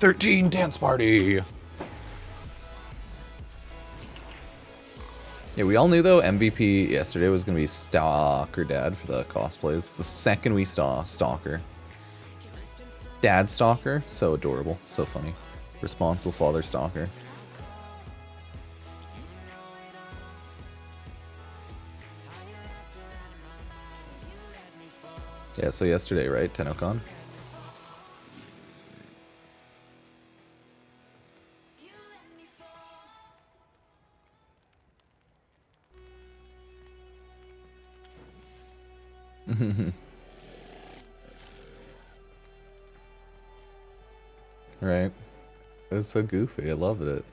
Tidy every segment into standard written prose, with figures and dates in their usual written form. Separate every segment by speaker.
Speaker 1: 13 dance party. Yeah, we all knew though MVP yesterday was gonna be Stalker Dad for the cosplays. The second we saw Stalker. Dad Stalker, so adorable, so funny. Responsible father Stalker. Yeah, so yesterday, right? Tennocon. Right. It was so goofy. I loved it.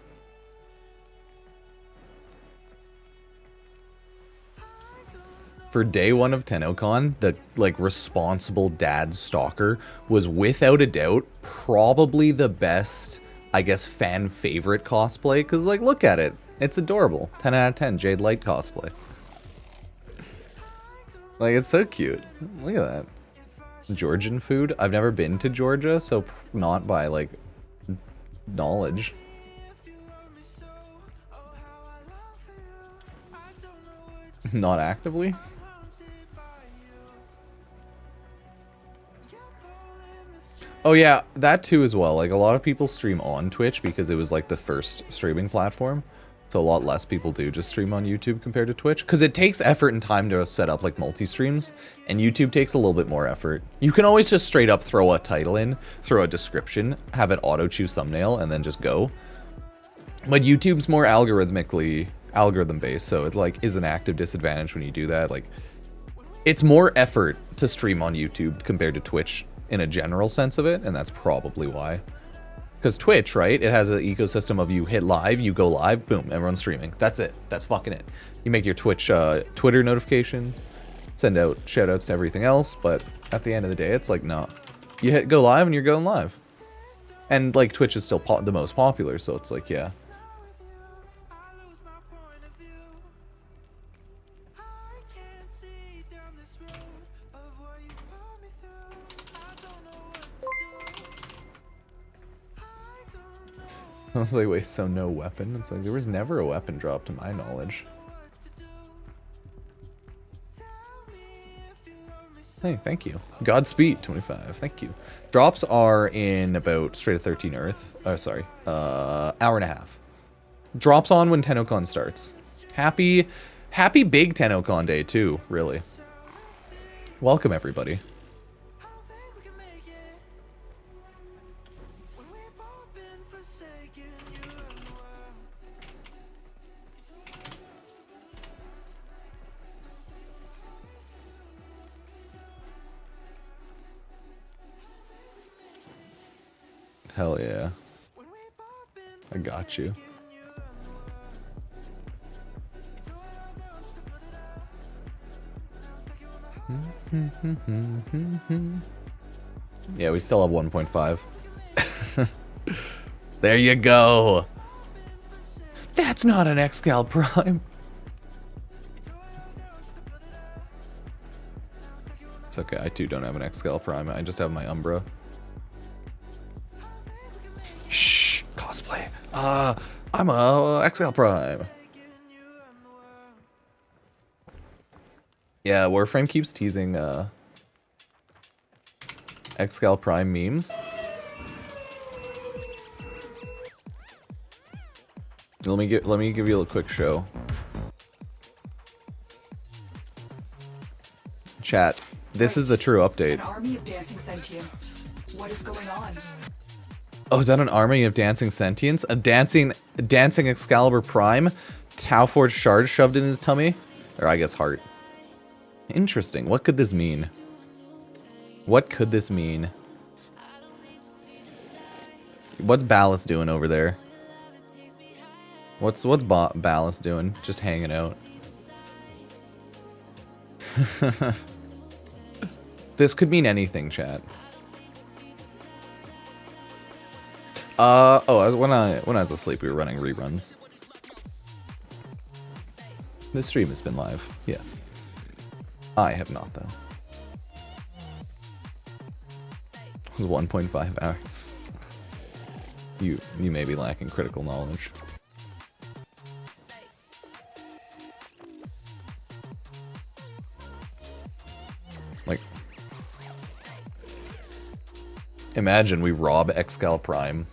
Speaker 1: For day one of Tennocon, the like responsible dad stalker was without a doubt probably the best, I guess, fan favorite cosplay. Cause like, look at it, it's adorable. 10 out of 10 Jade Light cosplay. Like, it's so cute. Look at that. Georgian food. I've never been to Georgia, so not by like knowledge. Not actively. Oh yeah, that too as well. Like a lot of people stream on Twitch because it was like the first streaming platform. So a lot less people do just stream on YouTube compared to Twitch. Because it takes effort and time to set up like multi-streams. And YouTube takes a little bit more effort. You can always just straight up throw a title in, throw a description, have it auto-choose thumbnail, and then just go. But YouTube's more algorithm-based, so it like is an active disadvantage when you do that. Like, it's more effort to stream on YouTube compared to Twitch in a general sense of it, and that's probably why. Because Twitch, right, it has an ecosystem of you hit live, you go live, boom, everyone's streaming. That's it. That's fucking it. You make your Twitch Twitter notifications, send out shoutouts to everything else, but at the end of the day, it's like, no. You hit go live and you're going live. And like Twitch is still the most popular, so it's like, yeah. I was like, wait, so no weapon? It's like, there was never a weapon drop to my knowledge. Hey, thank you. Godspeed, 25, thank you. Drops are in about straight to 13 Earth. Oh, sorry. Hour and a half. Drops on when Tennocon starts. Happy big Tennocon day too, really. Welcome, everybody. Hell yeah. I got you. Yeah, we still have 1.5. There you go. That's not an Excal Prime. It's okay, I too don't have an Excal Prime. I just have my Umbra. Shh, cosplay. I'm a Excal Prime. Yeah, Warframe keeps teasing Excal Prime memes. Let me give you a quick show. Chat. This is the true update.
Speaker 2: An army of dancing sentients. What is going on?
Speaker 1: Oh, is that an army of dancing sentients? A dancing Excalibur Prime? Tau Forge shard shoved in his tummy? Or I guess heart. Interesting. What could this mean? What could this mean? What's Ballast doing over there? What's Ballast doing? Just hanging out. This could mean anything, chat. When I was asleep, we were running reruns. This stream has been live, yes. I have not, though. It was 1.5 hours. You may be lacking critical knowledge. Like, imagine we rob Excal Prime.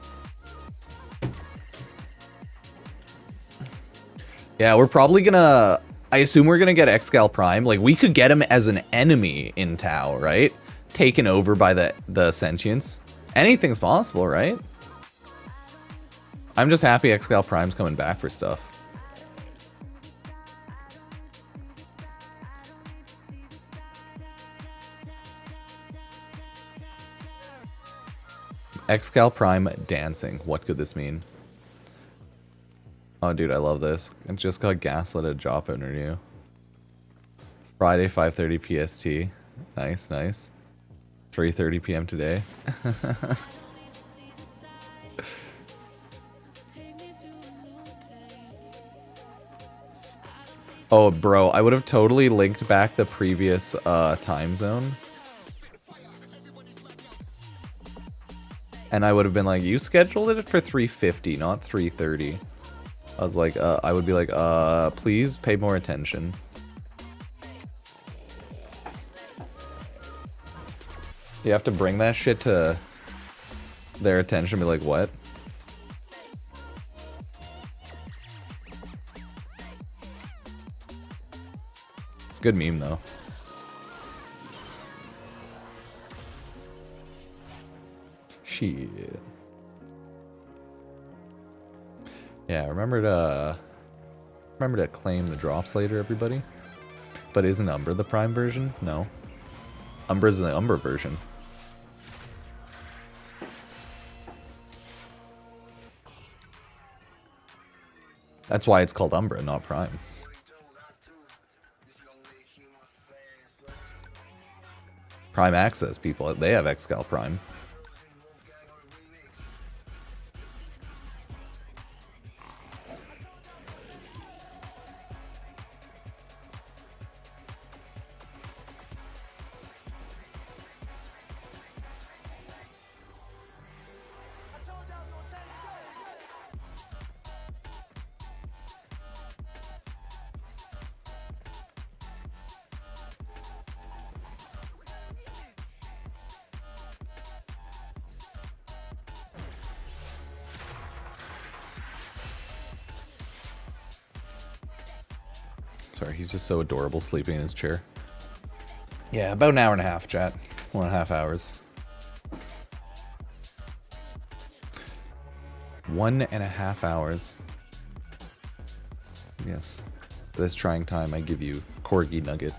Speaker 1: Yeah, we're probably gonna... I assume we're gonna get Excal Prime. Like, we could get him as an enemy in Tau, right? Taken over by the sentients. Anything's possible, right? I'm just happy Excal Prime's coming back for stuff. Excal Prime dancing. What could this mean? Oh, dude, I love this. I just got gaslit at a job interview. Friday, 5:30 PST. Nice, nice. 3:30 p.m. today. Oh, bro, I would have totally linked back the previous time zone. And I would have been like, you scheduled it for 3:50, not 3:30. I was like, I would be like, please pay more attention. You have to bring that shit to their attention, be like, what? It's a good meme, though. Shit. Yeah, remember to claim the drops later, everybody. But isn't Umbra the Prime version? No. Umbra's the Umbra version. That's why it's called Umbra, not Prime. Prime Access people, they have Excal Prime. Sorry, he's just so adorable sleeping in his chair. Yeah, about an hour and a half, chat. 1.5 hours. 1.5 hours. Yes. For this trying time, I give you Corgi Nugget.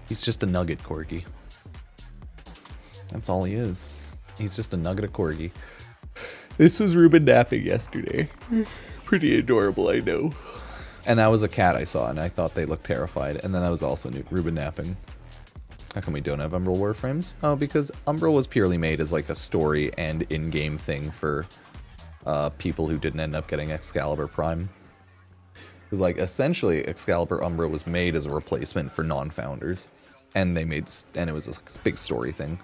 Speaker 1: He's just a nugget Corgi. That's all he is. He's just a nugget of Corgi. This was Ruben napping yesterday. Pretty adorable, I know. And that was a cat I saw, and I thought they looked terrified. And then that was also Ruben napping. How come we don't have Umbral Warframes? Oh, because Umbral was purely made as like a story and in-game thing for people who didn't end up getting Excalibur Prime. Because like essentially Excalibur Umbra was made as a replacement for non-founders, and they made and it was a big story thing.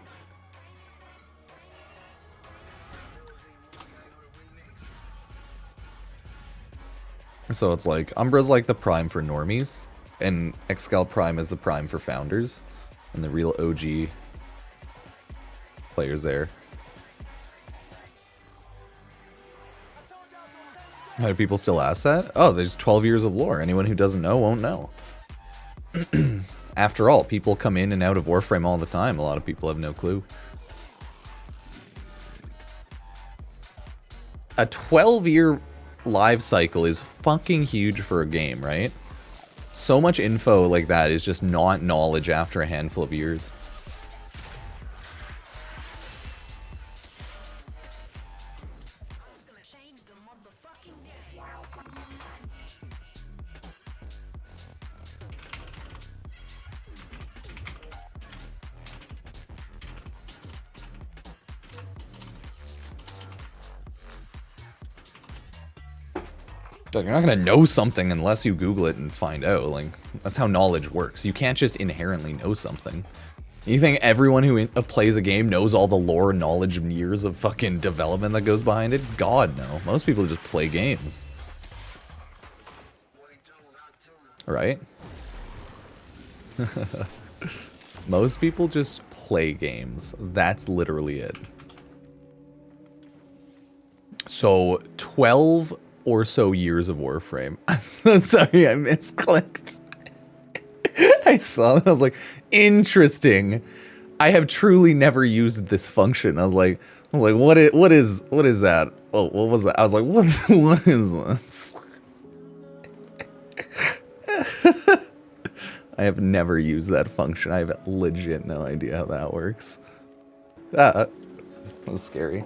Speaker 1: So it's like, Umbra's like the Prime for normies, and Excal Prime is the Prime for founders, and the real OG players there. How do people still ask that? Oh, there's 12 years of lore. Anyone who doesn't know won't know. After all, people come in and out of Warframe all the time. A lot of people have no clue. A 12-year live cycle is fucking huge for a game, right? So much info like that is just not knowledge after a handful of years. Like, you're not gonna know something unless you Google it and find out. Like, that's how knowledge works. You can't just inherently know something. You think everyone who plays a game knows all the lore, knowledge, and years of fucking development that goes behind it? God, no. Most people just play games. Right? Most people just play games. That's literally it. So, 12 or so years of Warframe. I'm so sorry I misclicked. I saw that. I was like, interesting. I have truly never used this function. I was like, what is that? Oh, what was that? I was like, what is this? I have never used that function. I have legit no idea how that works. That was scary.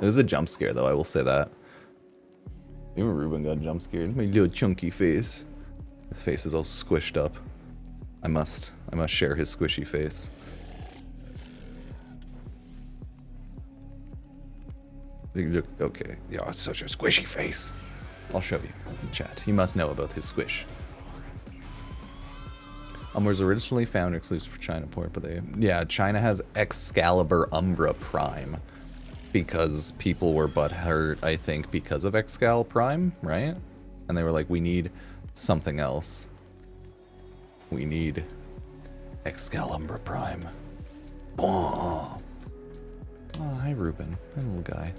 Speaker 1: It was a jump scare, though, I will say that. Even Ruben got jump scared. My little chunky face. His face is all squished up. I must share his squishy face. Okay, yeah, it's such a squishy face. I'll show you in chat. You must know about his squish. Was originally found exclusive for China port, but yeah, China has Excalibur Prime because people were butthurt, I think, because of Excal Prime, right? And they were like, we need something else. We need Excalibur Prime. Oh, hi Ruben, hi little guy.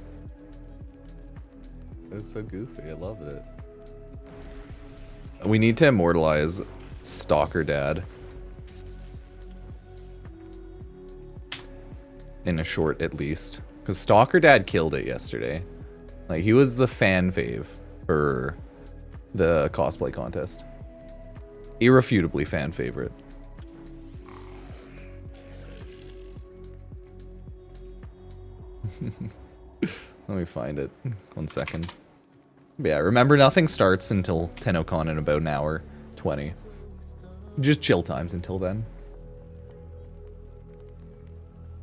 Speaker 1: It's so goofy, I love it. We need to immortalize Stalker Dad in a short, at least, because Stalker Dad killed it yesterday. Like, he was the fan fave for the cosplay contest. Irrefutably fan favorite. Let me find it. 1 second. But yeah, remember, nothing starts until Tennocon in about an hour 20. Just chill times until then.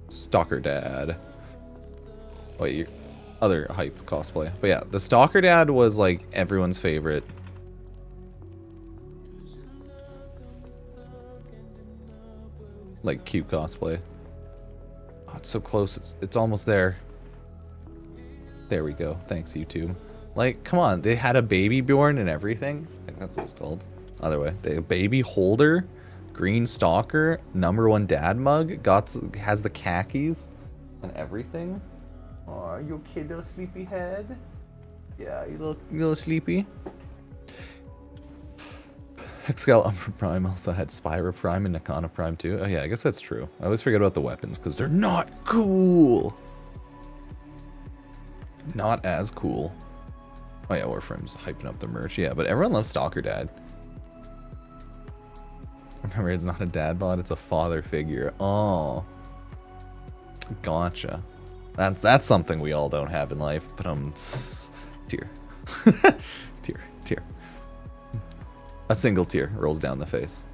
Speaker 1: Stalker Dad. Wait, your other hype cosplay. But yeah, the Stalker Dad was like everyone's favorite. Like cute cosplay. Oh, it's so close. It's almost there. There we go. Thanks, YouTube. Like, come on. They had a baby born and everything. I think that's what it's called. Other way. The baby holder, green stalker, #1 dad mug, has the khakis and everything. Oh, you kid, little sleepy head? Yeah, you little sleepy. Excalibur Prime also had Spyro Prime and Nakana Prime too. Oh yeah, I guess that's true. I always forget about the weapons because they're not cool. Not as cool. Oh yeah, Warframe's hyping up the merch. Yeah, but everyone loves Stalker Dad. Remember, it's not a dad bod, it's a father figure. Oh. Gotcha. That's something we all don't have in life, but tear. Tear. A single tear rolls down the face.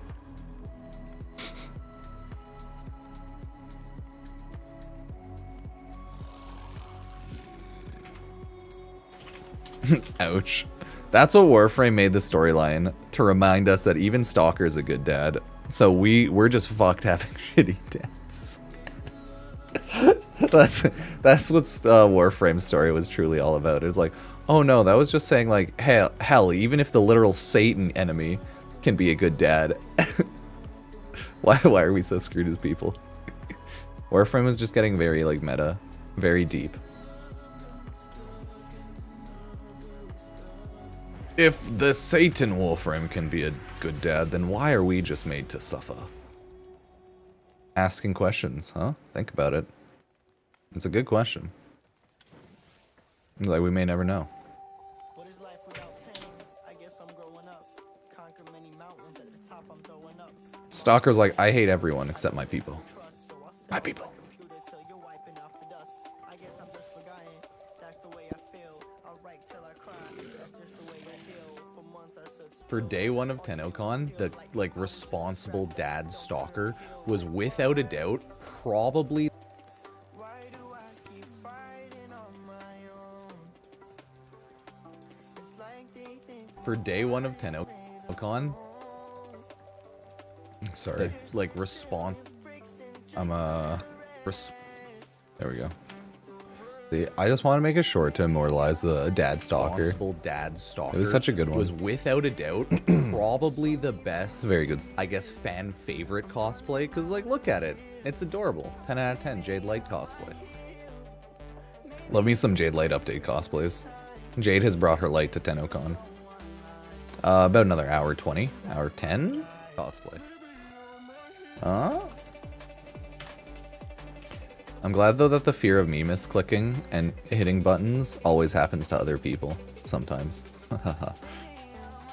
Speaker 1: Ouch. That's what Warframe made the storyline, to remind us that even Stalker is a good dad. So we're just fucked having shitty dads. That's what Warframe's story was truly all about. It was like, oh no, that was just saying like, hell, even if the literal Satan enemy can be a good dad. Why are we so screwed as people? Warframe was just getting very like meta, very deep. If the Satan Warframe can be a good dad, then why are we just made to suffer? Asking questions, huh? Think about it. It's a good question. Like, we may never know.
Speaker 3: What is life without pain? I guess I'm growing up. Conquer many mountains at the top I'm throwing up.
Speaker 1: Stalker's like, I hate everyone except my people. My people. For day one of Tennocon, the like responsible dad Stalker was without a doubt probably for day one of Tennocon. Sorry, like response. There we go. See, I just want to make a short to immortalize the dad stalker.
Speaker 4: Responsible dad stalker.
Speaker 1: It was such a good one.
Speaker 4: Was without a doubt probably the best.
Speaker 1: Very good.
Speaker 4: I guess fan favorite cosplay because like look at it, it's adorable. 10 out of 10 Jade Light cosplay.
Speaker 1: Love me some Jade Light update cosplays. Jade has brought her light to Tennocon. About another hour 20, hour 10
Speaker 4: Cosplay.
Speaker 1: I'm glad though that the fear of me misclicking and hitting buttons always happens to other people sometimes. And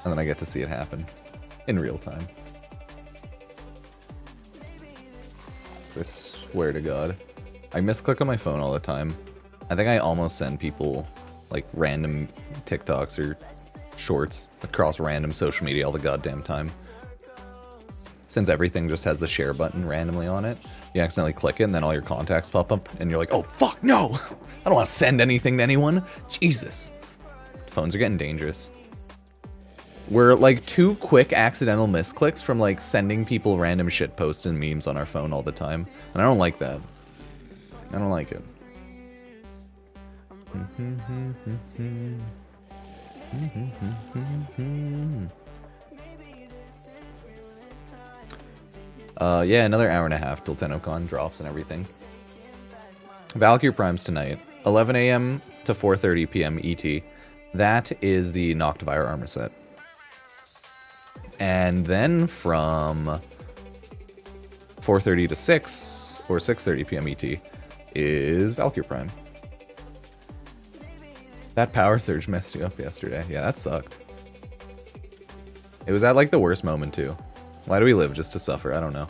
Speaker 1: then I get to see it happen in real time. I swear to God. I misclick on my phone all the time. I think I almost send people like random TikToks or shorts across random social media all the goddamn time. Since everything just has the share button randomly on it, you accidentally click it and then all your contacts pop up and you're like, oh fuck no! I don't want to send anything to anyone. Jesus. Phones are getting dangerous. We're like 2 quick accidental misclicks from like sending people random shit posts and memes on our phone all the time. And I don't like that. I don't like it. Yeah, another hour and a half till Tennocon drops and everything. Valkyr Prime's tonight, 11 a.m. to 4:30 p.m. ET. That is the Noctavire armor set. And then from 4:30 to 6 or 6:30 p.m. ET is Valkyr Prime. That power surge messed you up yesterday. Yeah, that sucked. It was at like the worst moment too. Why do we live just to suffer? I don't know.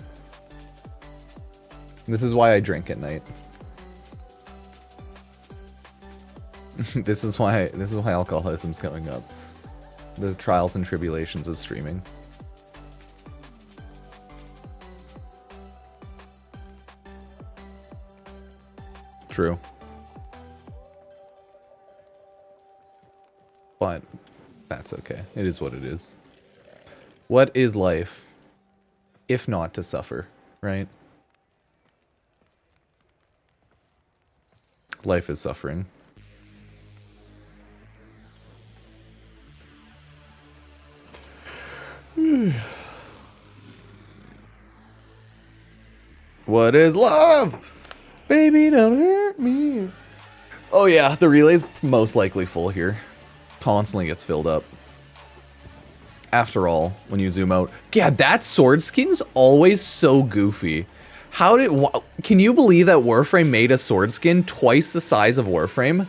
Speaker 1: This is why I drink at night. This is why alcoholism's coming up. The trials and tribulations of streaming. True. But that's okay. It is what it is. What is life if not to suffer, right? Life is suffering. What is love? Baby, don't hurt me. Oh yeah, the relay's most likely full here. Constantly gets filled up. After all, when you zoom out, yeah, that sword skin's always so goofy. How did, can you believe that Warframe made a sword skin twice the size of Warframe?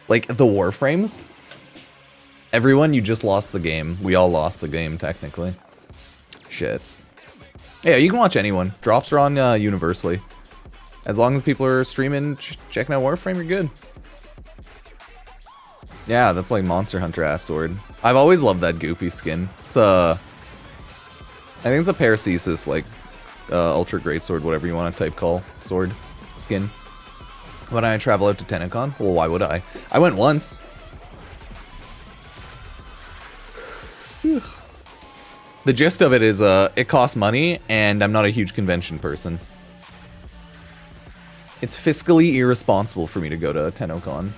Speaker 1: Like, the Warframes? Everyone, you just lost the game. We all lost the game, technically. Shit. Yeah, you can watch anyone. Drops are on universally. As long as people are streaming, checking out Warframe, you're good. Yeah, that's like Monster Hunter ass sword. I've always loved that goofy skin. It's a... I think it's a Paracesis, like, Ultra Great Sword, whatever you want to type call sword skin. When I travel out to Tennocon? Well, why would I? I went once. The gist of it is, it costs money, and I'm not a huge convention person. It's fiscally irresponsible for me to go to Tennocon.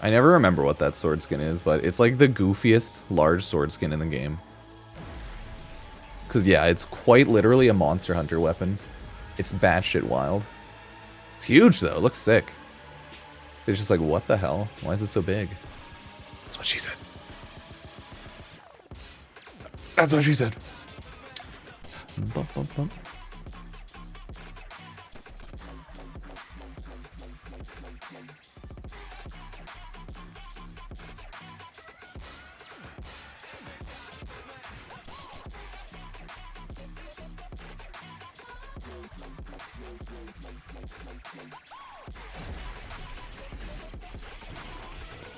Speaker 1: I never remember what that sword skin is, but it's like the goofiest large sword skin in the game. Because, yeah, it's quite literally a Monster Hunter weapon. It's batshit wild. It's huge, though. It looks sick. It's just like, what the hell? Why is it so big? That's what she said. That's what she said. Bump, bump, bump.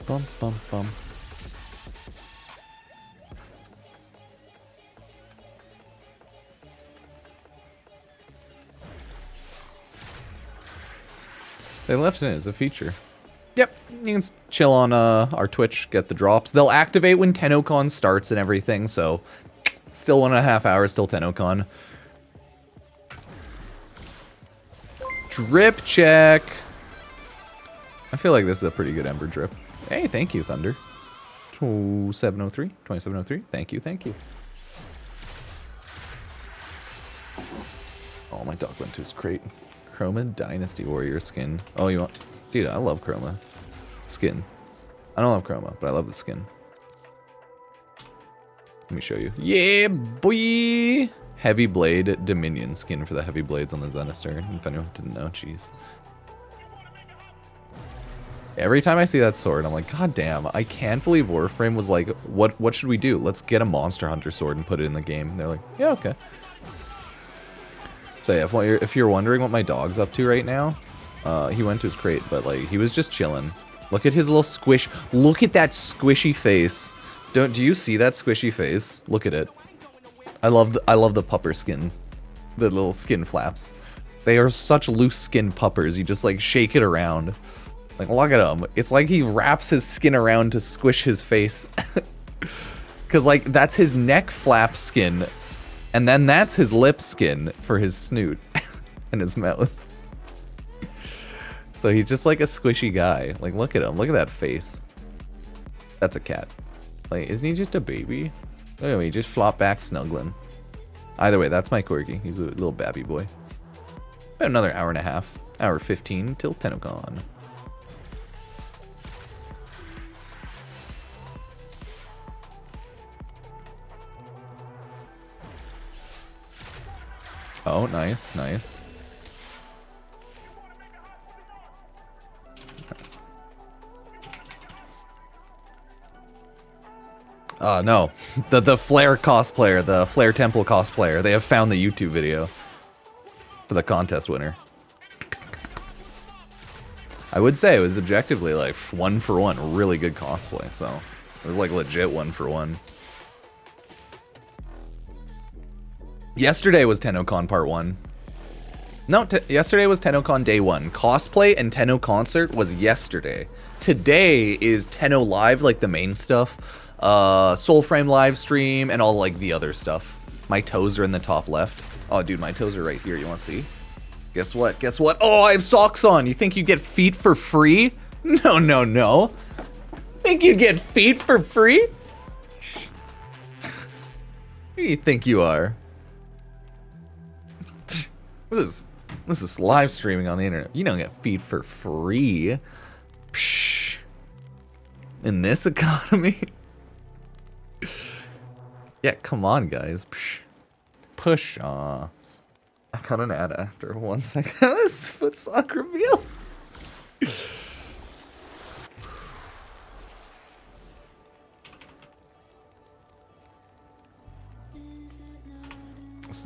Speaker 1: Bum, bum, bum. They left it as a feature. Yep, you can chill on our Twitch, get the drops. They'll activate when Tennocon starts and everything, so still 1.5 hours till Tennocon. Drip check. I feel like this is a pretty good Ember drip. Hey, thank you, Thunder. 2703. Thank you, thank you. Oh, my dog went to his crate. Chroma Dynasty Warrior skin. Oh, you want... Dude, I love Chroma. Skin. I don't love Chroma, but I love the skin. Let me show you. Yeah, boy! Heavy Blade Dominion skin for the heavy blades on the Zenister. If anyone didn't know, jeez. Every time I see that sword, I'm like, God damn, I can't believe Warframe was like, what should we do? Let's get a Monster Hunter sword and put it in the game. And they're like, yeah, okay. So yeah, if you're wondering what my dog's up to right now, he went to his crate, but like he was just chilling. Look at his little squish. Look at that squishy face. Do you see that squishy face? Look at it. I love the pupper skin. The little skin flaps. They are such loose skin puppers. You just like shake it around. Like look at him. It's like he wraps his skin around to squish his face. Cause like that's his neck flap skin. And then that's his lip skin for his snoot and his mouth. So he's just like a squishy guy. Like, look at him. Look at that face. That's a cat. Like, isn't he just a baby? Anyway, he just flopped back snuggling. Either way, that's my corgi. He's a little babby boy. About another hour and a half. Hour 15 till Tennocon. Oh, nice, nice. No. The Flare cosplayer, the Flare Temple cosplayer, they have found the YouTube video for the contest winner. I would say it was objectively like 1-for-1, really good cosplay, so it was like legit 1-for-1. Yesterday was Tennocon Part 1. No, yesterday was Tennocon Day 1. Cosplay and Tenno Concert was yesterday. Today is Tenno Live, like the main stuff. Soulframe live stream, and all like the other stuff. My toes are in the top left. Oh, dude, my toes are right here. You want to see? Guess what? Guess what? Oh, I have socks on. You think you get feet for free? No, no, no. Think you'd get feet for free? Who do you think you are? This is live streaming on the internet. You don't get feed for free. Psh. In this economy? Yeah, come on, guys. Psh. Push. I got an ad after 1 second. This foot sock reveal.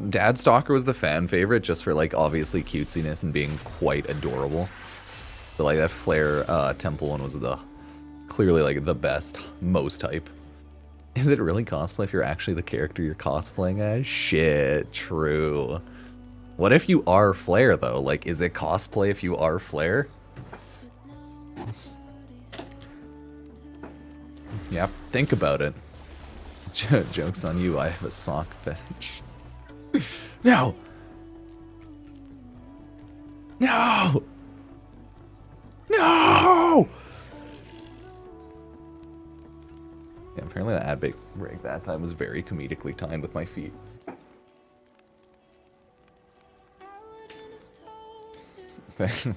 Speaker 1: Dad Stalker was the fan favorite just for like obviously cutesiness and being quite adorable. But like that Flare Temple one was the clearly like the best, most hype. Is it really cosplay if you're actually the character you're cosplaying as? Shit, true. What if you are Flare though? Like, is it cosplay if you are Flare? You have to think about it. Joke's on you, I have a sock fetish. No! No! No! Yeah, apparently the ad break that time was very comedically timed with my feet. The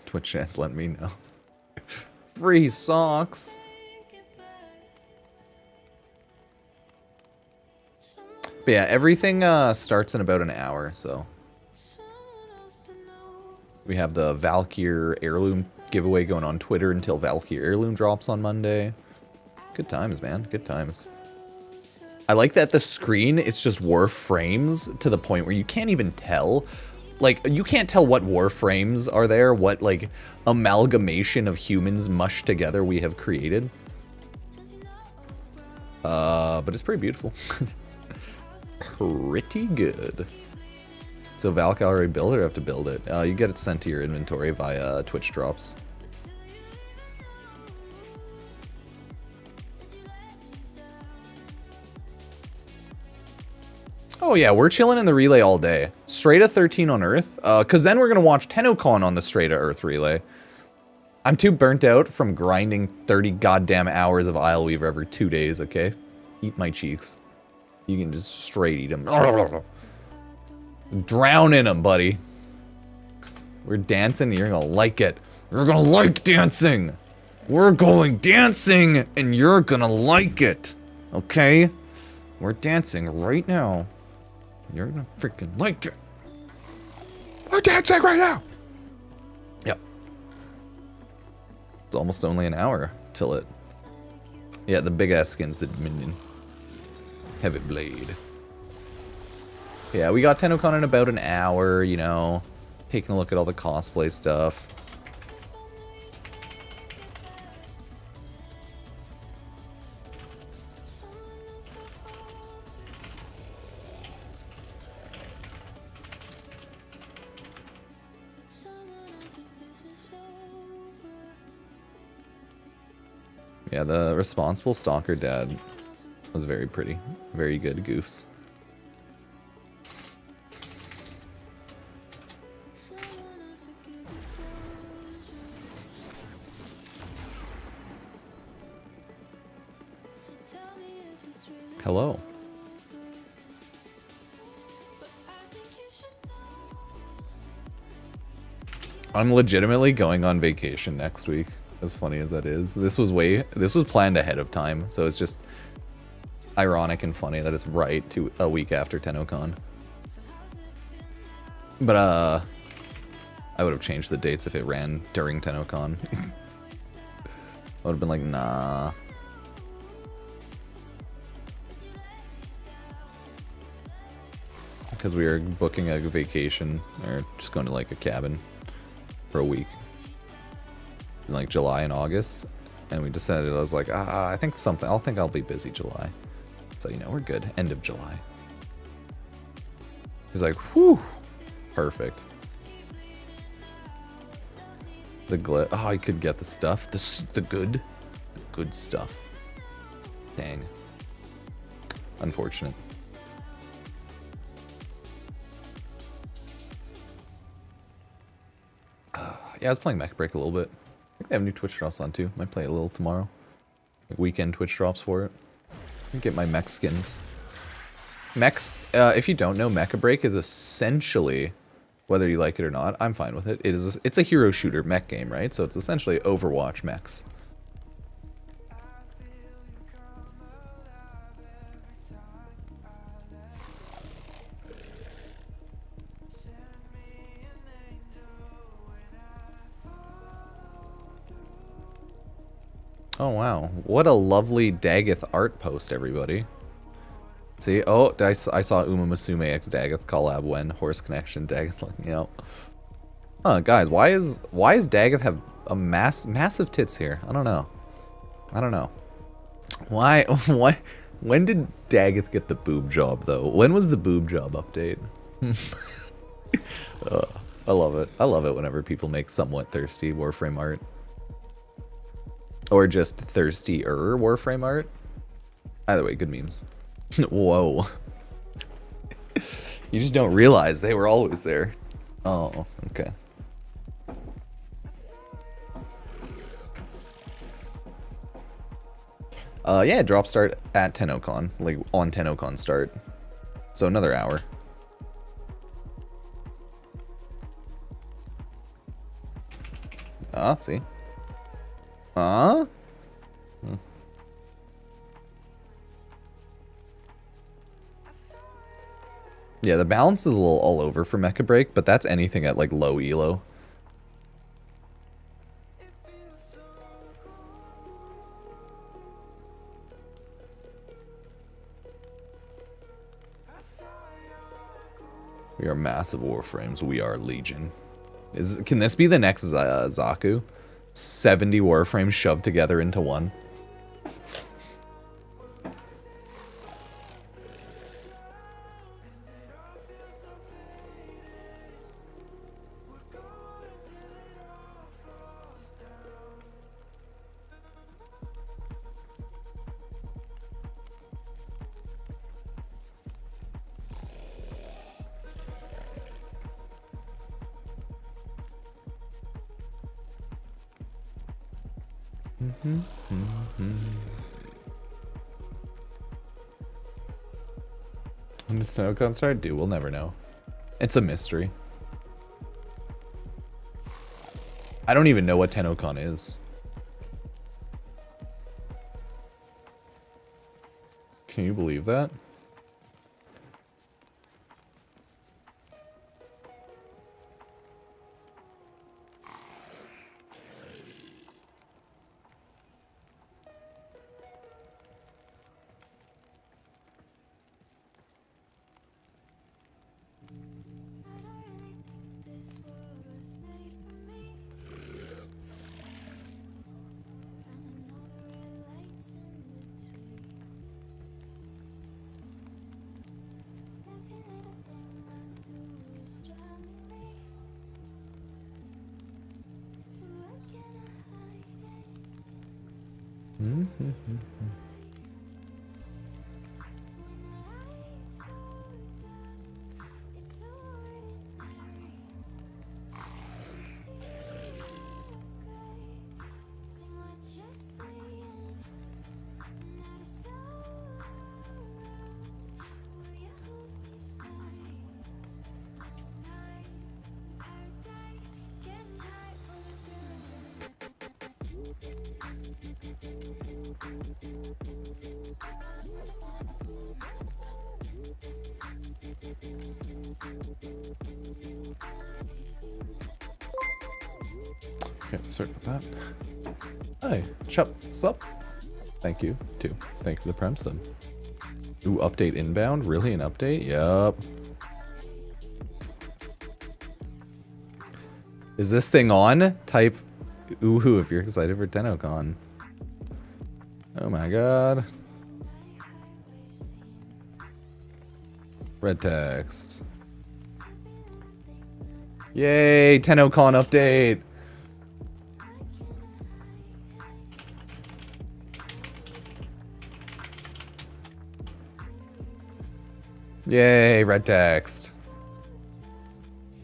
Speaker 1: Twitch chat's letting me know. Free socks! But yeah, everything starts in about an hour, so. We have the Valkyr heirloom giveaway going on Twitter until Valkyr heirloom drops on Monday. Good times, man. Good times. I like that the screen, it's just Warframes to the point where you can't even tell. Like, you can't tell what Warframes are there, what, like, amalgamation of humans mushed together we have created. But it's pretty beautiful. Pretty good. So Valk already built it or have to build it? You get it sent to your inventory via Twitch drops. Oh yeah, we're chilling in the relay all day. Straight to 13 on Earth. Cause then we're gonna watch Tennocon on the straight to Earth relay. I'm too burnt out from grinding 30 goddamn hours of Isle Weaver every 2 days, okay? Eat my cheeks. You can just straight eat them. Drown in them, buddy. We're dancing, you're gonna like it. You're gonna like dancing. We're going dancing, and you're gonna like it. Okay? We're dancing right now. You're gonna freaking like it. We're dancing right now. Yep. It's almost only an hour till it. Yeah, the big ass skin's the minion. Heavy blade. Yeah, we got Tennocon in about an hour, you know. Taking a look at all the cosplay stuff. Yeah, the responsible Stalker Dad was very pretty. Very good goofs. Hello. I'm legitimately going on vacation next week. As funny as that is. This was planned ahead of time, so it's just ironic and funny that it's right to a week after Tennocon. But I would have changed the dates if it ran during Tennocon. I would have been like, nah. Because we were booking a vacation, or just going to like a cabin for a week. In like July and August, and we decided, I was like, I think I'll be busy July. So, you know, we're good. End of July. He's like, whew, perfect. Oh, I could get the stuff, the good stuff. Dang. Unfortunate. Yeah, I was playing Mech Break a little bit. I think they have new Twitch drops on too. Might play a little tomorrow. Like weekend Twitch drops for it. Get my mech skins. Mechs, if you don't know, Mecha Break is essentially, whether you like it or not, I'm fine with it. It's a hero shooter mech game, right? So it's essentially Overwatch mechs. Oh wow, what a lovely Daggeth art post, everybody. See, oh, I saw Uma Musume X Daggeth collab when Horse Connection Daggeth looking out. Huh, guys, why is Daggeth have a massive tits here? I don't know. Why when did Daggeth get the boob job though? When was the boob job update? I love it. I love it whenever people make somewhat thirsty Warframe art. Or just thirstier Warframe art. Either way, good memes. Whoa. You just don't realize they were always there. Oh, okay. Yeah, drop start at Tennocon. Like, on Tennocon start. So another hour. See? Hmm. Yeah, the balance is a little all over for Mecha Break, but that's anything at like low elo. We are massive Warframes. We are Legion. Can this be the next Zaku? 70 Warframes shoved together into one. When does Tennocon start? Dude, we'll never know. It's a mystery. I don't even know what Tennocon is. Can you believe that? Okay, sorry about that. Hi, sup? Thank you, too. Thank you for the Prime sub. Ooh, update inbound? Really, an update? Yup. Is this thing on? Type ooh if you're excited for Tennocon. Oh my god. Red text. Yay, Tennocon update! Yay, red text.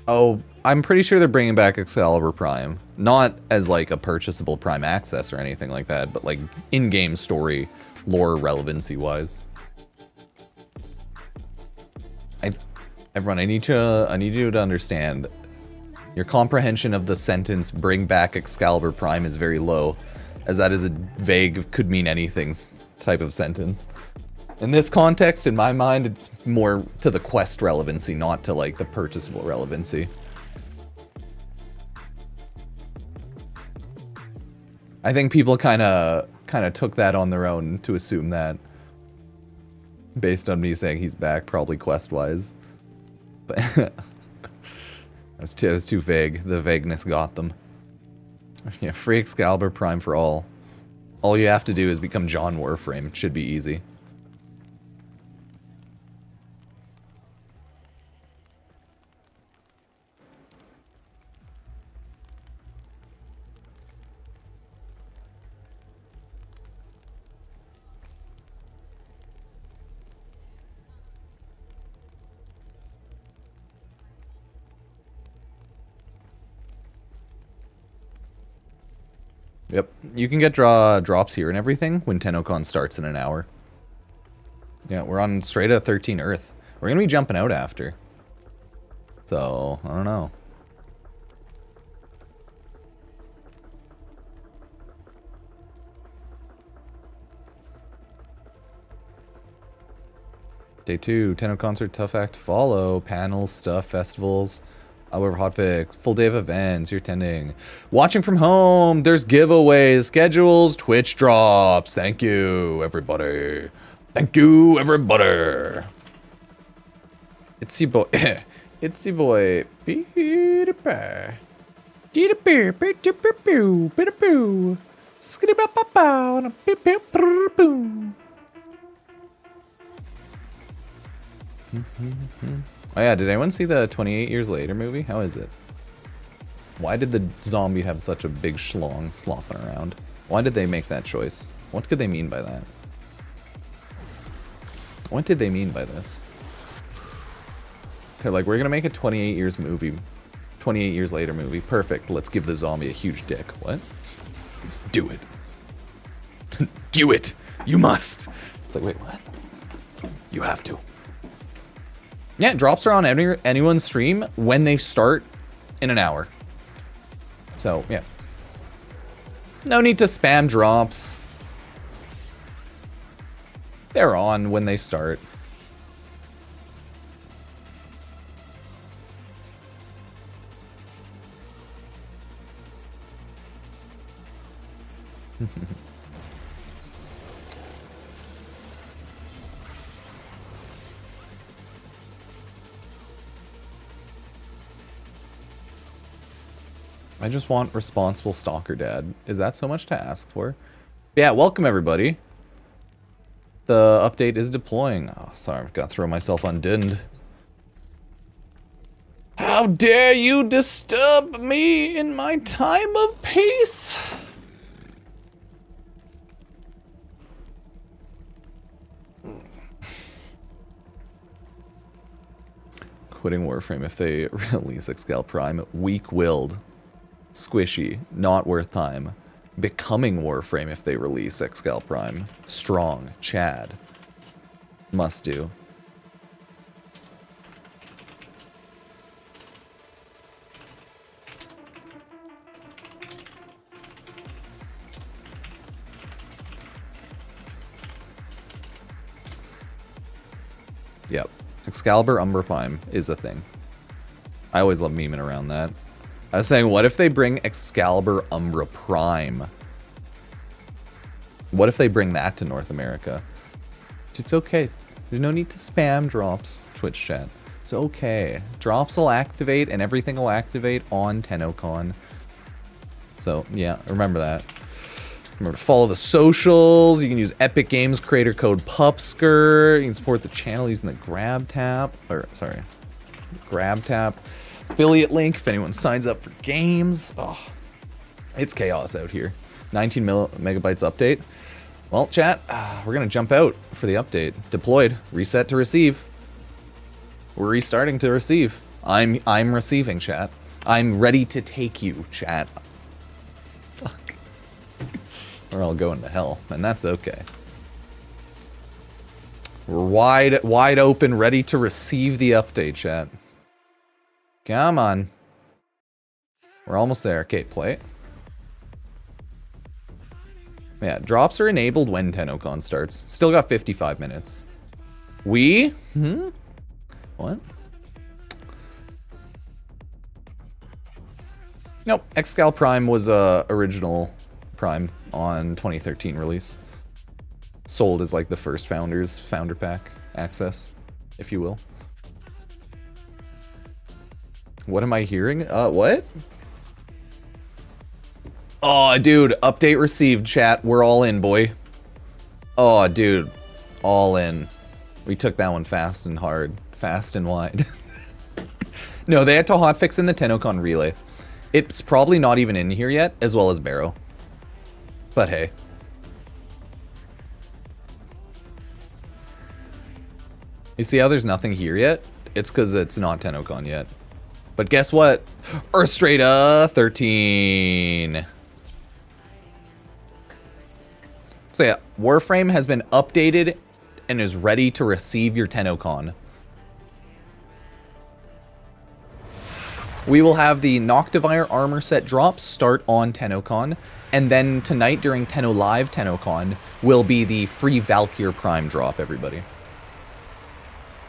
Speaker 1: Oh, I'm pretty sure they're bringing back Excalibur Prime. Not as like a purchasable Prime access or anything like that, but like in-game story, lore relevancy wise. Everyone, I need you to understand. Your comprehension of the sentence "bring back Excalibur Prime" is very low, as that is a vague, could mean anything type of sentence. In this context, in my mind, it's more to the quest relevancy, not to like the purchasable relevancy. I think people kind of took that on their own to assume that, based on me saying he's back, probably quest-wise. But it was too vague. The vagueness got them. Yeah, free Excalibur Prime for all. All you have to do is become John Warframe. It should be easy. Yep, you can get drops here and everything when Tennocon starts in an hour. Yeah, we're on straight at 13 Earth. We're gonna be jumping out after. So, I don't know. Day 2, Tenno concert, tough act to follow. Panels, stuff, festivals. However, hotfix, full day of events, you're attending. Watching from home, there's giveaways, schedules, Twitch drops. Thank you, everybody. Thank you, everybody. It's your boy. It's your boy. Peter Bear. Peter Bear. Peter Bear. Peter Bear. Skitty-ba-ba-ba. Boom. Oh yeah, did anyone see the 28 Years Later movie? How is it? Why did the zombie have such a big schlong slopping around? Why did they make that choice? What could they mean by that? What did they mean by this? They're like, we're gonna make a 28 Years movie. 28 Years Later movie. Perfect. Let's give the zombie a huge dick. What? Do it. Do it. You must. It's like, wait, what? You have to. Yeah, drops are on anyone's stream when they start in an hour. So, yeah. No need to spam drops. They're on when they start. I just want responsible Stalker Dad. Is that so much to ask for? Yeah, welcome everybody. The update is deploying. Oh, sorry, I've got to throw myself undimmed. How dare you disturb me in my time of peace? Quitting Warframe if they release Excalibur Prime. Weak-willed. Squishy. Not worth time. Becoming Warframe if they release Excalibur Prime. Strong. Chad. Must do. Yep. Excalibur Umbra Prime is a thing. I always love memeing around that. I was saying, what if they bring Excalibur Umbra Prime? What if they bring that to North America? It's okay. There's no need to spam drops, Twitch chat. It's okay. Drops will activate and everything will activate on Tennocon. So, yeah, remember that. Remember to follow the socials. You can use Epic Games creator code Pupsker. You can support the channel using the Grab Tap. Affiliate link if anyone signs up for games. Oh, it's chaos out here. 19 megabytes update. Well, chat, we're going to jump out for the update. Deployed. Reset to receive. We're restarting to receive. I'm receiving, chat. I'm ready to take you, chat. Fuck. We're all going to hell, and that's okay. We're wide open, ready to receive the update, chat. Come on. We're almost there. Okay, play it. Yeah, drops are enabled when Tennocon starts. Still got 55 minutes. What? Nope. Excal Prime was original Prime on 2013 release. Sold as like the first founder pack access, if you will. What am I hearing? What? Oh, dude, update received, chat. We're all in, boy. Oh, dude, all in. We took that one fast and hard, fast and wide. No, they had to hotfix in the Tennocon relay. It's probably not even in here yet, as well as Baro. But hey. You see how there's nothing here yet? It's because it's not Tennocon yet. But guess what? Earthstrata 13. So yeah, Warframe has been updated and is ready to receive your Tennocon. We will have the Noctivar armor set drops start on Tennocon, and then tonight during Tenno Live Tennocon will be the free Valkyr Prime drop, everybody.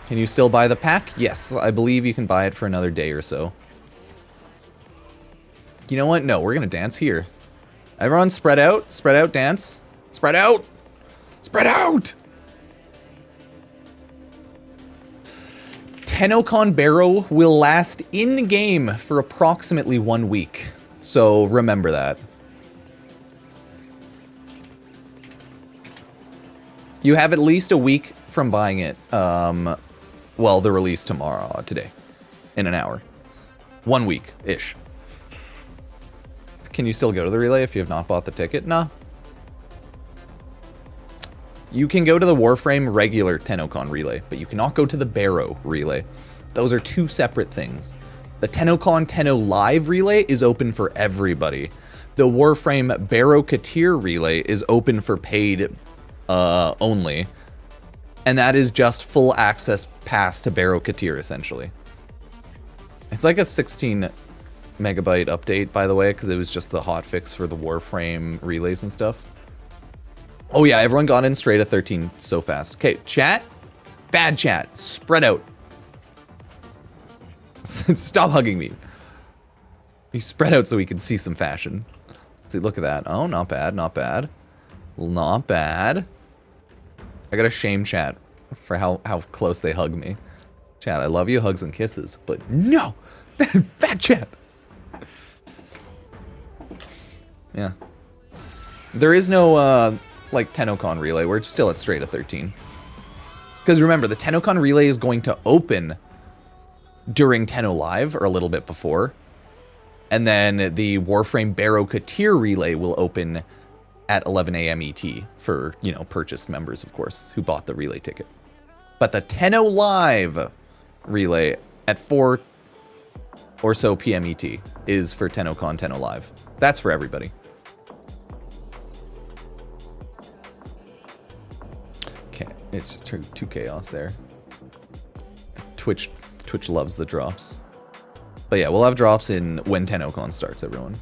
Speaker 1: Can you still buy the pack? Yes, I believe you can buy it for another day or so. You know what? No, we're going to dance here. Everyone spread out, dance. Spread out! Spread out! Tennocon Baro will last in-game for approximately 1 week. So remember that. You have at least a week from buying it. Well, the release today. In an hour. 1 week-ish. Can you still go to the relay if you have not bought the ticket? Nah. You can go to the Warframe regular Tennocon relay, but you cannot go to the Baro relay. Those are two separate things. The Tennocon Tenno Live relay is open for everybody. the Warframe Baro relay is open for paid only. And that is just full access pass to Baro essentially. It's like a 16 megabyte update, by the way, because it was just the hotfix for the Warframe relays and stuff. Oh yeah, everyone got in straight at 13 so fast. Okay, chat. Bad chat. Spread out. Stop hugging me. You spread out so we can see some fashion. See, look at that. Oh, not bad, not bad. Not bad. I gotta shame chat for how close they hug me. Chat, I love you, hugs and kisses, but no! Bad chat! Yeah. There is no, like, Tennocon relay. We're still at straight at 13. Because remember, the Tennocon relay is going to open during Tenno Live, or a little bit before. And then the Warframe Baro relay will open at 11 a.m. ET for, you know, purchased members, of course, who bought the relay ticket. But the Tenno Live relay at 4 or so p.m. ET is for Tennocon Tenno Live. That's for everybody. Okay, it's just too chaos there. Twitch loves the drops. But yeah, we'll have drops in when Tennocon starts, everyone.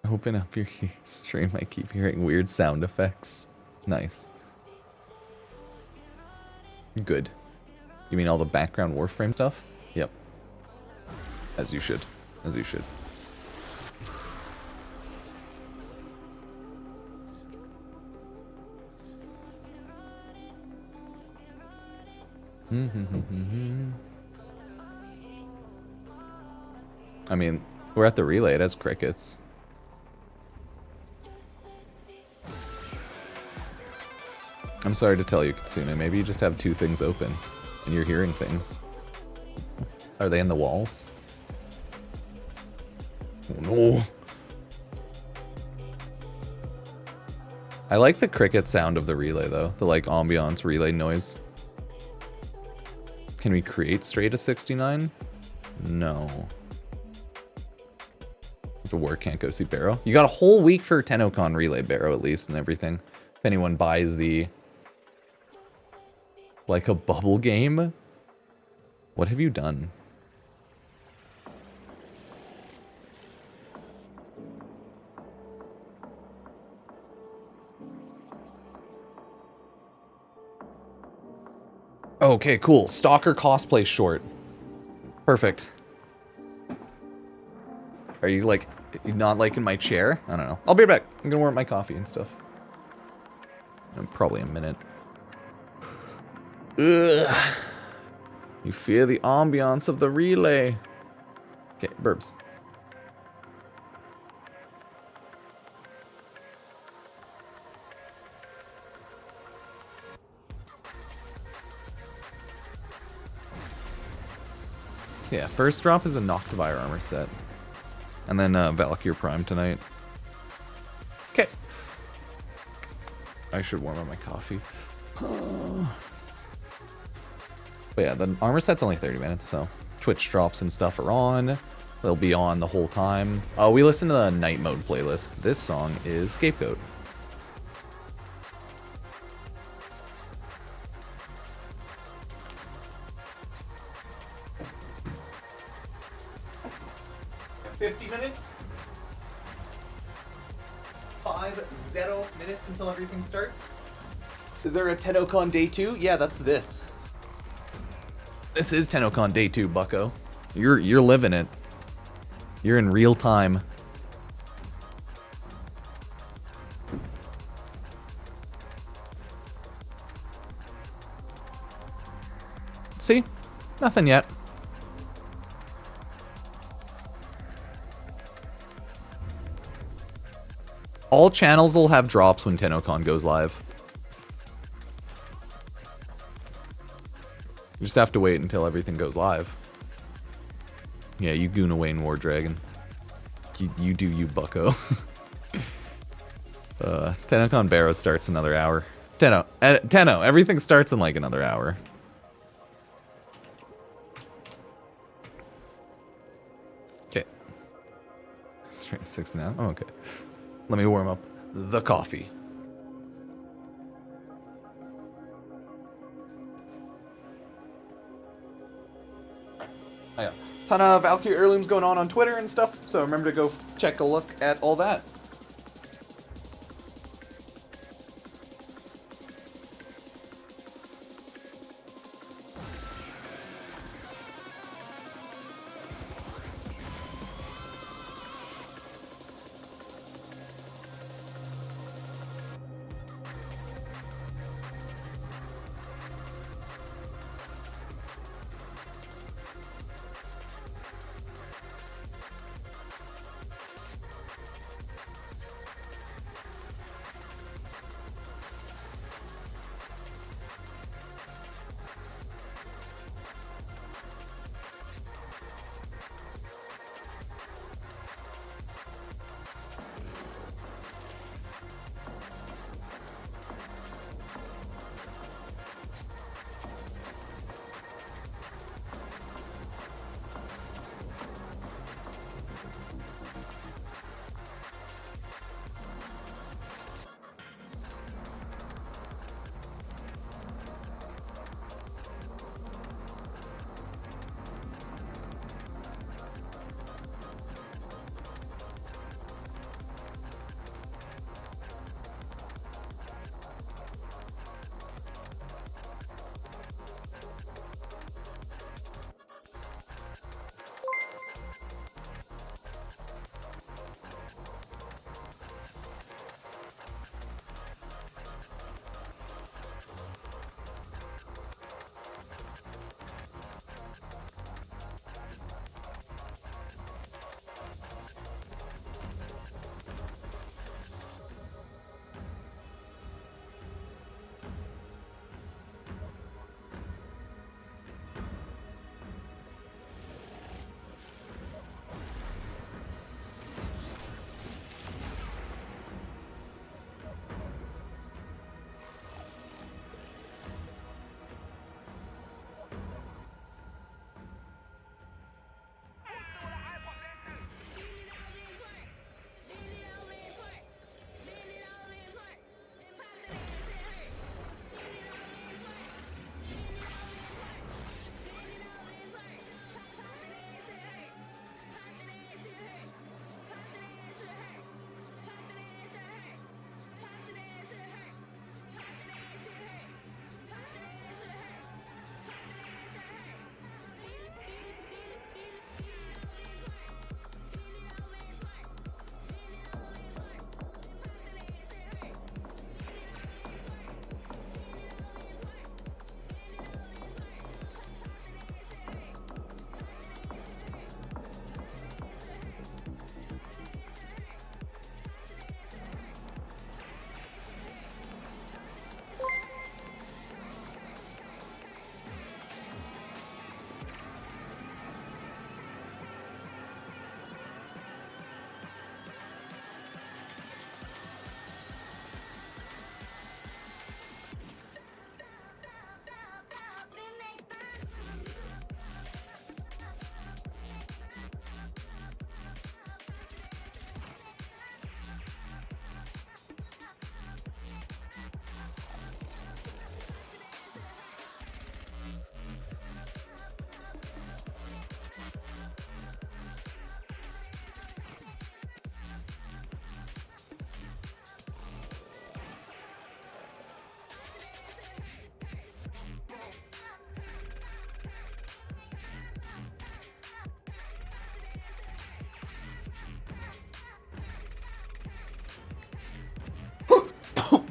Speaker 1: Open up your stream. I keep hearing weird sound effects. Nice. Good. You mean all the background Warframe stuff? Yep. As you should. As you should. I mean, we're at the relay. It has crickets. I'm sorry to tell you, Kitsune. Maybe you just have two things open and you're hearing things. Are they in the walls? Oh no. I like the cricket sound of the relay though. The like ambiance relay noise. Can we create straight to 69? No. If it work, can't go see Baro. You got a whole week for Tennocon relay Baro at least and everything. If anyone buys the like a bubble game? What have you done? Okay, cool. Stalker cosplay short. Perfect. Are you like, not liking my chair? I don't know. I'll be right back. I'm gonna warm up my coffee and stuff. In probably a minute. Ugh. You feel the ambiance of the relay. Okay, burps. Yeah, first drop is a Noctavire armor set. And then Valkyr Prime tonight. Okay. I should warm up my coffee. But yeah, the armor set's only 30 minutes, so Twitch drops and stuff are on. They'll be on the whole time. Oh, we listen to the Night Mode playlist. This song is Scapegoat. Until everything starts. Is there a Tennocon Day 2? Yeah, that's this. This is Tennocon Day 2, bucko. You're living it. You're in real time. See? Nothing yet. All channels will have drops when Tennocon goes live. You just have to wait until everything goes live. Yeah, you goon away in War Dragon. You do you, bucko. Tennocon Baro starts another hour. Tenno, everything starts in like another hour. Okay. Straight 6 now. Oh, okay. Let me warm up the coffee. Oh, yeah. Ton of Valkyr heirlooms going on Twitter and stuff, so remember to go check a look at all that.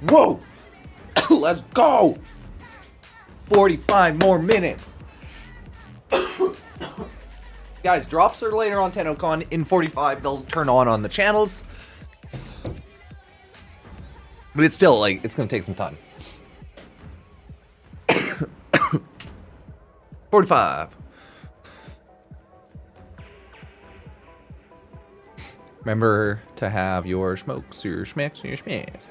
Speaker 1: Whoa! Let's go! 45 more minutes. Guys, drops are later on Tennocon. In 45, they'll turn on the channels. But it's still, like, it's gonna take some time. 45. Remember to have your smokes, your schmecks, and your schmecks.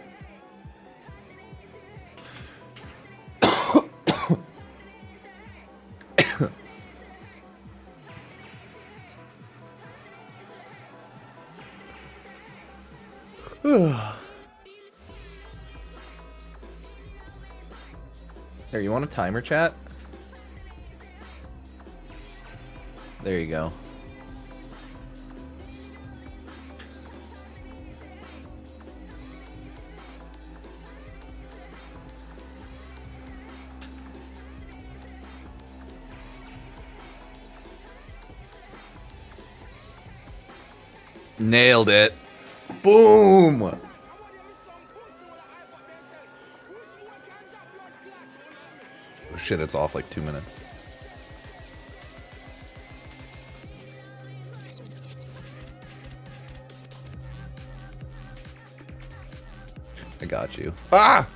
Speaker 1: There, you want a timer, chat? There you go. Nailed it. Boom! Oh shit, it's off like 2 minutes. I got you. Ah!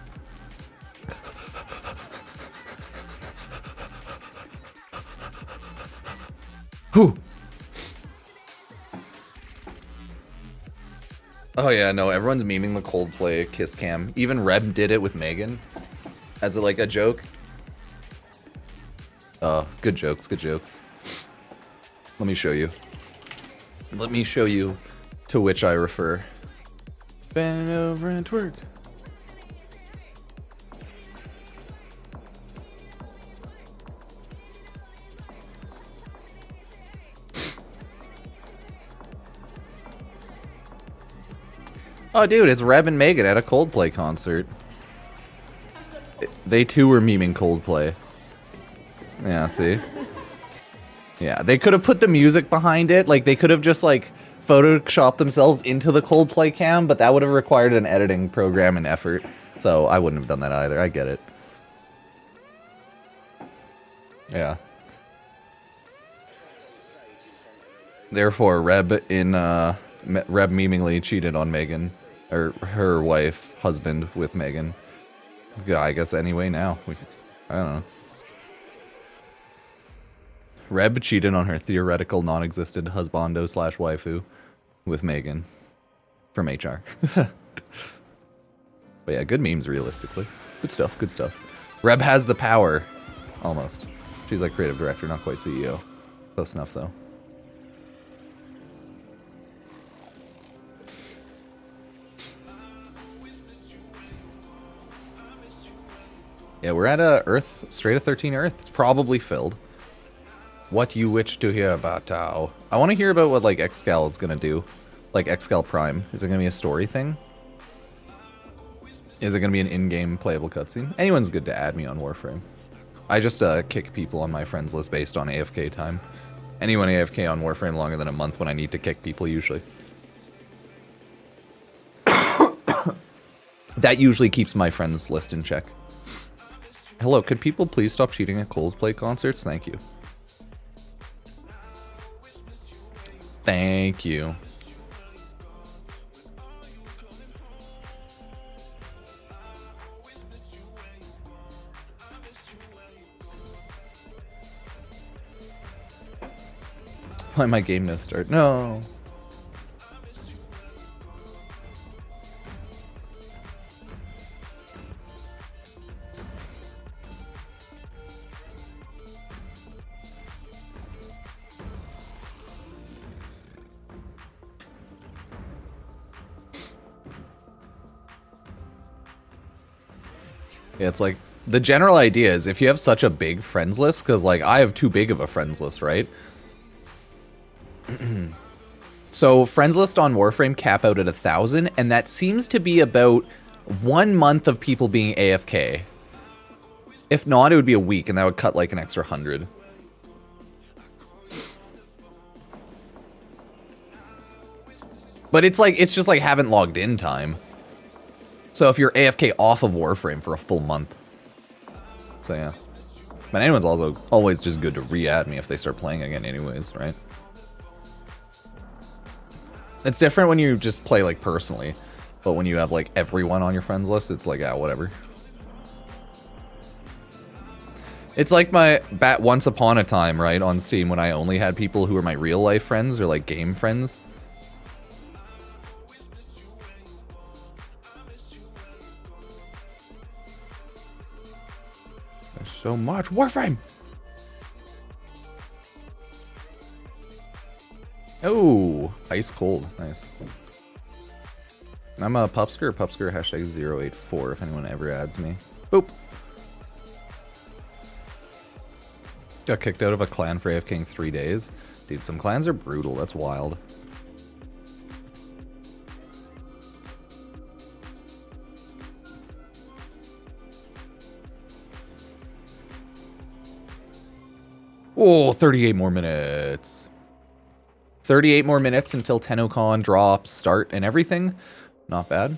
Speaker 1: Whew. Oh yeah, no, everyone's memeing the Coldplay kiss cam. Even Reb did it with Megan as like a joke. Oh, good jokes, good jokes. Let me show you. Let me show you to which I refer. Bend over and twerk. Oh, dude, it's Reb and Megan at a Coldplay concert. They too were memeing Coldplay. Yeah, see? Yeah, they could have put the music behind it. Like, they could have just, like, photoshopped themselves into the Coldplay cam, but that would have required an editing program and effort. So I wouldn't have done that either. I get it. Yeah. Therefore, Reb memeingly cheated on Megan, or her wife, husband with Megan. Yeah, I guess anyway now. I don't know. Reb cheated on her theoretical non-existent husbando slash waifu with Megan from HR. But yeah, good memes realistically. Good stuff, good stuff. Reb has the power. Almost. She's like creative director, not quite CEO. Close enough though. Yeah, we're at Earth, straight to 13 Earth. It's probably filled. What you wish to hear about Tao? I want to hear about what like Excal is gonna do, like Excalibur Prime. Is it gonna be a story thing? Is it gonna be an in-game playable cutscene? Anyone's good to add me on Warframe. I just kick people on my friends list based on AFK time. Anyone AFK on Warframe longer than a month when I need to kick people usually. That usually keeps my friends list in check. Hello, could people please stop cheating at Coldplay concerts? Thank you. Thank you. Why my game no start? No. Yeah, it's like, the general idea is if you have such a big friends list, because like I have too big of a friends list, right? So friends list on Warframe cap out at 1,000, and that seems to be about 1 month of people being AFK. If not, it would be a week, and that would cut like an extra 100. But it's like, it's just like haven't logged in time. So if you're AFK off of Warframe for a full month. So yeah. But anyone's also always just good to re-add me if they start playing again anyways, right? It's different when you just play like personally. But when you have like everyone on your friends list, it's like, yeah, whatever. It's like my once upon a time, right, on Steam when I only had people who were my real life friends or like game friends. so much. Warframe! Oh, ice cold. Nice. I'm a Pupsker, hashtag 084 if anyone ever adds me. Boop. Got kicked out of a clan for AFKing 3 days. Dude, some clans are brutal. That's wild. Oh, 38 more minutes. 38 more minutes until Tennocon drops, start, and everything. Not bad.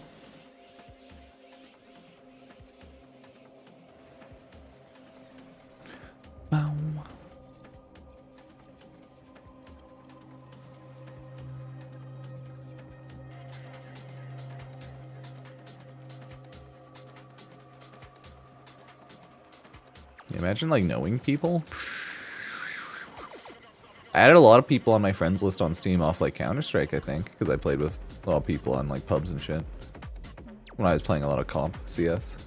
Speaker 1: Bow. Imagine like knowing people. I added a lot of people on my friends list on Steam off like Counter-Strike, I think, because I played with a lot of people on like pubs and shit when I was playing a lot of comp CS.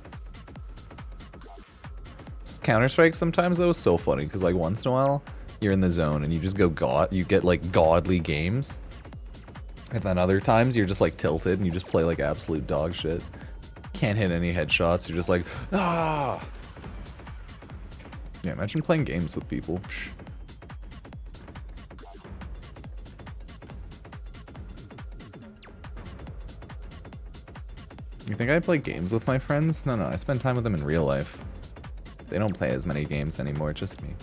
Speaker 1: Counter-Strike sometimes though is so funny because like once in a while you're in the zone and you just go you get like godly games, and then other times you're just like tilted and you just play like absolute dog shit. Can't hit any headshots. You're just like ah. Yeah, imagine playing games with people. Psh. You think I play games with my friends? No, I spend time with them in real life. They don't play as many games anymore, just me.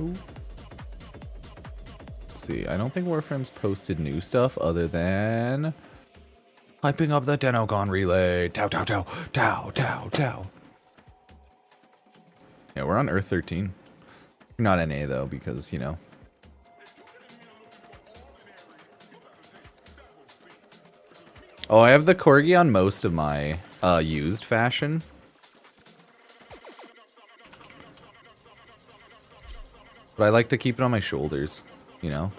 Speaker 1: Ooh. Let's see, I don't think Warframe's posted new stuff other than hyping up the Tennocon relay. Tow, tow, tow, tow, tow, tow. Yeah, we're on Earth 13. Not NA though, because, you know. Oh, I have the corgi on most of my used fashion. But I like to keep it on my shoulders, you know.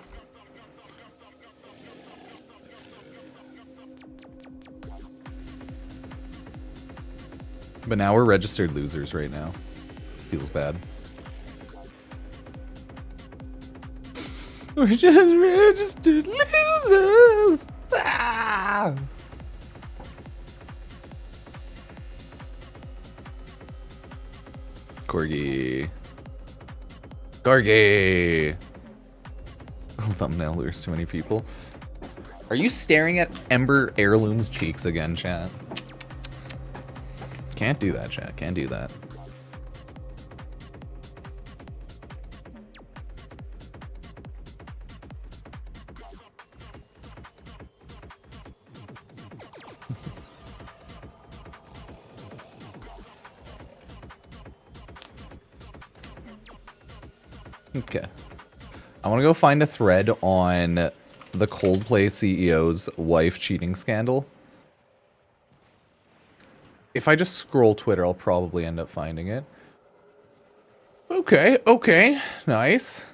Speaker 1: But now we're registered losers right now. Feels bad. We're just registered losers! Ah! Corgi. Corgi! Oh, thumbnail, there's too many people. Are you staring at Ember Heirloom's cheeks again, chat? Can't do that, chat. Can't do that. Okay. I want to go find a thread on the Coldplay CEO's wife cheating scandal. If I just scroll Twitter, I'll probably end up finding it. Okay, okay. Nice.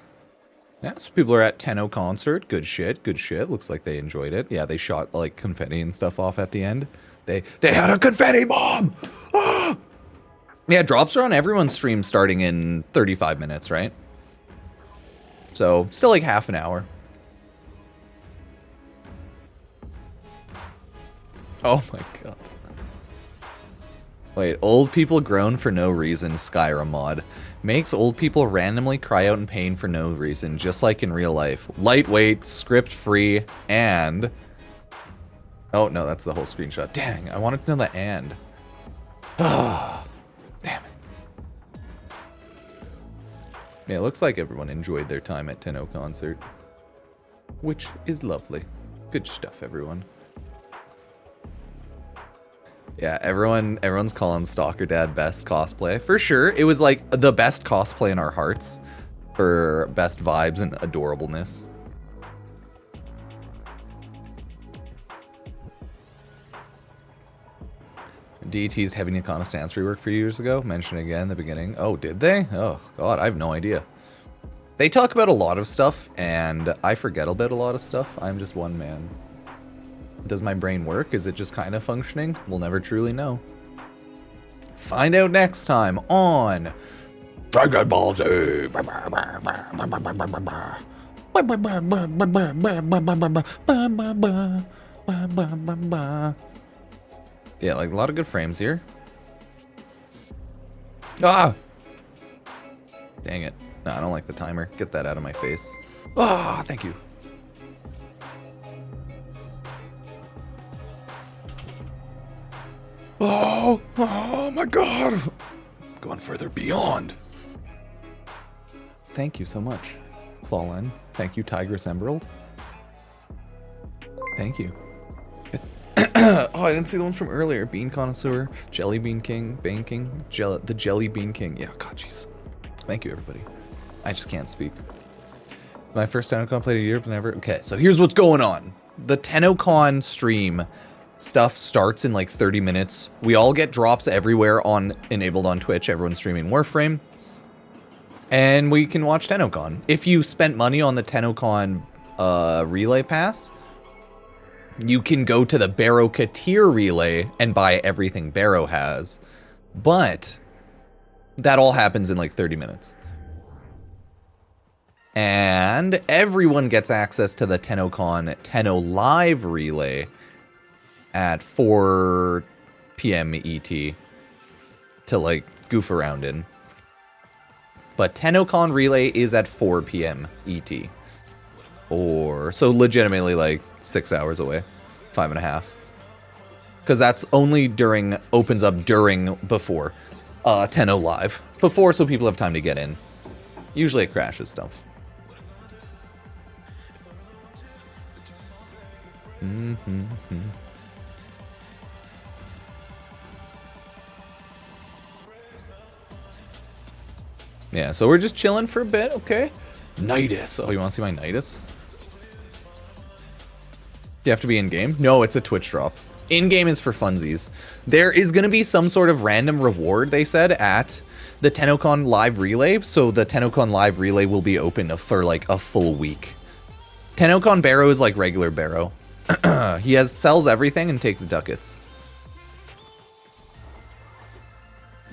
Speaker 1: Yeah, so people are at Tenno concert. Good shit, good shit. Looks like they enjoyed it. Yeah, they shot like confetti and stuff off at the end. They had a confetti bomb! Ah! Yeah, drops are on everyone's stream starting in 35 minutes, right? So, still like half an hour. Oh my god. Wait, old people groan for no reason, Skyrim mod. Makes old people randomly cry out in pain for no reason, just like in real life. Lightweight, script-free, and... Oh, no, that's the whole screenshot. Dang, I wanted to know the and. Ah, damn it. Yeah, it looks like everyone enjoyed their time at Tenno concert. Which is lovely. Good stuff, everyone. Yeah, everyone's calling Stalker Dad best cosplay. For sure, it was like the best cosplay in our hearts for best vibes and adorableness. DT's Heavy Nikana stance rework 3 years ago. Mentioned again in the beginning. Oh, did they? Oh, God, I have no idea. They talk about a lot of stuff, and I forget about a lot of stuff. I'm just one man. Does my brain work? Is it just kind of functioning? We'll never truly know. Find out next time on Dragon Ball Z. Yeah, like a lot of good frames here. Ah! Dang it. No, I don't like the timer. Get that out of my face. Ah, thank you. Oh my god. Going further beyond. Thank you so much, Clawline. Thank you, Tigress Emerald. Thank you. Oh, I didn't see the one from earlier. Bean Connoisseur, Jelly Bean King, Bane King, the Jelly Bean King. Yeah, god, jeez. Thank you, everybody. I just can't speak. My first Tennocon played a year, but never. Okay, so here's what's going on. The Tennocon stream stuff starts in like 30 minutes. We all get drops everywhere enabled on Twitch. Everyone's streaming Warframe. And we can watch Tennocon. If you spent money on the Tennocon relay pass, you can go to the Baro Katir relay and buy everything Baro has. But that all happens in like 30 minutes. And everyone gets access to the Tennocon Tenno Live relay at 4 p.m. ET to like goof around in. But Tennocon relay is at 4 p.m. ET. So legitimately like 6 hours away. 5.5. Because that's only opens up before Tenno Live. Before, so people have time to get in. Usually it crashes stuff. Yeah, so we're just chilling for a bit, okay? Nidus. Oh, you want to see my Nidus? You have to be in-game? No, it's a Twitch drop. In-game is for funsies. There is going to be some sort of random reward, they said, at the Tennocon Live Relay. So the Tennocon Live Relay will be open for like a full week. Tennocon Baro is like regular Baro. He sells everything and takes ducats.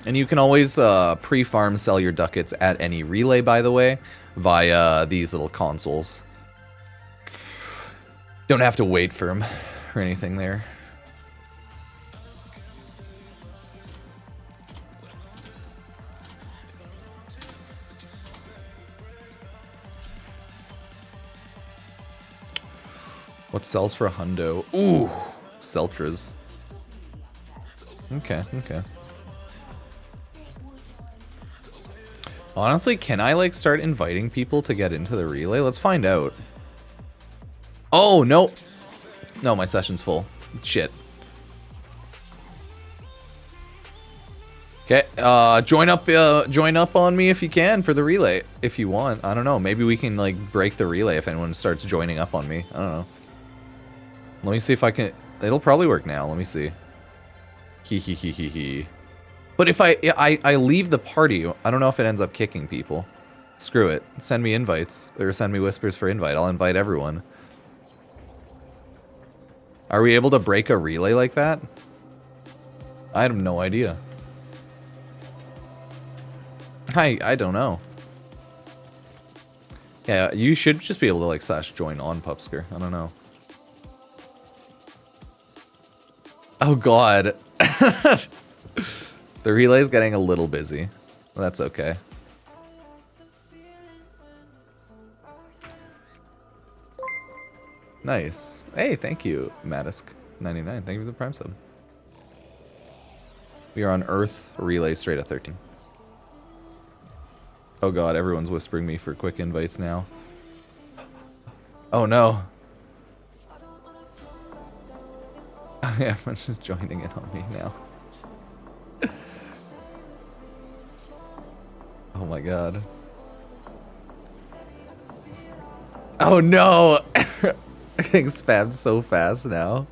Speaker 1: And you can always pre-farm sell your ducats at any relay, by the way, via these little consoles. Don't have to wait for them or anything there. What sells for $100? Ooh, Seltras. Okay, okay. Honestly, can I like start inviting people to get into the relay? Let's find out. Oh, no. No, my session's full. Shit. Okay, join up on me if you can for the relay, if you want. I don't know. Maybe we can like break the relay if anyone starts joining up on me. I don't know. Let me see if I can. It'll probably work now. Let me see. Hee. But if I leave the party, I don't know if it ends up kicking people. Screw it. Send me invites or send me whispers for invite. I'll invite everyone. Are we able to break a relay like that? I have no idea. I don't know. Yeah, you should just be able to like /join on Pupsker. I don't know. Oh god. The relay's getting a little busy. That's okay. Nice. Hey, thank you, Madisk99. Thank you for the Prime sub. We are on Earth relay straight at 13. Oh god, everyone's whispering me for quick invites now. Oh no. Yeah, everyone's just joining in on me now. Oh my god. Oh no! Getting spammed so fast now.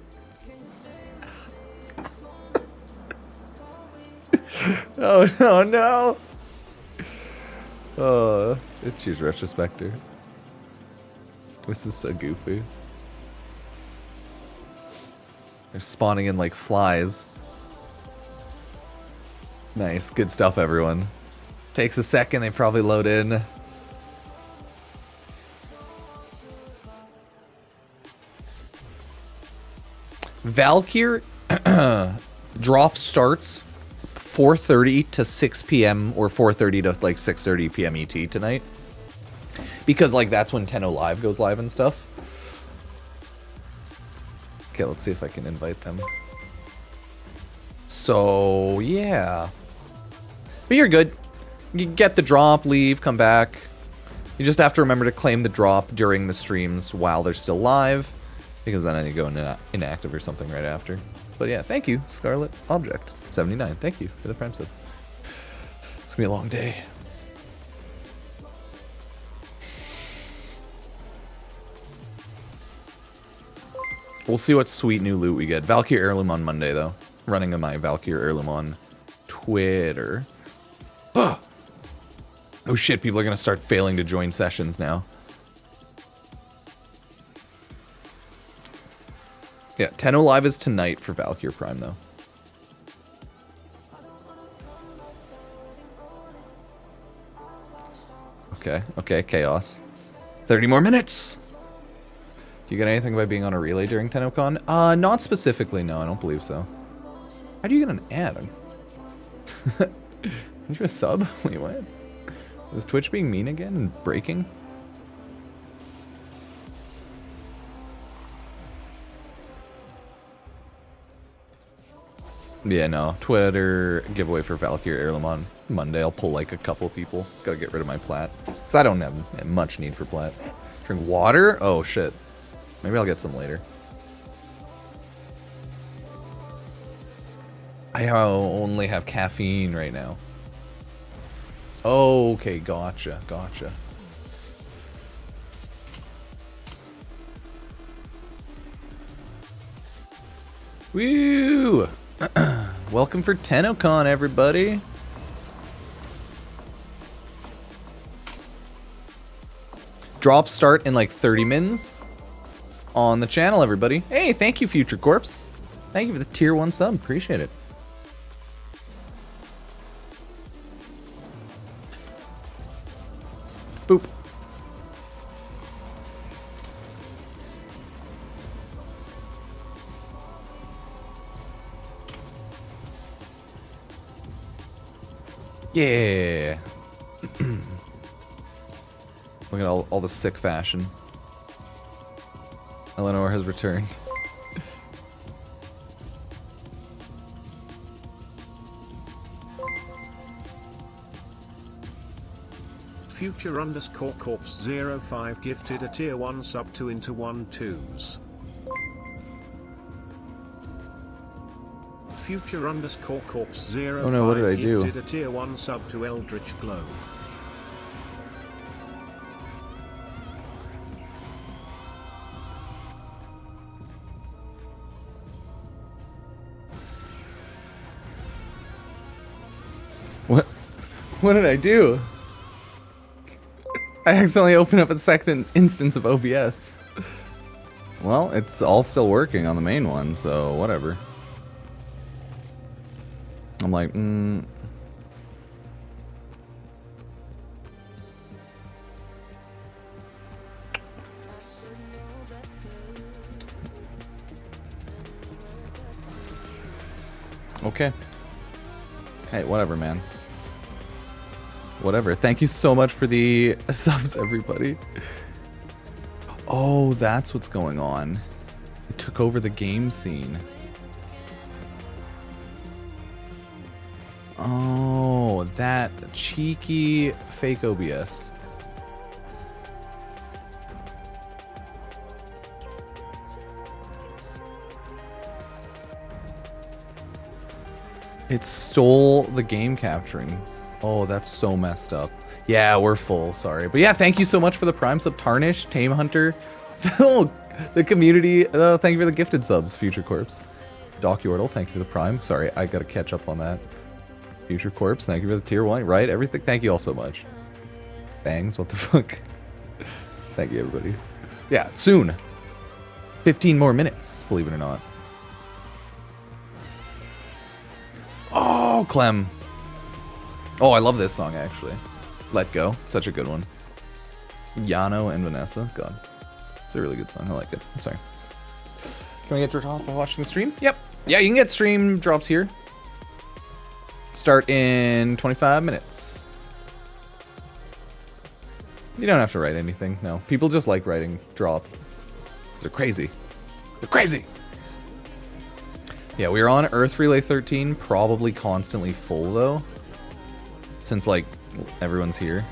Speaker 1: Oh no, no! Cheers, Retrospector. This is so goofy. They're spawning in like flies. Nice, good stuff, everyone. Takes a second, they probably load in. Valkyr drop starts 4:30 to 6 p.m. or 4:30 to like 6:30 p.m. ET tonight. Because like that's when Tenno Live goes live and stuff. Okay, let's see if I can invite them. So, yeah. But you're good. You get the drop, leave, come back. You just have to remember to claim the drop during the streams while they're still live. Because then I go into inactive or something right after. But yeah, thank you, Scarlet Object 79. Thank you for the Prime sub. It's gonna be a long day. We'll see what sweet new loot we get. Valkyr Heirloom on Monday, though. Running my Valkyr Heirloom on Twitter. Oh shit, people are gonna start failing to join sessions now. Yeah, Tenno Live is tonight for Valkyr Prime, though. Okay, Chaos. 30 more minutes! Do you get anything by being on a relay during Tennocon? Not specifically, no, I don't believe so. How do you get an ad? Did you a sub? Wait, what? Is Twitch being mean again and breaking? Yeah, no. Twitter giveaway for Valkyr Heirloom on Monday. I'll pull like a couple people. Gotta get rid of my plat. Because I don't have much need for plat. Drink water? Oh, shit. Maybe I'll get some later. I only have caffeine right now. Okay, gotcha. Woo! Welcome for Tennocon, everybody. Drops start in like 30 mins on the channel, everybody. Hey, thank you, Future Corpse. Thank you for the tier 1 sub. Appreciate it. Boop. Yeah. Look at all the sick fashion. Eleanor has returned.
Speaker 5: Future_Corpse05 gifted a tier 1 sub to into 1-2s. Future_Corpse05
Speaker 1: oh no, what did I do?
Speaker 5: gifted a tier 1 sub to Eldritch Glow.
Speaker 1: What did I do? I accidentally opened up a second instance of OBS. Well, it's all still working on the main one, so whatever. I'm like, Okay. Hey, whatever, man. Whatever. Thank you so much for the subs, everybody. Oh, that's what's going on. It took over the game scene. Oh, that cheeky fake OBS. It stole the game capturing. Oh, that's so messed up. Yeah, we're full, sorry. But yeah, thank you so much for the Prime sub. Tarnish, Tame Hunter, oh, the community. Thank you for the gifted subs, Future Corpse. Doc Yordle, thank you for the Prime. Sorry, I gotta catch up on that. Future Corpse, thank you for the tier 1, right? Everything, thank you all so much. Bangs, what the fuck? Thank you, everybody. Yeah, soon. 15 more minutes, believe it or not. Oh, Clem. Oh, I love this song, actually. Let Go. Such a good one. Yano and Vanessa. God. It's a really good song. I like it. I'm sorry. Can we get your top by watching the stream? Yep. Yeah, you can get stream drops here. Start in 25 minutes. You don't have to write anything. No. People just like writing drop. 'Cause they're crazy. They're crazy. Yeah, we are on Earth Relay 13. Probably constantly full, though. Since, like, everyone's here.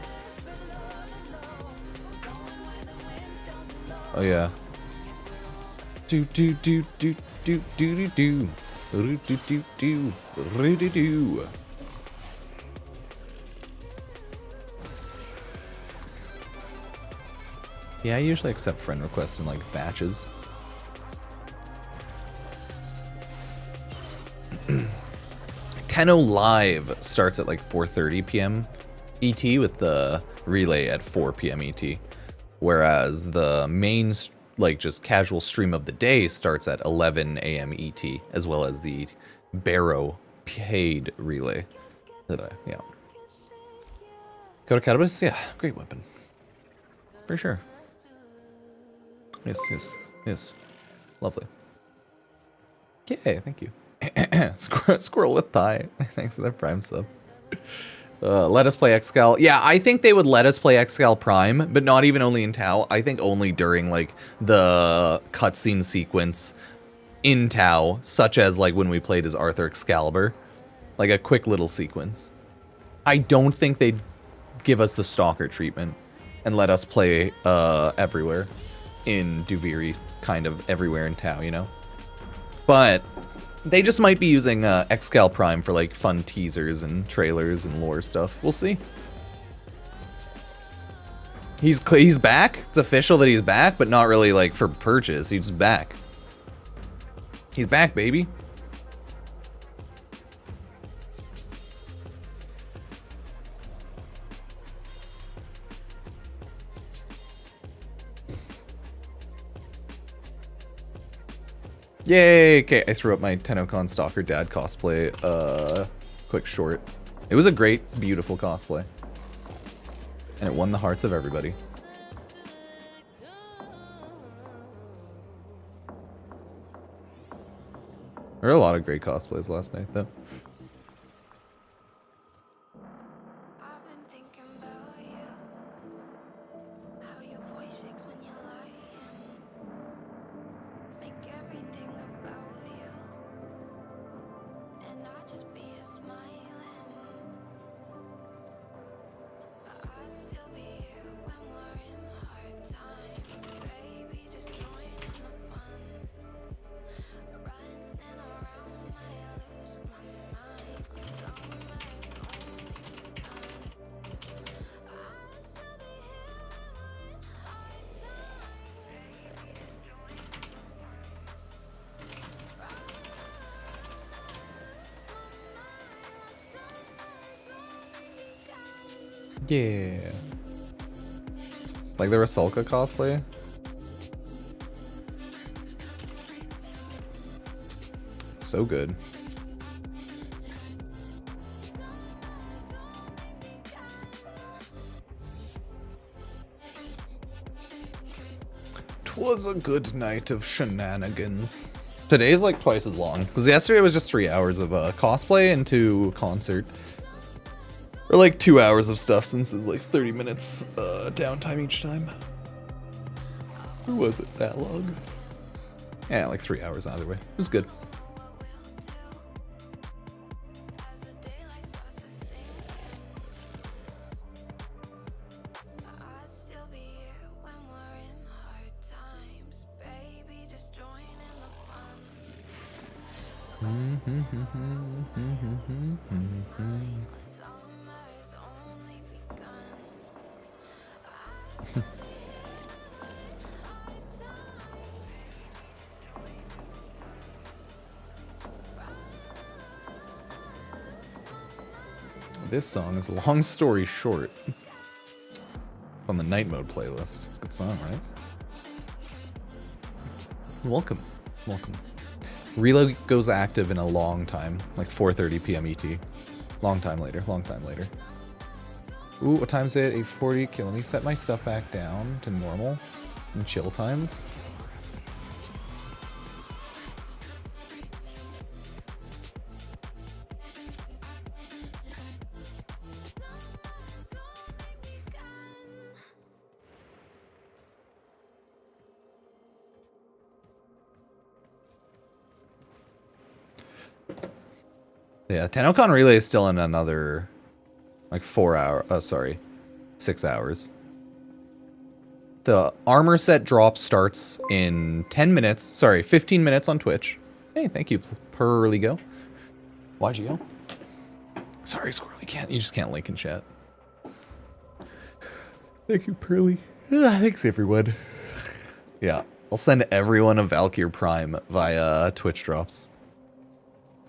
Speaker 1: Oh, yeah. Do do do do do do do do do do do do do do do. Yeah, I usually accept friend requests in like batches. Tenno Live starts at like 4:30 p.m. ET with the relay at 4 p.m. ET, whereas the main like just casual stream of the day starts at 11 a.m. ET, as well as the Baro paid relay. Yeah. Go to Cannabis? Yeah, great weapon. For sure. Yes, yes, yes. Lovely. Yay, thank you. Squirrel with thigh. Thanks for that Prime sub. Let us play Excal. Yeah, I think they would let us play Excal Prime, but not even only in Tau. I think only during like the cutscene sequence in Tau, such as like when we played as Arthur Excalibur. Like a quick little sequence. I don't think they'd give us the Stalker treatment and let us play everywhere in Duviri, kind of everywhere in Tau, you know? But they just might be using Excal Prime for like fun teasers and trailers and lore stuff. We'll see. He's back. It's official that he's back, but not really like for purchase. He's just back. He's back, baby. Yay! Okay, I threw up my Tennocon Stalker Dad cosplay, quick short. It was a great, beautiful cosplay. And it won the hearts of everybody. There were a lot of great cosplays last night, though. Yeah. Like the Rulka cosplay? So good. Twas a good night of shenanigans. Today's like twice as long, because yesterday was just 3 hours of cosplay into concert. Or like 2 hours of stuff, since it's like 30 minutes downtime each time. Or was it that long? Yeah, like 3 hours either way. It was good. This song is long story short. On the night mode playlist. It's a good song, right? Welcome. Welcome. Reload goes active in a long time, like 4:30 p.m. ET. Long time later, long time later. Ooh, what time is it? 8:40. Okay, let me set my stuff back down to normal and chill times. Yeah, Tennocon Relay is still in another, like 6 hours. The armor set drop starts in 10 minutes. Sorry, 15 minutes on Twitch. Hey, thank you, Pearly-Go. Why'd you go? Sorry, Squirrel, you just can't link in chat. Thank you, Pearly. Thanks, everyone. Yeah, I'll send everyone a Valkyr Prime via Twitch drops.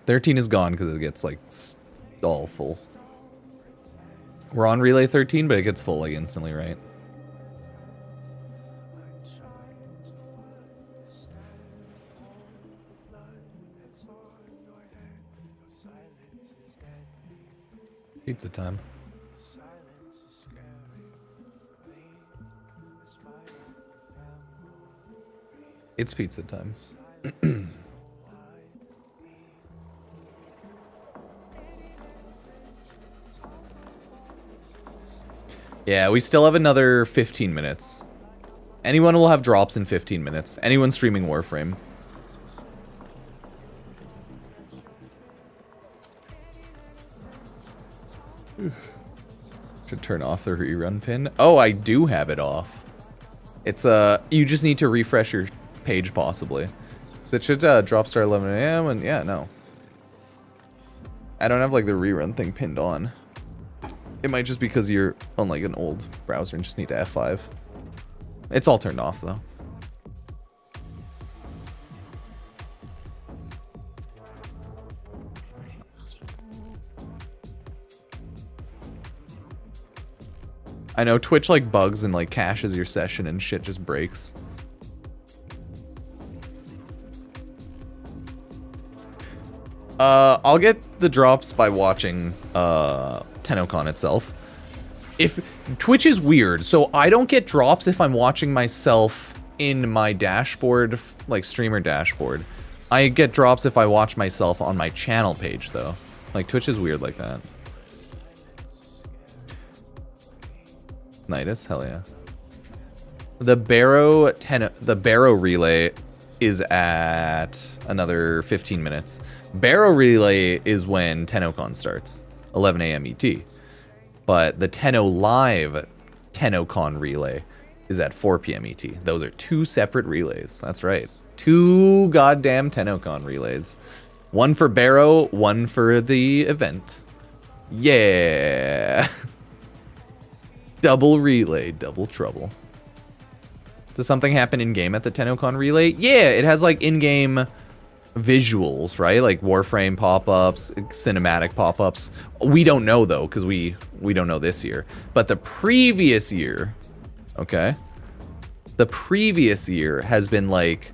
Speaker 1: 13 is gone because it gets like all full. We're on relay 13, but it gets full like instantly, right? Pizza time. It's pizza time. Yeah, we still have another 15 minutes. Anyone will have drops in 15 minutes. Anyone streaming Warframe. Should turn off the rerun pin. Oh, I do have it off. It's you just need to refresh your page possibly. That should drop start 11 a.m. and yeah, no. I don't have like the rerun thing pinned on. It might just because you're on like an old browser and just need to F5. It's all turned off though. I know Twitch like bugs and like caches your session and shit just breaks. I'll get the drops by watching Tennocon itself. If Twitch is weird, so I don't get drops if I'm watching myself in my dashboard, like streamer dashboard. I get drops if I watch myself on my channel page though. Like Twitch is weird like that. Nidus, hell yeah. The Baro relay is at another 15 minutes. Baro relay is when Tennocon starts, 11 a.m. ET. But the Tenno live Tennocon relay is at 4 p.m. ET. Those are two separate relays. That's right. Two goddamn Tennocon relays. One for Baro, one for the event. Yeah. Double relay, double trouble. Does something happen in-game at the Tennocon relay? Yeah, it has like in-game visuals, right? Like Warframe pop-ups, cinematic pop-ups. We don't know though, because we don't know this year. But the previous year, okay? The previous year has been like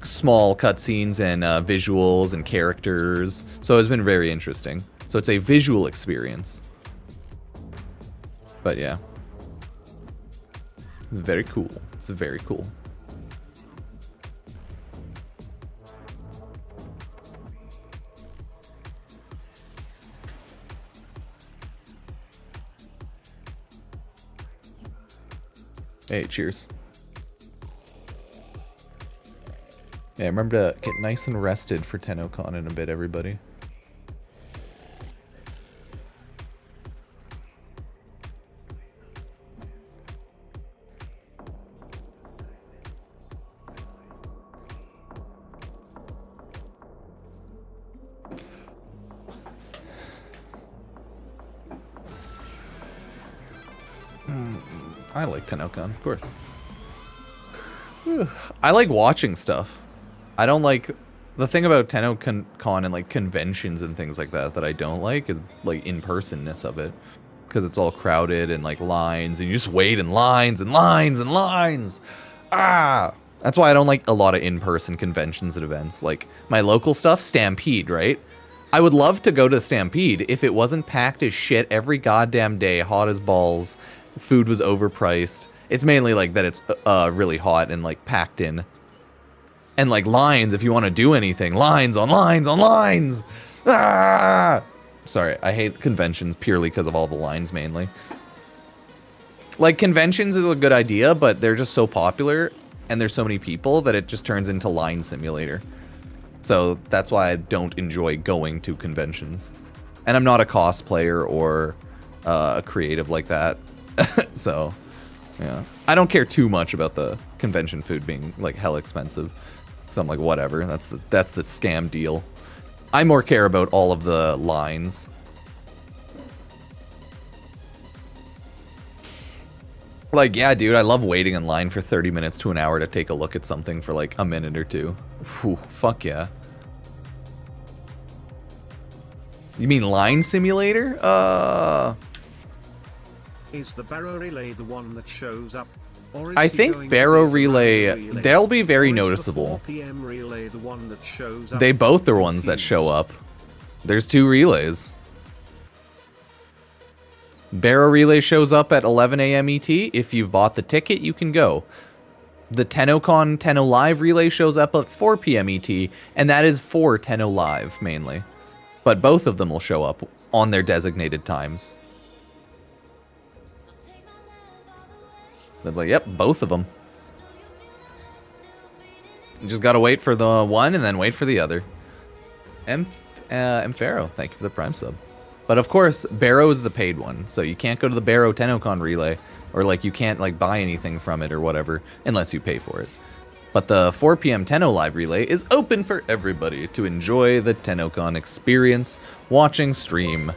Speaker 1: small cutscenes and visuals and characters. So it's been very interesting. So it's a visual experience. But yeah. Very cool. It's very cool. Hey, cheers. Yeah, remember to get nice and rested for Tennocon in a bit, everybody. I like Tennocon, of course. I like watching stuff. I don't like... The thing about Tennocon and like conventions and things like that I don't like is like in-personness of it. because it's all crowded and like lines, and you just wait in lines and lines and lines. Ah, that's why I don't like a lot of in-person conventions and events. Like my local stuff, Stampede, right? I would love to go to Stampede if it wasn't packed as shit every goddamn day, hot as balls, food was overpriced. It's mainly like that it's really hot and like packed in. And like lines, if you want to do anything, lines on lines on lines. Ah! Sorry, I hate conventions purely because of all the lines mainly. Like conventions is a good idea, but they're just so popular and there's so many people that it just turns into line simulator. So that's why I don't enjoy going to conventions. And I'm not a cosplayer or a creative like that. So, yeah. I don't care too much about the convention food being like hell expensive. So I'm like, whatever, that's the scam deal. I more care about all of the lines. Like, yeah, dude, I love waiting in line for 30 minutes to an hour to take a look at something for like a minute or two. Whew, fuck yeah. You mean line simulator?
Speaker 5: Is the Baro relay the one that shows up? Or is
Speaker 1: I
Speaker 5: he
Speaker 1: think
Speaker 5: going to
Speaker 1: Baro
Speaker 5: be the
Speaker 1: relay,
Speaker 5: relay?
Speaker 1: they'll be very
Speaker 5: Or is the
Speaker 1: noticeable.
Speaker 5: 4 PM relay the one that shows up?
Speaker 1: They both are ones that show up. There's 2 relays. Baro relay shows up at 11 a.m. ET. If you've bought the ticket, you can go. The Tennocon Tenno Live relay shows up at 4 p.m. ET, and that is for Tenno Live mainly. But both of them will show up on their designated times. It's like, yep, both of them. You just gotta wait for the one and then wait for the other. Pharaoh, thank you for the Prime sub. But of course, Baro is the paid one, so you can't go to the Baro Tennocon relay, or like you can't like buy anything from it or whatever, unless you pay for it. But the 4 p.m. Tenno Live relay is open for everybody to enjoy the Tennocon experience, watching stream.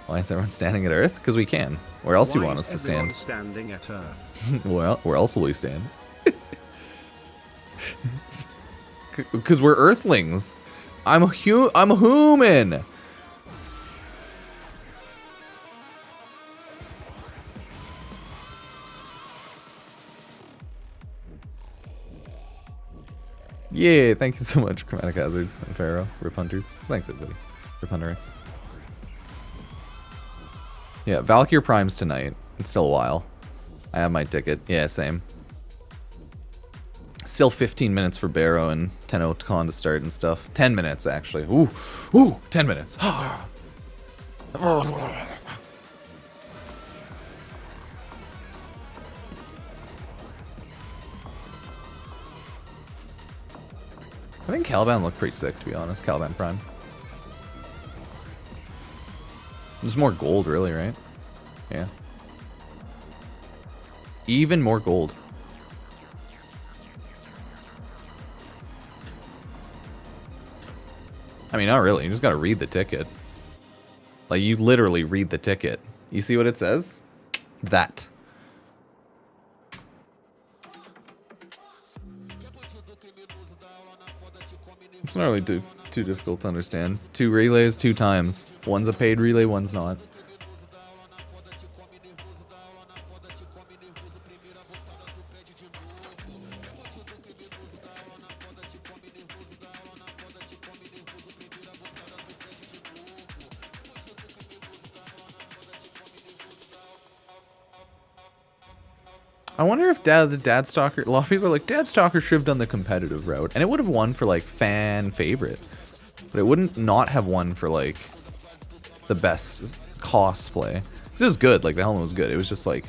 Speaker 1: Why is everyone standing at Earth? Because we can. Where else do you want us to stand?
Speaker 5: Standing at Earth?
Speaker 1: Well, where else will we stand? Because we're Earthlings. I'm a human. Yeah, thank you so much, Chromatic Hazards and Pharaoh, Rip Hunters. Thanks, everybody. Rip Hunter X. Yeah, Valkyr Prime's tonight. It's still a while. I have my ticket. Yeah, same. Still 15 minutes for Baro and Tennocon to start and stuff. 10 minutes, actually. Ooh, 10 minutes. I think Caliban looked pretty sick, to be honest. Caliban Prime. There's more gold, really, right? Yeah. Even more gold. I mean, not really. You just gotta read the ticket. Like, you literally read the ticket. You see what it says? That. It's not really too difficult to understand. 2 relays, 2 times. One's a paid relay, one's not. I wonder if the Dad Stalker, a lot of people are like, Dad Stalker should have done the competitive route, and it would have won for like fan favorite, but it wouldn't not have won for like the best cosplay, because it was good, like the helmet was good, it was just like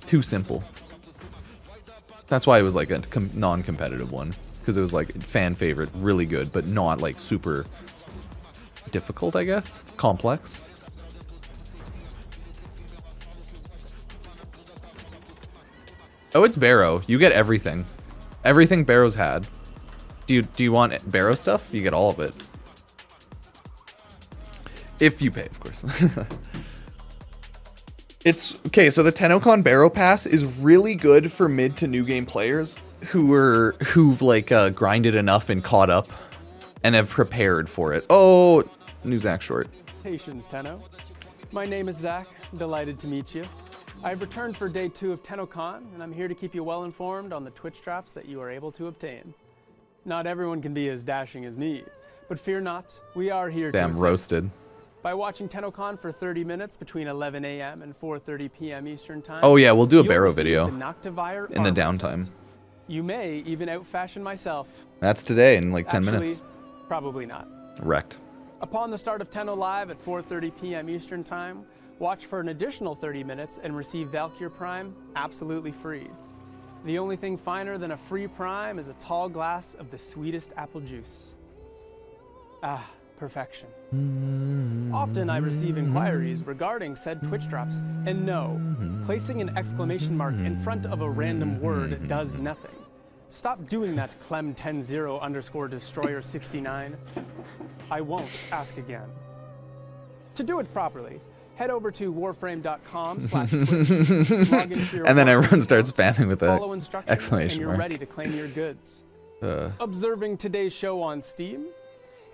Speaker 1: too simple. That's why it was like a non-competitive one, because it was like fan favorite, really good, but not like super difficult, I guess, complex. Oh, it's Baro. You get everything. Everything Baro's had. Do you want Baro stuff? You get all of it. If you pay, of course. It's okay, so the Tennocon Baro Pass is really good for mid to new game players who've like grinded enough and caught up and have prepared for it. Oh, new Zach Short.
Speaker 6: Patience, Tenno. My name is Zach. Delighted to meet you. I've returned for day 2 of Tennocon, and I'm here to keep you well informed on the Twitch traps that you are able to obtain. Not everyone can be as dashing as me, but fear not, we are here to
Speaker 1: Damn,
Speaker 6: assist.
Speaker 1: roasted.
Speaker 6: By watching Tennocon for 30 minutes between 11 a.m. and 4:30 p.m. Eastern Time.
Speaker 1: Oh yeah, we'll do a
Speaker 6: you'll
Speaker 1: Baro
Speaker 6: receive
Speaker 1: video
Speaker 6: the Noctivire
Speaker 1: in the
Speaker 6: armor
Speaker 1: downtime.
Speaker 6: set. You may even outfashion myself.
Speaker 1: That's today in like 10
Speaker 6: Actually,
Speaker 1: minutes.
Speaker 6: probably not.
Speaker 1: Wrecked.
Speaker 6: Upon the start of Tenno Live at 4:30 p.m. Eastern Time, watch for an additional 30 minutes and receive Valkyr Prime absolutely free. The only thing finer than a free Prime is a tall glass of the sweetest apple juice. Ah, perfection. Often I receive inquiries regarding said Twitch drops, and no, placing an exclamation mark in front of a random word does nothing. Stop doing that clem100_destroyer69. I won't ask again. To do it properly, head over to warframe.com/Twitch, log into your
Speaker 1: And then
Speaker 6: Warframe
Speaker 1: everyone starts
Speaker 6: account,
Speaker 1: spamming with
Speaker 6: follow
Speaker 1: the
Speaker 6: instructions,
Speaker 1: exclamation
Speaker 6: and you're
Speaker 1: mark.
Speaker 6: ready to claim your goods. Observing today's show on Steam?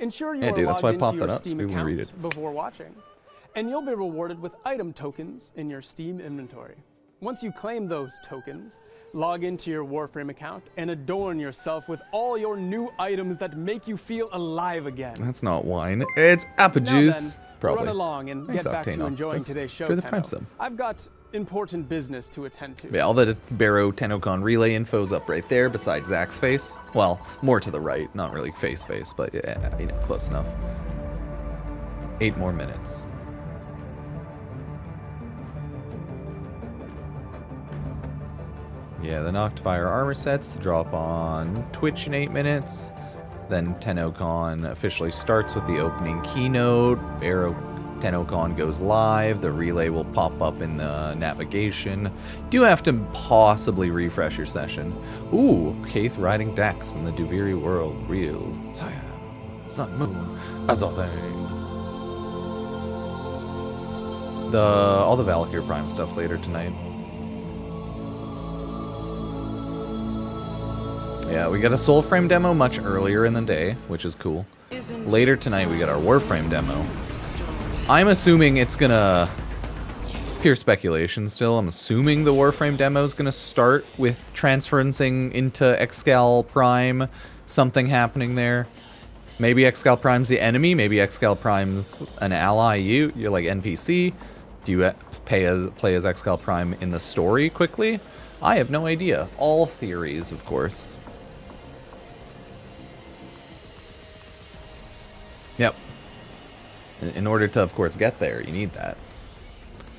Speaker 6: Ensure you
Speaker 1: Yeah,
Speaker 6: are
Speaker 1: dude, that's
Speaker 6: logged
Speaker 1: why I
Speaker 6: into
Speaker 1: popped
Speaker 6: your
Speaker 1: that up, so
Speaker 6: Steam
Speaker 1: people can read
Speaker 6: account before watching, and you'll be rewarded with item tokens in your Steam inventory. Once you claim those tokens, log into your Warframe account and adorn yourself with all your new items that make you feel alive again.
Speaker 1: That's not wine. It's apple juice.
Speaker 6: Now then,
Speaker 1: Probably.
Speaker 6: run along and
Speaker 1: Thanks,
Speaker 6: get back
Speaker 1: Octane
Speaker 6: to enjoying
Speaker 1: Octopus.
Speaker 6: today's show,
Speaker 1: For the
Speaker 6: Tenno.
Speaker 1: Prime sub.
Speaker 6: I've got important business to attend to.
Speaker 1: Yeah, all the Baro Tennocon relay info's up right there besides Zach's face. Well, more to the right, not really face, but yeah, you know, close enough. 8 more minutes. Yeah, the Noctivire armor sets to drop on Twitch in 8 minutes. Then Tennocon officially starts with the opening keynote. Baro Tennocon goes live. The relay will pop up in the navigation. Do have to possibly refresh your session. Ooh, Kaith riding Dex in the Duviri world. Real. Saya. Sun, moon, Azothe. All the Valkyr Prime stuff later tonight. Yeah, we got a Soulframe demo much earlier in the day, which is cool. Later tonight, we got our Warframe demo. I'm assuming it's gonna... Pure speculation still. I'm assuming the Warframe demo is gonna start with transferencing into Excalibur Prime. Something happening there. Maybe Excalibur Prime's the enemy. Maybe Excalibur Prime's an ally. You're like NPC. Do you play as Excalibur Prime in the story quickly? I have no idea. All theories, of course. Yep. In order to, of course, get there, you need that.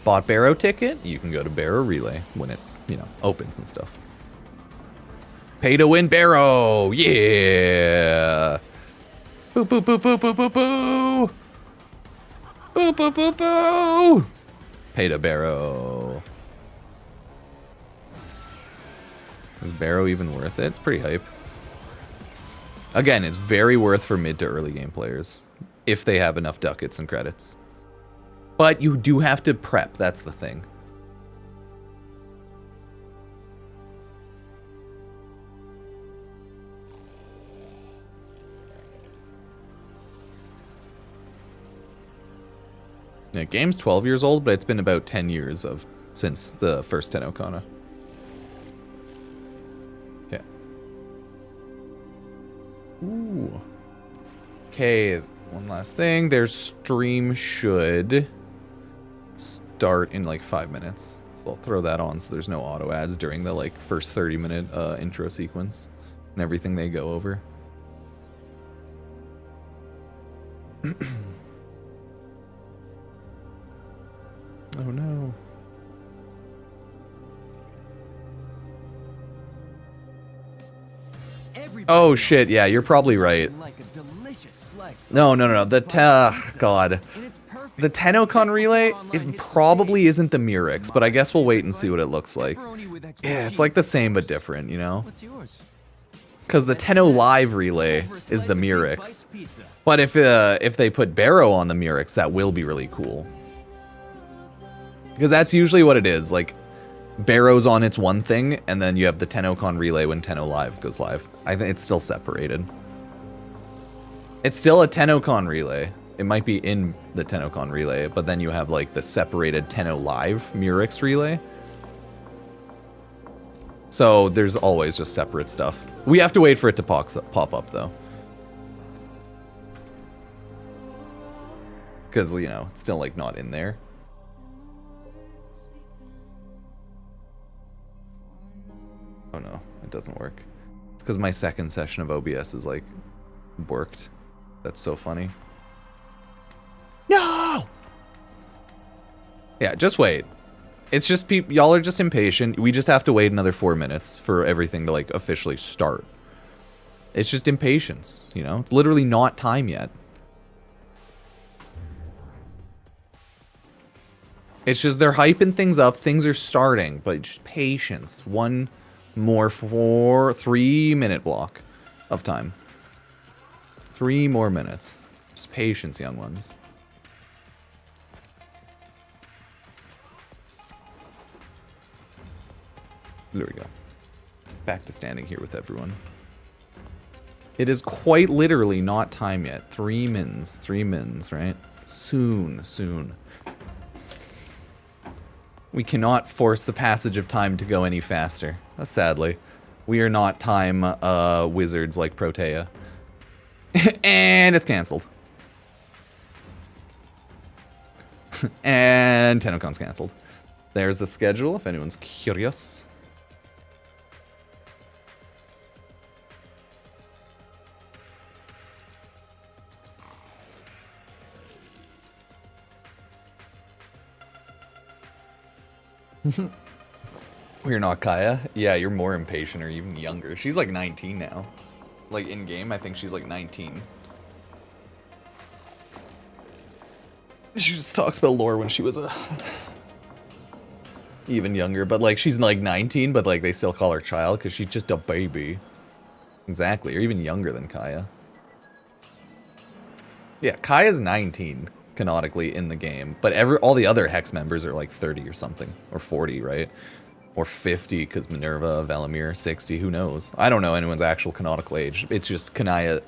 Speaker 1: Bought Baro ticket? You can go to Baro Relay when it, you know, opens and stuff. Pay to win Baro! Yeah! Boo, boo, boo, boo, boo, boo, boo! Boo, boo, boo, boo! Pay to Baro. Is Baro even worth it? It's pretty hype. Again, it's very worth for mid to early game players. If they have enough ducats and credits. But you do have to prep, that's the thing. Yeah, game's 12 years old, but it's been about 10 years since the first Tennocon. Yeah. Ooh. Okay, one last thing. Their stream should start in like 5 minutes. So I'll throw that on so there's no auto ads during the like first 30-minute intro sequence and everything they go over. Oh no. Oh shit, yeah, you're probably right. No. God. The Tennocon relay, it probably isn't the Murex, but I guess we'll wait and see what it looks like. Yeah, it's like the same but different, you know? Because the Tenno Live relay is the Murex. But if they put Baro on the Murex, that will be really cool. Because that's usually what it is, like, Baro's on its one thing, and then you have the Tennocon relay when Tenno Live goes live. I think it's still separated. It's still a Tennocon relay, It might be in the Tennocon relay, but then you have like the separated Tenno Live Murex relay. So there's always just separate stuff. We have to wait for it to pop up though. Because, you know, it's still like not in there. Oh no, it doesn't work. It's because my second session of OBS is like worked. That's so funny. No! Yeah, just wait. It's just y'all are just impatient. We just have to wait another 4 minutes for everything to like officially start. It's just impatience, you know? It's literally not time yet. It's just they're hyping things up, things are starting, but just patience. One more 3-minute block of time. 3 more minutes. Just patience, young ones. There we go. Back to standing here with everyone. It is quite literally not time yet. 3 mins, right? Soon, soon. We cannot force the passage of time to go any faster. Sadly. We are not time wizards like Protea. And it's canceled. And Tennocon's canceled. There's the schedule if anyone's curious. You're not Kaya? Yeah, you're more impatient or even younger. She's like 19 now. Like in game, I think she's like 19. She just talks about lore when she was even younger, but like she's like 19, but like they still call her child because she's just a baby. Exactly, or even younger than Kaya. Yeah, Kaya's 19 canonically in the game, but all the other Hex members are like 30 or something, or 40, right? Or 50 because Minerva, Valamir, 60, who knows? I don't know anyone's actual canonical age. It's just Kaya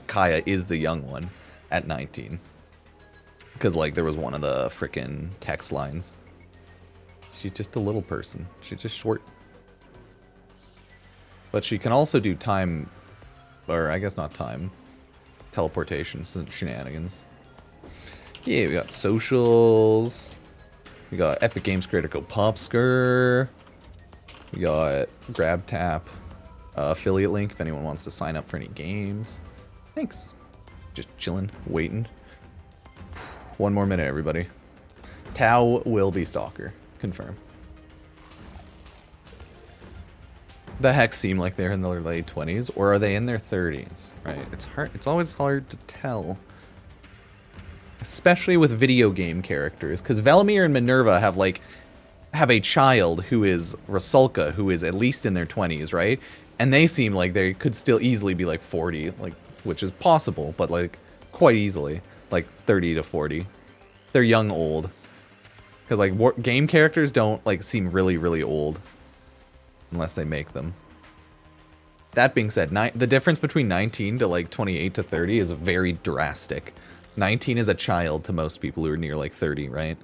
Speaker 1: is the young one at 19. Because like there was one of the frickin' text lines. She's just a little person. She's just short. But she can also do time, or I guess not time, teleportation shenanigans. Yeah, we got socials. We got Epic Games Creator Code Pupsker. We got Grab Tap affiliate link if anyone wants to sign up for any games. Thanks. Just chilling, waiting. 1 more minute, everybody. Tau will be Stalker. Confirm. The Hex seem like they're in their late 20s, or are they in their 30s? Right? It's hard. It's always hard to tell. Especially with video game characters, because Valamir and Minerva have a child who is Rusalka, who is at least in their 20s, right? And they seem like they could still easily be like 40, like, which is possible, but like quite easily, like 30 to 40. They're young old, because like game characters don't like seem really really old unless they make them. That being said, the difference between 19 to like 28 to 30 is very drastic. 19 is a child to most people who are near like 30, right?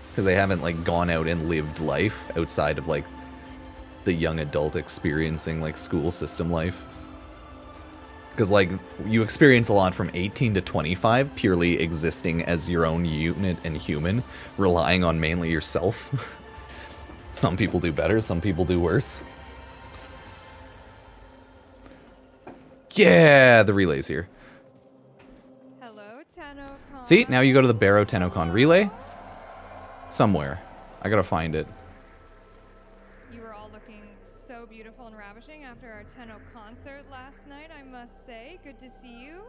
Speaker 1: Because they haven't like gone out and lived life outside of like the young adult experiencing like school system life. Because like you experience a lot from 18 to 25 purely existing as your own unit and human, relying on mainly yourself. Some people do better, some people do worse. Yeah, the relay's here.
Speaker 7: Hello, Tennocon.
Speaker 1: See, now you go to the Baro Tennocon relay. Somewhere. I gotta find it.
Speaker 7: You were all looking so beautiful and ravishing after our Tenno concert last night, I must say. Good to see you.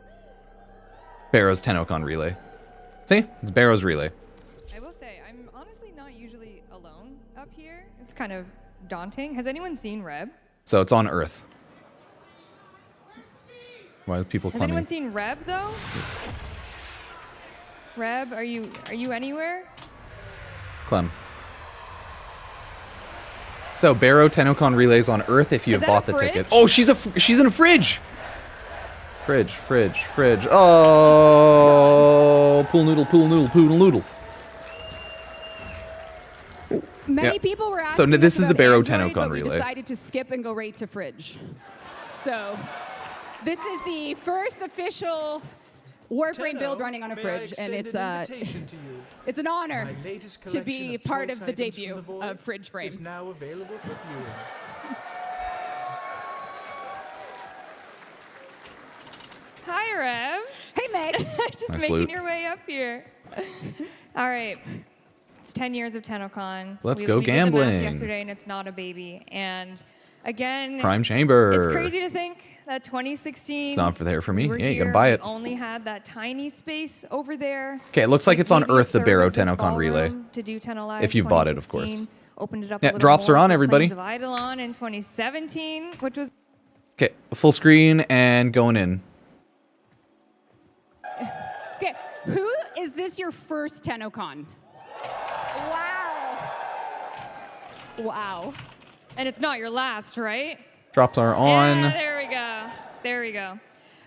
Speaker 1: Baro's Tennocon relay. See? It's Baro's relay.
Speaker 7: I will say, I'm honestly not usually alone up here. It's kind of daunting. Has anyone seen Reb?
Speaker 1: So it's on Earth. Why are people
Speaker 7: Has
Speaker 1: climbing?
Speaker 7: anyone seen Reb though? Reb, are you anywhere?
Speaker 1: Clem. So Baro Tennocon relays on Earth if you
Speaker 7: Is
Speaker 1: have
Speaker 7: that
Speaker 1: bought
Speaker 7: a
Speaker 1: the ticket.
Speaker 7: fridge?
Speaker 1: Oh, she's in a fridge. Fridge. Oh, pool noodle.
Speaker 8: Many
Speaker 1: Yeah.
Speaker 8: people were
Speaker 1: So
Speaker 8: asking
Speaker 1: this
Speaker 8: us
Speaker 1: is the
Speaker 8: about
Speaker 1: Baro
Speaker 8: Android,
Speaker 1: Tennocon
Speaker 8: but we
Speaker 1: relay.
Speaker 8: decided to skip and go right to Fridge. So this is the first official Warframe build running on a Fridge, and it's an honor to be part of the debut of Fridge Frame.
Speaker 3: Is now available for viewing.
Speaker 7: Hi, Rev.
Speaker 8: Hey, Meg.
Speaker 7: Just
Speaker 1: Nice
Speaker 7: making
Speaker 1: loot.
Speaker 7: your way up here. All right. It's 10 years of Tennocon.
Speaker 1: Let's
Speaker 7: We
Speaker 1: go
Speaker 7: did the math
Speaker 1: gambling.
Speaker 7: yesterday, and it's not a baby. And again,
Speaker 1: Prime Chamber.
Speaker 7: it's crazy to think that 2016.
Speaker 1: It's not there for me.
Speaker 7: we were
Speaker 1: Yeah, you gotta
Speaker 7: here,
Speaker 1: buy
Speaker 7: we
Speaker 1: it.
Speaker 7: only had that tiny space over there.
Speaker 1: Okay, it looks like it's on
Speaker 7: Maybe a
Speaker 1: Earth, the
Speaker 7: third
Speaker 1: Baro
Speaker 7: of this
Speaker 1: Tennocon relay.
Speaker 7: ballroom To do Live
Speaker 1: If you've bought it, of
Speaker 7: 2016.
Speaker 1: course.
Speaker 7: Opened it up
Speaker 1: Yeah,
Speaker 7: a little
Speaker 1: drops
Speaker 7: more
Speaker 1: are on,
Speaker 7: for
Speaker 1: everybody.
Speaker 7: Plains of Eidolon in 2017, which was
Speaker 1: Okay, full screen and going in.
Speaker 8: Okay, who is this your first Tennocon? Wow.
Speaker 7: and it's not your last, right?
Speaker 1: Drops are on.
Speaker 7: Yeah, there we go.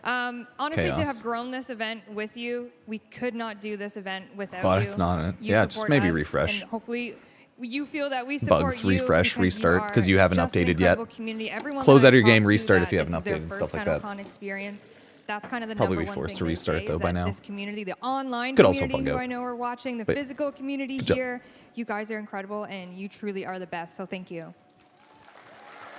Speaker 7: Honestly, to
Speaker 1: Chaos.
Speaker 7: have grown this event with you, we could not do this event without
Speaker 1: But
Speaker 7: you.
Speaker 1: it's not it.
Speaker 7: You
Speaker 1: Yeah, just
Speaker 7: support
Speaker 1: maybe
Speaker 7: us,
Speaker 1: refresh.
Speaker 7: And hopefully, you feel that we support
Speaker 1: Bugs,
Speaker 7: you
Speaker 1: refresh,
Speaker 7: because
Speaker 1: restart,
Speaker 7: are
Speaker 1: 'cause you haven't
Speaker 7: just an
Speaker 1: updated yet.
Speaker 7: incredible Community. Everyone
Speaker 1: Close
Speaker 7: that
Speaker 1: out of
Speaker 7: I
Speaker 1: your game,
Speaker 7: talk to
Speaker 1: restart
Speaker 7: that
Speaker 1: if you haven't
Speaker 7: this is their
Speaker 1: updated and stuff
Speaker 7: first
Speaker 1: like that.
Speaker 7: Tennocon experience. That's kind of the
Speaker 1: Probably
Speaker 7: number
Speaker 1: be
Speaker 7: one
Speaker 1: forced
Speaker 7: thing
Speaker 1: to
Speaker 7: they
Speaker 1: restart
Speaker 7: say
Speaker 1: though
Speaker 7: is
Speaker 1: by
Speaker 7: that
Speaker 1: now.
Speaker 7: This community, the online
Speaker 1: Could also
Speaker 7: community
Speaker 1: bug
Speaker 7: who
Speaker 1: out.
Speaker 7: I know are watching, the
Speaker 1: But
Speaker 7: physical community
Speaker 1: good job.
Speaker 7: here, you guys are incredible and you truly are the best. So thank you.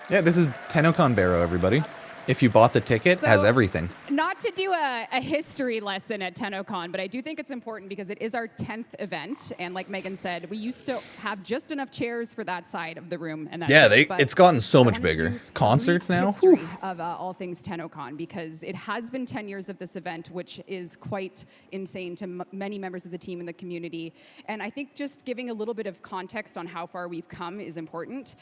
Speaker 1: Yeah, this is Tennocon Baro, everybody. If you bought the ticket, has
Speaker 8: So-
Speaker 1: everything.
Speaker 8: Not to do a history lesson at Tennocon, but I do think it's important because it is our 10th event, and like Megan said, we used to have just enough chairs for that side of the room. And that's
Speaker 1: Yeah,
Speaker 8: it. But
Speaker 1: it's gotten so
Speaker 8: I
Speaker 1: much
Speaker 8: wanted to
Speaker 1: bigger.
Speaker 8: do a
Speaker 1: Concerts
Speaker 8: brief
Speaker 1: now?
Speaker 8: history
Speaker 1: Whew.
Speaker 8: of all things Tennocon, because it has been 10 years of this event, which is quite insane to many members of the team and the community. And I think just giving a little bit of context on how far we've come is important.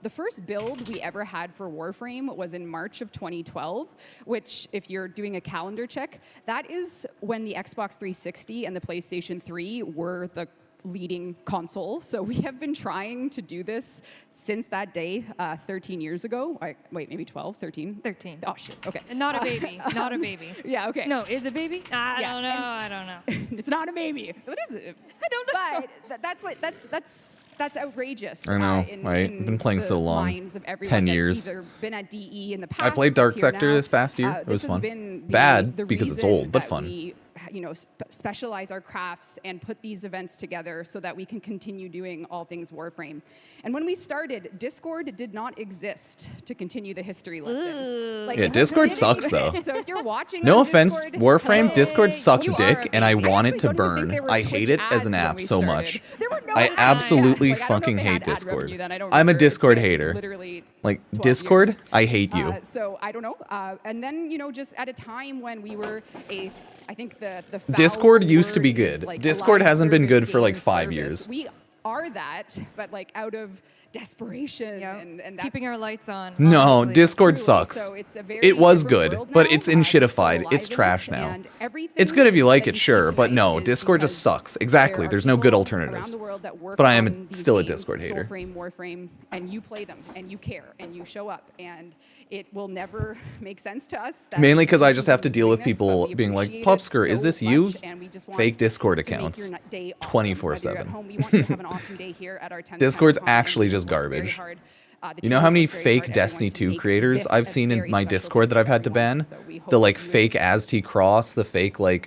Speaker 8: The first build we ever had for Warframe was in March of 2012, which, if you're doing a calendar check, that is when the Xbox 360 and the PlayStation 3 were the leading console. So we have been trying to do this since that day, 13 years ago. Wait, maybe 12, 13?
Speaker 7: 13.
Speaker 8: Oh, shit, okay.
Speaker 7: And not a baby. Not a baby.
Speaker 8: Yeah, okay.
Speaker 7: No, is it baby? I
Speaker 8: Yeah,
Speaker 7: don't know. I don't know.
Speaker 8: It's not a baby. What is it?
Speaker 7: I don't know.
Speaker 8: But that's outrageous.
Speaker 1: I know, right? I've been playing
Speaker 8: the
Speaker 1: so long.
Speaker 8: minds of everyone
Speaker 1: 10
Speaker 8: that's
Speaker 1: years.
Speaker 8: Either been at DE in the past.
Speaker 1: I played Dark
Speaker 8: that's here
Speaker 1: Sector
Speaker 8: now.
Speaker 1: this past year. It was
Speaker 8: this has
Speaker 1: fun.
Speaker 8: been
Speaker 1: Bad
Speaker 8: the
Speaker 1: because it's
Speaker 8: reason
Speaker 1: old, but
Speaker 8: that
Speaker 1: fun.
Speaker 8: We, specialize our crafts and put these events together so that we can continue doing all things Warframe. And when we started, Discord did not exist to continue the history lesson. Like,
Speaker 1: Yeah,
Speaker 8: it
Speaker 1: Discord
Speaker 8: didn't
Speaker 1: sucks,
Speaker 8: exist.
Speaker 1: though.
Speaker 8: So if you're watching
Speaker 1: No
Speaker 8: on
Speaker 1: offense,
Speaker 8: Discord,
Speaker 1: Warframe,
Speaker 8: hey,
Speaker 1: Discord sucks
Speaker 8: you are
Speaker 1: dick, and I
Speaker 8: actually
Speaker 1: want it to
Speaker 8: don't even think
Speaker 1: burn.
Speaker 8: there were
Speaker 1: I
Speaker 8: Twitch
Speaker 1: hate it as an
Speaker 8: ads when
Speaker 1: app
Speaker 8: we
Speaker 1: so
Speaker 8: started.
Speaker 1: much.
Speaker 8: There were no
Speaker 1: I
Speaker 8: ads.
Speaker 1: absolutely
Speaker 8: Like, I don't know if
Speaker 1: fucking
Speaker 8: they
Speaker 1: hate
Speaker 8: had ad
Speaker 1: Discord.
Speaker 8: revenue then. I don't
Speaker 1: I'm a
Speaker 8: remember. It's
Speaker 1: Discord
Speaker 8: been
Speaker 1: hater.
Speaker 8: Literally
Speaker 1: Like,
Speaker 8: 12
Speaker 1: Discord,
Speaker 8: years.
Speaker 1: I hate you.
Speaker 8: So I don't know. And then, just at a time when we were I think the foul
Speaker 1: Discord used to be
Speaker 8: word is,
Speaker 1: good.
Speaker 8: like, a
Speaker 1: Discord
Speaker 8: live
Speaker 1: hasn't been
Speaker 8: service
Speaker 1: good for, like,
Speaker 8: game
Speaker 1: 5
Speaker 8: service.
Speaker 1: years.
Speaker 8: We are that, but like out of desperation and that
Speaker 7: Keeping our lights on.
Speaker 1: No,
Speaker 7: honestly.
Speaker 1: Discord
Speaker 8: Truly.
Speaker 1: sucks.
Speaker 8: So it's a very
Speaker 1: It was
Speaker 8: different
Speaker 1: good,
Speaker 8: world
Speaker 1: but
Speaker 8: now.
Speaker 1: it's
Speaker 8: People
Speaker 1: enshittified.
Speaker 8: alive
Speaker 1: It's
Speaker 8: in it,
Speaker 1: trash now.
Speaker 8: and everything
Speaker 1: It's good if you like
Speaker 8: that
Speaker 1: it,
Speaker 8: see
Speaker 1: sure, but
Speaker 8: tonight
Speaker 1: no,
Speaker 8: is
Speaker 1: Discord just
Speaker 8: because
Speaker 1: sucks. Exactly.
Speaker 8: there are
Speaker 1: There's no good
Speaker 8: people
Speaker 1: alternatives.
Speaker 8: around the world that work
Speaker 1: But I am
Speaker 8: on these
Speaker 1: still a
Speaker 8: games,
Speaker 1: Discord hater.
Speaker 8: Soulframe, Warframe, and you play them, and you care, and you show up, and it will never make sense to us. that
Speaker 1: Mainly 'cause
Speaker 8: we
Speaker 1: I just have to
Speaker 8: keep
Speaker 1: deal with
Speaker 8: doing this, but
Speaker 1: people
Speaker 8: we
Speaker 1: being like,
Speaker 8: appreciate it
Speaker 1: "Pupsker, is
Speaker 8: so
Speaker 1: this you?"
Speaker 8: much, and we just want
Speaker 1: Fake Discord
Speaker 8: to make
Speaker 1: accounts.
Speaker 8: your day awesome.
Speaker 1: 24/7.
Speaker 8: Whether you're at home, we want you to have an awesome day here at our 10th
Speaker 1: Discord's
Speaker 8: Tennocon, and
Speaker 1: actually
Speaker 8: we
Speaker 1: just
Speaker 8: work very
Speaker 1: garbage.
Speaker 8: hard. The
Speaker 1: You know
Speaker 8: team
Speaker 1: how
Speaker 8: has
Speaker 1: many
Speaker 8: worked very
Speaker 1: fake
Speaker 8: hard,
Speaker 1: Destiny
Speaker 8: everyone, to
Speaker 1: 2
Speaker 8: make
Speaker 1: creators
Speaker 8: this
Speaker 1: I've
Speaker 8: a
Speaker 1: seen in
Speaker 8: very
Speaker 1: my
Speaker 8: special
Speaker 1: Discord that
Speaker 8: day
Speaker 1: I've
Speaker 8: for
Speaker 1: had to
Speaker 8: everyone.
Speaker 1: ban?
Speaker 8: So we hope
Speaker 1: The like
Speaker 8: that you
Speaker 1: fake
Speaker 8: enjoy.
Speaker 1: Asti Cross, the fake like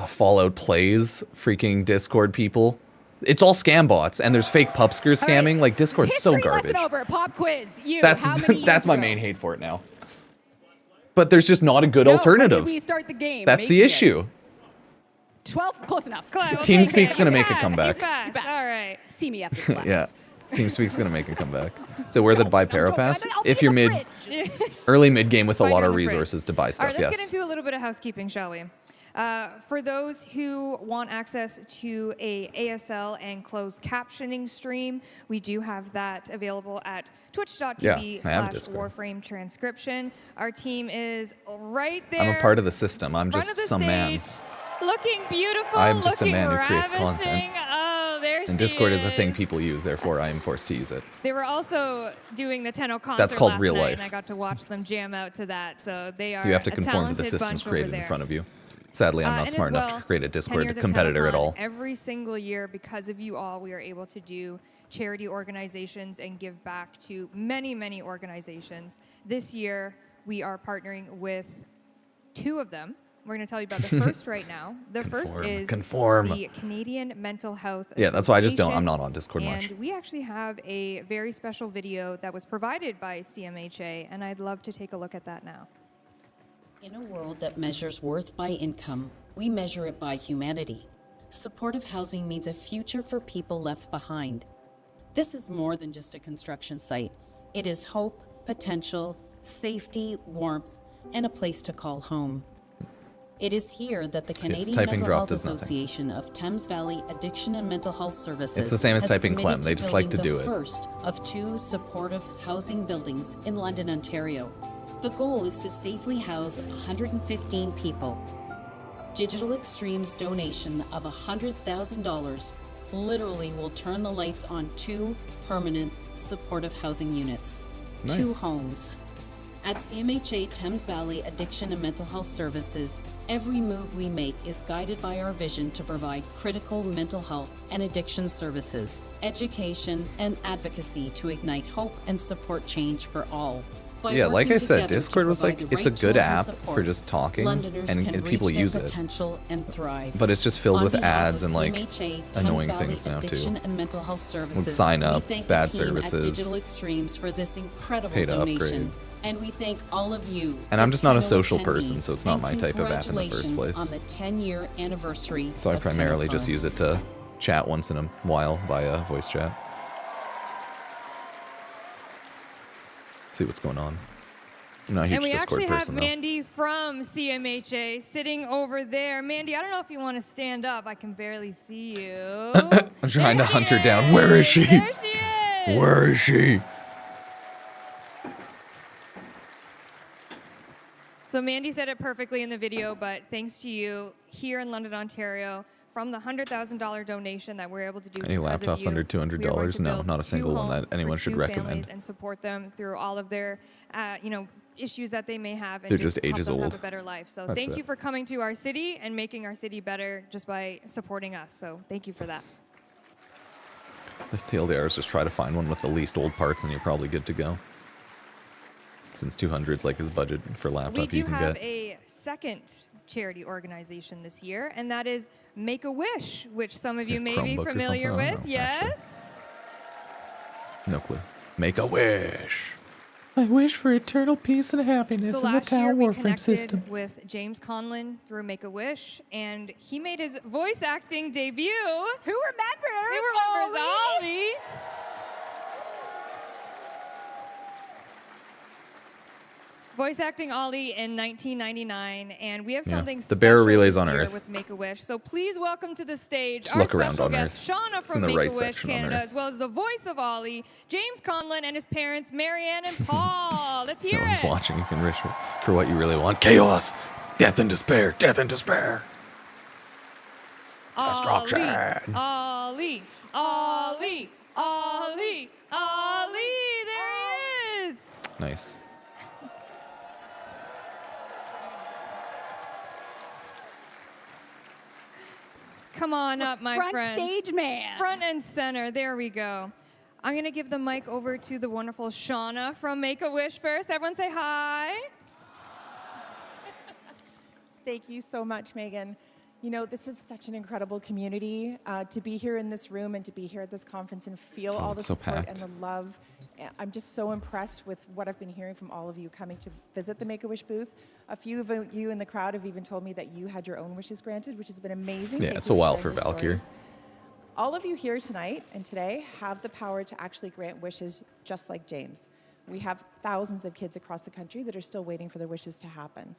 Speaker 1: Fallout Plays freaking Discord people. It's all scam bots, and there's fake Pupsker scamming. Like, Discord's so
Speaker 8: History
Speaker 1: garbage.
Speaker 8: lesson over. Pop quiz. You.
Speaker 1: That's
Speaker 8: how many
Speaker 1: that's
Speaker 8: years
Speaker 1: my
Speaker 8: ago?
Speaker 1: main hate for it now. But there's just not a good
Speaker 8: No,
Speaker 1: alternative.
Speaker 8: When did we start the game?
Speaker 1: That's the
Speaker 8: Making it.
Speaker 1: issue.
Speaker 8: 12, close enough.
Speaker 7: Clyde, we'll
Speaker 1: TeamSpeak's
Speaker 7: take it.
Speaker 1: gonna
Speaker 7: You
Speaker 1: make a
Speaker 7: passed,
Speaker 1: comeback.
Speaker 7: You passed.
Speaker 8: You passed.
Speaker 7: All right.
Speaker 8: See me after class.
Speaker 1: Yeah. TeamSpeak's gonna make a comeback. So where the buy Para Pass?
Speaker 8: I'll be
Speaker 1: If
Speaker 8: in
Speaker 1: you're
Speaker 8: the
Speaker 1: mid,
Speaker 8: fridge.
Speaker 1: early mid game with a
Speaker 7: Buy
Speaker 1: lot
Speaker 7: near
Speaker 1: of
Speaker 7: the fridge.
Speaker 1: resources to buy
Speaker 7: All
Speaker 1: stuff.
Speaker 7: right, let's
Speaker 1: Yes.
Speaker 7: get into a little bit of housekeeping, shall we? For those who want access to a ASL and closed captioning stream, we do have that available at twitch.tv
Speaker 1: Yeah, I have a Discord.
Speaker 7: /Warframe transcription. Our team is right there.
Speaker 1: I'm a part of the system. I'm
Speaker 7: front
Speaker 1: just
Speaker 7: of the
Speaker 1: some man.
Speaker 7: stage, looking beautiful,
Speaker 1: I'm just a
Speaker 7: looking
Speaker 1: man who creates
Speaker 7: ravishing.
Speaker 1: content.
Speaker 7: Oh, there
Speaker 1: And Discord is a thing
Speaker 7: is.
Speaker 1: people use, therefore I am forced to use it.
Speaker 7: They were also doing the Tennocon concert
Speaker 1: That's called
Speaker 7: last
Speaker 1: real
Speaker 7: night,
Speaker 1: life.
Speaker 7: and I got to watch them jam out to that. So they are
Speaker 1: You have to
Speaker 7: a
Speaker 1: conform to the
Speaker 7: talented
Speaker 1: systems
Speaker 7: bunch over
Speaker 1: created in
Speaker 7: there.
Speaker 1: front of you. Sadly, I'm not
Speaker 7: And
Speaker 1: smart
Speaker 7: as
Speaker 1: enough
Speaker 7: well,
Speaker 1: to create a
Speaker 7: 10
Speaker 1: Discord
Speaker 7: years of
Speaker 1: competitor at
Speaker 7: Tennocon,
Speaker 1: all.
Speaker 7: Every single year, because of you all, we are able to do charity organizations and give back to many, many organizations. This year, we are partnering with 2 of them. We're going to tell you about the first right now. The first is the Canadian Mental Health
Speaker 1: Yeah, that's why I just don't. I'm
Speaker 7: Association.
Speaker 1: not on Discord much.
Speaker 7: And we actually have a very special video that was provided by CMHA, and I'd love to take a look at that now.
Speaker 9: In a world that measures worth by income, we measure it by humanity. Supportive housing means a future for people left behind. This is more than just a construction site. It is hope, potential, safety, warmth, and a place to call home. It is here that the Canadian
Speaker 1: typing
Speaker 9: Mental
Speaker 1: drop
Speaker 9: Health
Speaker 1: does nothing.
Speaker 9: Association of Thames Valley Addiction and Mental Health Services
Speaker 1: It's the same as
Speaker 9: has
Speaker 1: typing
Speaker 9: committed
Speaker 1: Clem. They just like to
Speaker 9: building
Speaker 1: do
Speaker 9: the
Speaker 1: it.
Speaker 9: first of 2 supportive housing buildings in London, Ontario. The goal is to safely house 115 people. Digital Extreme's donation of $100,000 literally will turn the lights on 2 permanent supportive housing units.
Speaker 1: Nice.
Speaker 9: 2 homes. At CMHA Thames Valley Addiction and Mental Health Services, every move we make is guided by our vision to provide critical mental health and addiction services, education, and advocacy to ignite hope and support change for all. By
Speaker 1: Yeah, like
Speaker 9: working
Speaker 1: I said,
Speaker 9: together to
Speaker 1: Discord was
Speaker 9: provide
Speaker 1: like,
Speaker 9: the
Speaker 1: it's a
Speaker 9: right
Speaker 1: good
Speaker 9: tools and
Speaker 1: app
Speaker 9: support,
Speaker 1: for just talking,
Speaker 9: Londoners
Speaker 1: and
Speaker 9: can
Speaker 1: people
Speaker 9: reach their
Speaker 1: use it.
Speaker 9: potential and thrive.
Speaker 1: But it's just filled
Speaker 9: On
Speaker 1: with
Speaker 9: behalf
Speaker 1: ads
Speaker 9: of
Speaker 1: and like
Speaker 9: CMHA, Thames
Speaker 1: annoying
Speaker 9: Valley
Speaker 1: things now
Speaker 9: Addiction
Speaker 1: too.
Speaker 9: and Mental Health Services,
Speaker 1: sign up,
Speaker 9: we thank
Speaker 1: bad
Speaker 9: the team
Speaker 1: services,
Speaker 9: at Digital Extremes for this incredible
Speaker 1: pay to
Speaker 9: donation.
Speaker 1: upgrade.
Speaker 9: And we thank all of you.
Speaker 1: And I'm
Speaker 9: the
Speaker 1: just not a
Speaker 9: panel
Speaker 1: social person,
Speaker 9: attendees,
Speaker 1: so it's not
Speaker 9: and
Speaker 1: my type of app in the first
Speaker 9: congratulations
Speaker 1: place.
Speaker 9: on the 10-year anniversary.
Speaker 1: So I
Speaker 9: of
Speaker 1: primarily
Speaker 9: Tennocon.
Speaker 1: just use it to chat once in a while via voice chat. See what's going on. I'm not a huge
Speaker 7: And we
Speaker 1: Discord
Speaker 7: actually have
Speaker 1: person though.
Speaker 7: Mandy from CMHA sitting over there. Mandy, I don't know if you want to stand up. I can barely see you.
Speaker 1: I'm trying to hunt her down. Where is she?
Speaker 7: There she is.
Speaker 1: Where is she?
Speaker 7: So Mandy said it perfectly in the video, but thanks to you here in London, Ontario, from the $100,000 donation that we're able to do
Speaker 1: Any
Speaker 7: because of
Speaker 1: laptops
Speaker 7: you,
Speaker 1: under
Speaker 7: we are going
Speaker 1: $200?
Speaker 7: to
Speaker 1: No,
Speaker 7: build
Speaker 1: not a
Speaker 7: 2
Speaker 1: single one that
Speaker 7: homes for
Speaker 1: anyone should
Speaker 7: 2
Speaker 1: recommend.
Speaker 7: families and support them through all of their, issues that they may have, and
Speaker 1: They're just
Speaker 7: help
Speaker 1: ages
Speaker 7: them
Speaker 1: old.
Speaker 7: have a better life. So
Speaker 1: That's
Speaker 7: thank
Speaker 1: it.
Speaker 7: you for coming to our city and making our city better just by supporting us. So thank you for that.
Speaker 1: The TLDR is just try to find one with the least old parts, and you're probably good to go. Since 200 is like his budget for
Speaker 7: We
Speaker 1: laptop
Speaker 7: do
Speaker 1: you can
Speaker 7: have
Speaker 1: get.
Speaker 7: a second charity organization this year, and that is Make-A-Wish, which some of you may be
Speaker 1: Chromebook or
Speaker 7: familiar
Speaker 1: something? I don't
Speaker 7: with.
Speaker 1: know, actually.
Speaker 7: Yes.
Speaker 1: No clue. Make a wish. I wish for eternal peace and happiness
Speaker 7: So
Speaker 1: in the
Speaker 7: last year
Speaker 1: town
Speaker 7: we
Speaker 1: Warframe
Speaker 7: connected
Speaker 1: system.
Speaker 7: with James Conlon through Make-A-Wish, and he made his voice acting debut.
Speaker 2: Who remembers?
Speaker 7: Who remembers
Speaker 2: Ollie?
Speaker 7: Ollie? Voice acting Ollie in 1999, and we have
Speaker 1: Yeah.
Speaker 7: something
Speaker 1: The
Speaker 7: special
Speaker 1: Baro relays
Speaker 7: this
Speaker 1: on
Speaker 7: year
Speaker 1: Earth.
Speaker 7: with Make-A-Wish. So please welcome to the stage
Speaker 1: Just
Speaker 7: our
Speaker 1: look around
Speaker 7: special
Speaker 1: on
Speaker 7: guest,
Speaker 1: Earth.
Speaker 7: Shauna
Speaker 1: It's
Speaker 7: from
Speaker 1: in the right
Speaker 7: Make-A-Wish
Speaker 1: section on
Speaker 7: Canada,
Speaker 1: Earth.
Speaker 7: as well as the voice of Ollie, James Conlon, and his parents, Marianne and Paul. Let's hear
Speaker 1: No one's
Speaker 7: it.
Speaker 1: watching. You can wish for what you really want. Chaos, death and despair, death and despair. Destruction.
Speaker 7: Ollie, Ollie, Ollie, Ollie. There he is.
Speaker 1: Nice.
Speaker 7: Come on up, my
Speaker 2: Front
Speaker 7: friends.
Speaker 2: stage man.
Speaker 7: Front and center. There we go. I'm going to give the mic over to the wonderful Shauna from Make-A-Wish first. Everyone say hi.
Speaker 10: Thank you so much, Megan. You know, this is such an incredible community. To be here in this room and to be here at this conference and feel all the
Speaker 1: it's so
Speaker 10: support and
Speaker 1: packed.
Speaker 10: the love. I'm just so impressed with what I've been hearing from all of you coming to visit the Make-A-Wish booth. A few of you in the crowd have even told me that you had your own wishes granted, which has been amazing.
Speaker 1: Yeah,
Speaker 10: Thank
Speaker 1: it's
Speaker 10: you
Speaker 1: a while
Speaker 10: sharing
Speaker 1: for
Speaker 10: your
Speaker 1: Valkyr.
Speaker 10: stories. All of you here tonight and today have the power to actually grant wishes just like James. We have thousands of kids across the country that are still waiting for their wishes to happen.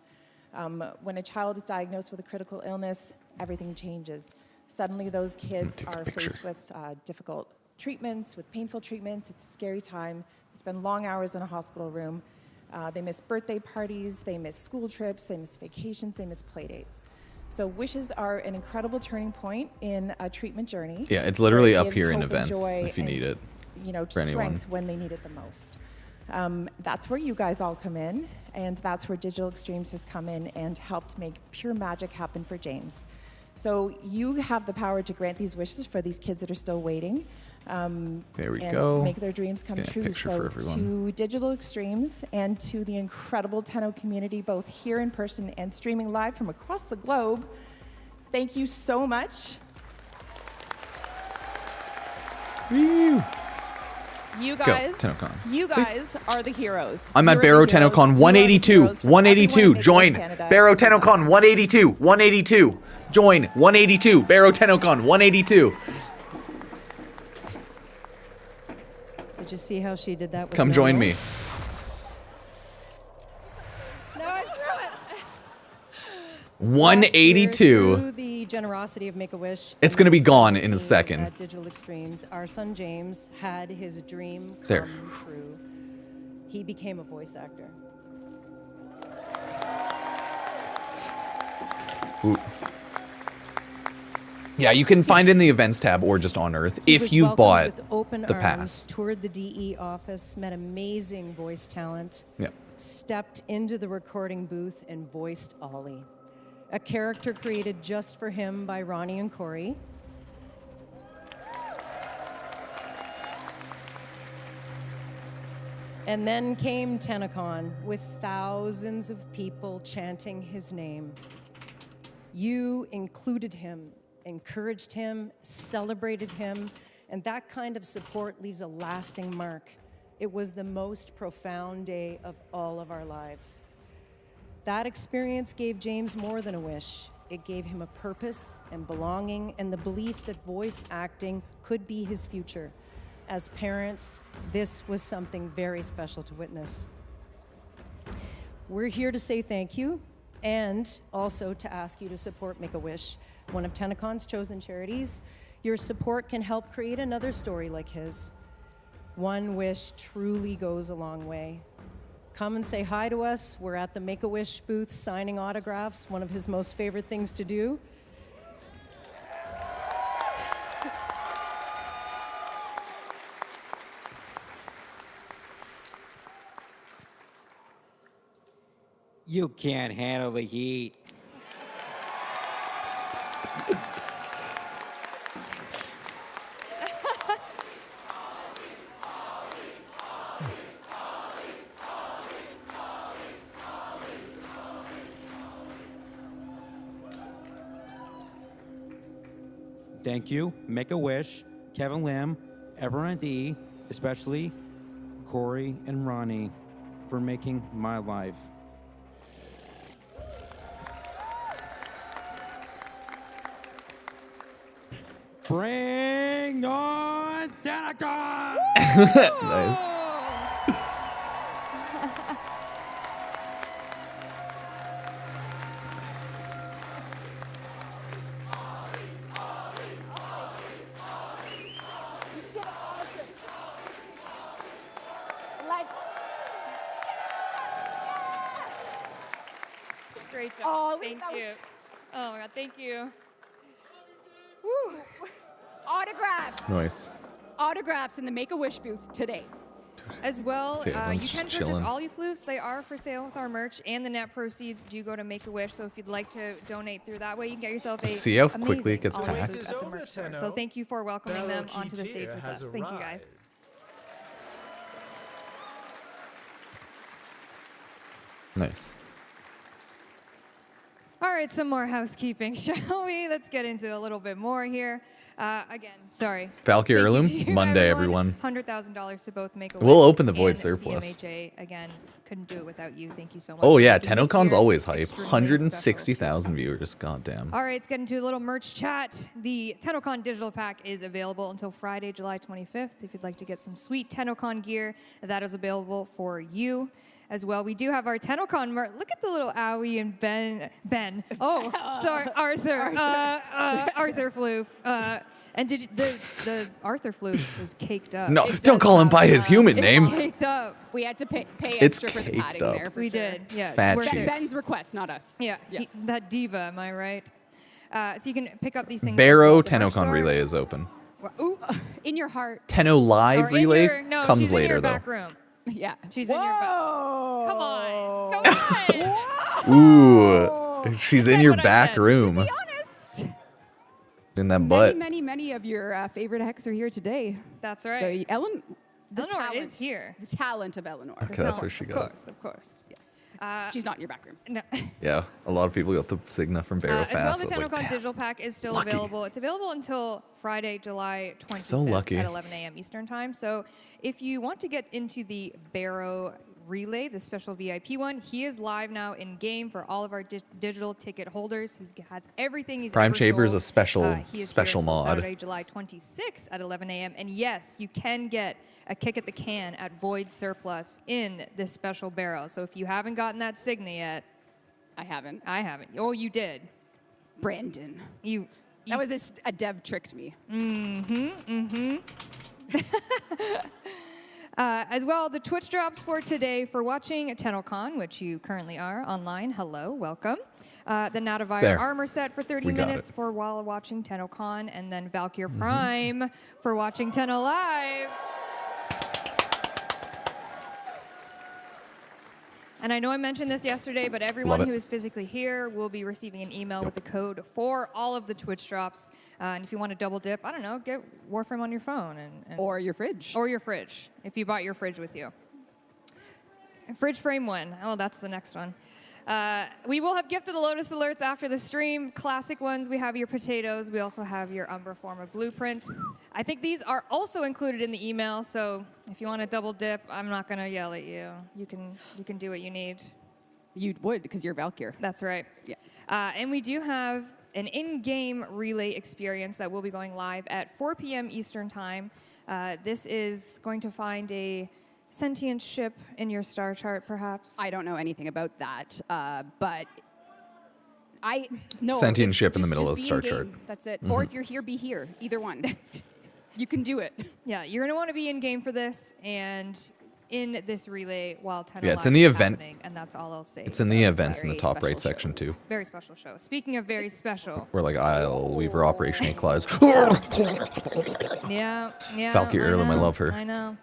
Speaker 10: When a child is diagnosed with a critical illness, everything changes. Suddenly those kids
Speaker 1: take a
Speaker 10: are
Speaker 1: picture.
Speaker 10: faced with difficult treatments, with painful treatments. It's a scary time. They spend long hours in a hospital room. They miss birthday parties, they miss school trips, they miss vacations, they miss play dates. So wishes are an incredible turning point in a treatment journey.
Speaker 1: Yeah, it's literally
Speaker 10: where it
Speaker 1: up
Speaker 10: gives
Speaker 1: here in
Speaker 10: hope and
Speaker 1: events
Speaker 10: joy
Speaker 1: if you need it.
Speaker 10: You know,
Speaker 1: for anyone.
Speaker 10: strength when they need it the most. That's where you guys all come in, and that's where Digital Extremes has come in and helped make pure magic happen for James. So you have the power to grant these wishes for these kids that are still waiting.
Speaker 1: There we
Speaker 10: and
Speaker 1: go.
Speaker 10: make their dreams come
Speaker 1: Getting a
Speaker 10: true.
Speaker 1: picture
Speaker 10: So
Speaker 1: for everyone.
Speaker 10: to Digital Extremes and to the incredible Tenno community, both here in person and streaming live from across the globe, thank you so much.
Speaker 1: Woo.
Speaker 10: You
Speaker 1: Go,
Speaker 10: guys,
Speaker 1: Tennocon.
Speaker 10: you guys are the heroes.
Speaker 1: I'm at
Speaker 10: You're
Speaker 1: Baro
Speaker 10: the heroes.
Speaker 1: Tennocon
Speaker 10: You are the
Speaker 1: 182.
Speaker 10: heroes for everyone
Speaker 1: 182.
Speaker 10: in Make-A-Wish
Speaker 1: Join.
Speaker 10: Canada.
Speaker 1: Baro Tennocon 182. 182. Join. 182. Baro Tennocon 182.
Speaker 11: Did you see how she did that with
Speaker 1: Come
Speaker 11: no
Speaker 1: join me.
Speaker 11: notes? No, I threw it.
Speaker 1: 182.
Speaker 11: Through the generosity of Make-A-Wish.
Speaker 1: It's
Speaker 11: and
Speaker 1: gonna be
Speaker 11: the
Speaker 1: gone in a
Speaker 11: team
Speaker 1: second.
Speaker 11: At Digital Extremes, our son James had his dream come
Speaker 1: There.
Speaker 11: true. He became a voice actor.
Speaker 1: Ooh. Yeah, you can find it in the events tab or just on Earth
Speaker 11: He
Speaker 1: if
Speaker 11: was
Speaker 1: you've
Speaker 11: welcomed
Speaker 1: bought
Speaker 11: with open
Speaker 1: the
Speaker 11: arms,
Speaker 1: pass.
Speaker 11: toured the DE office, met amazing voice talent,
Speaker 1: Yeah.
Speaker 11: stepped into the recording booth and voiced Ollie, a character created just for him by Ronnie and Corey. And then came Tennocon with thousands of people chanting his name. You included him, encouraged him, celebrated him, and that kind of support leaves a lasting mark. It was the most profound day of all of our lives. That experience gave James more than a wish. It gave him a purpose and belonging and the belief that voice acting could be his future. As parents, this was something very special to witness. We're here to say thank you and also to ask you to support Make-A-Wish, one of Tennocon's chosen charities. Your support can help create another story like his. One wish truly goes a long way. Come and say hi to us. We're at the Make-A-Wish booth signing autographs, one of his most favorite things to do.
Speaker 12: You can't handle the heat. Thank you, Make-A-Wish, Kevin Lim, everyone at D, especially Corey and Ronnie, for making my life. Bring on Tennocon!
Speaker 1: Nice.
Speaker 7: Great job.
Speaker 10: Oh,
Speaker 7: thank
Speaker 10: that
Speaker 7: you.
Speaker 10: was-
Speaker 7: Oh my God, thank you.
Speaker 8: Woo. Autographs.
Speaker 1: Nice.
Speaker 8: Autographs in the Make-A-Wish booth today.
Speaker 7: As well,
Speaker 1: See, everyone's
Speaker 7: you
Speaker 1: just
Speaker 7: can purchase
Speaker 1: chilling.
Speaker 7: all your floofs. They are for sale with our merch, and the net proceeds do go to Make-A-Wish. So if you'd like to donate through that way, you can get yourself a
Speaker 1: See how quickly
Speaker 7: amazing
Speaker 1: it gets
Speaker 7: Ollie
Speaker 1: packed?
Speaker 7: flute at the merch store. So thank you for welcoming them onto the stage with us. Thank you, guys.
Speaker 1: Nice.
Speaker 7: All right, some more housekeeping, shall we? Let's get into a little bit more here. Again, sorry.
Speaker 1: Valkyr
Speaker 7: Thank you
Speaker 1: Heirloom,
Speaker 7: to you,
Speaker 1: Monday, everyone.
Speaker 7: $100,000 to both Make-A-Wish.
Speaker 1: We'll open the void
Speaker 7: and
Speaker 1: surplus.
Speaker 7: CMHA. Again, couldn't do it without you. Thank you so much.
Speaker 1: Oh
Speaker 7: for
Speaker 1: yeah,
Speaker 7: making this
Speaker 1: Tennocon's
Speaker 7: year
Speaker 1: always hype.
Speaker 7: extremely
Speaker 1: 160,000 viewers. Goddamn.
Speaker 7: All right, let's get into a little merch chat. The Tennocon digital pack is available until Friday, July 25th. If you'd like to get some sweet Tennocon gear, that is available for you as well. We do have our Tennocon merch. Look at the little Owie and Ben. Oh, sorry, Arthur. Arthur Floof. And did you, the Arthur Floof is caked up.
Speaker 1: No,
Speaker 7: It
Speaker 1: don't
Speaker 7: does
Speaker 1: call him
Speaker 7: have,
Speaker 1: by his human
Speaker 7: it's
Speaker 1: name.
Speaker 7: Caked up.
Speaker 8: We had to pay
Speaker 1: It's
Speaker 8: extra for the
Speaker 1: caked
Speaker 8: padding
Speaker 1: up.
Speaker 8: there. For
Speaker 7: We
Speaker 8: sure.
Speaker 7: did. Yeah.
Speaker 1: Fat
Speaker 7: it's worth
Speaker 1: cheeks.
Speaker 7: it.
Speaker 8: Ben's request, not us.
Speaker 7: Yeah,
Speaker 8: Yeah.
Speaker 7: that diva, am I right? So you can pick up these things.
Speaker 1: Baro Tennocon relay is open.
Speaker 8: Ooh, in your heart.
Speaker 1: Tenno live relay
Speaker 7: no,
Speaker 1: comes
Speaker 7: she's
Speaker 1: later
Speaker 7: in your
Speaker 1: though.
Speaker 7: back room.
Speaker 8: Yeah.
Speaker 7: She's in your back. Come on. Come on.
Speaker 1: Ooh, she's in
Speaker 7: said
Speaker 1: your
Speaker 7: what I
Speaker 1: back
Speaker 7: said.
Speaker 1: room.
Speaker 8: To be honest,
Speaker 1: In that butt.
Speaker 8: many of your favorite hecks are here today.
Speaker 7: That's right.
Speaker 8: So Eleanor
Speaker 7: is here.
Speaker 8: The talent of Eleanor.
Speaker 1: Okay, that's where she got it.
Speaker 7: Of course.
Speaker 8: Yes. She's not in your back room.
Speaker 7: No.
Speaker 1: Yeah, a lot of people got the Signa from Baro
Speaker 7: As well,
Speaker 1: fast.
Speaker 7: the
Speaker 1: so it's
Speaker 7: Tennocon
Speaker 1: like, damn.
Speaker 7: digital pack is still
Speaker 1: Lucky.
Speaker 7: available. It's available until Friday, July 25th
Speaker 1: So lucky.
Speaker 7: at 11 a.m. Eastern Time. So if you want to get into the Baro relay, the special VIP one, he is live now in game for all of our digital ticket holders. He has everything he's
Speaker 1: Prime
Speaker 7: ever
Speaker 1: Chamber is
Speaker 7: sold.
Speaker 1: a special
Speaker 7: He is
Speaker 1: special
Speaker 7: here until
Speaker 1: mod.
Speaker 7: Saturday, July 26th at 11 a.m. And yes, you can get a kick at the can at Void Surplus in this special Baro. So if you haven't gotten that Signa yet,
Speaker 8: I haven't.
Speaker 7: I haven't. Oh, you did.
Speaker 8: Brandon.
Speaker 7: You
Speaker 8: That was a dev tricked me.
Speaker 7: As well, the Twitch drops for today for watching Tennocon, which you currently are online. Hello, welcome. The Natavire
Speaker 1: There.
Speaker 7: armor set for 30
Speaker 1: We got
Speaker 7: minutes
Speaker 1: it.
Speaker 7: for while watching Tennocon, and then Valkyr Prime for watching Tenno Live. And I know I mentioned this yesterday, but everyone
Speaker 1: Love it.
Speaker 7: who is physically here will be receiving an email with the code for all of the Twitch drops. And if you want to double dip, I don't know, get Warframe on your phone. And
Speaker 8: Or your fridge.
Speaker 7: Or your fridge, if you brought your fridge with you. Fridge frame one. Oh, that's the next one. We will have Gift of the Lotus alerts after the stream. Classic ones, we have your potatoes. We also have your Umbra Forma blueprint. I think these are also included in the email, so if you want to double dip, I'm not going to yell at you. You can do what you need.
Speaker 8: You would, because you're Valkyr.
Speaker 7: That's right.
Speaker 8: Yeah.
Speaker 7: And we do have an in-game relay experience that will be going live at 4 p.m. Eastern Time. This is going to find a sentient ship in your star chart, perhaps.
Speaker 8: I don't know anything about that, but I know.
Speaker 1: Sentient ship in the
Speaker 8: just-
Speaker 1: middle
Speaker 8: just
Speaker 1: of the
Speaker 8: be
Speaker 1: star
Speaker 8: in
Speaker 1: chart.
Speaker 8: game. That's it. Or if you're here, be here. Either one. You can do it.
Speaker 7: Yeah, you're going to want to be in game for this and in this relay while Tenno
Speaker 1: Yeah, it's
Speaker 7: Live
Speaker 1: in the
Speaker 7: is
Speaker 1: event.
Speaker 7: happening, and that's all I'll say.
Speaker 1: It's in the
Speaker 7: about
Speaker 1: events
Speaker 7: that.
Speaker 1: in the top
Speaker 8: special
Speaker 1: right
Speaker 8: show.
Speaker 1: section too.
Speaker 7: Very special show. Speaking of very special.
Speaker 1: We're like I'll Weaver Operation 8 Claws.
Speaker 7: Yeah.
Speaker 1: Valkyr Heirloom, I
Speaker 7: know,
Speaker 1: love her.
Speaker 7: I know.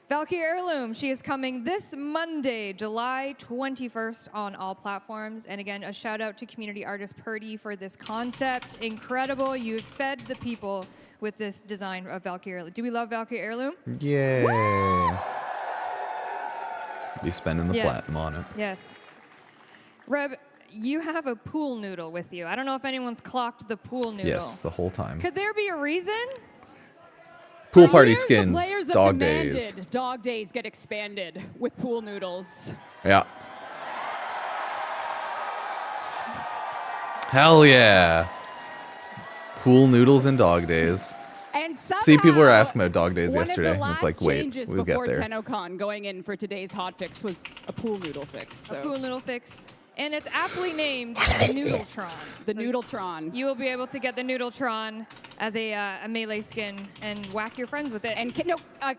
Speaker 7: Valkyr Heirloom, she is coming this Monday, July 21st on all platforms. And again, a shout out to community artist Purdy for this concept. Incredible. You've fed the people with this design of Valkyr Heirloom. Do we love Valkyr Heirloom?
Speaker 1: Yay. Be spending the
Speaker 7: Yes.
Speaker 1: platinum on it.
Speaker 7: Yes. Reb, you have a pool noodle with you. I don't know if anyone's clocked the pool noodle.
Speaker 1: Yes, the whole time.
Speaker 7: Could there be a reason?
Speaker 1: Pool party
Speaker 8: Players- the
Speaker 1: skins,
Speaker 8: players have
Speaker 1: dog
Speaker 8: demanded
Speaker 1: days.
Speaker 8: Dog days get expanded with pool noodles.
Speaker 1: Yeah. Hell yeah. Pool noodles and dog days.
Speaker 8: And somehow,
Speaker 1: See, people were asking about dog days
Speaker 8: one
Speaker 1: yesterday.
Speaker 8: Of the
Speaker 1: It's
Speaker 8: last
Speaker 1: like, wait,
Speaker 8: changes
Speaker 1: we'll get
Speaker 8: before
Speaker 1: there.
Speaker 8: Tennocon going in for today's hotfix was a pool noodle fix. So.
Speaker 7: A pool noodle fix. And it's aptly named Noodletron.
Speaker 8: The
Speaker 7: So
Speaker 8: Noodletron.
Speaker 7: You will be able to get the Noodletron as a melee skin and whack your friends with it.
Speaker 8: And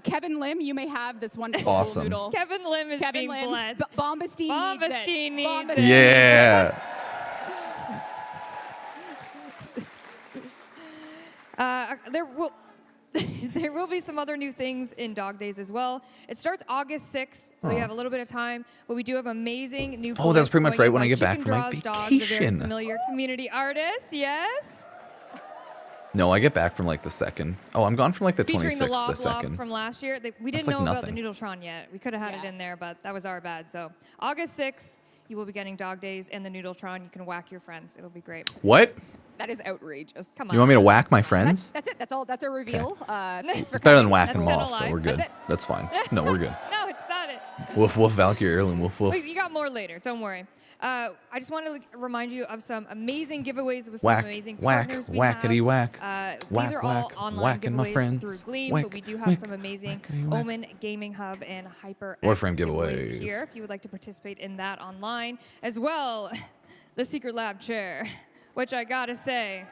Speaker 8: Kevin Lim, you may have this wonderful
Speaker 1: Awesome.
Speaker 8: pool noodle.
Speaker 7: Kevin Lim is being blessed.
Speaker 8: Bombastine
Speaker 7: Bombastine needs
Speaker 8: needs
Speaker 7: it.
Speaker 8: it.
Speaker 1: Yeah.
Speaker 7: There will there will be some other new things in Dog Days as well. It starts August 6th, so you have a little bit of time. But we do have amazing new.
Speaker 1: Oh, that's
Speaker 7: glyphs
Speaker 1: pretty much
Speaker 7: going
Speaker 1: right when
Speaker 7: in
Speaker 1: I get
Speaker 7: by
Speaker 1: back
Speaker 7: Chicken
Speaker 1: from my
Speaker 7: Draws Dogs, a very
Speaker 1: vacation.
Speaker 7: familiar community artist. Yes.
Speaker 1: No, I get back from like the 2nd. Oh, I'm gone from like the 26th
Speaker 7: Featuring the
Speaker 1: to the
Speaker 7: log
Speaker 1: 2nd.
Speaker 7: blobs from last year. We
Speaker 1: That's
Speaker 7: didn't
Speaker 1: like
Speaker 7: know about the
Speaker 1: nothing.
Speaker 7: Noodletron yet. We could have had it in there, but that was our bad. So August 6th, you will be getting Dog Days and the Noodletron. You can whack your friends. It'll be great.
Speaker 1: What?
Speaker 8: That is outrageous.
Speaker 7: Come on.
Speaker 1: You want me to whack my friends?
Speaker 8: That's it. That's all. That's our reveal. Thanks for
Speaker 1: It's better than
Speaker 8: coming.
Speaker 1: whacking them
Speaker 7: That's
Speaker 1: off, so
Speaker 7: kinda
Speaker 1: we're good.
Speaker 8: That's it.
Speaker 1: That's fine. No, we're good.
Speaker 7: No, it's not it.
Speaker 1: Woof, woof, Valkyr Heirloom, woof, woof.
Speaker 7: Wait, you got more later. Don't worry. I just want to remind you of some amazing giveaways with some
Speaker 1: Whack,
Speaker 7: amazing
Speaker 1: whack,
Speaker 7: partners we
Speaker 1: whackety
Speaker 7: have.
Speaker 1: whack.
Speaker 7: These are all
Speaker 1: Whack,
Speaker 7: online
Speaker 1: whacking my
Speaker 7: giveaways
Speaker 1: friends.
Speaker 7: through Gleam,
Speaker 1: Whack,
Speaker 7: but we do have
Speaker 1: whack,
Speaker 7: some amazing
Speaker 1: whackety whack.
Speaker 7: Omen Gaming Hub and Hyper
Speaker 1: Warframe
Speaker 7: giveaways
Speaker 1: giveaways.
Speaker 7: here if you would like to participate in that online. As well, the Secret Lab chair, which I gotta say,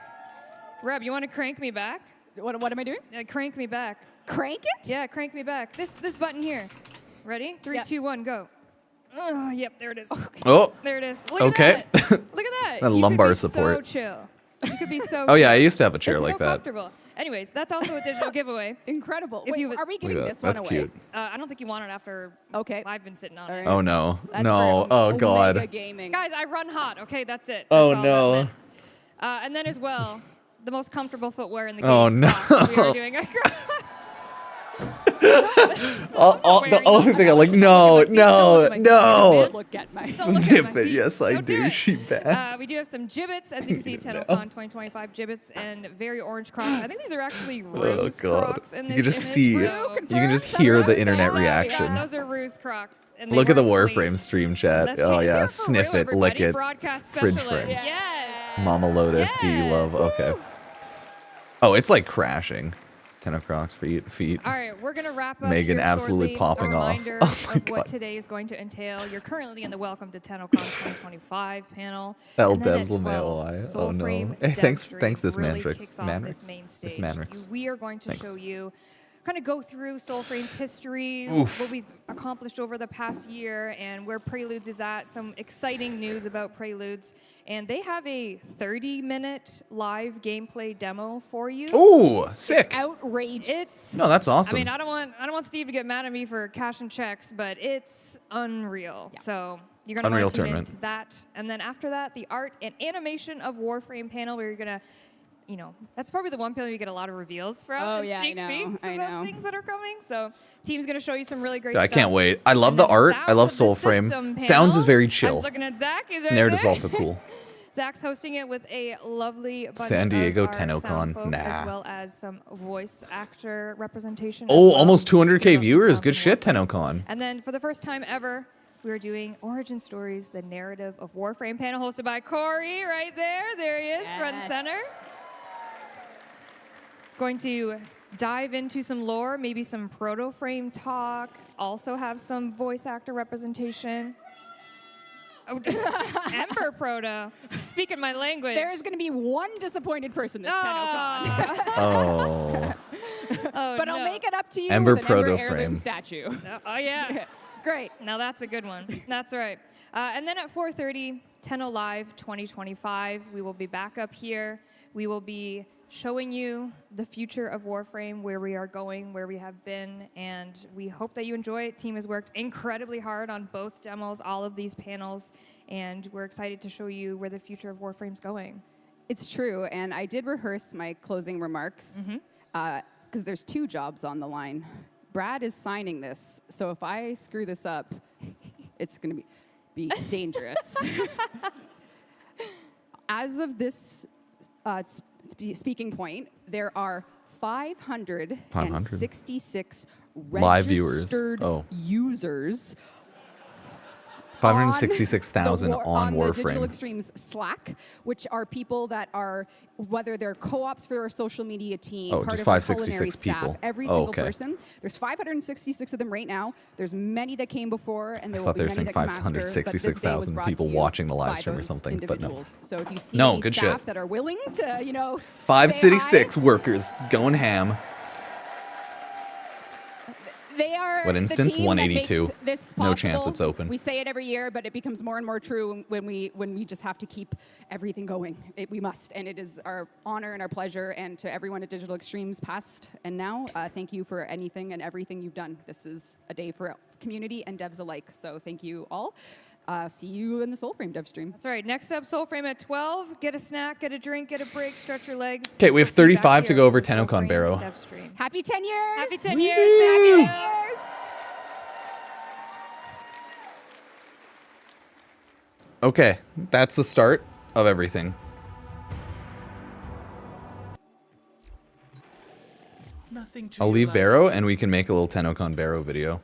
Speaker 7: Reb, you want to crank me back?
Speaker 8: What am I doing?
Speaker 7: Crank me back.
Speaker 8: Crank it?
Speaker 7: Yeah, crank me back. This button here. Ready? 3,
Speaker 8: Yep.
Speaker 7: 2, 1, go. Yep, there it is.
Speaker 1: Oh,
Speaker 7: There it is. Look
Speaker 1: okay.
Speaker 7: at that. Look at that.
Speaker 1: That
Speaker 7: You could
Speaker 1: lumbar
Speaker 7: be
Speaker 1: support.
Speaker 7: So chill. You could be so.
Speaker 1: Oh yeah, I
Speaker 7: chill.
Speaker 1: used to have a chair
Speaker 7: It's
Speaker 1: like
Speaker 7: so
Speaker 1: that.
Speaker 7: comfortable. Anyways, that's also a digital giveaway.
Speaker 8: Incredible.
Speaker 7: If
Speaker 8: Wait,
Speaker 7: you-
Speaker 8: are we giving
Speaker 1: Look at
Speaker 8: this
Speaker 1: that.
Speaker 8: one
Speaker 1: That's
Speaker 8: away?
Speaker 1: cute.
Speaker 7: I don't think you want it after.
Speaker 8: Okay.
Speaker 7: I've been sitting on
Speaker 8: All
Speaker 7: it.
Speaker 8: right.
Speaker 1: Oh no.
Speaker 8: That's
Speaker 1: No.
Speaker 8: for
Speaker 1: Oh
Speaker 8: Omega
Speaker 1: god.
Speaker 8: Gaming.
Speaker 7: Guys, I run hot. Okay, that's it.
Speaker 1: Oh,
Speaker 7: That's all
Speaker 1: no.
Speaker 7: that meant. And then as well, the most comfortable footwear in the game.
Speaker 1: Oh, no.
Speaker 7: Crocs. We are doing a Crocs.
Speaker 1: The only thing I'm like, no.
Speaker 8: Look at my.
Speaker 7: Don't look at
Speaker 1: Sniff
Speaker 7: my
Speaker 1: it.
Speaker 7: feet.
Speaker 1: Yes, I
Speaker 7: Don't
Speaker 1: do.
Speaker 7: it.
Speaker 1: She bad.
Speaker 7: We do have some gibbets, as you can see, Tennocon 2025 gibbets and very orange Crocs. I think these are actually rose
Speaker 1: God.
Speaker 7: Crocs in
Speaker 1: You
Speaker 7: this
Speaker 1: can just
Speaker 7: image,
Speaker 1: see.
Speaker 7: so-
Speaker 1: You can just hear the internet
Speaker 7: Yeah,
Speaker 1: reaction.
Speaker 7: those are ruse Crocs. And they
Speaker 1: Look at the
Speaker 7: weren't
Speaker 1: Warframe
Speaker 7: clean.
Speaker 1: stream chat.
Speaker 7: That's
Speaker 1: Oh
Speaker 7: it.
Speaker 1: yeah,
Speaker 7: Here for
Speaker 1: sniff
Speaker 7: real,
Speaker 1: it, lick
Speaker 7: everybody.
Speaker 1: it.
Speaker 7: Broadcast
Speaker 1: Fridge
Speaker 7: specialist.
Speaker 1: frame.
Speaker 7: Yes.
Speaker 1: Mama Lotus, do you love? Okay. Oh, it's like crashing. Tennocrocs feet.
Speaker 7: All right, we're going to wrap up
Speaker 1: Megan
Speaker 7: here
Speaker 1: absolutely
Speaker 7: shortly.
Speaker 1: popping
Speaker 7: a
Speaker 1: off.
Speaker 7: reminder
Speaker 1: Oh my
Speaker 7: of
Speaker 1: God.
Speaker 7: what today is going to entail. You're currently in the Welcome to Tennocon 2025 panel.
Speaker 1: L
Speaker 7: And then at
Speaker 1: Debs will nail
Speaker 7: 12,
Speaker 1: I. Oh
Speaker 7: Soulframe
Speaker 1: no. Hey, thanks
Speaker 7: Devstream
Speaker 1: this
Speaker 7: really
Speaker 1: Mantrix.
Speaker 7: kicks off this main stage.
Speaker 1: This Mantrix.
Speaker 7: We are going to
Speaker 1: Thanks.
Speaker 7: show you, kind of go through Soulframe's history,
Speaker 1: Oof.
Speaker 7: what we've accomplished over the past year, and where Preludes is at. Some exciting news about Preludes. And they have a 30-minute live gameplay demo for you.
Speaker 1: Ooh, sick.
Speaker 8: Outrageous.
Speaker 7: It's
Speaker 1: No, that's awesome.
Speaker 7: I mean, I don't want Steve to get mad at me for cashing checks, but it's unreal. So you're gonna
Speaker 1: Unreal
Speaker 7: want to tune
Speaker 1: tournament.
Speaker 7: into that, and then after that, the art and animation of Warframe panel, where you're gonna, you know, that's probably the one panel you get a lot of reveals from.
Speaker 8: Oh,
Speaker 7: and
Speaker 8: yeah, I
Speaker 7: sneak
Speaker 8: know,
Speaker 7: peeks
Speaker 8: I
Speaker 7: about
Speaker 8: know.
Speaker 7: things that are coming. So team's gonna show you some really great
Speaker 1: I
Speaker 7: stuff.
Speaker 1: can't wait. I love
Speaker 7: And
Speaker 1: the
Speaker 7: then
Speaker 1: art. I love
Speaker 7: Sounds of the
Speaker 1: Soulframe.
Speaker 7: System
Speaker 1: Sounds is
Speaker 7: panel.
Speaker 1: very
Speaker 7: I was
Speaker 1: chill.
Speaker 7: looking at Zach. He's right
Speaker 1: Narrative's
Speaker 7: there.
Speaker 1: also cool.
Speaker 7: Zach's hosting it with a lovely bunch
Speaker 1: San Diego
Speaker 7: of our
Speaker 1: Tennocon.
Speaker 7: sound folk,
Speaker 1: Nah.
Speaker 7: as well as some voice actor representation.
Speaker 1: Oh,
Speaker 7: as well.
Speaker 1: almost 200K
Speaker 7: Give us some
Speaker 1: viewers.
Speaker 7: sounds
Speaker 1: Good
Speaker 7: from
Speaker 1: shit,
Speaker 7: Warframe.
Speaker 1: Tennocon.
Speaker 7: And then for the first time ever, we are doing Origin Stories, the narrative of Warframe panel hosted by Corey right there. There he is, front and center. Going to dive into some lore, maybe some proto-frame talk, also have some voice actor representation. Oh, Ember Proto, speaking my language.
Speaker 8: There is going to be one disappointed person this
Speaker 7: Oh.
Speaker 1: Oh.
Speaker 7: Oh,
Speaker 8: but
Speaker 7: no.
Speaker 8: I'll make it up to you
Speaker 1: Ember
Speaker 8: with an Ember
Speaker 1: Proto
Speaker 8: heirloom
Speaker 1: Frame.
Speaker 8: statue.
Speaker 7: Oh, yeah.
Speaker 8: Great.
Speaker 7: Now that's a good one. That's right. And then at 4:30, Tenno Live 2025, we will be back up here. We will be showing you the future of Warframe, where we are going, where we have been, and we hope that you enjoy it. Team has worked incredibly hard on both demos, all of these panels, and we're excited to show you where the future of Warframe's going.
Speaker 8: It's true, and I did rehearse my closing remarks because there's two jobs on the line. Brad is signing this, so if I screw this up, it's going to be dangerous. As of this speaking point, there are 566
Speaker 1: Live viewers.
Speaker 8: registered
Speaker 1: Oh.
Speaker 8: users
Speaker 1: 566,000 on
Speaker 8: the Digital
Speaker 1: Warframe.
Speaker 8: Extremes Slack, which are people that are, whether they're co-ops for our social media team,
Speaker 1: Oh,
Speaker 8: part
Speaker 1: just
Speaker 8: of our
Speaker 1: 566
Speaker 8: culinary staff,
Speaker 1: people.
Speaker 8: every
Speaker 1: Oh,
Speaker 8: single
Speaker 1: okay.
Speaker 8: person. There's 566 of them right now. There's many that came before, and there
Speaker 1: I
Speaker 8: will
Speaker 1: thought they
Speaker 8: be
Speaker 1: were
Speaker 8: many
Speaker 1: saying
Speaker 8: that come after. But this day was
Speaker 1: 566,000
Speaker 8: brought
Speaker 1: people
Speaker 8: to you
Speaker 1: watching the live
Speaker 8: by
Speaker 1: stream or
Speaker 8: those
Speaker 1: something, but no.
Speaker 8: individuals. So if you see
Speaker 1: No,
Speaker 8: any
Speaker 1: good
Speaker 8: staff
Speaker 1: shit.
Speaker 8: that are willing to, you know,
Speaker 1: 566
Speaker 8: say hi,
Speaker 1: workers going ham.
Speaker 8: they are
Speaker 1: What
Speaker 8: the
Speaker 1: instance?
Speaker 8: team that
Speaker 1: 182.
Speaker 8: makes this
Speaker 1: No chance
Speaker 8: possible.
Speaker 1: it's open.
Speaker 8: We say it every year, but it becomes more and more true when we just have to keep everything going. We must, and it is our honor and our pleasure. And to everyone at Digital Extremes, past and now, thank you for anything and everything you've done. This is a day for community and devs alike. So thank you all. See you in the Soulframe dev stream.
Speaker 7: That's right. Next up, Soulframe at 12. Get a snack, get a drink, get a break, stretch your legs.
Speaker 1: Okay, we have
Speaker 7: We'll see you
Speaker 1: 35
Speaker 7: back
Speaker 1: to
Speaker 7: here
Speaker 1: go over
Speaker 7: for
Speaker 1: Tennocon,
Speaker 7: Soulframe
Speaker 1: Baro.
Speaker 7: dev stream.
Speaker 8: Happy 10 years!
Speaker 7: Happy 10 years! Happy 10 years!
Speaker 1: Okay, that's the start of everything.
Speaker 3: Nothing to
Speaker 1: I'll leave Baro and we can make a little Tennocon Baro video.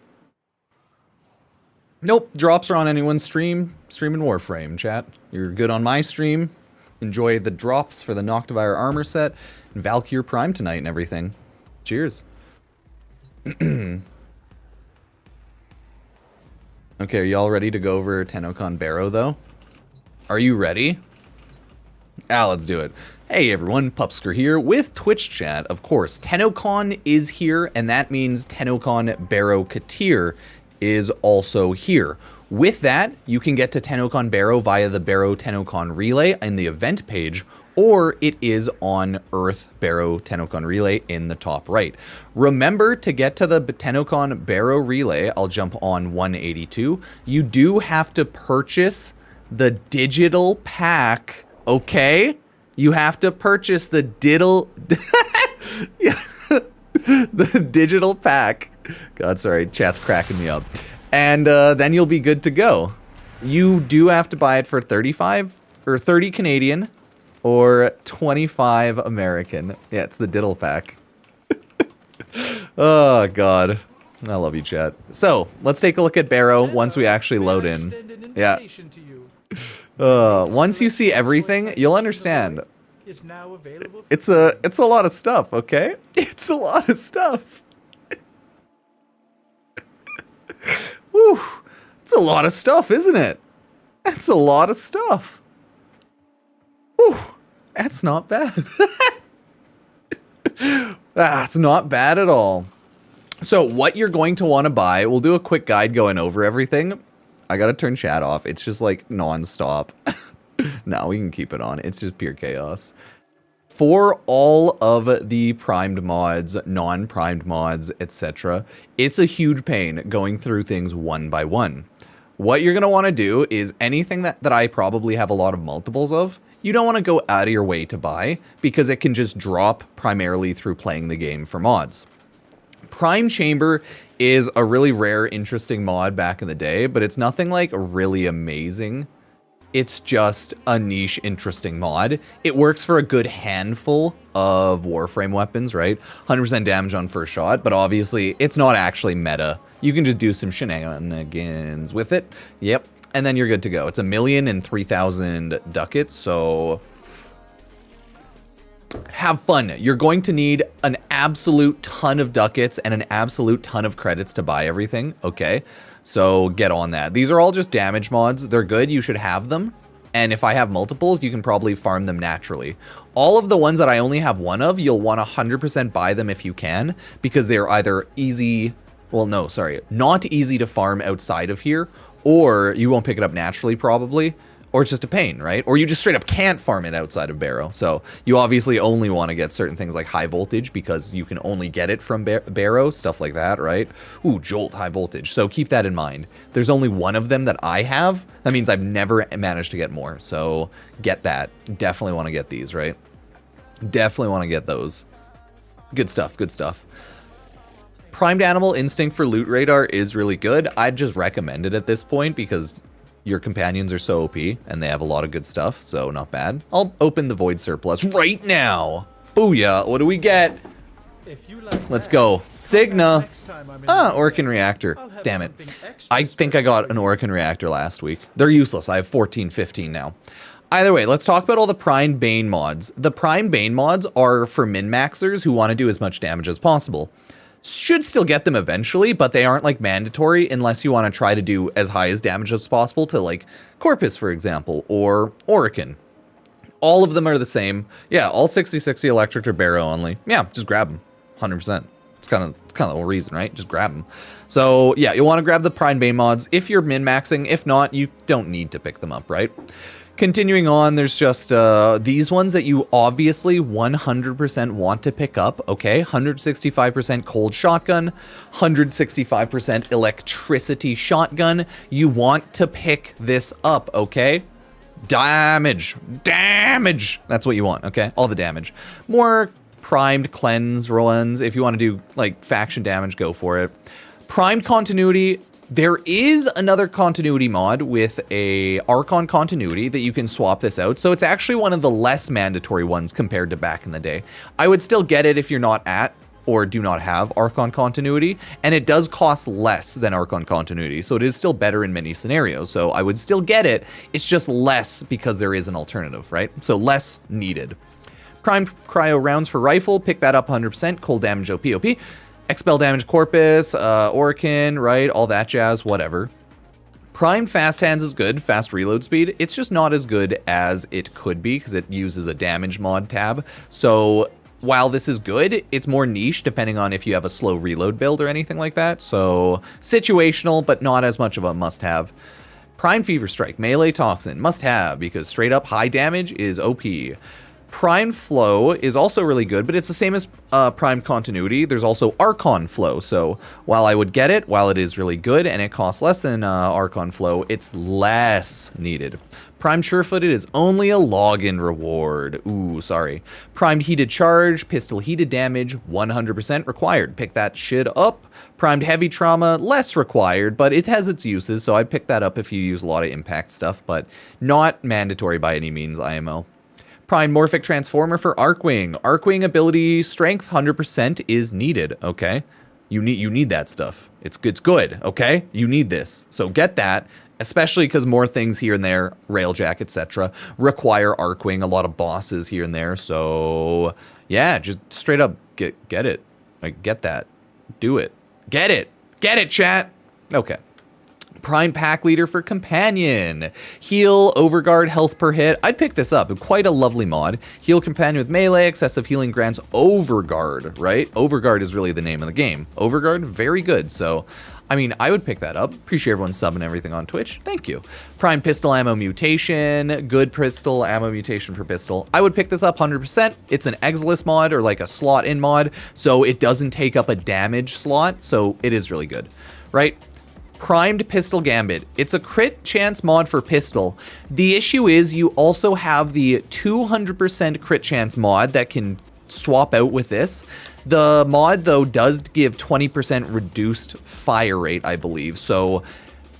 Speaker 1: Nope, drops are on anyone's stream. Streaming Warframe, chat. You're good on my stream. Enjoy the drops for the Noctivire armor set and Valkyr Prime tonight and everything. Cheers. Okay, are y'all ready to go over Tennocon Baro though? Are you ready? Let's do it. Hey everyone, Pupsker here with Twitch chat. Of course, Tennocon is here, and that means Tennocon Baro Katir is also here. With that, you can get to Tennocon Baro via the Baro Tennocon relay in the event page, or it is on Earth Baro Tennocon Relay in the top right. Remember, to get to the Tennocon Baro Relay, I'll jump on 182, you do have to purchase the digital pack, okay? You have to purchase the the digital pack. God, sorry, chat's cracking me up. And then you'll be good to go. You do have to buy it for 35 or 30 Canadian or 25 American. Yeah, it's the diddle pack. Oh, God. I love you, chat. So, let's take a look at Baro once we actually load in. Yeah. Once you see everything, you'll understand. It's a lot of stuff, okay? It's a lot of stuff. Whew. It's a lot of stuff, isn't it? That's a lot of stuff. Whew. That's not bad. That's not bad at all. So what you're going to want to buy, we'll do a quick guide going over everything. I gotta turn chat off. It's just like non-stop. No, we can keep it on. It's just pure chaos. For all of the primed mods, non-primed mods, etc., it's a huge pain going through things one by one. What you're going to want to do is anything that I probably have a lot of multiples of, you don't want to go out of your way to buy because it can just drop primarily through playing the game for mods. Prime Chamber is a really rare, interesting mod back in the day, but it's nothing like really amazing. It's just a niche, interesting mod. It works for a good handful of Warframe weapons, right? 100% damage on first shot, but obviously it's not actually meta. You can just do some shenanigans with it. Yep. And then you're good to go. It's 1,003,000 ducats, so have fun. You're going to need an absolute ton of ducats and an absolute ton of credits to buy everything, okay? So get on that. These are all just damage mods. They're good. You should have them. And if I have multiples, you can probably farm them naturally. All of the ones that I only have one of, you'll want to 100% buy them if you can, because they're either easy, well, no, sorry, not easy to farm outside of here, or you won't pick it up naturally probably, or it's just a pain, right? Or you just straight up can't farm it outside of Baro. So you obviously only want to get certain things like high voltage because you can only get it from Baro, stuff like that, right? Ooh, Jolt, high voltage. So keep that in mind. There's only one of them that I have. That means I've never managed to get more. So get that. Definitely want to get these, right? Definitely want to get those. Good stuff, good stuff. Primed Animal Instinct for Loot Radar is really good. I'd just recommend it at this point because your companions are so OP and they have a lot of good stuff, so not bad. I'll open the Void Surplus right now. Booyah, what do we get? Let's go. Signa. Ah, Orkin Reactor. Damn it. I think I got an Orkin Reactor last week. They're useless. I have 14, 15 now. Either way, let's talk about all the Prime Bane mods. The Prime Bane mods are for min-maxers who want to do as much damage as possible. Should still get them eventually, but they aren't like mandatory unless you want to try to do as high as damage as possible to like Corpus, for example, or Orican. All of them are the same. Yeah, all 60/60 electric or Baro only. Yeah, just grab them. 100%. It's kind of the whole reason, right? Just grab them. So yeah, you'll want to grab the Prime Bane mods if you're min-maxing. If not, you don't need to pick them up, right? Continuing on, there's just these ones that you obviously 100% want to pick up, okay? 165% cold shotgun, 165% electricity shotgun. You want to pick this up, okay? Damage. That's what you want, okay? All the damage. More primed cleanse runs. If you want to do like faction damage, go for it. Primed continuity. There is another continuity mod with a Archon continuity that you can swap this out. So it's actually one of the less mandatory ones compared to back in the day. I would still get it if you're not at or do not have Archon continuity. And it does cost less than Archon continuity. So it is still better in many scenarios. So I would still get it. It's just less because there is an alternative, right? So less needed. Prime cryo rounds for rifle. Pick that up 100%. Cold damage OP. Expel damage Corpus, Orican, right? All that jazz, whatever. Primed fast hands is good, fast reload speed. It's just not as good as it could be because it uses a damage mod tab. So while this is good, it's more niche depending on if you have a slow reload build or anything like that. So situational, but not as much of a must-have. Prime Fever Strike, melee toxin, must-have because straight up high damage is OP. Prime Flow is also really good, but it's the same as Prime Continuity. There's also Archon Flow. So while I would get it, while it is really good and it costs less than Archon Flow, it's less needed. Prime Surefooted is only a login reward. Ooh, sorry. Primed Heated Charge, Pistol Heated Damage, 100% required. Pick that shit up. Primed Heavy Trauma, less required, but it has its uses, so I'd pick that up if you use a lot of impact stuff, but not mandatory by any means, IMO. Prime Morphic Transformer for Arcwing. Arcwing ability strength 100% is needed, okay? You need that stuff. It's good, okay? You need this. So get that, especially because more things here and there, Railjack, etc., require Arcwing, a lot of bosses here and there. So yeah, just straight up get it. Like, get that. Do it. Get it. Get it, chat. Okay. Prime Pack Leader for Companion. Heal, Overguard, health per hit. I'd pick this up. Quite a lovely mod. Heal Companion with melee, excessive healing grants Overguard, right? Overguard is really the name of the game. Overguard, very good. So, I mean, I would pick that up. Appreciate everyone subbing everything on Twitch. Thank you. Prime Pistol Ammo Mutation. Good Pistol Ammo Mutation for Pistol. I would pick this up 100%. It's an Exilus mod or like a slot in mod. So it doesn't take up a damage slot. So it is really good, right? Primed Pistol Gambit. It's a crit chance mod for pistol. The issue is you also have the 200% crit chance mod that can swap out with this. The mod, though, does give 20% reduced fire rate, I believe. So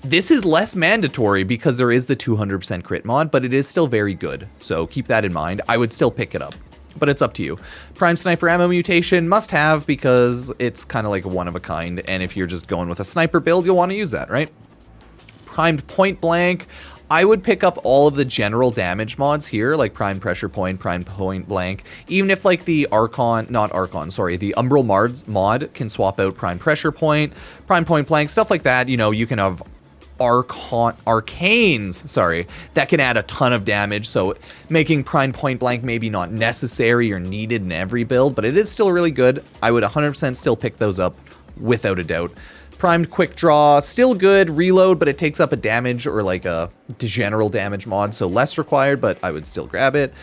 Speaker 1: this is less mandatory because there is the 200% crit mod, but it is still very good. So keep that in mind. I would still pick it up, but it's up to you. Prime Sniper Ammo Mutation, must have because it's kind of like one of a kind. And if you're just going with a sniper build, you'll want to use that, right? Primed Point Blank. I would pick up all of the general damage mods here, like Prime Pressure Point, Prime Point Blank. Even if like the the Umbral mod can swap out Prime Pressure Point, Prime Point Blank, stuff like that. You know, you can have arcanes, sorry, that can add a ton of damage. So making Prime Point Blank maybe not necessary or needed in every build, but it is still really good. I would 100% still pick those up without a doubt. Primed Quick Draw, still good. Reload, but it takes up a damage or like a general damage mod, so less required, but I would still grab it.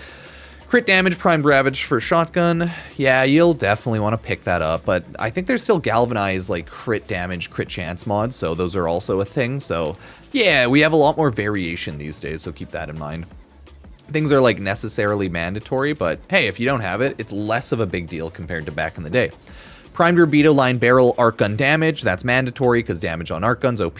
Speaker 1: Crit Damage, Primed Ravage for Shotgun. Yeah, you'll definitely want to pick that up, but I think there's still Galvanize, like crit damage, crit chance mods, so those are also a thing. So yeah, we have a lot more variation these days, so keep that in mind. Things are like necessarily mandatory, but hey, if you don't have it, it's less of a big deal compared to back in the day. Primed Rebeto Line Barrel Arc Gun Damage, that's mandatory because damage on Arc Guns OP.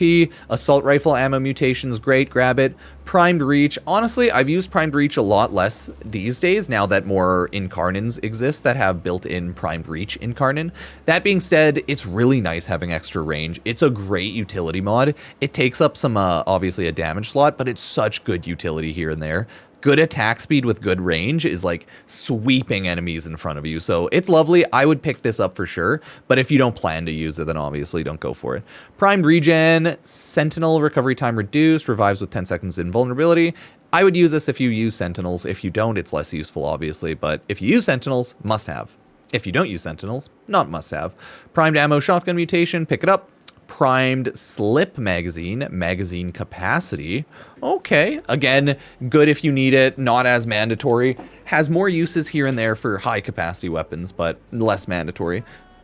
Speaker 1: Assault Rifle Ammo Mutations, great, grab it. Primed Reach, honestly, I've used Primed Reach a lot less these days now that more Incarnins exist that have built-in Primed Reach Incarnin. That being said, it's really nice having extra range. It's a great utility mod. It takes up some, obviously a damage slot, but it's such good utility here and there. Good attack speed with good range is like sweeping enemies in front of you. So it's lovely. I would pick this up for sure. But if you don't plan to use it, then obviously don't go for it. Primed Regen, Sentinel, recovery time reduced, revives with 10 seconds invulnerability. I would use this if you use Sentinels. If you don't, it's less useful, obviously. But if you use Sentinels, must have. If you don't use Sentinels, not must have. Primed Ammo Shotgun Mutation, pick it up. Primed Slip Magazine, magazine capacity. Okay, again, good if you need it, not as mandatory. Has more uses here and there for high capacity weapons, but less mandatory.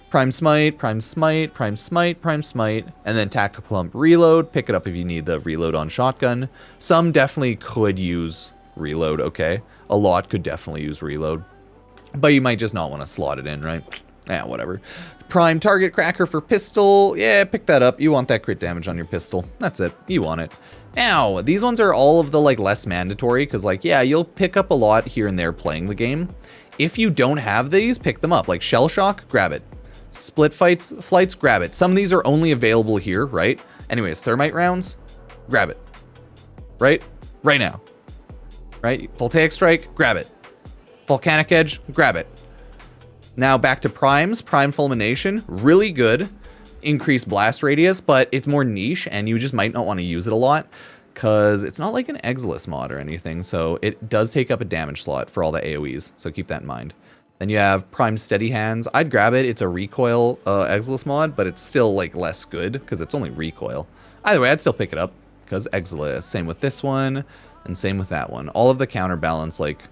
Speaker 1: Prime Smite, Prime Smite, Prime Smite, Prime Smite, and then Tactical Pump Reload. Pick it up if you need the reload on shotgun. Some definitely could use reload, okay? A lot could definitely use reload, but you might just not want to slot it in, right? Yeah, whatever. Prime Target Cracker for pistol. Yeah, pick that up. You want that crit damage on your pistol. That's it. You want it. Now, these ones are all of the like less mandatory because like, yeah, you'll pick up a lot here and there playing the game. If you don't have these, pick them up. Like Shell Shock, grab it. Split Flights, grab it. Some of these are only available here, right? Anyways, Thermite Rounds, grab it. Right? Right now. Right? Voltaic Strike, grab it. Volcanic Edge, grab it. Now back to primes. Prime Fulmination, really good. Increased blast radius, but it's more niche and you just might not want to use it a lot because it's not like an Exilus mod or anything. So it does take up a damage slot for all the AoEs. So keep that in mind. Then you have Prime Steady Hands. I'd grab it. It's a recoil Exilus mod, but it's still like less good because it's only recoil. Either way, I'd still pick it up because Exilus. Same with this one and same with that one. All of the counterbalance like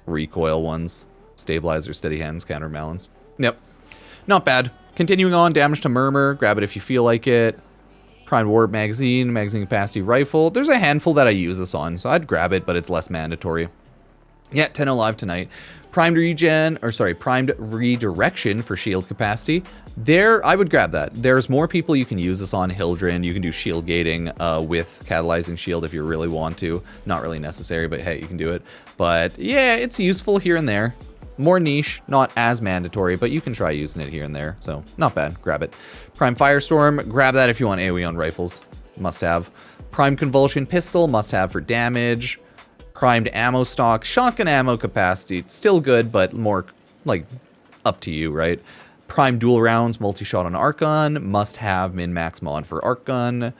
Speaker 1: recoil ones. Stabilizer, steady hands, counterbalance. Yep. Not bad. Continuing on, damage to Murmur. Grab it if you feel like it. Primed Warp Magazine, Magazine Capacity Rifle. There's a handful that I use this on, so I'd grab it, but it's less mandatory. Yeah, 10 alive tonight. Primed Redirection for shield capacity. There, I would grab that. There's more people you can use this on. Hildren, you can do shield gating with catalyzing shield if you really want to. Not really necessary, but hey, you can do it. But yeah, it's useful here and there. More niche, not as mandatory, but you can try using it here and there. So not bad, grab it. Prime Firestorm, grab that if you want AoE on rifles. Must have. Prime Convulsion Pistol, must have for damage. Primed Ammo Stock, shotgun ammo capacity, still good, but more like up to you, right? Prime Dual Rounds, multi-shot on Arc Gun, must have min-max mod for Arc Gun.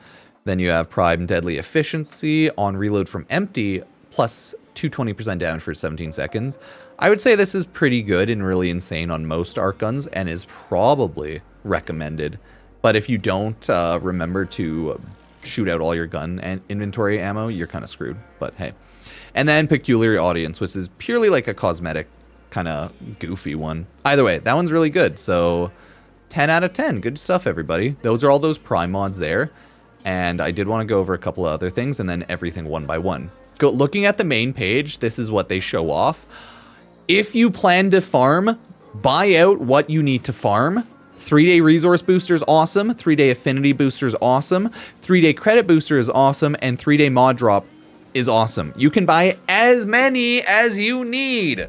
Speaker 1: Then you have Prime Deadly Efficiency on reload from empty, plus 220% damage for 17 seconds. I would say this is pretty good and really insane on most Arc Guns and is probably recommended. But if you don't remember to shoot out all your gun and inventory ammo, you're kind of screwed, but hey. And then Peculiar Audience, which is purely like a cosmetic kind of goofy one. Either way, that one's really good. So 10 out of 10. Good stuff, everybody. Those are all those Prime mods there. And I did want to go over a couple of other things and then everything one by one. Looking at the main page, this is what they show off. If you plan to farm, buy out what you need to farm. 3-day resource booster is awesome. 3-day affinity booster is awesome. 3-day credit booster is awesome. And 3-day mod drop is awesome. You can buy as many as you need.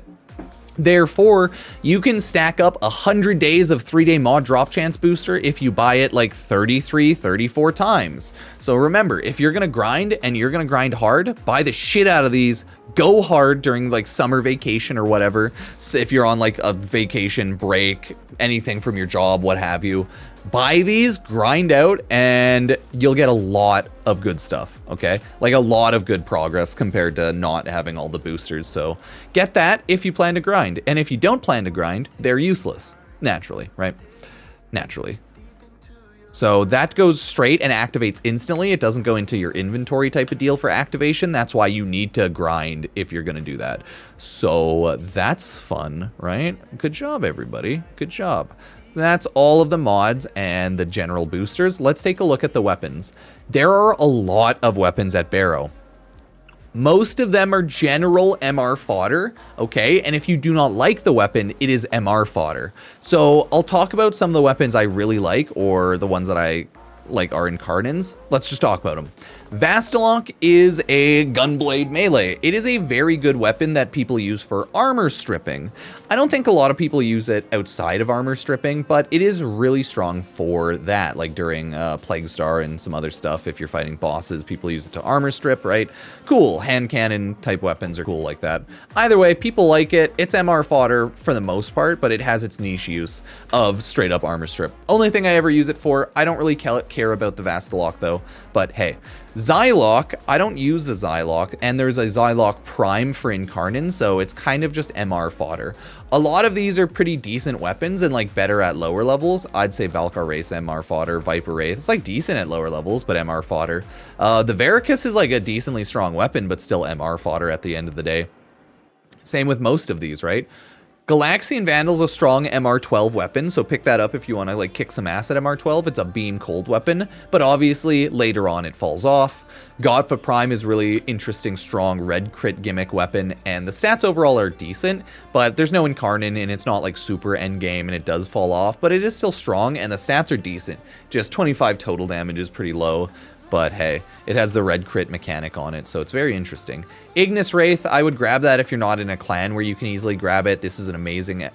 Speaker 1: Therefore, you can stack up 100 days of 3-day mod drop chance booster if you buy it like 33, 34 times. So remember, if you're gonna grind and you're gonna grind hard, buy the shit out of these. Go hard during like summer vacation or whatever. So if you're on like a vacation break, anything from your job, what have you, buy these, grind out, and you'll get a lot of good stuff, okay? Like a lot of good progress compared to not having all the boosters. So get that if you plan to grind. And if you don't plan to grind, they're useless, naturally, right? Naturally. So that goes straight and activates instantly. It doesn't go into your inventory type of deal for activation. That's why you need to grind if you're going to do that. So that's fun, right? Good job, everybody. Good job. That's all of the mods and the general boosters. Let's take a look at the weapons. There are a lot of weapons at Baro. Most of them are general MR fodder, okay? And if you do not like the weapon, it is MR fodder. So I'll talk about some of the weapons I really like, or the ones that I like are in Cardin's. Let's just talk about them. Vastalok is a gunblade melee. It is a very good weapon that people use for armor stripping. I don't think a lot of people use it outside of armor stripping, but it is really strong for that, like during Plague Star and some other stuff. If you're fighting bosses, people use it to armor strip, right? Cool, hand cannon type weapons are cool like that. Either way, people like it. It's MR fodder for the most part, but it has its niche use of straight up armor strip. Only thing I ever use it for. I don't really care about the Vastalok though, but hey. Zylok, I don't use the Zylok, and there's a Zylok Prime for Incarnon, so it's kind of just MR fodder. A lot of these are pretty decent weapons and like better at lower levels. I'd say Valkyr Race, MR fodder, Viper Wraith. It's like decent at lower levels, but MR fodder. The Veracus is like a decently strong weapon, but still MR fodder at the end of the day. Same with most of these, right? Galaxian Vandal's a strong MR12 weapon, so pick that up if you want to like kick some ass at MR12. It's a beam cold weapon, but obviously later on it falls off. Godfa Prime is really interesting, strong red crit gimmick weapon, and the stats overall are decent, but there's no Incarnon and it's not like super endgame and it does fall off, but it is still strong and the stats are decent. Just 25 total damage is pretty low. But hey, it has the red crit mechanic on it, so it's very interesting. Ignis Wraith, I would grab that if you're not in a clan where you can easily grab it. This is an amazing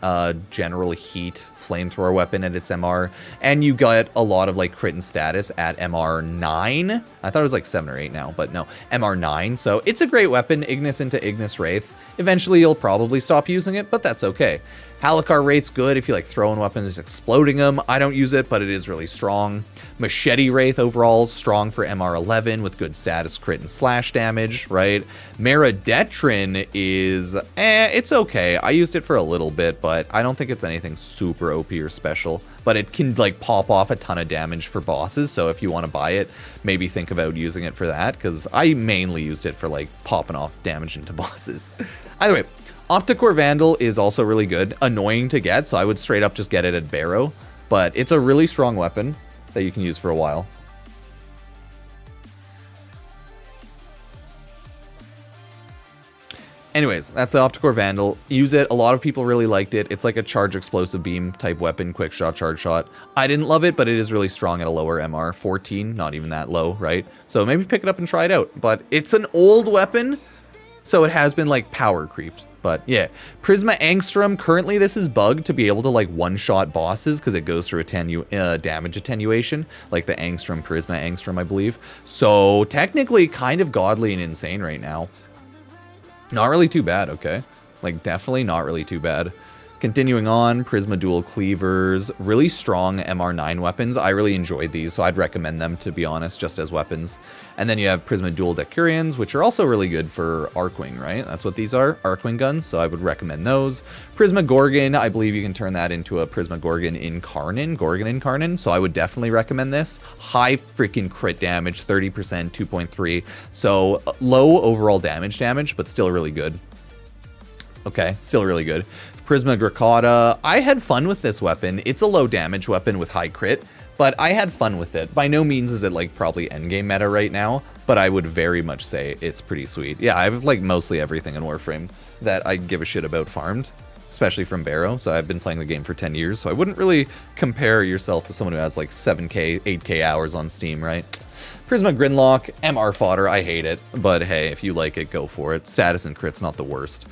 Speaker 1: general heat flamethrower weapon at its MR, and you get a lot of like crit and status at MR 9. I thought it was like 7 or 8 now, but no, MR 9. So it's a great weapon, Ignis into Ignis Wraith. Eventually you'll probably stop using it, but that's okay. Halakar Wraith's good if you like throwing weapons, exploding them. I don't use it, but it is really strong. Machete Wraith overall, strong for MR11 with good status, crit, and slash damage, right? Maradetrin is, it's okay. I used it for a little bit, but I don't think it's anything super OP or special. But it can like pop off a ton of damage for bosses, so if you want to buy it, maybe think about using it for that, because I mainly used it for like popping off damage into bosses. Either way, Opticore Vandal is also really good. Annoying to get, so I would straight up just get it at Baro. But it's a really strong weapon that you can use for a while. Anyways, that's the Opticore Vandal. Use it. A lot of people really liked it. It's like a charge explosive beam type weapon, quick shot, charge shot. I didn't love it, but it is really strong at a lower MR. 14, not even that low, right? So maybe pick it up and try it out. But it's an old weapon, so it has been like power creeped. But yeah, Prisma Angstrom, currently this is bugged to be able to like one-shot bosses because it goes through damage attenuation, like the Angstrom, Prisma Angstrom, I believe. So technically kind of godly and insane right now. Not really too bad, okay? Like, definitely not really too bad. Continuing on, Prisma Dual Cleavers, really strong MR9 weapons. I really enjoyed these, so I'd recommend them, to be honest, just as weapons. And then you have Prisma Dual Decurions, which are also really good for Arcwing, right? That's what these are, Arcwing guns, so I would recommend those. Prisma Gorgon, I believe you can turn that into a Prisma Gorgon Incarnon, so I would definitely recommend this. High freaking crit damage, 30%, 2.3, so low overall damage, but still really good. Okay, still really good. Prisma Gracata, I had fun with this weapon. It's a low damage weapon with high crit, but I had fun with it. By no means is it like probably endgame meta right now, but I would very much say it's pretty sweet. Yeah, I have like mostly everything in Warframe that I give a shit about farmed, especially from Baro. So I've been playing the game for 10 years, so I wouldn't really compare yourself to someone who has like 7K, 8K hours on Steam, right? Prisma Grinlock, MR fodder, I hate it, but hey, if you like it, go for it. Status and crit's not the worst.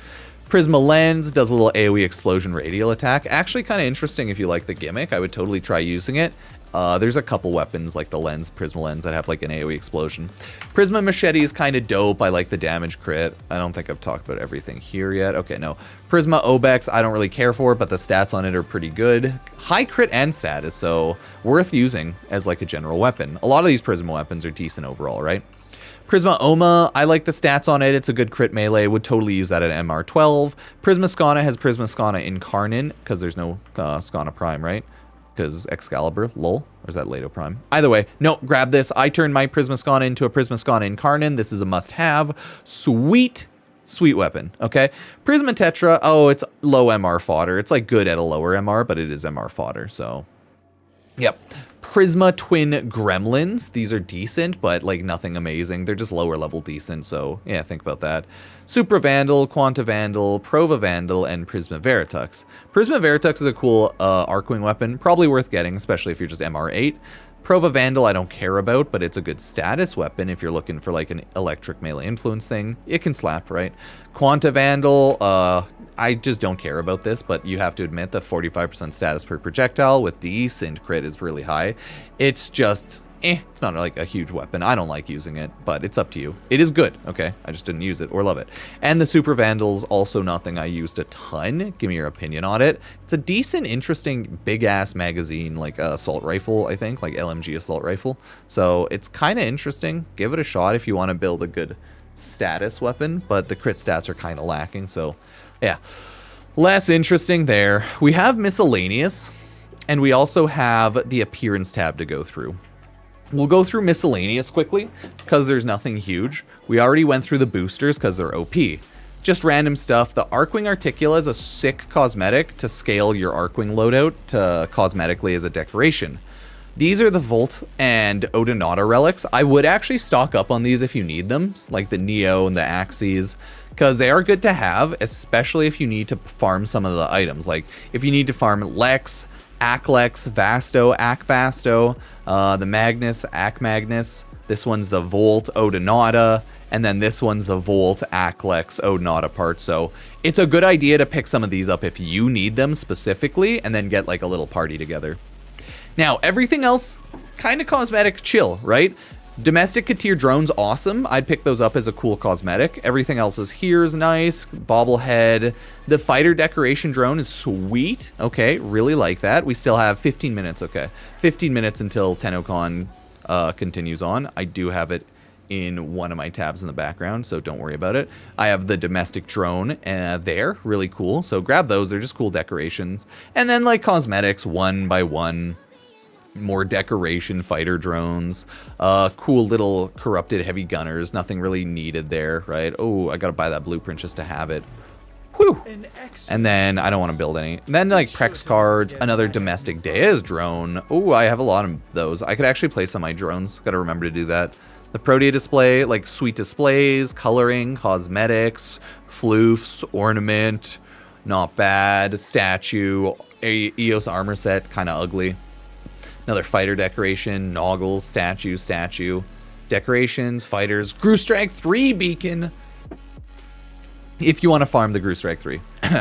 Speaker 1: Prisma Lens does a little AoE explosion radial attack. Actually kind of interesting if you like the gimmick. I would totally try using it. There's a couple weapons like the lens, Prisma Lens, that have like an AoE explosion. Prisma Machete is kind of dope. I like the damage crit. I don't think I've talked about everything here yet. Okay, no. Prisma Obex, I don't really care for, but the stats on it are pretty good. High crit and status, so worth using as like a general weapon. A lot of these Prisma weapons are decent overall, right? Prisma Oma, I like the stats on it. It's a good crit melee. Would totally use that at MR12. Prisma Skana has Prisma Skana Incarnon, because there's no Skana Prime, right? Because Excalibur, lol. Or is that Leto Prime? Either way, no, grab this. I turned my Prisma Skana into a Prisma Skana Incarnon. This is a must-have. Sweet, sweet weapon, okay? Prisma Tetra, oh, it's low MR fodder. It's like good at a lower MR, but it is MR fodder, so... Yep. Prisma Twin Gremlins. These are decent, but like nothing amazing. They're just lower level decent, so yeah, think about that. Supra Vandal, Quanta Vandal, Prova Vandal, and Prisma Veritux. Prisma Veritux is a cool Arcwing weapon, probably worth getting, especially if you're just MR8. Prova Vandal I don't care about, but it's a good status weapon if you're looking for like an electric melee influence thing. It can slap, right? Quanta Vandal, I just don't care about this, but you have to admit the 45% status per projectile with decent crit is really high. It's just, it's not like a huge weapon. I don't like using it, but it's up to you. It is good, okay? I just didn't use it or love it. And the Super Vandal's also nothing I used a ton. Give me your opinion on it. It's a decent, interesting, big-ass magazine, like assault rifle, I think, like LMG assault rifle. So it's kind of interesting. Give it a shot if you want to build a good status weapon, but the crit stats are kind of lacking, so yeah. Less interesting there. We have miscellaneous, and we also have the appearance tab to go through. We'll go through miscellaneous quickly, because there's nothing huge. We already went through the boosters, because they're OP. Just random stuff. The Arcwing Articula is a sick cosmetic to scale your Arcwing loadout to cosmetically as a decoration. These are the Volt and Odonata relics. I would actually stock up on these if you need them, like the Neo and the Axes, because they are good to have, especially if you need to farm some of the items. Like if you need to farm Lex, Aklex, Vasto, Akvasto, the Magnus, Akmagnus. This one's the Volt, Odonata, and then this one's the Volt, Aklex, Odonata part. So it's a good idea to pick some of these up if you need them specifically, and then get like a little party together. Now, everything else, kind of cosmetic chill, right? Domestic Katir drones, awesome. I'd pick those up as a cool cosmetic. Everything else is here is nice. Bobblehead. The fighter decoration drone is sweet. Okay, really like that. We still have 15 minutes, okay. 15 minutes until Tennocon continues on. I do have it in one of my tabs in the background, so don't worry about it. I have the domestic drone there, really cool. So grab those, they're just cool decorations. And then like cosmetics, one by one. More decoration fighter drones, cool little corrupted heavy gunners, nothing really needed there, right? Oh, I gotta buy that blueprint just to have it. Whew. And then I don't want to build any. And then like Prex cards, another domestic Dea's drone. Oh, I have a lot of those. I could actually place on my drones. Got to remember to do that. The Protea display, like sweet displays, coloring, cosmetics, floofs, ornament, not bad. Statue, EOS armor set, kind of ugly. Another fighter decoration, noggles, statue. Decorations, fighters, Grewstrike 3 beacon. If you want to farm the Grewstrike 3.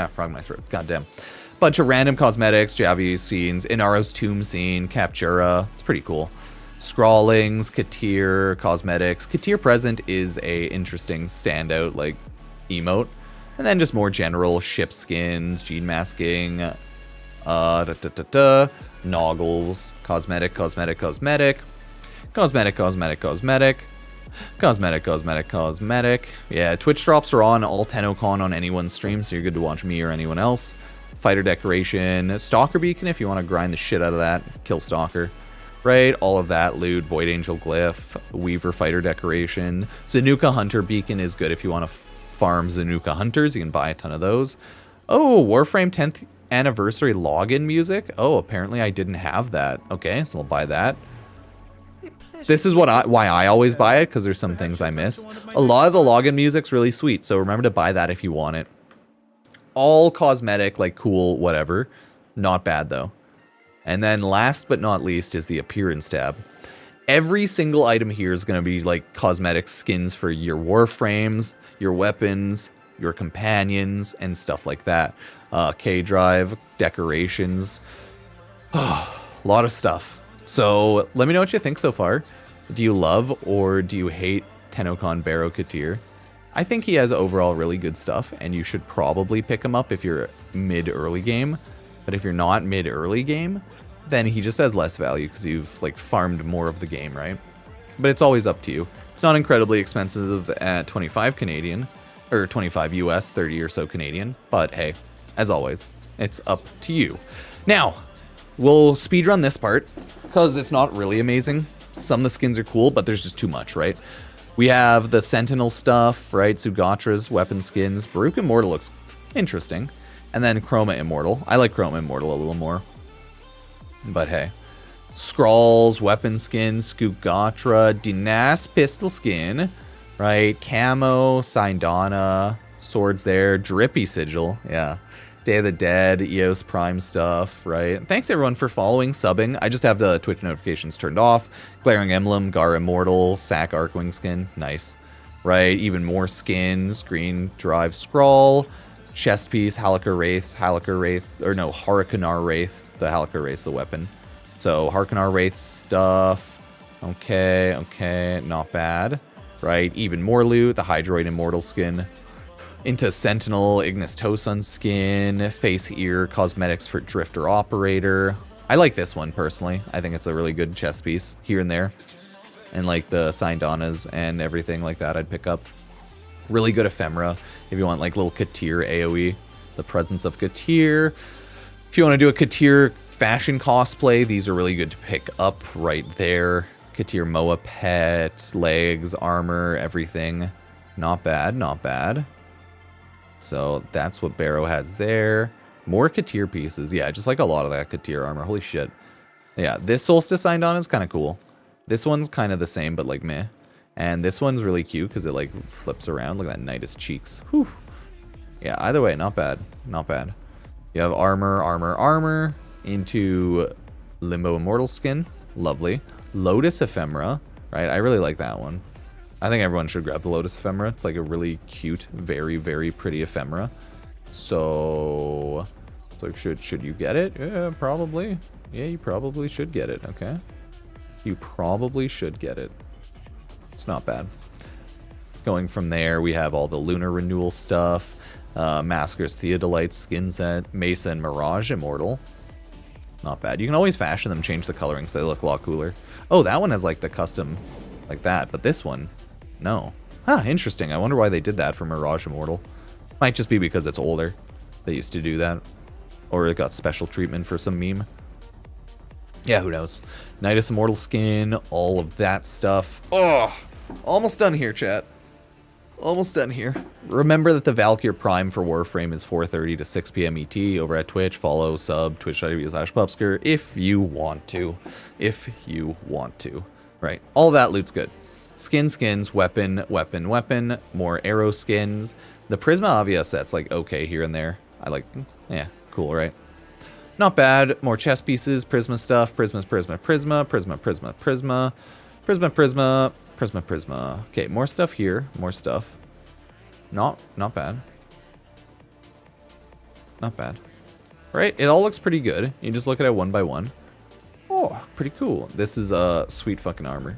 Speaker 1: Frog my throat, goddamn. Bunch of random cosmetics, Javi scenes, Inaro's tomb scene, Captura. It's pretty cool. Scrawlings, Katir, cosmetics. Katir present is a interesting standout like emote. And then just more general ship skins, gene masking, noggles, cosmetic. Yeah, Twitch drops are on all Tennocon on anyone's stream, so you're good to watch me or anyone else. Fighter decoration, Stalker beacon if you want to grind the shit out of that, kill Stalker. Right, all of that, loot, Void Angel glyph, Weaver fighter decoration. Zanuka Hunter beacon is good if you want to farm Zanuka Hunters, you can buy a ton of those. Oh, Warframe 10th anniversary login music. Oh, apparently I didn't have that. Okay, so I'll buy that. This is why I always buy it, because there's some things I miss. A lot of the login music's really sweet, so remember to buy that if you want it. All cosmetic, like cool, whatever. Not bad though. And then last but not least is the appearance tab. Every single item here is going to be like cosmetic skins for your Warframes, your weapons, your companions, and stuff like that. K-Drive, decorations. A lot of stuff. So let me know what you think so far. Do you love or do you hate Tennocon Baro Katir? I think he has overall really good stuff, and you should probably pick him up if you're mid-early game. But if you're not mid-early game, then he just has less value because you've like farmed more of the game, right? But it's always up to you. It's not incredibly expensive at 25 Canadian, or 25 US, 30 or so Canadian. But hey, as always, it's up to you. Now, we'll speedrun this part because it's not really amazing. Some of the skins are cool, but there's just too much, right? We have the Sentinel stuff, right? Sugatra's weapon skins. Baruch Immortal looks interesting. And then Chroma Immortal. I like Chroma Immortal a little more. But hey. Skrulls, weapon skin, Sugatra, Dinas pistol skin, right? Camo, Syndana, swords there, Drippy Sigil, yeah. Day of the Dead, EOS Prime stuff, right? Thanks everyone for following, subbing. I just have the Twitch notifications turned off. Glaring Emblem, Gar Immortal, Sack Arcwing skin, nice. Right, even more skins, Green Drive Skrull, chest piece, Hurrikanar Wraith, the Hurrikanar Wraith, the weapon. So Hurrikanar Wraith stuff, okay, not bad. Right, even more loot, the Hydroid Immortal skin. Into Sentinel, Ignis Tosun skin, face ear, cosmetics for Drifter Operator. I like this one personally. I think it's a really good chest piece here and there. And like the Syndanas and everything like that I'd pick up. Really good ephemera if you want like little Katir AoE. The presence of Katir. If you want to do a Katir fashion cosplay, these are really good to pick up right there. Katir Moa pet, legs, armor, everything. Not bad, not bad. So that's what Baro has there. More Katir pieces. Yeah, just like a lot of that Katir armor. Holy shit. Yeah, this Solstice Syndana is kind of cool. This one's kind of the same, but like meh. And this one's really cute because it like flips around. Look at that Nidus cheeks. Whew. Yeah, either way, not bad. Not bad. You have armor into Limbo Immortal skin. Lovely. Lotus Ephemera. Right, I really like that one. I think everyone should grab the Lotus Ephemera. It's like a really cute, very, very pretty ephemera. So, it's like, should you get it? Yeah, probably. Yeah, you probably should get it, okay? You probably should get it. It's not bad. Going from there, we have all the Lunar Renewal stuff. Masker's Theodolite skin set. Mesa and Mirage Immortal. Not bad. You can always fashion them, change the coloring so they look a lot cooler. Oh, that one has like the custom like that, but this one, no. Huh, interesting. I wonder why they did that for Mirage Immortal. Might just be because it's older. They used to do that. Or it got special treatment for some meme. Yeah, who knows. Nidus Immortal skin, all of that stuff. Oh, almost done here, chat. Almost done here. Remember that the Valkyr Prime for Warframe is 4:30 to 6 p.m. ET over at Twitch. Follow, sub, twitch.tv/Pupsker if you want to. If you want to. Right. All that loot's good. Skins, weapon, more arrow skins. The Prisma Avia set's like okay here and there. I like, yeah, cool, right? Not bad. More chess pieces, Prisma stuff, Prisma. Okay, more stuff here, more stuff. Not bad. Not bad. Right? It all looks pretty good. You just look at it one by one. Oh, pretty cool. This is a sweet fucking armor.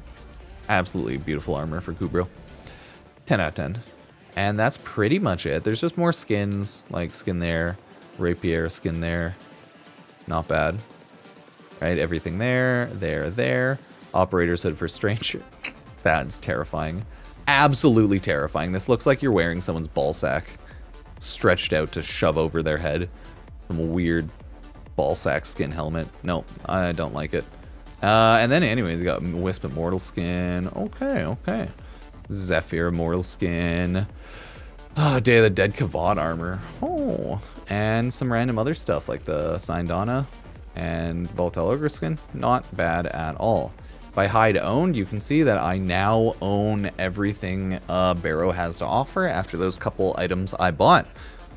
Speaker 1: Absolutely beautiful armor for Kubro. 10 out of 10. And that's pretty much it. There's just more skins, like skin there, rapier skin there. Not bad. Right? Everything there. Operator's hood for stranger. That's terrifying. Absolutely terrifying. This looks like you're wearing someone's ball sack stretched out to shove over their head. Some weird ball sack skin helmet. No, I don't like it. And then anyways, you got Wisp Immortal skin. Okay. Zephyr Immortal skin. Oh, Day of the Dead Kavad armor. Oh, and some random other stuff like the Sindana and Voltel Ogre skin. Not bad at all. If I hide owned, you can see that I now own everything Baro has to offer after those couple items I bought.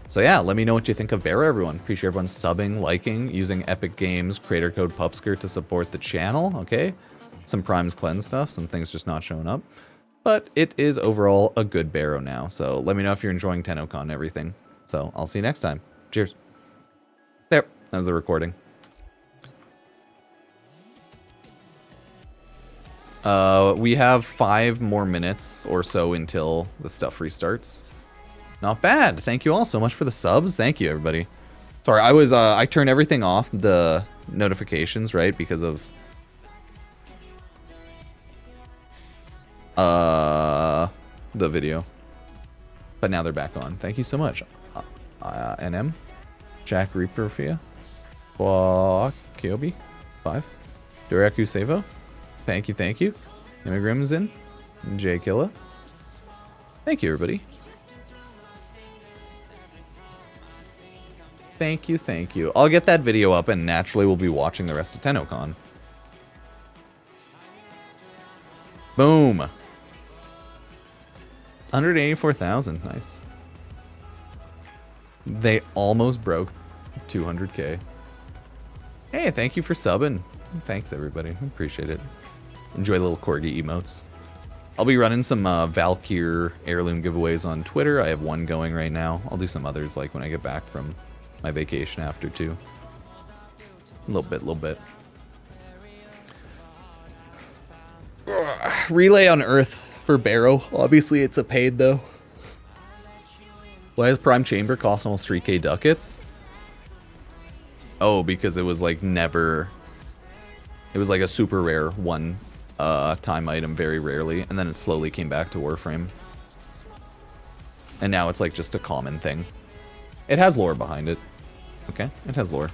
Speaker 1: So yeah, let me know what you think of Baro, everyone. Appreciate everyone subbing, liking, using Epic Games creator code Pupsker to support the channel, okay? Some Prime's Cleanse stuff, some things just not showing up. But it is overall a good Baro now, so let me know if you're enjoying Tennocon and everything. So I'll see you next time. Cheers. There, that was the recording. We have 5 more minutes or so until the stuff restarts. Not bad. Thank you all so much for the subs. Thank you, everybody. Sorry, I turned everything off, the notifications, right, because of the video. But now they're back on. Thank you so much. NM, Jack Reaper for you. Kyobi, 5. Duraku Savo. Thank you. Immigram is in. J Killa. Thank you, everybody. Thank you. I'll get that video up and naturally we'll be watching the rest of Tennocon. Boom. 184,000. Nice. They almost broke 200K. Hey, thank you for subbing. Thanks, everybody. Appreciate it. Enjoy little corgi emotes. I'll be running some Valkyr heirloom giveaways on Twitter. I have one going right now. I'll do some others like when I get back from my vacation after too. A little bit. Relay on Earth for Baro. Obviously, it's a paid though. Why does Prime Chamber cost almost 3K ducats? Oh, because it was like never... It was like a super rare one time item very rarely, and then it slowly came back to Warframe. And now it's like just a common thing. It has lore behind it. Okay, it has lore.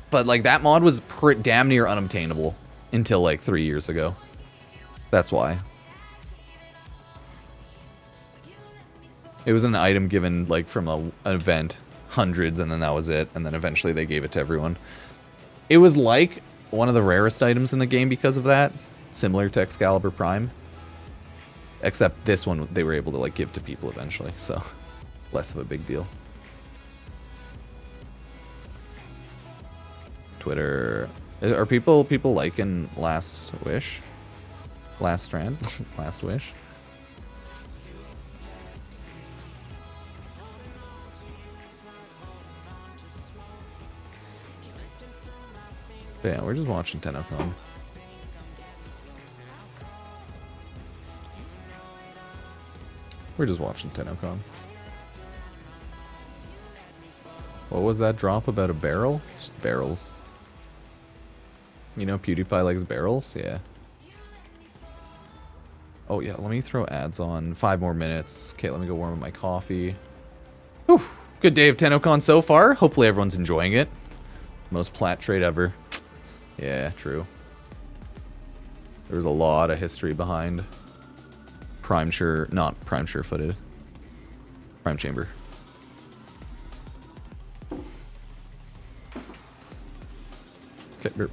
Speaker 1: But like that mod was damn near unobtainable until like 3 years ago. That's why. It was an item given like from an event, hundreds, and then that was it. And then eventually they gave it to everyone. It was like one of the rarest items in the game because of that, similar to Excalibur Prime. Except this one they were able to like give to people eventually, so less of a big deal. Twitter, are people liking Last Wish? Last Strand? Last Wish? But yeah, we're just watching Tennocon. We're just watching Tennocon. What was that drop about a barrel? Just barrels. You know PewDiePie likes barrels? Yeah. Oh yeah, let me throw ads on. 5 more minutes. Okay, let me go warm up my coffee. Whew. Good day of Tennocon so far. Hopefully everyone's enjoying it. Most plat trade ever. Yeah, true. There was a lot of history behind not prime sure-footed. Prime chamber. Okay, burp.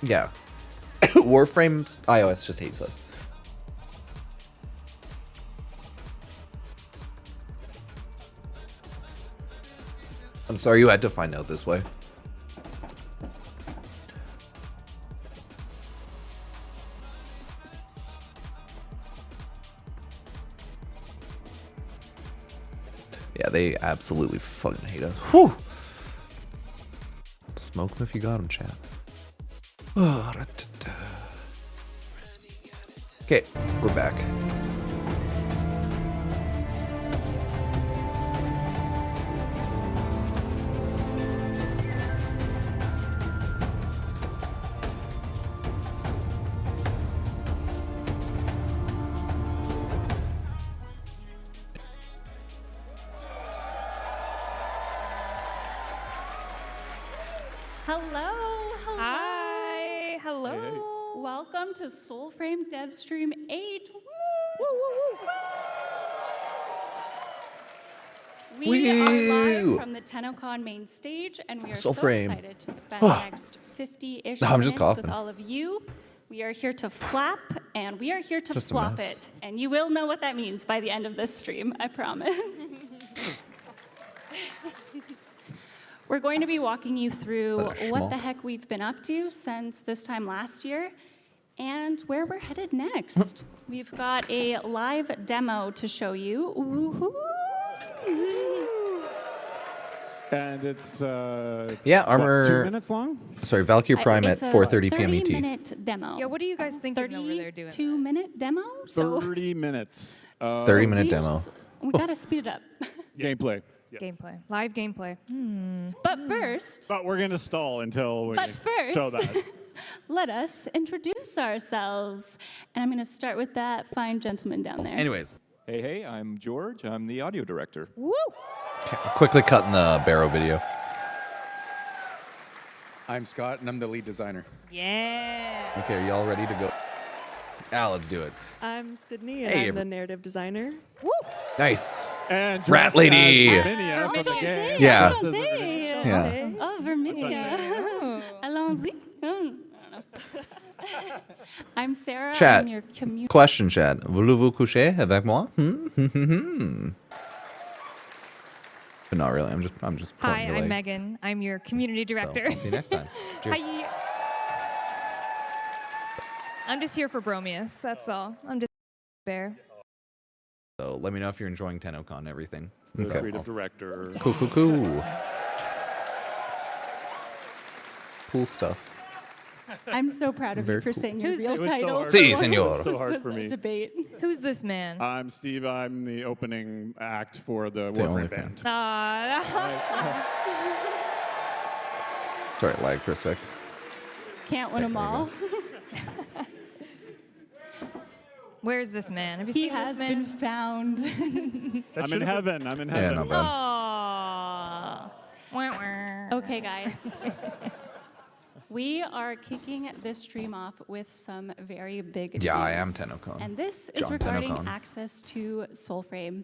Speaker 1: Yeah. Warframe iOS just hates us. I'm sorry you had to find out this way. Yeah, they absolutely fucking hate us. Whew. Smoke them if you got them, chat. Okay, we're back.
Speaker 13: Welcome to Soulframe Devstream 8. Woo! Woo, woo, woo. We are live from the Tennocon main stage, and we are so excited to spend the next 50-ish minutes with all of you We are here to flap, and we are here to
Speaker 1: Just a
Speaker 13: flop
Speaker 1: mess.
Speaker 13: it. And you will know what that means by the end of this stream, I promise. We're going to be walking you through what the heck we've been up to since this time last year and where we're headed next. We've got a live demo to show you. Woohoo!
Speaker 14: And it's
Speaker 1: Yeah, armor.
Speaker 14: what, 2 minutes long?
Speaker 1: Sorry, Valkyr Prime at
Speaker 13: It's a
Speaker 1: 4:30 p.m. ET.
Speaker 13: 30-minute demo.
Speaker 7: Yeah, what are you guys thinking over there doing?
Speaker 13: 32-minute demo? So
Speaker 14: 30 minutes.
Speaker 1: 30-minute demo.
Speaker 13: we gotta speed it up.
Speaker 14: Gameplay.
Speaker 7: Gameplay. Live gameplay.
Speaker 13: But first,
Speaker 14: But we're going to stall until we
Speaker 13: But
Speaker 14: show
Speaker 13: first-
Speaker 14: that.
Speaker 13: let us introduce ourselves. And I'm gonna start with that fine gentleman down there.
Speaker 1: Anyways,
Speaker 15: Hey, I'm George. I'm the audio director.
Speaker 13: Woo!
Speaker 1: quickly cutting the Baro video.
Speaker 16: I'm Scott, and I'm the lead designer.
Speaker 7: Yeah.
Speaker 1: Okay, are y'all ready to go? Let's do it.
Speaker 17: I'm Sydney, and
Speaker 1: Hey,
Speaker 17: I'm the narrative designer.
Speaker 1: Nice.
Speaker 14: And
Speaker 1: Rat
Speaker 14: dressed
Speaker 1: lady.
Speaker 14: as Verminia from the game.
Speaker 1: Yeah.
Speaker 13: Yeah. Oh, Verminia. Allons-y. I don't know. I'm Sarah.
Speaker 1: Chat.
Speaker 13: I'm your community.
Speaker 1: Question, chat. Voulez-vous coucher avec moi? But not really. I'm just.
Speaker 7: Hi,
Speaker 1: pointing to,
Speaker 7: I'm
Speaker 1: like-
Speaker 7: Megan. I'm your community director.
Speaker 1: I'll see you next time. Cheers.
Speaker 7: Hi. I'm just here for Bromius. That's all. I'm just bear.
Speaker 1: So let me know if you're enjoying Tennocon and everything.
Speaker 14: The creative director.
Speaker 1: Cool. Cool stuff.
Speaker 13: I'm so proud of
Speaker 1: Very
Speaker 13: you for
Speaker 1: cool.
Speaker 13: saying your
Speaker 7: Who's
Speaker 13: real
Speaker 7: this?
Speaker 14: It was so
Speaker 13: title.
Speaker 14: hard.
Speaker 1: Si,
Speaker 13: for
Speaker 1: senor.
Speaker 13: once.
Speaker 14: So
Speaker 13: This
Speaker 14: hard
Speaker 13: was
Speaker 14: for
Speaker 13: a
Speaker 14: me.
Speaker 13: debate.
Speaker 7: Who's this man?
Speaker 14: I'm Steve. I'm the opening act for the
Speaker 1: The only
Speaker 14: Warframe
Speaker 1: fan.
Speaker 14: band.
Speaker 1: Sorry, lag for a sec.
Speaker 13: Can't win them all.
Speaker 7: Where's this man? Have you
Speaker 13: He
Speaker 7: seen
Speaker 13: has
Speaker 7: this man?
Speaker 13: been found.
Speaker 14: I'm in heaven. I'm in
Speaker 1: Yeah,
Speaker 14: heaven.
Speaker 1: not bad.
Speaker 7: Aww.
Speaker 13: Okay, guys. We are kicking this stream off with some very big
Speaker 1: Yeah, I am
Speaker 13: news.
Speaker 1: Tennocon.
Speaker 13: And this is
Speaker 1: John
Speaker 13: regarding
Speaker 1: Tennocon.
Speaker 13: access to Soulframe.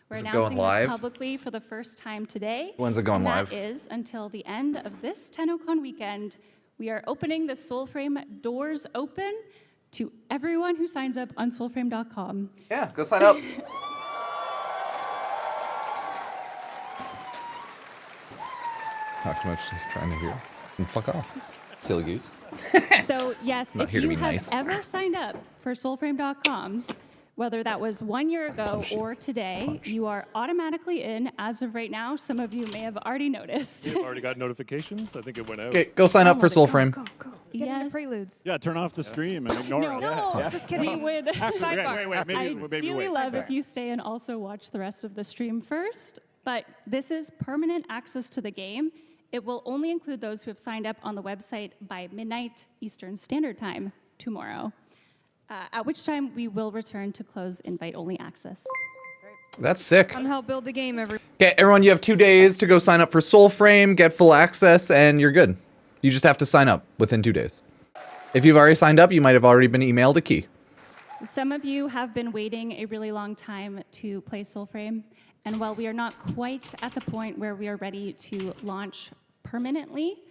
Speaker 13: We're
Speaker 1: Is it
Speaker 13: announcing
Speaker 1: going
Speaker 13: this
Speaker 1: live?
Speaker 13: publicly for the first time today.
Speaker 1: When's it going
Speaker 13: and
Speaker 1: live?
Speaker 13: That is until the end of this Tennocon weekend. We are opening the Soulframe doors open to everyone who signs up on soulframe.com.
Speaker 1: Yeah, go sign up. Talk too much, trying to hear. And fuck off. Silly goose.
Speaker 13: So yes,
Speaker 1: Not
Speaker 13: if
Speaker 1: here to
Speaker 13: you
Speaker 1: be
Speaker 13: have
Speaker 1: nice.
Speaker 13: ever signed up for soulframe.com, whether that was 1 year ago or today, you are automatically in as of right now. Some of you may have already noticed.
Speaker 18: We've already got notifications. I think it went out.
Speaker 1: Okay, go sign up for Soulframe.
Speaker 7: Get into
Speaker 13: Yes.
Speaker 7: preludes.
Speaker 14: Yeah, turn off the stream and ignore
Speaker 13: No,
Speaker 14: it.
Speaker 7: No,
Speaker 14: Yeah.
Speaker 7: just kidding.
Speaker 13: We would
Speaker 7: Sidebar.
Speaker 14: Wait, maybe
Speaker 13: ideally
Speaker 14: wait.
Speaker 13: love if you stay and also watch the rest of the stream first. But this is permanent access to the game. It will only include those who have signed up on the website by midnight Eastern Standard Time tomorrow, at which time we will return to close invite-only access.
Speaker 1: That's sick.
Speaker 7: Come help build the game, everyone.
Speaker 1: Okay, everyone, you have 2 days to go sign up for Soulframe, get full access, and you're good. You just have to sign up within 2 days. If you've already signed up, you might have already been emailed a key.
Speaker 13: Some of you have been waiting a really long time to play Soulframe, and while we are not quite at the point where we are ready to launch permanently,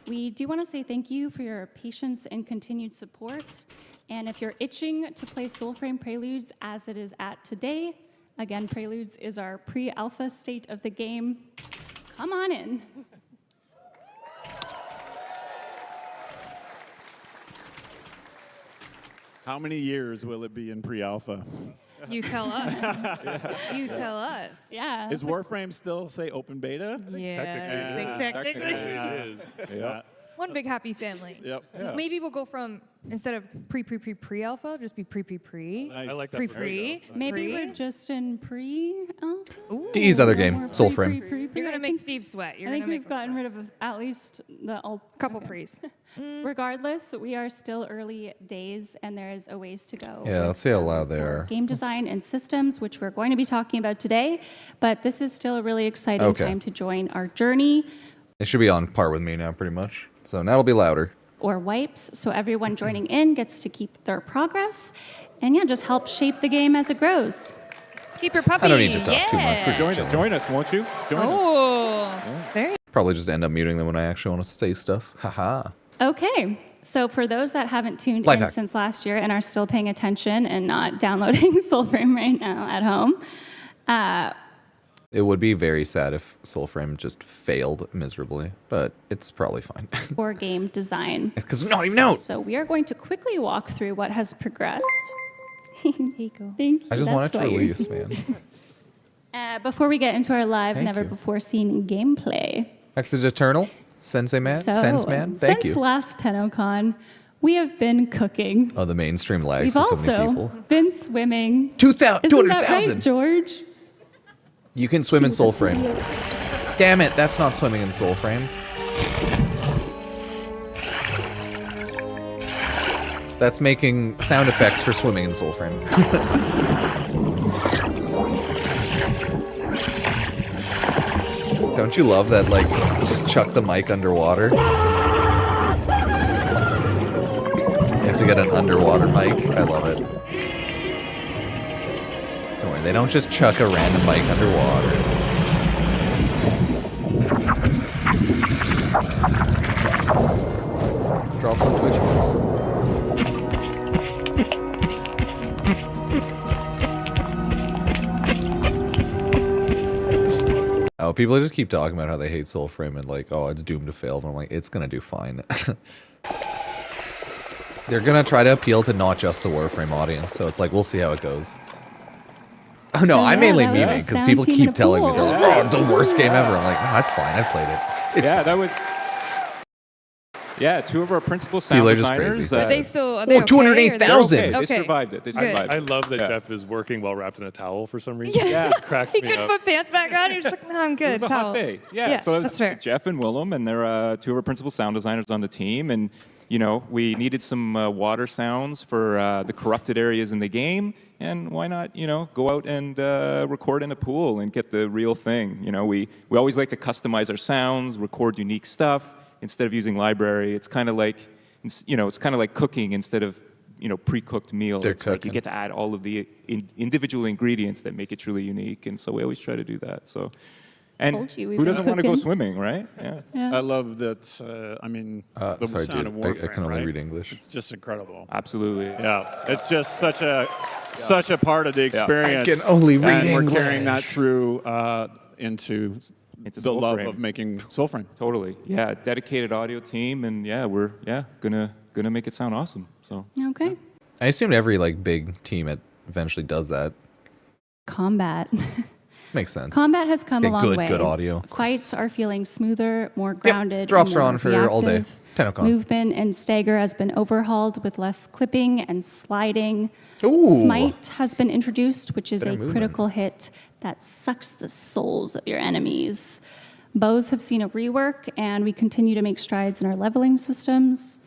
Speaker 13: we do want to say thank you for your patience and continued support. And if you're itching to play Soulframe Preludes as it is at today, again, Preludes is our pre-alpha state of the game. Come on in.
Speaker 14: How many years will it be in pre-alpha?
Speaker 7: You tell us. You tell us.
Speaker 13: Yeah.
Speaker 14: Is Warframe still say open beta?
Speaker 7: Yeah, I think technically.
Speaker 14: it is. Yeah.
Speaker 7: One big happy family.
Speaker 14: Yep. Yeah.
Speaker 7: Maybe we'll go from, instead of pre-alpha, just be pre.
Speaker 14: Nice. I
Speaker 18: like that.
Speaker 7: Pre.
Speaker 13: Maybe we're just in pre-alpha.
Speaker 1: Dee's other game, Soulframe.
Speaker 7: You're going to make Steve sweat. You're
Speaker 13: I think
Speaker 7: gonna make
Speaker 13: we've gotten rid of at least the
Speaker 7: couple pre's.
Speaker 13: Regardless, we are still early days, and there is a ways to go.
Speaker 1: Yeah,
Speaker 13: with
Speaker 1: let's see how
Speaker 13: some
Speaker 1: loud they
Speaker 13: for
Speaker 1: are.
Speaker 13: Game design and systems, which we're going to be talking about today. But this is still a really exciting
Speaker 1: Okay.
Speaker 13: time to join our journey,
Speaker 1: It should be on par with me now, pretty much. So now it'll be louder.
Speaker 13: or wipes, so everyone joining in gets to keep their progress, and yeah, just help shape the game as it grows.
Speaker 7: Keep your puppy.
Speaker 1: I don't need to talk too much.
Speaker 7: Yeah.
Speaker 14: Join us, won't you? Join us.
Speaker 7: Oh, very.
Speaker 1: Probably just end up muting them when I actually want to say stuff. Haha.
Speaker 13: Okay, So for those that haven't tuned
Speaker 1: Life
Speaker 13: in
Speaker 1: hack.
Speaker 13: since last year and are still paying attention and not downloading Soulframe right now at home,
Speaker 1: It would be very sad if Soulframe just failed miserably, but it's probably fine.
Speaker 13: or game design.
Speaker 1: Because not even out.
Speaker 13: So we are going to quickly walk through what has progressed. Here you go. Thank you.
Speaker 1: I just
Speaker 13: That's
Speaker 1: want it to
Speaker 13: why you're
Speaker 1: release,
Speaker 13: here.
Speaker 1: man.
Speaker 13: Before we get into our live,
Speaker 1: Thank
Speaker 13: never
Speaker 1: you.
Speaker 13: before seen gameplay.
Speaker 1: Exit Eternal, Sensei Man,
Speaker 13: So,
Speaker 1: Sense Man. Thank
Speaker 13: since
Speaker 1: you.
Speaker 13: last Tennocon, we have been cooking.
Speaker 1: Oh, the mainstream lags
Speaker 13: We've
Speaker 1: to so
Speaker 13: also
Speaker 1: many people.
Speaker 13: been swimming.
Speaker 1: 200,000.
Speaker 13: Isn't that right, George?
Speaker 1: You can swim in Soulframe. Damn it, that's not swimming in Soulframe. That's making sound effects for swimming in Soulframe. Don't you love that, like, just chuck the mic underwater? You have to get an underwater mic. I love it. Don't worry, they don't just chuck a random mic underwater. Drop some Twitch Oh, people just keep talking about how they hate Soulframe and like, oh, it's doomed to fail. But I'm like, it's gonna do fine. They're gonna try to appeal to not just the Warframe audience, so it's like, we'll see how it goes. Oh no,
Speaker 13: So,
Speaker 1: I'm
Speaker 13: yeah,
Speaker 1: mainly
Speaker 13: that was
Speaker 1: memeing
Speaker 13: a
Speaker 1: because
Speaker 13: sound
Speaker 1: people
Speaker 13: team in
Speaker 1: keep
Speaker 13: a
Speaker 1: telling me
Speaker 13: pool.
Speaker 1: they're like, oh, the worst game ever. I'm like, no, that's fine. I've played it. It's
Speaker 15: yeah,
Speaker 1: fine.
Speaker 15: that was. Yeah, two of our principal sound
Speaker 1: People are just
Speaker 15: designers.
Speaker 1: crazy.
Speaker 7: Are they still? Are they okay,
Speaker 1: 208,000.
Speaker 15: They're okay.
Speaker 7: Okay.
Speaker 15: They survived it. They survived
Speaker 18: I
Speaker 15: it.
Speaker 18: love that
Speaker 15: Yeah.
Speaker 18: Jeff is working while wrapped in a towel for some reason.
Speaker 7: Yeah.
Speaker 18: It cracks
Speaker 7: He
Speaker 18: me
Speaker 7: couldn't
Speaker 18: up.
Speaker 7: put pants back on. He was like, no, I'm good.
Speaker 15: It was a
Speaker 7: towel.
Speaker 15: hot day. Yeah, so
Speaker 7: that's fair.
Speaker 15: Jeff and Willem, and they're two of our principal sound designers on the team. And, you know, we needed some water sounds for the corrupted areas in the game. And why not, you know, go out and record in a pool and get the real thing. You know, we always like to customize our sounds, record unique stuff instead of using library. It's kind of like, you know, it's kind of like cooking instead of, you know, pre-cooked meal.
Speaker 1: They're
Speaker 15: It's like you
Speaker 1: cooking.
Speaker 15: get to add all of the individual ingredients that make it truly unique. And so we always try to do that. So, and
Speaker 13: Told you we've
Speaker 15: who
Speaker 13: been
Speaker 15: doesn't want to go
Speaker 13: cooking.
Speaker 15: swimming, right? Yeah.
Speaker 14: I love that. I mean, the
Speaker 1: sorry,
Speaker 14: sound
Speaker 1: dude.
Speaker 14: of Warframe,
Speaker 1: I can only
Speaker 14: right?
Speaker 1: read English.
Speaker 14: It's just incredible.
Speaker 15: Absolutely.
Speaker 14: Yeah, it's just such a part of the experience.
Speaker 1: I can only read
Speaker 14: and
Speaker 1: English.
Speaker 14: we're carrying that through into the love
Speaker 15: Soulframe.
Speaker 14: of making Soulframe.
Speaker 15: Totally. Yeah. Dedicated audio team, and yeah, we're gonna make it sound awesome. So.
Speaker 13: Okay.
Speaker 1: I assumed every like big team eventually does that.
Speaker 13: Combat.
Speaker 1: Makes sense.
Speaker 13: Combat has come a
Speaker 1: Get
Speaker 13: long way.
Speaker 1: good audio.
Speaker 13: Fights are feeling smoother, more grounded.
Speaker 1: drops
Speaker 13: and
Speaker 1: are
Speaker 13: more
Speaker 1: on for all day.
Speaker 13: reactive.
Speaker 1: Tennocon.
Speaker 13: Movement and stagger has been overhauled with less clipping and sliding.
Speaker 1: Ooh.
Speaker 13: Smite has been introduced, which is
Speaker 1: Better
Speaker 13: a
Speaker 1: movement.
Speaker 13: critical hit that sucks the souls of your enemies. Bows have seen a rework, and we continue to make strides in our leveling systems.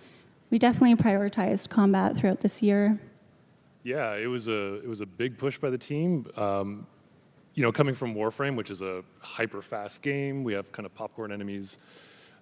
Speaker 13: We definitely prioritized combat throughout this year.
Speaker 18: Yeah, it was a big push by the team. You know, coming from Warframe, which is a hyper-fast game, we have kind of popcorn enemies.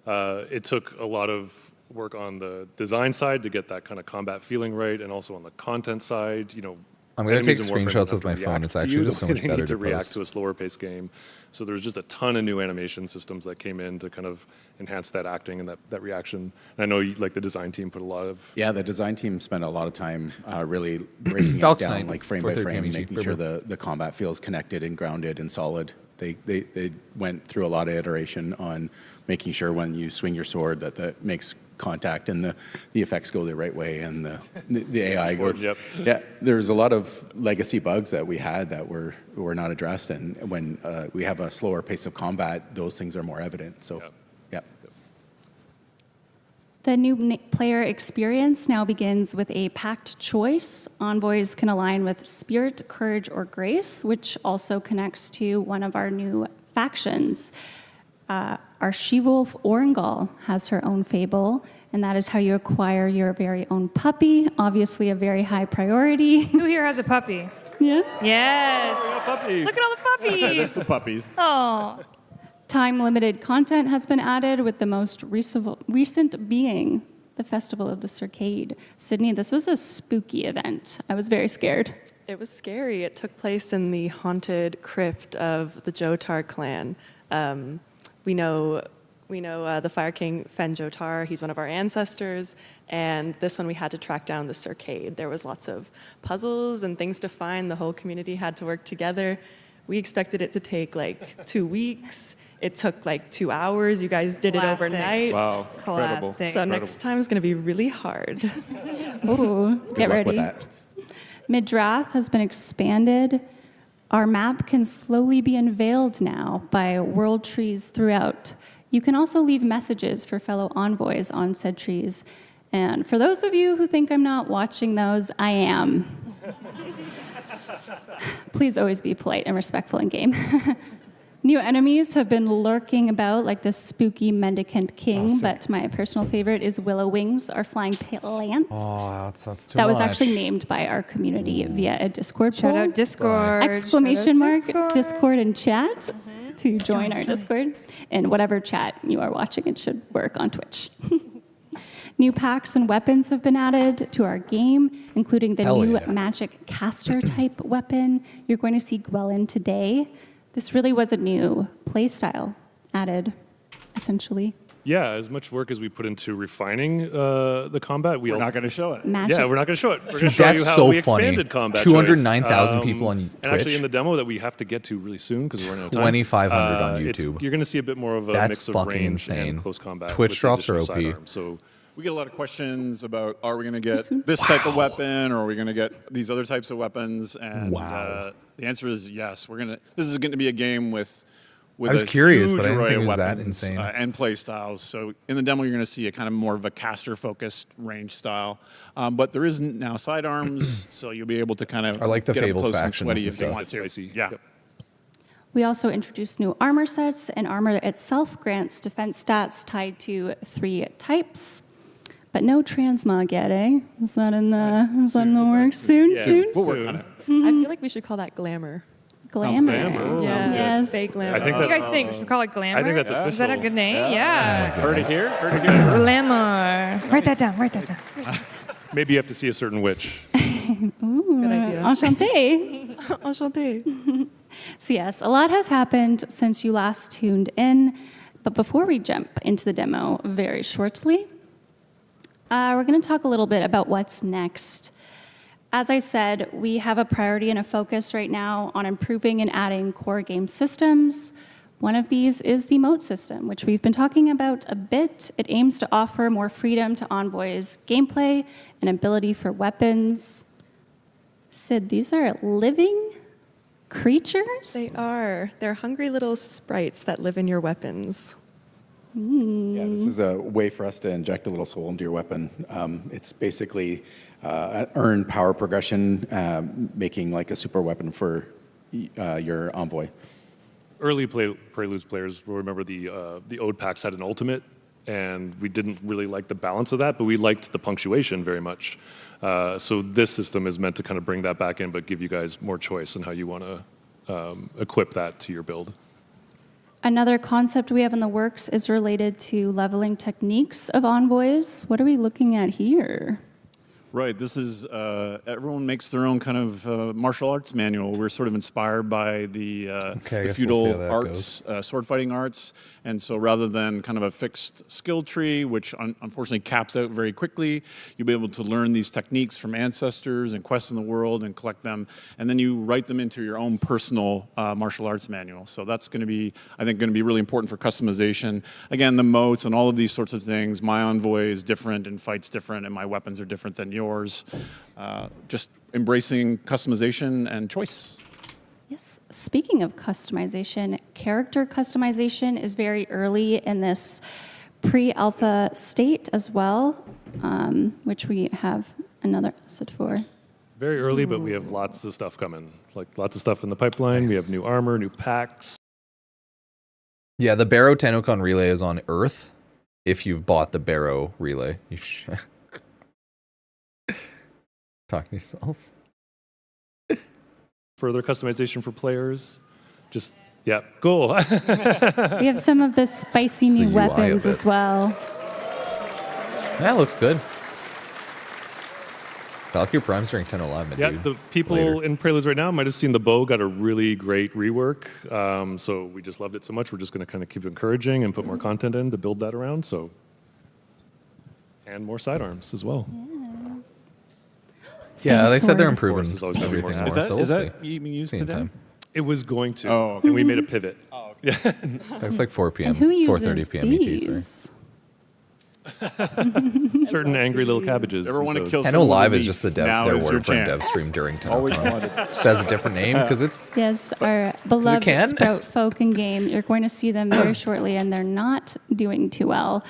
Speaker 18: It took a lot of work on the design side to get that kind of combat feeling right, and also on the content side. You know,
Speaker 1: I'm gonna
Speaker 18: enemies
Speaker 1: take
Speaker 18: in Warframe
Speaker 1: screenshots
Speaker 18: don't
Speaker 1: with
Speaker 18: have to
Speaker 1: my phone.
Speaker 18: react
Speaker 1: It's
Speaker 18: to
Speaker 1: actually
Speaker 18: you
Speaker 1: just
Speaker 18: the
Speaker 1: so
Speaker 18: way
Speaker 1: much
Speaker 18: they
Speaker 1: better
Speaker 18: need to
Speaker 1: to
Speaker 18: react
Speaker 1: post.
Speaker 18: to a slower-paced game. So there's just a ton of new animation systems that came in to kind of enhance that acting and that reaction. And I know like the design team put a lot of
Speaker 16: Yeah, the design team spent a lot of time really breaking it
Speaker 1: Falcon
Speaker 16: down,
Speaker 1: Knight,
Speaker 16: like frame by
Speaker 1: 430
Speaker 16: frame,
Speaker 1: PMG,
Speaker 16: making sure the combat feels connected and grounded and solid. They went through a lot of iteration on making sure when you swing your sword that makes contact and the effects go the right way and the AI goes.
Speaker 18: Yep.
Speaker 16: Yeah, there's a lot of legacy bugs that we had that were not addressed, and when we have a slower pace of combat, those things are more evident. So, yeah.
Speaker 13: The new player experience now begins with a packed choice. Envoys can align with Spirit, Courage, or Grace, which also connects to one of our new factions. Our she-wolf Orengal has her own fable, and that is how you acquire your very own puppy, obviously a very high priority.
Speaker 7: Who here has a puppy?
Speaker 13: Yes.
Speaker 7: Yes.
Speaker 14: Puppies.
Speaker 7: Look at all the puppies.
Speaker 14: There's some puppies.
Speaker 7: Oh.
Speaker 13: Time-limited content has been added, with the most recent being the Festival of the Circade. Sydney, this was a spooky event. I was very scared.
Speaker 17: It was scary. It took place in the haunted crypt of the Jotar clan. We know We know the Fire King Fen Jotar, he's one of our ancestors, and this one we had to track down the Circade. There was lots of puzzles and things to find. The whole community had to work together. We expected it to take like 2 weeks. It took like 2 hours. You guys did it overnight.
Speaker 15: Wow, incredible.
Speaker 17: So next time is going to be really hard.
Speaker 13: Ooh, get
Speaker 16: luck with
Speaker 13: ready.
Speaker 16: that.
Speaker 13: Midrath has been expanded. Our map can slowly be unveiled now by world trees throughout. You can also leave messages for fellow envoys on said trees. And for those of you who think I'm not watching those, I am. Please always be polite and respectful in game. New enemies have been lurking about like the spooky mendicant king, but my personal favorite is Willow Wings, our flying plant.
Speaker 1: Oh, that's too
Speaker 13: That was
Speaker 1: much.
Speaker 13: actually named by our community via a Discord
Speaker 7: Shout
Speaker 13: poll.
Speaker 7: out Discord.
Speaker 13: Exclamation
Speaker 7: Shout out
Speaker 13: mark,
Speaker 7: Discord.
Speaker 13: Discord and chat to join our Discord. And whatever chat you are watching, it should work on Twitch. New packs and weapons have been added to our game, including the new magic caster type weapon. You're going to see Gwellin today. This really was a new playstyle added, essentially.
Speaker 18: Yeah, as much work as we put into refining the combat, we're
Speaker 14: not going to show it.
Speaker 13: Magic.
Speaker 18: Yeah, we're not going to show it. We're going to
Speaker 1: Dude,
Speaker 18: show you
Speaker 1: that's
Speaker 18: how
Speaker 1: so
Speaker 18: we
Speaker 1: funny.
Speaker 18: expanded combat.
Speaker 1: 209,000
Speaker 18: choice.
Speaker 1: people on
Speaker 18: And actually,
Speaker 1: Twitch.
Speaker 18: in the demo that we have to get to really soon because we're running out of time.
Speaker 1: 2,500 on
Speaker 18: it's-
Speaker 1: YouTube.
Speaker 18: You're going to see a bit more of a
Speaker 1: That's
Speaker 18: mix of
Speaker 1: fucking
Speaker 18: range
Speaker 1: insane.
Speaker 18: and close combat.
Speaker 1: Twitch
Speaker 18: with the
Speaker 1: drops are
Speaker 18: additional
Speaker 1: OP.
Speaker 18: sidearm. So
Speaker 14: We get a lot of questions about, are we going to get this type of weapon, or are we going to get these other types of weapons? And the answer is yes. This is going to be a game with
Speaker 1: I was
Speaker 14: a
Speaker 1: curious,
Speaker 14: huge
Speaker 1: but I didn't
Speaker 14: array
Speaker 1: think
Speaker 14: of
Speaker 1: it was that
Speaker 14: weapons
Speaker 1: insane.
Speaker 14: and play styles. So in the demo, you're going to see a kind of more of a caster-focused range style. But there is now sidearms, so you'll be able to kind of
Speaker 1: I like the
Speaker 14: get up
Speaker 1: Fables
Speaker 14: close and
Speaker 1: factions
Speaker 14: sweaty
Speaker 1: and
Speaker 14: if you
Speaker 1: stuff.
Speaker 14: want to.
Speaker 18: Spicy.
Speaker 14: Yeah.
Speaker 18: Yep.
Speaker 13: We also introduced new armor sets, and armor itself grants defense stats tied to 3 types. But no transmog yet, eh? Is that in the works soon?
Speaker 14: Yeah,
Speaker 13: Soon?
Speaker 14: we'll work on it.
Speaker 17: I feel like we should call that glamour.
Speaker 13: Glamour.
Speaker 18: glamour.
Speaker 17: Yeah.
Speaker 13: Yes.
Speaker 17: Fake glamour.
Speaker 18: I think
Speaker 7: What do you
Speaker 18: that,
Speaker 7: guys think? Should we call it glamour?
Speaker 18: I think that's official.
Speaker 7: Is that a good name? Yeah.
Speaker 14: Heard it here. Heard it here.
Speaker 7: Glamour. Write that down. Write that down.
Speaker 18: maybe you have to see a certain witch.
Speaker 13: Ooh,
Speaker 17: Good idea.
Speaker 13: Enchanté.
Speaker 17: Enchanté.
Speaker 13: So yes, a lot has happened since you last tuned in. But before we jump into the demo very shortly, we're going to talk a little bit about what's next. As I said, we have a priority and a focus right now on improving and adding core game systems. One of these is the emote system, which we've been talking about a bit. It aims to offer more freedom to Envoy's gameplay and ability for weapons. Sid, these are living creatures?
Speaker 17: They are. They're hungry little sprites that live in your weapons.
Speaker 16: Yeah, this is a way for us to inject a little soul into your weapon. It's basically an earned power progression, making like a super weapon for your envoy.
Speaker 18: Early Preludes players will remember the Ode packs had an ultimate, and we didn't really like the balance of that, but we liked the punctuation very much. So this system is meant to kind of bring that back in, but give you guys more choice in how you want to equip that to your build.
Speaker 13: Another concept we have in the works is related to leveling techniques of envoys. What are we looking at here?
Speaker 14: Right. This is everyone makes their own kind of martial arts manual. We're sort of inspired by the
Speaker 1: I
Speaker 14: the
Speaker 1: guess we'll see
Speaker 14: feudal
Speaker 1: how that
Speaker 14: arts, sword fighting arts, and so rather than kind of a fixed skill tree, which unfortunately caps out very quickly, you'll be able to learn these techniques from ancestors and quests in the world and collect them, and then you write them into your own personal martial arts manual. So that's going to be, I think, going to be really important for customization. Again, the motes and all of these sorts of things. My envoy is different and fights different, and my weapons are different than yours. Just embracing customization and choice.
Speaker 13: Yes. Speaking of customization, character customization is very early in this pre-alpha state as well, which we have another asset for.
Speaker 18: Very early, but we have lots of stuff coming. Like lots of stuff in the pipeline.
Speaker 1: Nice.
Speaker 18: We have new armor, new packs.
Speaker 1: Yeah, the Baro Tennocon relay is on Earth. If you've bought the Baro relay, you should talk to yourself.
Speaker 18: Further customization for players. Just, yeah, cool.
Speaker 13: We have some of the spicy
Speaker 1: It's the
Speaker 13: new
Speaker 1: UI of
Speaker 13: weapons
Speaker 1: it.
Speaker 13: as well.
Speaker 1: That looks good. Valkyr Prime's during 10:11.
Speaker 18: Yeah,
Speaker 1: dude.
Speaker 18: the people
Speaker 1: Later.
Speaker 18: in Preludes right now might have seen the bow got a really great rework. So we just loved it so much. We're just going to kind of keep encouraging and put more content in to build that around. So, and more sidearms as well.
Speaker 1: Yeah, they said they're
Speaker 18: Of
Speaker 1: improving
Speaker 18: course, there's always gonna be more
Speaker 1: everything
Speaker 18: swords.
Speaker 1: more, so we'll see.
Speaker 14: being used
Speaker 1: Same
Speaker 14: today?
Speaker 1: time.
Speaker 18: It was going to.
Speaker 14: Oh, okay.
Speaker 18: And we made a pivot.
Speaker 14: Oh,
Speaker 18: yeah.
Speaker 1: It's like 4 p.m.
Speaker 13: And who
Speaker 1: 4:30
Speaker 13: uses
Speaker 1: p.m. ET, sorry.
Speaker 13: these?
Speaker 18: Certain angry little cabbages.
Speaker 14: Ever want to
Speaker 18: use
Speaker 14: kill
Speaker 18: those.
Speaker 1: Tenno
Speaker 14: someone
Speaker 1: Live
Speaker 14: with
Speaker 1: is
Speaker 14: a
Speaker 1: just the
Speaker 14: leaf? Now
Speaker 1: their
Speaker 14: is your
Speaker 1: Warframe dev
Speaker 14: chance.
Speaker 1: stream during
Speaker 14: Always
Speaker 1: Tennocon.
Speaker 14: wanted.
Speaker 1: Just has a different name because it's
Speaker 13: Yes, our beloved
Speaker 1: can.
Speaker 13: Sprout folk in game. You're going to see them very shortly, and they're not doing too well.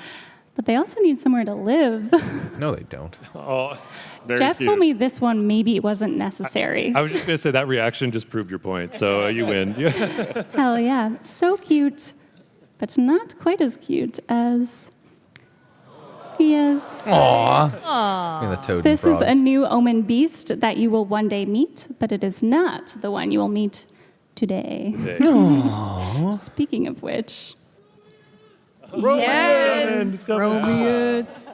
Speaker 13: But they also need somewhere to live.
Speaker 1: no, they don't.
Speaker 18: Oh, very
Speaker 13: Jeff
Speaker 18: cute.
Speaker 13: told me this one maybe it wasn't necessary.
Speaker 18: I was just going to say that reaction just proved your point. So you win.
Speaker 13: Hell yeah. So cute, but not quite as cute as he is.
Speaker 1: Aww. And the toad
Speaker 13: This
Speaker 1: and
Speaker 13: is a
Speaker 1: frogs.
Speaker 13: new omen beast that you will one day meet, but it is not the one you will meet today.
Speaker 1: Aww.
Speaker 13: Speaking of which,
Speaker 7: Yes,
Speaker 13: Romeus.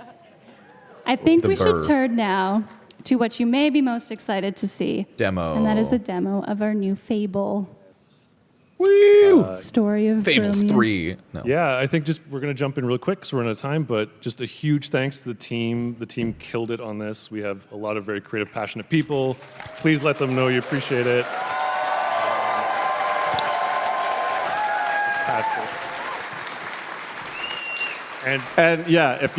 Speaker 13: I think
Speaker 1: The
Speaker 13: we should
Speaker 1: bird.
Speaker 13: turn now to what you may be most excited to see.
Speaker 1: Demo.
Speaker 13: And that is a demo of our new Fable.
Speaker 1: Woo!
Speaker 13: Story of
Speaker 1: Fable
Speaker 13: Bromius.
Speaker 1: 3. No.
Speaker 18: Yeah, I think just we're going to jump in real quick because we're out of time, but just a huge thanks to the team. The team killed it on this. We have a lot of very creative, passionate people. Please let them know you appreciate it. Fantastic.
Speaker 14: And yeah, if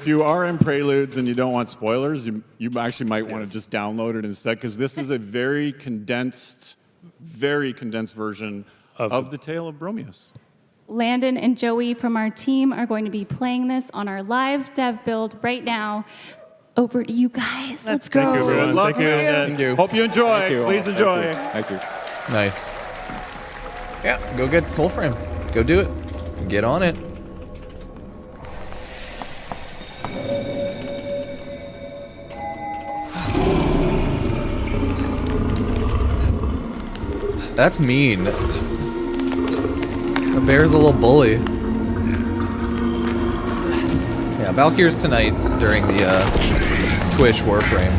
Speaker 14: you are in Preludes and you don't want spoilers, you actually might want to just download it instead, because this is a very condensed version of the Tale of Bromius.
Speaker 13: Landon and Joey from our team are going to be playing this on our live dev build right now. Over to you guys. Let's go.
Speaker 18: Thank you, everyone.
Speaker 14: Good luck
Speaker 18: Thank you.
Speaker 14: with it.
Speaker 1: Thank you.
Speaker 14: Hope you enjoy.
Speaker 15: Thank you.
Speaker 14: Please enjoy.
Speaker 15: Thank you.
Speaker 1: Nice. Yeah, go get Soulframe. Go do it. Get on it. That's mean. The bear's a little bully. Yeah, Valkyr's tonight during the Twitch Warframe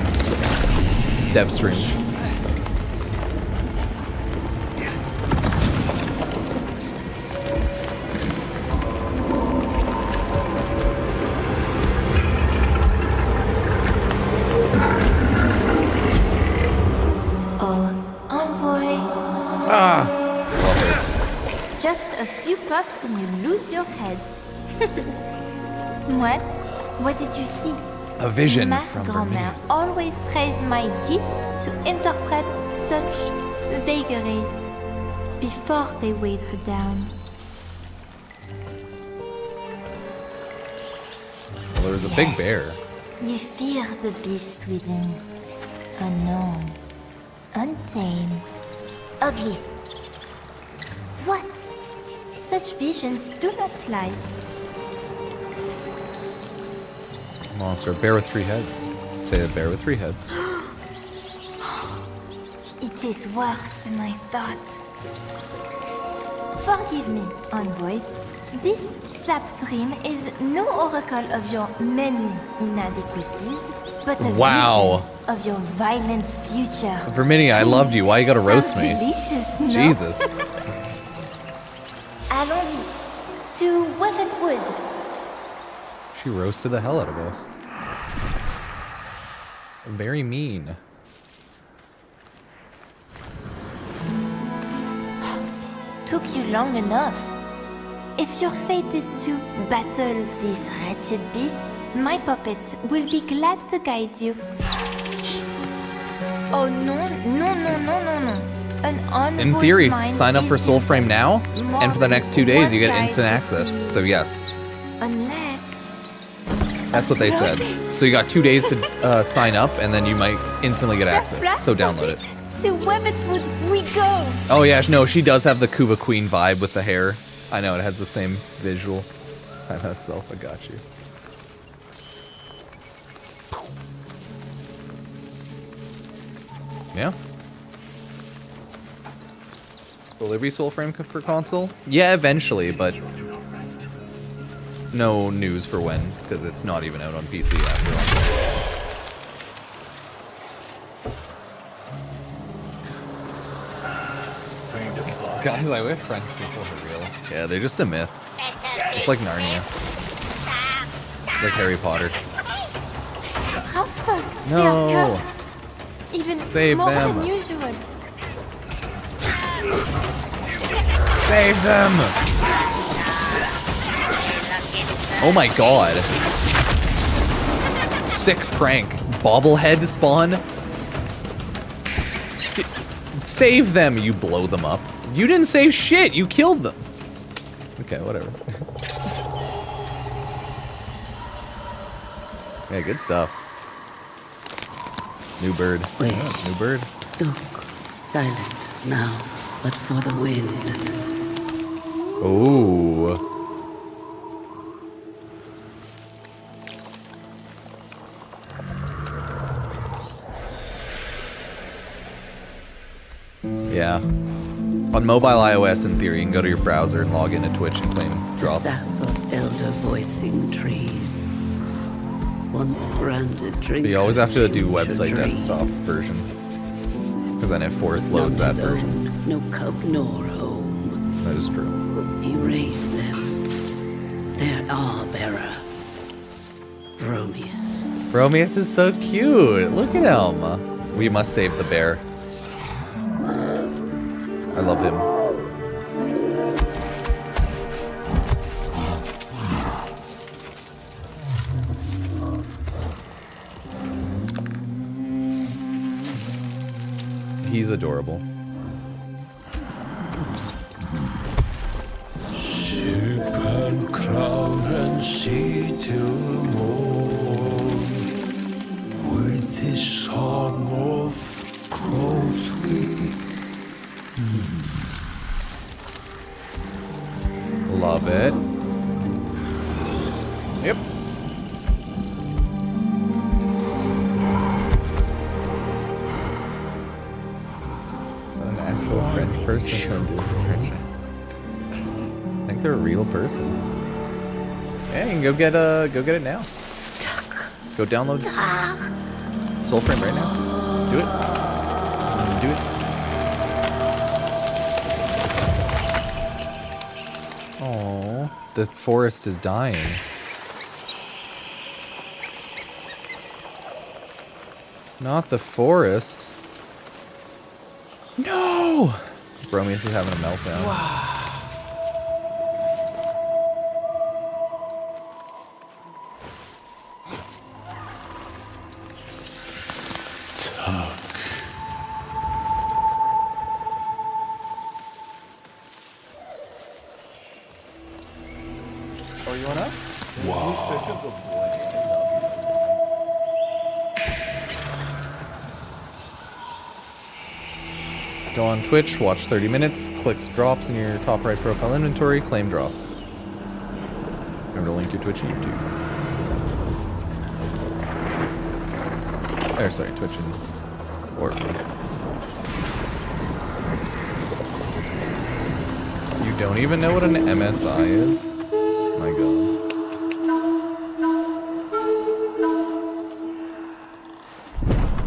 Speaker 1: dev stream.
Speaker 19: Envoy.
Speaker 1: Ah!
Speaker 19: Just a few puffs and you lose your head. What? What did you see?
Speaker 1: A vision
Speaker 19: Ma
Speaker 1: from
Speaker 19: grand-mère always praised my gift to interpret such vagaries before they weighed her down.
Speaker 1: Well, there was a big bear.
Speaker 19: You fear the beast within. Unknown. Untamed. Ugly. What? Such visions do not lie.
Speaker 1: Monster. Bear with 3 heads. Say a bear with 3 heads.
Speaker 19: It is worse than I thought. Forgive me, Envoy. This sap dream is no oracle of your many inadequacies, but a
Speaker 1: Wow.
Speaker 19: vision of your violent future.
Speaker 1: Vermini, I loved you. Why you gotta roast me?
Speaker 19: Sounds delicious, no?
Speaker 1: Jesus.
Speaker 19: Allons-y. To Weathered Wood.
Speaker 1: She roasted the hell out of us. Very mean.
Speaker 19: Took you long enough. If your fate is to battle this wretched beast, my puppets will be glad to guide you. Oh no, no, no, no, no, no. An envoy's
Speaker 1: In theory,
Speaker 19: mind
Speaker 1: sign up for
Speaker 19: is
Speaker 1: Soulframe now,
Speaker 19: more
Speaker 1: and for the next 2
Speaker 19: than
Speaker 1: days you
Speaker 19: one
Speaker 1: get instant
Speaker 19: guide
Speaker 1: access. So yes,
Speaker 19: Unless
Speaker 1: that's what they said. So you got 2 days to sign up, and then you might instantly get access. So download it.
Speaker 19: to Weathered Wood we go.
Speaker 1: Oh yeah, no, she does have the Kuba Queen vibe with the hair. I know, it has the same visual. I know itself, I got you. Yeah. Will there be Soulframe for console? Yeah, eventually, but no news for when, because it's not even out on PC after all. Guys, I wish French people were real. Yeah, they're just a myth. It's like Narnia. Like Harry Potter.
Speaker 19: Houseful. They
Speaker 1: No.
Speaker 19: are cursed. Even
Speaker 1: Save
Speaker 19: more
Speaker 1: them.
Speaker 19: than usual.
Speaker 1: Save them! Oh my god. Sick prank. Bobblehead spawn. Save them, you blow them up. You didn't save shit, you killed them. Okay, whatever. Yeah, good stuff. New bird.
Speaker 20: Wait.
Speaker 1: Oh, new bird.
Speaker 20: Stuck, silent now, but for the wind.
Speaker 1: Oh. Yeah. On mobile iOS, in theory, you can go to your browser and log into Twitch and claim drops.
Speaker 20: The sap of elder voicing trees. Once granted drink.
Speaker 1: But you always have to do
Speaker 20: future
Speaker 1: website
Speaker 20: dreams.
Speaker 1: desktop version. Because then it force loads that
Speaker 20: None his
Speaker 1: version.
Speaker 20: own, no cub nor home.
Speaker 1: That is true.
Speaker 20: He raised them. Their all-bearer. Bromius.
Speaker 1: Bromius is so cute. Look at him. We must save the bear. I love him. He's adorable.
Speaker 21: Ship and crown and sea till morn. With this song of growth we
Speaker 1: Love it. Yep. Is that an actual French person who does French accent? I think they're a real person. Yeah, you can go get it now. Go download Soulframe right now. Do it. Do it. Oh, the forest is dying. Not the forest. No! Bromius is having a meltdown. Oh, you want up? Go on Twitch, watch 30 minutes, clicks drops in your top right profile inventory, claim drops. Remember to link your Twitch and YouTube. Or sorry, Twitch and Warframe. You don't even know what an MSI is? My god.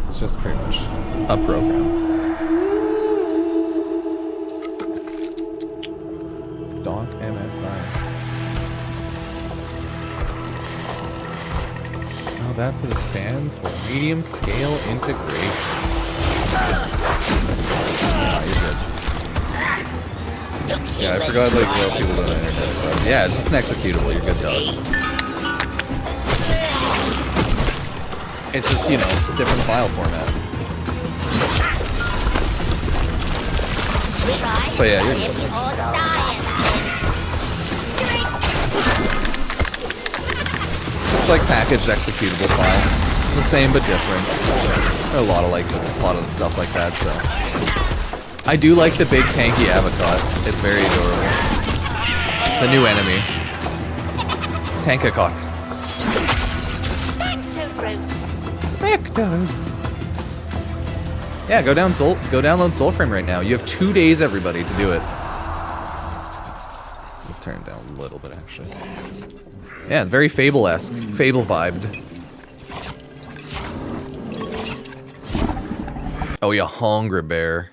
Speaker 1: It's just pretty much a program. .msi. Oh, that's what it stands for. Medium scale integration. Yeah, I forgot like what people don't internet stuff. Yeah, it's just an executable, you're good dog. It's just, you know, a different file format. But yeah, you're good. It's like packaged executable file. The same but different. There are a lot of the stuff like that, so. I do like the big tanky avocad. It's very adorable. The new enemy. Tankacot. Back to roots. Yeah, go download Soulframe right now. You have 2 days, everybody, to do it. I'll turn it down a little bit, actually. Yeah, very Fable-esque. Fable-vibed. Oh, you hungry bear.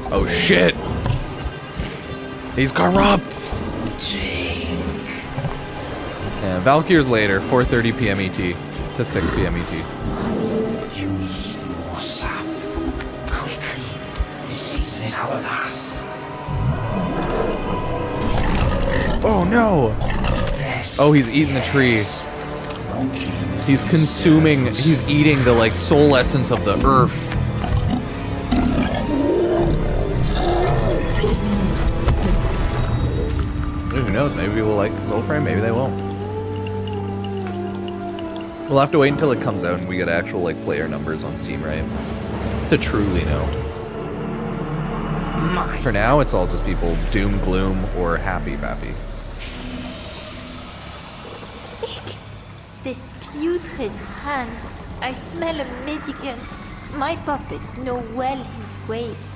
Speaker 1: Oh shit! He's corrupt! Yeah, Valkyr's later, 4:30 p.m. ET to 6 p.m. ET.
Speaker 21: You need more sap. Quickly. This season is our last.
Speaker 1: Oh no! Oh, he's eating the tree. He's consuming, he's eating the like soul essence of the earth. Who knows, maybe we'll like Soulframe, maybe they won't. We'll have to wait until it comes out and we get actual like player numbers on Steam, right? To truly know. For now, it's all just people doom, gloom, or happy, fappy.
Speaker 19: This putrid hand. I smell a medicant. My puppets know well his wastes.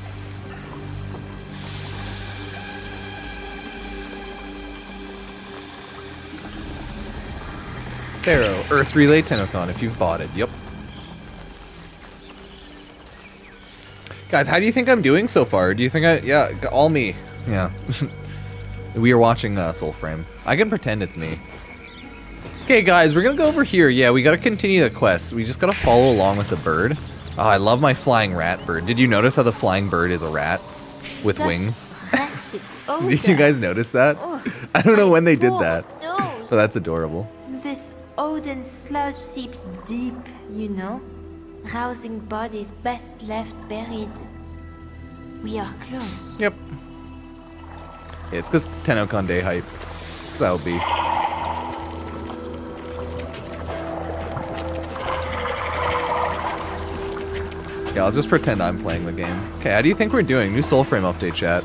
Speaker 1: Baro, Earth Relay Tennocon, if you've bought it. Yep. Guys, how do you think I'm doing so far? Do you think yeah, all me. Yeah. We are watching Soulframe. I can pretend it's me. Okay, guys, we're gonna go over here. Yeah, we gotta continue the quest. We just gotta follow along with the bird. Oh, I love my flying rat bird. Did you notice how the flying bird is a rat with wings? Did you guys notice that? I don't know when they did that. So that's adorable.
Speaker 19: This Odin sludge seeps deep, you know? Rousing bodies best left buried. We are close.
Speaker 1: Yep. Yeah, it's because Tennocon Day hype. That'll be. Yeah, I'll just pretend I'm playing the game. Okay, how do you think we're doing? New Soulframe update, chat.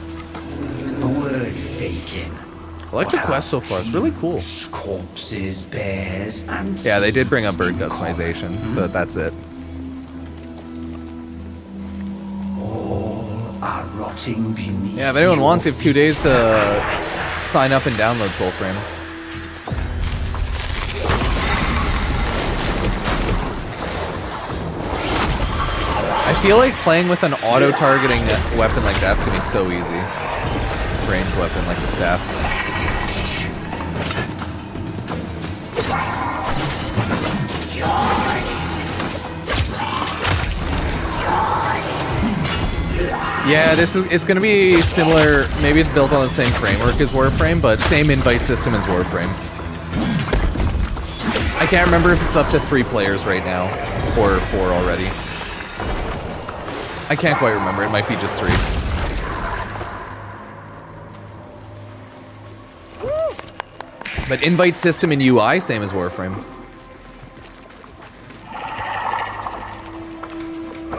Speaker 21: Word faking.
Speaker 1: I like the quest so far. It's really cool.
Speaker 21: Corpses, bears, and
Speaker 1: yeah, they did bring up bird customization, so that's it.
Speaker 21: all are rotting beneath.
Speaker 1: Yeah, if anyone wants, you have 2 days to sign up and download Soulframe. I feel like playing with an auto-targeting weapon like that's gonna be so easy. Ranged weapon like the staff. Yeah, it's gonna be similar. Maybe it's built on the same framework as Warframe, but same invite system as Warframe. I can't remember if it's up to 3 players right now, or 4 already. I can't quite remember. It might be just 3. But invite system in UI, same as Warframe.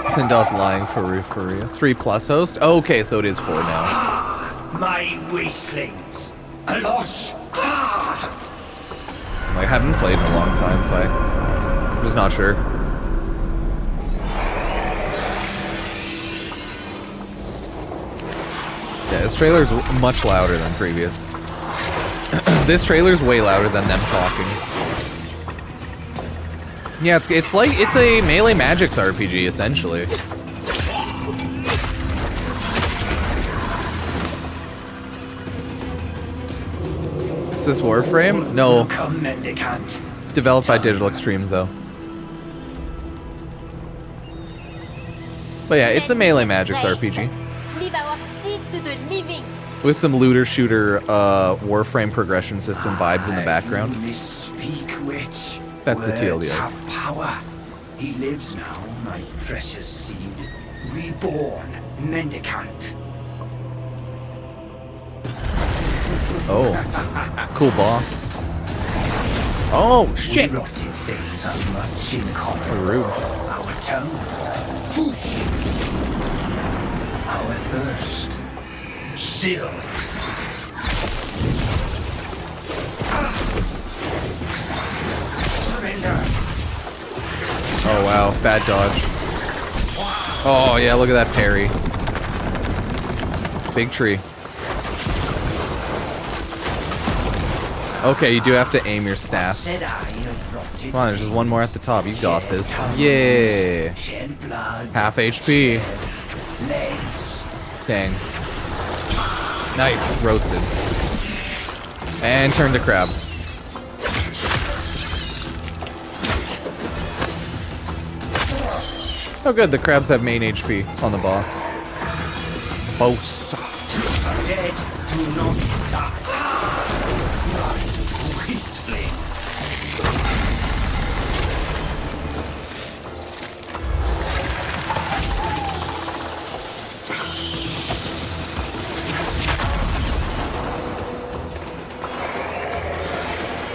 Speaker 1: Sindal's lying for real. 3+ host? Oh, okay, so it is 4 now.
Speaker 21: My wastelings. Alosh.
Speaker 1: I haven't played in a long time, so I'm just not sure. Yeah, this trailer's much louder than previous. This trailer's way louder than them talking. Yeah, it's like it's a melee magics RPG essentially. Is this Warframe? No. Developed by Digital Extremes though. But yeah, it's a melee magics RPG.
Speaker 19: Leave our seed to the living.
Speaker 1: With some looter shooter Warframe progression system vibes in the background. That's the TLDR.
Speaker 21: Have power. He lives now, my precious seed. Reborn, mendicant.
Speaker 1: Oh, cool boss. Oh shit!
Speaker 21: We rotted things have much in common.
Speaker 1: Rude.
Speaker 21: Our tongue, foosh. Our thirst, still. Surrender.
Speaker 1: Oh wow, bad dodge. Oh yeah, look at that parry. Big tree. Okay, you do have to aim your staff. Come on, there's just one more at the top. You got this. Yeah. Half HP. Dang. Nice. Roasted. And turn to crab. Oh good, the crabs have main HP on the boss. Boss.
Speaker 21: Dead do not die. Whistling.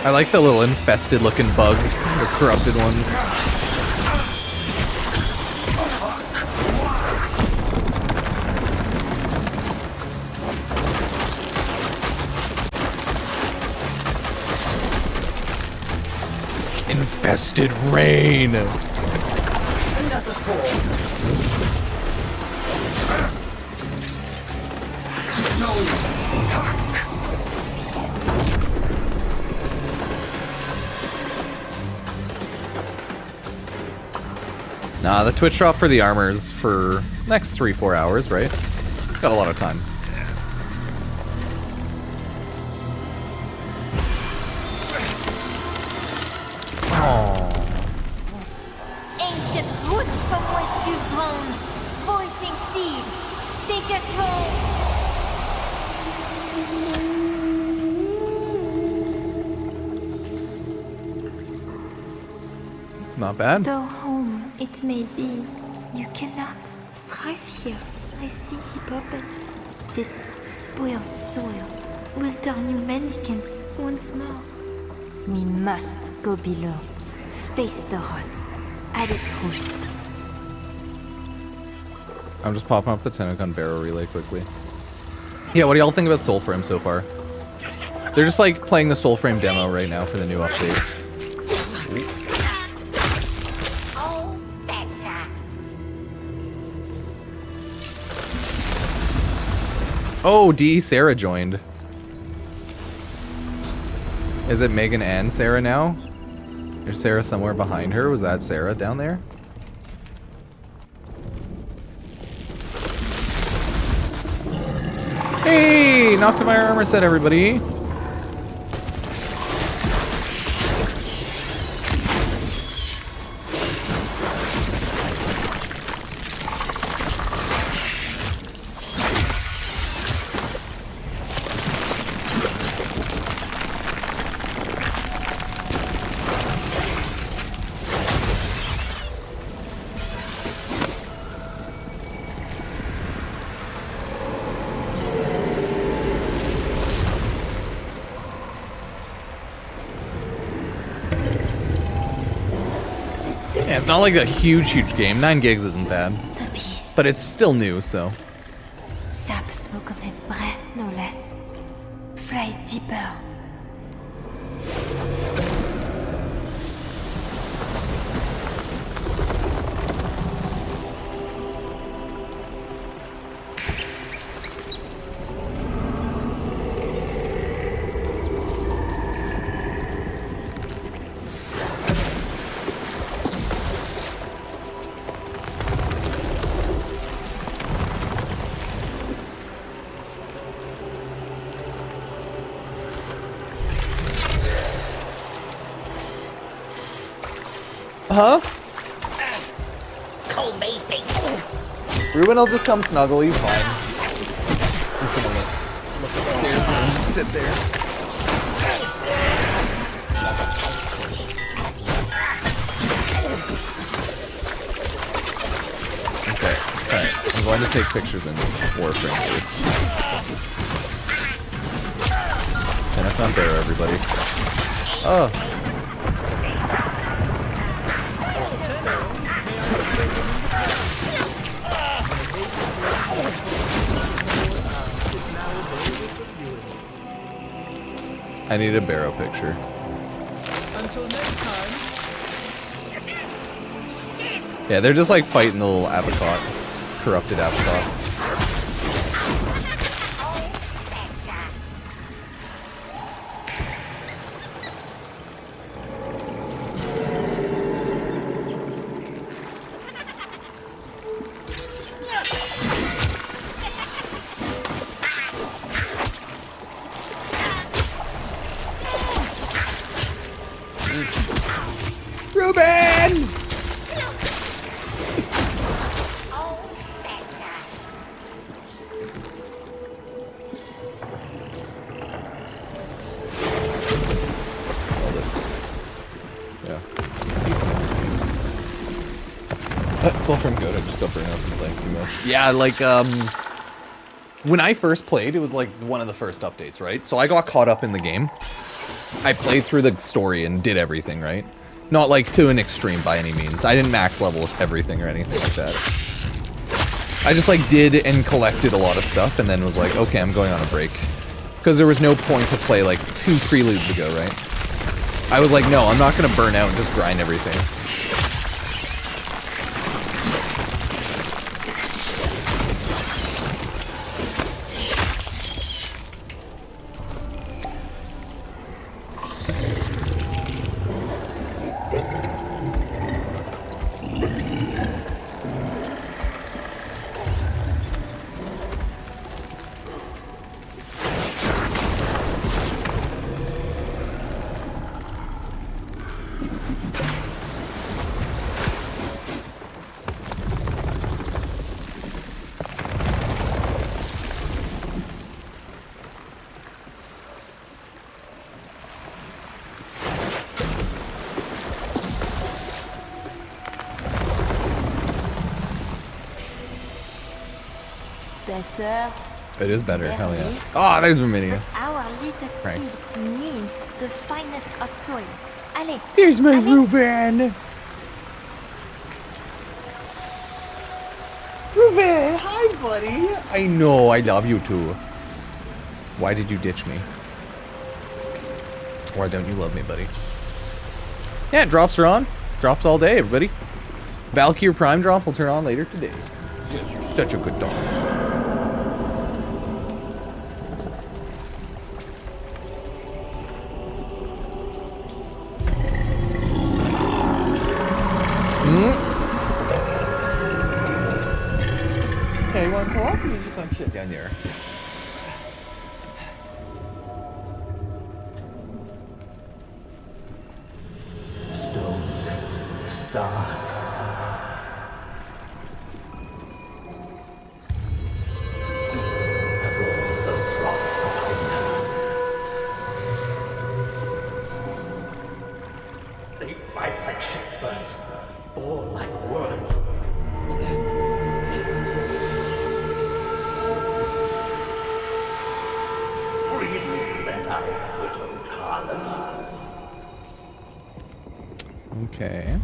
Speaker 1: I like the little infested looking bugs, the corrupted ones. Infested rain.
Speaker 21: Another form. No attack.
Speaker 1: Nah, the Twitch drop for the armors for next 3-4 hours, right? Got a lot of time.
Speaker 19: Ancient roots from which you've grown, voicing seed, take us home.
Speaker 1: Not bad.
Speaker 19: Though home it may be, you cannot thrive here. I see the puppet. This spoiled soil will turn you mendicant once more. We must go below, face the rot at its roots.
Speaker 1: I'm just popping up the Tennocon Baro relay quickly. Yeah, what do y'all think about Soulframe so far? They're just like playing the Soulframe demo right now for the new update. Oh, D. Sarah joined. Is it Megan and Sarah now? Is Sarah somewhere behind her? Was that Sarah down there? Hey! Knocked to my armor set, everybody. Yeah, it's not like a huge game. 9 gigs isn't bad. But it's still new, so.
Speaker 19: Sap smoke on his breath, no less. Fly deeper.
Speaker 1: Huh?
Speaker 21: Cold baby.
Speaker 1: Ruben will just come snuggle, he's fine. He's gonna look upstairs and just sit there. Okay, sorry. I'm going to take pictures in Warframe first. Tennocon Baro, everybody. Oh. I need a Baro picture.
Speaker 3: Until next time.
Speaker 1: Yeah, they're just like fighting the little apricot, corrupted apricots. Ruben! Yeah. Soulframe good. I just got burned out from playing too much. Yeah, like when I first played, it was like one of the first updates, right? So I got caught up in the game. I played through the story and did everything, right? Not like to an extreme by any means. I didn't max level everything or anything like that. I just like did and collected a lot of stuff and then was like, okay, I'm going on a break. Because there was no point to play like 2 preludes ago, right? I was like, no, I'm not gonna burn out and just grind everything.
Speaker 19: Better.
Speaker 1: It is better, hell yeah. Ah, there's Verminia.
Speaker 19: Our little
Speaker 1: Right.
Speaker 19: seed needs the finest of soil. Allez.
Speaker 1: There's my
Speaker 19: allez.
Speaker 1: Ruben. Ruben, hi buddy. I know, I love you too. Why did you ditch me? Why don't you love me, buddy? Yeah, drops are on. Drops all day, everybody. Valkyr Prime drop will turn on later today. Yes, you're such a good dog. Okay, you want to co-op or you just want shit down there?
Speaker 21: Stones, stars. And all those rocks between them. They bite like ship's bones, bore like worms.
Speaker 1: Okay.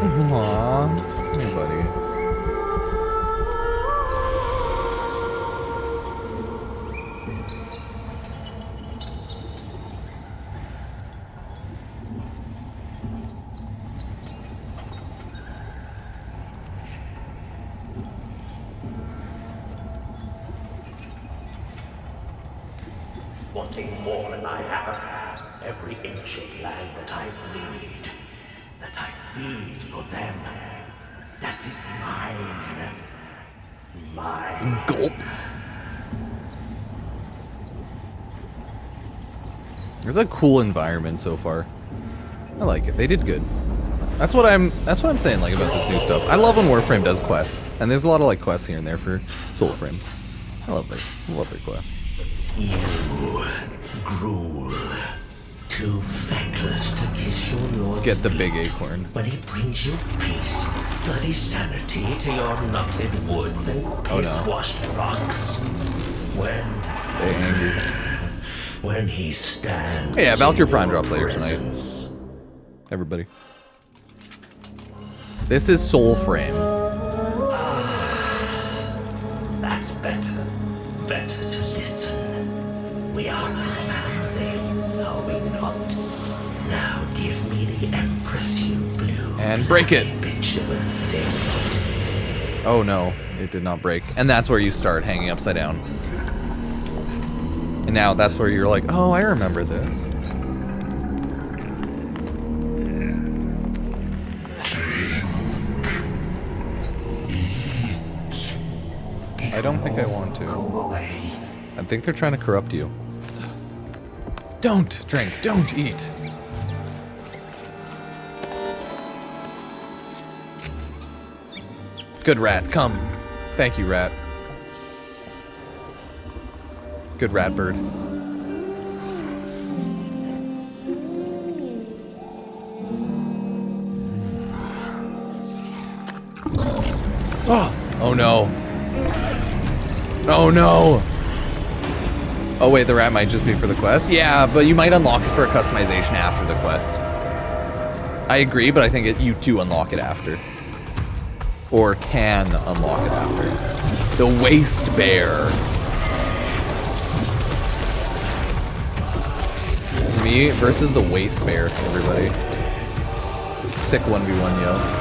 Speaker 1: Aww. Hey, buddy.
Speaker 21: Wanting more than I have. Every inch of land that I bleed, that I feed for them, that is mine. Mine.
Speaker 1: Gulp. It's a cool environment so far. I like it. They did good. That's what I'm saying like about this new stuff. I love when Warframe does quests. And there's a lot of like quests here and there for Soulframe. I love their quests.
Speaker 21: You gruel. Too feckless to kiss your lord's
Speaker 1: Get the big acorn.
Speaker 21: When he brings you peace, bloody sanity to your nutted woods and piss-washed rocks.
Speaker 1: They angry.
Speaker 21: When he stands.
Speaker 1: Yeah, Valkyr Prime drops later tonight. Everybody. This is Soulframe.
Speaker 21: That's better. Better to listen. We are a family, are we not? Now give me the Empress you blew.
Speaker 1: And break it.
Speaker 21: Bitch of a thing.
Speaker 1: Oh no, it did not break. And that's where you start hanging upside down. And now that's where you're like, oh, I remember this. I don't think I want to. I think they're trying to corrupt you. Don't drink, don't eat. Good rat, come. Thank you, rat. Good rat bird. Oh no. Oh no. Oh wait, the rat might just be for the quest? Yeah, but you might unlock it for a customization after the quest. I agree, but I think you do unlock it after. Or can unlock it after. The Waste Bear. Me versus the Waste Bear, everybody. Sick 1v1, yo.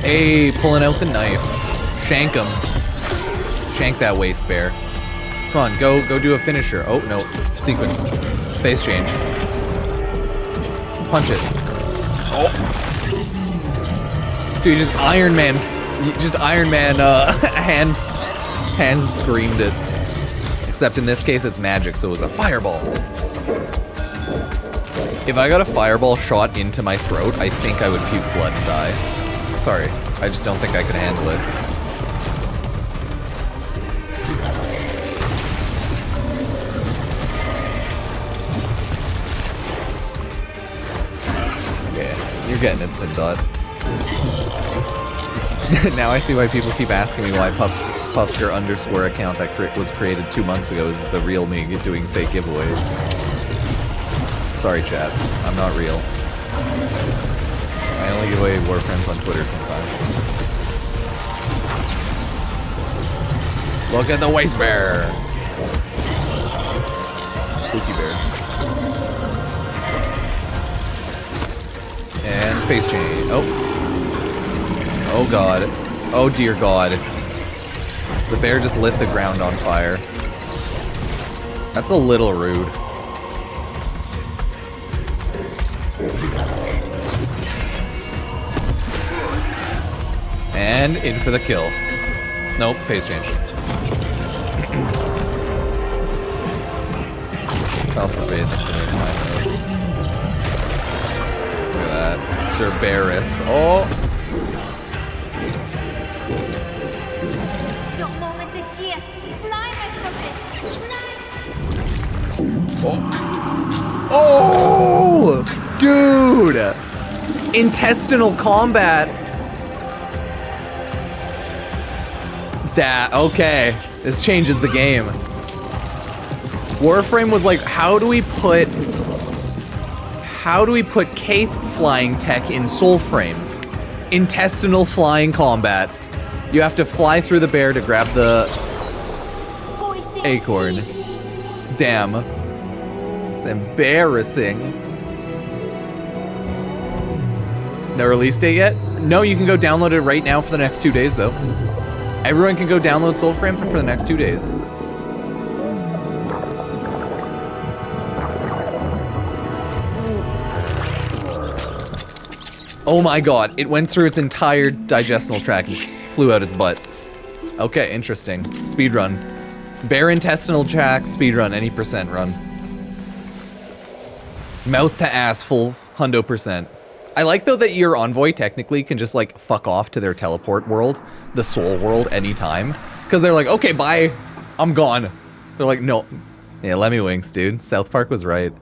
Speaker 1: Hey, pulling out the knife. Shank him. Shank that Waste Bear. Come on, go do a finisher. Oh, no. Sequence. Face change. Punch it. Oh. Dude, just Iron Man hand screamed it. Except in this case, it's magic, so it was a fireball. If I got a fireball shot into my throat, I think I would puke blood and die. Sorry, I just don't think I could handle it. Yeah, you're getting it, Sindot. Now I see why people keep asking me why Pupsker _ account that was created 2 months ago is the real me doing fake giveaways. Sorry, chat. I'm not real. I only give away Warframes on Twitter sometimes. Look at the Waste Bear! Spooky bear. And face chain. Oh. Oh god. Oh dear god. The bear just lit the ground on fire. That's a little rude. And in for the kill. Nope, phase change. God forbid. Look at that. Cerberus. Oh!
Speaker 19: Your moment is here. Fly, my puppet.
Speaker 1: Oh! Dude! Intestinal combat. That, okay. This changes the game. Warframe was like, how do we put Kaith flying tech in Soulframe? Intestinal flying combat. You have to fly through the bear to grab the acorn. Damn. It's embarrassing. No release date yet? No, you can go download it right now for the next 2 days though. Everyone can go download Soulframe for the next 2 days. Oh my god, it went through its entire digestional tract and flew out its butt. Okay, interesting. Speedrun. Bare intestinal tract, speedrun, any percent run. Mouth to ass, full 100%. I like though that your envoy technically can just like fuck off to their teleport world, the soul world, anytime. Cause they're like, okay, bye, I'm gone. They're like, no. Yeah, let me winks, dude. South Park was right.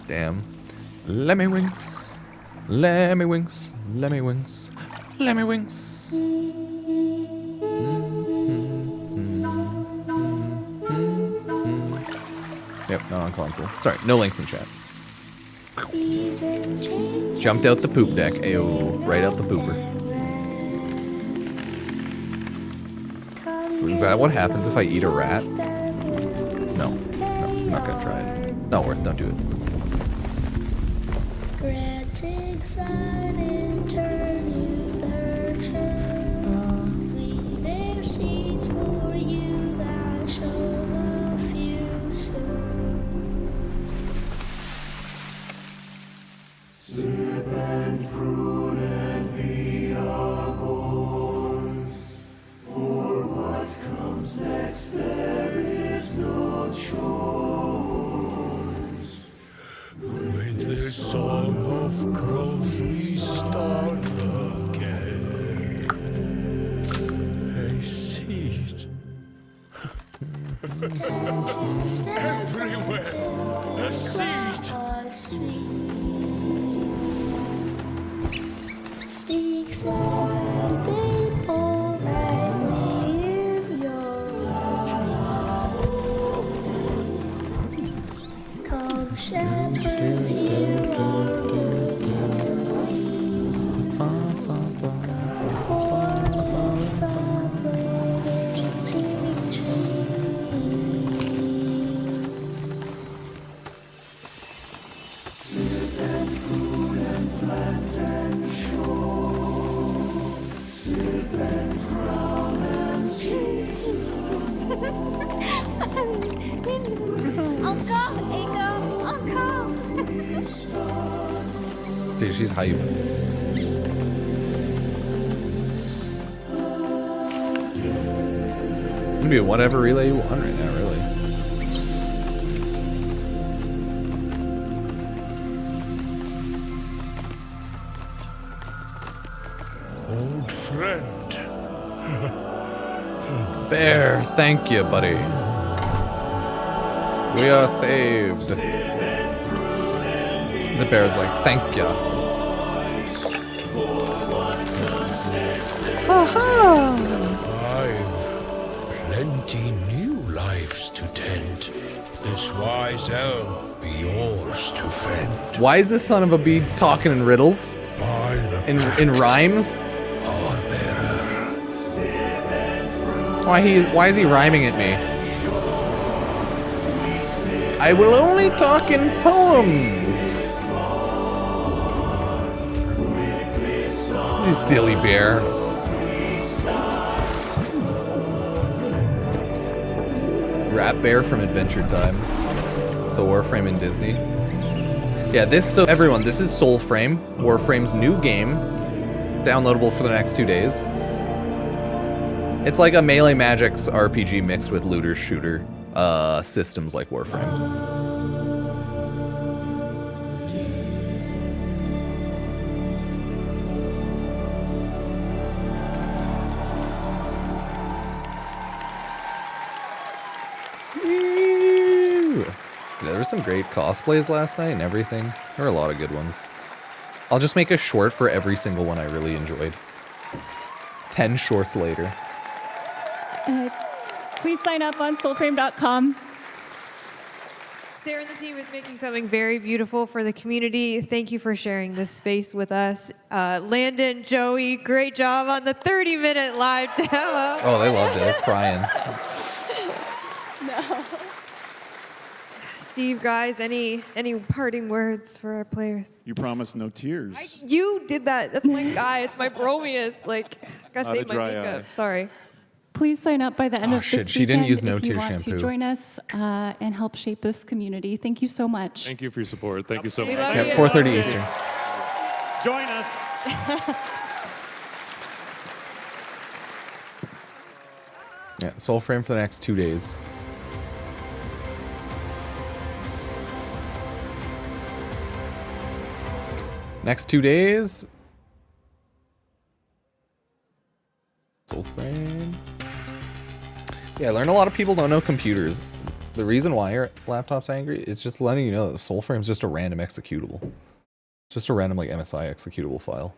Speaker 1: Damn. Let me winks. Let me winks. Let me winks. Let me winks. Yep, not on console. Sorry, no links in chat. Jumped out the poop deck. Ayo, right out the pooper. Is that what happens if I eat a rat? No, I'm not gonna try it. Not worth, don't do it.
Speaker 21: Everywhere, a seed. Speaks and people live your come shepherds here on the sea. For celebrating Sip and food and plant and shore. Sip and crown and season.
Speaker 19: Encore, encore.
Speaker 1: Dude, she's hype. It can be whatever relay you want right now, really.
Speaker 21: Old friend.
Speaker 1: Bear, thank you, buddy. We are saved. The bear's like, thank you.
Speaker 21: I've plenty new lives to tend. This wise elm be yours to fend.
Speaker 1: Why is this son of a bee talking in riddles?
Speaker 21: By the
Speaker 1: In rhymes? Why is he rhyming at me? I will only talk in poems. You silly bear. Rat Bear from Adventure Time. So Warframe and Disney. Yeah, so everyone, this is Soulframe, Warframe's new game, downloadable for the next 2 days. It's like a Melee Magic's RPG mixed with looter shooter systems like Warframe. There were some great cosplays last night and everything. There were a lot of good ones. I'll just make a short for every single one I really enjoyed. 10 shorts later.
Speaker 13: Please sign up on soulframe.com.
Speaker 7: Sarah and the team is making something very beautiful for the community. Thank you for sharing this space with us. Landon, Joey, great job on the 30-minute live demo.
Speaker 1: Oh, they loved it. They're crying.
Speaker 7: No. Steve, guys, any parting words for our players?
Speaker 14: You promised no tears.
Speaker 7: You did that. That's my guy. It's my bromius. Like, I gotta
Speaker 14: Not a
Speaker 7: save my
Speaker 14: dry
Speaker 7: makeup.
Speaker 14: eye.
Speaker 7: Sorry.
Speaker 13: Please sign up by the end
Speaker 1: Oh,
Speaker 13: of
Speaker 1: shit,
Speaker 13: this
Speaker 1: she didn't use no
Speaker 13: if you
Speaker 1: tear
Speaker 13: want
Speaker 1: shampoo.
Speaker 13: to join us and help shape this community. Thank you so much.
Speaker 18: Thank you for your support. Thank you so
Speaker 7: We
Speaker 18: much.
Speaker 7: love
Speaker 1: Yeah,
Speaker 7: you.
Speaker 1: 4:30 Eastern.
Speaker 14: Join us.
Speaker 1: Yeah, Soulframe for the next 2 days. Next 2 days. Soulframe. Yeah, I learned a lot of people don't know computers. The reason why your laptop's angry is just letting you know that Soulframe's just a random executable. It's just a random like MSI executable file.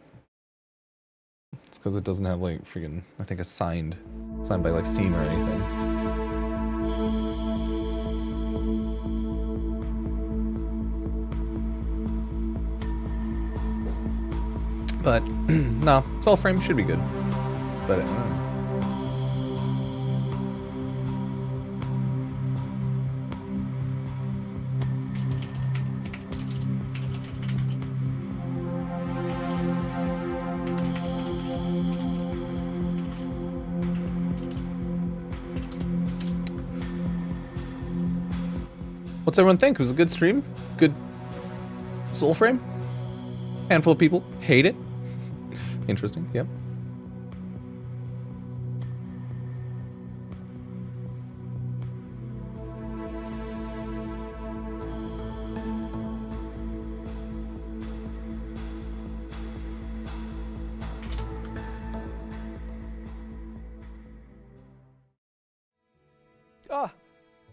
Speaker 1: It's because it doesn't have like freaking, I think, signed by like Steam or anything. But no, Soulframe should be good. But what's everyone think? It was a good stream? Good Soulframe? Handful of people hate it. Interesting, yep.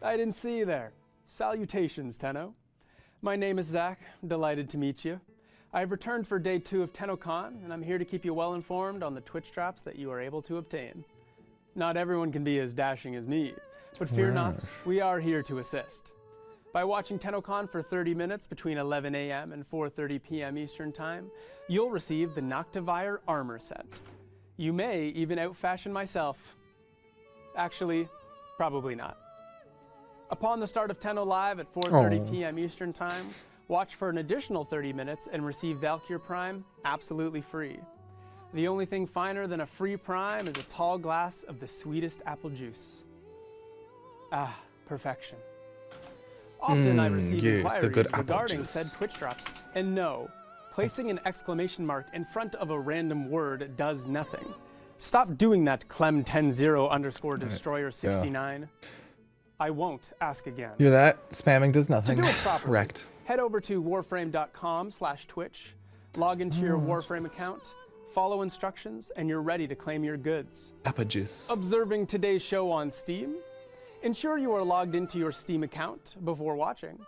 Speaker 6: I didn't see you there. Salutations, Tenno. My name is Zach. Delighted to meet you. I've returned for day 2 of Tennocon, and I'm here to keep you well informed on the Twitch drops that you are able to obtain. Not everyone can be as dashing as me, but fear not, we are here to assist. By watching Tennocon for 30 minutes between 11 a.m. and 4:30 p.m. Eastern Time, you'll receive the Noctivire armor set. You may even outfashion myself. Actually, probably not. Upon the start of Tenno Live at 4:30 p.m. Eastern Time, watch for an additional 30 minutes and receive Valkyr Prime absolutely free. The only thing finer than a free Prime is a tall glass of the sweetest apple juice. Ah, perfection. Often I receive inquiries regarding said Twitch drops, and no, placing an exclamation mark in front of a random word does nothing. Stop doing that, Clem100_destroyer69. I won't ask again.
Speaker 1: Hear that? Spamming does nothing.
Speaker 6: To do it properly,
Speaker 1: Wrecked.
Speaker 6: head over to warframe.com/Twitch, log into your Warframe account, follow instructions, and you're ready to claim your goods.
Speaker 1: Apple juice.
Speaker 6: Observing today's show on Steam? Ensure you are logged into your Steam account before watching,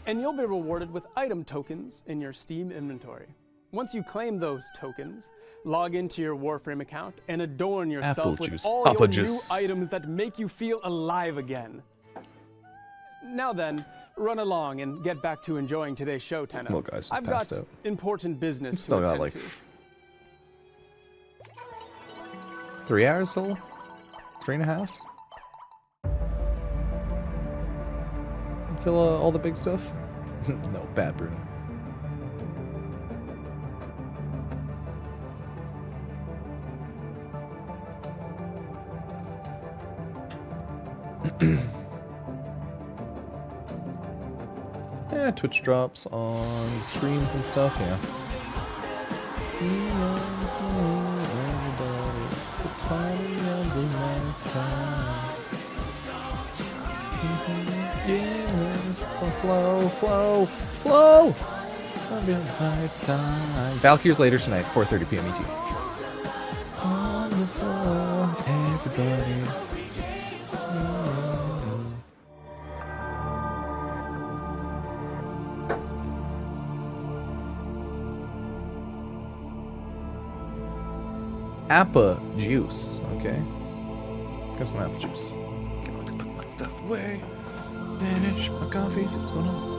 Speaker 6: and you'll be rewarded with item tokens in your Steam inventory. Once you claim those tokens, log into your Warframe account and adorn yourself with all your new items that make you feel alive again. Now then, run along and get back to enjoying today's show, Tenno.
Speaker 1: Well, guys,
Speaker 6: I've got important business
Speaker 1: still
Speaker 6: to
Speaker 1: got
Speaker 6: attend
Speaker 1: like
Speaker 6: to.
Speaker 1: 3 hours still? 3.5? Until all the big stuff? No, bad Bruno. Yeah, Twitch drops on streams and stuff, yeah. Flow! Valkyr's later tonight, 4:30 p.m. ET. On the floor, everybody. Apple juice, okay. Got some apple juice. Okay, let me put my stuff away. Finish my coffee, see what's going on.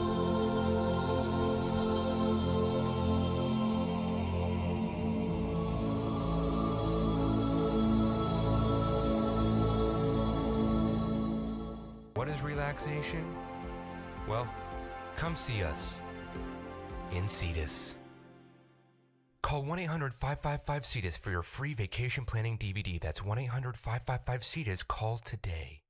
Speaker 4: What is relaxation? Well, come see us in Cetus. Call 1-800-555-CETUS for your free vacation planning DVD. That's 1-800-555-CETUS. Call today.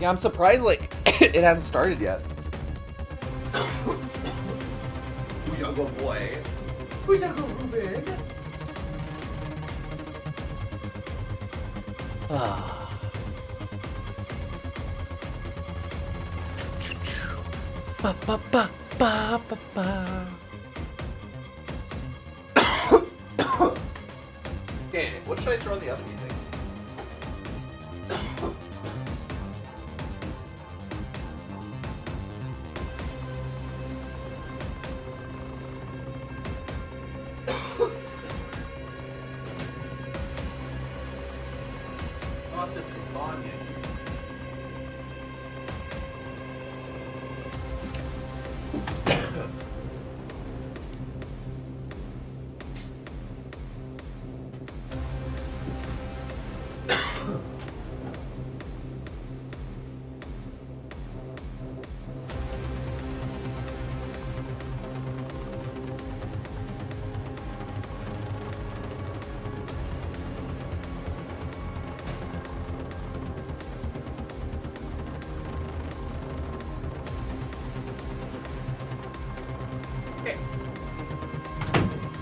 Speaker 1: Yeah, I'm surprised, like, it hasn't started yet. Young boy. Who's Uncle Ruben? Ah. Ba ba ba ba ba ba. Okay, what should I throw in the oven, do you think? Not this lasagna.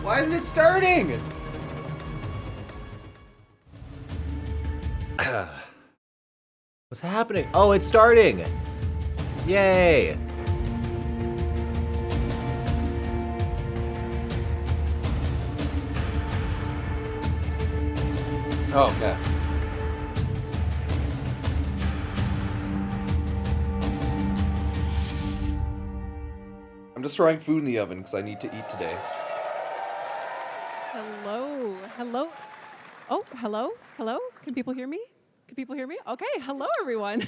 Speaker 1: Why isn't it starting? What's happening? Oh, it's starting! Yay! Oh, okay. I'm just throwing food in the oven because I need to eat today.
Speaker 17: Hello, hello. Oh, hello, hello. Can people hear me? Can people hear me? Okay, hello everyone.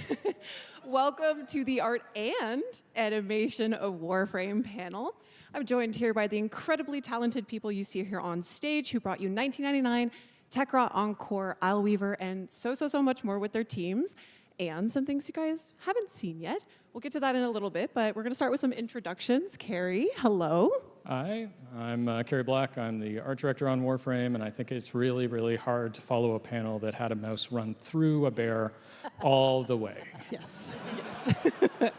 Speaker 17: Welcome to the Art and Animation of Warframe panel. I'm joined here by the incredibly talented people you see here on stage who brought you 1999, Tekra, Encore, Isleweaver, and so much more with their teams, and some things you guys haven't seen yet. We'll get to that in a little bit, but we're gonna start with some introductions. Carrie, hello.
Speaker 5: Hi, I'm Carrie Black. I'm the art director on Warframe, and I think it's really, really hard to follow a panel that had a mouse run through a bear all the way.
Speaker 17: Yes, yes.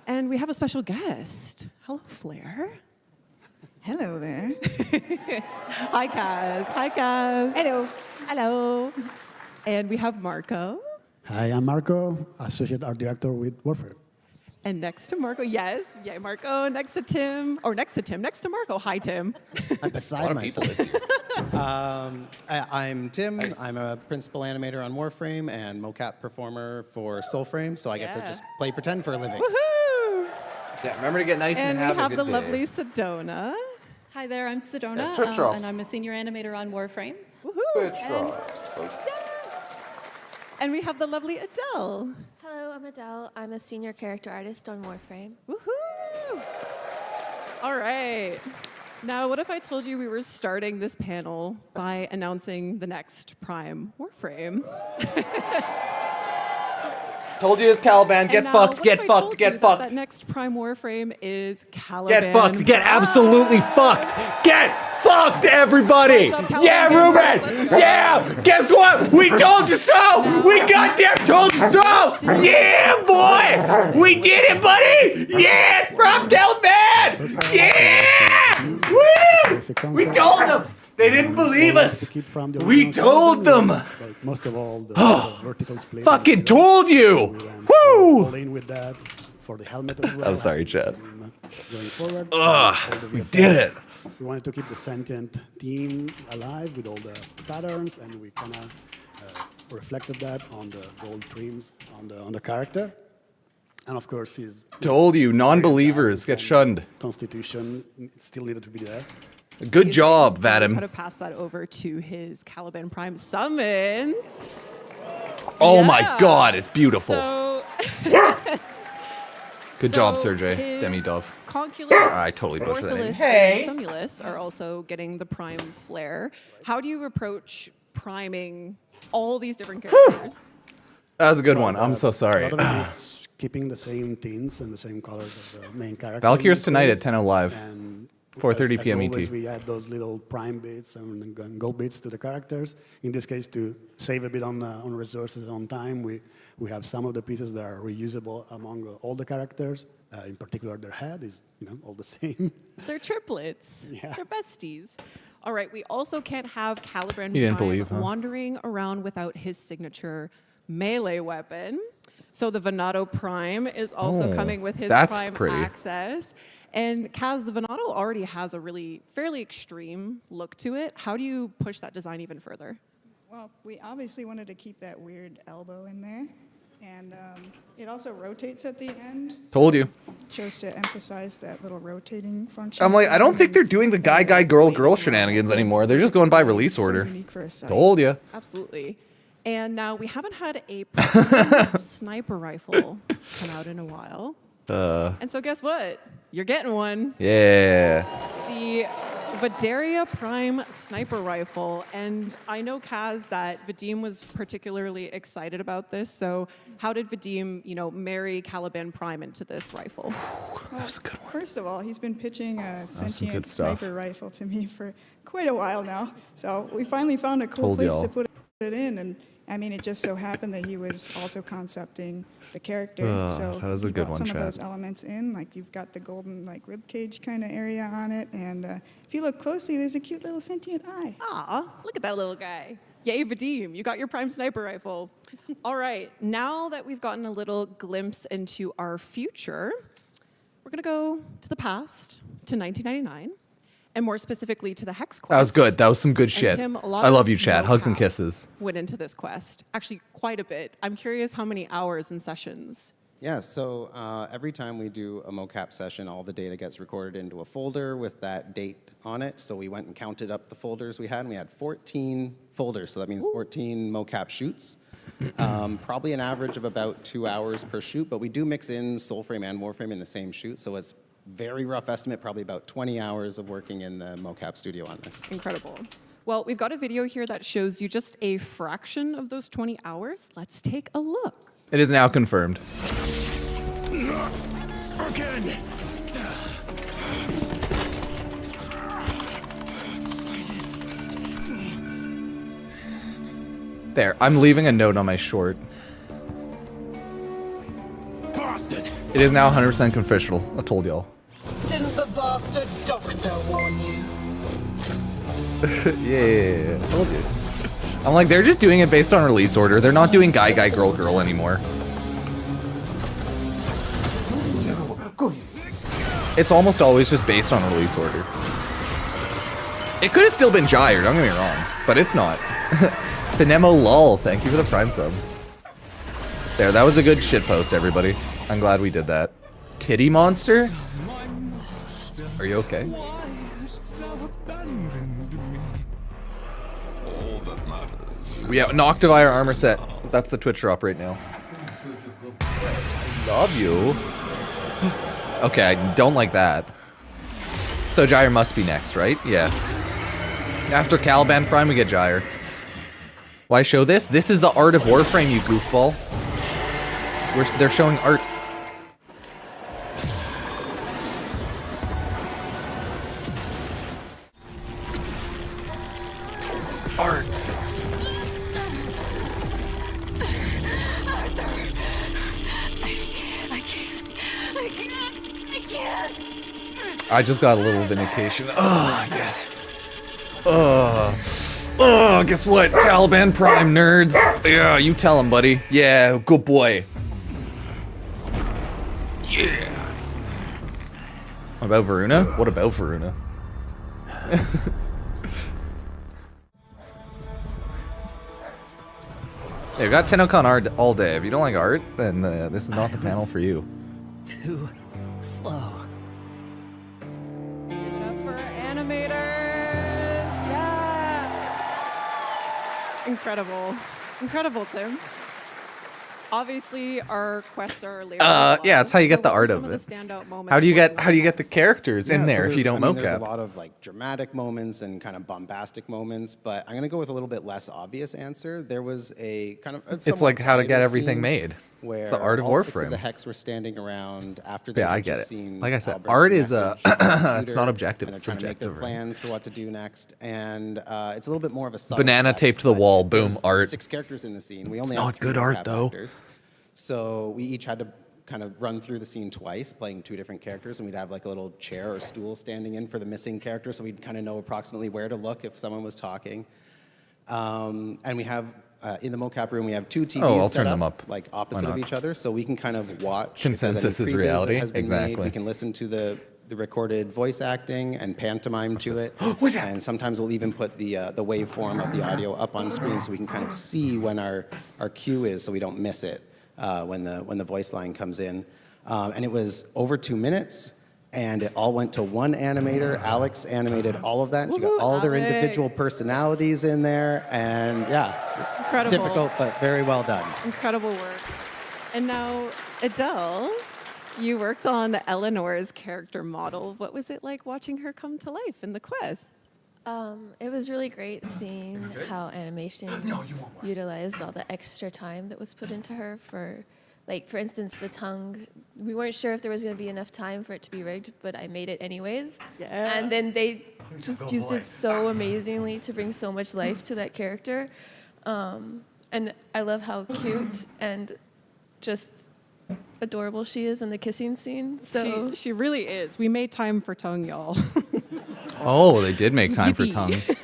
Speaker 17: And we have a special guest. Hello, Flair.
Speaker 22: Hello there.
Speaker 17: Hi, Kaz. Hi, Kaz.
Speaker 22: Hello.
Speaker 17: Hello. And we have Marco.
Speaker 23: Hi, I'm Marco, Associate Art Director with Warframe.
Speaker 17: And next to Marco, yes, yeah, Marco, next to Tim, or next to Marco. Hi, Tim.
Speaker 22: I'm beside myself. I'm Tim.
Speaker 17: Nice.
Speaker 22: I'm a principal animator on Warframe and mocap performer for Soulframe, so I get to just play pretend for a living.
Speaker 17: Woohoo!
Speaker 1: Yeah, remember to get nice and have a good day.
Speaker 17: And we have the lovely Sedona.
Speaker 24: Hi there, I'm Sedona, and I'm a senior animator on Warframe.
Speaker 17: Woohoo! And we have the lovely Adele.
Speaker 25: Hello, I'm Adele. I'm a senior character artist on Warframe.
Speaker 17: Woohoo! All right. Now, what if I told you we were starting this panel by announcing the next Prime Warframe?
Speaker 1: Told you it's Caliban. Get fucked, get fucked, get fucked.
Speaker 17: That next Prime Warframe is Caliban.
Speaker 1: Get fucked, get absolutely fucked. Get fucked, everybody. Yeah, Ruben. Yeah, guess what? We told you so. We goddamn told you so. Yeah, boy. We did it, buddy. Yeah, from Caliban. Yeah. Woo. We told them. They didn't believe us. We told them.
Speaker 23: Most of all, the vertical split.
Speaker 1: Fucking told you. Woo!
Speaker 23: All in with that for the helmet as well.
Speaker 1: I'm sorry, Chad.
Speaker 23: Going forward.
Speaker 1: We did it.
Speaker 23: We wanted to keep the sentient theme alive with all the patterns, and we kind of reflected that on the gold trims on the character. And of course, he's
Speaker 1: told you, non-believers get shunned.
Speaker 23: Constitution still needed to be there.
Speaker 1: Good job,
Speaker 17: I'm
Speaker 1: Vadim.
Speaker 17: going to pass that over to his Caliban Prime summons.
Speaker 1: Oh my God, it's beautiful.
Speaker 17: So,
Speaker 1: Good job, Sergey. Demi-Dove.
Speaker 17: Conculus,
Speaker 1: I totally butchered that name.
Speaker 17: Ortholus, and Sumulus are also getting the Prime flair. How do you approach priming all these different characters?
Speaker 1: That was a good one. I'm so sorry.
Speaker 23: A lot of it is keeping the same tints and the same colors of the main character.
Speaker 1: Valkyr's tonight at 10:00 live.
Speaker 23: And
Speaker 1: 4:30
Speaker 23: As
Speaker 1: p.m.
Speaker 23: always,
Speaker 1: ET.
Speaker 23: we add those little prime bits and gold bits to the characters. In this case, to save a bit on resources and on time, we have some of the pieces that are reusable among all the characters. In particular, their head is all the same.
Speaker 2: They're triplets.
Speaker 23: Yeah.
Speaker 2: They're besties. All right, we also can't have Calibur
Speaker 1: You didn't
Speaker 2: Prime
Speaker 1: believe, huh?
Speaker 2: wandering around without his signature melee weapon. So the Venato Prime is also
Speaker 1: Oh,
Speaker 2: coming with his
Speaker 1: that's
Speaker 2: Prime
Speaker 1: pretty.
Speaker 2: access. And Kaz, the Venato already has a really fairly extreme look to it. How do you push that design even further?
Speaker 9: Well, we obviously wanted to keep that weird elbow in there. And it also rotates at the end.
Speaker 1: Told you.
Speaker 9: Chose to emphasize that little rotating function.
Speaker 1: I'm like, I don't think they're doing the guy, girl shenanigans anymore. They're just going by release order.
Speaker 9: unique for a site.
Speaker 1: Told you.
Speaker 2: Absolutely. And now we haven't had a Prime sniper rifle come out in a while. And so guess what? You're getting one.
Speaker 1: Yeah.
Speaker 2: The Vaderia Prime sniper rifle. And I know, Kaz, that Vadim was particularly excited about this. So how did Vadim, marry Caliban Prime into this rifle?
Speaker 9: Well, first of all, he's been pitching a
Speaker 1: some
Speaker 9: sentient
Speaker 1: good stuff.
Speaker 9: sniper rifle to me for quite a while now. So we finally found a cool
Speaker 1: Told
Speaker 9: place
Speaker 1: y'all.
Speaker 9: to put it in. And I mean, it just so happened that he was also concepting the character. So
Speaker 1: that was a
Speaker 9: he
Speaker 1: good
Speaker 9: brought
Speaker 1: one,
Speaker 9: some
Speaker 1: Chad.
Speaker 9: of those elements in, like you've got the golden rib cage kind of area on it. And if you look closely, there's a cute little sentient eye.
Speaker 2: Aw, look at that little guy. Yay, Vadim, you got your Prime sniper rifle. All right, now that we've gotten a little glimpse into our future, we're gonna go to the past, to 1999, and more specifically to the Hex quest.
Speaker 1: That was good. That was some good
Speaker 2: And
Speaker 1: shit.
Speaker 2: Tim, a lot
Speaker 1: I
Speaker 2: of
Speaker 1: love you, Chad. Hugs and
Speaker 2: mocap
Speaker 1: kisses.
Speaker 2: went into this quest. Actually, quite a bit. I'm curious how many hours and sessions.
Speaker 22: Yeah, so every time we do a mocap session, all the data gets recorded into a folder with that date on it. So we went and counted up the folders we had, and we had 14 folders. So that means 14 mocap shoots. Probably an average of about 2 hours per shoot, but we do mix in Soulframe and Warframe in the same shoot. So it's very rough estimate, probably about 20 hours of working in the mocap studio on this.
Speaker 2: Incredible. Well, we've got a video here that shows you just a fraction of those 20 hours. Let's take a look.
Speaker 1: It is now confirmed.
Speaker 21: Not again!
Speaker 1: There. I'm leaving a note on my short.
Speaker 21: Bastard!
Speaker 1: It is now 100% confessional. I told y'all.
Speaker 21: Didn't the bastard doctor warn you?
Speaker 1: Yeah. I told you. I'm like, they're just doing it based on release order. They're not doing guy, girl anymore. It's almost always just based on release order. It could have still been Gyre, don't get me wrong, but it's not. Finemo lol, thank you for the Prime sub. There, that was a good shitpost, everybody. I'm glad we did that. Titty monster? Are you okay? Yeah, an Octavire armor set. That's the Twitch drop right now. I love you. Okay, I don't like that. So Gyre must be next, right? Yeah. After Caliban Prime, we get Gyre. Why show this? This is the art of Warframe, you goofball. They're showing art. Art. I just got a little vindication. Oh, yes. Oh, guess what? Caliban Prime, nerds. Yeah, you tell him, buddy. Yeah, good boy. Yeah. What about Varuna? What about Varuna? Yeah, we got Tennocon art all day. If you don't like art, then this is not the panel for you.
Speaker 21: Too slow.
Speaker 2: Give it up for animators. Yeah. Incredible. Incredible, Tim. Obviously, our quests are later.
Speaker 1: Yeah, that's how you get the art of it. How do you get the characters in there if you don't
Speaker 22: There's a
Speaker 1: mocap?
Speaker 22: lot of dramatic moments and kind of bombastic moments, but I'm gonna go with a little bit less obvious answer. There was a kind of
Speaker 1: It's like how to get everything made.
Speaker 22: where
Speaker 1: the art of
Speaker 22: all 6
Speaker 1: Warframe.
Speaker 22: of the Hex were standing around after they
Speaker 1: Yeah, I
Speaker 22: had
Speaker 1: get
Speaker 22: just
Speaker 1: it.
Speaker 22: seen
Speaker 1: Like I said,
Speaker 22: Albert's
Speaker 1: art is
Speaker 22: message on the
Speaker 1: it's
Speaker 22: computer,
Speaker 1: not objective,
Speaker 22: and
Speaker 1: it's
Speaker 22: they're trying to make their
Speaker 1: subjective.
Speaker 22: plans for what to do next, and it's a little bit more of a subtle
Speaker 1: Banana
Speaker 22: flex,
Speaker 1: taped to the
Speaker 22: but
Speaker 1: wall, boom,
Speaker 22: there's
Speaker 1: art.
Speaker 22: 6 characters in the scene. We
Speaker 1: It's
Speaker 22: only
Speaker 1: not
Speaker 22: have 3
Speaker 1: good art,
Speaker 22: mocap
Speaker 1: though.
Speaker 22: actors. So we each had to kind of run through the scene twice, playing 2 different characters, and we'd have like a little chair or stool standing in for the missing character, so we'd kind of know approximately where to look if someone was talking. And we have, in the mocap room, we have 2 TVs
Speaker 1: I'll
Speaker 22: set
Speaker 1: turn them up.
Speaker 22: like
Speaker 1: Why
Speaker 22: opposite of
Speaker 1: not?
Speaker 22: each other, so we can kind of watch. if there's any
Speaker 1: Consensus is
Speaker 22: previs that
Speaker 1: reality.
Speaker 22: has been made.
Speaker 1: Exactly.
Speaker 22: We can listen to the recorded voice acting and pantomime to it. And sometimes we'll even put the waveform of the audio up on screen so we can kind of see when our cue is, so we don't miss it when the voice line comes in. And it was over 2 minutes. And it all went to one animator. Alex animated all of that. And she got all their individual personalities in there. And yeah,
Speaker 2: Incredible.
Speaker 22: difficult, but very well done.
Speaker 2: Incredible work. And now, Adele, you worked on Eleanor's character model. What was it like watching her come to life in the quest?
Speaker 25: It was really great seeing how animation utilized all the extra time that was put into her for, like, for instance, the tongue. We weren't sure if there was going to be enough time for it to be rigged, but I made it anyways.
Speaker 2: Yeah.
Speaker 25: And then they just used it so amazingly to bring so much life to that character. And I love how cute and just adorable she is in the kissing scene. So
Speaker 2: She really is. We made time for tongue, y'all.
Speaker 1: Oh, they did make time for
Speaker 2: Yippee.
Speaker 1: tongue.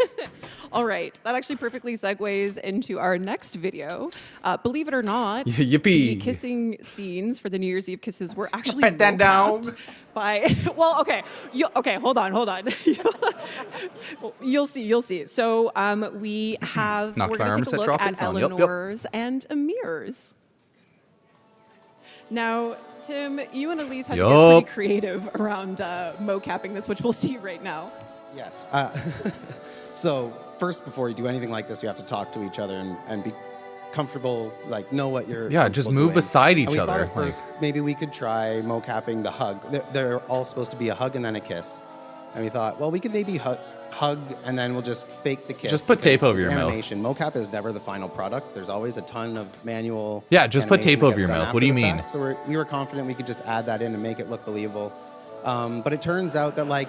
Speaker 2: All right, that actually perfectly segues into our next video. Believe it or not,
Speaker 1: Yippee.
Speaker 2: the kissing scenes for the New Year's Eve kisses were actually
Speaker 1: Put that down.
Speaker 2: mocapped by. Well, okay, hold on. You'll see. So we have.
Speaker 1: Knocked
Speaker 2: we're
Speaker 1: my
Speaker 2: going to
Speaker 1: arm,
Speaker 2: take a
Speaker 1: set
Speaker 2: look
Speaker 1: dropping
Speaker 2: at
Speaker 1: sound. Yup, yup.
Speaker 2: Eleanor's and Amir's. Now, Tim, you and Elise had to get
Speaker 1: Yup.
Speaker 2: pretty creative around mocapping this, which we'll see right now.
Speaker 22: Yes. So first, before you do anything like this, you have to talk to each other and be comfortable, like know what you're.
Speaker 1: Yeah, just
Speaker 22: comfortable
Speaker 1: move
Speaker 22: doing.
Speaker 1: beside each
Speaker 22: And we
Speaker 1: other,
Speaker 22: thought at first maybe we could try mocapping the hug. They're all supposed to be a hug and then a kiss, and we thought, well, we could maybe hug and then we'll just fake the kiss.
Speaker 1: Just put tape
Speaker 22: because
Speaker 1: over
Speaker 22: it's
Speaker 1: your mouth.
Speaker 22: animation. Mocap is never the final product. There's always a ton of manual.
Speaker 1: Yeah, just put
Speaker 22: animation
Speaker 1: tape
Speaker 22: that
Speaker 1: over
Speaker 22: gets
Speaker 1: your
Speaker 22: done
Speaker 1: mouth. What do
Speaker 22: after
Speaker 1: you
Speaker 22: the
Speaker 1: mean?
Speaker 22: fact. So we were confident we could just add that in and make it look believable. But it turns out that like.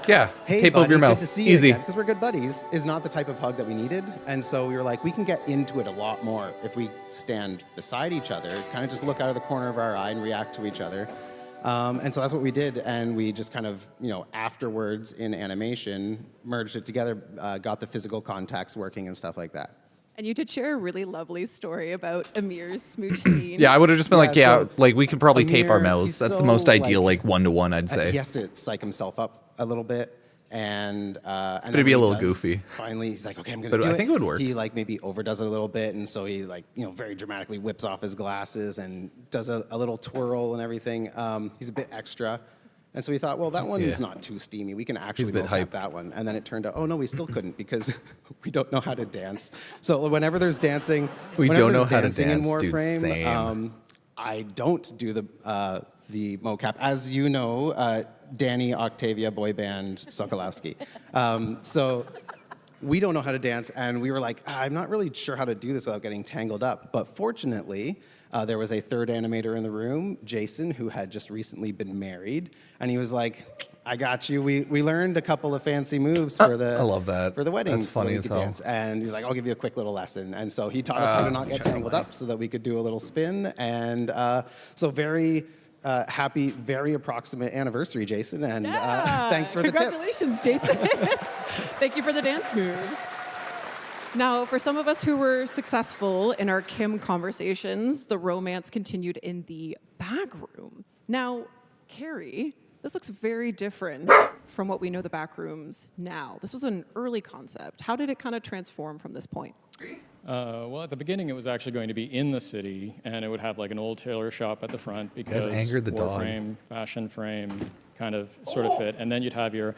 Speaker 1: Yeah,
Speaker 22: Hey,
Speaker 1: tape
Speaker 22: buddy,
Speaker 1: over your mouth.
Speaker 22: Good to see
Speaker 1: Easy.
Speaker 22: you again, because we're good buddies, is not the type of hug that we needed. And so we were like, we can get into it a lot more if we stand beside each other, kind of just look out of the corner of our eye and react to each other. And so that's what we did. And we just kind of, afterwards in animation, merged it together, got the physical contacts working and stuff like that.
Speaker 2: And you did share a really lovely story about Amir's smooch scene.
Speaker 1: Yeah, I would have just been
Speaker 22: Yeah, so
Speaker 1: we could probably tape our
Speaker 22: Amir,
Speaker 1: mouths.
Speaker 22: he's
Speaker 1: That's the
Speaker 22: so,
Speaker 1: most ideal,
Speaker 22: like,
Speaker 1: 1-to-1, I'd say.
Speaker 22: He has to psych himself up a little bit. And
Speaker 1: it'd
Speaker 22: then
Speaker 1: be a
Speaker 22: when he
Speaker 1: little
Speaker 22: does,
Speaker 1: goofy.
Speaker 22: Finally, he's like, okay, I'm gonna
Speaker 1: But
Speaker 22: do
Speaker 1: I
Speaker 22: it.
Speaker 1: think it would work.
Speaker 22: He like maybe overdoes it a little bit, and so he very dramatically whips off his glasses and does a little twirl and everything. He's a bit extra, and so we thought, well, that one's not too steamy. We can actually
Speaker 1: a bit
Speaker 22: mocap
Speaker 1: hype.
Speaker 22: that one. And then it turned out, oh no, we still couldn't because we don't know how to dance. So whenever there's dancing,
Speaker 1: We
Speaker 22: whenever
Speaker 1: don't know
Speaker 22: there's
Speaker 1: how to
Speaker 22: dancing in
Speaker 1: dance, dude,
Speaker 22: Warframe,
Speaker 1: same.
Speaker 22: I don't do the mocap, as you know. Danny Octavia boy band Sokolowski. So we don't know how to dance, and we were like, I'm not really sure how to do this without getting tangled up. But fortunately, there was a third animator in the room, Jason, who had just recently been married, and he was like, I got you. We learned a couple of fancy moves for the
Speaker 1: I love that.
Speaker 22: for the wedding.
Speaker 1: That's
Speaker 22: so that
Speaker 1: funny
Speaker 22: we
Speaker 1: as
Speaker 22: could
Speaker 1: hell.
Speaker 22: dance. And he's like, I'll give you a quick little lesson. And so he taught us how to not get tangled up so that we could do a little spin. And so very happy, very approximate anniversary, Jason. And thanks for the tips.
Speaker 2: Congratulations, Jason. Thank you for the dance moves. Now, for some of us who were successful in our Kim conversations, the romance continued in the back room. Now, Carrie, this looks very different from what we know the back rooms now. This was an early concept. How did it kind of transform from this point?
Speaker 5: Well, at the beginning, it was actually going to be in the city, and it would have like an old tailor shop at the front because
Speaker 1: angered the dog.
Speaker 5: Warframe, fashion frame, kind of sort of fit. And then you'd have your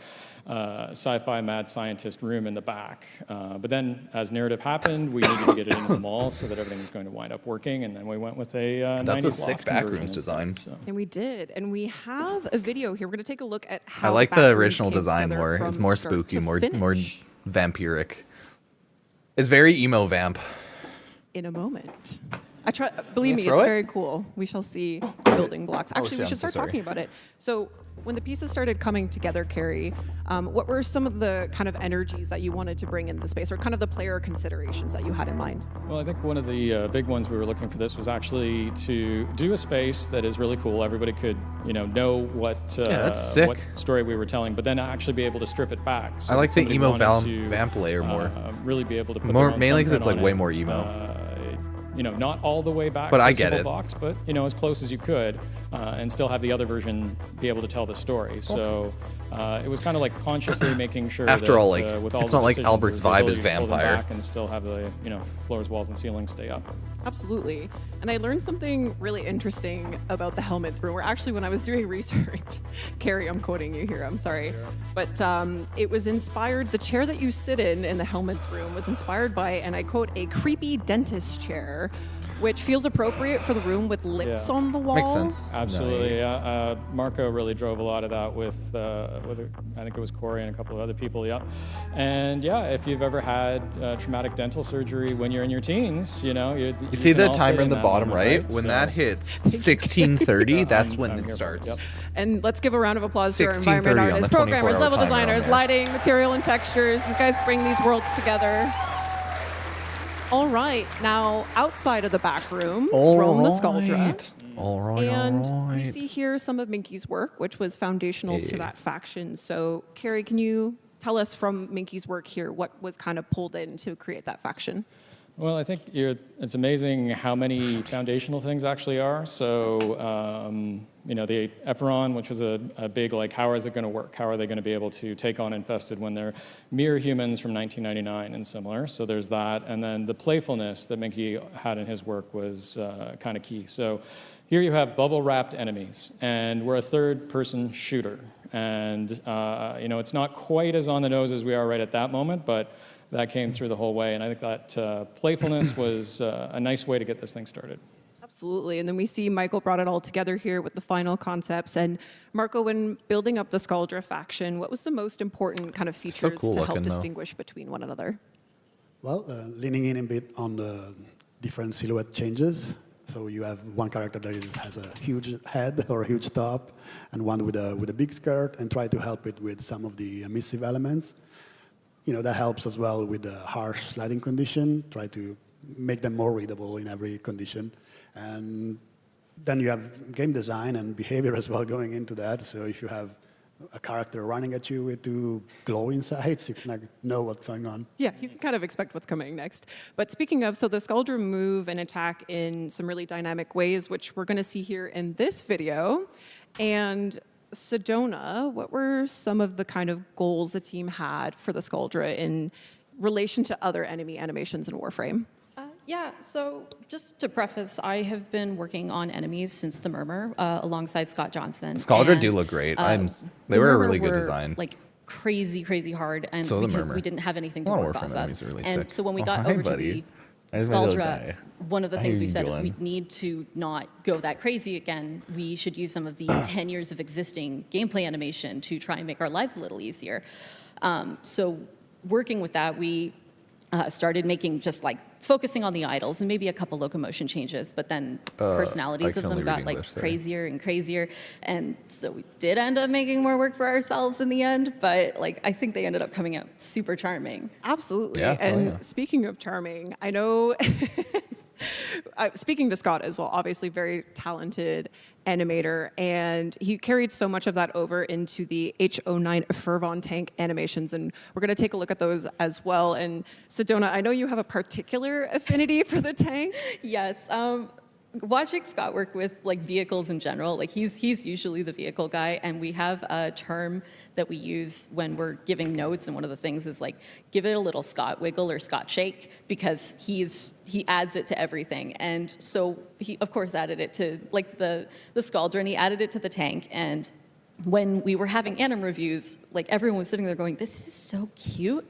Speaker 5: sci-fi mad scientist room in the back. But then, as narrative happened, we needed to get it into the mall so that everything was going to wind up working. And then we went with a
Speaker 1: That's a
Speaker 5: 90s
Speaker 1: sick
Speaker 5: loft
Speaker 1: backrooms
Speaker 5: conversion
Speaker 1: design.
Speaker 5: instead, so.
Speaker 2: And we did. And we have a video here. We're going to take a look at how
Speaker 1: I like the
Speaker 2: backrooms
Speaker 1: original
Speaker 2: came
Speaker 1: design
Speaker 2: together
Speaker 1: more.
Speaker 2: from
Speaker 1: It's more
Speaker 2: start
Speaker 1: spooky,
Speaker 2: to
Speaker 1: more
Speaker 2: finish.
Speaker 1: vampiric. It's very emo vamp.
Speaker 2: In a moment. Believe me,
Speaker 1: throw
Speaker 2: it's
Speaker 1: it?
Speaker 2: very cool. We shall see building blocks. Actually, we
Speaker 1: shit,
Speaker 2: should
Speaker 1: I'm so
Speaker 2: start
Speaker 1: sorry.
Speaker 2: talking about it. So when the pieces started coming together, Carrie, what were some of the kind of energies that you wanted to bring into the space, or kind of the player considerations that you had in mind?
Speaker 5: Well, I think one of the big ones we were looking for this was actually to do a space that is really cool. Everybody could, know what
Speaker 1: that's sick.
Speaker 5: what story we were telling, but then actually be able to strip it back. So
Speaker 1: I like
Speaker 5: if
Speaker 1: the
Speaker 5: somebody
Speaker 1: emo
Speaker 5: wanted to,
Speaker 1: vamp layer more.
Speaker 5: Really be able to put
Speaker 1: More
Speaker 5: their own
Speaker 1: mainly because
Speaker 5: thumbprint
Speaker 1: it's like
Speaker 5: on
Speaker 1: way
Speaker 5: it.
Speaker 1: more emo.
Speaker 5: Not all the way back
Speaker 1: But
Speaker 5: to
Speaker 1: I
Speaker 5: a
Speaker 1: get
Speaker 5: simple
Speaker 1: it.
Speaker 5: box, but as close as you could, and still have the other version be able to tell the story. So it was kind of like consciously making sure
Speaker 1: After
Speaker 5: that,
Speaker 1: all, like,
Speaker 5: with all
Speaker 1: it's
Speaker 5: the
Speaker 1: not like
Speaker 5: decisions,
Speaker 1: Albert's
Speaker 5: there's the
Speaker 1: vibe is
Speaker 5: ability to pull them
Speaker 1: vampire.
Speaker 5: back and still have the floors, walls, and ceilings stay up.
Speaker 2: Absolutely. And I learned something really interesting about the helmet room, where actually when I was doing research, Carrie, I'm quoting you here, I'm sorry, but it was inspired, the chair that you sit in the helmet room was inspired by, and I quote, a creepy dentist chair, which feels appropriate for the room with lips on the wall.
Speaker 1: Makes sense.
Speaker 5: Absolutely.
Speaker 1: Nice.
Speaker 5: Marco really drove a lot of that with I think it was Corey and a couple of other people. Yeah. And yeah, if you've ever had traumatic dental surgery when you're in your teens, you
Speaker 1: see
Speaker 5: can
Speaker 1: the
Speaker 5: all
Speaker 1: timer
Speaker 5: sit
Speaker 1: in the
Speaker 5: that
Speaker 1: bottom
Speaker 5: moment,
Speaker 1: right? When
Speaker 5: So-
Speaker 1: that hits 16:30, that's when
Speaker 5: I'm
Speaker 1: it
Speaker 5: here for
Speaker 1: starts.
Speaker 5: Yep.
Speaker 2: And let's give a round of applause to our
Speaker 1: 16:30
Speaker 2: environment
Speaker 1: on the
Speaker 2: artists, programmers,
Speaker 1: 24-hour
Speaker 2: level
Speaker 1: timer on
Speaker 2: designers,
Speaker 1: there.
Speaker 2: lighting, material, and textures. These guys bring these worlds together. All right, now outside of the back room, roam the Scaldra.
Speaker 1: All right,
Speaker 2: And
Speaker 1: all
Speaker 2: we
Speaker 1: right.
Speaker 2: see here some of Minky's work, which was foundational to that faction. So, Carrie, can you tell us from Minky's work here what was kind of pulled in to create that faction?
Speaker 5: Well, I think it's amazing how many foundational things actually are. So, the Ephron, which was a big, like, how is it going to work? How are they going to be able to take on Infested when they're mere humans from 1999 and similar? So there's that. And then the playfulness that Minky had in his work was kind of key. So here you have bubble-wrapped enemies, and we're a third-person shooter. And, it's not quite as on the nose as we are right at that moment, but that came through the whole way. And I think that playfulness was a nice way to get this thing started.
Speaker 2: Absolutely. And then we see Michael brought it all together here with the final concepts. And Marco, when building up the Scaldra faction, what was the most important kind of features
Speaker 1: cool
Speaker 2: to help
Speaker 1: looking, though.
Speaker 2: distinguish between one another?
Speaker 23: Well, leaning in a bit on the different silhouette changes. So you have one character that has a huge head or a huge top, and one with a big skirt, and try to help it with some of the emissive elements. That helps as well with the harsh sliding condition. Try to make them more readable in every condition. And then you have game design and behavior as well going into that. So if you have a character running at you with two glowing sides, you can know what's going on.
Speaker 2: Yeah, you can kind of expect what's coming next. But speaking of, so the Scaldra move and attack in some really dynamic ways, which we're going to see here in this video. And Sedona, what were some of the kind of goals the team had for the Scaldra in relation to other enemy animations in Warframe?
Speaker 24: Yeah, so just to preface, I have been working on enemies since the Murmur alongside Scott Johnson.
Speaker 1: Scaldra
Speaker 24: and,
Speaker 1: do look great.
Speaker 24: the
Speaker 1: They were a
Speaker 24: Murmur
Speaker 1: really good
Speaker 24: were,
Speaker 1: design.
Speaker 24: Like crazy hard, and
Speaker 1: So the
Speaker 24: because
Speaker 1: Murmur.
Speaker 24: we didn't have anything to
Speaker 1: A lot of
Speaker 24: work
Speaker 1: Warframe
Speaker 24: off
Speaker 1: enemies
Speaker 24: of.
Speaker 1: are really
Speaker 24: And
Speaker 1: sick.
Speaker 24: so when we
Speaker 1: Oh,
Speaker 24: got
Speaker 1: hi,
Speaker 24: over
Speaker 1: buddy.
Speaker 24: to
Speaker 1: I
Speaker 24: the
Speaker 1: just made a little
Speaker 24: Scaldra,
Speaker 1: guy.
Speaker 24: one of the
Speaker 1: How
Speaker 24: things
Speaker 1: you
Speaker 24: we said is
Speaker 1: doing?
Speaker 24: we need to not go that crazy again. We should use some of the 10 years of existing gameplay animation to try and make our lives a little easier. So working with that, we started making just like focusing on the idols and maybe a couple locomotion changes, but then personalities
Speaker 1: I
Speaker 24: of
Speaker 1: can
Speaker 24: them
Speaker 1: only
Speaker 24: got
Speaker 1: read
Speaker 24: like
Speaker 1: English, sorry.
Speaker 24: crazier and crazier. And so we did end up making more work for ourselves in the end, but like I think they ended up coming out super charming.
Speaker 2: Absolutely.
Speaker 1: Yeah,
Speaker 2: And speaking of charming, I know, speaking to Scott as well, obviously very talented animator, and he carried so much of that over into the H09 Fervon tank animations, and we're going to take a look at those as well. And Sedona, I know you have a particular affinity for the tank.
Speaker 24: Yes. Watching Scott work with like vehicles in general, like he's usually the vehicle guy, and we have a term that we use when we're giving notes, and one of the things is like give it a little Scott wiggle or Scott shake, because he adds it to everything. And so he of course added it to like the Scaldra, and he added it to the tank. And when we were having anim reviews, like everyone was sitting there going, "This is so cute,"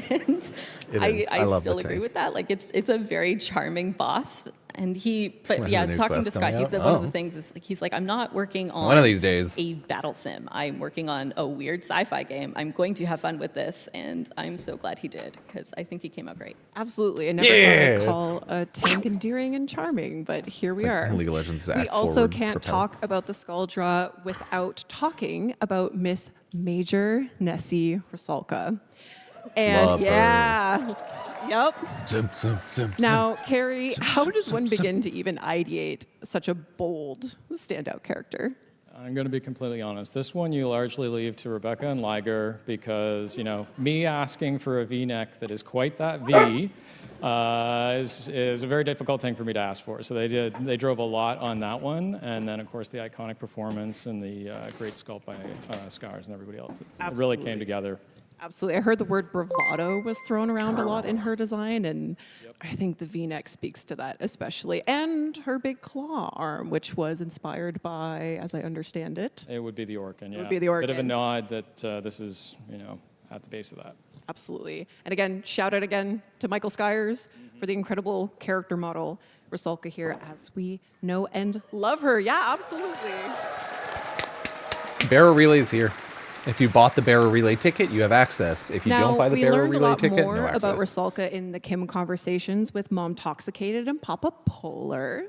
Speaker 24: and
Speaker 1: It is. I
Speaker 24: I
Speaker 1: love
Speaker 24: still
Speaker 1: the
Speaker 24: agree
Speaker 1: tank.
Speaker 24: with that. Like it's a very charming boss. And
Speaker 1: When
Speaker 24: yeah,
Speaker 1: the new
Speaker 24: talking to
Speaker 1: quest
Speaker 24: Scott,
Speaker 1: coming
Speaker 24: he
Speaker 1: out?
Speaker 24: said one of
Speaker 1: Oh.
Speaker 24: the things is, like, he's like, I'm not working on
Speaker 1: One of these days.
Speaker 24: a battle sim. I'm working on a weird sci-fi game. I'm going to have fun with this, and I'm so glad he did, because I think he came out great.
Speaker 2: Absolutely. I never thought I'd call a tank endearing and charming, but here we
Speaker 1: like
Speaker 2: are.
Speaker 1: League of Legends
Speaker 2: We
Speaker 1: Zac
Speaker 2: also
Speaker 1: forward
Speaker 2: can't
Speaker 1: propel.
Speaker 2: talk about the Skuldra without talking about Miss Major Nessie Rusalka. And
Speaker 1: Love her.
Speaker 2: yeah. Yep.
Speaker 1: Sim.
Speaker 2: Now, Carrie, how does one begin to even ideate such a bold standout character?
Speaker 5: I'm going to be completely honest. This one you largely leave to Rebecca and Liger because, you know, me asking for a V-neck that is quite that V is a very difficult thing for me to ask for. So they drove a lot on that one, and then of course the iconic performance and the great sculpt by Scars and everybody else. It really
Speaker 2: Absolutely.
Speaker 5: came together.
Speaker 2: Absolutely. I heard the word bravado was thrown around a lot in her design, and I think the V-neck speaks to that especially. And her big claw arm, which was inspired by, as I understand it.
Speaker 5: It would be the Orkin, yeah.
Speaker 2: It would be the
Speaker 5: Bit of a
Speaker 2: Orkin.
Speaker 5: nod that this is, you know, at the base of that.
Speaker 2: Absolutely. And again, shout out again to Michael Skyers for the incredible character model, Rusalka here, as we know and love her. Yeah, absolutely.
Speaker 1: Baro Relay's here. If you bought the Baro Relay ticket, you have access. If you don't buy the
Speaker 2: we
Speaker 1: Baro
Speaker 2: learned
Speaker 1: Relay
Speaker 2: a lot
Speaker 1: ticket,
Speaker 2: more
Speaker 1: no access.
Speaker 2: about Rusalka in the Kim conversations with Mom Toxicated and Papa Polar.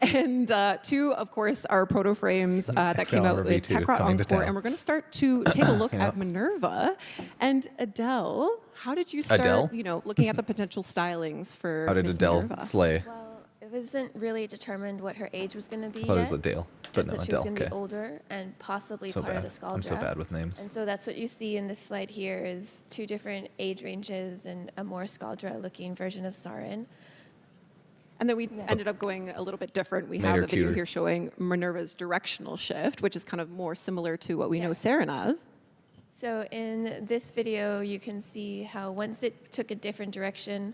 Speaker 2: And two, of course, are proto frames that came out
Speaker 1: Excalibur
Speaker 2: with
Speaker 1: V2
Speaker 2: Technocyte
Speaker 1: coming to
Speaker 2: Encore.
Speaker 1: town.
Speaker 2: And we're going to start to take a look
Speaker 1: Yeah.
Speaker 2: at Minerva. And Adele, how did you start,
Speaker 1: Adele?
Speaker 2: looking at the potential stylings for
Speaker 1: How did
Speaker 2: Miss
Speaker 1: Adele
Speaker 2: Minerva?
Speaker 1: slay?
Speaker 25: It wasn't really determined what her age was going to be
Speaker 1: I thought it was
Speaker 25: yet.
Speaker 1: Adele, but
Speaker 25: Just
Speaker 1: no,
Speaker 25: that she
Speaker 1: Adele,
Speaker 25: was going to
Speaker 1: okay.
Speaker 25: be older and possibly
Speaker 1: So
Speaker 25: part of
Speaker 1: bad.
Speaker 25: the Skull
Speaker 1: I'm so bad with names.
Speaker 25: And so that's what you see in this slide here is two different age ranges and a more Skaldra looking version of Sarin.
Speaker 2: And then we ended up going a little bit different. We
Speaker 1: Made
Speaker 2: have
Speaker 1: her
Speaker 2: a video
Speaker 1: cuter.
Speaker 2: here showing Minerva's directional shift, which is kind of more similar to what we know Saren as.
Speaker 25: So in this video, you can see how once it took a different direction,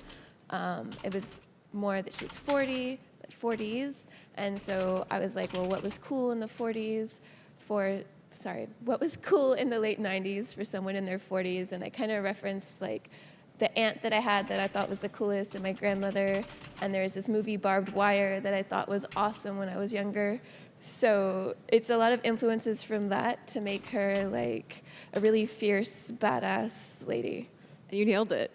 Speaker 25: it was more that she's 40s. And so I was like, well, what was cool in the 40s what was cool in the late 90s for someone in their 40s? And I kind of referenced like the aunt that I had that I thought was the coolest and my grandmother. And there's this movie Barbed Wire that I thought was awesome when I was younger. So it's a lot of influences from that to make her like a really fierce, badass lady.
Speaker 2: And you nailed it.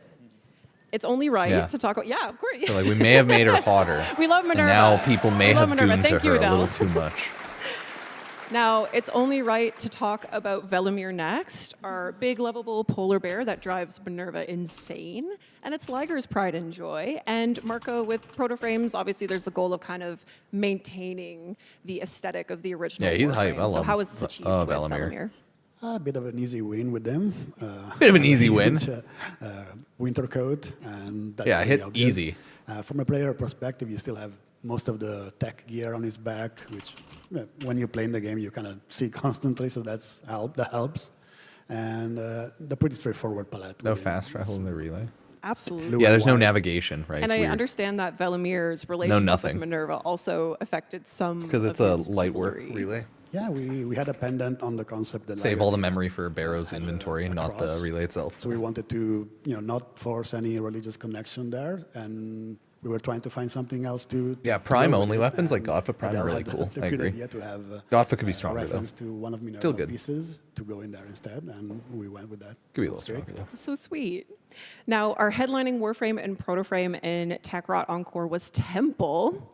Speaker 2: It's only right
Speaker 1: Yeah.
Speaker 2: to talk about, yeah, of course.
Speaker 1: So like we may have made her hotter.
Speaker 2: We love
Speaker 1: And
Speaker 2: Minerva.
Speaker 1: now people may
Speaker 2: We love
Speaker 1: have
Speaker 2: Minerva.
Speaker 1: gooned to
Speaker 2: Thank you,
Speaker 1: her a
Speaker 2: Adele.
Speaker 1: little too much.
Speaker 2: Now, it's only right to talk about Velemir next, our big, lovable polar bear that drives Minerva insane. And it's Liger's pride and joy. And Marco, with proto frames, obviously there's the goal of kind of maintaining the aesthetic of the original
Speaker 1: Yeah, he's
Speaker 2: Warframe.
Speaker 1: hype. I
Speaker 2: So
Speaker 1: love
Speaker 2: how is this achieved with
Speaker 1: Velemir.
Speaker 2: Velemir?
Speaker 23: A bit of an easy win with them.
Speaker 1: Bit of an easy win.
Speaker 23: Winter coat, and that's
Speaker 1: Yeah,
Speaker 23: pretty
Speaker 1: hit
Speaker 23: obvious.
Speaker 1: easy.
Speaker 23: From a player perspective, you still have most of the tech gear on his back, which when you play in the game, you kind of see constantly, so that helps. And the pretty straightforward palette.
Speaker 1: No fast travel in the relay.
Speaker 2: Absolutely.
Speaker 1: Yeah, there's no navigation, right?
Speaker 2: And
Speaker 1: It's
Speaker 2: I
Speaker 1: weird.
Speaker 2: understand that Velemir's relationship with
Speaker 1: nothing.
Speaker 2: Minerva also affected some
Speaker 1: Because it's
Speaker 2: of
Speaker 1: a
Speaker 2: his
Speaker 1: light work
Speaker 2: jewelry.
Speaker 23: Yeah,
Speaker 1: relay.
Speaker 23: we had a pendant on the concept that
Speaker 1: Save
Speaker 23: Liger
Speaker 1: all the
Speaker 23: did.
Speaker 1: memory for Baro's inventory, not the
Speaker 23: cross.
Speaker 1: relay itself.
Speaker 23: So we wanted to, not force any religious connection there, and we were trying to find something else to.
Speaker 1: Yeah,
Speaker 23: to
Speaker 1: Prime
Speaker 23: go with
Speaker 1: only
Speaker 23: it,
Speaker 1: weapons like
Speaker 23: and
Speaker 1: Godfa Prime are
Speaker 23: Adele
Speaker 1: really
Speaker 23: had
Speaker 1: cool.
Speaker 23: the
Speaker 1: I
Speaker 23: good
Speaker 1: agree.
Speaker 23: idea to have
Speaker 1: Godfa could be
Speaker 23: a
Speaker 1: stronger though.
Speaker 23: reference to one of
Speaker 1: Still
Speaker 23: Minerva
Speaker 1: good.
Speaker 23: pieces to go in there instead, and we went with that.
Speaker 1: Could be a little
Speaker 23: That's great.
Speaker 1: stronger though.
Speaker 2: So sweet. Now, our headlining Warframe and Protoframe in Techrot Encore was Temple.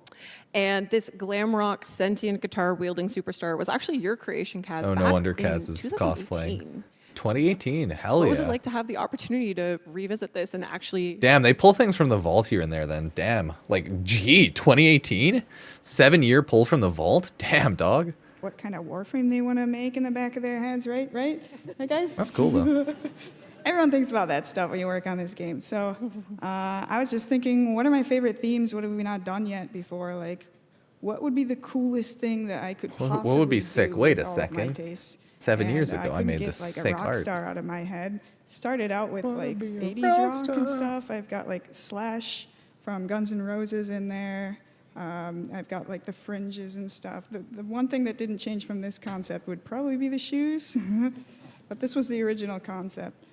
Speaker 2: And this glam rock sentient guitar wielding superstar was actually your creation, Kaz.
Speaker 1: Oh,
Speaker 2: back
Speaker 1: no wonder
Speaker 2: in
Speaker 1: Kaz is
Speaker 2: 2018.
Speaker 1: cosplaying. 2018, hell
Speaker 2: What
Speaker 1: yeah.
Speaker 2: was it like to have the opportunity to revisit this and actually?
Speaker 1: Damn, they pull things from the vault here and there then. Damn. Like, gee, 2018? 7-year pull from the vault? Damn, dog.
Speaker 9: What kind of Warframe they want to make in the back of their heads, right? Right, guys?
Speaker 1: That's cool, though.
Speaker 9: Everyone thinks about that stuff when you work on this game. So I was just thinking, what are my favorite themes? What have we not done yet before? Like, what would be the coolest thing that I could possibly
Speaker 1: What would be sick?
Speaker 9: do
Speaker 1: Wait
Speaker 9: with
Speaker 1: a
Speaker 9: all of my
Speaker 1: second.
Speaker 9: tastes?
Speaker 1: 7 years
Speaker 9: And
Speaker 1: ago, I
Speaker 9: couldn't
Speaker 1: made
Speaker 9: get,
Speaker 1: this
Speaker 9: like
Speaker 1: sick
Speaker 9: a rock
Speaker 1: art.
Speaker 9: star out of my head. Started out with like 80s rock and stuff. I've got like Slash from Guns N' Roses in there. I've got like the fringes and stuff. The one thing that didn't change from this concept would probably be the shoes, but this was the original concept.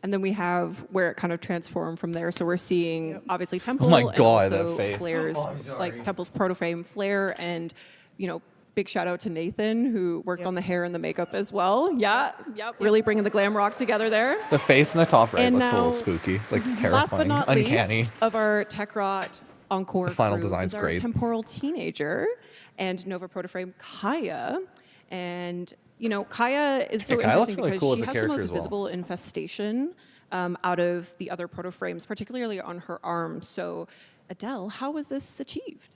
Speaker 2: And then we have where it kind of transformed from there. So we're seeing obviously Temple
Speaker 1: my
Speaker 2: and
Speaker 1: God, that
Speaker 2: also
Speaker 1: face.
Speaker 2: Flair's, like Temple's proto-frame Flair, and big shout out to Nathan who worked on the hair and the makeup as well. Really bringing the glam rock together there.
Speaker 1: The face in the top right
Speaker 2: And
Speaker 1: looks a
Speaker 2: now,
Speaker 1: little spooky, like terrifying,
Speaker 2: last but not
Speaker 1: uncanny.
Speaker 2: least of our Techrot Encore
Speaker 1: The final
Speaker 2: crew
Speaker 1: design's
Speaker 2: is our
Speaker 1: great.
Speaker 2: temporal teenager and Nova Protoframe Kaya. And Kaya is so
Speaker 1: Kaya looks
Speaker 2: interesting
Speaker 1: really
Speaker 2: because
Speaker 1: cool
Speaker 2: she
Speaker 1: as a
Speaker 2: has the
Speaker 1: character
Speaker 2: most
Speaker 1: as well.
Speaker 2: visible infestation out of the other protoframes, particularly on her arm. So Adele, how was this achieved?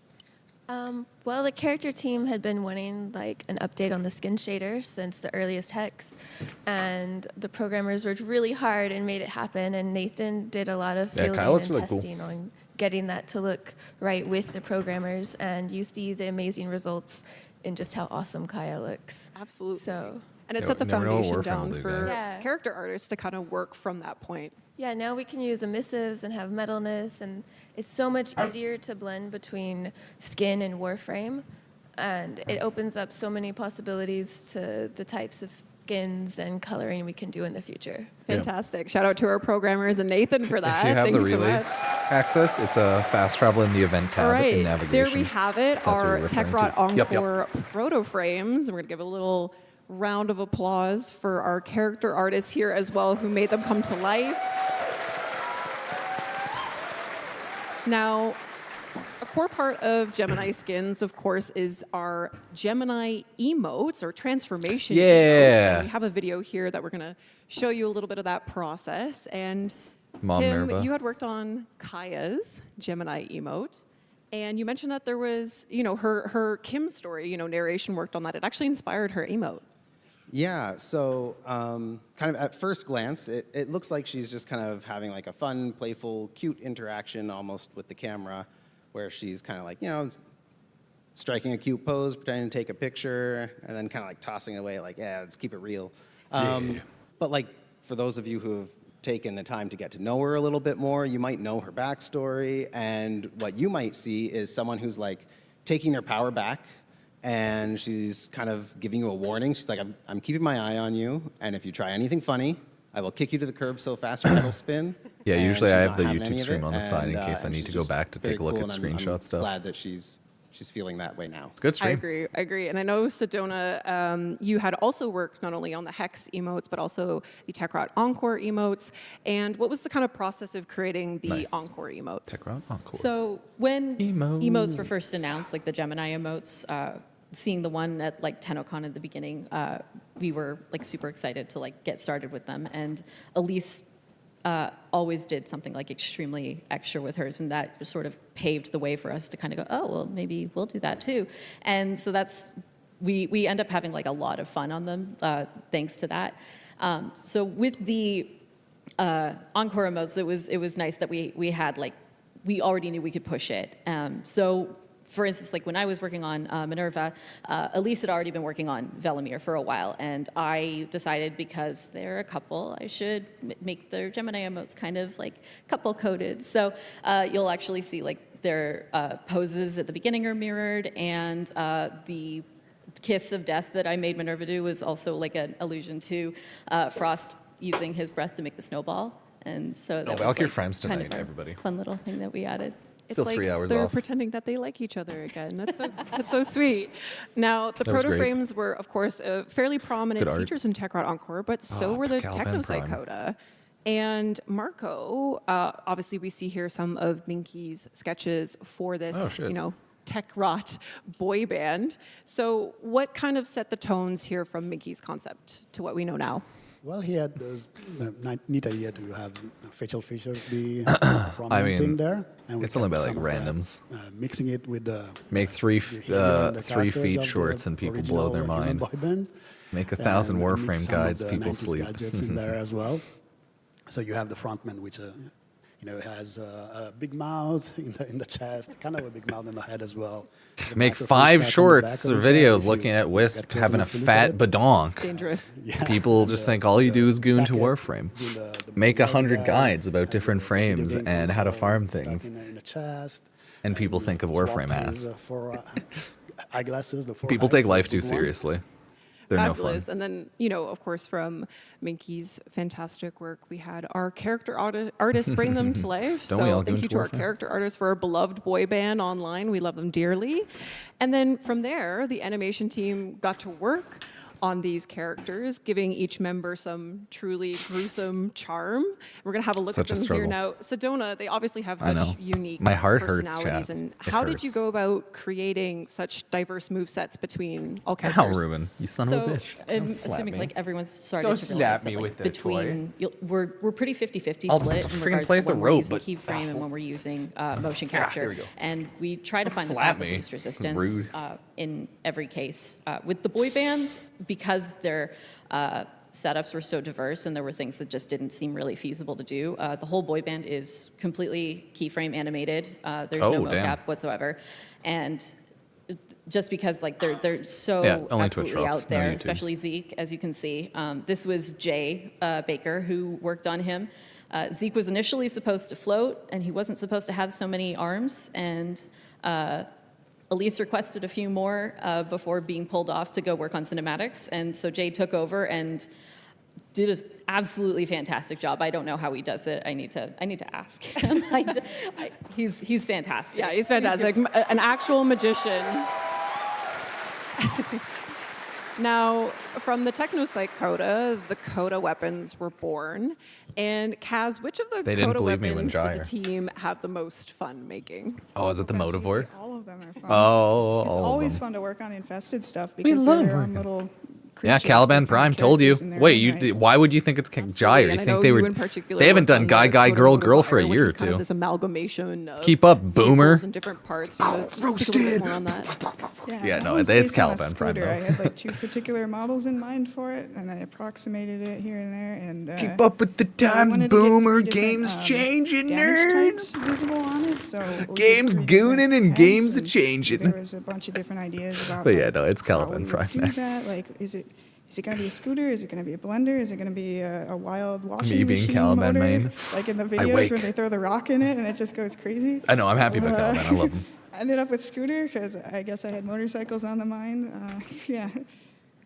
Speaker 25: Well, the character team had been wanting like an update on the skin shader since the earliest Hex, and the programmers worked really hard and made it happen. And Nathan did a lot of fielding and
Speaker 1: really cool.
Speaker 25: testing on getting that to look right with the programmers, and you see the amazing results in just how awesome Kaya looks.
Speaker 2: Absolutely.
Speaker 25: So,
Speaker 2: and it
Speaker 1: Yeah,
Speaker 2: set the
Speaker 1: never know what
Speaker 2: foundation
Speaker 1: Warframe
Speaker 2: down
Speaker 1: will do,
Speaker 2: for
Speaker 25: guys.
Speaker 2: character artists to kind of work from that point.
Speaker 25: yeah, now we can use emissives and have metalness, and it's so much easier to blend between skin and Warframe, and it opens up so many possibilities to the types of skins and coloring we can do in the future.
Speaker 2: Fantastic. Shout out to our programmers and Nathan for that.
Speaker 1: If you have
Speaker 2: Thank
Speaker 1: the
Speaker 2: you so
Speaker 1: relay
Speaker 2: much.
Speaker 1: access, it's a fast travel in the event tab
Speaker 2: All
Speaker 1: in
Speaker 2: right,
Speaker 1: navigation.
Speaker 2: there we have it,
Speaker 1: That's what
Speaker 2: our
Speaker 1: we're referring
Speaker 2: Techrot
Speaker 1: to. Yep, yep.
Speaker 2: Encore proto frames. And we're going to give a little round of applause for our character artists here as well who made them come to life. Now, a core part of Gemini skins, of course, is our Gemini emotes or transformation emotes.
Speaker 1: Yeah.
Speaker 2: And we have a video here that we're going to show you a little bit of that process. And
Speaker 1: Mom
Speaker 2: Tim,
Speaker 1: Nerva.
Speaker 2: you had worked on Kaya's Gemini emote. And you mentioned that there was, her Kim story, narration worked on that. It actually inspired her emote.
Speaker 22: Yeah, so kind of at first glance, it looks like she's just kind of having like a fun, playful, cute interaction almost with the camera, where she's kind of like, striking a cute pose, pretending to take a picture, and then kind of like tossing it away like, yeah, let's keep it real. But like, for those of you who have taken the time to get to know her a little bit more, you might know her backstory, and what you might see is someone who's like taking their power back, and she's kind of giving you a warning. She's like, I'm keeping my eye on you, and if you try anything funny, I will kick you to the curb so fast your head will spin.
Speaker 1: Yeah,
Speaker 22: And
Speaker 1: usually
Speaker 22: she's
Speaker 1: I have
Speaker 22: not
Speaker 1: the
Speaker 22: having
Speaker 1: YouTube
Speaker 22: any of
Speaker 1: stream
Speaker 22: it,
Speaker 1: on the side in
Speaker 22: and,
Speaker 1: case I
Speaker 22: and
Speaker 1: need
Speaker 22: she's
Speaker 1: to go
Speaker 22: just
Speaker 1: back to
Speaker 22: very
Speaker 1: take a look
Speaker 22: cool,
Speaker 1: at
Speaker 22: and I'm
Speaker 1: screenshot stuff.
Speaker 22: glad that she's feeling that way now.
Speaker 1: Good
Speaker 2: I
Speaker 1: stream.
Speaker 2: agree. And I know, Sedona, you had also worked not only on the Hex emotes, but also the Techrot Encore emotes. And what was the kind of process of creating the Encore emotes?
Speaker 1: Techrot Encore.
Speaker 24: So when
Speaker 1: Emotes.
Speaker 24: emotes were first announced, like the Gemini emotes, seeing the one at like Tennocon at the beginning, we were like super excited to like get started with them. And Elise always did something like extremely extra with hers, and that just sort of paved the way for us to kind of go, oh, well, maybe we'll do that too. And so we end up having like a lot of fun on them thanks to that. So with the Encore emotes, it was nice that we had like, we already knew we could push it. So for instance, like when I was working on Minerva, Elise had already been working on Velimir for a while, and I decided because they're a couple, I should make their Gemini emotes kind of like couple-coded. So you'll actually see like their poses at the beginning are mirrored, and the kiss of death that I made Minerva do was also like an allusion to Frost using his breath to make the snowball. And so that was
Speaker 1: Valkyr
Speaker 24: like
Speaker 1: frames
Speaker 24: kind
Speaker 1: tonight,
Speaker 24: of a
Speaker 1: everybody.
Speaker 24: fun little thing that we added.
Speaker 2: It's
Speaker 1: Still
Speaker 2: like
Speaker 1: 3 hours
Speaker 2: they're
Speaker 1: off.
Speaker 2: pretending that they like each other again. That's so sweet. Now, the
Speaker 1: That was
Speaker 2: proto
Speaker 1: great.
Speaker 2: frames were, of course, fairly prominent
Speaker 1: Good art.
Speaker 2: features in Techrot Encore, but so were the
Speaker 1: Excalibur
Speaker 2: Technocyte
Speaker 1: Prime.
Speaker 2: coda. And Marco, obviously, we see here some of Minky's sketches for this,
Speaker 1: Oh, shit.
Speaker 2: Techrot boy band. So, what kind of set the tones here from Minky's concept to what we know now?
Speaker 23: Well, he had those neat idea to have facial features be
Speaker 1: I
Speaker 23: prominent
Speaker 1: mean,
Speaker 23: in there. And we
Speaker 1: it's only
Speaker 23: kept
Speaker 1: about like
Speaker 23: some of that,
Speaker 1: randoms.
Speaker 23: mixing it with the
Speaker 1: Make three
Speaker 23: behavior and the
Speaker 1: 3
Speaker 23: characters
Speaker 1: feet
Speaker 23: of the
Speaker 1: shorts and people blow their
Speaker 23: original human
Speaker 1: mind.
Speaker 23: boy band.
Speaker 1: Make 1,000
Speaker 23: And mix
Speaker 1: Warframe
Speaker 23: some of
Speaker 1: guides,
Speaker 23: the
Speaker 1: people
Speaker 23: 90s
Speaker 1: sleep.
Speaker 23: gadgets in there as well. So you have the frontman, which has a big mouth in the chest, kind of a big mouth in the head as well. There's a
Speaker 1: Make
Speaker 23: microphone
Speaker 1: 5
Speaker 23: stacked on the
Speaker 1: shorts
Speaker 23: back
Speaker 1: or
Speaker 23: of his head
Speaker 1: videos
Speaker 23: if you
Speaker 1: looking at Wisp
Speaker 23: get close
Speaker 1: having a
Speaker 23: enough to look
Speaker 1: fat
Speaker 23: at it.
Speaker 1: badonk.
Speaker 2: Dangerous.
Speaker 1: People just think all you do is goon to
Speaker 23: back
Speaker 1: Warframe.
Speaker 23: doing the
Speaker 1: Make
Speaker 23: bloody
Speaker 1: 100
Speaker 23: guy,
Speaker 1: guides about
Speaker 23: has
Speaker 1: different
Speaker 23: the video
Speaker 1: frames
Speaker 23: game
Speaker 1: and how to
Speaker 23: console
Speaker 1: farm
Speaker 23: stuck
Speaker 1: things.
Speaker 23: in the chest.
Speaker 1: And people think of Warframe
Speaker 23: Swap
Speaker 1: as.
Speaker 23: keys for eyeglasses. The 4
Speaker 1: People
Speaker 23: eyes
Speaker 1: take
Speaker 23: for
Speaker 1: life
Speaker 23: the
Speaker 1: too
Speaker 23: big one.
Speaker 1: seriously. They're no
Speaker 2: Fabulous.
Speaker 1: fun.
Speaker 2: And then, you know, of course, from Minky's fantastic work, we had our character artists bring them to life.
Speaker 1: Don't we all
Speaker 2: So
Speaker 1: go
Speaker 2: thank you
Speaker 1: into
Speaker 2: to our
Speaker 1: Warframe?
Speaker 2: character artists for our beloved boy band online. We love them dearly. And then from there, the animation team got to work on these characters, giving each member some truly gruesome charm. We're going to have a look
Speaker 1: Such a
Speaker 2: at them here
Speaker 1: struggle.
Speaker 2: now. Sedona, they obviously have
Speaker 1: I know.
Speaker 2: such unique
Speaker 1: My heart hurts,
Speaker 2: personalities.
Speaker 1: chat.
Speaker 2: And
Speaker 1: It
Speaker 2: how did you
Speaker 1: hurts.
Speaker 2: go about creating such diverse movesets between all
Speaker 1: Ow,
Speaker 2: characters?
Speaker 1: Ruben, you son
Speaker 24: so
Speaker 1: of a bitch.
Speaker 24: I'm
Speaker 1: Don't slap
Speaker 24: assuming
Speaker 1: me.
Speaker 24: like everyone's started
Speaker 1: Don't
Speaker 24: to
Speaker 1: slap
Speaker 24: realize
Speaker 1: me
Speaker 24: that like
Speaker 1: with that
Speaker 24: between we're pretty 50-50
Speaker 1: I'll
Speaker 24: split in
Speaker 1: freaking
Speaker 24: regards
Speaker 1: play
Speaker 24: to
Speaker 1: with the
Speaker 24: when we're
Speaker 1: rope,
Speaker 24: using
Speaker 1: but-
Speaker 24: keyframe and when we're using motion
Speaker 1: there
Speaker 24: capture.
Speaker 1: we go.
Speaker 24: And we try to find the
Speaker 1: Slap
Speaker 24: path of
Speaker 1: me.
Speaker 24: least resistance
Speaker 1: Rude.
Speaker 24: in every case. With the boy bands, because their setups were so diverse and there were things that just didn't seem really feasible to do. The whole boy band is completely keyframe animated. There's no
Speaker 1: Oh, damn.
Speaker 24: mocap whatsoever. And just because like they're so
Speaker 1: Yeah, only Twitch
Speaker 24: absolutely
Speaker 1: drops,
Speaker 24: out
Speaker 1: no
Speaker 24: there,
Speaker 1: YouTube.
Speaker 24: especially Zeke, as you can see. This was Jay Baker who worked on him. Zeke was initially supposed to float, and he wasn't supposed to have so many arms. And Elise requested a few more before being pulled off to go work on cinematics. And so Jay took over and did an absolutely fantastic job. I don't know how he does it. I need to ask him. He's fantastic.
Speaker 2: Yeah, he's fantastic. An actual magician. Now, from the Technocyte coda, the coda weapons were born. And Kaz, which of the
Speaker 1: They didn't
Speaker 2: coda
Speaker 1: believe me when
Speaker 2: weapons did
Speaker 1: Gyre.
Speaker 2: the team have the most fun making?
Speaker 1: Oh, is it the Motivore?
Speaker 9: All of them are fun.
Speaker 1: Oh,
Speaker 9: It's
Speaker 1: all of
Speaker 9: always
Speaker 1: them.
Speaker 9: fun to work on infested stuff
Speaker 1: We
Speaker 9: because
Speaker 1: love
Speaker 9: they're their own
Speaker 1: working.
Speaker 9: little
Speaker 1: Yeah,
Speaker 9: creatures.
Speaker 1: Caliban
Speaker 9: They're kind
Speaker 1: Prime
Speaker 9: of
Speaker 1: told you.
Speaker 9: characters in their
Speaker 1: Wait,
Speaker 9: own
Speaker 1: you
Speaker 9: right.
Speaker 1: did, why would you think it's Gyre? You
Speaker 2: And I
Speaker 1: think
Speaker 2: know
Speaker 1: they
Speaker 2: you
Speaker 1: were?
Speaker 2: in particular
Speaker 1: They haven't
Speaker 2: worked
Speaker 1: done
Speaker 2: on
Speaker 1: Guy
Speaker 2: the
Speaker 1: Guy
Speaker 2: Coda
Speaker 1: Girl
Speaker 2: Motivire,
Speaker 1: Girl for a
Speaker 2: which
Speaker 1: year or
Speaker 2: is kind of
Speaker 1: two.
Speaker 2: this amalgamation of
Speaker 1: Keep up,
Speaker 2: vehicles
Speaker 1: boomer.
Speaker 2: and different parts. You know, speak a little bit more on that.
Speaker 1: Yeah,
Speaker 9: that
Speaker 1: no,
Speaker 9: one's
Speaker 1: it's
Speaker 9: based on a
Speaker 1: Caliban Prime,
Speaker 9: scooter.
Speaker 1: though.
Speaker 9: I had like 2 particular models in mind for it, and I approximated it here and there. And
Speaker 1: Keep up with the
Speaker 9: yeah, we
Speaker 1: times,
Speaker 9: wanted to get
Speaker 1: boomer.
Speaker 9: 3 different,
Speaker 1: Games changing,
Speaker 9: damage
Speaker 1: nerds.
Speaker 9: types visible on it. So we did
Speaker 1: Games
Speaker 9: 3 different
Speaker 1: gooning and
Speaker 9: heads,
Speaker 1: games a
Speaker 9: and
Speaker 1: changing.
Speaker 9: There was a bunch of different ideas about.
Speaker 1: But yeah,
Speaker 9: like,
Speaker 1: no, it's
Speaker 9: how
Speaker 1: Caliban
Speaker 9: we would
Speaker 1: Prime
Speaker 9: do
Speaker 1: next.
Speaker 9: that. Like, is it going to be a scooter? Is it going to be a blender? Is it going to be a wild washing
Speaker 1: Me being
Speaker 9: machine
Speaker 1: Caliban
Speaker 9: motor?
Speaker 1: main.
Speaker 9: Like in the
Speaker 1: I
Speaker 9: videos
Speaker 1: wake.
Speaker 9: when they throw the rock in it and it just goes crazy.
Speaker 1: I know, I'm happy about Caliban. I love him.
Speaker 9: I ended up with scooter because I guess I had motorcycles on the mind. Yeah.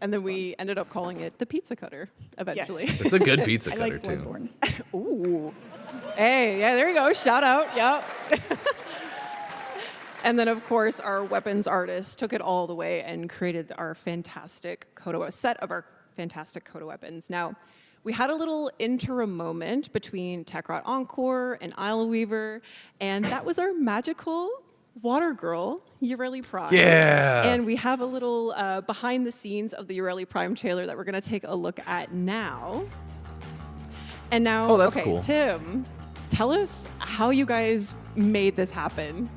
Speaker 2: And then we ended up calling it the pizza cutter eventually.
Speaker 9: Yes.
Speaker 1: It's a good pizza
Speaker 9: I
Speaker 1: cutter,
Speaker 9: like
Speaker 1: too.
Speaker 9: Bloodborne.
Speaker 2: Ooh. Hey, yeah, there you go. Shout out. Yep. And then, of course, our weapons artist took it all the way and created our fantastic set of our fantastic coda weapons. Now, we had a little interim moment between Techrot Encore and Isle Weaver, and that was our magical water girl, Yareli Prime.
Speaker 1: Yeah.
Speaker 2: And we have a little behind the scenes of the Yareli Prime trailer that we're going to take a look at now. And now,
Speaker 1: Oh, that's
Speaker 2: okay,
Speaker 1: cool.
Speaker 2: Tim, tell us how you guys made this happen.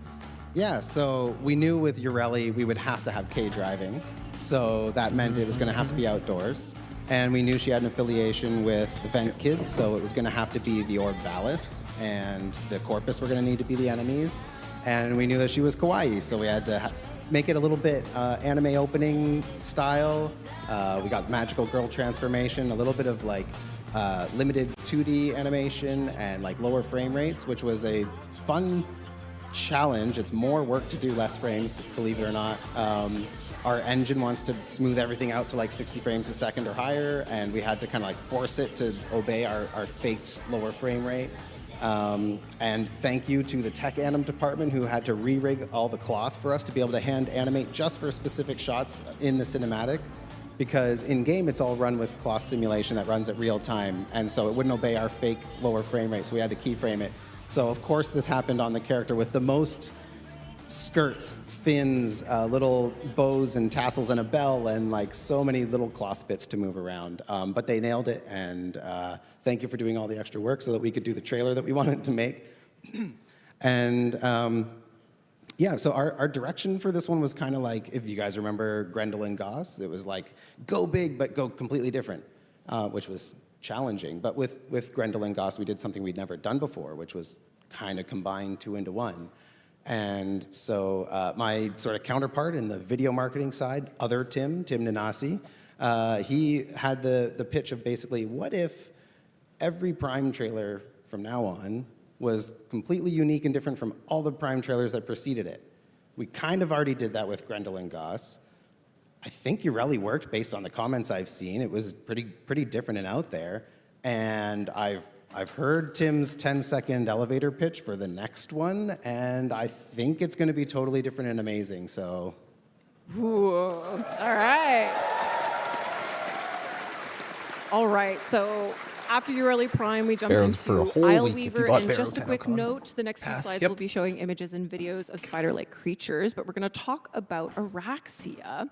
Speaker 22: Yeah, so we knew with Yareli we would have to have K driving. So that meant it was going to have to be outdoors. And we knew she had an affiliation with Event Kids, so it was going to have to be the Orb Valis, and the Corpus were going to need to be the enemies. And we knew that she was kawaii, so we had to make it a little bit anime opening style. We got magical girl transformation, a little bit of like limited 2D animation, and like lower frame rates, which was a fun challenge. It's more work to do less frames, believe it or not. Our engine wants to smooth everything out to like 60 frames a second or higher, and we had to kind of like force it to obey our faked lower frame rate. And thank you to the tech anim department who had to re-rig all the cloth for us to be able to hand animate just for specific shots in the cinematic, because in game it's all run with cloth simulation that runs at real time, and so it wouldn't obey our fake lower frame rate, so we had to keyframe it. So of course this happened on the character with the most skirts, fins, little bows and tassels and a bell, and like so many little cloth bits to move around. But they nailed it, and thank you for doing all the extra work so that we could do the trailer that we wanted to make. And yeah, so our direction for this one was kind of like, if you guys remember Grendel and Goss, it was like, go big, but go completely different, which was challenging. But with Grendel and Goss, we did something we'd never done before, which was kind of combine 2 into 1. And so my sort of counterpart in the video marketing side, other Tim Nanasi, he had the pitch of basically, what if every Prime trailer from now on was completely unique and different from all the Prime trailers that preceded it? We kind of already did that with Grendel and Goss. I think Yareli worked based on the comments I've seen. It was pretty different and out there. And I've heard Tim's 10-second elevator pitch for the next one, and I think it's going to be totally different and amazing. So,
Speaker 2: Ooh, all right. All right, so after Yareli Prime, we jumped
Speaker 1: Baron's for a
Speaker 2: into
Speaker 1: whole
Speaker 2: Isle
Speaker 1: week if you
Speaker 2: Weaver,
Speaker 1: bought
Speaker 2: and
Speaker 1: Baro
Speaker 2: just a quick
Speaker 1: Tennocon.
Speaker 2: note, the next few
Speaker 1: Pass,
Speaker 2: slides
Speaker 1: yep.
Speaker 2: will be showing images and videos of spider-like creatures, but we're going to talk about Araxia.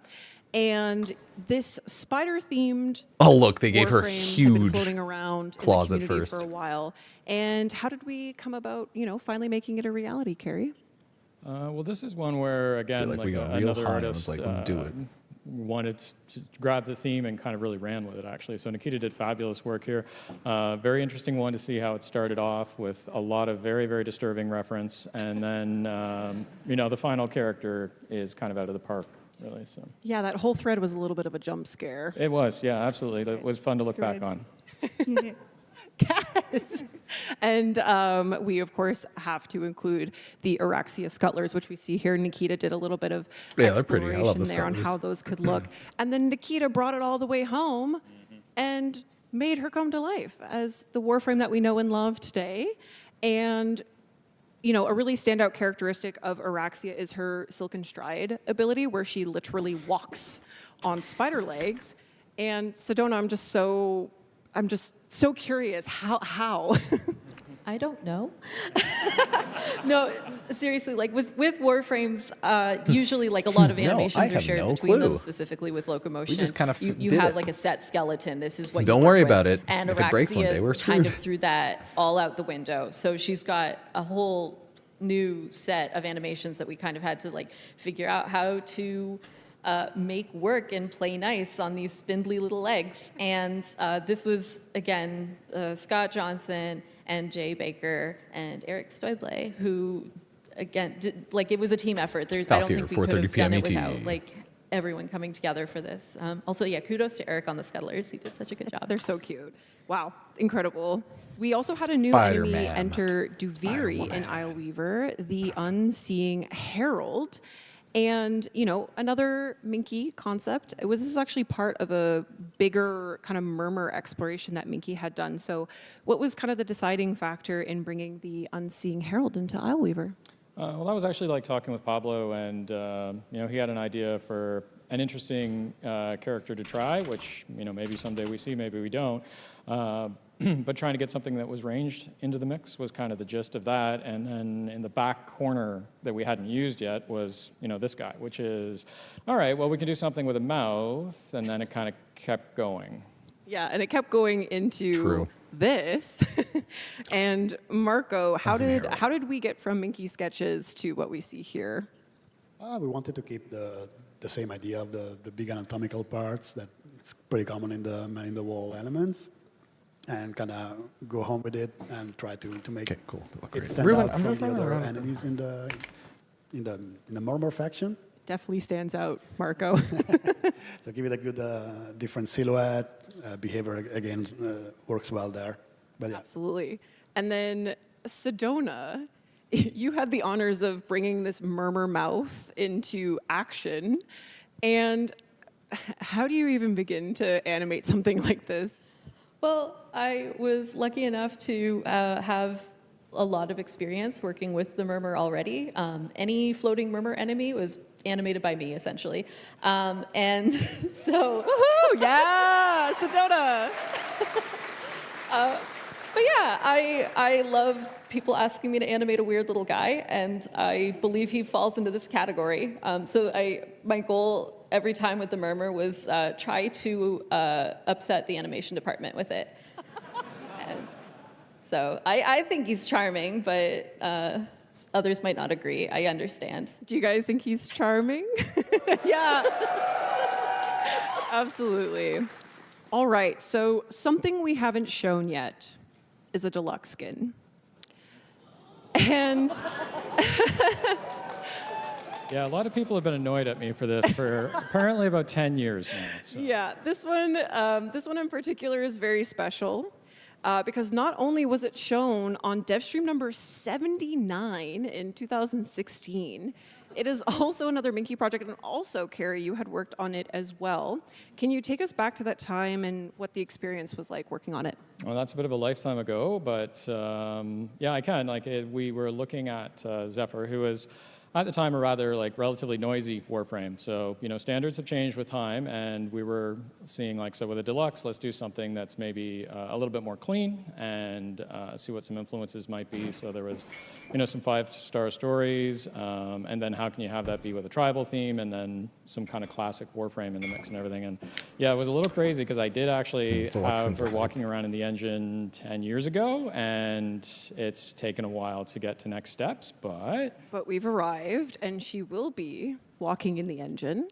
Speaker 2: And this spider-themed
Speaker 1: Oh, look, they gave her
Speaker 2: Warframe had been
Speaker 1: huge
Speaker 2: floating around
Speaker 1: claws
Speaker 2: in
Speaker 1: at
Speaker 2: the community
Speaker 1: first.
Speaker 2: for a while. And how did we come about, finally making it a reality, Carrie?
Speaker 5: Well, this is one where, again,
Speaker 1: like we got real
Speaker 5: another
Speaker 1: high and was
Speaker 5: artist
Speaker 1: like, let's do it.
Speaker 5: wanted to grab the theme and kind of really ran with it, actually. So Nikita did fabulous work here. Very interesting one to see how it started off with a lot of very, very disturbing reference. And then, the final character is kind of out of the park, really. So
Speaker 2: Yeah, that whole thread was a little bit of a jump scare.
Speaker 5: it was, yeah, absolutely. It was fun to look back on.
Speaker 2: Yes. And we, of course, have to include the Araxia scuttlers, which we see here. Nikita did a little bit of
Speaker 1: Yeah, they're pretty. I love
Speaker 2: exploration
Speaker 1: the
Speaker 2: there on
Speaker 1: scuttlers.
Speaker 2: how those could look. And then Nikita brought it all the way home and made her come to life as the Warframe that we know and love today. And a really standout characteristic of Araxia is her Silken Stride ability, where she literally walks on spider legs. And Sedona, I'm just so curious. How?
Speaker 24: I don't know. No, seriously, like with Warframes, usually like a lot of
Speaker 1: No,
Speaker 24: animations
Speaker 1: I
Speaker 24: are
Speaker 1: have
Speaker 24: shared
Speaker 1: no
Speaker 24: between them,
Speaker 1: clue.
Speaker 24: specifically with locomotion.
Speaker 1: We just kind of
Speaker 24: you
Speaker 1: did
Speaker 24: have
Speaker 1: it.
Speaker 24: like a set skeleton. This is what
Speaker 1: Don't
Speaker 24: you work
Speaker 1: worry
Speaker 24: with.
Speaker 1: about it.
Speaker 24: And
Speaker 1: If it breaks one day, we're
Speaker 24: Araxia kind of
Speaker 1: screwed.
Speaker 24: threw that all out the window. So she's got a whole new set of animations that we kind of had to like figure out how to make work and play nice on these spindly little legs. And this was, again, Scott Johnson and Jay Baker and Eric Stoible, who, again, it was a team effort. I don't
Speaker 1: Valkyr,
Speaker 24: think we could
Speaker 1: 4:30
Speaker 24: have done it
Speaker 1: PM ET.
Speaker 24: without, everyone coming together for this. Also, yeah, kudos to Eric on the Scuttlers. He did such a good job.
Speaker 2: They're so cute. Wow, incredible. We also had a new enemy
Speaker 1: Spider-Man.
Speaker 2: enter Duviri in Isle Weaver, the Unseeing Herald. And, another Minky concept. This is actually part of a bigger kind of Murmur exploration that Minky had done. So what was kind of the deciding factor in bringing the Unseeing Herald into Isle Weaver?
Speaker 5: Well, I was actually talking with Pablo, and he had an idea for an interesting character to try, which maybe someday we see, maybe we don't. But trying to get something that was ranged into the mix was kind of the gist of that. And then in the back corner that we hadn't used yet was this guy, which is, all right, well, we can do something with a mouth, and then it kind of kept going.
Speaker 2: Yeah, and it kept going into
Speaker 1: True.
Speaker 2: this. And Marco, how did we get from Minky sketches to what we see here?
Speaker 23: We wanted to keep the same idea of the big anatomical parts that it's pretty common in the man-in-the-wall elements, and kind of go home with it and try to make it stand
Speaker 1: Ruben,
Speaker 23: out
Speaker 1: I'm
Speaker 23: from
Speaker 1: not
Speaker 23: the other
Speaker 1: around.
Speaker 23: enemies in the Murmur faction.
Speaker 2: Definitely stands out, Marco.
Speaker 23: So give it a good different silhouette. Behavior again works well there. But yeah.
Speaker 2: Absolutely. And then Sedona, you had the honors of bringing this Murmur mouth into action. And how do you even begin to animate something like this?
Speaker 24: Well, I was lucky enough to have a lot of experience working with the Murmur already. Any floating Murmur enemy was animated by me, essentially. And so...
Speaker 2: Woohoo! Yeah! Sedona!
Speaker 24: But yeah, I love people asking me to animate a weird little guy, and I believe he falls into this category. So my goal every time with the Murmur was try to upset the animation department with it. And so I think he's charming, but others might not agree. I understand.
Speaker 2: Do you guys think he's charming? Yeah. Absolutely. All right, so something we haven't shown yet is a deluxe skin. And
Speaker 5: Yeah, a lot of people have been annoyed at me for this for apparently about 10 years now. So.
Speaker 2: yeah, this one in particular is very special because not only was it shown on devstream number 79 in 2016, It is also another Minky project, and also, Carrie, you had worked on it as well. Can you take us back to that time and what the experience was like working on it?
Speaker 5: Well, that's a bit of a lifetime ago, but yeah, I can. We were looking at Zephyr, who was at the time a rather relatively noisy Warframe. So standards have changed with time, and we were seeing so with a deluxe, let's do something that's maybe a little bit more clean and see what some influences might be. So there was some 5-star stories, and then how can you have that be with a tribal theme, and then some kind of classic Warframe in the mix and everything. And yeah, it was a little crazy because I did actually have her walking around in the engine 10 years ago, and it's taken a while to get to next steps, but
Speaker 2: we've arrived, and she will be walking in the engine.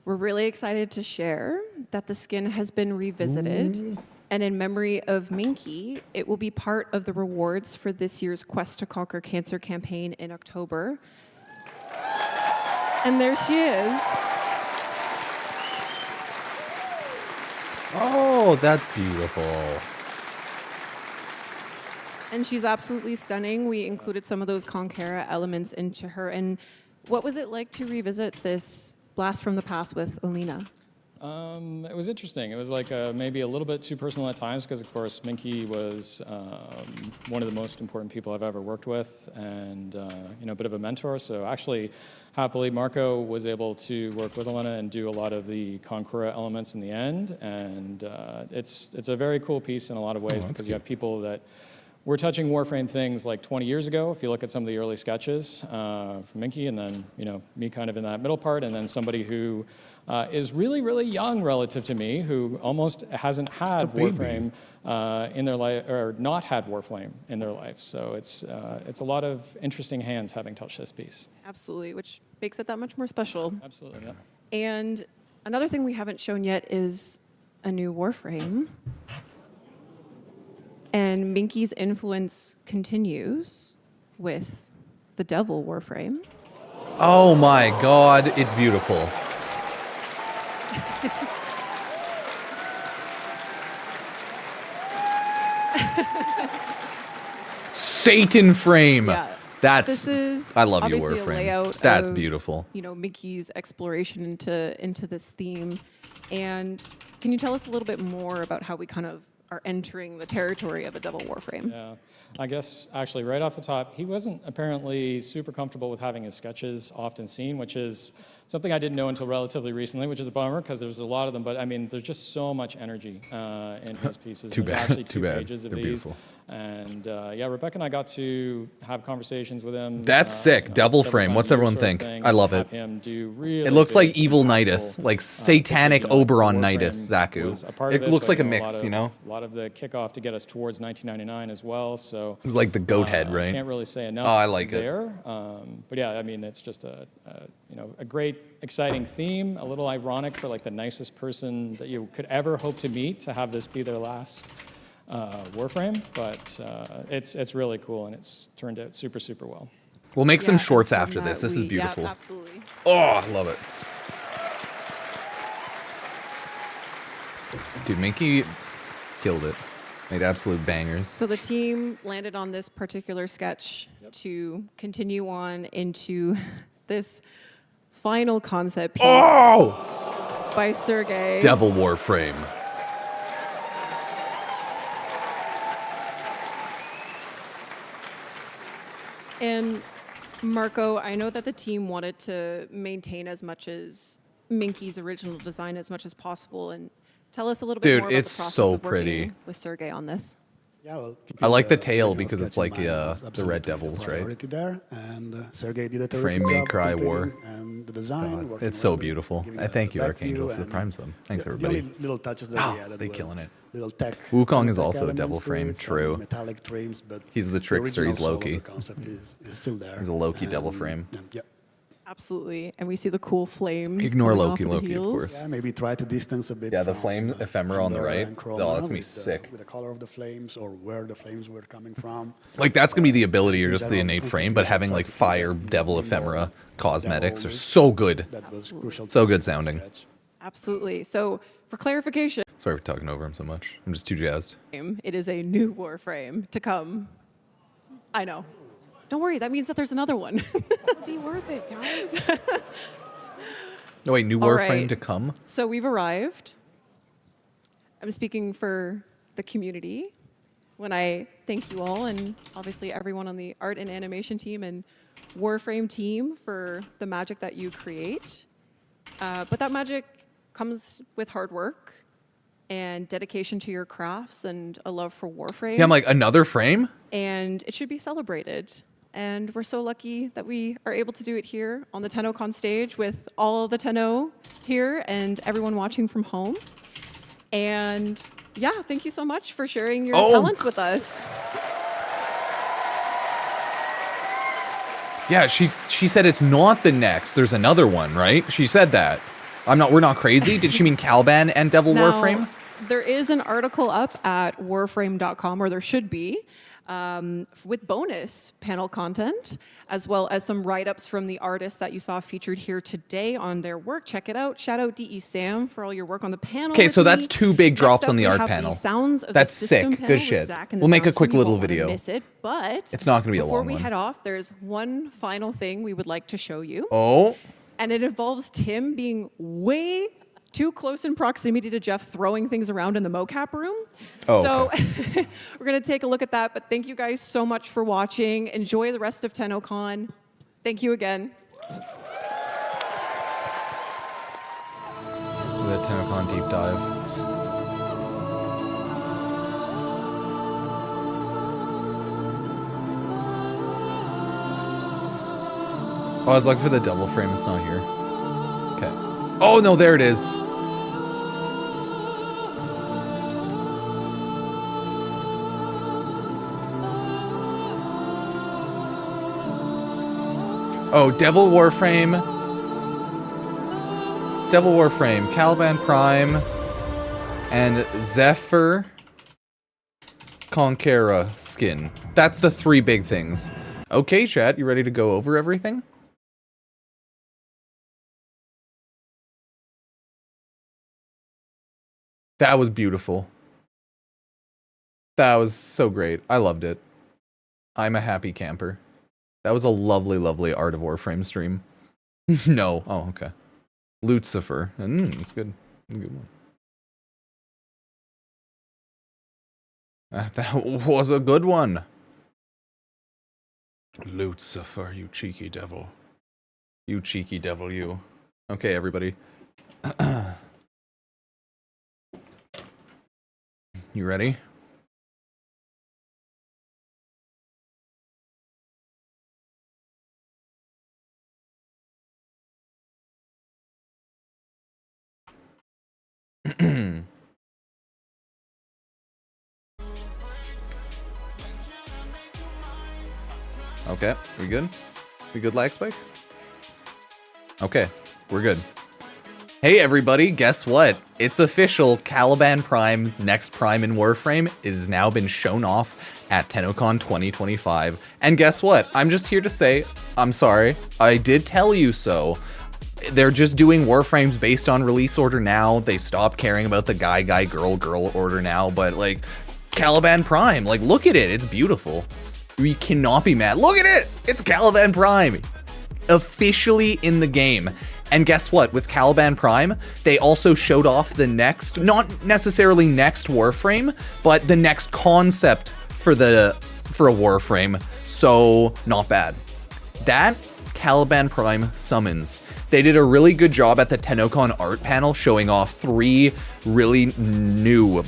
Speaker 2: We're really excited to share that the skin has been revisited, and in memory of Minky, it will be part of the rewards for this year's Quest to Conquer Cancer campaign in October. And there she is.
Speaker 1: Oh, that's beautiful.
Speaker 2: And she's absolutely stunning. We included some of those Conquera elements into her. And what was it like to revisit this Blast from the Past with Alina?
Speaker 5: It was interesting. It was maybe a little bit too personal at times because, of course, Minky was one of the most important people I've ever worked with, and a bit of a mentor. So actually, happily, Marco was able to work with Elena and do a lot of the Conquera elements in the end. And it's a very cool piece in a lot of ways because you have people that were touching Warframe things 20 years ago. If you look at some of the early sketches from Minky, and then me kind of in that middle part, and then somebody who is really, really young relative to me, who almost hasn't had Warframe in their life, or not had Warframe in their life. So it's a lot of interesting hands having touched this piece.
Speaker 2: Absolutely, which makes it that much more special.
Speaker 5: Absolutely, yeah.
Speaker 2: And another thing we haven't shown yet is a new Warframe. And Minky's influence continues with the Devil Warframe.
Speaker 1: Oh my god, it's beautiful. Satan frame.
Speaker 2: Yeah.
Speaker 1: That's,
Speaker 2: this is
Speaker 1: I love you,
Speaker 2: obviously a
Speaker 1: Warframe.
Speaker 2: layout
Speaker 1: That's
Speaker 2: of,
Speaker 1: beautiful.
Speaker 2: Minky's exploration into this theme. And can you tell us a little bit more about how we kind of are entering the territory of a Devil Warframe?
Speaker 5: Yeah, I guess actually right off the top, he wasn't apparently super comfortable with having his sketches often seen, which is something I didn't know until relatively recently, which is a bummer because there's a lot of them. But I mean, there's just so much energy in his pieces.
Speaker 1: Too
Speaker 5: there's
Speaker 1: bad.
Speaker 5: actually
Speaker 1: Too
Speaker 5: 2
Speaker 1: bad.
Speaker 5: pages of
Speaker 1: They're
Speaker 5: these.
Speaker 1: beautiful.
Speaker 5: And yeah, Rebecca and I got to have conversations with him.
Speaker 1: That's sick. Devil
Speaker 5: several
Speaker 1: frame.
Speaker 5: times
Speaker 1: What's
Speaker 5: a year
Speaker 1: everyone
Speaker 5: sort of
Speaker 1: think?
Speaker 5: thing,
Speaker 1: I love
Speaker 5: have
Speaker 1: it.
Speaker 5: him do really
Speaker 1: It looks like
Speaker 5: big,
Speaker 1: evil
Speaker 5: impactful,
Speaker 1: Nidus, like satanic
Speaker 5: pictures,
Speaker 1: Oberon
Speaker 5: Warframe
Speaker 1: Nidus, Zaku.
Speaker 5: was a part
Speaker 1: It
Speaker 5: of
Speaker 1: looks
Speaker 5: but,
Speaker 1: like a
Speaker 5: lot
Speaker 1: mix,
Speaker 5: of-
Speaker 1: you know?
Speaker 5: A lot of the kickoff to get us towards 1999 as well. So
Speaker 1: It's like the goat head, right?
Speaker 5: I can't really say enough.
Speaker 1: Oh, I like it.
Speaker 5: there. But yeah, I mean, it's just a great, exciting theme. A little ironic for the nicest person that you could ever hope to meet to have this be their last Warframe. But it's really cool, and it's turned out super, super well.
Speaker 1: We'll make some
Speaker 2: Yeah,
Speaker 1: shorts
Speaker 2: and from
Speaker 1: after this.
Speaker 2: that
Speaker 1: This is
Speaker 2: yeah,
Speaker 1: beautiful.
Speaker 2: absolutely.
Speaker 1: Oh, I love it. Dude, Minky killed it. Made absolute bangers.
Speaker 2: So the team landed on this particular sketch to continue on into this final concept piece by Sergey.
Speaker 1: Devil Warframe.
Speaker 2: And Marco, I know that the team wanted to maintain as much as Minky's original design as much as possible, and tell us a little bit
Speaker 1: Dude,
Speaker 2: more about
Speaker 1: it's
Speaker 2: the process
Speaker 1: so
Speaker 2: of working
Speaker 1: pretty.
Speaker 2: with Sergey on this.
Speaker 23: Yeah, well,
Speaker 1: I like the
Speaker 23: keeping
Speaker 1: tail
Speaker 23: original
Speaker 1: because it's
Speaker 23: sketch in
Speaker 1: like
Speaker 23: mind was
Speaker 1: the
Speaker 23: absolutely
Speaker 1: red devils,
Speaker 23: a
Speaker 1: right?
Speaker 23: priority there, and Sergey did a
Speaker 1: Frame
Speaker 23: terrific
Speaker 1: May
Speaker 23: job
Speaker 1: Cry
Speaker 23: completing,
Speaker 1: War.
Speaker 23: and the design.
Speaker 1: God,
Speaker 23: working
Speaker 1: it's so
Speaker 23: well with
Speaker 1: beautiful.
Speaker 23: giving
Speaker 1: I
Speaker 23: a
Speaker 1: thank you,
Speaker 23: back
Speaker 1: Archangel,
Speaker 23: view,
Speaker 1: for the
Speaker 23: and
Speaker 1: Prime Sub. Thanks,
Speaker 23: the
Speaker 1: everybody.
Speaker 23: only little touches that we added
Speaker 1: they
Speaker 23: was
Speaker 1: killing it.
Speaker 23: little tech.
Speaker 1: Wukong is
Speaker 23: tech
Speaker 1: also a
Speaker 23: elements
Speaker 1: devil
Speaker 23: to
Speaker 1: frame,
Speaker 23: it, some
Speaker 1: true.
Speaker 23: Metallic trims, but
Speaker 1: He's the trickster, he's
Speaker 23: original soul of
Speaker 1: Loki.
Speaker 23: the concept is still there.
Speaker 1: He's a Loki devil frame.
Speaker 23: Yeah.
Speaker 2: Absolutely. And we see the cool flames.
Speaker 1: Ignore
Speaker 2: coming
Speaker 1: Loki,
Speaker 2: off of the
Speaker 1: Loki, of
Speaker 2: heels.
Speaker 1: course.
Speaker 23: Yeah, maybe try to distance a bit.
Speaker 1: Yeah, the
Speaker 23: from,
Speaker 1: flame ephemera on the
Speaker 23: Amber
Speaker 1: right.
Speaker 23: and
Speaker 1: Oh,
Speaker 23: Chroma
Speaker 1: that's gonna be
Speaker 23: with
Speaker 1: sick.
Speaker 23: with the color of the flames or where the flames were coming from.
Speaker 1: Like, that's gonna be the ability or
Speaker 23: in
Speaker 1: just the
Speaker 23: general,
Speaker 1: innate frame,
Speaker 23: constantly
Speaker 1: but having
Speaker 23: try
Speaker 1: like
Speaker 23: to keep
Speaker 1: fire,
Speaker 23: that
Speaker 1: devil
Speaker 23: in the
Speaker 1: ephemera, cosmetics are
Speaker 23: devil
Speaker 1: so good.
Speaker 23: That was crucial
Speaker 1: So
Speaker 23: to
Speaker 1: good
Speaker 23: the
Speaker 1: sounding.
Speaker 23: sketch.
Speaker 2: Absolutely. So for clarification,
Speaker 1: Sorry for talking over him so much. I'm just too jazzed.
Speaker 2: it is a new Warframe to come. I know. Don't worry, that means that there's another one.
Speaker 9: It'll be worth it, guys.
Speaker 1: No, wait, new
Speaker 2: All
Speaker 1: Warframe
Speaker 2: right.
Speaker 1: to come?
Speaker 2: So we've arrived. I'm speaking for the community when I thank you all and obviously everyone on the art and animation team and Warframe team for the magic that you create. But that magic comes with hard work and dedication to your crafts and a love for Warframe.
Speaker 1: Yeah, I'm like, another frame?
Speaker 2: And it should be celebrated. And we're so lucky that we are able to do it here on the Tennocon stage with all the Tenno here and everyone watching from home. And yeah, thank you so much for sharing your talents with us.
Speaker 1: Yeah, she said it's not the next. There's another one, right? She said that. We're not crazy. Did she mean Caliban and Devil
Speaker 2: Now,
Speaker 1: Warframe?
Speaker 2: There is an article up at warframe.com, or there should be, with bonus panel content, as well as some write-ups from the artists that you saw featured here today on their work. Check it out. Shout out D.E. Sam for all your work on the panel.
Speaker 1: Okay,
Speaker 2: with
Speaker 1: so that's
Speaker 2: me.
Speaker 1: 2 big drops
Speaker 2: Next up,
Speaker 1: on the
Speaker 2: we
Speaker 1: art
Speaker 2: have
Speaker 1: panel.
Speaker 2: sounds of
Speaker 1: That's
Speaker 2: the system
Speaker 1: sick.
Speaker 2: panel
Speaker 1: Good
Speaker 2: with
Speaker 1: shit.
Speaker 2: Zach and the
Speaker 1: We'll make a
Speaker 2: sound
Speaker 1: quick
Speaker 2: team. You
Speaker 1: little
Speaker 2: won't wanna
Speaker 1: video.
Speaker 2: Miss it, but
Speaker 1: It's not gonna be a
Speaker 2: before
Speaker 1: long
Speaker 2: we
Speaker 1: one.
Speaker 2: head off, there's one final thing we would like to show you.
Speaker 1: Oh.
Speaker 2: And it involves Tim being way too close in proximity to Jeff throwing things around in the mocap room.
Speaker 1: Oh,
Speaker 2: so we're going to take a look at that. But thank you guys so much for watching. Enjoy the rest of Tennocon. Thank you again.
Speaker 1: That Tennocon deep dive. Oh, I was looking for the double frame. It's not here. Okay. Oh, no, there it is. Oh, Devil Warframe, Caliban Prime, and Zephyr Conquera skin. That's the 3 big things. Okay, chat, you ready to go over everything? That was beautiful. That was so great. I loved it. I'm a happy camper. That was a lovely, lovely Art of Warframe stream. No. Oh, okay. Lucifer. It's good. A good one. That was a good one. Lucifer, you cheeky devil. You cheeky devil, you. Okay, everybody. You ready? Okay, we good? We good, lag spike? Okay, we're good. Hey everybody, guess what? It's official, Caliban Prime, next Prime in Warframe, has now been shown off at Tennocon 2025. And guess what? I'm just here to say, I'm sorry, I did tell you so. They're just doing Warframes based on release order now. They stopped caring about the guy, girl order now, but like, Caliban Prime, like look at it, it's beautiful. We cannot be mad. Look at it! It's Caliban Prime! Officially in the game. And guess what? With Caliban Prime, they also showed off the next, not necessarily next Warframe, but the next concept for a Warframe. So, not bad. That Caliban Prime summons. They did a really good job at the Tennocon art panel showing off 3 really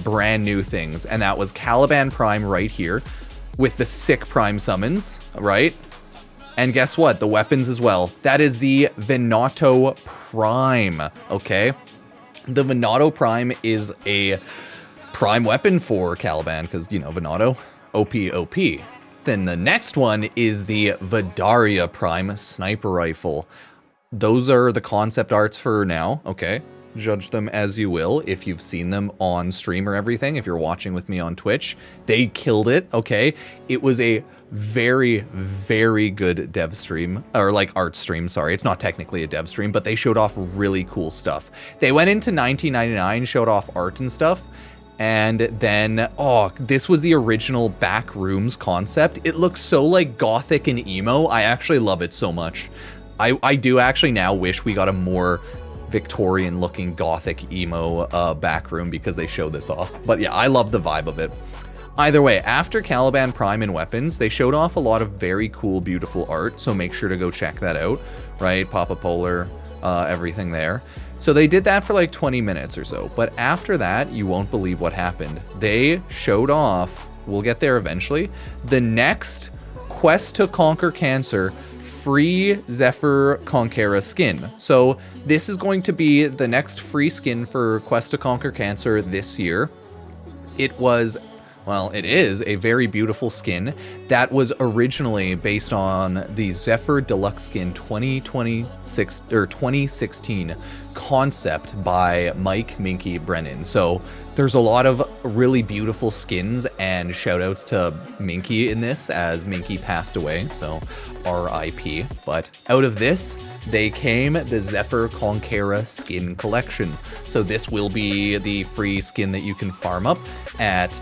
Speaker 1: brand new things. And that was Caliban Prime right here with the sick Prime summons, right? And guess what? The weapons as well. That is the Venato Prime, okay? The Venato Prime is a prime weapon for Caliban, because, you know, Venato, OP. Then the next one is the Vidaria Prime sniper rifle. Those are the concept arts for now, okay? Judge them as you will if you've seen them on stream or everything. If you're watching with me on Twitch, they killed it, okay? It was a very, very good dev stream, or like art stream, sorry. It's not technically a dev stream, but they showed off really cool stuff. They went into 1999, showed off art and stuff. And then, oh, this was the original back rooms concept. It looks so like gothic and emo. I actually love it so much. I do actually now wish we got a more Victorian looking gothic emo back room because they show this off. But yeah, I love the vibe of it. Either way, after Caliban Prime and weapons, they showed off a lot of very cool, beautiful art. So make sure to go check that out, right? Papa Polar, everything there. So they did that for like 20 minutes or so. But after that, you won't believe what happened. They showed off, we'll get there eventually, the next Quest to Conquer Cancer free Zephyr Conquera skin. So this is going to be the next free skin for Quest to Conquer Cancer this year. It was, well, it is a very beautiful skin that was originally based on the Zephyr Deluxe Skin 2016 concept by Mike Minky Brennan. So there's a lot of really beautiful skins, and shout outs to Minky in this as Minky passed away, so RIP. But out of this, they came the Zephyr Conquera skin collection. So this will be the free skin that you can farm up at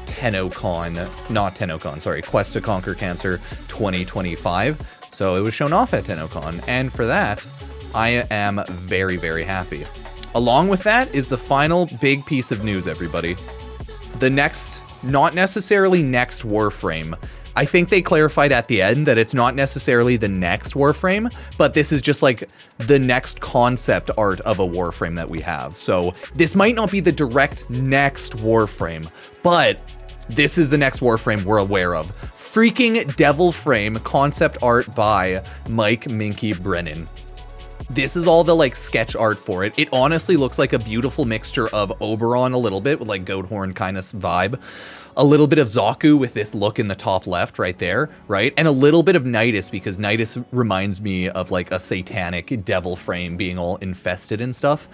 Speaker 1: Quest to Conquer Cancer 2025. So it was shown off at Tennocon, and for that, I am very, very happy. Along with that is the final big piece of news, everybody. The next, not necessarily next Warframe. I think they clarified at the end that it's not necessarily the next Warframe, but this is just like the next concept art of a Warframe that we have. So this might not be the direct next Warframe, but this is the next Warframe we're aware of. Freaking Devil Frame concept art by Mike Minky Brennan. This is all the like sketch art for it. It honestly looks like a beautiful mixture of Oberon a little bit with like goat horn kind of vibe. A little bit of Zaku with this look in the top left right there, right? And a little bit of Nidus, because Nidus reminds me of like a satanic devil frame being all infested and stuff.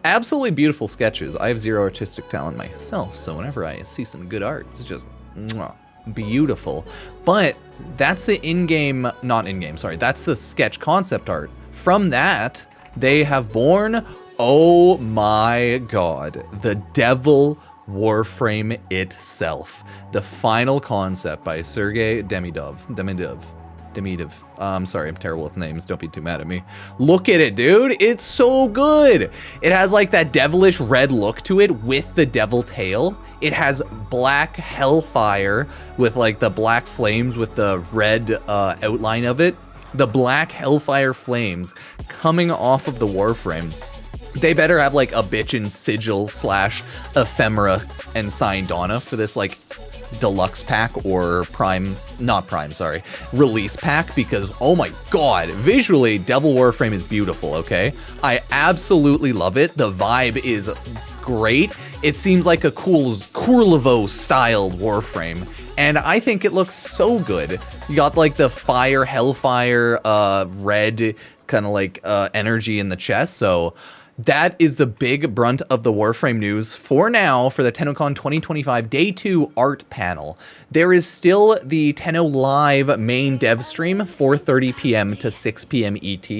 Speaker 1: Absolutely beautiful sketches. I have zero artistic talent myself, so whenever I see some good art, it's just mwah, beautiful. But that's the in-game, not in-game, sorry, that's the sketch concept art. From that, they have born, oh my god, the Devil Warframe itself. The final concept by Sergei Demidov. I'm sorry, I'm terrible with names. Don't be too mad at me. Look at it, dude. It's so good. It has like that devilish red look to it with the devil tail. It has black hellfire with like the black flames with the red outline of it. The black hellfire flames coming off of the Warframe. They better have like a bitchin' sigil / ephemera and signed Donna for this like deluxe pack or release pack, because oh my god, visually Devil Warframe is beautiful, okay? I absolutely love it. The vibe is great. It seems like a cool Kurlevo styled Warframe, and I think it looks so good. You got like the fire, hellfire, red kind of like energy in the chest, so that is the big brunt of the Warframe news for now for the Tennocon 2025 Day 2 art panel. There is still the Tenno Live main dev stream, 4:30 p.m. to 6 p.m. ET,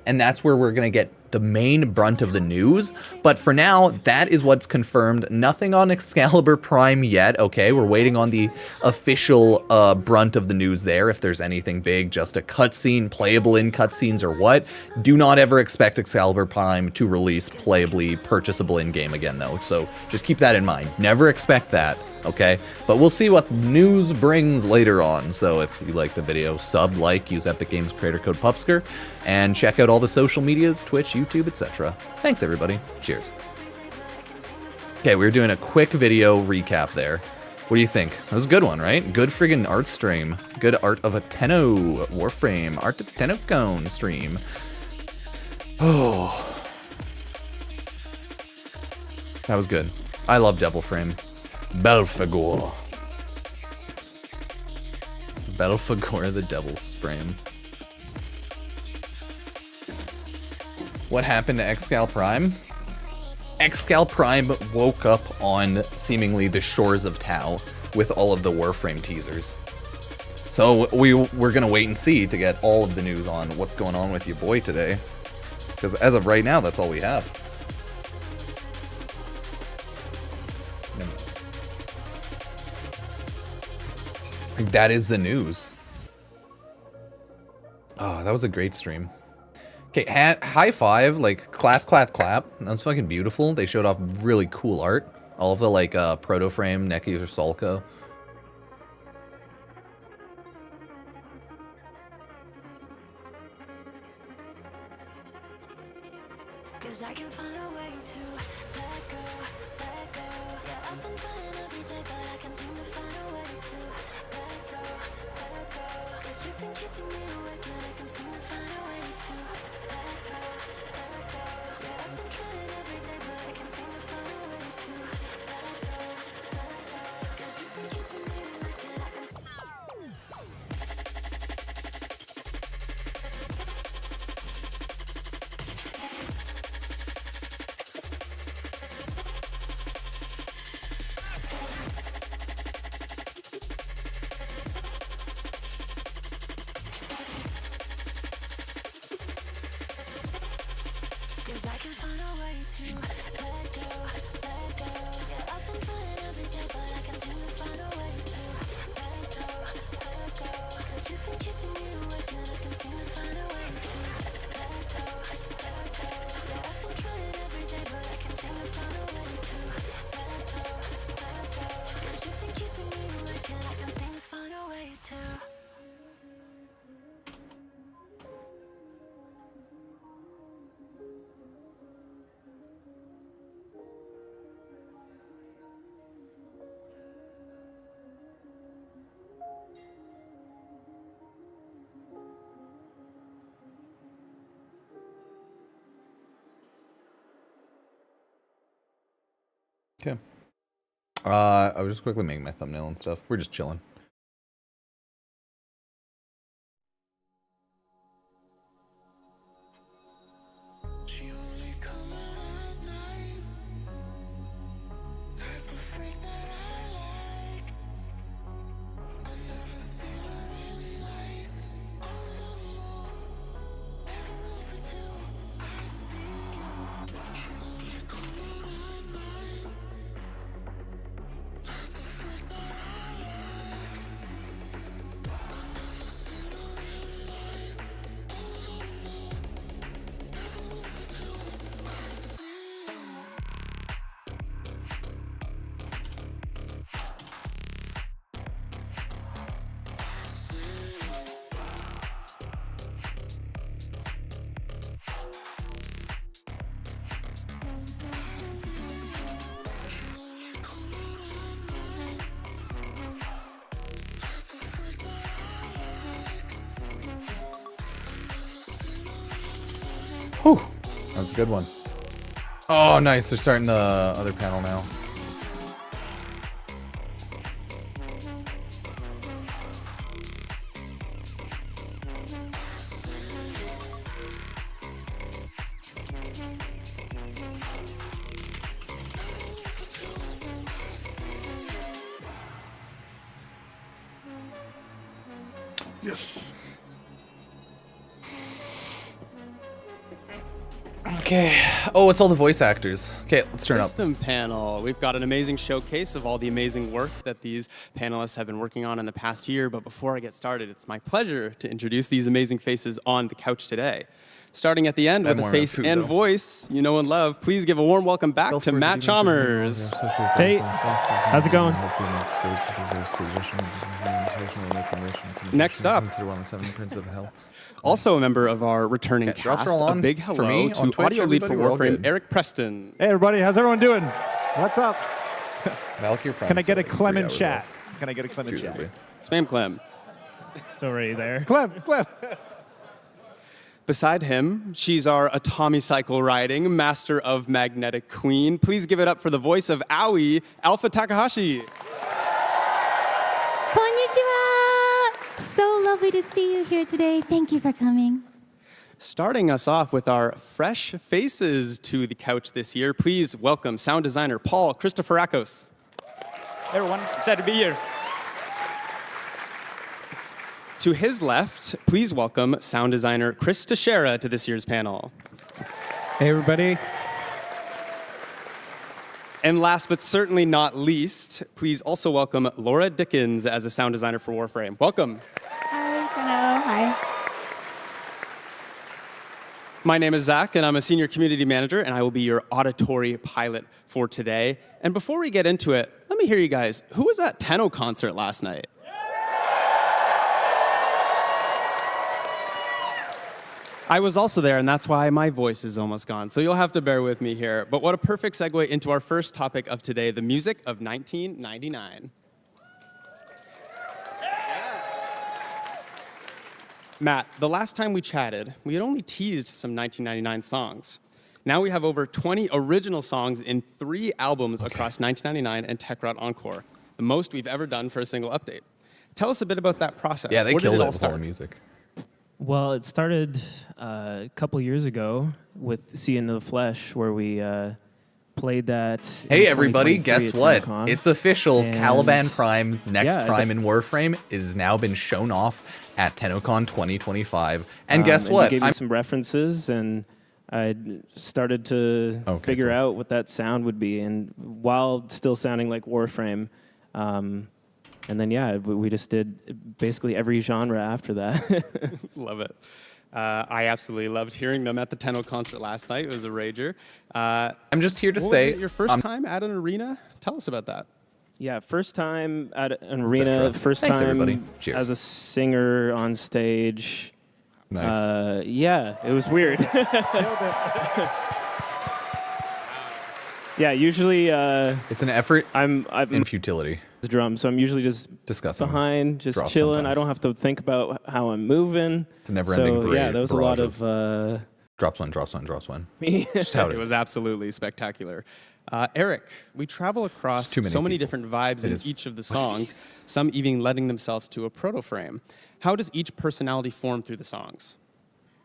Speaker 1: and that's where we're going to get the main brunt of the news. But for now, that is what's confirmed. Nothing on Excalibur Prime yet, okay? We're waiting on the official brunt of the news there, if there's anything big, just a cutscene, playable in cutscenes or what. Do not ever expect Excalibur Prime to release playably purchasable in-game again, though. So just keep that in mind. Never expect that, okay? But we'll see what news brings later on. So if you like the video, sub, like, use Epic Games creator code Pupsker, and check out all the social medias, Twitch, YouTube, etc. Thanks, everybody. Cheers. Okay, we were doing a quick video recap there. What do you think? That was a good one, right? Good friggin' art stream. Good art of a Tenno Warframe, art of Tennocon stream. Oh. That was good. I love Devil Frame. Belphegor. Belphegor the Devil's Frame. What happened to Excal Prime? Excal Prime woke up on seemingly the shores of Tau with all of the Warframe teasers. So we're gonna wait and see to get all of the news on what's going on with your boy today. Because as of right now, that's all we have. Like, that is the news. Oh, that was a great stream. Okay, high five, like, clap, clap, clap. That was fucking beautiful. They showed off really cool art. All of the, like, proto-frame, Neki or Solko.
Speaker 19: Cause I can find a way to let go, let go. Yeah, I've been trying every day, but I can't seem to find a way to let go, let go. Cause you've been keeping me awake and I can't seem to find a way to let go, let go. Yeah, I've been trying every day, but I can't seem to find a way to let go, let go. Cause you've been keeping me awake and I can't seem to Cause I can find a way to let go, let go. Yeah, I've been trying every day, but I can't seem to find a way to let go, let go. Cause you've been keeping me awake and I can't seem to find a way to let go, let go. Yeah, I've been trying every day, but I can't seem to find a way to let go, let go. Cause you've been keeping me awake and I can't seem to find a way to.
Speaker 1: Okay. I was just quickly making my thumbnail and stuff. We're just chilling. Whew. That was a good one. Oh, nice. They're starting the other panel now.
Speaker 6: Yes.
Speaker 1: Okay. Oh, it's all the voice actors. Okay, let's turn up.
Speaker 6: System panel. We've got an amazing showcase of all the amazing work that these panelists have been working on in the past year. But before I get started, it's my pleasure to introduce these amazing faces on the couch today. Starting at the end with a face and voice you know and love, please give a warm welcome back to Matt Chalmers.
Speaker 8: Hey, how's it going?
Speaker 6: Next up, also a member of our returning cast, a big hello to audio lead for Warframe, Eric Preston.
Speaker 8: Hey everybody, how's everyone doing? What's up?
Speaker 1: Valkyr Prime.
Speaker 8: Can I get a Clem in chat? Can I get a Clem in chat?
Speaker 6: Spam Clem.
Speaker 8: It's already there. Clem.
Speaker 6: Beside him, she's our Atomi cycle riding master of Magnetic Queen. Please give it up for the voice of Aoi, Alpha Takahashi.
Speaker 10: Konnichiwa! So lovely to see you here today. Thank you for coming.
Speaker 6: Starting us off with our fresh faces to the couch this year, please welcome sound designer Paul Christoforakos.
Speaker 11: Hey everyone, excited to be here.
Speaker 6: To his left, please welcome sound designer Chris Teixeira to this year's panel.
Speaker 11: Hey everybody.
Speaker 3: And last but certainly not least, please also welcome Laura Dickens as a sound designer for Warframe. Welcome.
Speaker 12: Hi, hello, hi.
Speaker 3: My name is Zach, and I'm a senior community manager, and I will be your auditory pilot for today. And before we get into it, let me hear you guys. Who was at Tennocon concert last night? I was also there, and that's why my voice is almost gone, so you'll have to bear with me here. But what a perfect segue into our first topic of today, the music of 1999. Matt, the last time we chatted, we had only teased some 1999 songs. Now we have over 20 original songs in 3 albums across 1999 and TechRod Encore, the most we've ever done for a single update. Tell us a bit about that process.
Speaker 1: Yeah, they
Speaker 3: Where did
Speaker 1: killed
Speaker 3: it
Speaker 1: it
Speaker 3: all
Speaker 1: with all the
Speaker 3: start?
Speaker 1: music.
Speaker 8: Well, it started a couple years ago with See Into the Flesh, where we played that.
Speaker 1: Hey everybody, guess
Speaker 8: 2023
Speaker 1: what?
Speaker 8: at Tennocon.
Speaker 1: It's official.
Speaker 8: And
Speaker 1: Caliban Prime, next
Speaker 8: yeah,
Speaker 1: Prime in Warframe, is now been shown off at Tennocon 2025. And guess what?
Speaker 8: They gave me some references, and I started to figure out what that sound would be, and while still sounding like Warframe. And then, yeah, we just did basically every genre after that.
Speaker 3: Love it. I absolutely loved hearing them at the Tennocon concert last night. It was a rager. I'm
Speaker 1: just here to
Speaker 3: say, was it your first time at an arena? Tell us about that.
Speaker 8: Yeah, first time at an arena,
Speaker 1: cetera.
Speaker 8: first
Speaker 1: Thanks,
Speaker 8: time
Speaker 1: everybody. Cheers.
Speaker 8: as a singer on stage.
Speaker 1: Nice.
Speaker 8: Yeah, it was weird. Yeah, usually
Speaker 1: it's an effort
Speaker 8: I'm
Speaker 1: in futility.
Speaker 8: The drum, so I'm usually just
Speaker 1: discussing
Speaker 8: behind, just
Speaker 1: drops
Speaker 8: chilling.
Speaker 1: sometimes.
Speaker 8: I don't have to think about how I'm moving.
Speaker 1: It's a never-ending
Speaker 8: so, yeah, there was a lot of
Speaker 1: drops one, drops one, drops one.
Speaker 8: Yeah.
Speaker 1: Just how it
Speaker 3: It
Speaker 1: is.
Speaker 3: was absolutely spectacular. Eric, we travel across
Speaker 1: It's too many
Speaker 3: so many
Speaker 1: people.
Speaker 3: different vibes
Speaker 1: It
Speaker 3: in
Speaker 1: is.
Speaker 3: each of the songs, some even lending themselves to a proto-frame. How does each personality form through the songs?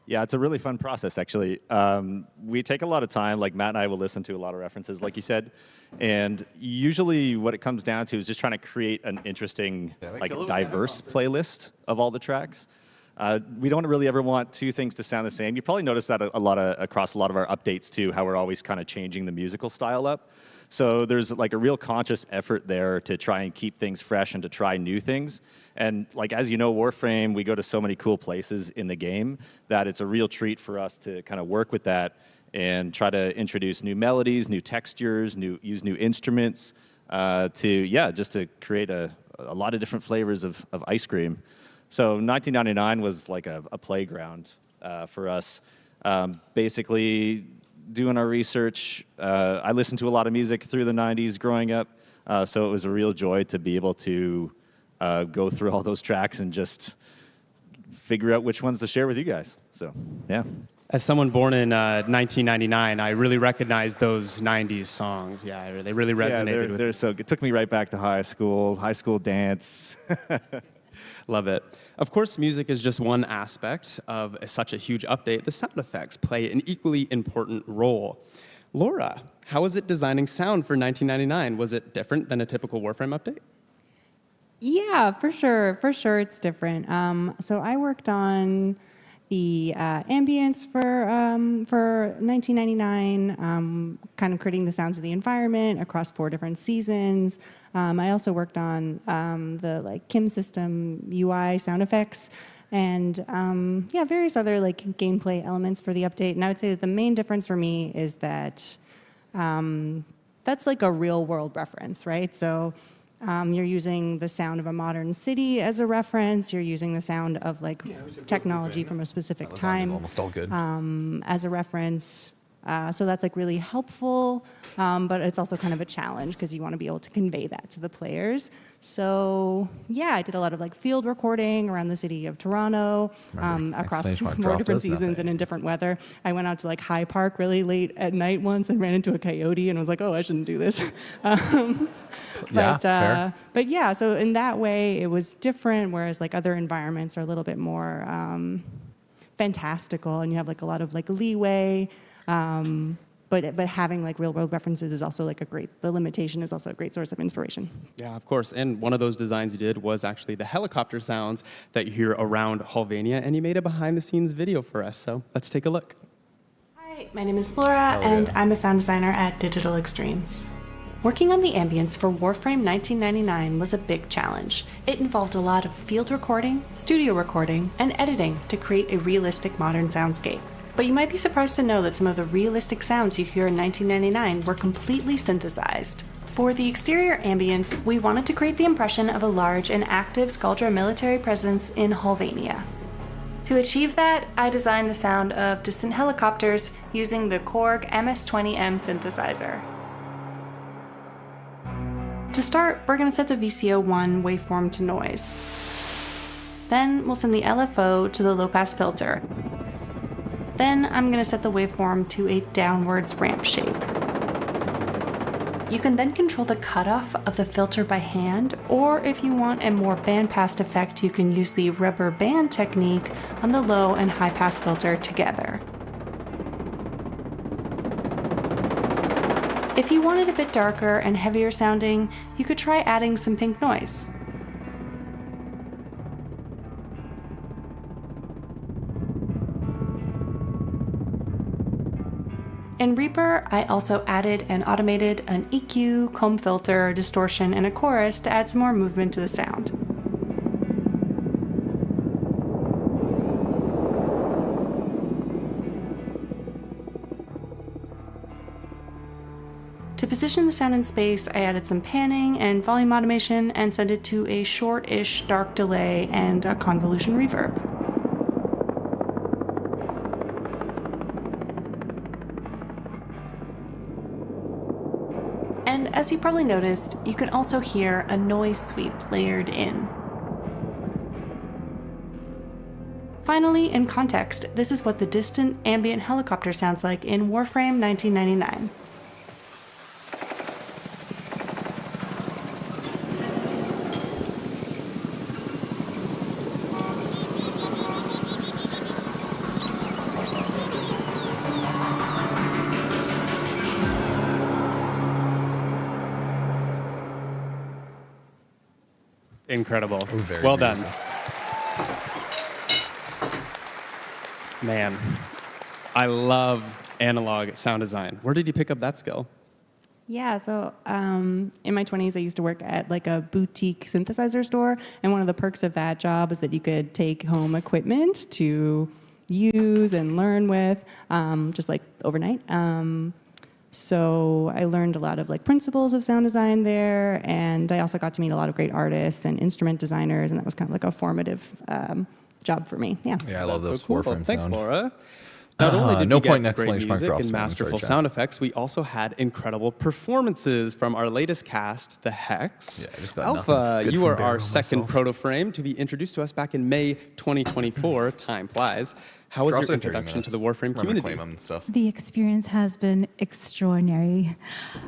Speaker 15: Yeah, it's a really fun process, actually. We take a lot of time, like Matt and I will listen to a lot of references, like you said, and usually what it comes down to is just trying to create an interesting, diverse playlist of all the tracks. We don't really ever want two things to sound the same. You probably notice that across a lot of our updates too, how we're always kind of changing the musical style up. So there's like a real conscious effort there to try and keep things fresh and to try new things. And like, as you know, Warframe, we go to so many cool places in the game that it's a real treat for us to kind of work with that and try to introduce new melodies, new textures, use new instruments just to create a lot of different flavors of ice cream. So 1999 was like a playground for us. Basically, doing our research, I listened to a lot of music through the 90s growing up, so it was a real joy to be able to go through all those tracks and just figure out which ones to share with you guys. So, yeah.
Speaker 3: As someone born in 1999, I really recognize those 90s songs. Yeah, they really resonated with
Speaker 15: they're so good. It took me right back to high school dance.
Speaker 3: Love it. Of course, music is just one aspect of such a huge update. The sound effects play an equally important role. Laura, how was it designing sound for 1999? Was it different than a typical Warframe update?
Speaker 16: Yeah, for sure. For sure, it's different. So I worked on the ambience for 1999, kind of creating the sounds of the environment across 4 different seasons. I also worked on the Kim system UI sound effects and various other gameplay elements for the update. And I would say that the main difference for me is that that's like a real world reference, right? So you're using the sound of a modern city as a reference. You're using the sound of technology from a specific time
Speaker 1: almost all good.
Speaker 16: as a reference. So that's really helpful, but it's also kind of a challenge because you want to be able to convey that to the players. So yeah, I did a lot of field recording around the city of Toronto, across 4 different seasons and in different weather. I went out to High Park really late at night once and ran into a coyote and was like, oh, I shouldn't do this.
Speaker 1: Fair.
Speaker 16: But yeah, so in that way it was different, whereas other environments are a little bit more fantastical and you have a lot of leeway. But having real world references is also the limitation is also a great source of inspiration.
Speaker 3: Yeah, of course. And one of those designs you did was actually the helicopter sounds that you hear around Halvania, and you made a behind the scenes video for us. So let's take a look.
Speaker 20: Hi, my name is Laura, and I'm a sound designer at Digital Extremes.
Speaker 16: Working on the ambience for Warframe 1999 was a big challenge. It involved a lot of field recording, studio recording, and editing to create a realistic modern soundscape. But you might be surprised to know that some of the realistic sounds you hear in 1999 were completely synthesized. For the exterior ambience, we wanted to create the impression of a large and active Skaldra military presence in Hulvania. To achieve that, I designed the sound of distant helicopters using the Korg MS-20M synthesizer. To start, we're going to set the VCO1 waveform to noise. Then we'll send the LFO to the low-pass filter. Then I'm going to set the waveform to a downwards ramp shape. You can then control the cutoff of the filter by hand, or if you want a more bandpass effect, you can use the rubber band technique on the low and high pass filter together. If you want it a bit darker and heavier sounding, you could try adding some pink noise. In Reaper, I also added and automated an EQ, comb filter, distortion, and a chorus to add some more movement to the sound. To position the sound in space, I added some panning and volume automation and set it to a short-ish dark delay and a convolution reverb. And as you probably noticed, you can also hear a noise sweep layered in. Finally, in context, this is what the distant ambient helicopter sounds like in Warframe 1999.
Speaker 3: Incredible.
Speaker 1: Ooh, very
Speaker 3: well
Speaker 1: beautiful.
Speaker 3: done. Man, I love analog sound design. Where did you pick up that skill?
Speaker 16: Yeah, so in my 20s, I used to work at like a boutique synthesizer store, and one of the perks of that job was that you could take home equipment to use and learn with, just like overnight. So I learned a lot of like principles of sound design there, and I also got to meet a lot of great artists and instrument designers, and that was kind of like a formative job for me. Yeah.
Speaker 1: Yeah, I love those
Speaker 3: so cool.
Speaker 1: Warframe
Speaker 3: Thanks,
Speaker 1: sound.
Speaker 3: Laura. Not only did
Speaker 1: no
Speaker 3: we
Speaker 1: point
Speaker 3: get
Speaker 1: in
Speaker 3: great
Speaker 1: exclamation mark
Speaker 3: music
Speaker 1: drops
Speaker 3: and
Speaker 1: when I'm
Speaker 3: masterful
Speaker 1: sorry, chat.
Speaker 3: sound effects, we also had incredible performances from our latest cast, the Hex.
Speaker 1: Yeah, I just got
Speaker 3: Alpha,
Speaker 1: nothing good
Speaker 3: you
Speaker 1: from
Speaker 3: are our
Speaker 1: Baro
Speaker 3: second
Speaker 1: myself.
Speaker 3: proto-frame to be introduced to us back in May 2024. Time flies. How was
Speaker 1: Drops
Speaker 3: your
Speaker 1: in 30
Speaker 3: introduction to the
Speaker 1: minutes.
Speaker 3: Warframe
Speaker 1: Remember
Speaker 3: community?
Speaker 1: claim 'em and stuff.
Speaker 10: The experience has been extraordinary.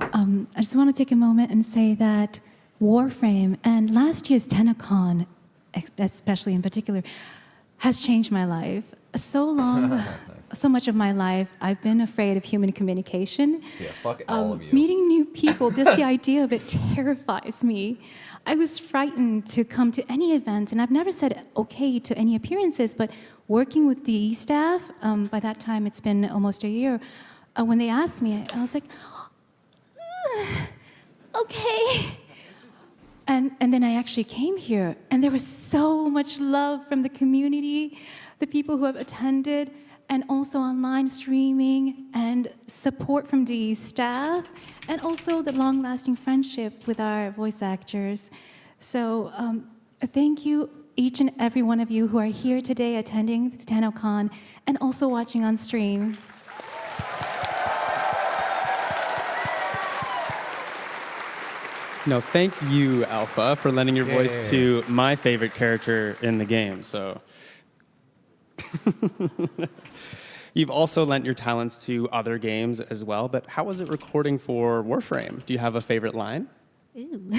Speaker 10: I just want to take a moment and say that Warframe and last year's Tennocon, especially in particular, has changed my life. So much of my life, I've been afraid of human communication.
Speaker 1: Yeah, fuck all of you.
Speaker 10: Meeting new people, just the idea of it terrifies me. I was frightened to come to any event, and I've never said okay to any appearances, but working with DE staff, by that time it's been almost a year, when they asked me, I was like, okay. And then I actually came here, and there was so much love from the community, the people who have attended, and also online streaming, and support from the staff, and also the long-lasting friendship with our voice actors. So thank you, each and every one of you who are here today attending the Tennocon, and also watching on stream.
Speaker 3: No, thank you, Alpha, for lending your voice to my favorite character in the game. So, you've also lent your talents to other games as well. But how was it recording for Warframe? Do you have a favorite line?
Speaker 10: Ooh.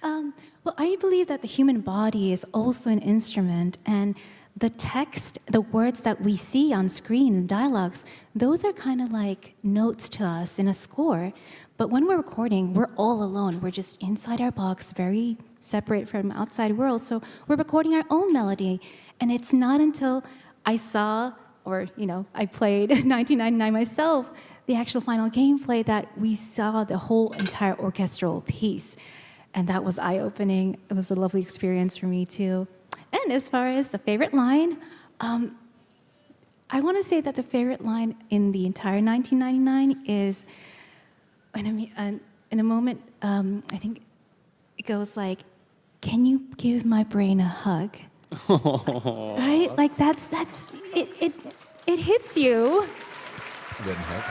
Speaker 10: Well, I believe that the human body is also an instrument, and the text, the words that we see on screen and dialogues, those are kind of like notes to us in a score. But when we're recording, we're all alone. We're just inside our box, very separate from outside world. So we're recording our own melody. And it's not until I saw, or I played 1999 myself, the actual final gameplay that we saw the whole entire orchestral piece. And that was eye-opening. It was a lovely experience for me, too. And as far as the favorite line, I want to say that the favorite line in the entire 1999 is, in a moment, I think it goes like, "Can you give my brain a hug?" Right? Like that's it hits you.
Speaker 1: Getting hit.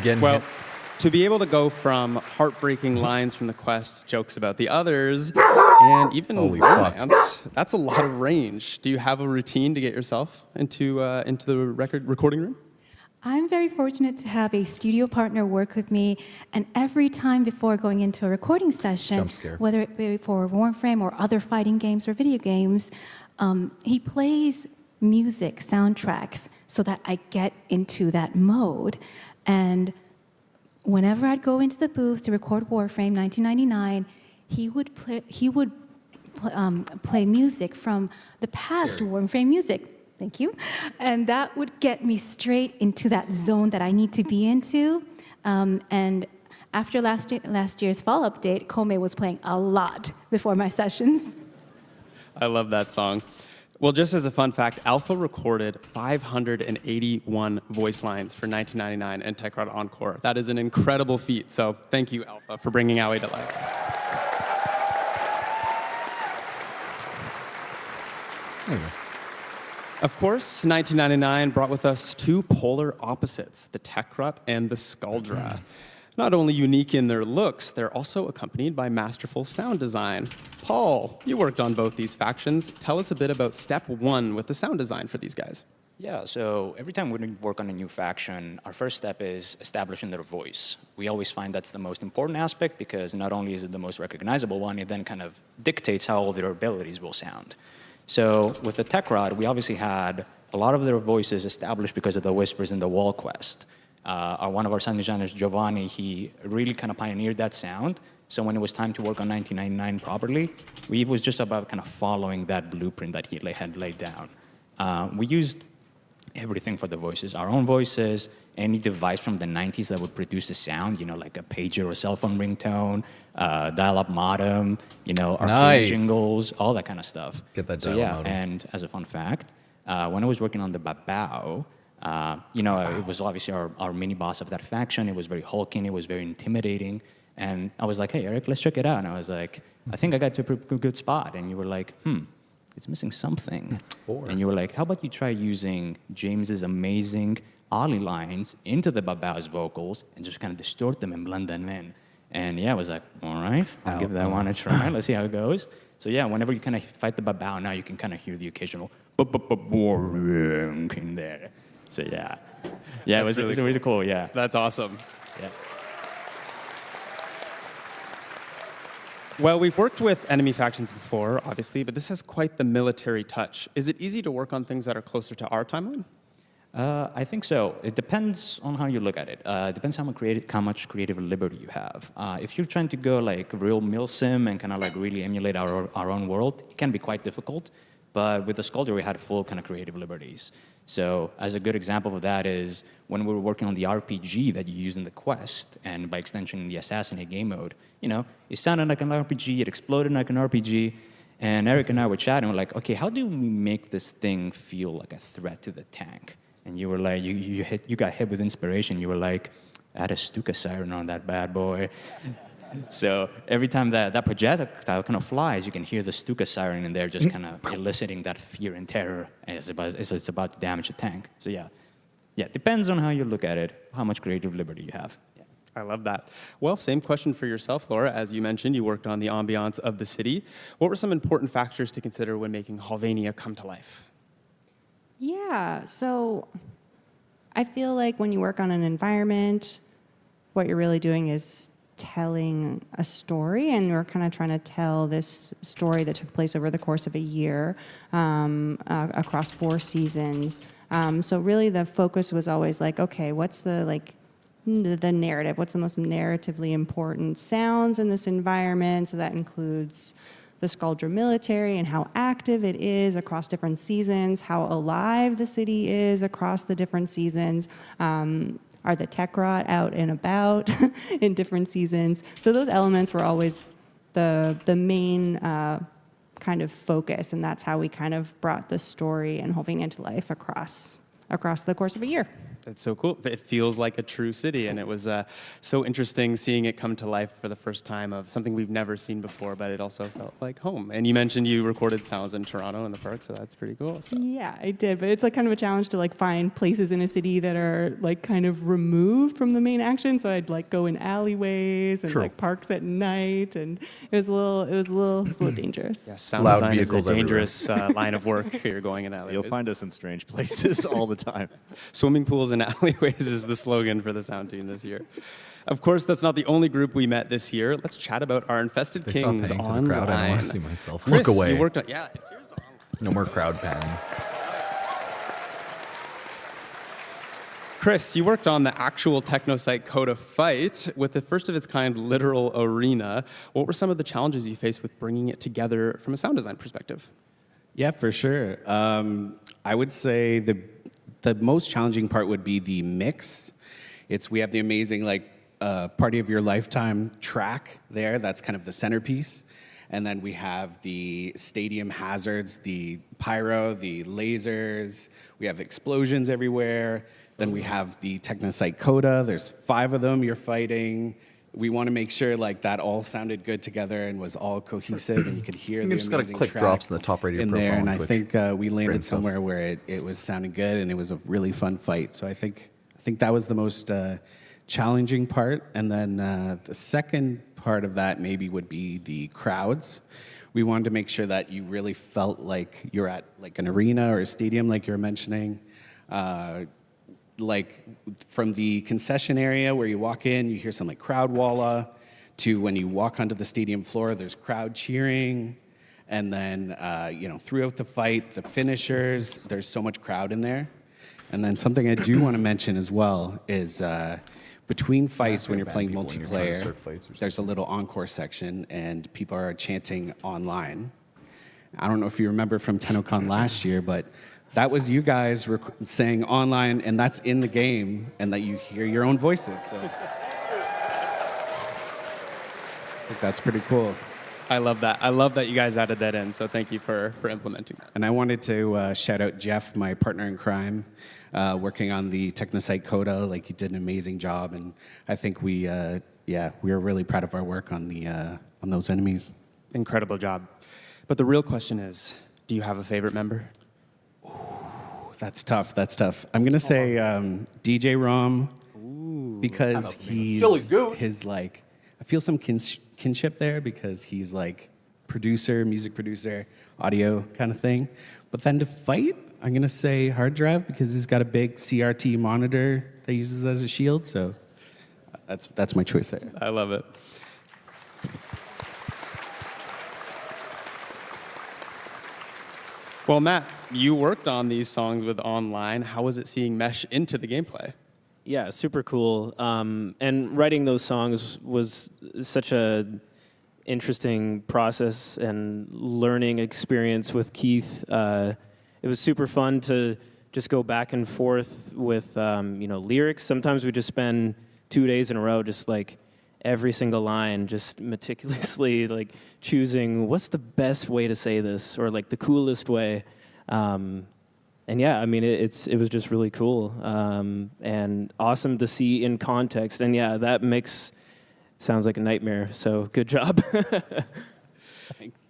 Speaker 1: Getting
Speaker 3: Well,
Speaker 1: hit.
Speaker 3: to be able to go from heartbreaking lines from the quest, jokes about the others, and even
Speaker 1: Holy fuck.
Speaker 3: romance, that's a lot of range. Do you have a routine to get yourself into the recording room?
Speaker 10: I'm very fortunate to have a studio partner work with me, and every time before going into a recording session,
Speaker 1: Jump scare.
Speaker 10: whether it be for Warframe or other fighting games or video games, he plays music, soundtracks, so that I get into that mode. And whenever I'd go into the booth to record Warframe 1999, he would play music from the past Warframe music. Thank you. And that would get me straight into that zone that I need to be into. And after last year's fall update, Kome was playing a lot before my sessions.
Speaker 3: I love that song. Well, just as a fun fact, Alpha recorded 581 voice lines for 1999 and Techrod Encore. That is an incredible feat. So thank you, Alpha, for bringing Aoi to life. Of course, 1999 brought with us two polar opposites, the Tekrot and the Skaldra. Not only unique in their looks, they're also accompanied by masterful sound design. Paul, you worked on both these factions. Tell us a bit about step one with the sound design for these guys.
Speaker 7: Yeah, so every time we work on a new faction, our first step is establishing their voice. We always find that's the most important aspect because not only is it the most recognizable one, it then kind of dictates how all their abilities will sound. So with the Tekrod, we obviously had a lot of their voices established because of the Whispers in the Wall quest. One of our sound designers, Giovanni, he really kind of pioneered that sound. So when it was time to work on 1999 properly, it was just about kind of following that blueprint that he had laid down. We used everything for the voices, our own voices, any device from the 90s that would produce a sound, like a pager or a cell phone ringtone, dial-up modem, arcade jingles, all that kind of stuff.
Speaker 1: Get that
Speaker 7: dial-up
Speaker 1: dial-up modem.
Speaker 7: And as a fun fact, when I was working on the Babao, it was obviously our mini-boss of that faction. It was very hulking, it was very intimidating. And I was like, hey, Eric, let's check it out. And I was like, I think I got to a pretty good spot. And you were like, it's missing something. And you were like, how about you try using James's amazing Ollie lines into the Babao's vocals and just kind of distort them and blend them in. And yeah, I was like, all right, I'll give that one a try. Let's see how it goes. So yeah, whenever you kind of fight the Babao, now you can kind of hear the occasional in there. So yeah. Yeah, it was really cool, yeah.
Speaker 3: That's awesome.
Speaker 7: Yeah.
Speaker 3: Well, we've worked with enemy factions before, obviously, but this has quite the military touch. Is it easy to work on things that are closer to our timeline?
Speaker 7: I think so. It depends on how you look at it. It depends how much creative liberty you have. If you're trying to go like real milsim and kind of like really emulate our own world, it can be quite difficult. But with the Skaldra, we had full kind of creative liberties. So as a good example of that is when we were working on the RPG that you use in the quest, and by extension in the Assassinate game mode, it sounded like an RPG, it exploded like an RPG, and Eric and I were chatting, we're like, okay, how do we make this thing feel like a threat to the tank? And you were like, you got hit with inspiration, you were like, add a Stuka siren on that bad boy. So every time that projectile kind of flies, you can hear the Stuka siren in there just kind of eliciting that fear and terror as it's about to damage a tank. So yeah, it depends on how you look at it, how much creative liberty you have. Yeah.
Speaker 3: I love that. Well, same question for yourself, Laura. As you mentioned, you worked on the ambiance of the city. What were some important factors to consider when making Halvania come to life?
Speaker 16: Yeah, so I feel like when you work on an environment, what you're really doing is telling a story, and we're kind of trying to tell this story that took place over the course of a year across 4 seasons. So really the focus was always like, okay, what's the narrative? What's the most narratively important sounds in this environment? So that includes the Skaldra military and how active it is across different seasons, how alive the city is across the different seasons. Are the Techrot out and about in different seasons? So those elements were always the main kind of focus, and that's how we kind of brought the story and whole thing into life across the course of a year.
Speaker 3: It's so cool. It feels like a true city, and it was so interesting seeing it come to life for the first time of something we've never seen before, but it also felt like home. And you mentioned you recorded sounds in Toronto in the park, so that's pretty cool. So.
Speaker 16: Yeah, I did, but it's like kind of a challenge to like find places in a city that are like kind of removed from the main action. So I'd like go in alleyways and like parks at night, and it was a little dangerous.
Speaker 3: Yeah, sound loud design is a dangerous line of work. You're going in alleyways.
Speaker 15: You'll find us in strange places all the time.
Speaker 3: Swimming pools and alleyways is the slogan for the sound team this year. Of course, that's not the only group we met this year. Let's chat about our Infested Kings
Speaker 1: Stop
Speaker 3: online.
Speaker 1: to the crowd. I don't want to see myself.
Speaker 3: Chris,
Speaker 1: Look away.
Speaker 3: You worked on,
Speaker 1: No more crowd panning.
Speaker 3: Chris, you worked on the actual Technocyte Coda fight with the first of its kind literal arena. What were some of the challenges you faced with bringing it together from a sound design perspective?
Speaker 4: Yeah, for sure. I would say the most challenging part would be the mix. We have the amazing Party of Your Lifetime track there. That's kind of the centerpiece. And then we have the stadium hazards, the pyro, the lasers. We have explosions everywhere. Then we have the Technocyte Coda. There's 5 of them you're fighting. We want to make sure that all sounded good together and was all cohesive, and you could hear the amazing track. You just got to click
Speaker 1: drops in the top right of your profile
Speaker 4: there, and
Speaker 1: on
Speaker 4: I
Speaker 1: Twitch.
Speaker 4: think we landed somewhere where it was sounding good, and it was a really fun fight. So I think that was the most challenging part. And then the second part of that maybe would be the crowds. We wanted to make sure that you really felt like you're at an arena or a stadium, like you were mentioning. From the concession area where you walk in, you hear some crowd walla, to when you walk onto the stadium floor, there's crowd cheering. And then, throughout the fight, the finishers, there's so much crowd in there. And then something I do want to mention as well is between fights when you're playing multiplayer, there's a little encore section and people are chanting online. I don't know if you remember from Tennocon last year, but that was you guys saying online, and that's in the game, and that you hear your own voices. So I think that's pretty cool.
Speaker 3: I love that. I love that you guys added that in, so thank you for implementing that.
Speaker 4: And I wanted to shout out Jeff, my partner in crime, working on the Technocyte Coda. He did an amazing job, and I think we were really proud of our work on those enemies.
Speaker 3: Incredible job. But the real question is, do you have a favorite member?
Speaker 4: That's tough. I'm gonna say DJ Rom, because I feel some kinship there because he's producer, music producer, audio kind of thing. But then to fight, I'm gonna say Hard Drive because he's got a big CRT monitor that he uses as a shield. So that's my choice there.
Speaker 3: I love it. Well, Matt, you worked on these songs with online. How was it seeing Mesh into the gameplay?
Speaker 8: Yeah, super cool. And writing those songs was such a interesting process and learning experience with Keith. It was super fun to just go back and forth with lyrics. Sometimes we just spend 2 days in a row just every single line, just meticulously choosing what's the best way to say this or the coolest way. And yeah, I mean, it was just really cool and awesome to see in context. And yeah, that mix sounds like a nightmare. So good job.
Speaker 3: Thanks.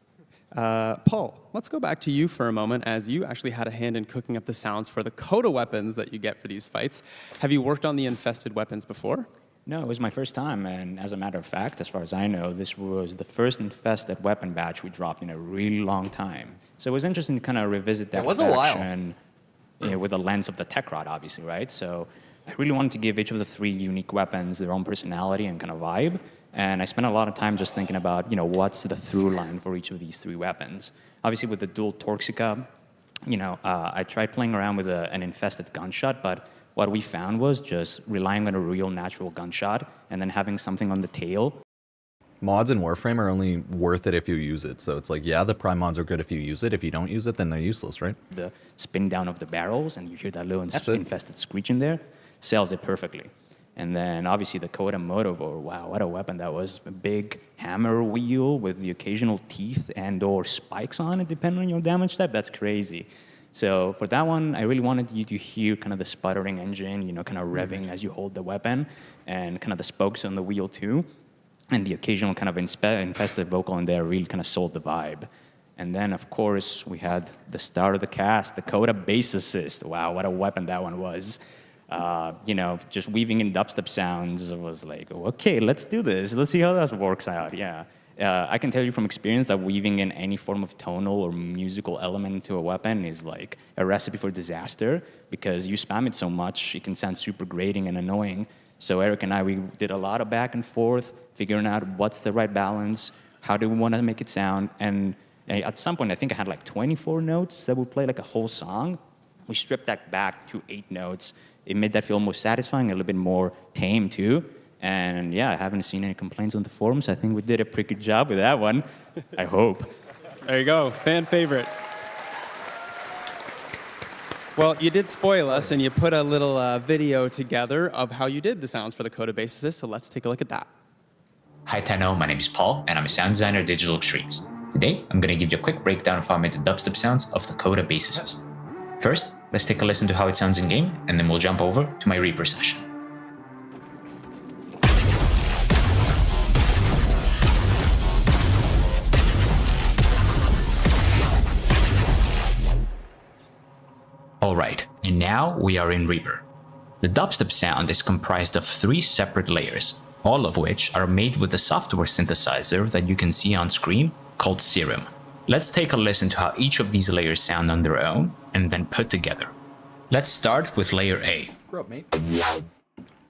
Speaker 3: Paul, let's go back to you for a moment, as you actually had a hand in cooking up the sounds for the Coda weapons that you get for these fights. Have you worked on the infested weapons before?
Speaker 7: No, it was my first time, and as a matter of fact, as far as I know, this was the first infested weapon batch we dropped in a really long time. So it was interesting to kind of revisit that faction with the lens of the Techrot, obviously, right? So I really wanted to give each of the 3 unique weapons their own personality and kind of vibe, and I spent a lot of time just thinking about, what's the through line for each of these 3 weapons. Obviously, with the dual Torxica, I tried playing around with an infested gunshot, but what we found was just relying on a real natural gunshot and then having something on the tail
Speaker 1: mods in Warframe are only worth it if you use it. So it's like, yeah, the Prime mods are good if you use it. If you don't use it, then they're useless, right?
Speaker 7: The spin down of the barrels, and you hear that little infested screech in there, sells it perfectly. And then obviously the Coda Motovo, wow, what a weapon that was. A big hammer wheel with the occasional teeth and or spikes on it, depending on your damage type. That's crazy. So for that one, I really wanted you to hear kind of the sputtering engine, you know, kind of revving as you hold the weapon, and kind of the spokes on the wheel too. And the occasional kind of infested vocal in there really kind of sold the vibe. And then, of course, we had the star of the cast, the Coda Bass Assist. Wow, what a weapon that one was. You know, just weaving in dubstep sounds was like, okay, let's do this. Let's see how that works out, yeah. I can tell you from experience that weaving in any form of tonal or musical element into a weapon is like a recipe for disaster, because you spam it so much, it can sound super grating and annoying. So Eric and I, we did a lot of back and forth, figuring out what's the right balance, how do we want to make it sound, and at some point, I think I had like 24 notes that would play like a whole song. We stripped that back to 8 notes. It made that feel more satisfying, a little bit more tame too. And yeah, I haven't seen any complaints on the forums. I think we did a pretty good job with that one. I hope.
Speaker 3: There you go, fan favorite. Well, you did spoil us, and you put a little video together of how you did the sounds for the Coda Bass Assist, so let's take a look at that.
Speaker 13: Hi Tenno, my name is Paul, and I'm a sound designer at Digital Extremes. Today, I'm going to give you a quick breakdown of how I made the dubstep sounds of the Coda Bass Assist. First, let's take a listen to how it sounds in-game, and then we'll jump over to my Reaper session. Alright, and now we are in Reaper. The dubstep sound is comprised of 3 separate layers, all of which are made with the software synthesizer that you can see on screen called Serum. Let's take a listen to how each of these layers sound on their own and then put together. Let's start with layer A.
Speaker 1: Grow up, mate.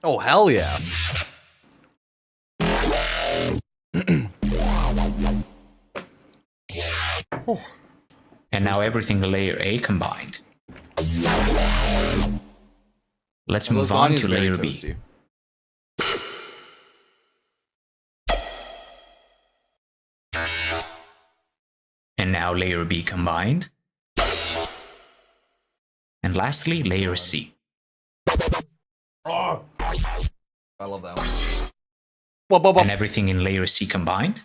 Speaker 1: Oh, hell yeah.
Speaker 13: And now everything in layer A combined. Let's move on to layer B. And now layer B combined. And lastly, layer C.
Speaker 1: Oh, I love that one.
Speaker 13: And everything in layer C combined.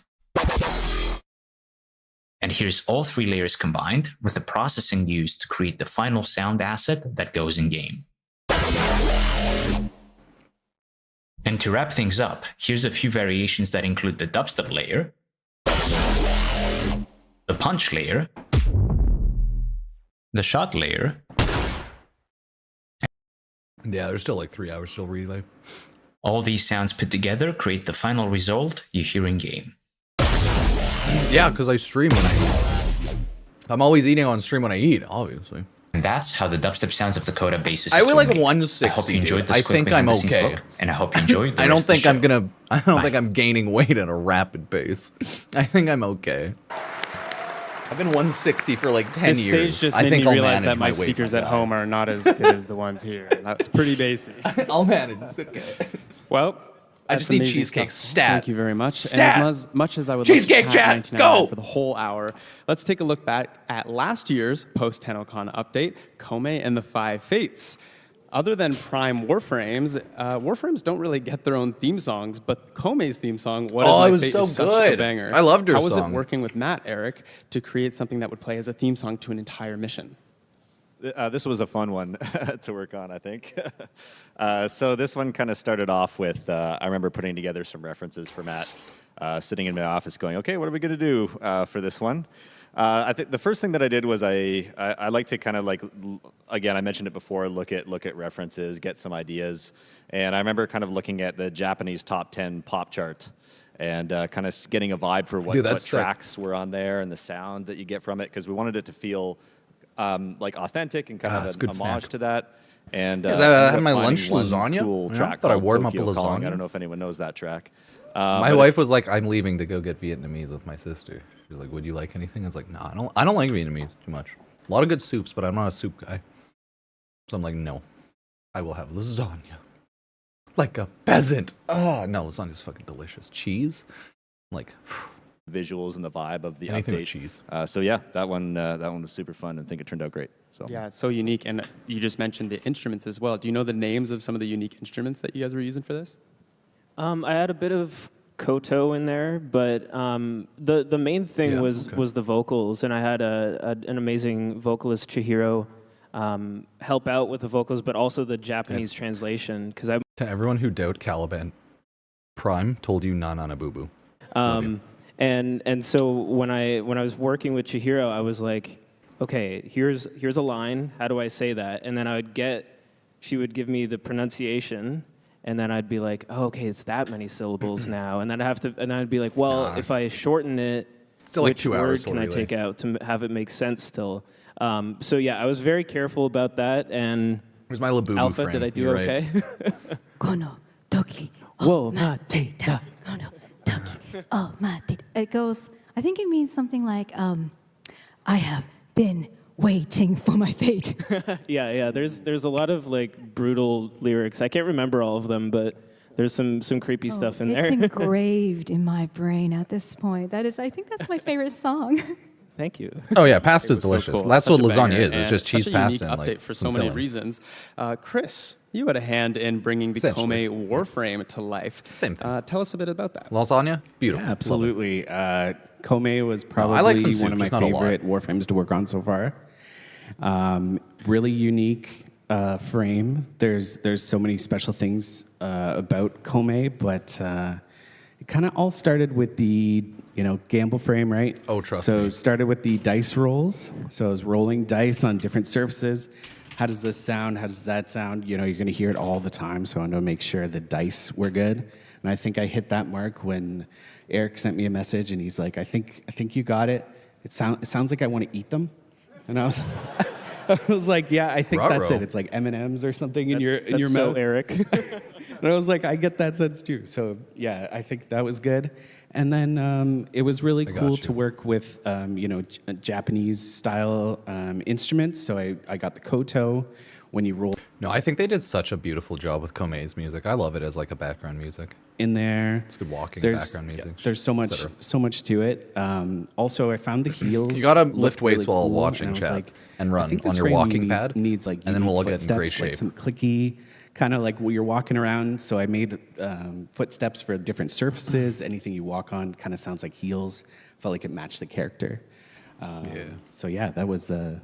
Speaker 13: And here's all 3 layers combined with the processing used to create the final sound asset that goes in game. And to wrap things up, here's a few variations that include the dubstep layer, the punch layer, the shot layer.
Speaker 1: Yeah, there's still like 3 hours till relay.
Speaker 13: All these sounds put together create the final result you hear in game.
Speaker 1: Yeah, because I stream when I eat. I'm always eating on stream when I eat, obviously.
Speaker 13: And that's how the dubstep sounds of the Coda Bass Assist.
Speaker 1: I would like
Speaker 13: made.
Speaker 1: 160.
Speaker 13: I hope you enjoyed this
Speaker 1: I
Speaker 13: quick
Speaker 1: think I'm
Speaker 13: behind-the-scenes
Speaker 1: okay.
Speaker 13: look, and I hope you enjoyed the
Speaker 1: I don't
Speaker 13: rest of the
Speaker 1: think
Speaker 13: show.
Speaker 1: I'm gonna. I don't
Speaker 13: Bye.
Speaker 1: think I'm gaining weight at a rapid pace. I think I'm okay. I've been 160 for like 10
Speaker 3: This
Speaker 1: years.
Speaker 3: stage just
Speaker 1: I
Speaker 3: made
Speaker 1: think
Speaker 3: me
Speaker 1: I'll
Speaker 3: realize
Speaker 1: manage
Speaker 3: that my
Speaker 1: weight
Speaker 3: speakers
Speaker 1: by
Speaker 3: at
Speaker 1: that.
Speaker 3: home are not as good as the ones here. That's pretty basic.
Speaker 1: I'll manage. It's okay.
Speaker 3: Well,
Speaker 1: I
Speaker 3: that's
Speaker 1: just need
Speaker 3: amazing
Speaker 1: cheesecake.
Speaker 3: stuff.
Speaker 1: Stat.
Speaker 3: Thank you very much.
Speaker 1: Stat.
Speaker 3: And as much as I would
Speaker 1: Cheesecake
Speaker 3: love to chat
Speaker 1: chat,
Speaker 3: 1999
Speaker 1: go.
Speaker 3: for the whole hour, let's take a look back at last year's post-Tennocon update, Kome and the 5 Fates. Other than Prime Warframes, Warframes don't really get their own theme songs, but Kome's theme song, What Is
Speaker 1: Oh,
Speaker 3: My
Speaker 1: it was
Speaker 3: Fate,
Speaker 1: so
Speaker 3: is such a
Speaker 1: good.
Speaker 3: banger.
Speaker 1: I loved her
Speaker 3: How was
Speaker 1: song.
Speaker 3: it working with Matt, Eric, to create something that would play as a theme song to an entire mission?
Speaker 15: This was a fun one to work on, I think. So this one kind of started off with, I remember putting together some references for Matt, sitting in my office going, okay, what are we going to do for this one? I think the first thing that I did was I like to kind of like, again, I mentioned it before, look at references, get some ideas. And I remember kind of looking at the Japanese top 10 pop chart and kind of getting a vibe for what tracks were on there and the sound that you get from it, because we wanted it to feel like authentic and kind of an homage to that. And
Speaker 1: I had my lunch lasagna.
Speaker 15: Cool
Speaker 1: Yeah,
Speaker 15: track
Speaker 1: thought I
Speaker 15: called
Speaker 1: warmed up a
Speaker 15: Tokyo Calling.
Speaker 1: lasagna.
Speaker 15: I don't know if anyone knows that track.
Speaker 1: My wife was like, "I'm leaving to go get Vietnamese with my sister." She was like, "Would you like anything?" I was like, "No, I don't like Vietnamese too much. A lot of good soups, but I'm not a soup guy." So I'm like, "No, I will have lasagna, like a peasant." Oh no, lasagna's fucking delicious. Cheese. like
Speaker 15: visuals and the vibe of the
Speaker 1: anything
Speaker 15: update.
Speaker 1: with cheese.
Speaker 15: So yeah, that one was super fun, and I think it turned out great. So
Speaker 3: Yeah, it's so unique. And you just mentioned the instruments as well. Do you know the names of some of the unique instruments that you guys were using for this?
Speaker 8: I had a bit of koto in there, but the main thing was the vocals, and I had an amazing vocalist, Chihiro, help out with the vocals, but also the Japanese translation. Because
Speaker 1: to everyone who doubt Caliban, Prime told you na na na boo boo.
Speaker 8: And so when I was working with Chihiro, I was like, okay, here's a line. How do I say that? And then she would give me the pronunciation. And then I'd be like, oh, okay, it's that many syllables now. And then I'd be like, well, if I shorten it,
Speaker 1: still like
Speaker 8: which
Speaker 1: 2 hours
Speaker 8: word can I
Speaker 1: really.
Speaker 8: take out to have it make sense still? So yeah, I was very careful about that. And
Speaker 1: where's my Labubu
Speaker 8: Alpha,
Speaker 1: friend?
Speaker 8: did I do
Speaker 1: You're
Speaker 8: okay?
Speaker 10: Kono toki
Speaker 8: Whoa,
Speaker 10: matita. Kono toki oh matita. It goes, I think it means something like, I have been waiting for my fate.
Speaker 8: Yeah. There's a lot of like brutal lyrics. I can't remember all of them, but there's some creepy stuff in there.
Speaker 10: It's engraved in my brain at this point. I think that's my favorite song.
Speaker 8: Thank you.
Speaker 1: Oh yeah, pasta's delicious.
Speaker 3: So cool.
Speaker 1: That's
Speaker 3: Such
Speaker 1: what
Speaker 3: a
Speaker 1: lasagna
Speaker 3: banger,
Speaker 1: is. It's
Speaker 3: and
Speaker 1: just cheese
Speaker 3: such a
Speaker 1: pasta
Speaker 3: unique
Speaker 1: and
Speaker 3: update
Speaker 1: like
Speaker 3: for so
Speaker 1: some
Speaker 3: many
Speaker 1: filling.
Speaker 3: reasons. Chris, you had a hand in bringing the
Speaker 1: Essentially.
Speaker 3: Kome Warframe to life.
Speaker 1: Same thing.
Speaker 3: Tell us a bit about that.
Speaker 1: Lasagna, beautiful.
Speaker 4: Yeah, absolutely. Kome was probably
Speaker 1: I like some soup,
Speaker 4: one of my
Speaker 1: just not a lot.
Speaker 4: favorite Warframes to work on so far. Really unique frame. There's so many special things about Kome, but it kind of all started with the gamble frame, right?
Speaker 1: Oh, trust
Speaker 4: so
Speaker 1: me.
Speaker 4: it started with the dice rolls. So I was rolling dice on different surfaces. How does this sound? How does that sound? You're going to hear it all the time, so I wanted to make sure the dice were good. And I think I hit that mark when Eric sent me a message, and he's like, "I think you got it. It sounds like I want to eat them." And I was like, "Yeah, I think that's it. It's like M&Ms or something in your
Speaker 8: that's
Speaker 4: mouth."
Speaker 8: so Eric.
Speaker 4: And I was like, I get that sense too. So yeah, I think that was good. And then it was really cool to work with, Japanese style instruments. So I got the koto when you roll.
Speaker 1: No, I think they did such a beautiful job with Kome's music. I love it as like a background music.
Speaker 4: In there,
Speaker 1: It's good walking
Speaker 4: there's
Speaker 1: background music.
Speaker 4: there's so much to it. Also, I found the heels.
Speaker 1: You gotta
Speaker 4: looked
Speaker 1: lift weights
Speaker 4: really
Speaker 1: while
Speaker 4: cool,
Speaker 1: watching
Speaker 4: and I was
Speaker 1: chat
Speaker 4: like,
Speaker 1: and
Speaker 4: I
Speaker 1: run
Speaker 4: think
Speaker 1: on
Speaker 4: this
Speaker 1: your
Speaker 4: frame
Speaker 1: walking pad,
Speaker 4: needs like
Speaker 1: and then we'll all get in
Speaker 4: footsteps,
Speaker 1: great
Speaker 4: like
Speaker 1: shape.
Speaker 4: some clicky, kind of like where you're walking around. So I made footsteps for different surfaces. Anything you walk on kind of sounds like heels. Felt like it matched the character. So yeah, that was a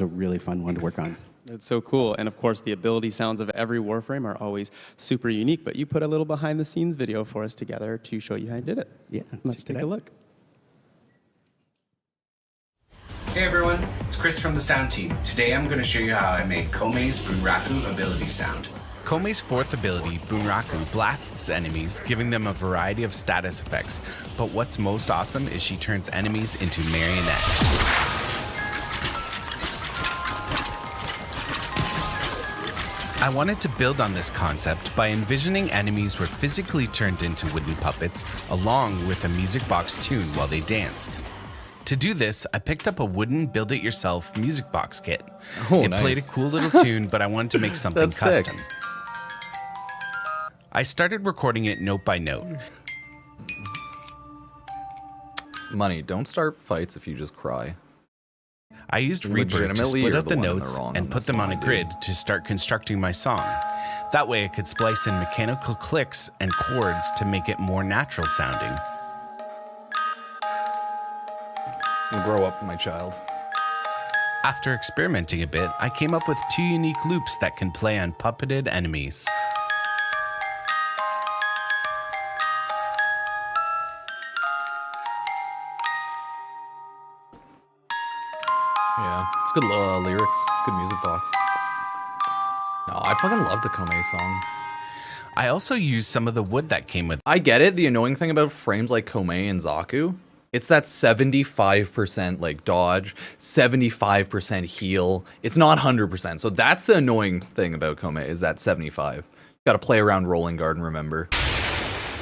Speaker 4: really fun one to work on.
Speaker 3: It's so cool. And of course, the ability sounds of every Warframe are always super unique, but you put a little behind the scenes video for us together to show you how you did it.
Speaker 4: Yeah,
Speaker 3: Let's take a look.
Speaker 14: Hey everyone, it's Chris from the sound team. Today I'm going to show you how I made Kome's Bunraku ability sound.
Speaker 17: Kome's fourth ability, Bunraku, blasts enemies, giving them a variety of status effects. But what's most awesome is she turns enemies into marionettes. I wanted to build on this concept by envisioning enemies were physically turned into wooden puppets, along with a music box tune while they danced. To do this, I picked up a wooden build-it-yourself music box kit.
Speaker 1: Oh,
Speaker 17: it
Speaker 1: nice.
Speaker 17: played a cool little tune, but I wanted to make something
Speaker 1: That's sick.
Speaker 17: custom. I started recording it note by note.
Speaker 1: Money, don't start fights if you just cry.
Speaker 17: I used Reaper to
Speaker 1: Legitimately,
Speaker 17: split
Speaker 1: you're
Speaker 17: out the
Speaker 1: the one in the
Speaker 17: notes
Speaker 1: wrong
Speaker 17: and
Speaker 1: on
Speaker 17: put
Speaker 1: this
Speaker 17: them on
Speaker 1: one,
Speaker 17: a
Speaker 1: dude.
Speaker 17: grid to start constructing my song. That way I could splice in mechanical clicks and chords to make it more natural sounding.
Speaker 1: You grow up, my child.
Speaker 17: After experimenting a bit, I came up with 2 unique loops that can play on puppeted enemies.
Speaker 1: Yeah, it's good lyrics, good music box. No, I fucking love the Kome song.
Speaker 17: I also used some of the wood that came with.
Speaker 1: I get it. The annoying thing about frames like Kome and Zaku, it's that 75% like dodge, 75% heal. It's not 100%. So that's the annoying thing about Kome is that 75. Got to play around rolling guard and remember.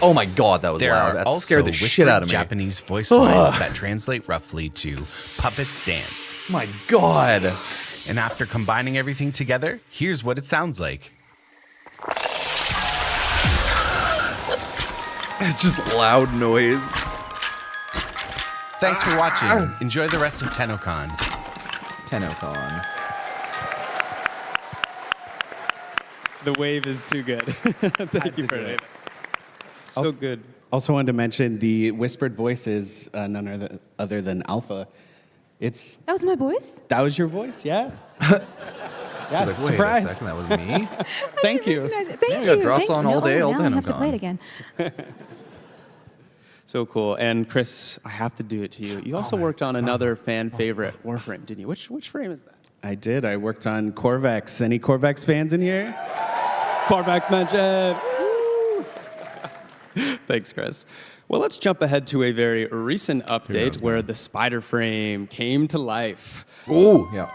Speaker 1: Oh my god, that was
Speaker 17: There
Speaker 1: loud.
Speaker 17: are
Speaker 1: That
Speaker 17: also
Speaker 1: scared the shit out of me.
Speaker 17: Japanese voice lines that translate roughly to puppets dance.
Speaker 1: My god.
Speaker 17: And after combining everything together, here's what it sounds like.
Speaker 1: It's just loud noise.
Speaker 17: Thanks for watching. Enjoy the rest of Tennocon.
Speaker 1: Tennocon.
Speaker 3: The wave is too good. Thank you for it. So good.
Speaker 4: Also wanted to mention the whispered voice is none other than Alpha. That
Speaker 10: was my voice?
Speaker 4: That was your voice, yeah. Yeah,
Speaker 1: Like, wait
Speaker 4: surprise.
Speaker 1: a second, that was me?
Speaker 4: Thank you.
Speaker 10: Thank
Speaker 1: Yeah,
Speaker 10: you.
Speaker 1: drops
Speaker 10: Thank
Speaker 1: on
Speaker 10: you.
Speaker 1: all day, all
Speaker 10: now
Speaker 1: day.
Speaker 10: I have to play it again.
Speaker 3: So cool. And Chris, I have to do it to you. You also worked on another fan favorite, Warframe, didn't you? Which frame is that?
Speaker 4: I did. I worked on Corvex. Any Corvex fans in here?
Speaker 3: Corvex mentioned. Thanks, Chris. Well, let's jump ahead to a very recent update where the spider frame came to life.
Speaker 1: Ooh, yeah.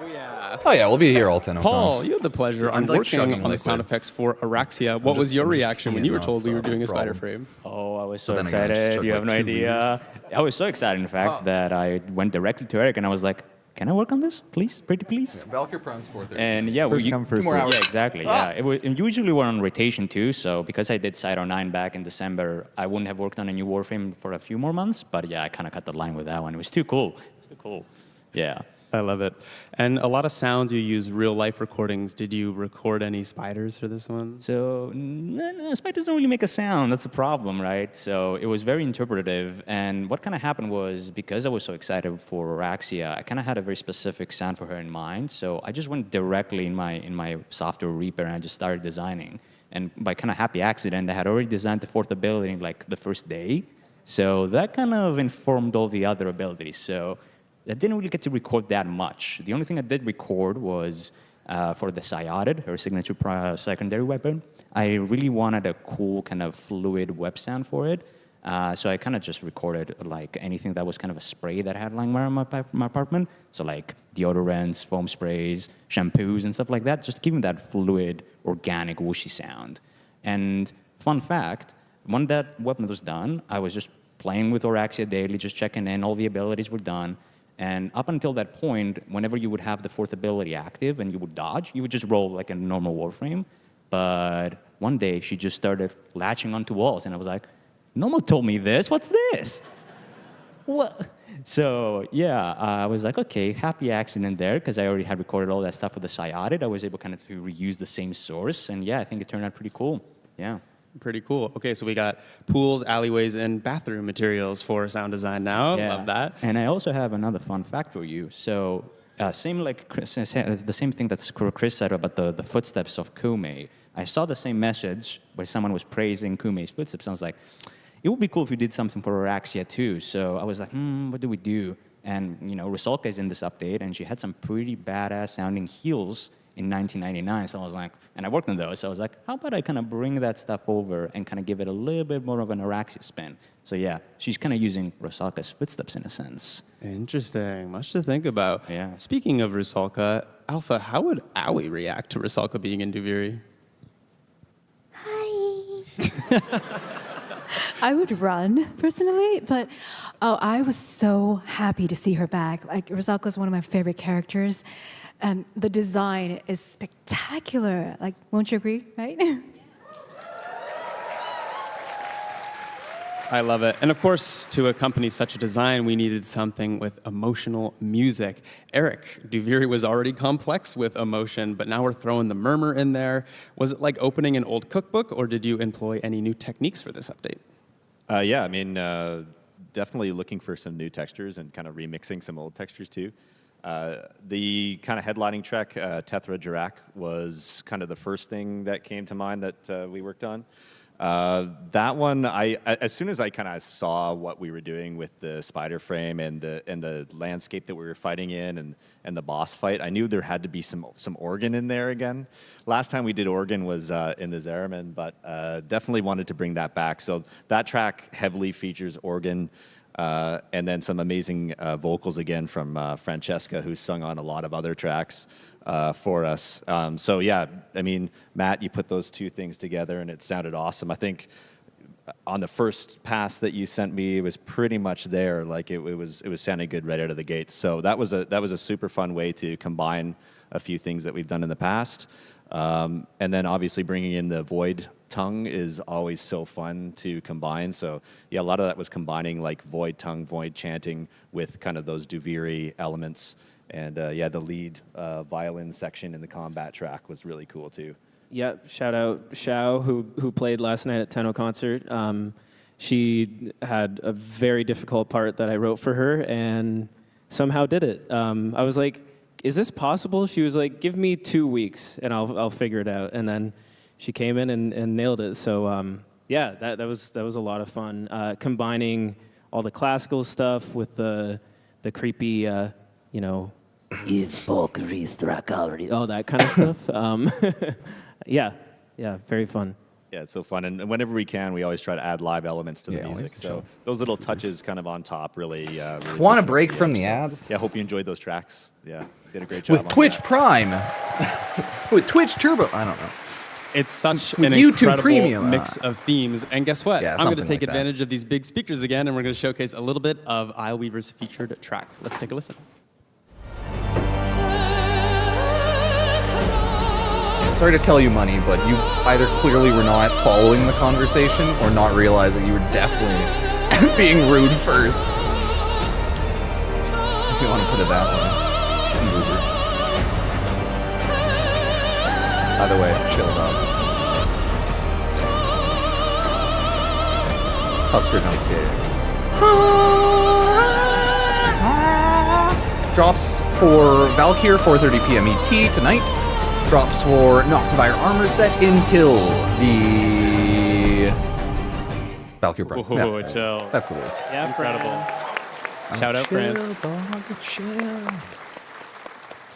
Speaker 3: Oh, yeah.
Speaker 1: Oh, yeah, we'll be here all 10 o'clock.
Speaker 3: Paul, you had the pleasure on working on the sound effects for Araxia. What was your reaction when you were told we were doing a spider frame?
Speaker 7: Oh, I was so
Speaker 1: But then again, I just
Speaker 7: excited.
Speaker 1: took,
Speaker 7: You
Speaker 1: like,
Speaker 7: have no
Speaker 1: 2
Speaker 7: idea. I was so excited, in fact, that I went directly to Eric and I was like, can I work on this, please? Pretty please?
Speaker 1: Valkyr Prime's 4:30.
Speaker 7: And yeah,
Speaker 1: First come, first served.
Speaker 7: Yeah, exactly. Yeah, and usually we're on rotation too. So because I did Side 09 back in December, I wouldn't have worked on a new Warframe for a few more months. But yeah, I kind of cut the line with that one. It was too cool. It was too cool. Yeah.
Speaker 3: I love it. And a lot of sounds, you use real life recordings. Did you record any spiders for this one?
Speaker 7: So no, spiders don't really make a sound. That's the problem, right? So it was very interpretative. And what kind of happened was, because I was so excited for Araxia, I kind of had a very specific sound for her in mind. So I just went directly in my software Reaper and I just started designing. And by kind of happy accident, I had already designed the 4th ability in like the first day. So that kind of informed all the other abilities. So I didn't really get to record that much. The only thing I did record was for the Syotid, her signature secondary weapon. I really wanted a cool kind of fluid web sound for it. So I kind of just recorded like anything that was kind of a spray that I had lying around my apartment. So like deodorants, foam sprays, shampoos, and stuff like that. Just giving that fluid, organic, whooshy sound. And fun fact, when that weapon was done, I was just playing with Araxia daily, just checking in. All the abilities were done. And up until that point, whenever you would have the 4th ability active and you would dodge, you would just roll like a normal Warframe. But one day, she just started latching onto walls. And I was like, no one told me this. What's this? What? So, yeah, I was like, okay, happy accident there, because I already had recorded all that stuff with the Syotid. I was able kind of to reuse the same source. And, yeah, I think it turned out pretty cool. Yeah.
Speaker 3: Pretty cool. Okay, so we got pools, alleyways, and bathroom materials for sound design now.
Speaker 7: Yeah.
Speaker 3: Love that.
Speaker 7: And I also have another fun fact for you. So same like Chris, the same thing that Chris said about the footsteps of Kume. I saw the same message where someone was praising Kume's footsteps. I was like, it would be cool if you did something for Araxia too. So I was like, what do we do? And you know, Rulka is in this update, and she had some pretty badass sounding heels in 1999. So I was like, and I worked on those. So I was like, how about I kind of bring that stuff over and kind of give it a little bit more of an Araxia spin? So yeah, she's kind of using Rulka's footsteps in a sense.
Speaker 3: Interesting. Much to think about.
Speaker 7: Yeah.
Speaker 3: Speaking of Rulka, Alpha, how would Owie react to Rulka being in Duviri?
Speaker 10: I would run personally, but I was so happy to see her back. Like, Rulka is one of my favorite characters. The design is spectacular. Like, won't you agree, right?
Speaker 3: I love it. And of course, to accompany such a design, we needed something with emotional music. Eric, Duviri was already complex with emotion, but now we're throwing the murmur in there. Was it like opening an old cookbook, or did you employ any new techniques for this update?
Speaker 15: Yeah, I mean, definitely looking for some new textures and kind of remixing some old textures too. The kind of headlining track, Tethra Jirak, was kind of the first thing that came to mind that we worked on. That one, as soon as I kind of saw what we were doing with the spider frame and the landscape that we were fighting in and the boss fight, I knew there had to be some organ in there again. Last time we did organ was in the Zeraman, but definitely wanted to bring that back. So that track heavily features organ. And then some amazing vocals again from Francesca, who's sung on a lot of other tracks for us. So yeah, I mean, Matt, you put those two things together and it sounded awesome. I think on the first pass that you sent me, it was pretty much there. Like it was sounding good right out of the gate. So that was a super fun way to combine a few things that we've done in the past. And then obviously bringing in the void tongue is always so fun to combine. So yeah, a lot of that was combining like void tongue, void chanting with kind of those Duviri elements. And yeah, the lead violin section in the combat track was really cool too.
Speaker 8: Yeah, shout out Xiao, who played last night at Tenno concert. She had a very difficult part that I wrote for her and somehow did it. I was like, is this possible? She was like, give me 2 weeks and I'll figure it out. And then she came in and nailed it. So yeah, that was a lot of fun. Combining all the classical stuff with the creepy,
Speaker 18: If Valkyrie struck already.
Speaker 8: all that kind of stuff. Yeah, very fun.
Speaker 15: Yeah, it's so fun. And whenever we can, we always try to add live elements to the music. So those little touches kind of on top really... really
Speaker 1: Want a
Speaker 15: push it
Speaker 1: break
Speaker 15: up the
Speaker 1: from
Speaker 15: edge.
Speaker 1: the
Speaker 15: So,
Speaker 1: ads?
Speaker 15: Yeah, hope you enjoyed those tracks. Yeah, did a great job
Speaker 1: With
Speaker 15: on
Speaker 1: Twitch
Speaker 15: that.
Speaker 1: Prime. With Twitch Turbo. I don't know.
Speaker 3: It's such
Speaker 1: With
Speaker 3: an
Speaker 1: YouTube
Speaker 3: incredible
Speaker 1: Premium.
Speaker 3: mix of themes. And guess what?
Speaker 1: Yeah,
Speaker 3: I'm going to
Speaker 1: something
Speaker 3: take
Speaker 1: like that.
Speaker 3: advantage of these big speakers again, and we're going to showcase a little bit of Isleweaver's featured track. Let's take a listen.
Speaker 1: Sorry to tell you, Money, but you either clearly were not following the conversation or not realize that you were definitely being rude first. If you want to put it that way. Uber. Either way, chill dog. Pupsker don't skate. Drops for Valkyr, 4:30 p.m. ET tonight. Drops for Noctivier armor set until the Valkyr Prime.
Speaker 3: Whoa, chill.
Speaker 1: That's the words.
Speaker 3: Yeah, incredible. Shout out, Fran.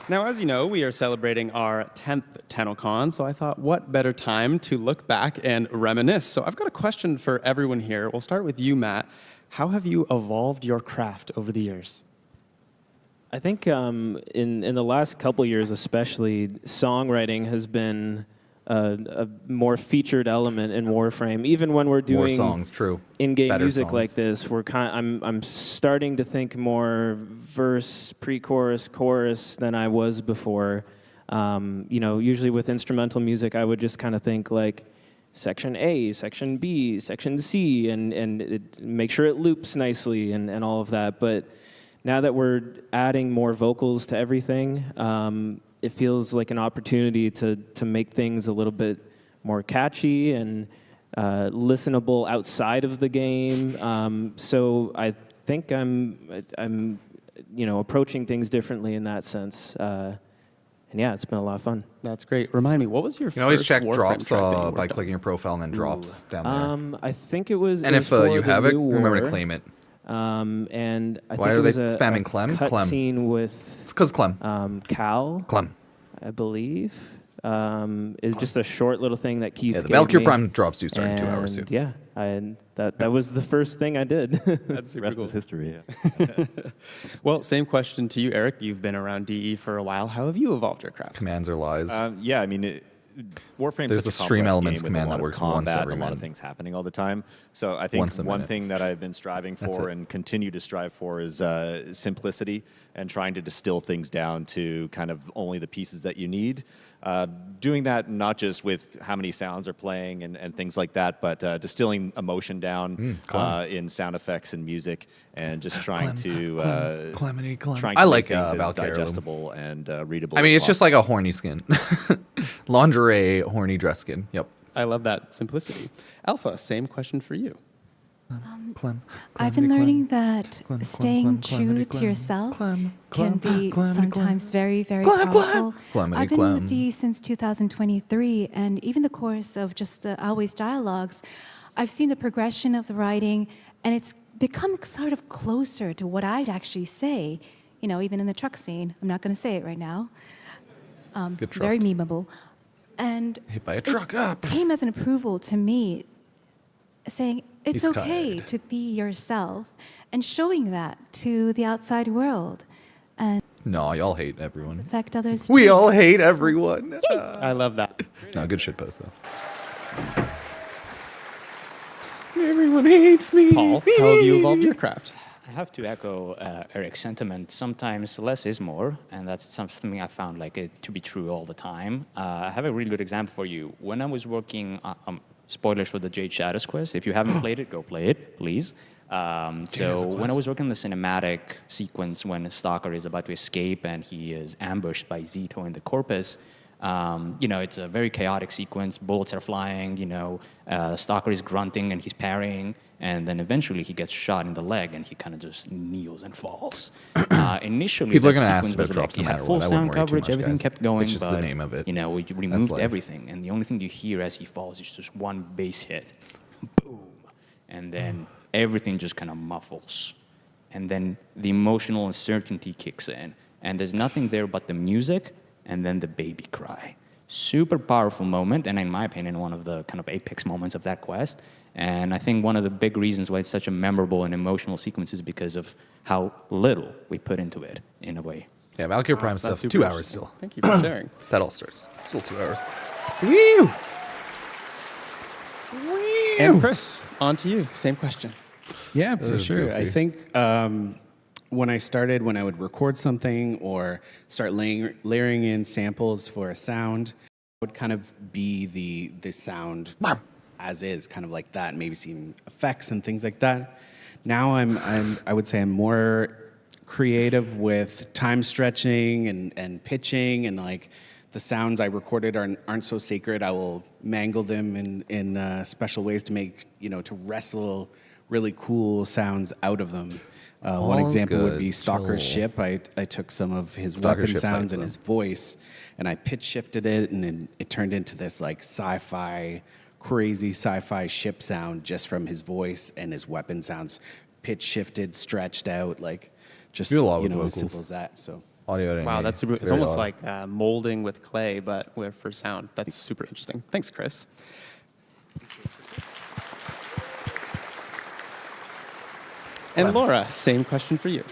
Speaker 3: Now, as you know, we are celebrating our 10th Tennocon, so I thought, what better time to look back and reminisce? So I've got a question for everyone here. We'll start with you, Matt. How have you evolved your craft over the years?
Speaker 8: I think in the last couple years especially, songwriting has been a more featured element in Warframe. Even when we're doing
Speaker 1: More songs, true.
Speaker 8: in-game
Speaker 1: Better
Speaker 8: music
Speaker 1: songs.
Speaker 8: like this, I'm starting to think more verse, pre-chorus, chorus than I was before. Usually with instrumental music, I would just kind of think like section A, section B, section C, and make sure it loops nicely and all of that. But now that we're adding more vocals to everything, it feels like an opportunity to make things a little bit more catchy and listenable outside of the game. So I think I'm approaching things differently in that sense. And yeah, it's been a lot of fun.
Speaker 3: That's great. Remind me, what was your
Speaker 1: You can always
Speaker 3: first
Speaker 1: check
Speaker 3: Warframe
Speaker 1: drops
Speaker 3: track that you worked
Speaker 1: by
Speaker 3: on?
Speaker 1: clicking your profile and then drops down there.
Speaker 8: I think it was.
Speaker 1: And
Speaker 8: it
Speaker 1: if
Speaker 8: was for
Speaker 1: you
Speaker 8: the
Speaker 1: have it,
Speaker 8: new
Speaker 1: remember to
Speaker 8: war.
Speaker 1: claim it.
Speaker 8: And I
Speaker 1: Why
Speaker 8: think
Speaker 1: are
Speaker 8: it
Speaker 1: they
Speaker 8: was
Speaker 1: spamming
Speaker 8: a
Speaker 1: Clem?
Speaker 8: cut
Speaker 1: Clem.
Speaker 8: scene with
Speaker 1: It's because Clem.
Speaker 8: Cal.
Speaker 1: Clem.
Speaker 8: I believe. Is just a short little thing that Keith
Speaker 1: Yeah, the
Speaker 8: gave
Speaker 1: Valkyr
Speaker 8: me.
Speaker 1: Prime drops do start in 2 hours,
Speaker 8: And
Speaker 1: too.
Speaker 8: Yeah, that was the first thing I did.
Speaker 3: That's super
Speaker 15: Rest
Speaker 3: cool.
Speaker 15: is history, yeah.
Speaker 3: Well, same question to you, Eric. You've been around DE for a while. How have you evolved your craft?
Speaker 1: Commands are lies.
Speaker 15: Yeah, I mean, Warframe's
Speaker 1: There's
Speaker 15: such
Speaker 1: the
Speaker 15: a
Speaker 1: stream
Speaker 15: complex
Speaker 1: elements
Speaker 15: game with
Speaker 1: command
Speaker 15: a lot
Speaker 1: that
Speaker 15: of
Speaker 1: works once
Speaker 15: combat,
Speaker 1: every
Speaker 15: a lot of
Speaker 1: minute.
Speaker 15: things happening all the time. So I think
Speaker 1: Once a
Speaker 15: one
Speaker 1: minute.
Speaker 15: thing that I've been striving
Speaker 1: That's
Speaker 15: for
Speaker 1: it.
Speaker 15: and continue to strive for is simplicity and trying to distill things down to kind of only the pieces that you need. Doing that not just with how many sounds are playing and things like that, but distilling emotion down in sound effects and music, and just trying to trying to
Speaker 1: I
Speaker 15: make
Speaker 1: like,
Speaker 15: things as
Speaker 1: Valkyr.
Speaker 15: digestible and readable.
Speaker 1: I mean,
Speaker 15: as
Speaker 1: it's just like a horny skin. Lingerie, horny dress skin. Yep.
Speaker 3: I love that simplicity. Alpha, same question for you.
Speaker 1: Clem.
Speaker 10: I've been learning that staying true to yourself can be sometimes very, very powerful. I've been with D since 2023, and even the course of just the Always dialogues, I've seen the progression of the writing, and it's become sort of closer to what I'd actually say, even in the truck scene. I'm not going to say it right now.
Speaker 1: Good truck.
Speaker 10: Very memeable. And
Speaker 1: Hit by a truck up.
Speaker 10: came as an approval to me, saying it's
Speaker 1: He's
Speaker 10: okay to be yourself and showing that to the outside world and
Speaker 1: No, y'all hate everyone.
Speaker 10: affect others
Speaker 1: We
Speaker 10: too.
Speaker 1: all hate everyone.
Speaker 3: I love that.
Speaker 1: No, good shit post though. Everyone hates me.
Speaker 3: Paul, how have you evolved your craft?
Speaker 7: I have to echo Eric's sentiment. Sometimes less is more, and that's something I found to be true all the time. I have a really good example for you. When I was working, spoilers for the Jade Shadows quest. If you haven't played it, go play it, please. So when I was working on the cinematic sequence when Stalker is about to escape and he is ambushed by Zito in the Corpus, it's a very chaotic sequence. Bullets are flying, Stalker is grunting and he's parrying, and then eventually he gets shot in the leg and he kind of just kneels and falls. Initially,
Speaker 1: People are
Speaker 7: that
Speaker 1: going to ask
Speaker 7: sequence
Speaker 1: if it
Speaker 7: was
Speaker 1: drops
Speaker 7: you
Speaker 1: no
Speaker 7: had
Speaker 1: matter
Speaker 7: full
Speaker 1: what. I wouldn't
Speaker 7: sound
Speaker 1: worry too
Speaker 7: coverage,
Speaker 1: much,
Speaker 7: everything
Speaker 1: guys.
Speaker 7: kept going,
Speaker 1: It's just
Speaker 7: but
Speaker 1: the name of it.
Speaker 7: We removed everything, and the only thing you hear as he falls is just one bass hit, boom, and then everything just kind of muffles. And then the emotional uncertainty kicks in. And there's nothing there but the music and then the baby cry. Super powerful moment, and in my opinion, one of the kind of apex moments of that quest. And I think one of the big reasons why it's such a memorable and emotional sequence is because of how little we put into it, in a way.
Speaker 1: Yeah, Valkyr Prime stuff, 2 hours still.
Speaker 3: Thank you for sharing.
Speaker 1: That all starts. Still 2 hours. Woo!
Speaker 3: And Chris, on to you. Same question.
Speaker 4: Yeah, for sure. I think when I would record something or start layering in samples for a sound, it would kind of be the sound as is, kind of like that, maybe some effects and things like that. Now I would say I'm more creative with time stretching and pitching, and like the sounds I recorded aren't so sacred. I will mangle them in special ways to make, to wrestle really cool sounds out of them. One example would be Stalker's ship. I took some of his weapon sounds and his voice, and I pitch shifted it, and then it turned into this like crazy sci-fi ship sound just from his voice and his weapon sounds, pitch shifted, stretched out, like just as simple as that. So
Speaker 1: audio.
Speaker 3: Wow, that's super. It's almost like molding with clay, but for sound. That's super interesting. Thanks, Chris. And Laura, same question for you.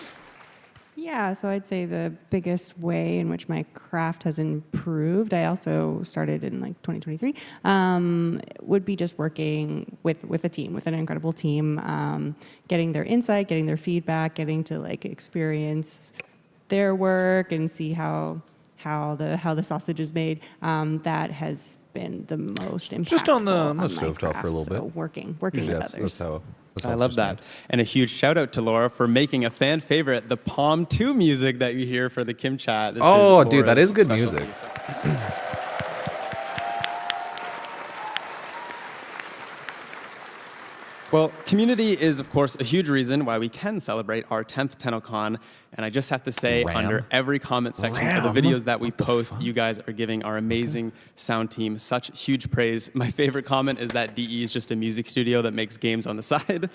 Speaker 16: Yeah, so I'd say the biggest way in which my craft has improved, I also started in like 2023, would be just working with a team, with an incredible team, getting their insight, getting their feedback, getting to like experience their work and see how the sausage is made. That has been the most impactful
Speaker 1: Just on the
Speaker 16: my
Speaker 1: stovetop
Speaker 16: craft,
Speaker 1: for a little
Speaker 16: so
Speaker 1: bit.
Speaker 16: working with others.
Speaker 3: I love that. And a huge shout out to Laura for making a fan favorite, the Palm 2 music that you hear for the Kim chat. This
Speaker 1: oh,
Speaker 3: is
Speaker 1: dude, that
Speaker 3: Laura's
Speaker 1: is good
Speaker 3: special
Speaker 1: music.
Speaker 3: piece. Well, community is, of course, a huge reason why we can celebrate our 10th Tennocon. And I just have to say, under every comment section of the videos that we post, you guys are giving our amazing sound team such huge praise. My favorite comment is that DE is just a music studio that makes games on the side.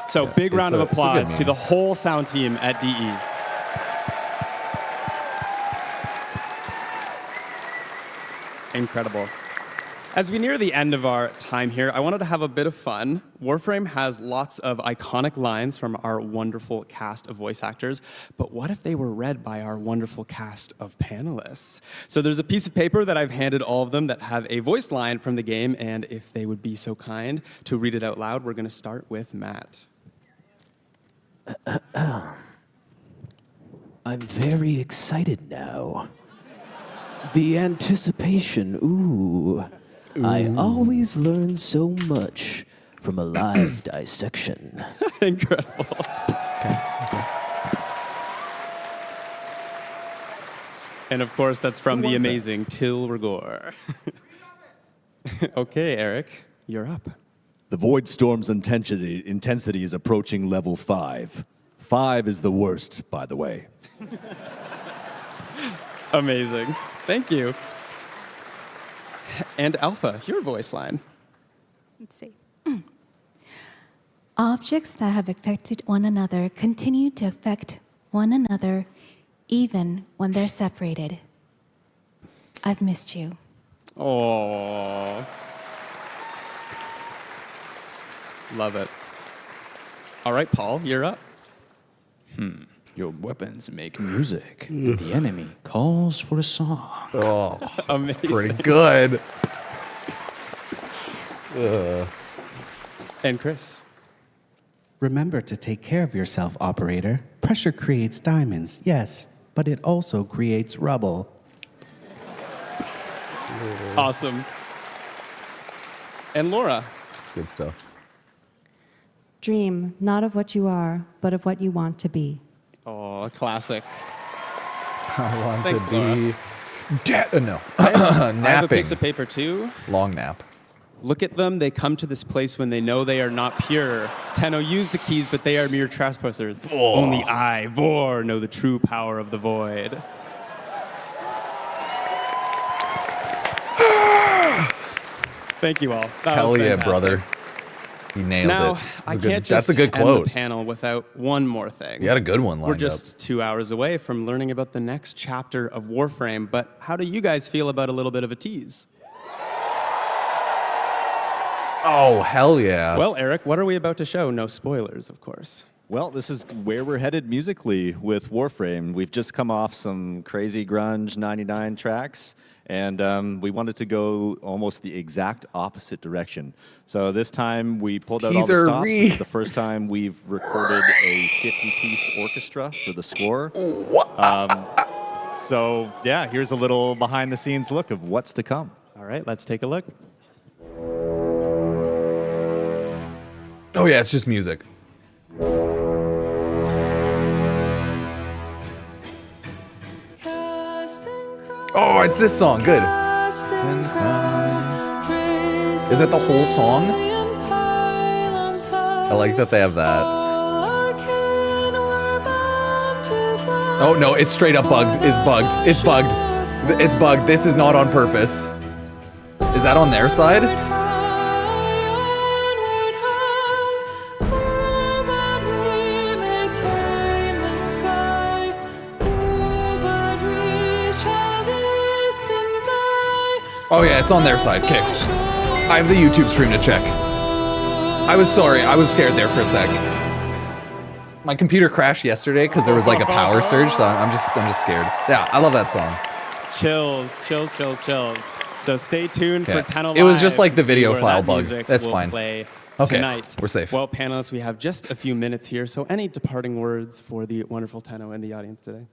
Speaker 3: So big round of applause to the whole sound team at DE. Incredible. As we near the end of our time here, I wanted to have a bit of fun. Warframe has lots of iconic lines from our wonderful cast of voice actors, but what if they were read by our wonderful cast of panelists? So there's a piece of paper that I've handed all of them that have a voice line from the game, and if they would be so kind to read it out loud, we're going to start with Matt.
Speaker 18: I'm very excited now. The anticipation, ooh. I always learn so much from a live dissection.
Speaker 3: Incredible. And of course, that's from the amazing Till Rigor. Okay, Eric, you're up.
Speaker 20: The Void Storm's intensity is approaching level 5. 5 is the worst, by the way.
Speaker 3: Amazing. Thank you. And Alpha, your voice line.
Speaker 10: Let's see. Objects that have affected one another continue to affect one another even when they're separated. I've missed you.
Speaker 3: Oh. Love it. All right, Paul, you're up.
Speaker 7: Your weapons make music. The enemy calls for a song.
Speaker 1: Oh,
Speaker 3: amazing.
Speaker 1: pretty good.
Speaker 3: And Chris.
Speaker 4: Remember to take care of yourself, operator. Pressure creates diamonds, yes, but it also creates rubble.
Speaker 3: Awesome. And Laura.
Speaker 1: That's good stuff.
Speaker 16: Dream not of what you are, but of what you want to be.
Speaker 3: Oh, a classic.
Speaker 1: I want
Speaker 3: Thanks,
Speaker 1: to be no.
Speaker 3: I have a
Speaker 1: Napping.
Speaker 3: piece of paper too.
Speaker 1: Long nap.
Speaker 3: Look at them. They come to this place when they know they are not pure. Tenno, use the keys, but they are mere trespassers. Only I, Vor, know the true power of the void. Thank you all. That
Speaker 1: Hell
Speaker 3: was
Speaker 1: yeah,
Speaker 3: fantastic.
Speaker 1: brother. You nailed
Speaker 3: Now,
Speaker 1: it.
Speaker 3: I
Speaker 1: That's a
Speaker 3: can't
Speaker 1: good,
Speaker 3: just
Speaker 1: that's a good
Speaker 3: end
Speaker 1: quote.
Speaker 3: the panel without one more thing.
Speaker 1: You had a good one
Speaker 3: We're
Speaker 1: lined
Speaker 3: just 2 hours away from learning about the next chapter of Warframe, but how do you guys feel about a little bit of a tease?
Speaker 1: Oh, hell yeah.
Speaker 3: Well, Eric, what are we about to show? No spoilers, of course.
Speaker 15: Well, this is where we're headed musically with Warframe. We've just come off some crazy grunge 99 tracks, and we wanted to go almost the exact opposite direction. So this time we pulled out all the stops. This is the first time we've recorded a 50-piece orchestra for the score. So yeah, here's a little behind-the-scenes look of what's to come.
Speaker 3: All right, let's take a look.
Speaker 1: Oh yeah, it's just music. Oh, it's this song. Good. Is it the whole song? I like that they have that. Oh no, it's straight up bugged. It's bugged. It's bugged. It's bugged. This is not on purpose. Is that on their side? Oh yeah, it's on their side. Okay. I have the YouTube stream to check. I was sorry. I was scared there for a sec. My computer crashed yesterday because there was like a power surge, so I'm just scared. Yeah, I love that song.
Speaker 3: Chills, chills, chills, chills. So stay tuned for Tenno Live.
Speaker 1: It was just like
Speaker 3: to
Speaker 1: the
Speaker 3: see
Speaker 1: video
Speaker 3: where
Speaker 1: file
Speaker 3: that
Speaker 1: bug.
Speaker 3: music
Speaker 1: That's
Speaker 3: will
Speaker 1: fine.
Speaker 3: Play
Speaker 1: Okay,
Speaker 3: tonight.
Speaker 1: we're safe.
Speaker 3: Well, panelists, we have just a few minutes here, so any departing words for the wonderful Tenno and the audience today?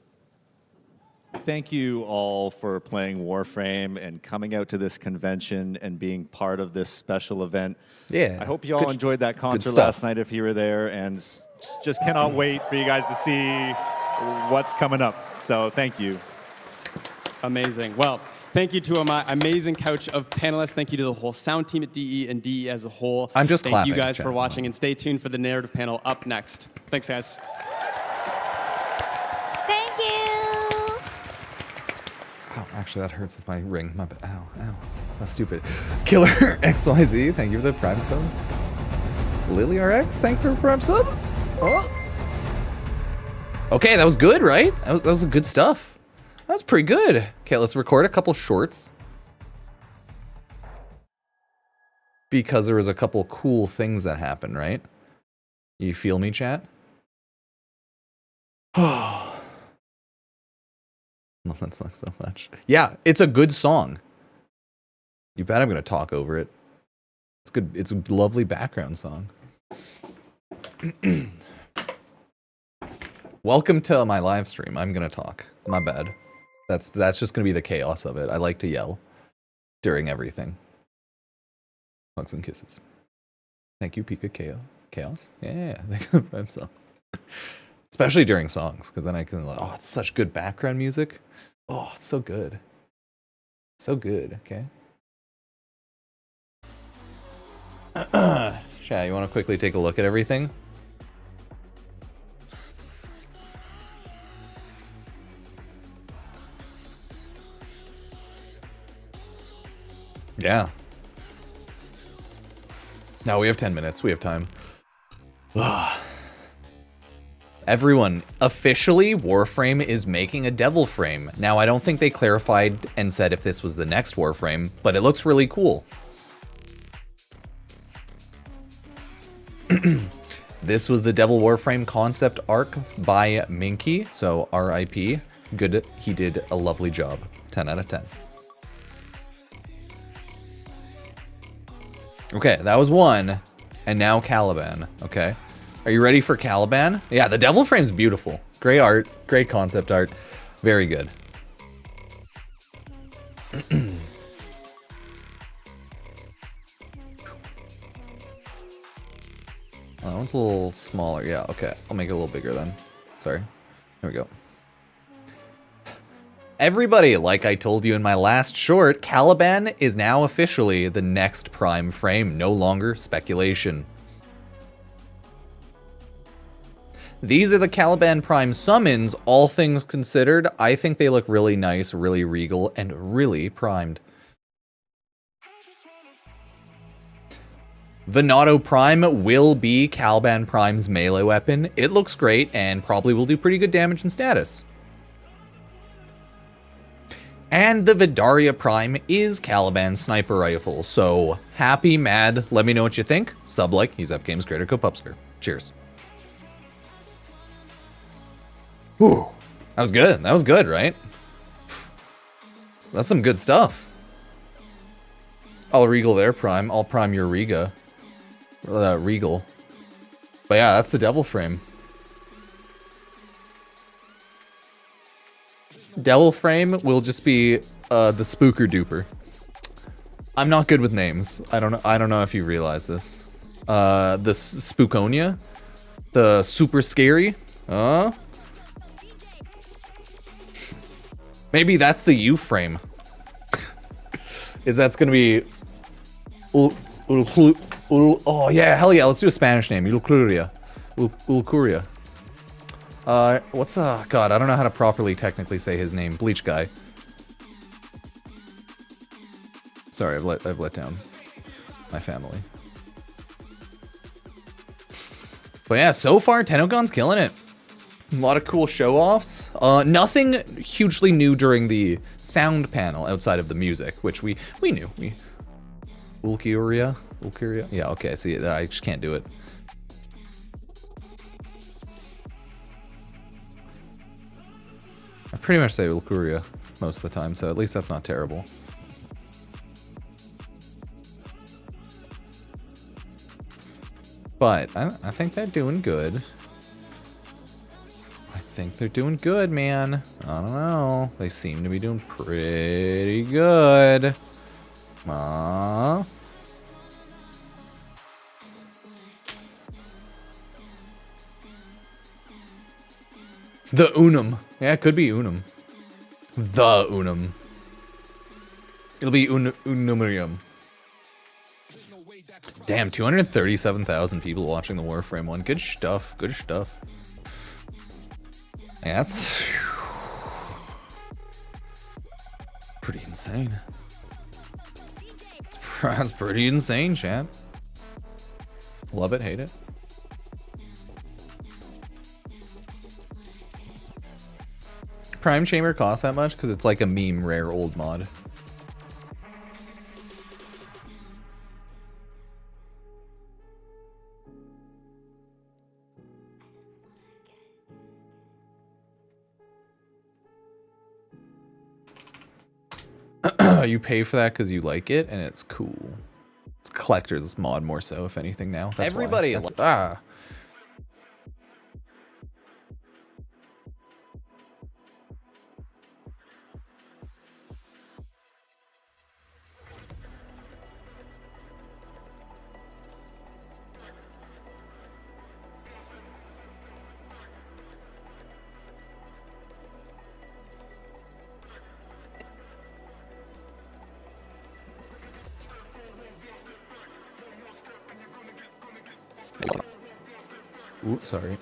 Speaker 15: Thank you all for playing Warframe and coming out to this convention and being part of this special event.
Speaker 1: Yeah.
Speaker 15: I hope you all enjoyed that concert
Speaker 1: stuff.
Speaker 15: last night if you were there, and just cannot wait for you guys to see what's coming up. So thank you.
Speaker 3: Amazing. Well, thank you to my amazing couch of panelists. Thank you to the whole sound team at DE and DE as a whole.
Speaker 1: I'm just
Speaker 3: Thank
Speaker 1: clapping,
Speaker 3: you guys
Speaker 1: chat.
Speaker 3: for watching, and stay tuned for the narrative panel up next. Thanks, guys.
Speaker 19: Thank you.
Speaker 1: Oh, actually, that hurts with my ring. My bad. Ow, ow. That's stupid. Killer XYZ, thank you for the Prime sub. Lily RX, thank you for the Prime sub. Oh. Okay, that was good, right? That was good stuff. That was pretty good. Okay, let's record a couple shorts. Because there was a couple cool things that happened, right? You feel me, chat? Oh. No, that sucks so much. Yeah, it's a good song. You bet I'm gonna talk over it. It's good. It's a lovely background song. Welcome to my live stream. I'm gonna talk. My bad. That's just gonna be the chaos of it. I like to yell during everything. Hugs and kisses. Thank you, Pika Chaos. Yeah, thank you himself. Especially during songs, because then I can like, oh, it's such good background music. Oh, it's so good. So good, okay. Chat, you want to quickly take a look at everything? Yeah. Now we have 10 minutes. We have time. Everyone, officially, Warframe is making a Devil Frame. Now, I don't think they clarified and said if this was the next Warframe, but it looks really cool. This was the Devil Warframe concept arc by Minky, so RIP. Good, he did a lovely job. 10 out of 10. Okay, that was one. and now Caliban, okay? Are you ready for Caliban? Yeah, the devil frame's beautiful. Great art, great concept art. Very good. That one's a little smaller. Yeah, okay. I'll make it a little bigger then. Sorry. There we go. Everybody, like I told you in my last short, Caliban is now officially the next Prime frame, no longer speculation. These are the Caliban Prime summons, all things considered. I think they look really nice, really regal, and really primed. Venado Prime will be Caliban Prime's melee weapon. It looks great and probably will do pretty good damage and status. And the Vidaria Prime is Caliban's sniper rifle. So happy, mad, let me know what you think. Sub like, he's up games creator code Pupsker. Cheers. Whew. That was good. That was good, right? That's some good stuff. I'll regal their Prime. I'll prime your Riga. Regal. But yeah, that's the devil frame. Devil frame will just be the spooker duper. I'm not good with names. I don't know if you realize this. The spookonia, the super scary. Maybe that's the U frame. If that's gonna be. Oh yeah, hell yeah! Let's do a Spanish name. Ulcuria. Ulcuria. What's God? I don't know how to properly technically say his name. Bleach guy. Sorry, I've let down my family. But yeah, so far Tennocon's killing it. A lot of cool show-offs. Nothing hugely new during the sound panel outside of the music, which we knew. Ulcuria? Yeah, okay, see, I just can't do it. I pretty much say Ulcuria most of the time, so at least that's not terrible. But I think they're doing good. I think they're doing good, man. I don't know. They seem to be doing pretty good. The Unum. Yeah, it could be Unum. The Unum. It'll be Unumerium. Damn, 237,000 people watching the Warframe one. Good stuff. Good stuff. Yeah, that's pretty insane. That's pretty insane, chat. Love it, hate it. Prime Chamber costs that much because it's like a meme rare old mod. You pay for that because you like it and it's cool. It's collector's mod more so, if anything now. That's everybody. Ooh, sorry.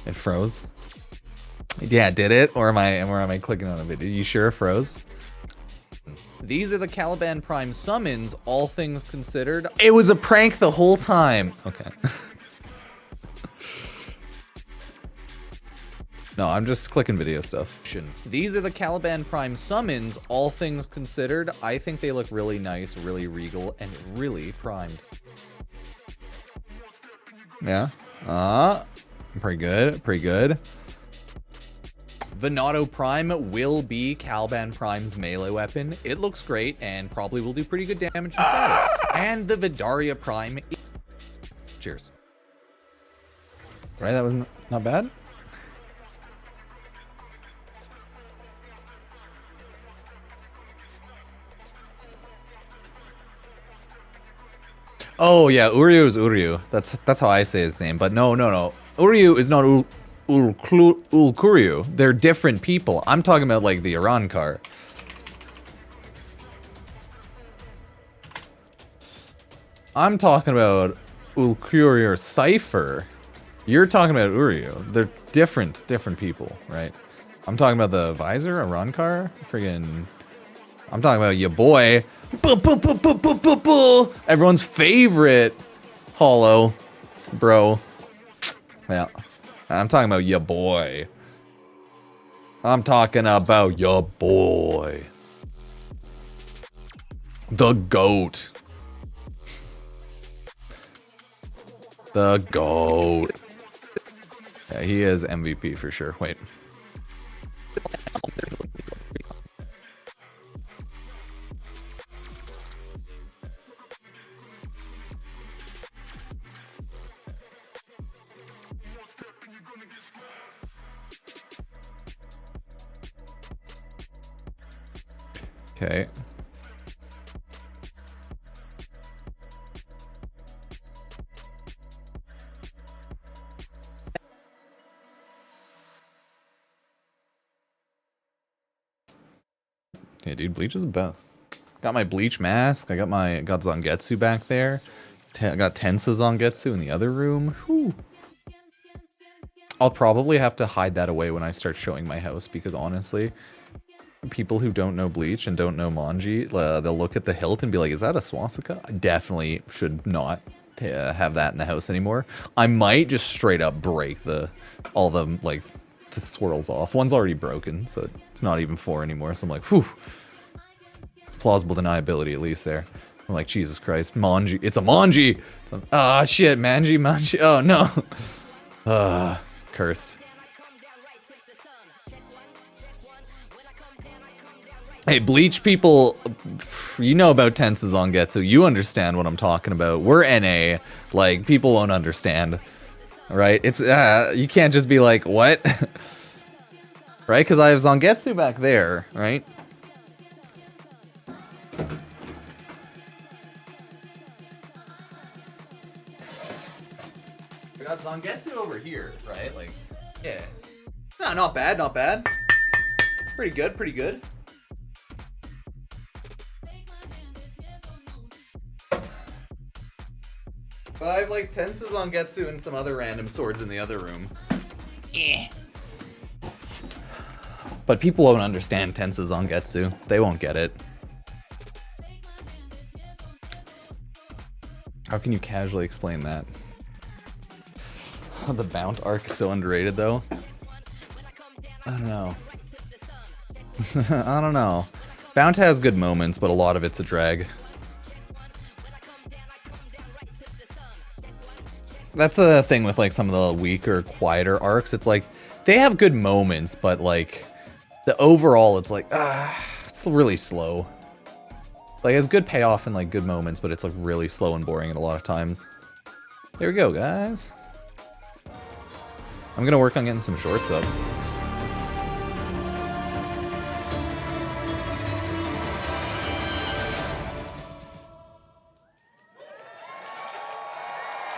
Speaker 1: It froze. Yeah, did it? Or am I clicking on a video? You sure it froze? These are the Caliban Prime summons, all things considered. It was a prank the whole time. Okay. No, I'm just clicking video stuff. These are the Caliban Prime summons, all things considered. I think they look really nice, really regal, and really primed. Yeah. Pretty good, pretty good. Venato Prime will be Caliban Prime's melee weapon. It looks great and probably will do pretty good damage in status. And the Vidaria Prime. Cheers. Right, that was not bad. Oh yeah, Uryu is Uryu. That's how I say his name. But no. Uryu is not Ulkuryu. They're different people. I'm talking about like the Irankar. I'm talking about Ulkuryu or Cypher. You're talking about Uryu. They're different people, right? I'm talking about the Visor, Irankar. Friggin'. I'm talking about your boy. Everyone's favorite Hollow, bro. Yeah, I'm talking about your boy. I'm talking about your boy. The GOAT. The GOAT. Yeah, he is MVP for sure. Wait. Okay. Yeah, dude, Bleach is the best. Got my Bleach mask. I got Zangetsu back there. I got Tensa Zangetsu in the other room. Whew. I'll probably have to hide that away when I start showing my house because honestly, people who don't know Bleach and don't know Manji, they'll look at the hilt and be like, is that a swastika? I definitely should not have that in the house anymore. I might just straight up break all the swirls off. One's already broken, so it's not even 4 anymore. So I'm like, whew. Plausible deniability at least there. I'm like, Jesus Christ, Manji. It's a Manji! Shit, Manji. Oh, no. Cursed. Hey, Bleach people, you know about Tensa Zangetsu. You understand what I'm talking about. We're NA. Like, people won't understand. Right? It's, you can't just be like, what? Right? Because I have Zangetsu back there, right? We got Zangetsu over here, right? Like, yeah. No, not bad, not bad. Pretty good, pretty good. But I have like Tensa Zangetsu and some other random swords in the other room. But people won't understand Tensa Zangetsu. They won't get it. How can you casually explain that? The Bount arc is so underrated though. I don't know. I don't know. Bount has good moments, but a lot of it's a drag. That's the thing with like some of the weaker, quieter arcs. It's like they have good moments, but like the overall, it's like it's really slow. Like it's good payoff and like good moments, but it's like really slow and boring at a lot of times. There we go, guys. I'm gonna work on getting some shorts up.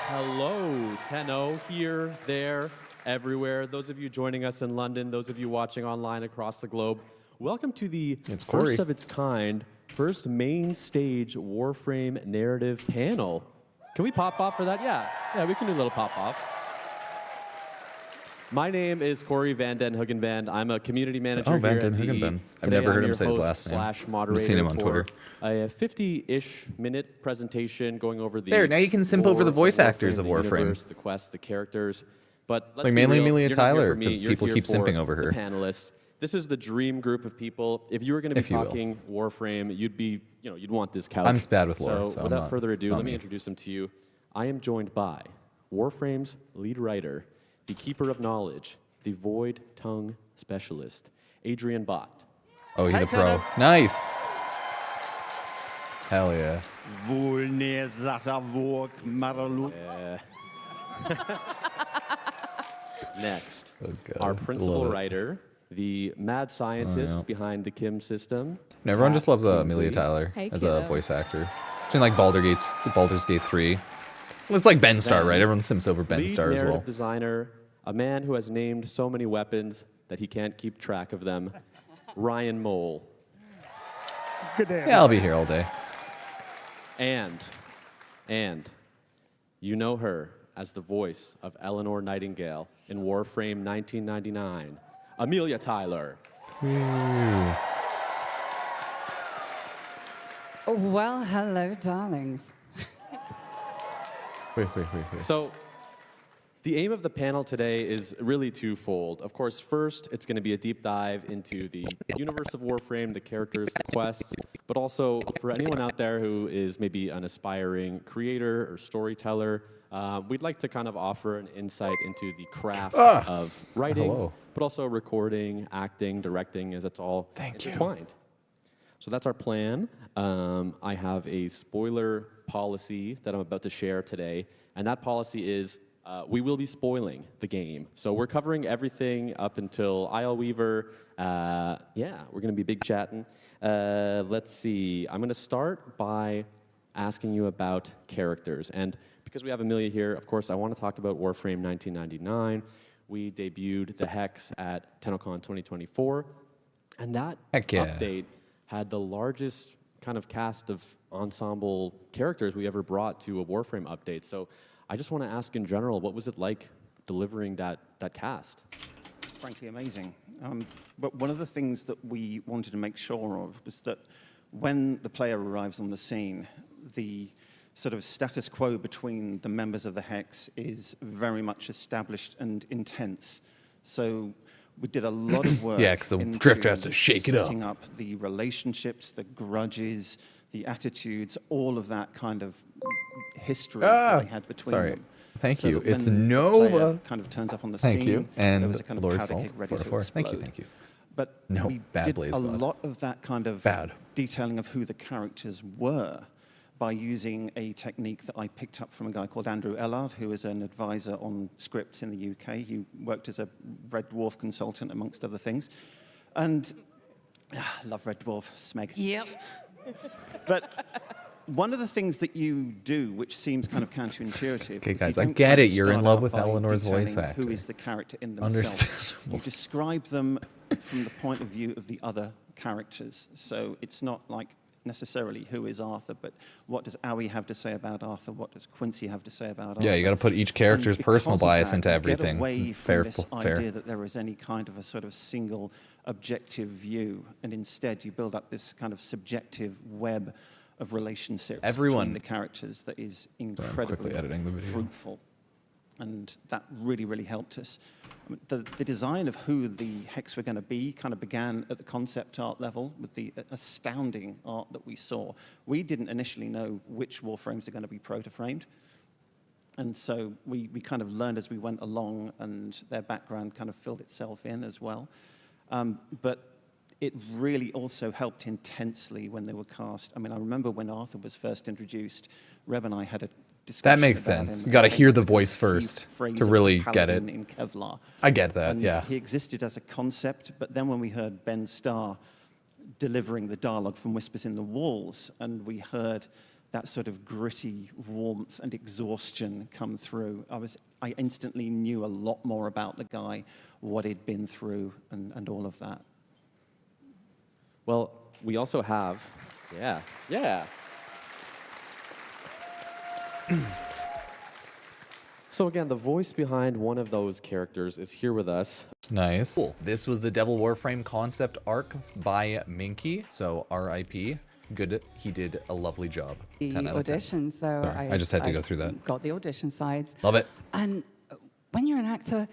Speaker 5: Hello, Tenno, here, there, everywhere. Those of you joining us in London, those of you watching online across the globe, welcome to the first of its kind, first main stage Warframe narrative panel. Can we pop off for that? Yeah, we can do a little pop off. My name is Corey Van Den Hoogenband. I'm a community manager here
Speaker 1: Van Den
Speaker 5: at VE.
Speaker 1: Hoogenband. I've
Speaker 5: Today,
Speaker 1: never heard
Speaker 5: I'm
Speaker 1: him say his last name.
Speaker 5: Moderator
Speaker 1: I've seen him on Twitter.
Speaker 5: A 50-ish minute presentation going over the
Speaker 1: There, now you can simp over the voice actors of Warframe.
Speaker 5: Universe, the quests, the characters. But let's
Speaker 1: like
Speaker 5: be
Speaker 1: mainly
Speaker 5: real,
Speaker 1: Amelia
Speaker 5: you're not here
Speaker 1: Tyler,
Speaker 5: for me,
Speaker 1: because
Speaker 5: you're
Speaker 1: people
Speaker 5: here
Speaker 1: keep
Speaker 5: for
Speaker 1: simping over her.
Speaker 5: The panelists. This is the dream group of people. If you were going to be talking Warframe, you'd want this couch.
Speaker 1: I'm just bad with lore, so
Speaker 5: without
Speaker 1: not-
Speaker 5: further ado,
Speaker 1: not
Speaker 5: let me
Speaker 1: me.
Speaker 5: introduce them to you. I am joined by Warframe's lead writer, the keeper of knowledge, the Void Tongue Specialist, Adrian Bott.
Speaker 1: Oh, he's a pro. Nice. Hell yeah.
Speaker 5: Next,
Speaker 1: Oh, God.
Speaker 5: our principal
Speaker 1: Love it.
Speaker 5: writer, the mad scientist
Speaker 1: yeah.
Speaker 5: behind the Kim system.
Speaker 1: And everyone
Speaker 5: Kat
Speaker 1: just loves
Speaker 5: Kingsley.
Speaker 1: Amelia Tyler
Speaker 2: Hey,
Speaker 1: as a
Speaker 2: kiddo.
Speaker 1: voice actor. She's in like Baldur's Gate 3. Well, it's like Ben Star,
Speaker 5: Then,
Speaker 1: right? Everyone sims over Ben
Speaker 5: lead
Speaker 1: Star as
Speaker 5: narrative
Speaker 1: well.
Speaker 5: designer, a man who has named so many weapons that he can't keep track of them, Ryan Mole.
Speaker 21: Good day.
Speaker 1: Yeah, I'll be here all day.
Speaker 5: And you know her as the voice of Eleanor Nightingale in Warframe 1999, Amelia Tyler.
Speaker 22: Well, hello, darlings.
Speaker 1: Wait.
Speaker 5: So, the aim of the panel today is really twofold. Of course, first, it's going to be a deep dive into the universe of Warframe, the characters, the quests, but also for anyone out there who is maybe an aspiring creator or storyteller, we'd like to kind of offer an insight into the craft of writing,
Speaker 1: Hello.
Speaker 5: but also recording, acting, directing, as it's all intertwined. So that's our plan. I have a spoiler policy that I'm about to share today, and that policy is we will be spoiling the game. So we're covering everything up until Isle Weaver. Yeah, we're going to be big chatting. Let's see. I'm going to start by asking you about characters. And because we have Amelia here, of course, I want to talk about Warframe 1999. We debuted the Hex at Tennocon 2024, and that
Speaker 1: Heck yeah.
Speaker 5: update had the largest kind of cast of ensemble characters we ever brought to a Warframe update. So I just want to ask in general, what was it like delivering that cast?
Speaker 23: Frankly, amazing. But one of the things that we wanted to make sure of was that when the player arrives on the scene, the sort of status quo between the members of the Hex is very much established and intense. So we did a lot of work.
Speaker 1: Yeah, 'cause the Drifter has to shake it up.
Speaker 23: Setting up the relationships, the grudges, the attitudes, all of that kind of history that they had between them.
Speaker 1: Thank
Speaker 23: So
Speaker 1: you.
Speaker 23: that when
Speaker 1: It's
Speaker 23: the
Speaker 1: Nova.
Speaker 23: player kind of turns up on the
Speaker 1: Thank
Speaker 23: scene,
Speaker 1: you. And
Speaker 23: there was a kind of
Speaker 1: Lord
Speaker 23: powder
Speaker 1: Salt,
Speaker 23: keg ready to
Speaker 1: 404. Thank you,
Speaker 23: explode.
Speaker 1: thank you.
Speaker 23: But
Speaker 1: No,
Speaker 23: we
Speaker 1: bad
Speaker 23: did
Speaker 1: Blaze
Speaker 23: a
Speaker 1: God.
Speaker 23: lot of that kind of detailing of who the characters were by using a technique that I picked up from a guy called Andrew Ellard, who is an advisor on scripts in the UK. He worked as a Red Dwarf consultant, amongst other things. And love Red Dwarf, Smeg.
Speaker 22: Yep.
Speaker 23: But one of the things that you do, which seems kind of counterintuitive,
Speaker 1: Okay,
Speaker 23: is
Speaker 1: guys,
Speaker 23: you
Speaker 1: I
Speaker 23: don't
Speaker 1: get
Speaker 23: kind
Speaker 1: it.
Speaker 23: of
Speaker 1: You're in
Speaker 23: start
Speaker 1: love
Speaker 23: out
Speaker 1: with
Speaker 23: by
Speaker 1: Eleanor's voice
Speaker 23: detailing
Speaker 1: actor.
Speaker 23: Who is the character in themselves? You describe them from the point of view of the other characters. So it's not like necessarily who is Arthur, but what does Owie have to say about Arthur? What does Quincy have to say about Arthur?
Speaker 1: Yeah, you got to put each character's
Speaker 23: And
Speaker 1: personal
Speaker 23: because of
Speaker 1: bias
Speaker 23: that,
Speaker 1: into
Speaker 23: you
Speaker 1: everything.
Speaker 23: Get away
Speaker 1: Fair,
Speaker 23: from this
Speaker 1: fair.
Speaker 23: idea that there is any kind of a sort of single objective view, and instead you build up this kind of subjective web of relationships
Speaker 1: Everyone-
Speaker 23: between the characters that is
Speaker 1: quickly
Speaker 23: incredibly
Speaker 1: editing the video.
Speaker 23: fruitful. And that really, really helped us. I mean, the design of who the Hex were going to be kind of began at the concept art level with the astounding art that we saw. We didn't initially know which Warframes are going to be proto-framed. And so we kind of learned as we went along, and their background kind of filled itself in as well. But it really also helped intensely when they were cast. I mean, I remember when Arthur was first introduced, Reb and I had a discussion
Speaker 1: That makes
Speaker 23: about
Speaker 1: sense.
Speaker 23: him.
Speaker 1: You got to
Speaker 23: They
Speaker 1: hear the
Speaker 23: wanted
Speaker 1: voice
Speaker 23: keep
Speaker 1: first
Speaker 23: phrase
Speaker 1: to
Speaker 23: of
Speaker 1: really get it.
Speaker 23: paladin in Kevlar.
Speaker 1: I get that,
Speaker 23: And
Speaker 1: yeah.
Speaker 23: he existed as a concept, but then when we heard Ben Starr delivering the dialogue from Whispers in the Walls, and we heard that sort of gritty warmth and exhaustion come through, I instantly knew a lot more about the guy, what he'd been through, and all of that.
Speaker 5: Well, we also have, yeah. So again, the voice behind one of those characters is here with us.
Speaker 1: Nice. Cool. This was the Devil Warframe concept arc by Minky. So RIP. Good. He did a lovely job. 10
Speaker 22: The
Speaker 1: out of 10.
Speaker 22: audition, so
Speaker 1: Sorry, I just had to go through that.
Speaker 22: Got the audition sides.
Speaker 1: Love it.
Speaker 22: And when you're an actor,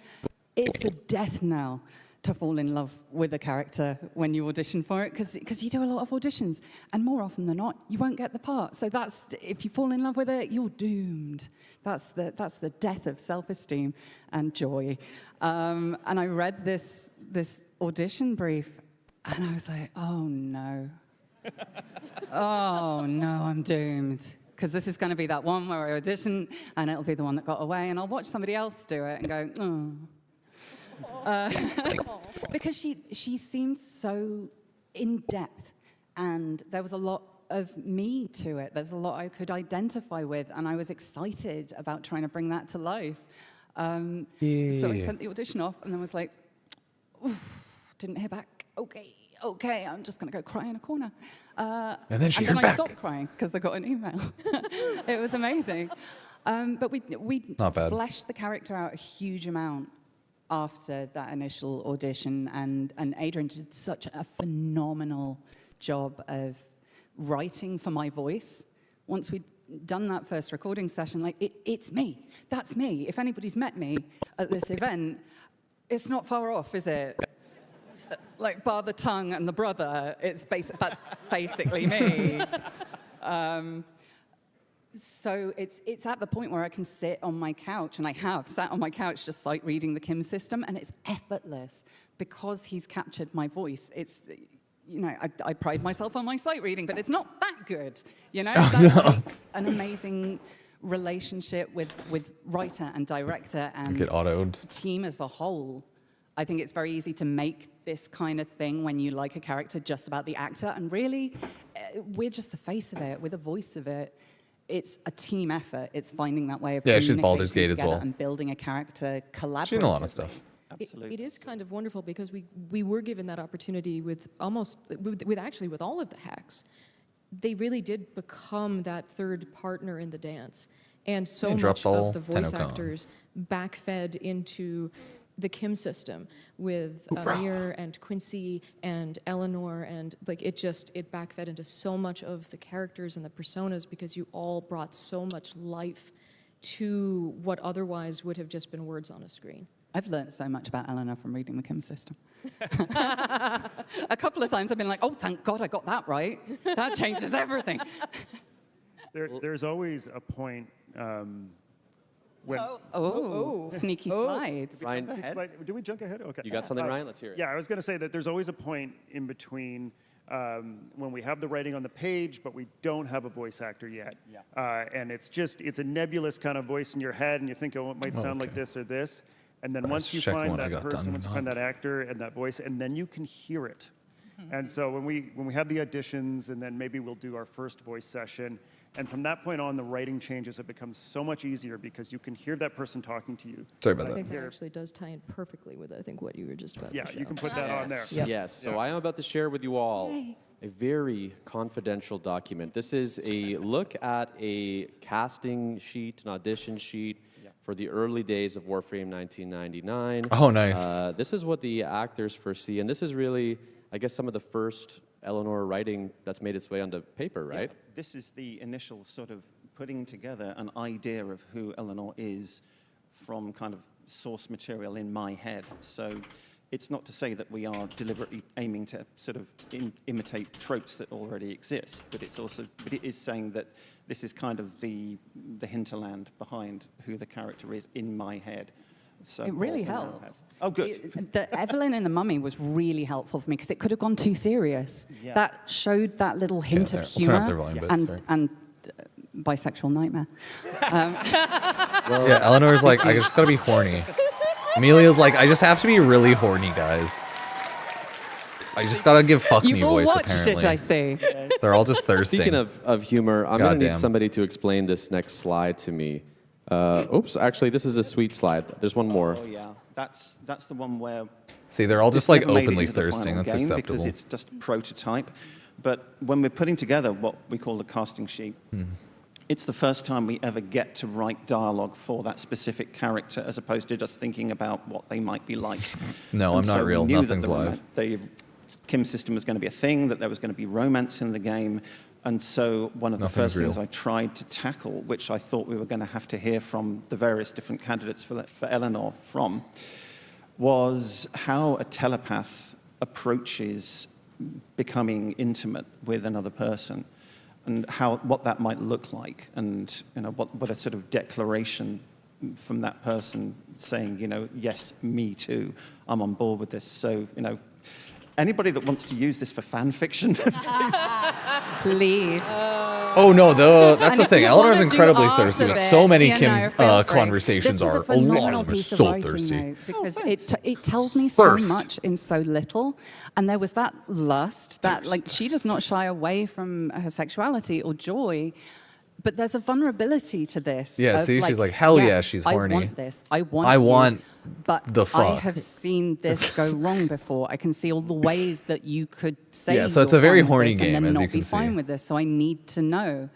Speaker 22: it's a death knell to fall in love with a character when you audition for it, because you do a lot of auditions, and more often than not, you won't get the part. So if you fall in love with it, you're doomed. That's the death of self-esteem and joy. And I read this audition brief, and I was like, oh no. Oh no, I'm doomed. Because this is going to be that one where I audition, and it'll be the one that got away, and I'll watch somebody else do it and go, oh. Because she seemed so in depth, and there was a lot of me to it. There's a lot I could identify with, and I was excited about trying to bring that to life. So I sent the audition off, and then was like, didn't hear back. Okay, I'm just going to go cry in a corner.
Speaker 1: And then I
Speaker 22: back. Stopped crying because I got an email. It was amazing. But we fleshed the character out a huge amount after that initial audition, and Adrian did such a phenomenal job of writing for my voice. Once we'd done that first recording session, like, it's me. That's me. If anybody's met me at this event, it's not far off, is it? Like, bar the tongue and the brother, that's basically me. So it's at the point where I can sit on my couch, and I have sat on my couch just sight reading the Kim system, and it's effortless because he's captured my voice. It's, you know, I pride myself on my sight reading, but it's not that good, you know? That takes an amazing relationship with writer and director and team as a whole. I think it's very easy to make this kind of thing when you like a character just about the actor, and really, we're just the face of it, we're the voice of it. It's a team effort. It's finding that way of
Speaker 1: she's Baldur's Gate as well,
Speaker 22: and building a character collaboratively.
Speaker 1: She's in a lot of stuff.
Speaker 6: Absolutely. It is kind of wonderful because we were given that opportunity with all of the hacks. They really did become that third partner in the dance, and so much of the voice actors backfed into the Kim system with Amir and Quincy and Eleanor, and like it backfed into so much of the characters and the personas because you all brought so much life to what otherwise would have just been words on a screen.
Speaker 22: I've learned so much about Eleanor from reading the Kim system. A couple of times I've been like, oh, thank God I got that right. That changes everything.
Speaker 21: There's always a point
Speaker 22: sneaky slides.
Speaker 5: Ryan,
Speaker 21: do we jump ahead? Okay.
Speaker 5: You got something, Ryan? Let's hear it.
Speaker 21: Yeah, I was going to say that there's always a point in between when we have the writing on the page, but we don't have a voice actor yet. Yeah. And it's a nebulous kind of voice in your head, and you're thinking, oh, it might sound like this or this. And then once you find that person, once you find that actor and that voice, and then you can hear it. And so when we have the auditions, and then maybe we'll do our first voice session, and from that point on, the writing changes. It becomes so much easier because you can hear that person talking to you.
Speaker 1: Sorry about
Speaker 6: that. I think that actually does tie in perfectly with, I think, what you were just about to show.
Speaker 21: Yeah, you can put that on there.
Speaker 5: Yes, so I am about to share with you all a very confidential document. This is a look at a casting sheet, an audition sheet for the early days of Warframe 1999.
Speaker 1: Oh, nice.
Speaker 5: This is what the actors first see, and this is really, I guess, some of the first Eleanor writing that's made its way onto paper, right?
Speaker 23: Yeah, this is the initial sort of putting together an idea of who Eleanor is from kind of source material in my head. So it's not to say that we are deliberately aiming to sort of imitate tropes that already exist, but it is saying that this is kind of the hinterland behind who the character is in my head. So
Speaker 22: it really helps.
Speaker 23: Oh, good.
Speaker 22: The Evelyn in The Mummy was really helpful for me because it could have gone too serious. Yeah. That showed that little hint of humor and bisexual nightmare.
Speaker 1: Eleanor's like, I just gotta be horny. Amelia's like, I just have to be really horny, guys. I just gotta give fuck me voice, apparently.
Speaker 22: You've all watched it, I see.
Speaker 1: They're all just thirsting.
Speaker 5: Speaking of humor, I'm gonna need somebody to explain this next slide to me. Oops, actually, this is a sweet slide. There's one more.
Speaker 23: Oh, yeah. That's the one where...
Speaker 1: See, they're all just like openly thirsting. That's acceptable.
Speaker 23: Because it's just a prototype. But when we're putting together what we call the casting sheet, it's the first time we ever get to write dialogue for that specific character as opposed to just thinking about what they might be like.
Speaker 1: No, I'm not real. Nothing's live.
Speaker 23: The Kim system was going to be a thing, that there was going to be romance in the game. And so one of the first things I tried to tackle, which I thought we were going to have to hear from the various different candidates for Eleanor from, was how a telepath approaches becoming intimate with another person, and what that might look like, and what a sort of declaration from that person saying, yes, me too, I'm on board with this. So, anybody that wants to use this for fan fiction,
Speaker 22: please.
Speaker 1: Oh no, that's the
Speaker 22: if
Speaker 1: thing.
Speaker 22: you
Speaker 1: Eleanor's
Speaker 22: wanna do
Speaker 1: incredibly
Speaker 22: after
Speaker 1: thirsty.
Speaker 22: this,
Speaker 1: So many
Speaker 22: feel
Speaker 1: Kim
Speaker 22: free.
Speaker 1: conversations
Speaker 22: This was
Speaker 1: are.
Speaker 22: a phenomenal
Speaker 1: lot of them are
Speaker 22: piece of
Speaker 1: so
Speaker 22: writing,
Speaker 1: thirsty.
Speaker 22: though, because it told me so
Speaker 1: Thirst.
Speaker 22: much in so little, and there was that lust that she does not shy away from her sexuality or joy. But there's a vulnerability to this.
Speaker 1: Yeah,
Speaker 22: of
Speaker 1: see, she's like, hell yeah, she's horny.
Speaker 22: I want this. I want you,
Speaker 1: but
Speaker 22: the
Speaker 1: fuck.
Speaker 22: I have seen this go wrong before. I can see all the ways that you could say
Speaker 1: Yeah, so it's
Speaker 22: you're
Speaker 1: a very
Speaker 22: fine with
Speaker 1: horny
Speaker 22: this
Speaker 1: game,
Speaker 22: and then
Speaker 1: as
Speaker 22: not
Speaker 1: you
Speaker 22: be
Speaker 1: can see.
Speaker 22: fine with this. So I need to know.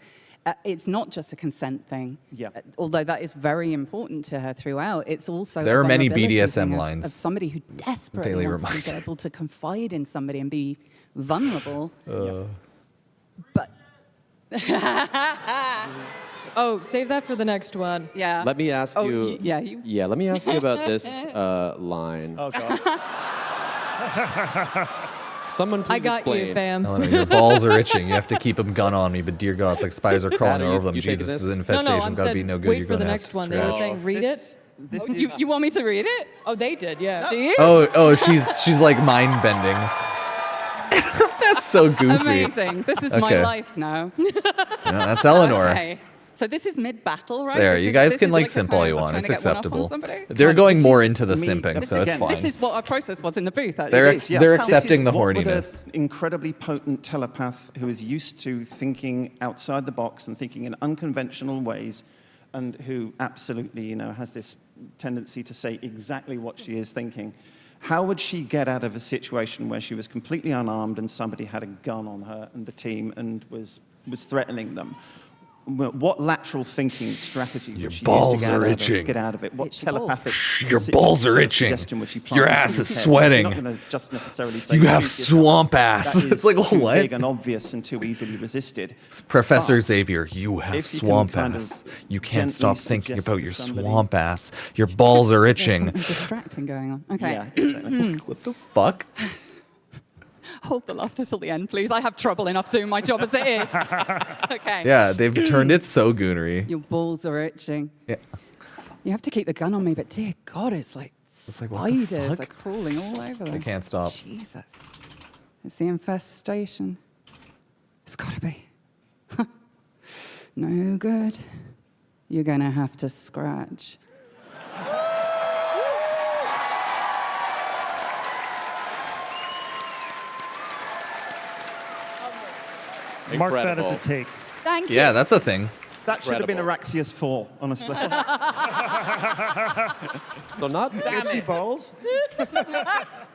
Speaker 22: It's not just a consent thing.
Speaker 23: Yeah.
Speaker 22: Although that is very important to her throughout. It's also
Speaker 1: There
Speaker 22: a
Speaker 1: are many
Speaker 22: vulnerability
Speaker 1: BDSM
Speaker 22: thing
Speaker 1: lines.
Speaker 22: of somebody who desperately
Speaker 1: Daily
Speaker 22: wants to
Speaker 1: reminder.
Speaker 22: be able to confide in somebody and be vulnerable.
Speaker 6: Oh, save that for the next one.
Speaker 22: Yeah.
Speaker 5: Let me ask you.
Speaker 22: You.
Speaker 5: Yeah, let me ask you about this line.
Speaker 23: Oh God.
Speaker 5: Someone please
Speaker 6: I got
Speaker 5: explain.
Speaker 6: you, fam.
Speaker 1: Eleanor, your balls are itching. You have to keep them gun on me, but dear God, it's like spiders are crawling
Speaker 5: Adam,
Speaker 1: over them.
Speaker 5: you taking
Speaker 1: Jesus,
Speaker 5: this?
Speaker 1: this
Speaker 6: No,
Speaker 1: infestation's
Speaker 6: I
Speaker 1: got to
Speaker 6: said
Speaker 1: be no good.
Speaker 6: wait
Speaker 1: You're
Speaker 6: for the
Speaker 1: gonna
Speaker 6: next
Speaker 1: have
Speaker 6: one. They were
Speaker 1: stress.
Speaker 6: saying read it.
Speaker 22: You want me to read it?
Speaker 6: Oh, they did, yeah.
Speaker 22: Do you?
Speaker 1: Oh, she's like mind bending. That's so goofy.
Speaker 22: Amazing. This is my
Speaker 1: Okay.
Speaker 22: life now.
Speaker 1: Yeah, that's Eleanor.
Speaker 22: Okay. So this is mid-battle, right?
Speaker 1: There,
Speaker 22: This
Speaker 1: you
Speaker 22: is-
Speaker 1: guys
Speaker 22: this
Speaker 1: can
Speaker 22: is
Speaker 1: like
Speaker 22: a
Speaker 1: simp all
Speaker 22: kind
Speaker 1: you
Speaker 22: of
Speaker 1: want.
Speaker 22: trying
Speaker 1: It's
Speaker 22: to get one up on
Speaker 1: acceptable.
Speaker 22: somebody.
Speaker 1: They're going
Speaker 23: this
Speaker 1: more
Speaker 23: is
Speaker 1: into the
Speaker 23: me.
Speaker 1: simping,
Speaker 23: This
Speaker 1: so
Speaker 23: is-
Speaker 1: it's
Speaker 23: again,
Speaker 1: fine.
Speaker 22: This is what our process was in the booth. Actually.
Speaker 1: They're
Speaker 23: It is, yeah.
Speaker 1: they're
Speaker 23: This is
Speaker 1: accepting the
Speaker 23: what would
Speaker 1: horniness.
Speaker 23: an incredibly potent telepath who is used to thinking outside the box and thinking in unconventional ways, and who absolutely, has this tendency to say exactly what she is thinking. How would she get out of a situation where she was completely unarmed and somebody had a gun on her and the team and was threatening them? What lateral thinking strategy would she use to get out of it? What
Speaker 22: Itchy balls.
Speaker 23: telepathic
Speaker 1: Your balls are itching.
Speaker 23: suggestion would she plant
Speaker 1: Your
Speaker 23: in
Speaker 1: ass
Speaker 23: somebody's
Speaker 1: is
Speaker 23: head?
Speaker 1: sweating.
Speaker 23: You're not going to just necessarily say
Speaker 1: You have
Speaker 23: shoot yourself.
Speaker 1: swamp ass.
Speaker 23: That is
Speaker 1: It's like,
Speaker 23: too
Speaker 1: what?
Speaker 23: big and obvious and too easily resisted.
Speaker 1: Professor
Speaker 23: But
Speaker 1: Xavier, you have
Speaker 23: if you can
Speaker 1: swamp
Speaker 23: kind of
Speaker 1: ass. You can't
Speaker 23: gently
Speaker 1: stop thinking
Speaker 23: suggest
Speaker 1: about
Speaker 23: to
Speaker 1: your
Speaker 23: somebody-
Speaker 1: swamp ass. Your balls are
Speaker 22: There's
Speaker 1: itching.
Speaker 22: something distracting going on. Okay.
Speaker 23: Yeah, exactly.
Speaker 1: What the fuck?
Speaker 22: Hold the laughter till the end, please. I have trouble enough doing my job as it is. Okay.
Speaker 1: Yeah, they've turned it so goonery.
Speaker 22: Your balls are itching.
Speaker 1: Yeah.
Speaker 22: You have to keep the gun on me, but dear God, it's like
Speaker 1: like, what the
Speaker 22: spiders
Speaker 1: fuck?
Speaker 22: are crawling all over them.
Speaker 1: They can't stop.
Speaker 22: Jesus. It's the infestation. It's got to be. No good. You're going to have to scratch.
Speaker 21: Mark that
Speaker 5: Incredible.
Speaker 21: as a take.
Speaker 22: Thank you.
Speaker 1: Yeah, that's a thing.
Speaker 23: That should have been Araxia's 4, honestly.
Speaker 5: So
Speaker 21: Itchy balls?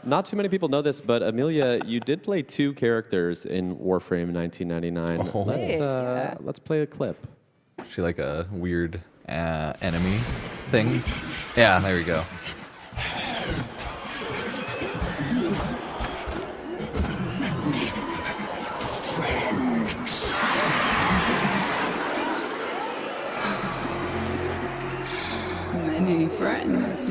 Speaker 5: not too many people know this, but Amelia, you did play 2 characters in Warframe 1999.
Speaker 1: Oh.
Speaker 5: Let's play a clip.
Speaker 1: She like a weird enemy thing. Yeah, there we go.
Speaker 22: Many friends.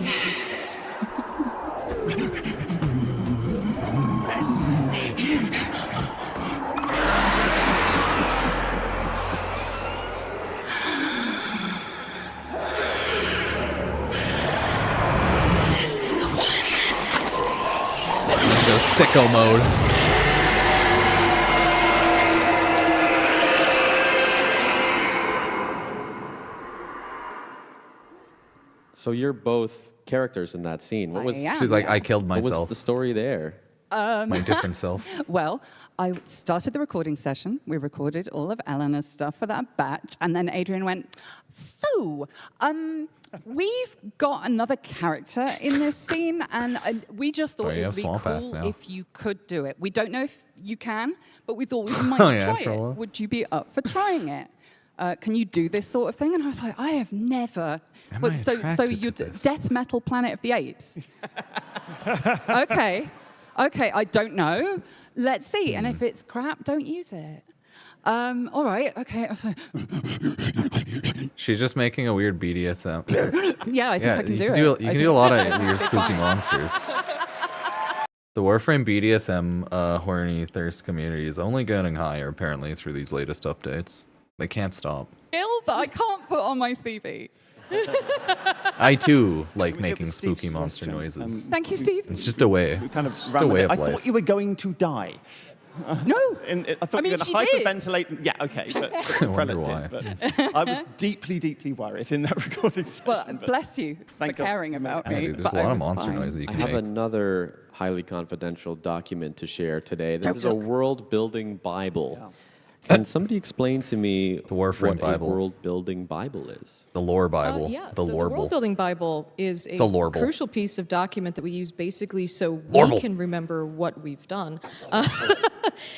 Speaker 1: Go sicko mode.
Speaker 5: So you're both characters in that scene. What was?
Speaker 22: I am,
Speaker 1: She's like,
Speaker 22: yeah.
Speaker 1: I killed
Speaker 5: What
Speaker 1: myself.
Speaker 5: was the story there?
Speaker 1: My different self.
Speaker 22: Well, I started the recording session. We recorded all of Eleanor's stuff for that batch. And then Adrian went, so, we've got another character in this scene. And we just thought
Speaker 1: Sorry, you
Speaker 22: it
Speaker 1: have
Speaker 22: would be
Speaker 1: swamp ass
Speaker 22: cool
Speaker 1: now.
Speaker 22: if you could do it. We don't know if you can, but we thought we might
Speaker 1: Oh, yeah,
Speaker 22: try
Speaker 1: sure
Speaker 22: it.
Speaker 1: will.
Speaker 22: Would you be up for trying it? Can you do this sort of thing? And I was like, I have never.
Speaker 1: Am I
Speaker 22: so
Speaker 1: attracted
Speaker 22: you
Speaker 1: to this?
Speaker 22: Death Metal Planet of the Apes. Okay, I don't know. Let's see. And if it's crap, don't use it. All right, okay.
Speaker 1: She's just making a weird BDSM.
Speaker 22: Yeah, I think I can do it.
Speaker 1: You can do a lot of weird spooky monsters. The Warframe BDSM horny thirst community is only getting higher apparently through these latest updates. They can't stop.
Speaker 22: Skill that I can't put on my CV.
Speaker 1: I too like making spooky monster noises.
Speaker 22: Thank you, Steve.
Speaker 1: It's just a way.
Speaker 23: Kind of
Speaker 1: it's just a way of
Speaker 23: I
Speaker 1: life.
Speaker 23: thought you were going to die.
Speaker 22: No.
Speaker 23: I thought you were going to hyperventilate. Yeah, okay. But
Speaker 1: I wonder
Speaker 23: Prelate did, but I was deeply, deeply worried in that recording session.
Speaker 22: Well, bless you for caring about me.
Speaker 1: Dude, there's a lot of monster noises you
Speaker 5: I
Speaker 1: can
Speaker 5: have
Speaker 1: make.
Speaker 5: another highly confidential document to share today. This is a world-building Bible. Can somebody explain to me what a world-building Bible is?
Speaker 1: The lore Bible.
Speaker 6: Yeah,
Speaker 1: the
Speaker 6: so the World Building Bible is a
Speaker 1: lorble.
Speaker 6: crucial piece of document that we use basically so
Speaker 1: Lorble.
Speaker 6: we can remember what we've done.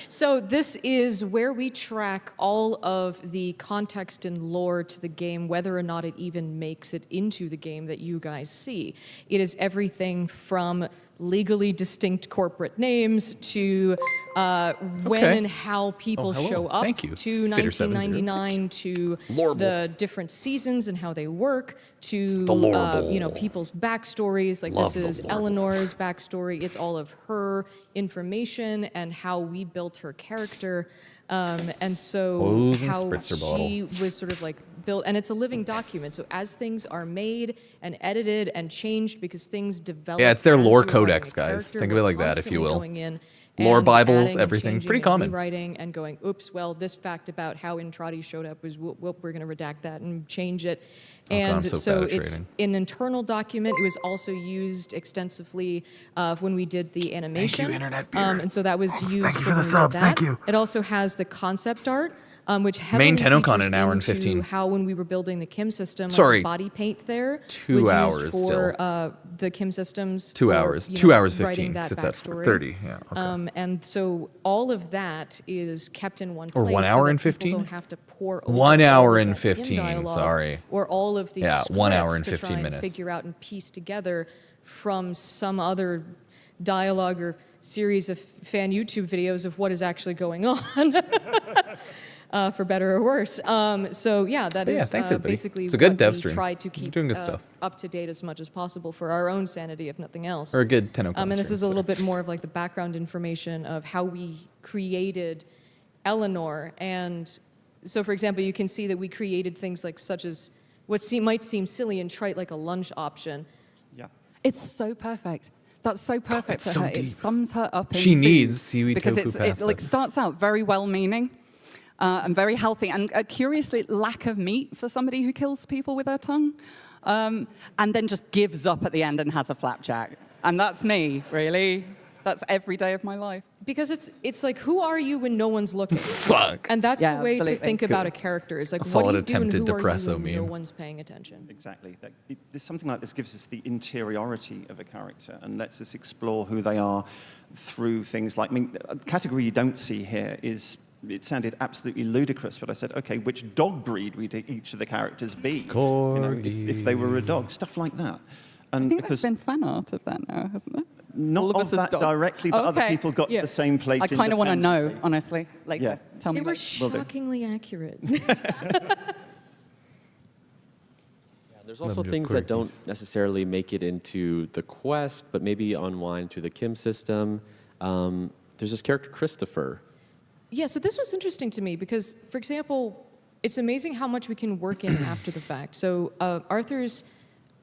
Speaker 6: So this is where we track all of the context and lore to the game, whether or not it even makes it into the game that you guys see. It is everything from legally distinct corporate names to when and how people show up to 1999 to the different seasons and how they work to people's backstories. Like this is Eleanor's backstory. It's all of her information and how we built her character. And so how she was sort of like built, and it's a living document. So as things are made and edited and changed because things develop.
Speaker 1: Yeah, it's their
Speaker 6: as
Speaker 1: lore
Speaker 6: you're
Speaker 1: codex,
Speaker 6: writing a
Speaker 1: guys.
Speaker 6: character,
Speaker 1: Think of it
Speaker 6: we're
Speaker 1: like that, if you
Speaker 6: constantly
Speaker 1: will.
Speaker 6: going in
Speaker 1: Lore
Speaker 6: and
Speaker 1: Bibles,
Speaker 6: adding and
Speaker 1: everything.
Speaker 6: changing
Speaker 1: Pretty
Speaker 6: and
Speaker 1: common.
Speaker 6: Rewriting and going, oops, well, this fact about how Intrati showed up was, we're going to redact that and change it.
Speaker 1: God, I'm
Speaker 6: And
Speaker 1: so
Speaker 6: so
Speaker 1: bad at
Speaker 6: it's
Speaker 1: trading.
Speaker 6: an internal document. It was also used extensively when we did the animation.
Speaker 1: Internet
Speaker 6: and so that was used
Speaker 1: Thank you for
Speaker 6: when
Speaker 1: the
Speaker 6: we did
Speaker 1: subs,
Speaker 6: that.
Speaker 1: thank you.
Speaker 6: It also has the concept art, which heavily
Speaker 1: Main Tennocon
Speaker 6: features
Speaker 1: an hour and
Speaker 6: into
Speaker 1: 15.
Speaker 6: how when we were building the Kim system,
Speaker 1: Sorry.
Speaker 6: like the body paint there
Speaker 1: 2
Speaker 6: was
Speaker 1: hours
Speaker 6: used for the Kim systems.
Speaker 1: 2
Speaker 6: for,
Speaker 1: hours.
Speaker 6: you
Speaker 1: 2
Speaker 6: know,
Speaker 1: hours
Speaker 6: writing
Speaker 1: 15.
Speaker 6: that
Speaker 1: Sits at
Speaker 6: backstory.
Speaker 1: 30. Yeah. Okay.
Speaker 6: And so all of that is kept in one
Speaker 1: Or
Speaker 6: place.
Speaker 1: 1
Speaker 6: so
Speaker 1: hour
Speaker 6: that
Speaker 1: and
Speaker 6: people
Speaker 1: 15?
Speaker 6: don't have to pour over
Speaker 1: 1
Speaker 6: all
Speaker 1: hour
Speaker 6: of
Speaker 1: and
Speaker 6: that Kim
Speaker 1: 15.
Speaker 6: dialogue
Speaker 1: Sorry.
Speaker 6: Or all of these
Speaker 1: Yeah, 1 hour and
Speaker 6: scripts to
Speaker 1: 15
Speaker 6: try
Speaker 1: minutes.
Speaker 6: and figure out and piece together from some other dialogue or series of fan YouTube videos of what is actually going on. For better or worse. So yeah, that is
Speaker 1: thanks, everybody.
Speaker 6: basically
Speaker 1: It's a good
Speaker 6: what
Speaker 1: dev
Speaker 6: we
Speaker 1: stream.
Speaker 6: try to
Speaker 1: You're
Speaker 6: keep
Speaker 1: doing good stuff.
Speaker 6: up to date as much as possible for our own sanity, if nothing else.
Speaker 1: Or a good Tennocon
Speaker 6: And this
Speaker 1: stream,
Speaker 6: is a little bit more of like the background information of how we created Eleanor. And so, for example, you can see that we created things like such as what might seem silly and trite, like a lunch option.
Speaker 23: Yeah.
Speaker 22: It's so perfect. That's so perfect
Speaker 1: it's
Speaker 22: for
Speaker 1: so
Speaker 22: her.
Speaker 1: deep.
Speaker 22: It sums her up in
Speaker 1: She
Speaker 22: food
Speaker 1: needs seaweed
Speaker 22: because
Speaker 1: tofu
Speaker 22: it
Speaker 1: pasta.
Speaker 22: like starts out very well-meaning and very healthy, and curiously lack of meat for somebody who kills people with their tongue, and then just gives up at the end and has a flapjack. And that's me, really. That's every day of my life.
Speaker 6: Because it's like, who are you when no one's looking?
Speaker 1: Fuck.
Speaker 6: And that's
Speaker 22: Yeah,
Speaker 6: the way
Speaker 22: absolutely.
Speaker 6: to think about a character. Is like,
Speaker 1: A
Speaker 6: what
Speaker 1: solid
Speaker 6: do you do and
Speaker 1: attempted
Speaker 6: who are
Speaker 1: depresso
Speaker 6: you when no
Speaker 1: meme.
Speaker 6: one's paying attention?
Speaker 23: Exactly. Something like this gives us the interiority of a character and lets us explore who they are through things like, I mean, a category you don't see here is, it sounded absolutely ludicrous, but I said, okay, which dog breed would each of the characters be? You know, if they were a dog, stuff like that. And
Speaker 22: I think
Speaker 23: because
Speaker 22: there's been fan art of that now, hasn't there?
Speaker 23: not
Speaker 22: All of
Speaker 23: of
Speaker 22: us as
Speaker 23: that
Speaker 22: dogs.
Speaker 23: directly, but other
Speaker 22: Okay,
Speaker 23: people got
Speaker 22: yeah.
Speaker 23: the same place.
Speaker 22: I kind of want to know,
Speaker 23: independently.
Speaker 22: honestly. Like,
Speaker 23: Yeah.
Speaker 22: tell me.
Speaker 6: They were
Speaker 23: Will do.
Speaker 6: shockingly accurate.
Speaker 5: There's also things that don't necessarily make it into the quest, but maybe unwind through the Kim system. There's this character, Christopher.
Speaker 6: Yeah, so this was interesting to me because, for example, it's amazing how much we can work in after the fact. So Arthur's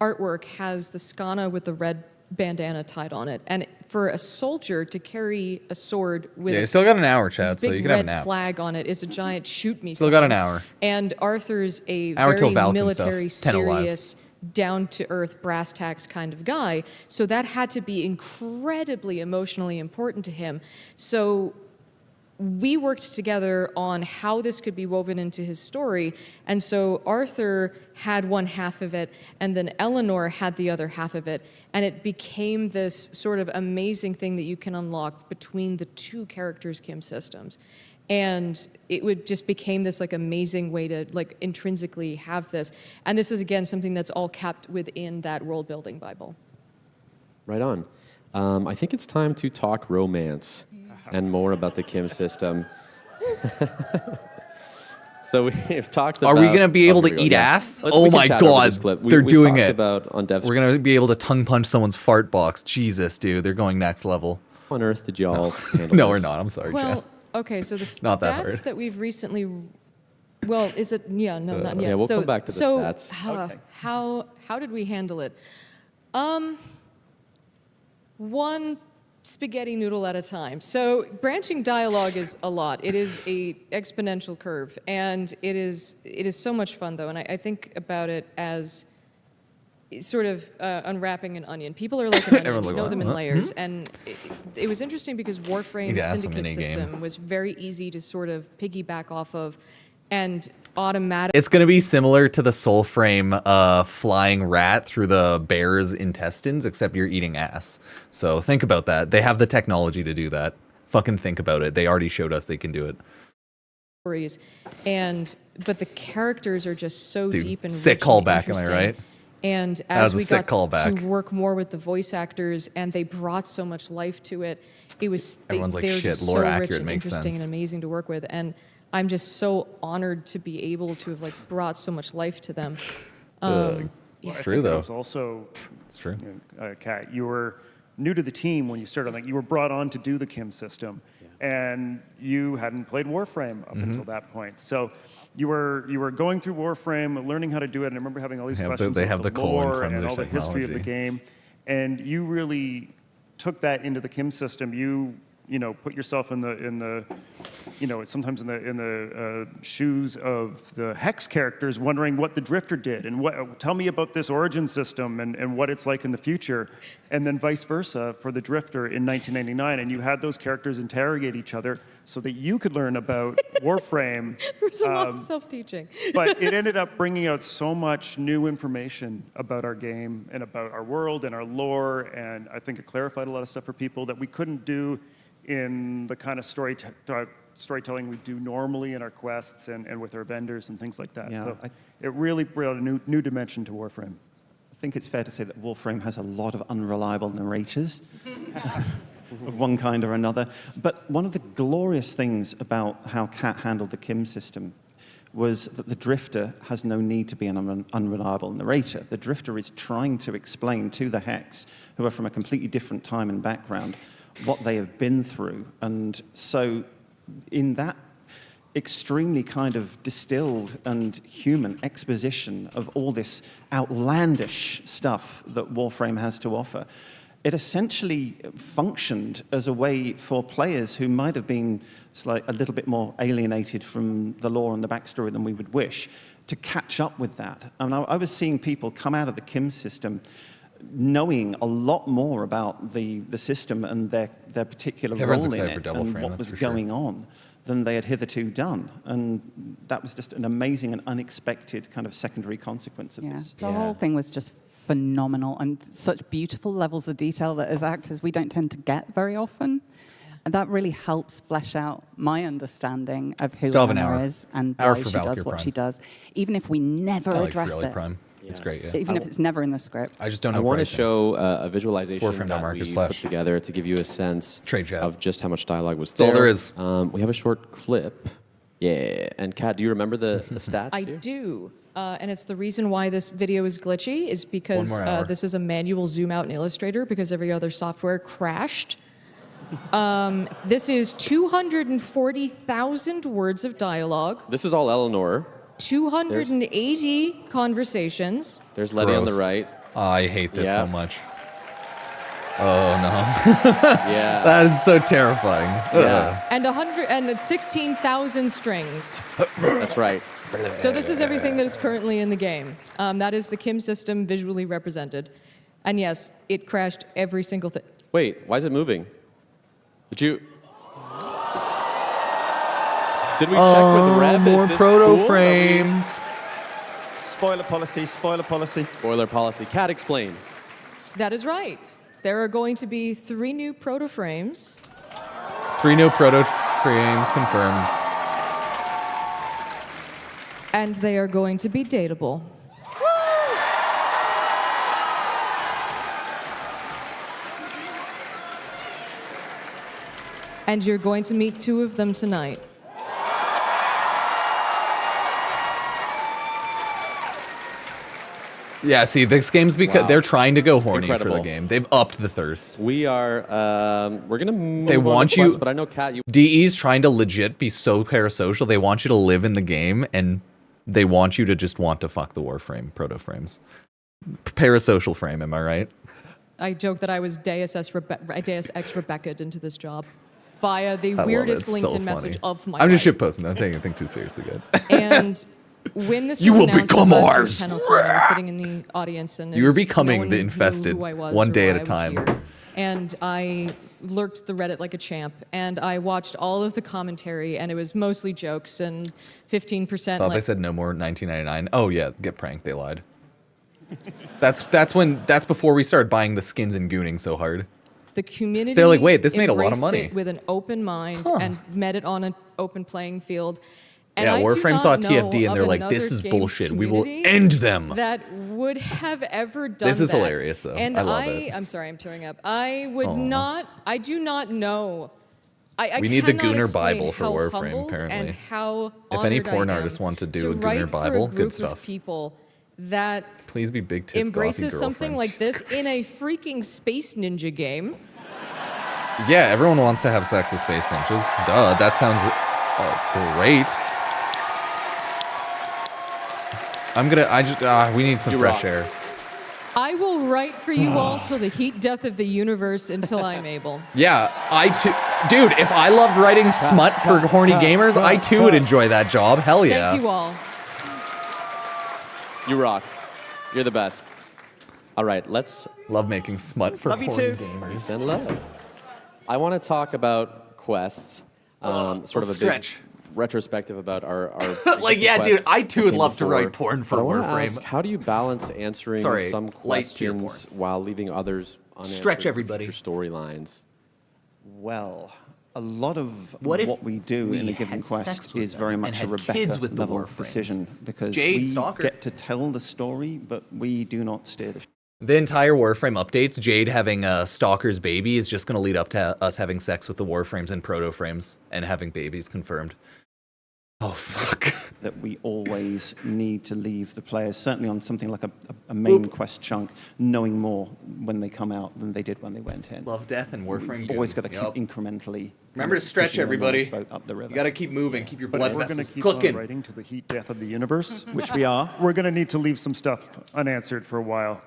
Speaker 6: artwork has the skana with the red bandana tied on it. And for a soldier to carry a sword with
Speaker 1: Yeah, you
Speaker 6: a
Speaker 1: still got an hour, Chad, so
Speaker 6: big
Speaker 1: you can have a
Speaker 6: red
Speaker 1: nap.
Speaker 6: flag on it is a giant shoot me
Speaker 1: Still got an
Speaker 6: sign.
Speaker 1: hour.
Speaker 6: And Arthur's a
Speaker 1: Hour till
Speaker 6: very
Speaker 1: Valken stuff.
Speaker 6: military,
Speaker 1: 10 alive.
Speaker 6: serious, down-to-earth, brass tacks kind of guy. So that had to be incredibly emotionally important to him. So we worked together on how this could be woven into his story. And so Arthur had one half of it, and then Eleanor had the other half of it. And it became this sort of amazing thing that you can unlock between the two characters' Kim systems. And it would just became this like amazing way to like intrinsically have this. And this is again something that's all kept within that world building Bible.
Speaker 5: Right on. I think it's time to talk romance and more about the Kim system. So we've talked
Speaker 1: Are
Speaker 5: about...
Speaker 1: we going to be able
Speaker 5: here
Speaker 1: to
Speaker 5: we go,
Speaker 1: eat
Speaker 5: yeah.
Speaker 1: ass?
Speaker 5: We
Speaker 1: Oh
Speaker 5: can
Speaker 1: my
Speaker 5: chat over
Speaker 1: god,
Speaker 5: this clip.
Speaker 1: they're
Speaker 5: We've
Speaker 1: doing
Speaker 5: talked
Speaker 1: it.
Speaker 5: about on devstream.
Speaker 1: We're going to be able to tongue punch someone's fart box. Jesus, dude, they're going next level.
Speaker 5: How on earth did y'all handle
Speaker 1: No, we're
Speaker 5: this?
Speaker 1: not. I'm sorry,
Speaker 6: Well,
Speaker 1: Chad.
Speaker 6: okay, so the
Speaker 1: Not that hard.
Speaker 6: stats that we've recently, well, is it? Yeah, no, not yet.
Speaker 5: yeah, we'll
Speaker 6: so,
Speaker 5: come back to the
Speaker 6: so
Speaker 5: stats.
Speaker 6: how did we handle it? One spaghetti noodle at a time. So branching dialogue is a lot. It is a exponential curve, and it is so much fun though. And I think about it as sort of unwrapping an onion. People are like an onion,
Speaker 1: Everyone's
Speaker 6: you
Speaker 1: like,
Speaker 6: know
Speaker 1: "What?
Speaker 6: them in
Speaker 1: Huh?
Speaker 6: layers. And it was interesting because Warframe's
Speaker 1: ask them
Speaker 6: syndicate
Speaker 1: in-game.
Speaker 6: system was very easy to sort of piggyback off of and automatic.
Speaker 1: It's going to be similar to the Soulframe flying rat through the bear's intestines, except you're eating ass. So think about that. They have the technology to do that. Fucking think about it. They already showed us they can do it.
Speaker 6: Stories. But the characters are just so
Speaker 1: Dude,
Speaker 6: deep and
Speaker 1: sick
Speaker 6: rich and
Speaker 1: callback, am I
Speaker 6: interesting.
Speaker 1: right?
Speaker 6: And
Speaker 1: That
Speaker 6: as
Speaker 1: was a
Speaker 6: we
Speaker 1: sick
Speaker 6: got
Speaker 1: callback.
Speaker 6: to work more with the voice actors, and they brought so much life to it, it was
Speaker 1: Everyone's like,
Speaker 6: they were
Speaker 1: "Shit,
Speaker 6: just
Speaker 1: lore
Speaker 6: so rich
Speaker 1: accurate
Speaker 6: and
Speaker 1: makes
Speaker 6: interesting
Speaker 1: sense."
Speaker 6: and amazing to work with. And I'm just so honored to be able to have like brought so much life to them.
Speaker 1: It's true though.
Speaker 21: It was also,
Speaker 1: it's true.
Speaker 21: Kat, you were new to the team when you started. Like you were brought on to do the Kim system, and you hadn't played Warframe up until that point. So you were going through Warframe, learning how to do it. And I remember having all these
Speaker 1: Yeah, but
Speaker 21: questions
Speaker 1: they
Speaker 21: about
Speaker 1: have
Speaker 21: the
Speaker 1: the colon
Speaker 21: lore and
Speaker 1: cleanser
Speaker 21: all the history of the
Speaker 1: technology.
Speaker 21: game, and you really took that into the Kim system. You know, put yourself in the you know, sometimes in the shoes of the Hex characters, wondering what the Drifter did and tell me about this origin system and what it's like in the future, and then vice versa for the Drifter in 1999. And you had those characters interrogate each other so that you could learn about Warframe.
Speaker 6: There's a lot of self-teaching.
Speaker 21: But it ended up bringing out so much new information about our game and about our world and our lore, and I think it clarified a lot of stuff for people that we couldn't do in the kind of storytelling we do normally in our quests and with our vendors and things like that.
Speaker 23: Yeah,
Speaker 21: So it really brought a new dimension to Warframe.
Speaker 23: I think it's fair to say that Warframe has a lot of unreliable narrators of one kind or another. But one of the glorious things about how Kat handled the Kim system was that the Drifter has no need to be an unreliable narrator. The Drifter is trying to explain to the Hex, who are from a completely different time and background, what they have been through. And so in that extremely kind of distilled and human exposition of all this outlandish stuff that Warframe has to offer, it essentially functioned as a way for players who might have been a little bit more alienated from the lore and the backstory than we would wish to catch up with that. And I was seeing people come out of the Kim system knowing a lot more about the system and their particular
Speaker 1: Everyone's
Speaker 23: role in
Speaker 1: excited
Speaker 23: it
Speaker 1: for Devil
Speaker 23: and
Speaker 1: Frame,
Speaker 23: what
Speaker 1: that's
Speaker 23: was
Speaker 1: for sure.
Speaker 23: going on than they had hitherto done. And that was just an amazing and unexpected kind of secondary consequence of this.
Speaker 22: The whole thing was just phenomenal and such beautiful levels of detail that as actors we don't tend to get very often. And that really helps flesh out my understanding of who
Speaker 1: Still have an
Speaker 22: Anna
Speaker 1: hour.
Speaker 22: is and
Speaker 1: Hour
Speaker 22: why
Speaker 1: for
Speaker 22: she
Speaker 1: Valkyr
Speaker 22: does what
Speaker 1: Prime.
Speaker 22: she does, even if we never
Speaker 1: I like
Speaker 22: address
Speaker 1: Yareli
Speaker 22: it.
Speaker 1: Prime. It's great, yeah.
Speaker 22: Even if it's never in the script.
Speaker 1: I just don't know
Speaker 5: I want to
Speaker 1: pricing.
Speaker 5: show a visualization that
Speaker 1: Warframe.market
Speaker 5: we
Speaker 1: /
Speaker 5: put together to give you a sense of just how much dialogue was
Speaker 1: That's all
Speaker 5: there.
Speaker 1: there is.
Speaker 5: We have a short clip. Yeah. And Kat, do you remember the stats?
Speaker 6: I do. And it's the reason why this video is glitchy is because
Speaker 1: One more hour.
Speaker 6: this is a manual zoom out in Illustrator because every other software crashed. This is 240,000 words of dialogue,
Speaker 5: This is all Eleanor.
Speaker 6: 280 conversations.
Speaker 5: There's Letty on the
Speaker 1: Gross.
Speaker 5: right.
Speaker 1: I hate this
Speaker 5: Yeah.
Speaker 1: so much. Oh no.
Speaker 5: Yeah.
Speaker 1: That is so terrifying.
Speaker 5: Yeah.
Speaker 6: And 16,000 strings.
Speaker 5: That's right.
Speaker 6: So this is everything that is currently in the game. That is the Kim system visually represented. And yes, it crashed every single thing.
Speaker 5: Wait, why is it moving? Did we check with Reb?
Speaker 1: more
Speaker 5: Is this
Speaker 1: proto
Speaker 5: cool?
Speaker 1: frames.
Speaker 23: Spoiler policy, spoiler policy.
Speaker 5: Spoiler policy. Kat, explain.
Speaker 6: That is right. There are going to be 3 new proto frames.
Speaker 1: 3 new proto frames confirmed.
Speaker 6: And they are going to be dateable. And you're going to meet 2 of them tonight.
Speaker 1: Yeah, see, this game's because they're trying to go horny for
Speaker 5: Incredible.
Speaker 1: the game. They've upped the thirst.
Speaker 5: We are, we're going to move
Speaker 1: They
Speaker 5: on
Speaker 1: want
Speaker 5: to
Speaker 1: you.
Speaker 5: Quest, but I know, Kat, you...
Speaker 1: DE's trying to legit be so parasocial. They want you to live in the game, and they want you to just want to fuck the Warframe proto-frames. Parasocial frame, am I right?
Speaker 6: I joke that I was Deus Ex Rebecca into this job via the
Speaker 1: I love it.
Speaker 6: weirdest
Speaker 1: It's so
Speaker 6: LinkedIn message
Speaker 1: funny.
Speaker 6: of my
Speaker 1: I'm just
Speaker 6: life.
Speaker 1: shitposting. I'm taking anything too seriously, guys.
Speaker 6: And when this
Speaker 1: You
Speaker 6: was
Speaker 1: will
Speaker 6: announced
Speaker 1: become
Speaker 6: at last
Speaker 1: ours.
Speaker 6: year's Tennocon, I was sitting in the audience, and
Speaker 1: You were
Speaker 6: no
Speaker 1: becoming
Speaker 6: one
Speaker 1: the
Speaker 6: knew
Speaker 1: infested,
Speaker 6: who I was
Speaker 1: one
Speaker 6: or
Speaker 1: day
Speaker 6: why
Speaker 1: at a
Speaker 6: I was
Speaker 1: time.
Speaker 6: here. And I lurked the Reddit like a champ, and I watched all of the commentary, and it was mostly jokes and 15%
Speaker 1: Thought
Speaker 6: like
Speaker 1: they said no more 1999. Oh yeah, get pranked. They lied. That's before we started buying the skins and gooning so hard.
Speaker 6: the community.
Speaker 1: They're like, wait, this made a lot of
Speaker 6: embraced
Speaker 1: money.
Speaker 6: it with an open mind and met it on an open playing field. And
Speaker 1: Yeah,
Speaker 6: I do
Speaker 1: Warframe
Speaker 6: not
Speaker 1: saw
Speaker 6: know
Speaker 1: TFD and
Speaker 6: of
Speaker 1: they're like,
Speaker 6: another
Speaker 1: this is
Speaker 6: games
Speaker 1: bullshit. We will
Speaker 6: community
Speaker 1: end them.
Speaker 6: That would have ever done
Speaker 1: This is
Speaker 6: that.
Speaker 1: hilarious, though.
Speaker 6: And
Speaker 1: I love it.
Speaker 6: I'm sorry, I'm tearing up. I would
Speaker 1: Aw.
Speaker 6: not, I do not know. I
Speaker 1: We need the
Speaker 6: cannot
Speaker 1: Gooner
Speaker 6: explain
Speaker 1: Bible for
Speaker 6: how
Speaker 1: Warframe,
Speaker 6: humbled
Speaker 1: apparently.
Speaker 6: And how
Speaker 1: If any
Speaker 6: honored I
Speaker 1: porn
Speaker 6: am
Speaker 1: artists want to do a
Speaker 6: write
Speaker 1: Gooner
Speaker 6: for
Speaker 1: Bible,
Speaker 6: a
Speaker 1: good
Speaker 6: group
Speaker 1: stuff.
Speaker 6: of people that
Speaker 1: Please be big tits, gothy
Speaker 6: embraces something
Speaker 1: girlfriend.
Speaker 6: like this in a freaking Space Ninja game.
Speaker 1: Yeah, everyone wants to have sex with space ninjas. Duh, that sounds great. We need some fresh air.
Speaker 6: I will write for you all till the heat death of the universe until I'm able.
Speaker 1: Yeah, I too. Dude, if I loved writing smut for horny gamers, I too would enjoy that job. Hell yeah.
Speaker 6: Thank you all.
Speaker 5: You rock. You're the best. All right, let's...
Speaker 1: Love making smut for
Speaker 5: horny
Speaker 1: gamers.
Speaker 5: Send love. I want to talk about quests. Sort of a
Speaker 1: stretch.
Speaker 5: big retrospective about our
Speaker 1: Like, yeah,
Speaker 5: quests
Speaker 1: dude, I too
Speaker 5: that
Speaker 1: would
Speaker 5: came
Speaker 1: love to
Speaker 5: before.
Speaker 1: write porn for
Speaker 5: But I wanna
Speaker 1: Warframe.
Speaker 5: ask, how do you balance answering
Speaker 1: Sorry,
Speaker 5: some
Speaker 1: light tier
Speaker 5: questions while leaving others unanswered
Speaker 1: Stretch
Speaker 5: for
Speaker 1: everybody.
Speaker 5: future storylines?
Speaker 23: Well, a lot of
Speaker 1: What if
Speaker 23: what we do
Speaker 1: we
Speaker 23: in a given
Speaker 1: had sex
Speaker 23: quest
Speaker 1: with
Speaker 23: is
Speaker 1: them
Speaker 23: very
Speaker 1: and
Speaker 23: much a
Speaker 1: had
Speaker 23: Rebecca
Speaker 1: kids with the
Speaker 23: level
Speaker 1: Warframes?
Speaker 23: decision because
Speaker 1: Jade,
Speaker 23: we
Speaker 1: Stalker.
Speaker 23: get to tell the story, but we do not steer the
Speaker 1: The entire Warframe updates, Jade having a Stalker's baby is just going to lead up to us having sex with the Warframes and Proto-Frames and having babies confirmed. Oh, fuck.
Speaker 23: that we always need to leave the players, certainly on something like a main quest chunk, knowing more when they come out than they did when they went in.
Speaker 1: Love, death, and Warframe.
Speaker 23: You've always got to
Speaker 1: Yup.
Speaker 23: keep incrementally.
Speaker 1: Remember to stretch,
Speaker 23: pushing the
Speaker 1: everybody.
Speaker 23: longboat up the river.
Speaker 1: You got to keep moving. Keep your
Speaker 21: But
Speaker 1: blood
Speaker 21: if we're going
Speaker 1: vessels
Speaker 21: to keep
Speaker 1: cooking.
Speaker 21: on writing to the heat death of the universe,
Speaker 23: Which we are.
Speaker 21: we're going to need to leave some stuff unanswered for a while.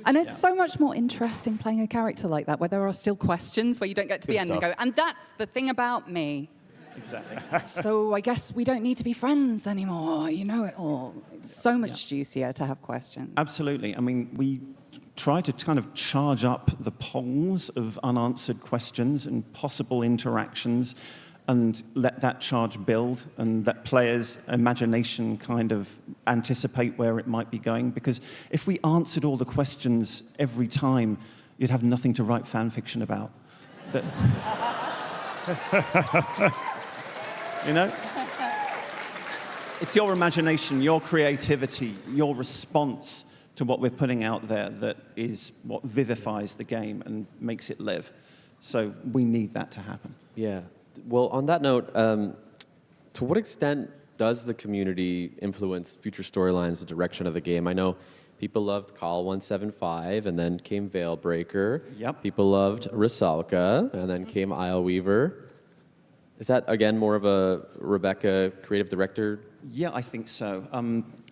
Speaker 22: And it's so much more interesting playing a character like that, where there are still questions, where you don't get to the
Speaker 21: Good
Speaker 22: end and
Speaker 21: stuff.
Speaker 22: go, and that's the thing about me.
Speaker 23: Exactly.
Speaker 22: So I guess we don't need to be friends anymore. You know it all. It's so much juicier to have questions.
Speaker 23: Absolutely. I mean, we try to kind of charge up the polls of unanswered questions and possible interactions and let that charge build and let players' imagination kind of anticipate where it might be going. Because if we answered all the questions every time, you'd have nothing to write fan fiction about. You know? It's your imagination, your creativity, your response to what we're putting out there that is what vivifies the game and makes it live. So we need that to happen.
Speaker 5: Yeah. Well, on that note, to what extent does the community influence future storylines, the direction of the game? I know people loved Call 175, and then came Veilbreaker.
Speaker 23: Yep.
Speaker 5: People loved Rusalka, and then came Isleweaver. Is that, again, more of a Rebecca creative director?
Speaker 23: Yeah, I think so.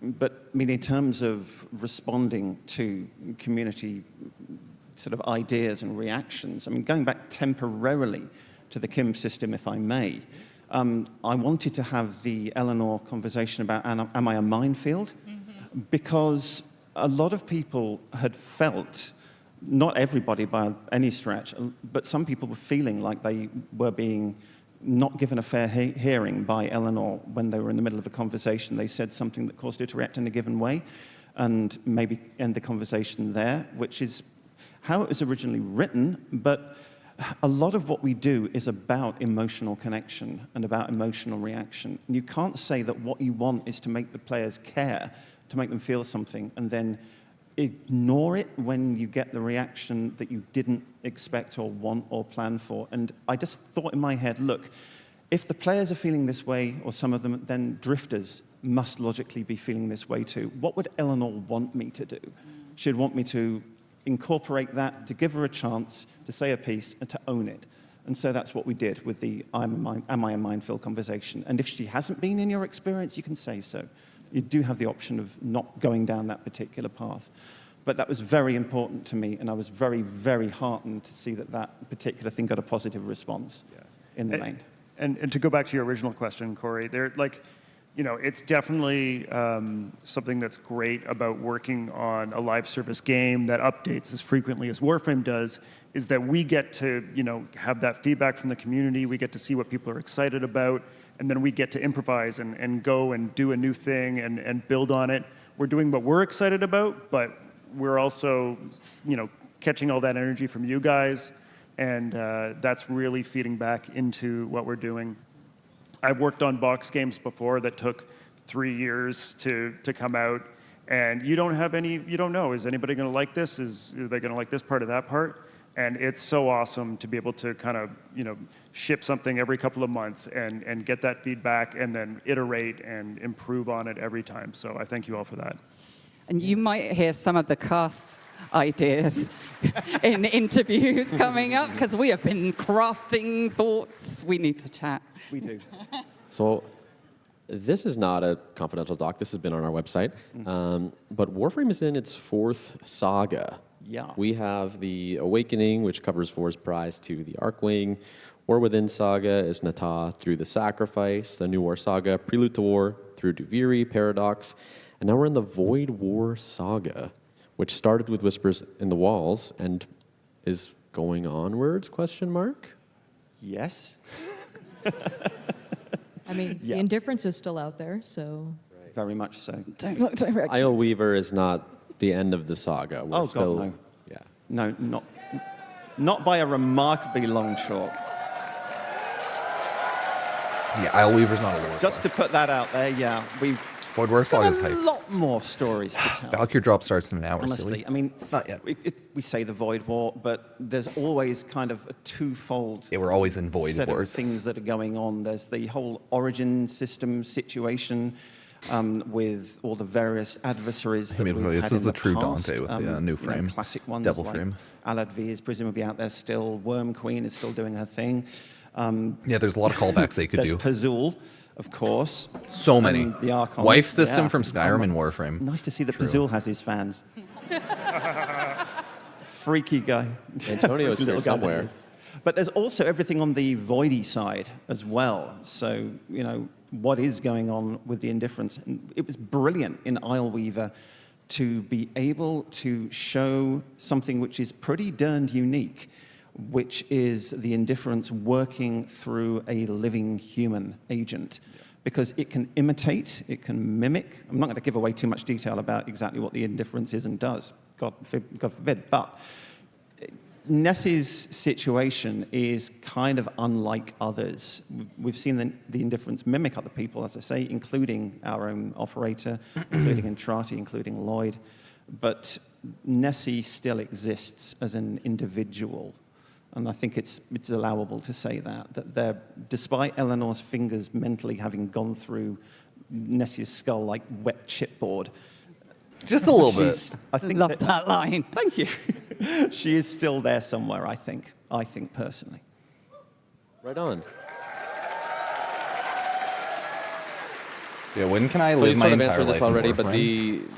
Speaker 23: But I mean, in terms of responding to community sort of ideas and reactions, I mean, going back temporarily to the Kim system, if I may, I wanted to have the Eleanor conversation about, am I a minefield? Because a lot of people had felt, not everybody by any stretch, but some people were feeling like they were being not given a fair hearing by Eleanor when they were in the middle of a conversation. They said something that caused her to react in a given way and maybe end the conversation there, which is how it was originally written, but a lot of what we do is about emotional connection and about emotional reaction. And you can't say that what you want is to make the players care, to make them feel something, and then ignore it when you get the reaction that you didn't expect or want or plan for. And I just thought in my head, look, if the players are feeling this way, or some of them, then drifters must logically be feeling this way too. What would Eleanor want me to do? She'd want me to incorporate that, to give her a chance to say a piece and to own it. And so that's what we did with the am I a minefield conversation. And if she hasn't been in your experience, you can say so. You do have the option of not going down that particular path. But that was very important to me, and I was very, very heartened to see that that particular thing got a positive response in the main.
Speaker 21: And to go back to your original question, Corey, it's definitely something that's great about working on a live service game that updates as frequently as Warframe does, is that we get to, have that feedback from the community, we get to see what people are excited about, and then we get to improvise and go and do a new thing and build on it. We're doing what we're excited about, but we're also, catching all that energy from you guys, and that's really feeding back into what we're doing. I've worked on box games before that took 3 years to come out, and you don't know, is anybody going to like this? Is they going to like this part or that part? And it's so awesome to be able to kind of, ship something every couple of months and get that feedback and then iterate and improve on it every time. So I thank you all for that.
Speaker 22: And you might hear some of the cast's ideas in interviews coming up, because we have been crafting thoughts. We need to chat.
Speaker 23: We do.
Speaker 5: So this is not a confidential doc. This has been on our website. But Warframe is in its 4th saga.
Speaker 23: Yeah.
Speaker 5: We have the Awakening, which covers For's Prize to the Arcwing. War Within Saga is Nata through the Sacrifice. The New War Saga, Prelude to War, through Duviri, Paradox. And now we're in the Void War Saga, which started with Whispers in the Walls and is going onwards, question mark?
Speaker 23: Yes.
Speaker 6: I mean, the indifference is still out there, so.
Speaker 23: Very much so.
Speaker 22: Don't look directly.
Speaker 5: Isle Weaver is not the end of the saga. We're still,
Speaker 23: God, no.
Speaker 5: Yeah.
Speaker 23: No, not by a remarkably long chalk.
Speaker 1: Yeah, Isle Weaver's not a lore
Speaker 23: Just
Speaker 1: quest.
Speaker 23: to put that out there, yeah, we've
Speaker 1: Void War Saga's
Speaker 23: got a
Speaker 1: hype.
Speaker 23: lot more stories to tell.
Speaker 1: Valkyr drop starts in an hour,
Speaker 23: Honestly,
Speaker 1: silly.
Speaker 23: I mean,
Speaker 1: Not yet.
Speaker 23: We say the Void War, but there's always kind of a twofold.
Speaker 1: Yeah, we're always in Void
Speaker 23: set
Speaker 1: Wars.
Speaker 23: of things that are going on. There's the whole origin system situation with all the various adversaries that we've
Speaker 1: this
Speaker 23: had
Speaker 1: is
Speaker 23: in
Speaker 1: the
Speaker 23: the
Speaker 1: true
Speaker 23: past.
Speaker 1: Dante with the new frame.
Speaker 23: Classic ones
Speaker 1: Devil
Speaker 23: like
Speaker 1: frame.
Speaker 23: Alad V's presumably out there still. Worm Queen is still doing her thing.
Speaker 1: Yeah, there's a lot of callbacks they could
Speaker 23: there's
Speaker 1: do.
Speaker 23: Pazul, of course.
Speaker 1: So many.
Speaker 23: And the Archons.
Speaker 1: Wife system
Speaker 23: yeah.
Speaker 1: from Skyrim and Warframe.
Speaker 23: Nice to see that
Speaker 1: True.
Speaker 23: Pazul has his fans. Freaky guy.
Speaker 5: Antonio's
Speaker 23: Little
Speaker 5: here
Speaker 23: guy
Speaker 5: somewhere.
Speaker 23: that is. But there's also everything on the voidy side as well. So, what is going on with the indifference? And it was brilliant in Isle Weaver to be able to show something which is pretty darned unique, which is the indifference working through a living human agent. Because it can imitate, it can mimic. I'm not going to give away too much detail about exactly what the indifference is and does, God forbid. But Nessie's situation is kind of unlike others. We've seen the indifference mimic other people, as I say, including our own operator, including Entrati, including Lloyd. But Nessie still exists as an individual. And I think it's allowable to say that despite Eleanor's fingers mentally having gone through Nessie's skull like wet chipboard.
Speaker 1: Just a little bit.
Speaker 23: I think
Speaker 22: Love that line.
Speaker 23: Thank you. She is still there somewhere, I think personally.
Speaker 5: Right on.
Speaker 1: Yeah, when can I
Speaker 5: So
Speaker 1: live
Speaker 5: you
Speaker 1: my
Speaker 5: sort of
Speaker 1: entire
Speaker 5: answered
Speaker 1: life
Speaker 5: this
Speaker 1: in
Speaker 5: already, but
Speaker 1: Warframe?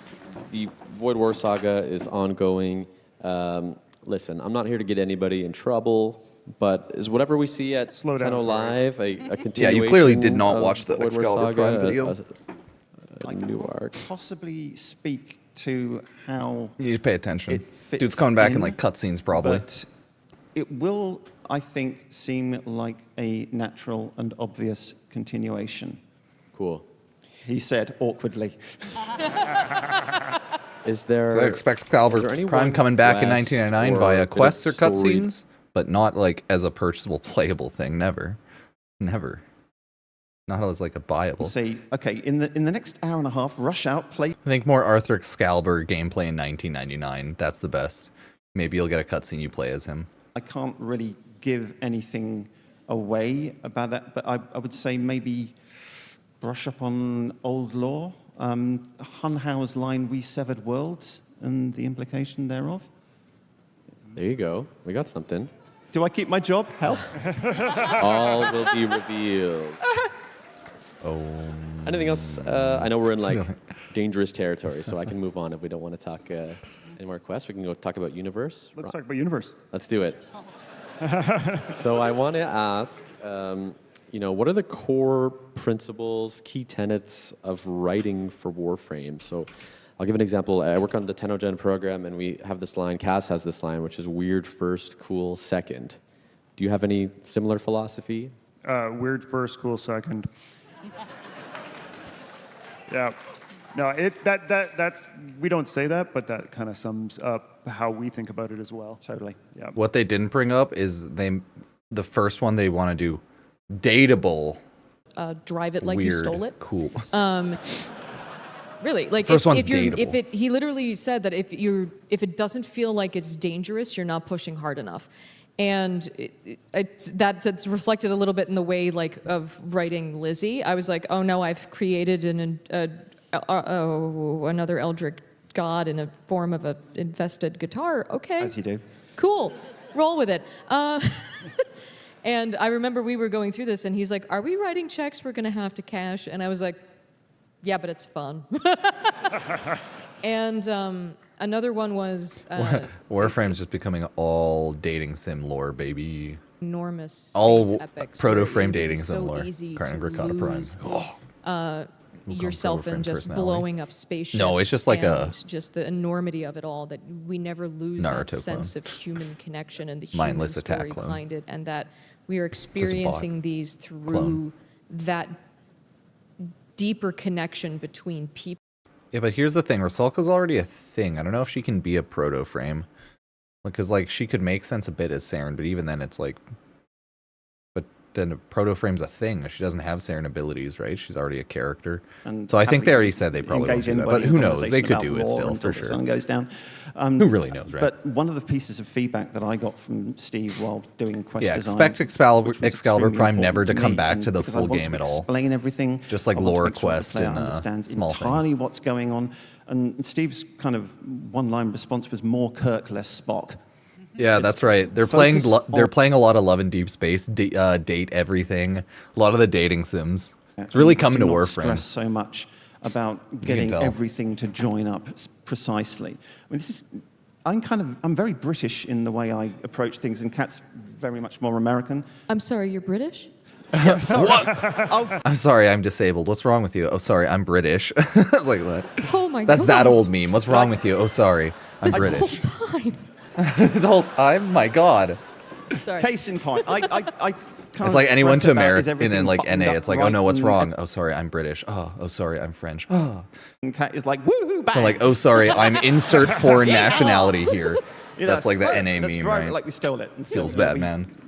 Speaker 5: the Void War Saga is ongoing. Listen, I'm not here to get anybody in trouble, but is whatever we see at
Speaker 21: Slow down,
Speaker 5: Tenno
Speaker 21: Corey.
Speaker 5: Live a continuation?
Speaker 1: Yeah, you clearly did not
Speaker 5: of
Speaker 1: watch the
Speaker 5: Void War
Speaker 1: Excalibur
Speaker 5: Saga,
Speaker 1: Prime video.
Speaker 23: I
Speaker 5: new
Speaker 23: can't
Speaker 5: arc.
Speaker 23: possibly speak to how
Speaker 1: You need to pay attention.
Speaker 23: it fits
Speaker 1: Dude's coming back in
Speaker 23: in,
Speaker 1: like cutscenes probably.
Speaker 23: But it will, I think, seem like a natural and obvious continuation.
Speaker 5: Cool.
Speaker 23: He said awkwardly.
Speaker 5: Is there?
Speaker 1: So I expect Excalibur Prime coming back in 1999 via quests or cutscenes, but not like as a purchasable, playable thing. Never. Not as like a buyable.
Speaker 23: Say, okay, in the next hour and a half, rush out, play.
Speaker 1: I think more Arthur Excalibur gameplay in 1999. That's the best. Maybe you'll get a cutscene you play as him.
Speaker 23: I can't really give anything away about that, but I would say maybe brush up on old lore. Hunhau's line, "We severed worlds," and the implication thereof.
Speaker 5: There you go. We got something.
Speaker 23: Do I keep my job? Help.
Speaker 5: All will be revealed. Anything else? I know we're in like dangerous territory, so I can move on if we don't want to talk any more quests. We can go talk about universe.
Speaker 21: Let's talk about universe.
Speaker 5: Let's do it. So I want to ask, what are the core principles, key tenets of writing for Warframe? So I'll give an example. I work on the Tennocon program, and we have this line, Cass has this line, which is weird first, cool second. Do you have any similar philosophy?
Speaker 21: Weird first, cool second. Yeah. No, that's we don't say that, but that kind of sums up how we think about it as well.
Speaker 23: Totally.
Speaker 21: Yeah.
Speaker 1: What they didn't bring up is the first one they want to do dateable.
Speaker 6: Drive it like
Speaker 1: weird,
Speaker 6: you stole it.
Speaker 1: Cool.
Speaker 6: Really, like
Speaker 1: First one's
Speaker 6: he literally said that if it doesn't feel like it's dangerous, you're not pushing hard enough, and that's reflected a little bit in the way of writing Lizzie. I was like, oh no, I've created another Eldritch god in a form of an infested guitar. Okay,
Speaker 23: As you do.
Speaker 6: Cool, roll with it. And I remember we were going through this, and he's like, are we writing checks we're gonna have to cash? And I was like, yeah, but it's fun. And another one was...
Speaker 1: Warframe's just becoming all dating sim lore, baby.
Speaker 6: Enormous space
Speaker 1: all
Speaker 6: epics.
Speaker 1: proto-frame dating sim
Speaker 6: so
Speaker 1: lore.
Speaker 6: Easy
Speaker 1: Current
Speaker 6: to
Speaker 1: Grikata
Speaker 6: lose, yourself in just
Speaker 1: personality.
Speaker 6: blowing up spaceships.
Speaker 1: No, it's just like
Speaker 6: just the enormity of it all, that we never lose
Speaker 1: Naruto
Speaker 6: that sense
Speaker 1: clone.
Speaker 6: of human connection and the
Speaker 1: Mindless
Speaker 6: human story
Speaker 1: attack clone.
Speaker 6: behind it, and that we are
Speaker 1: Just a bot
Speaker 6: experiencing these through
Speaker 1: clone.
Speaker 6: that deeper connection between people.
Speaker 1: Yeah, but here's the thing. Rusalka's already a thing. I don't know if she can be a proto-frame. Because, she could make sense a bit as Saren, but even then it's like... But then a proto-frame's a thing. She doesn't have Saren abilities, right? She's already a character.
Speaker 23: And
Speaker 1: so I think
Speaker 23: happy
Speaker 1: they
Speaker 23: to
Speaker 1: already said they probably won't
Speaker 23: engage
Speaker 1: do that.
Speaker 23: anybody
Speaker 1: But
Speaker 23: in
Speaker 1: who knows? They
Speaker 23: conversation
Speaker 1: could
Speaker 23: about
Speaker 1: do it
Speaker 23: lore
Speaker 1: still,
Speaker 23: until
Speaker 1: for
Speaker 23: the
Speaker 1: sure.
Speaker 23: sun goes down.
Speaker 1: Who really knows, right?
Speaker 23: But one of the pieces of feedback that I got from Steve while doing quest
Speaker 1: Yeah,
Speaker 23: design,
Speaker 1: expect Excalibur
Speaker 23: which was
Speaker 1: Prime
Speaker 23: extremely
Speaker 1: never to
Speaker 23: important
Speaker 1: come
Speaker 23: me,
Speaker 1: back
Speaker 23: and
Speaker 1: to the
Speaker 23: because I
Speaker 1: full
Speaker 23: want
Speaker 1: game
Speaker 23: to
Speaker 1: at all.
Speaker 23: Explain everything.
Speaker 1: Just like
Speaker 23: I want to
Speaker 1: lore
Speaker 23: make sure the
Speaker 1: quest
Speaker 23: player
Speaker 1: and
Speaker 23: understands
Speaker 1: small
Speaker 23: entirely
Speaker 1: things.
Speaker 23: what's going on. And Steve's kind of one-line response was more Kirk, less Spock.
Speaker 1: Yeah, that's right. They're playing a lot of Love and Deep Space, date everything. A lot of the dating sims. It's really coming to
Speaker 23: Do not
Speaker 1: Warframe.
Speaker 23: stress so much about getting
Speaker 1: tell.
Speaker 23: everything to join up precisely. I mean, I'm very British in the way I approach things, and Kat's very much more American.
Speaker 6: I'm sorry, you're British?
Speaker 1: I'm sorry, I'm disabled. What's wrong with you? Oh, sorry, I'm British. It's like that.
Speaker 6: Oh my
Speaker 1: That's
Speaker 6: God.
Speaker 1: that old meme. What's wrong with you? Oh, sorry, I'm
Speaker 6: This
Speaker 1: British.
Speaker 6: whole time.
Speaker 1: This whole time? My God.
Speaker 6: Sorry.
Speaker 23: Case in point, I
Speaker 1: It's like anyone to American and
Speaker 23: everything
Speaker 1: like
Speaker 23: buttoned
Speaker 1: NA.
Speaker 23: up
Speaker 1: It's like,
Speaker 23: right
Speaker 1: oh no, what's
Speaker 23: and-
Speaker 1: wrong? Oh, sorry, I'm British. Oh, sorry, I'm French. Oh.
Speaker 23: And Kat is like, woohoo, bang!
Speaker 1: So like, oh, sorry, I'm insert foreign nationality here.
Speaker 23: Yeah,
Speaker 1: That's like the
Speaker 23: right.
Speaker 1: NA
Speaker 23: Let's
Speaker 1: meme,
Speaker 23: drive it
Speaker 1: right?
Speaker 23: like we stole it. And
Speaker 1: Feels
Speaker 23: you know,
Speaker 1: bad, man.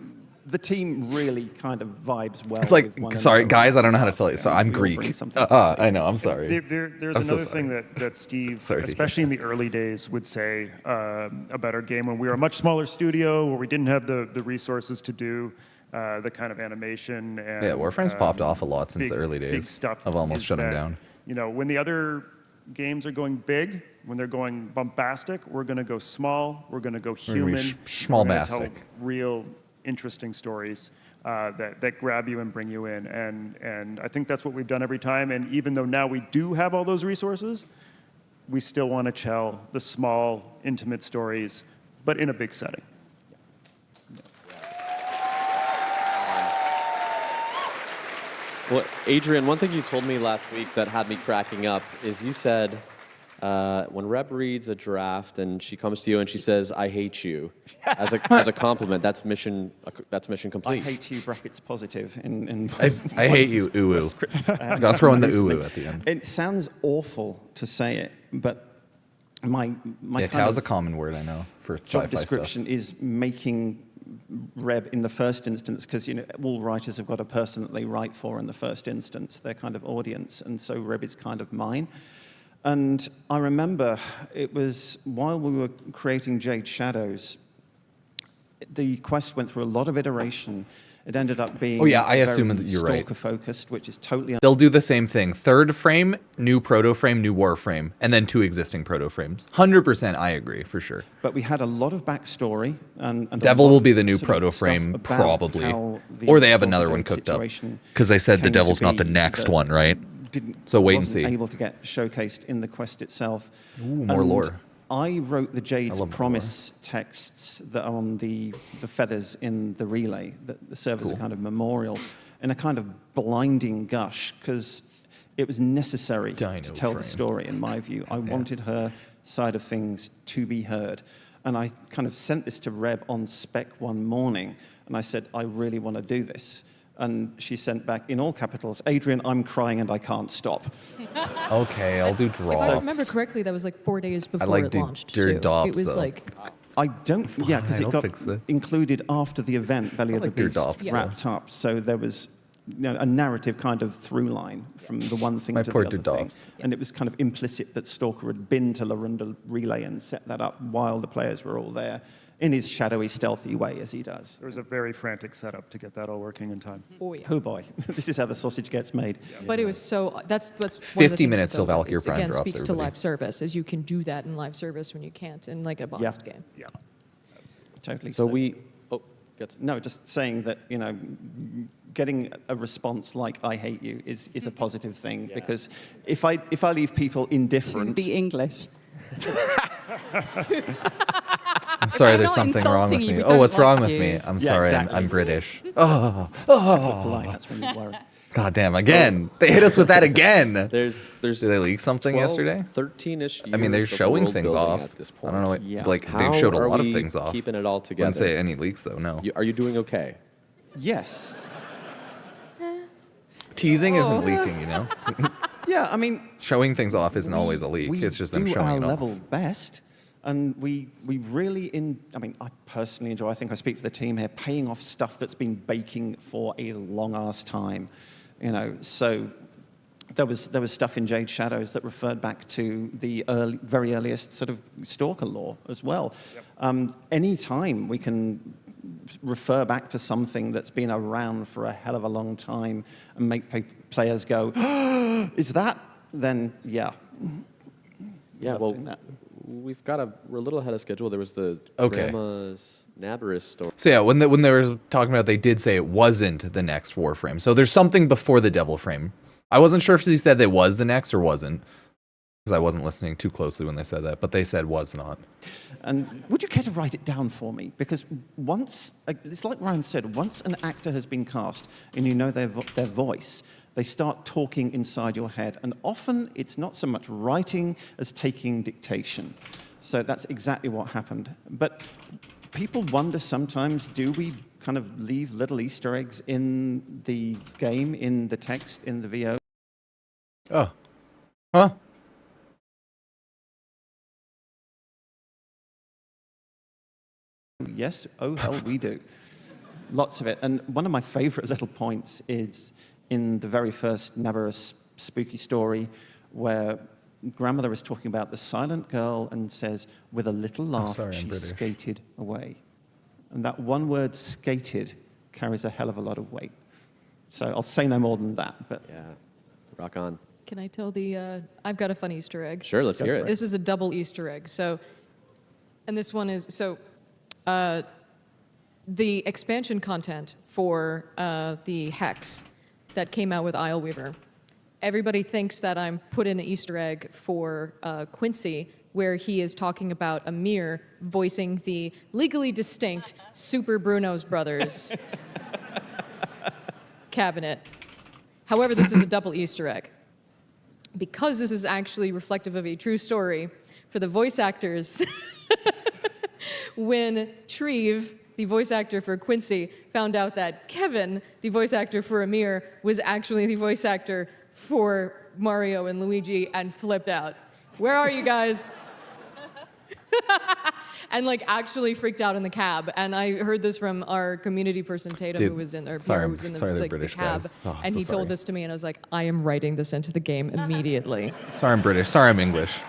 Speaker 23: The team really kind of vibes well.
Speaker 1: It's like,
Speaker 23: with one
Speaker 1: sorry,
Speaker 23: another.
Speaker 1: guys, I don't know how to tell you. So I'm
Speaker 23: We all
Speaker 1: Greek.
Speaker 23: bring something to the
Speaker 1: I know, I'm sorry.
Speaker 21: There's
Speaker 1: I'm so
Speaker 21: another
Speaker 1: sorry.
Speaker 21: thing that Steve,
Speaker 1: Sorry to hear
Speaker 21: especially in the early days, would say about our game when we were a much smaller studio where we didn't have the resources to do the kind of animation. And,
Speaker 1: Yeah, Warframe's popped off a lot since
Speaker 21: big-
Speaker 1: the early
Speaker 21: big
Speaker 1: days
Speaker 21: stuff
Speaker 1: of almost
Speaker 21: is
Speaker 1: shutting
Speaker 21: that,
Speaker 1: down.
Speaker 21: When the other games are going big, when they're going bombastic, we're going to go small, we're going to go
Speaker 1: We're gonna be
Speaker 21: human.
Speaker 1: schmalmastic.
Speaker 21: We're gonna tell real interesting stories that grab you and bring you in. And I think that's what we've done every time. And even though now we do have all those resources, we still want to tell the small, intimate stories, but in a big setting.
Speaker 5: Well, Adrian, one thing you told me last week that had me cracking up is you said when Reb reads a draft and she comes to you and she says, "I hate you," as a compliment, that's mission complete.
Speaker 23: I hate you, brackets positive. In
Speaker 1: I hate you, uwu. Gotta throw in the uwu at the end.
Speaker 23: It sounds awful to say it, but my
Speaker 1: Yeah,
Speaker 23: kind
Speaker 1: Tao's a
Speaker 23: of
Speaker 1: common word, I know, for
Speaker 23: job
Speaker 1: sci-fi
Speaker 23: description
Speaker 1: stuff.
Speaker 23: is making Reb in the first instance, because all writers have got a person that they write for in the first instance, their kind of audience, and so Reb is kind of mine. And I remember it was while we were creating Jade Shadows, the quest went through a lot of iteration, It ended up being
Speaker 1: I assume that you're right.
Speaker 23: Stalker focused, which is totally.
Speaker 1: They'll do the same thing. Third frame, new proto frame, new Warframe, and then 2 existing proto frames. 100%, I agree for sure.
Speaker 23: But we had a lot of backstory, and
Speaker 1: Devil will be the new proto frame probably, or they have another one cooked up because they said the Devil's not the next one, right? So wait and see.
Speaker 23: Able to get showcased in the quest itself.
Speaker 1: Ooh, more lore.
Speaker 23: I wrote the Jade's Promise texts that are on the feathers in the relay that serve as a kind of memorial, in a kind of blinding gush, because it was necessary to tell the story, in my view. I wanted her side of things to be heard. And I kind of sent this to Reb on spec one morning, and I said, I really want to do this. And she sent back, in all capitals, Adrian, I'm crying and I can't stop.
Speaker 1: Okay, I'll do drops.
Speaker 6: If I remember correctly, that was like 4 days before it launched,
Speaker 1: your
Speaker 6: too.
Speaker 1: dops,
Speaker 6: It was
Speaker 1: though.
Speaker 6: like...
Speaker 23: I don't, because it got included after the event, Belly of the Beast, wrapped up. So there was a narrative kind of through line from the one thing to the other thing. And it was kind of implicit that Stalker had been to Larunda Relay and set that up while the players were all there, in his shadowy, stealthy way, as he does.
Speaker 21: There was a very frantic setup to get that all working in time.
Speaker 6: Oh, yeah.
Speaker 23: Oh boy, this is how the sausage gets made.
Speaker 6: But it was so, that's
Speaker 1: 50 minutes till Valkyr Prime
Speaker 6: again,
Speaker 1: drops,
Speaker 6: speaks to
Speaker 1: everybody.
Speaker 6: live service, as you can do that in live service when you can't in like a boxed game.
Speaker 23: Yeah, totally.
Speaker 5: So we,
Speaker 23: No, just saying that, getting a response like "I hate you" is a positive thing, because if I leave people indifferent,
Speaker 22: The English.
Speaker 1: I'm sorry,
Speaker 22: I'm
Speaker 1: there's
Speaker 22: not
Speaker 1: something wrong with
Speaker 22: insulting you,
Speaker 1: me.
Speaker 22: we
Speaker 1: Oh,
Speaker 22: don't
Speaker 1: what's wrong
Speaker 22: like
Speaker 1: with
Speaker 22: you.
Speaker 1: me? I'm
Speaker 23: Yeah,
Speaker 1: sorry,
Speaker 23: exactly.
Speaker 1: I'm British.
Speaker 23: That's when you worry.
Speaker 1: God damn, again. They hit us with that again.
Speaker 5: There's
Speaker 1: Did they leak something
Speaker 5: 12,
Speaker 1: yesterday?
Speaker 5: 13-ish
Speaker 1: I mean, they're
Speaker 5: years of
Speaker 1: showing
Speaker 5: world
Speaker 1: things
Speaker 5: building
Speaker 1: off.
Speaker 5: at this
Speaker 1: I don't know.
Speaker 5: point.
Speaker 1: Like,
Speaker 5: How
Speaker 1: they've showed a
Speaker 5: are
Speaker 1: lot of
Speaker 5: we
Speaker 1: things off.
Speaker 5: keeping it all together?
Speaker 1: Wouldn't say any leaks, though, no.
Speaker 5: Are you doing okay?
Speaker 23: Yes.
Speaker 1: Teasing isn't leaking, you know?
Speaker 23: Yeah, I mean...
Speaker 1: Showing things off isn't always a leak.
Speaker 23: We
Speaker 1: It's just them
Speaker 23: do
Speaker 1: showing
Speaker 23: our
Speaker 1: it off.
Speaker 23: level best, and we really, I personally enjoy, I think I speak for the team here, paying off stuff that's been baking for a long-ass time. So there was stuff in Jade Shadows that referred back to the very earliest sort of Stalker lore as well. Any time we can refer back to something that's been around for a hell of a long time and make players go, is that? Then, yeah.
Speaker 5: Yeah, well, we're a little ahead of schedule. There was the Grandma's Nabarus story.
Speaker 1: So yeah, when they were talking about it, they did say it wasn't the next Warframe. So there's something before the Devil Frame. I wasn't sure if he said it was the next or wasn't, because I wasn't listening too closely when they said that, but they said was not.
Speaker 23: And would you care to write it down for me? Because once, it's like Ryan said, once an actor has been cast and you know their voice, they start talking inside your head. And often it's not so much writing as taking dictation. So that's exactly what happened. But people wonder sometimes, do we kind of leave little Easter eggs in the game, in the text, in the VO?
Speaker 1: Oh. Huh?
Speaker 23: Yes, oh hell, we do. Lots of it. And one of my favorite little points is in the very first Nabarus spooky story, where grandmother is talking about the silent girl and says, with a little laugh, she skated away. And that one word, skated, carries a hell of a lot of weight. So I'll say no more than that. But
Speaker 5: yeah, rock on.
Speaker 6: Can I tell I've got a fun Easter egg.
Speaker 5: Sure, let's hear it.
Speaker 6: This is a double Easter egg. So, and this one is, the expansion content for the Hex that came out with Isleweaver. Everybody thinks that I'm put in an Easter egg for Quincy, where he is talking about Amir voicing the legally distinct Super Bruno's Brothers cabinet. However, this is a double Easter egg. Because this is actually reflective of a true story, for the voice actors, when Treve, the voice actor for Quincy, found out that Kevin, the voice actor for Amir, was actually the voice actor for Mario and Luigi, and flipped out. Where are you guys? And actually freaked out in the cab. And I heard this from our community person, Tatum, who was in there.
Speaker 1: Sorry,
Speaker 6: who was in
Speaker 1: sorry,
Speaker 6: the,
Speaker 1: they're
Speaker 6: the
Speaker 1: British
Speaker 6: cab.
Speaker 1: guys. Oh,
Speaker 6: and
Speaker 1: so
Speaker 6: he
Speaker 1: sorry.
Speaker 6: told this to me, and I was like, I am writing this into the game immediately.
Speaker 1: Sorry, I'm British. Sorry, I'm English.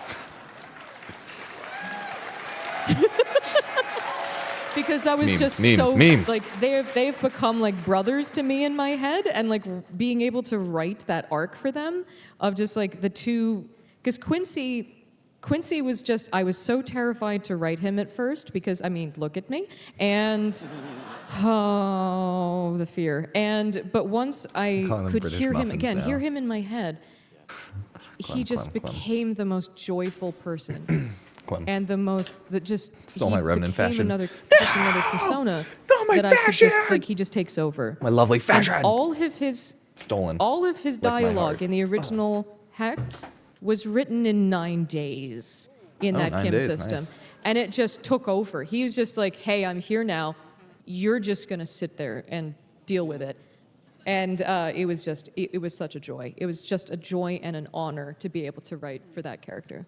Speaker 6: because that was just so like they've become like brothers to me in my head, and like being able to write that arc for them of just like the two, because Quincy was just, I was so terrified to write him at first because, I mean, look at me. And, oh, the fear. But once I could hear him again, hear him in my head, he just became the most joyful person. And
Speaker 1: Stole my Revenant fashion.
Speaker 6: Another persona that I could just, like, he just takes over.
Speaker 1: My lovely fashion.
Speaker 6: And all of his dialogue in the original Hex was written in 9 days in that
Speaker 1: 9
Speaker 6: Kim
Speaker 1: days,
Speaker 6: system.
Speaker 1: nice.
Speaker 6: And it just took over. He was just like, hey, I'm here now. You're just going to sit there and deal with it. And it was such a joy. It was just a joy and an honor to be able to write for that character.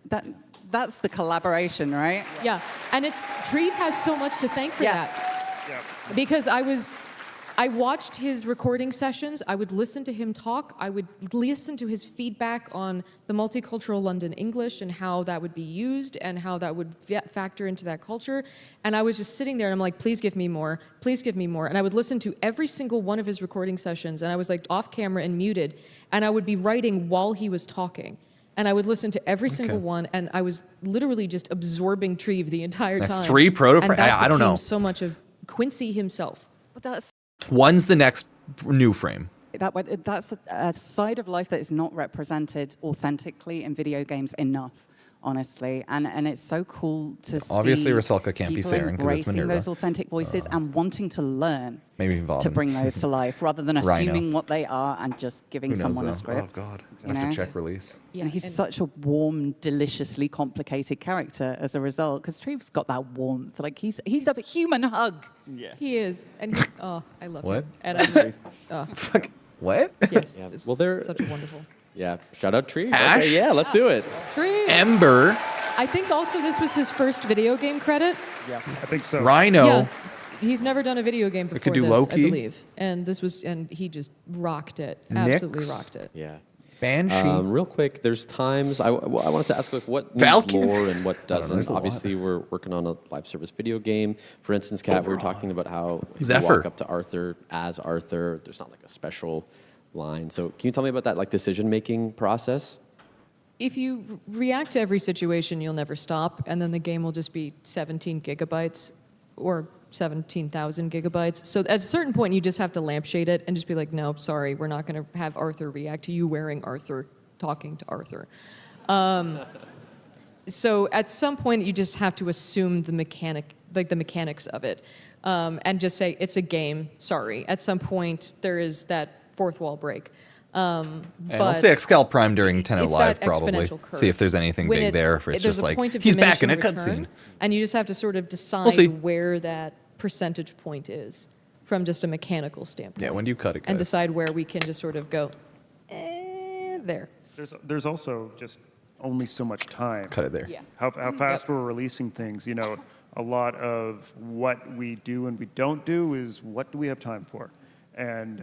Speaker 22: That's the collaboration, right?
Speaker 6: Yeah. And Treve has so much to thank for that.
Speaker 21: Yeah.
Speaker 6: Because I watched his recording sessions. I would listen to him talk. I would listen to his feedback on the multicultural London English and how that would be used and how that would factor into that culture. And I was just sitting there and I'm like, please give me more. Please give me more. And I would listen to every single one of his recording sessions, and I was like off camera and muted, and I would be writing while he was talking. And I would listen to every single one, and I was literally just absorbing Treve the entire time.
Speaker 1: Next 3 proto-frames? I don't know.
Speaker 6: So much of Quincy himself.
Speaker 22: But that's
Speaker 1: When's the next new frame?
Speaker 22: that's a side of life that is not represented authentically in video games enough, honestly. And it's so cool to see
Speaker 1: Obviously, Rusalka can't be
Speaker 22: people
Speaker 1: Saren because it's
Speaker 22: embracing
Speaker 1: Minerva.
Speaker 22: those authentic voices and wanting to learn
Speaker 1: Maybe
Speaker 22: to bring those to life, rather than
Speaker 1: Rhino.
Speaker 22: assuming what they are and just giving
Speaker 1: Who knows,
Speaker 22: someone
Speaker 1: though?
Speaker 22: a script.
Speaker 1: Oh, God.
Speaker 22: you
Speaker 1: I have
Speaker 22: know?
Speaker 1: to check release.
Speaker 22: Yeah, and he's such a warm, deliciously complicated character as a result, because Treve's got that warmth. Like, he's a human hug.
Speaker 23: Yeah.
Speaker 6: He is. And I love
Speaker 1: What?
Speaker 6: him. And I
Speaker 1: Fuck. What?
Speaker 6: Yes.
Speaker 5: Yeah.
Speaker 6: It's
Speaker 5: Well, they're
Speaker 6: such a wonderful.
Speaker 5: Yeah, shout out Treve.
Speaker 1: Ash?
Speaker 5: Okay, yeah, let's do it.
Speaker 6: Treve.
Speaker 1: Ember.
Speaker 6: I think also this was his first video game credit.
Speaker 21: Yeah, I think so.
Speaker 1: Rhino.
Speaker 6: Yeah. He's never done a video game before
Speaker 1: could do
Speaker 6: this,
Speaker 1: Loki.
Speaker 6: I believe. And he just rocked it. Absolutely
Speaker 1: Nyx.
Speaker 6: rocked it.
Speaker 5: Yeah.
Speaker 1: Banshee.
Speaker 5: Real quick, there's times I wanted to ask like what needs
Speaker 1: Valkyr?
Speaker 5: lore and what
Speaker 1: there's
Speaker 5: doesn't.
Speaker 1: a lot.
Speaker 5: Obviously, we're working on a live service video game. For instance, Kat, we were talking about how if you
Speaker 1: Zephyr.
Speaker 5: walk up to Arthur as Arthur, there's not like a special line. So can you tell me about that like decision-making process?
Speaker 6: If you react to every situation, you'll never stop, and then the game will just be 17 gigabytes or 17,000 gigabytes. So at a certain point, you just have to lampshade it and just be like, no, sorry, we're not going to have Arthur react to you wearing Arthur, talking to Arthur. So at some point, you just have to assume the mechanics of it, and just say, it's a game, sorry. At some point, there is that fourth wall break.
Speaker 1: And I'll say Excalibur Prime during 10
Speaker 6: it's
Speaker 1: Live,
Speaker 6: that
Speaker 1: probably.
Speaker 6: exponential curve.
Speaker 1: See if there's anything
Speaker 6: When
Speaker 1: big there, if it's
Speaker 6: there's
Speaker 1: just
Speaker 6: a
Speaker 1: like,
Speaker 6: point of
Speaker 1: he's back in a
Speaker 6: diminishing
Speaker 1: cutscene.
Speaker 6: return, and you just have to sort of
Speaker 1: We'll see.
Speaker 6: decide where that percentage point is from just a mechanical standpoint.
Speaker 1: Yeah, when do you cut it,
Speaker 6: And
Speaker 1: guys?
Speaker 6: decide where we can just sort of go, there.
Speaker 21: There's also just only so much time.
Speaker 1: Cut it there.
Speaker 6: Yeah.
Speaker 21: How fast we're releasing things. You know, a lot of what we do and we don't do is what do we have time for? And,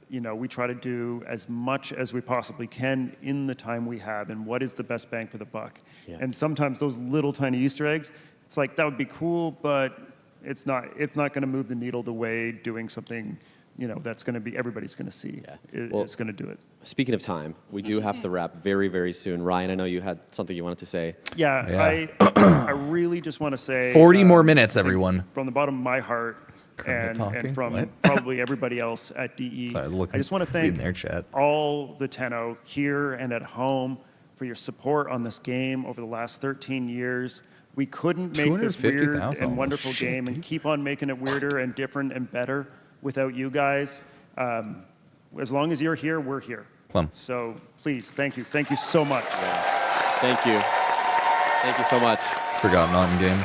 Speaker 21: you know, we try to do as much as we possibly can in the time we have and what is the best bang for the buck.
Speaker 5: Yeah.
Speaker 21: And sometimes those little tiny Easter eggs, it's like, that would be cool, but it's not going to move the needle the way doing something, you know, that's going to be, everybody's going to see.
Speaker 5: Well,
Speaker 21: It's going to do it.
Speaker 5: Speaking of time, we do have to wrap very, very soon. Ryan, I know you had something you wanted to say.
Speaker 21: Yeah. I really just want to say
Speaker 1: 40 more minutes, everyone.
Speaker 21: from the bottom of my heart and from probably everybody else at DE.
Speaker 1: Sorry,
Speaker 21: I just want to
Speaker 1: reading
Speaker 21: thank
Speaker 1: their chat.
Speaker 21: all the Tenno here and at home for your support on this game over the last 13 years. We couldn't make this weird
Speaker 1: 250,000.
Speaker 21: and wonderful
Speaker 1: Shit,
Speaker 21: game and keep on making it weirder and different and better without you guys. As long as you're here, we're here.
Speaker 1: Plum.
Speaker 21: So please, thank you. Thank you so much.
Speaker 5: Thank you. Thank you so much.
Speaker 1: Forgot not in game.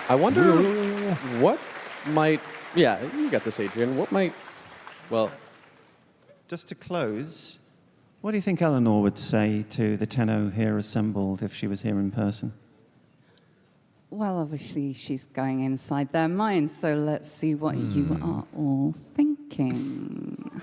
Speaker 5: I wonder what might, yeah, you got this, Adrian. What might, well,
Speaker 23: Just to close, what do you think Eleanor would say to the Tenno here assembled if she was here in person?
Speaker 22: Well, obviously, she's going inside their minds, so let's see what you are all thinking.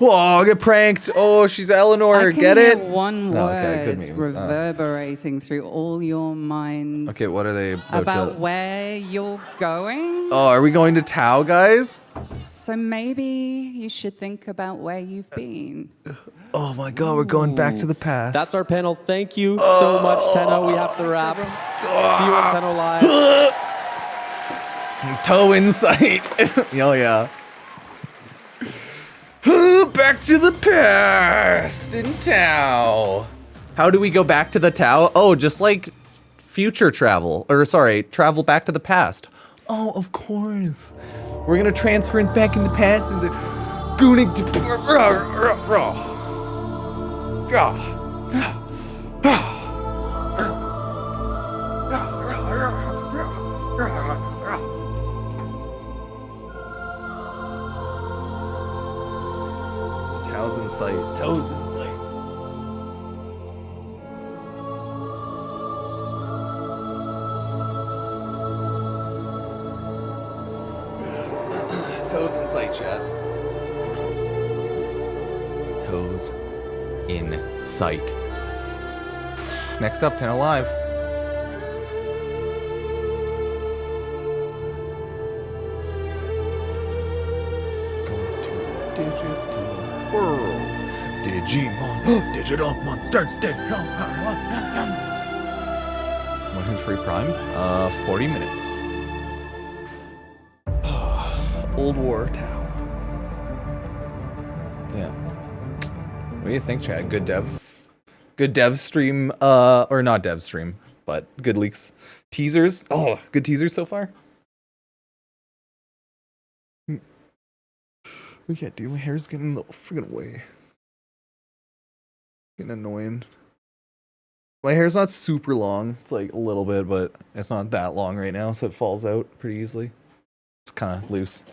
Speaker 1: Oh, get pranked. Oh, she's Eleanor.
Speaker 22: I can
Speaker 1: Get
Speaker 22: hear
Speaker 1: it?
Speaker 22: one
Speaker 1: No, okay, good
Speaker 22: word
Speaker 1: memes.
Speaker 22: reverberating through all your minds.
Speaker 1: Okay, what are they
Speaker 22: about
Speaker 1: to...
Speaker 22: where you're going?
Speaker 1: Oh, are we going to Tau, guys?
Speaker 22: So maybe you should think about where you've been.
Speaker 1: Oh my god, we're going back to the past.
Speaker 5: That's our panel. Thank you so much, Tenno. We have to wrap. See you on Tenno Live.
Speaker 1: Toe in sight. Oh yeah. Back to the past in Tau. How do we go back to the Tau? Oh, just like future travel. Or sorry, travel back to the past. Oh, of course. We're gonna transfer us back in the past and the gooning to Tau's in sight. Toes in sight. Toes in sight, chat. Toes in sight. Next up, 10 Alive. Going to the digital world. Digimon, digital monsters, digital. When is free Prime? 40 minutes. Old War Tau. Yeah. What do you think, Chad? Good dev stream, or not dev stream, but good leaks. Teasers. Oh, good teasers so far. Yeah, dude, my hair's getting in the friggin' way. Getting annoying. My hair's not super long. It's like a little bit, but it's not that long right now, so it falls out pretty easily. It's kind of loose.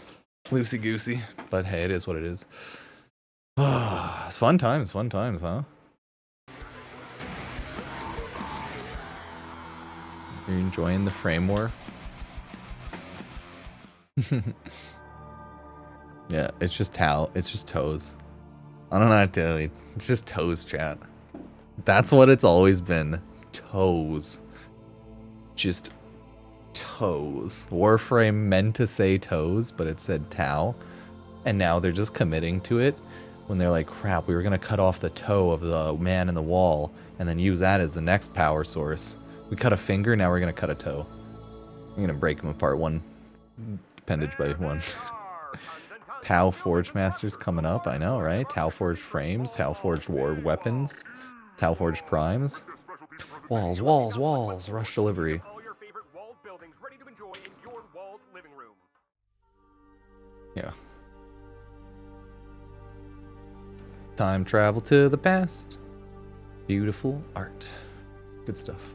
Speaker 1: Loosey-goosey. But hey, it is what it is. It's fun times, huh? You're enjoying the frame war? Yeah, it's just Tau. It's just toes. I don't know how to tell you. It's just toes, chat. That's what it's always been. Toes. Just toes. Warframe meant to say toes, but it said Tau. And now they're just committing to it when they're like, crap, we were going to cut off the toe of the man in the wall and then use that as the next power source. We cut a finger, now we're going to cut a toe. I'm going to break them apart one appendage by one. Tau Forge Masters coming up, I know, right? Tau Forged Frames, Tau Forged War Weapons, Tau Forged Primes. Walls, walls, walls, rush delivery. Yeah. Time travel to the past. Beautiful art. Good stuff.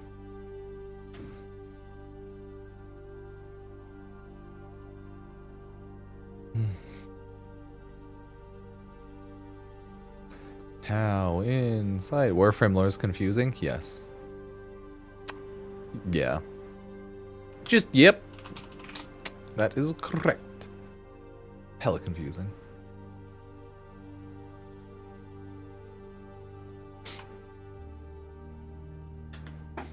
Speaker 1: Tau inside. Warframe lore is confusing? Yes. Yeah. Just, yep. That is correct. Hella confusing. But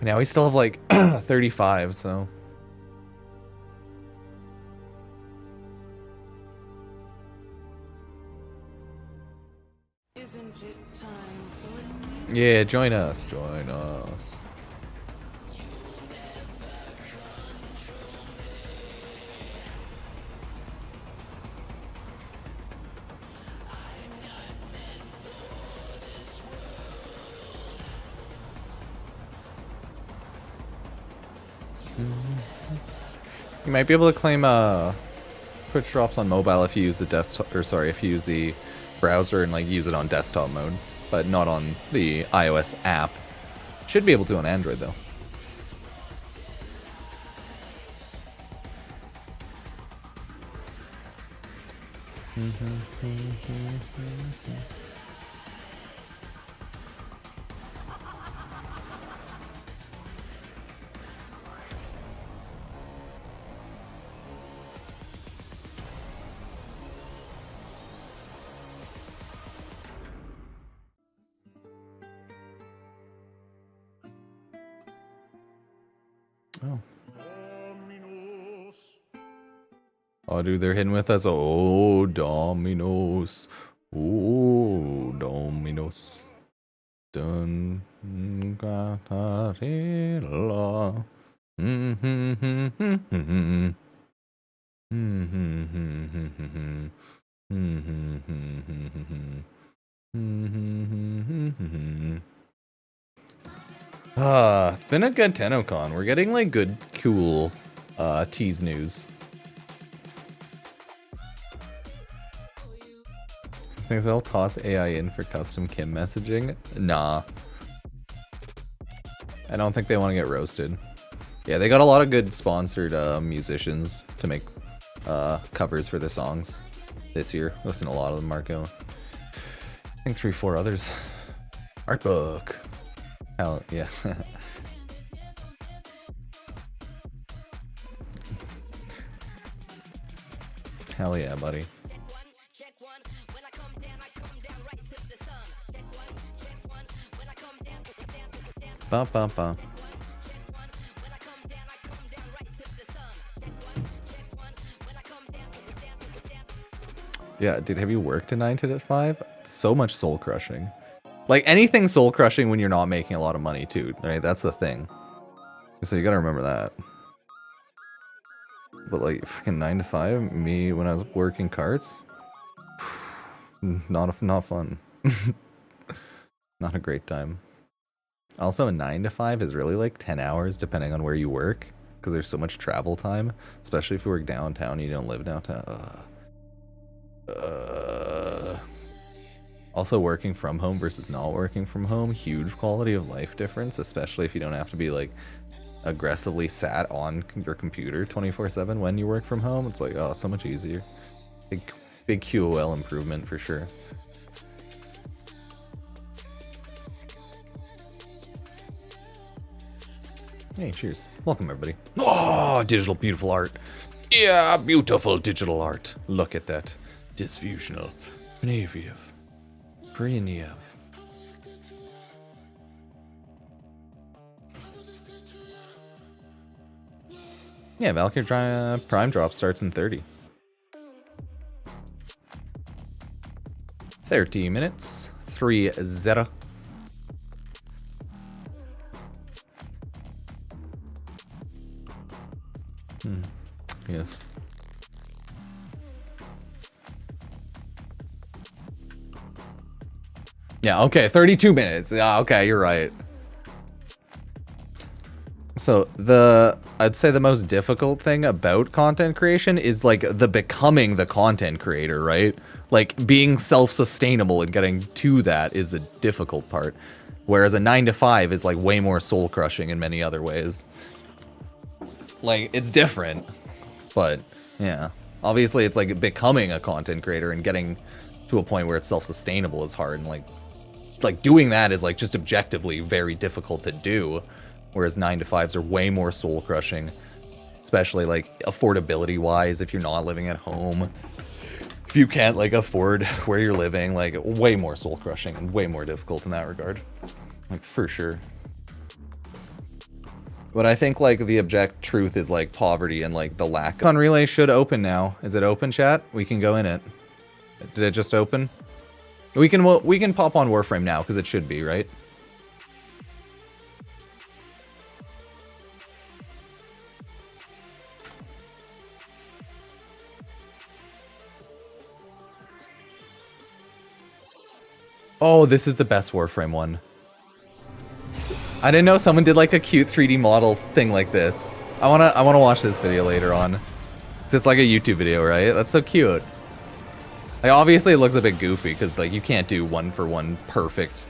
Speaker 1: now we still have like 35, so. Yeah, join us, join us. You might be able to claim Twitch drops on mobile if you use the desktop, or sorry, if you use the browser and like use it on desktop mode, but not on the iOS app. Should be able to on Android though. Oh. Oh, dude, they're hitting with us. Oh, Dominos. Oh, Dominos. Dun. Gatarella. It's been a good Tennocon. We're getting like good, cool tease news. Think they'll toss AI in for custom Kim messaging? Nah. I don't think they want to get roasted. Yeah, they got a lot of good sponsored musicians to make covers for their songs this year. Listen to a lot of them, Marco. I think 3-4 others. Art book. Hell, yeah. Hell yeah, buddy. Bum, bum, bum. Yeah, dude, have you worked a 9 to 5? So much soul crushing. Like anything soul crushing when you're not making a lot of money too, right? That's the thing. So you gotta remember that. But like fucking 9 to 5, me when I was working carts, not fun. Not a great time. Also, a 9 to 5 is really like 10 hours depending on where you work, because there's so much travel time, especially if you work downtown and you don't live downtown. Also, working from home versus not working from home, huge quality of life difference, especially if you don't have to be like aggressively sat on your computer 24/7 when you work from home. It's like, oh, so much easier. Big QOL improvement for sure. Hey, cheers. Welcome, everybody. Oh, digital beautiful art. Yeah, beautiful digital art. Look at that. Disfusional. Pneviev. Prieniev. Yeah, Valkyr Prime drop starts in 30. 30 minutes. 3-0. Yes. Yeah, okay, 32 minutes. Yeah, okay, you're right. So I'd say the most difficult thing about content creation is like becoming the content creator, right? Like being self-sustainable and getting to that is the difficult part. Whereas a 9 to 5 is like way more soul crushing in many other ways. Like it's different, but yeah, obviously it's like becoming a content creator and getting to a point where it's self-sustainable is hard, and like doing that is like just objectively very difficult to do. Whereas 9 to 5s are way more soul crushing, especially like affordability wise. If you're not living at home, if you can't like afford where you're living, like way more soul crushing and way more difficult in that regard, like for sure. But I think like the object truth is like poverty and like the lack. On Relay should open now. Is it open, chat? We can go in it. Did it just open? We can pop on Warframe now because it should be, right? Oh, this is the best Warframe one. I didn't know someone did like a cute 3D model thing like this. I wanna watch this video later on. It's like a YouTube video, right? That's so cute. Like obviously it looks a bit goofy because like you can't do 1-for-1 perfect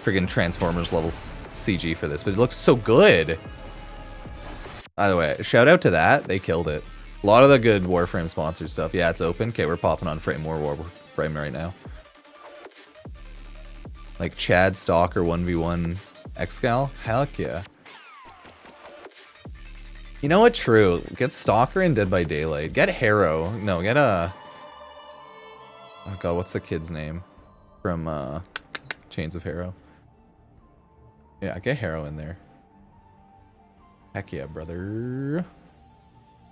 Speaker 1: friggin' Transformers levels CG for this, but it looks so good. By the way, shout out to that. They killed it. A lot of the good Warframe sponsored stuff. Yeah, it's open. Okay, we're popping on more Warframe right now. Like Chad Stalker 1v1 Excal? Heck yeah. You know what? True. Get Stalker and Dead by Daylight. Get Harrow. No, get oh god, what's the kid's name from Chains of Harrow? Yeah, get Harrow in there. Heck yeah, brother.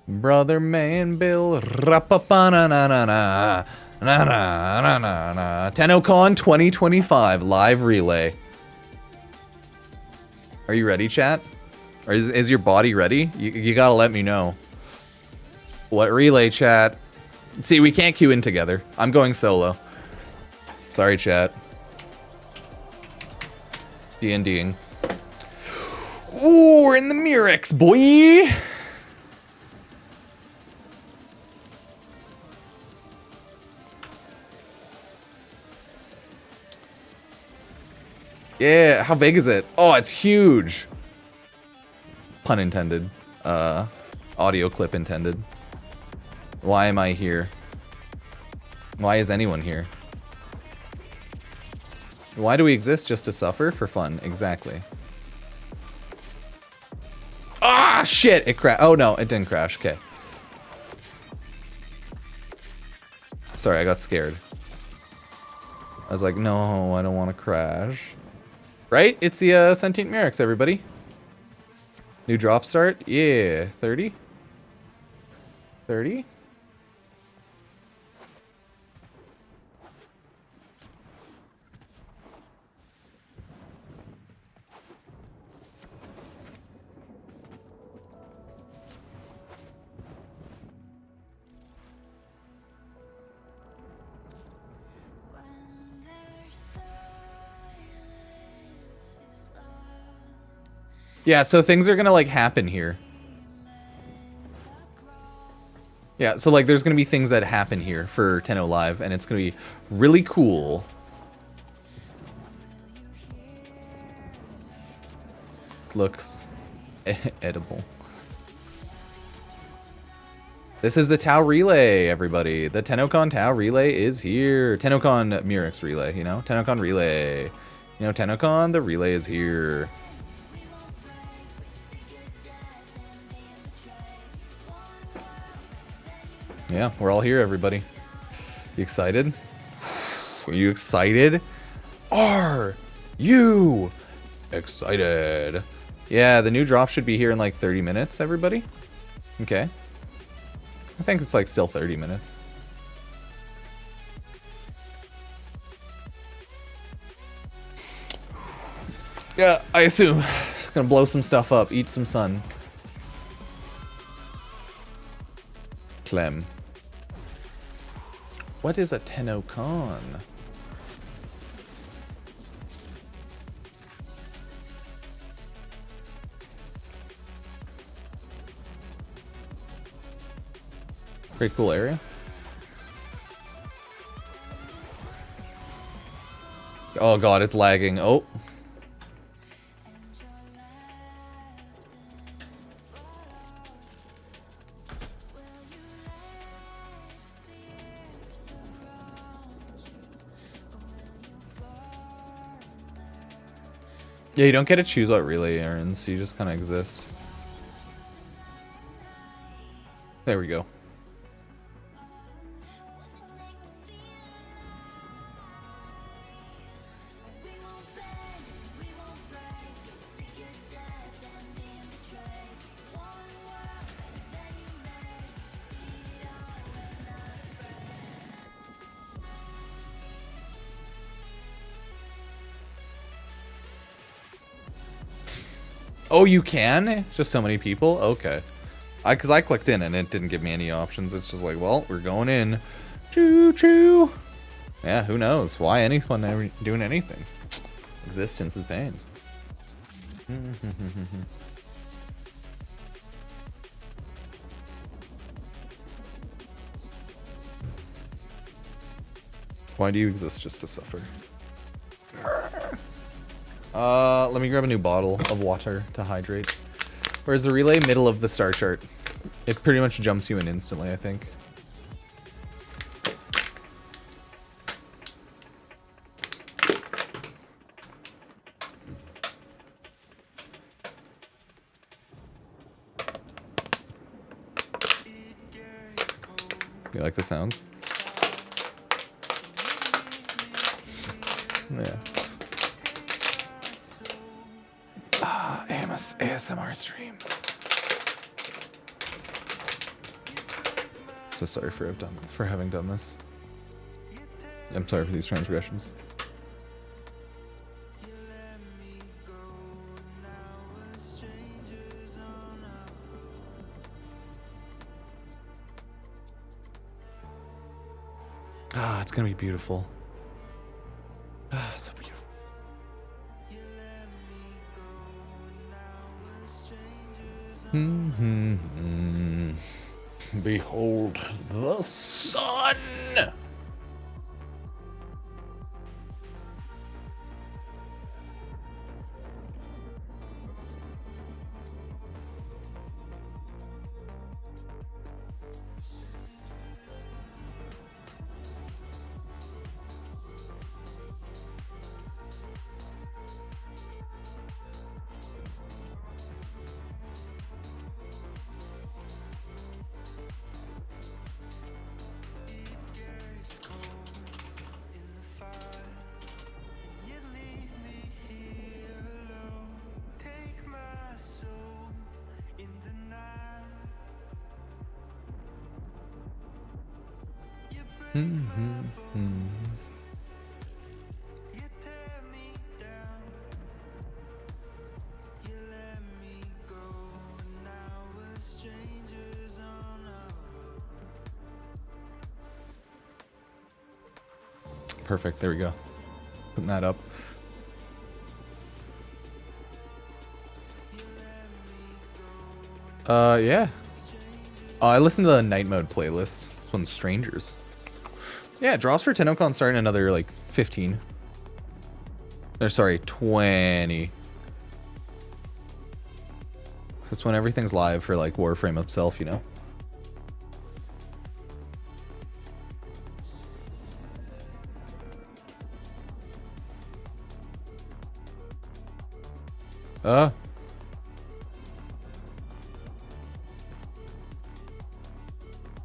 Speaker 1: Brother man Bill. Ra-pa-pa-na-na-na-na. Na-na-na-na-na. Tennocon 2025 live relay. Are you ready, chat? Or is your body ready? You gotta let me know. What relay, chat? See, we can't queue in together. I'm going solo. Sorry, chat. D&Ding. Ooh, we're in the Murex, boy! Yeah, how big is it? Oh, it's huge. Pun intended. Audio clip intended. Why am I here? Why is anyone here? Why do we exist? Just to suffer? For fun. Exactly. Ah, shit! It crashed. Oh, no, it didn't crash. Okay. Sorry, I got scared. I was like, no, I don't want to crash. Right? It's the Sentient Murex, everybody. New drop start? Yeah. 30? 30? Yeah, so things are gonna like happen here. Yeah, so like there's gonna be things that happen here for Tenno Live, and it's gonna be really cool. Looks edible. This is the Tau Relay, everybody. The Tennocon Tau Relay is here. Tennocon Murex Relay, you know? Tennocon Relay. You know, Tennocon, the relay is here. Yeah, we're all here, everybody. You excited? Are you excited? Are you excited? Yeah, the new drop should be here in like 30 minutes, everybody. Okay. I think it's like still 30 minutes. Yeah, I assume. It's gonna blow some stuff up, eat some sun. Clem. What is a Tennocon? Pretty cool area. Oh god, it's lagging. Oh. Yeah, you don't get to choose what relay you're in, so you just kind of exist. There we go. Oh, you can? Just so many people? Okay. Because I clicked in and it didn't give me any options. It's just like, well, we're going in. Choo choo. Yeah, who knows? Why anyone ever doing anything? Existence is pain. Why do you exist? Just to suffer? Let me grab a new bottle of water to hydrate. Where's the relay? Middle of the star chart. It pretty much jumps you in instantly, I think. You like the sound? Yeah. ASMR stream. so sorry for having done this. I'm sorry for these transgressions. Ah, it's gonna be beautiful. Ah, so beautiful. Behold the sun! Perfect. There we go. Putting that up. Yeah. Oh, I listened to the night mode playlist. This one's Strangers. Yeah, drops for Tennocon starting another like 15. Or sorry, 20. So it's when everything's live for like Warframe itself, you know.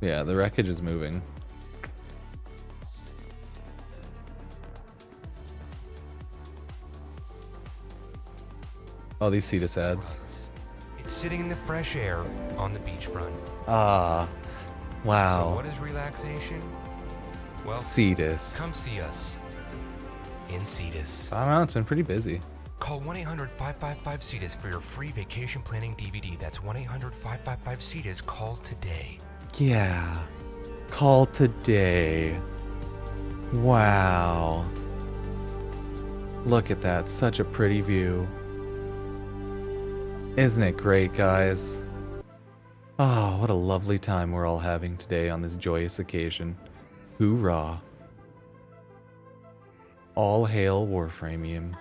Speaker 1: Yeah, the wreckage is moving. Oh, these Cetus ads.
Speaker 9: It's sitting in the fresh air on the beachfront.
Speaker 1: Ah, wow.
Speaker 9: So what is relaxation? Well,
Speaker 1: Cetus.
Speaker 9: come see us in Cetus.
Speaker 1: I don't know, it's been pretty busy.
Speaker 9: Call 1-800-555-CETUS for your free vacation planning DVD. That's 1-800-555-CETUS. Call today.
Speaker 1: Yeah. Call today. Wow. Look at that. Such a pretty view. Isn't it great, guys? Oh, what a lovely time we're all having today on this joyous occasion. Hoorah. All hail Warframium.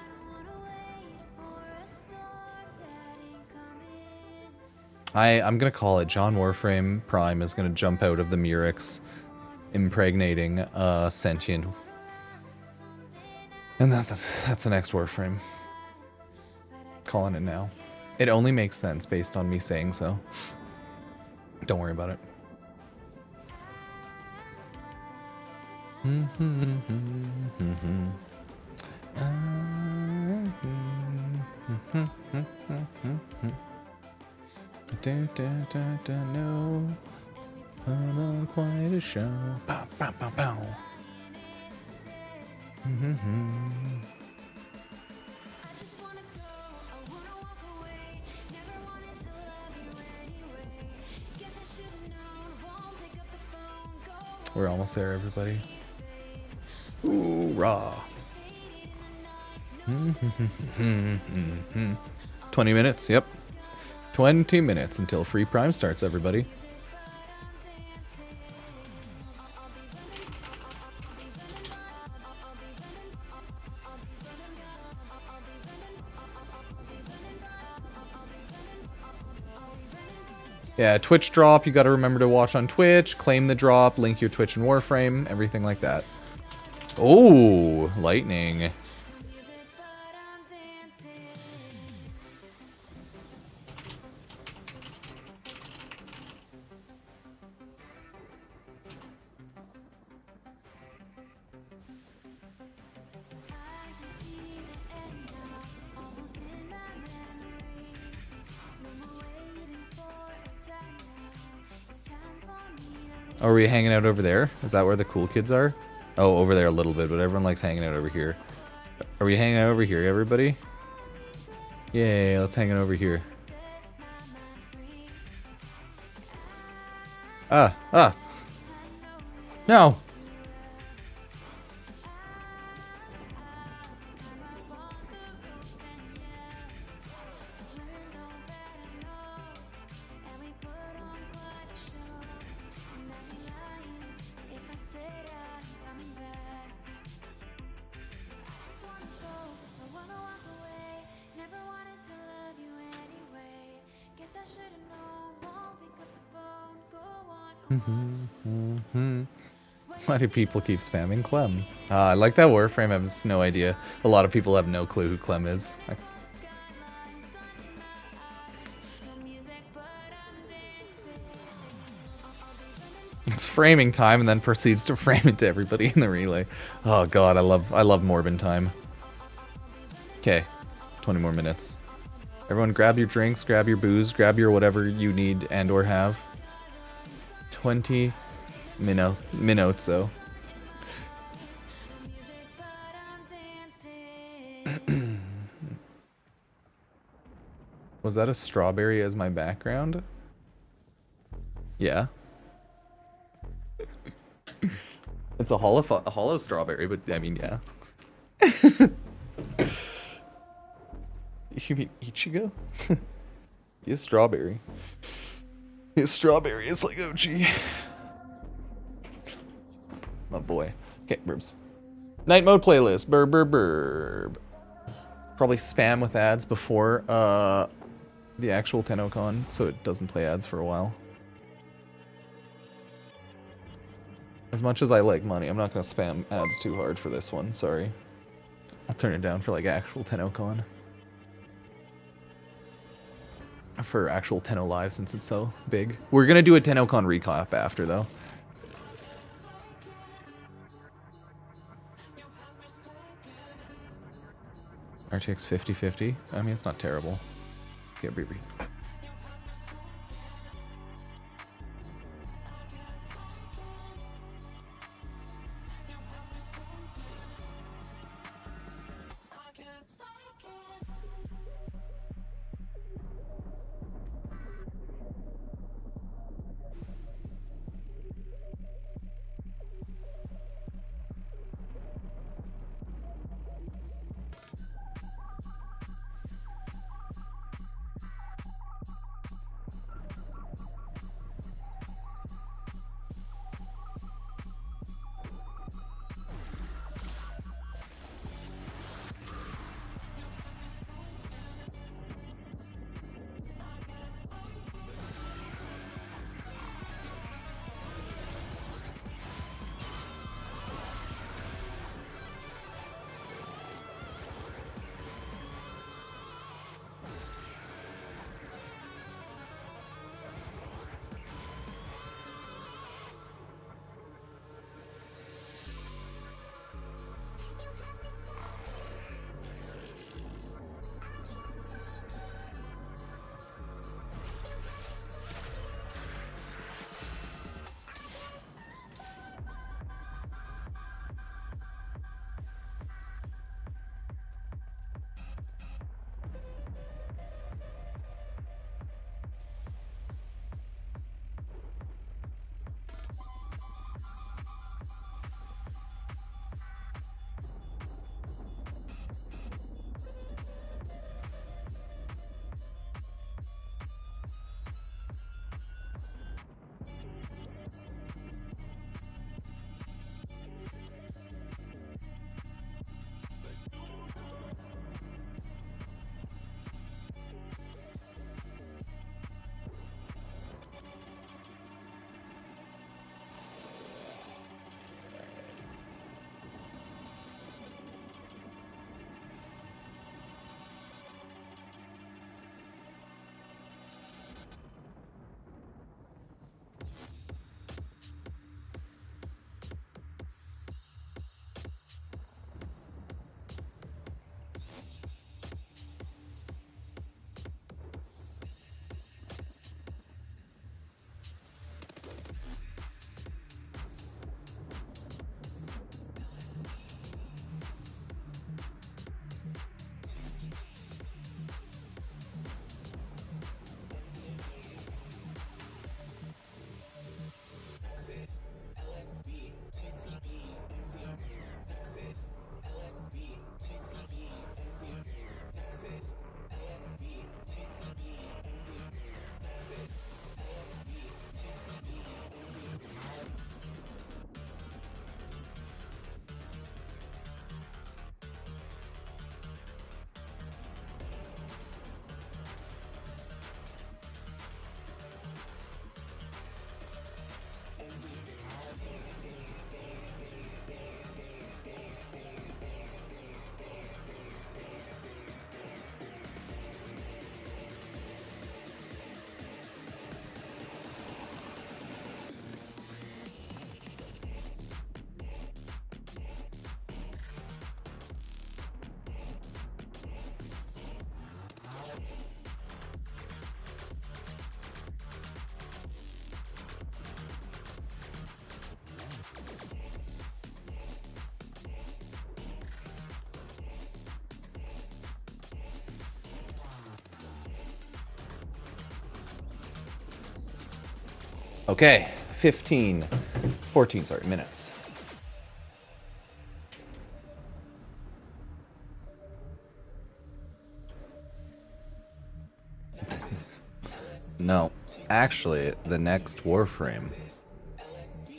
Speaker 1: I'm gonna call it. John Warframe Prime is gonna jump out of the Murex, impregnating sentient, and that's the next Warframe. Calling it now. It only makes sense based on me saying so. Don't worry about it. No, I'm on quite a show. Pow, pow, pow, pow. We're almost there, everybody. Hoorah. 20 minutes, yep. 20 minutes until free Prime starts, everybody. Yeah, Twitch drop, you gotta remember to watch on Twitch, claim the drop, link your Twitch and Warframe, everything like that. Oh, lightning. Are we hanging out over there? Is that where the cool kids are? Oh, over there a little bit, but everyone likes hanging out over here. Are we hanging out over here, everybody? Yay, let's hang out over here. No! Why do people keep spamming Clem? I like that Warframe has no idea. A lot of people have no clue who Clem is. It's framing time and then proceeds to frame it to everybody in the relay. Oh god, I love Morbin time. Okay, 20 more minutes. Everyone grab your drinks, grab your booze, grab your whatever you need and or have. 20 minutes though. Was that a strawberry as my background? Yeah. It's a hollow strawberry, but I mean, yeah. You mean Ichigo? He's strawberry. His strawberry is like OG. My boy. Okay, burbs. Night mode playlist. Burb, burb, burb. Probably spam with ads before the actual Tennocon, so it doesn't play ads for a while. As much as I like money, I'm not gonna spam ads too hard for this one. Sorry. I'll turn it down for like actual Tennocon. For actual Tenno Live since it's so big. We're gonna do a Tennocon recap after though. RTX 5050. I mean, it's not terrible. Get BB. Okay, 14, sorry, minutes. No, actually, the next Warframe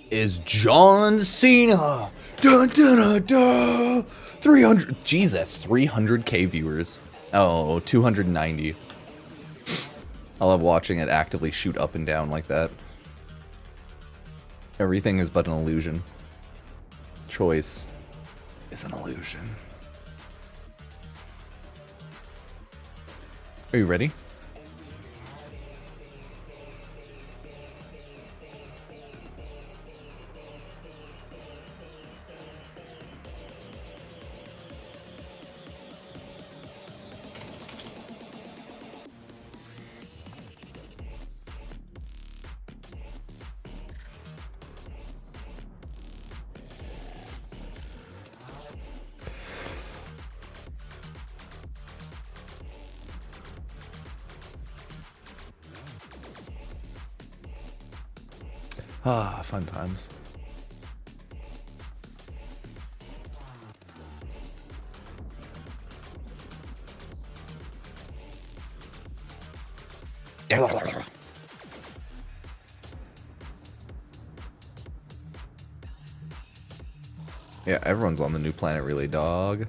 Speaker 1: is John Cena. Dun, dun, dun, dun. 300, Jesus, 300k viewers. Oh, 290. I love watching it actively shoot up and down like that. Everything is but an illusion. Choice is an illusion. Are you ready? Ah, fun times. Yeah, everyone's on the new planet, really, dog.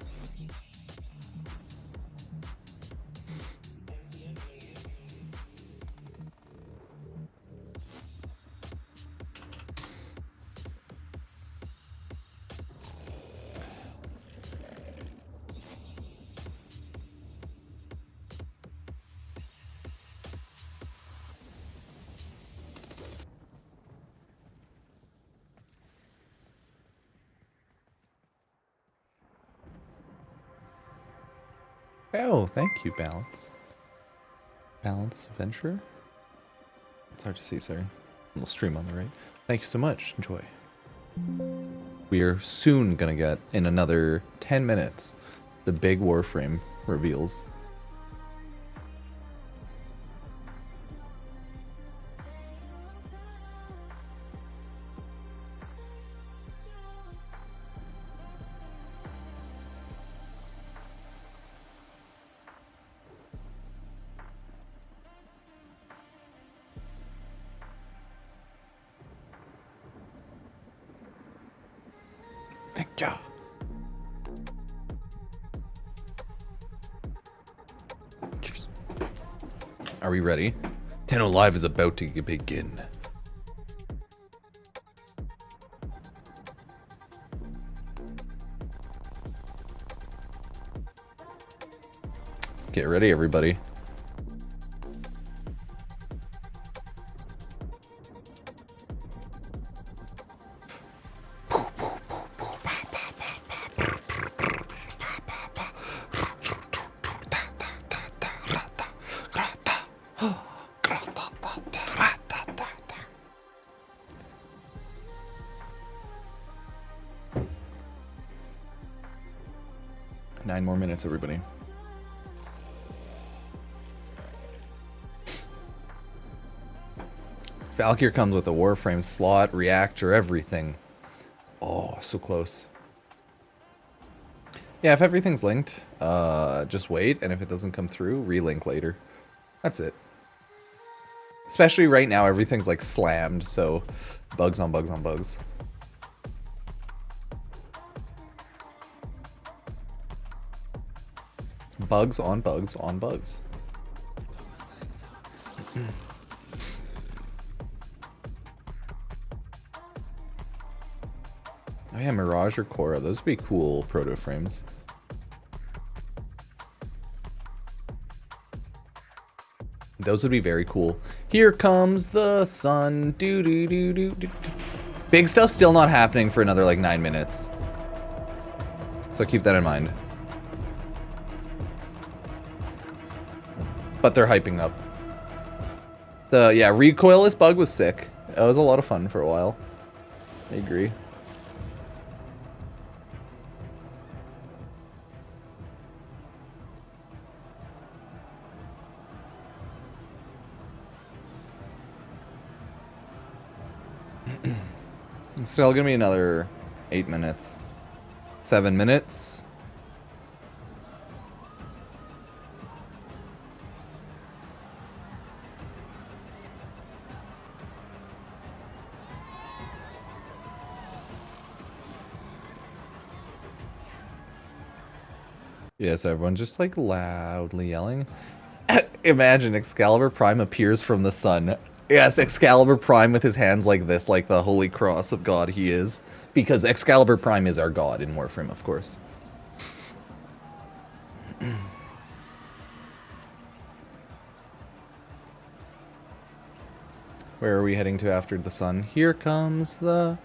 Speaker 1: Oh, thank you, Balance. Balance Venture? It's hard to see, sorry. Little stream on the right. Thank you so much. Enjoy. We are soon gonna get, in another 10 minutes, the big Warframe reveals. Thank ya. Cheers. Are we ready? Tenno Live is about to begin. Get ready, everybody. Everybody. Valkyr comes with a Warframe slot, reactor, everything. Oh, so close. Yeah, if everything's linked, just wait, and if it doesn't come through, relink later. That's it. Especially right now, everything's like slammed, so bugs on bugs on bugs. Bugs on bugs on bugs. Oh yeah, Mirage or Korra. Those would be cool proto frames. Those would be very cool. Here comes the sun. Do do do do do. Big stuff still not happening for another like 9 minutes. So keep that in mind. But they're hyping up. The yeah, recoilless bug was sick. It was a lot of fun for a while. I agree. It's still gonna be another 8 minutes. 7 minutes. Yes, everyone's just like loudly yelling. Imagine Excalibur Prime appears from the sun. Yes, Excalibur Prime with his hands like this, like the holy cross of God he is. Because Excalibur Prime is our god in Warframe, of course. Where are we heading to after the sun? Here comes the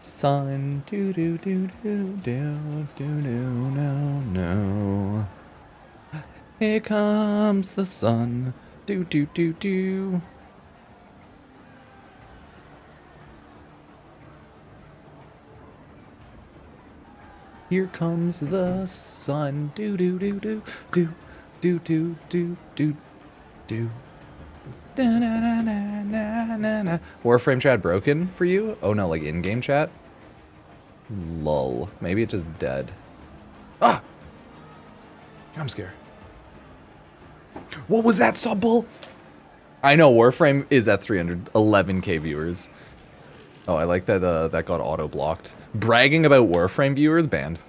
Speaker 1: sun. Do do do do do do do no no. Here comes the sun. Do do do do. Here comes the sun. Do do do do do do do do do do. Da, na, na, na, na, na, na. Warframe chat broken for you? Oh no, like in-game chat? Lull. Maybe it's just dead. Ah! I'm scared. What was that, Subbull? I know, Warframe is at 311k viewers. Oh, I like that that got auto-blocked. Bragging about Warframe viewers, banned.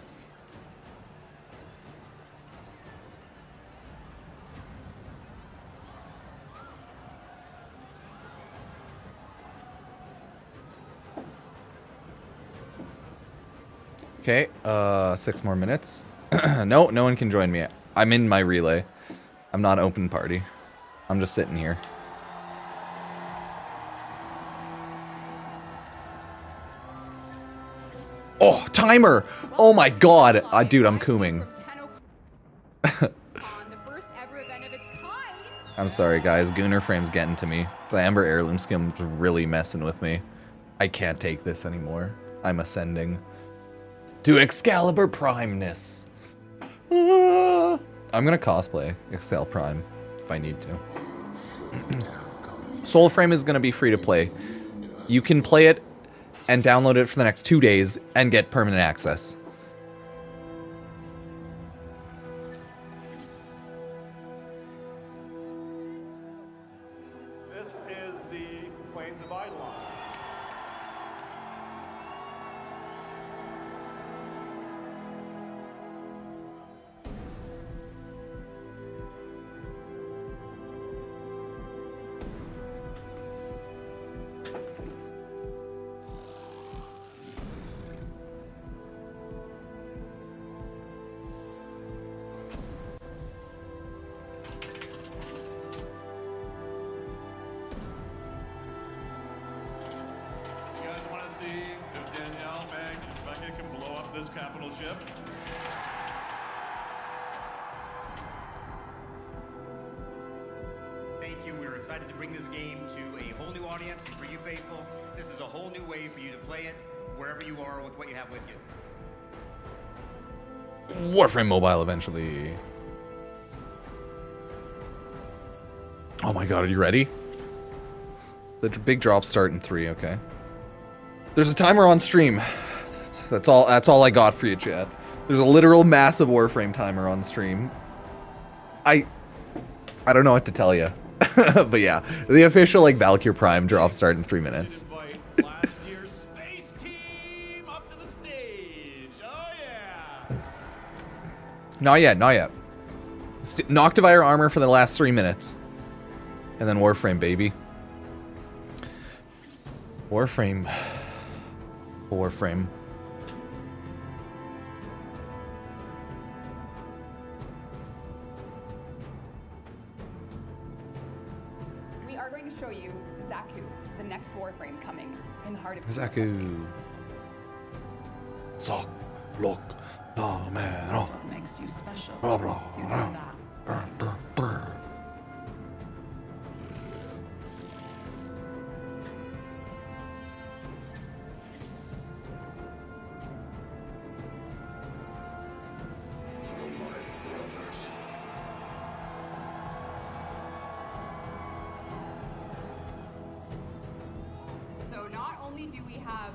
Speaker 1: Okay, 6 more minutes. No one can join me. I'm in my relay. I'm not open party. I'm just sitting here. Oh, timer! Oh my god! Dude, I'm cooming. I'm sorry, guys. Gooner Frame's getting to me. The Amber Heirloom Skim's really messing with me. I can't take this anymore. I'm ascending to Excalibur Primeness. I'm gonna cosplay Excal Prime if I need to. Soulframe is gonna be free to play. You can play it and download it for the next 2 days and get permanent access.
Speaker 11: This is the Plains of Eidolon. This capital ship.
Speaker 12: Thank you. We're excited to bring this game to a whole new audience. And for you faithful, this is a whole new way for you to play it wherever you are with what you have with you.
Speaker 1: Warframe Mobile eventually. Oh my god, are you ready? The big drops start in 3, okay. There's a timer on stream. That's all I got for you, chat. There's a literal massive Warframe timer on stream. I don't know what to tell you. But yeah, the official like Valkyr Prime drops start in 3 minutes.
Speaker 11: Last year's space team up to the stage. Oh yeah.
Speaker 1: Not yet, not yet. Noctivire armor for the last 3 minutes. And then Warframe, baby. Warframe. Warframe.
Speaker 13: We are going to show you Zaku, the next Warframe coming in the heart of
Speaker 1: Zaku. Zok. Look. Oh man.
Speaker 13: That's what makes you special.
Speaker 1: Blah, blah,
Speaker 13: You know
Speaker 1: blah.
Speaker 13: that.
Speaker 1: Brr, brr, brr.
Speaker 13: So not only only do we have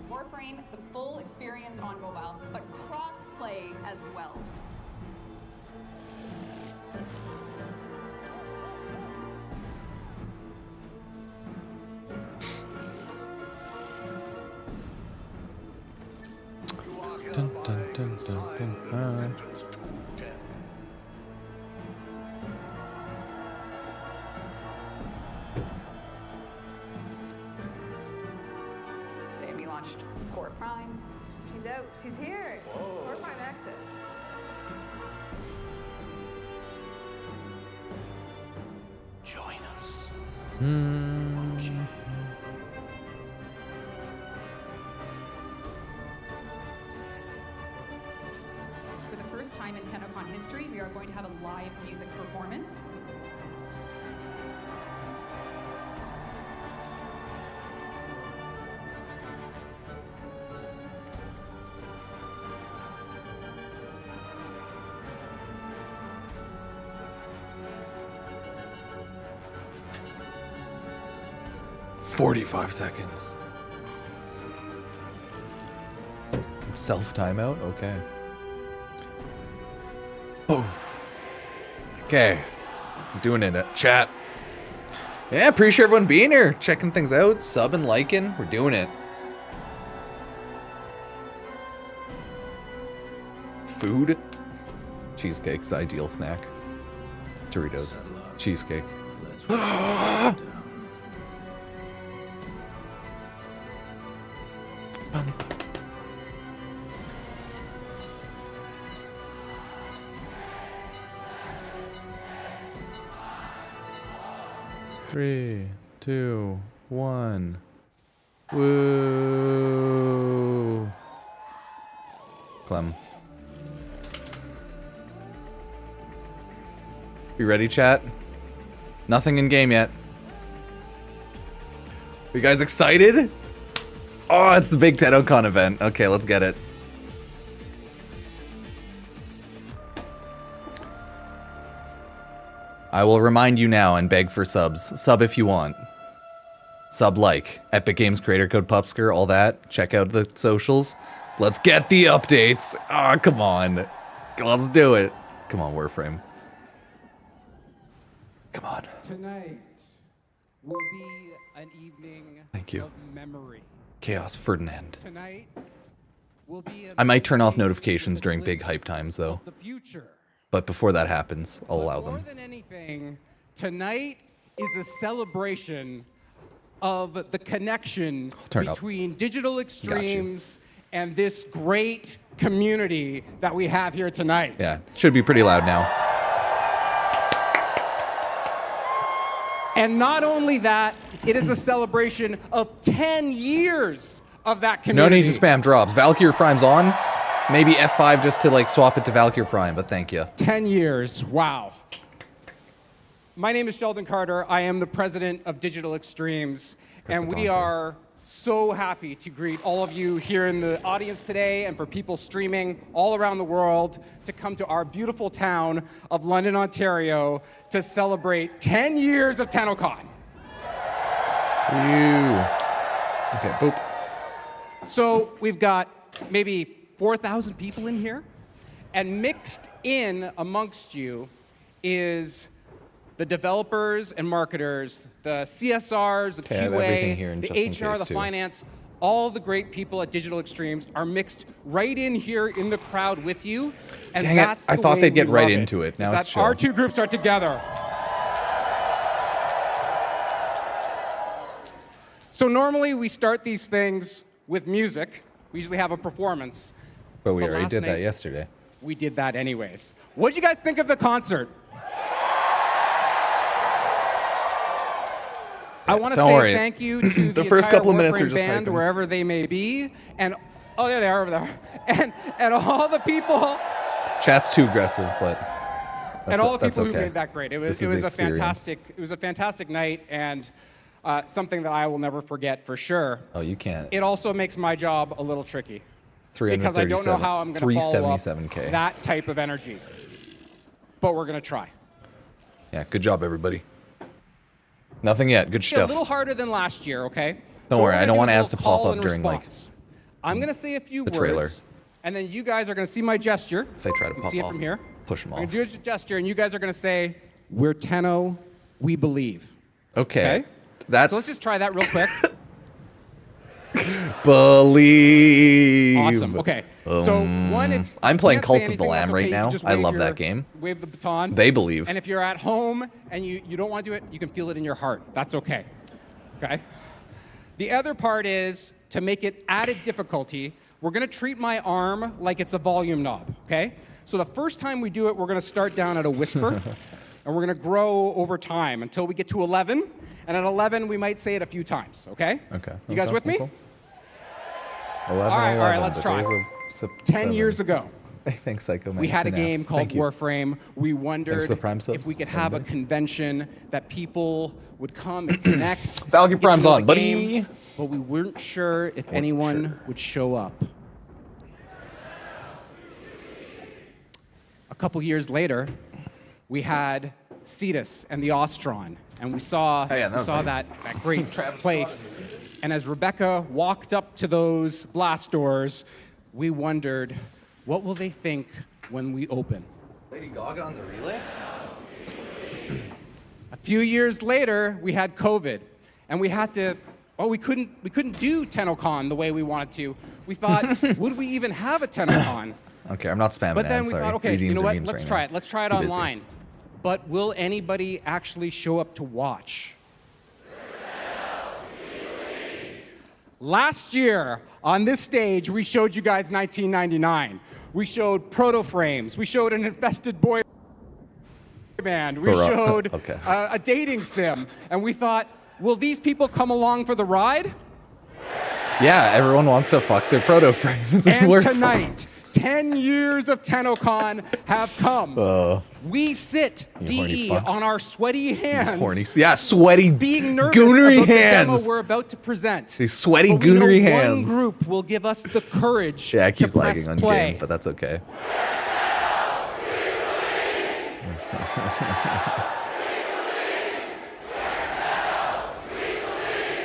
Speaker 13: Warframe, the full experience on mobile, but cross-play as well.
Speaker 1: Dun, dun, dun, dun, dun.
Speaker 13: Today we launched Core Prime. She's out. She's here. Core Prime Access.
Speaker 12: Join us.
Speaker 13: For the first time in Tennocon history, we are going to have a live music performance.
Speaker 1: "45 seconds. Self timeout? Okay. Oh. Okay. I'm doing it. Chat. Yeah, appreciate everyone being here. Checking things out. Subbing, liking. We're doing it. Food. Cheesecake's ideal snack. Doritos. Cheesecake. Three, two, one. Woo! Clem. You ready, chat? Nothing in game yet. Are you guys excited? Oh, it's the big Tennocon event. Okay, let's get it. I will remind you now and beg for subs. Sub if you want. Sub like. Epic Games creator code Pupsker, all that. Check out the socials. Let's get the updates. Ah, oh, come on. Let's do it. Come on, Warframe. Come on.
Speaker 8: Tonight will be an evening
Speaker 1: Thank you.
Speaker 8: of memory.
Speaker 1: Chaos Ferdinand.
Speaker 8: Tonight will be a
Speaker 1: I might turn off notifications during big hype times, though.
Speaker 8: the future.
Speaker 1: But before that happens, I'll allow
Speaker 8: More
Speaker 1: them.
Speaker 8: than anything, tonight is a celebration of the connection
Speaker 1: Turn up.
Speaker 8: between digital extremes and this great community that we have here tonight.
Speaker 1: Yeah, should be pretty loud now.
Speaker 8: And not only that, it is a celebration of 10 years of that
Speaker 1: No
Speaker 8: community.
Speaker 1: need to spam drops. Valkyr Prime's on. Maybe F5 just to like swap it to Valkyr Prime, but thank you.
Speaker 8: 10 years, wow. My name is Sheldon Carter. I am the president of Digital Extremes, and we are so happy to greet all of you here in the audience today and for people streaming all around the world to come to our beautiful town of London, Ontario to celebrate 10 years of Tennocon.
Speaker 1: Okay, boop.
Speaker 8: So we've got maybe 4,000 people in here, and mixed in amongst you is the developers and marketers, the CSRs, the
Speaker 1: Okay, I have everything here
Speaker 8: QA,
Speaker 1: in
Speaker 8: the
Speaker 1: just in
Speaker 8: HR,
Speaker 1: case,
Speaker 8: the
Speaker 1: too.
Speaker 8: finance, all the great people at Digital Extremes are mixed right in here in the crowd with you. And
Speaker 1: Dang it,
Speaker 8: that's
Speaker 1: I
Speaker 8: the
Speaker 1: thought
Speaker 8: way
Speaker 1: they'd get
Speaker 8: we
Speaker 1: right
Speaker 8: love
Speaker 1: into it.
Speaker 8: is
Speaker 1: Now
Speaker 8: that
Speaker 1: it's chill.
Speaker 8: our two groups are together. So normally we start these things with music. We usually have a performance.
Speaker 1: But we already
Speaker 8: last
Speaker 1: did that
Speaker 8: night,
Speaker 1: yesterday.
Speaker 8: We did that anyways. What did you guys think of the concert? I want to
Speaker 1: Don't
Speaker 8: say
Speaker 1: worry.
Speaker 8: thank you to
Speaker 1: The
Speaker 8: the
Speaker 1: first
Speaker 8: entire
Speaker 1: couple of minutes are
Speaker 8: Warframe
Speaker 1: just
Speaker 8: band,
Speaker 1: hyping.
Speaker 8: wherever they may be, and oh, there they are over there, and all the people,
Speaker 1: Chat's too aggressive, but
Speaker 8: and all the
Speaker 1: that's
Speaker 8: people who
Speaker 1: okay.
Speaker 8: made that great. It was
Speaker 1: This is the
Speaker 8: a
Speaker 1: experience.
Speaker 8: fantastic night, and something that I will never forget for sure.
Speaker 1: Oh, you can't.
Speaker 8: It also makes my job a little tricky because I don't know how I'm going to follow up
Speaker 1: 377K.
Speaker 8: that type of energy, but we're going to try.
Speaker 1: Yeah, good job, everybody. Nothing yet. Good
Speaker 8: A
Speaker 1: stuff.
Speaker 8: little harder than last year, okay?
Speaker 1: Don't
Speaker 8: So
Speaker 1: worry,
Speaker 8: what
Speaker 1: I don't
Speaker 8: we're
Speaker 1: want
Speaker 8: gonna do
Speaker 1: ads
Speaker 8: is
Speaker 1: to
Speaker 8: a little
Speaker 1: pop
Speaker 8: call
Speaker 1: up
Speaker 8: and
Speaker 1: during, like,
Speaker 8: response. I'm going to say a few
Speaker 1: the
Speaker 8: words,
Speaker 1: trailer.
Speaker 8: and then you guys are going to see my gesture.
Speaker 1: If they try to
Speaker 8: You can
Speaker 1: pop
Speaker 8: see it
Speaker 1: off,
Speaker 8: from here.
Speaker 1: push them
Speaker 8: I'm
Speaker 1: off.
Speaker 8: going to do a gesture, and you guys are going to say, "We're Tenno, we believe."
Speaker 1: Okay. That's
Speaker 8: So let's just try that real quick.
Speaker 1: believe.
Speaker 8: Awesome. Okay. So one, if
Speaker 1: I'm
Speaker 8: you
Speaker 1: playing
Speaker 8: can't
Speaker 1: Cult
Speaker 8: say
Speaker 1: of the
Speaker 8: anything,
Speaker 1: Lamb
Speaker 8: that's
Speaker 1: right
Speaker 8: okay. You
Speaker 1: now.
Speaker 8: can just
Speaker 1: I
Speaker 8: wave
Speaker 1: love
Speaker 8: your-
Speaker 1: that game.
Speaker 8: Wave the baton.
Speaker 1: They believe.
Speaker 8: And if you're at home and you don't want to do it, you can feel it in your heart. That's okay. Okay. The other part is to make it added difficulty. We're going to treat my arm like it's a volume knob. Okay. So the first time we do it, we're going to start down at a whisper, and we're going to grow over time until we get to 11. And at 11, we might say it a few times. Okay.
Speaker 1: Okay.
Speaker 8: You guys with me?
Speaker 1: Cool. 11,
Speaker 8: All right,
Speaker 1: 11,
Speaker 8: let's
Speaker 1: but
Speaker 8: try.
Speaker 1: there's a
Speaker 8: 10
Speaker 1: 7.
Speaker 8: years ago,
Speaker 1: Thanks, Psycho Man.
Speaker 8: we had a
Speaker 1: Synapse.
Speaker 8: game called
Speaker 1: Thank you.
Speaker 8: Warframe. We wondered
Speaker 1: Thanks for the Prime
Speaker 8: if
Speaker 1: subs.
Speaker 8: we could have a convention that people would come and connect.
Speaker 1: Valkyr
Speaker 8: get to
Speaker 1: Prime's
Speaker 8: know
Speaker 1: on,
Speaker 8: the
Speaker 1: buddy.
Speaker 8: game, but we weren't sure if anyone would show up. A couple years later, we had Cetus and the Ostron, and we saw, that great place. And as Rebecca walked up to those blast doors, we wondered, what will they think when we open?
Speaker 1: Lady Gaga on the relay?
Speaker 8: A few years later, we had COVID, and we had to. We couldn't do Tennocon the way we wanted to. We thought, would we even have a Tennocon?
Speaker 1: Okay, I'm not spamming
Speaker 8: But then
Speaker 1: ads,
Speaker 8: we
Speaker 1: sorry.
Speaker 8: thought, okay,
Speaker 1: Redeems
Speaker 8: you know
Speaker 1: are
Speaker 8: what?
Speaker 1: memes
Speaker 8: Let's
Speaker 1: right
Speaker 8: try
Speaker 1: now.
Speaker 8: it. Let's try it
Speaker 1: Too busy.
Speaker 8: online. But will anybody actually show up to watch? Last year, on this stage, we showed you guys 1999. We showed proto-frames. We showed an infested boy band. We
Speaker 1: Baro.
Speaker 8: showed
Speaker 1: Okay.
Speaker 8: a dating sim. And we thought, will these people come along for the ride?
Speaker 1: Yeah, everyone wants to fuck their proto frames.
Speaker 8: And tonight, 10 years of Tennocon have come. We sit,
Speaker 1: You horny
Speaker 8: DE,
Speaker 1: fucks.
Speaker 8: on our sweaty hands.
Speaker 1: Horny, yeah, sweaty,
Speaker 8: being nervous
Speaker 1: goonery
Speaker 8: about the
Speaker 1: hands.
Speaker 8: demo we're about to present.
Speaker 1: These sweaty,
Speaker 8: But we know
Speaker 1: goonery
Speaker 8: One
Speaker 1: hands.
Speaker 8: group will give us the courage
Speaker 1: Yeah, it keeps
Speaker 8: to press
Speaker 1: lagging on
Speaker 8: play.
Speaker 1: game, but that's okay.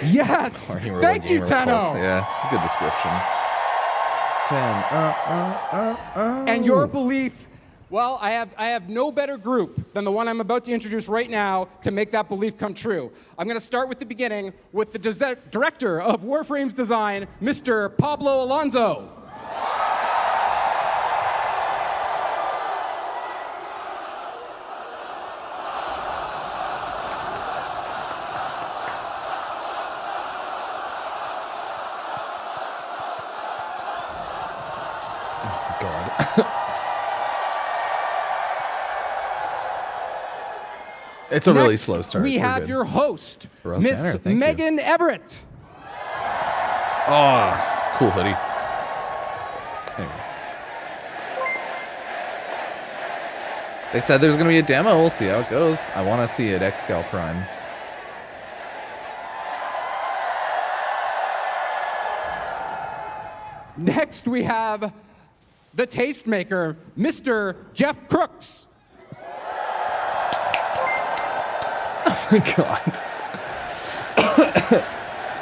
Speaker 8: Yes!
Speaker 1: Horny Roller
Speaker 8: Thank you,
Speaker 1: Gamer
Speaker 8: Tenno!
Speaker 1: Pulse. Yeah, good description. 10.
Speaker 8: And your belief, well, I have no better group than the one I'm about to introduce right now to make that belief come true. I'm going to start with the beginning with the director of Warframe's design, Mr. Pablo Alonso.
Speaker 1: It's a really
Speaker 8: Next,
Speaker 1: slow start.
Speaker 8: We
Speaker 1: We're
Speaker 8: have
Speaker 1: good.
Speaker 8: your host,
Speaker 1: Bro,
Speaker 8: Miss
Speaker 1: Tanner, thank you.
Speaker 8: Megan Everett.
Speaker 1: Oh, it's a cool hoodie. Anyways. They said there's going to be a demo. We'll see how it goes. I want to see it, Excalibur Prime.
Speaker 8: Next, we have the tastemaker, Mr. Jeff Crooks.
Speaker 1: Oh my god.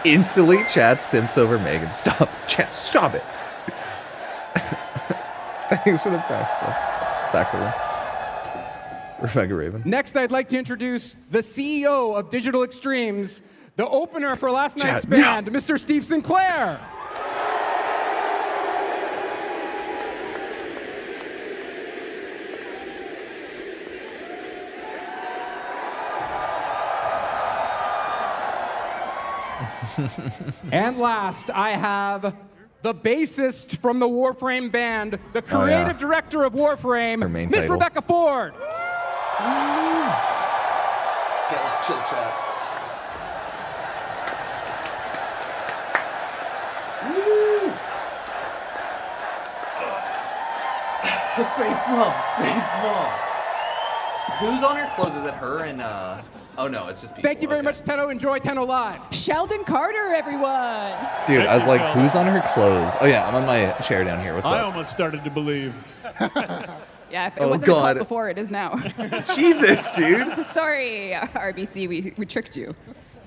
Speaker 1: Instantly chat simps over Megan. Stop. Chat, stop it. Thanks for the prime subs. Sacrilege. Rebecca Raven.
Speaker 8: Next, I'd like to introduce the CEO of Digital Extremes, the opener for last night's
Speaker 1: Chat,
Speaker 8: band, Mr. Steve Sinclair. And last, I have the bassist from the Warframe band, the creative director of Warframe,
Speaker 1: Her main
Speaker 8: Miss
Speaker 1: title.
Speaker 8: Rebecca Ford.
Speaker 1: Okay, let's chill chat. Space Mom, Space Mom. Who's on her clothes? Is it her and oh no, it's just people.
Speaker 8: Thank you very much, Tenno. Enjoy Tenno Live.
Speaker 13: Sheldon Carter, everyone.
Speaker 1: Dude, I was like, who's on her clothes? Oh yeah, I'm on my chair down here. What's
Speaker 11: I
Speaker 1: up?
Speaker 11: almost started to believe.
Speaker 13: Yeah, if it
Speaker 1: Oh,
Speaker 13: wasn't a
Speaker 1: God.
Speaker 13: cult before, it is now.
Speaker 1: Jesus, dude.
Speaker 13: Sorry, RBC, we tricked you.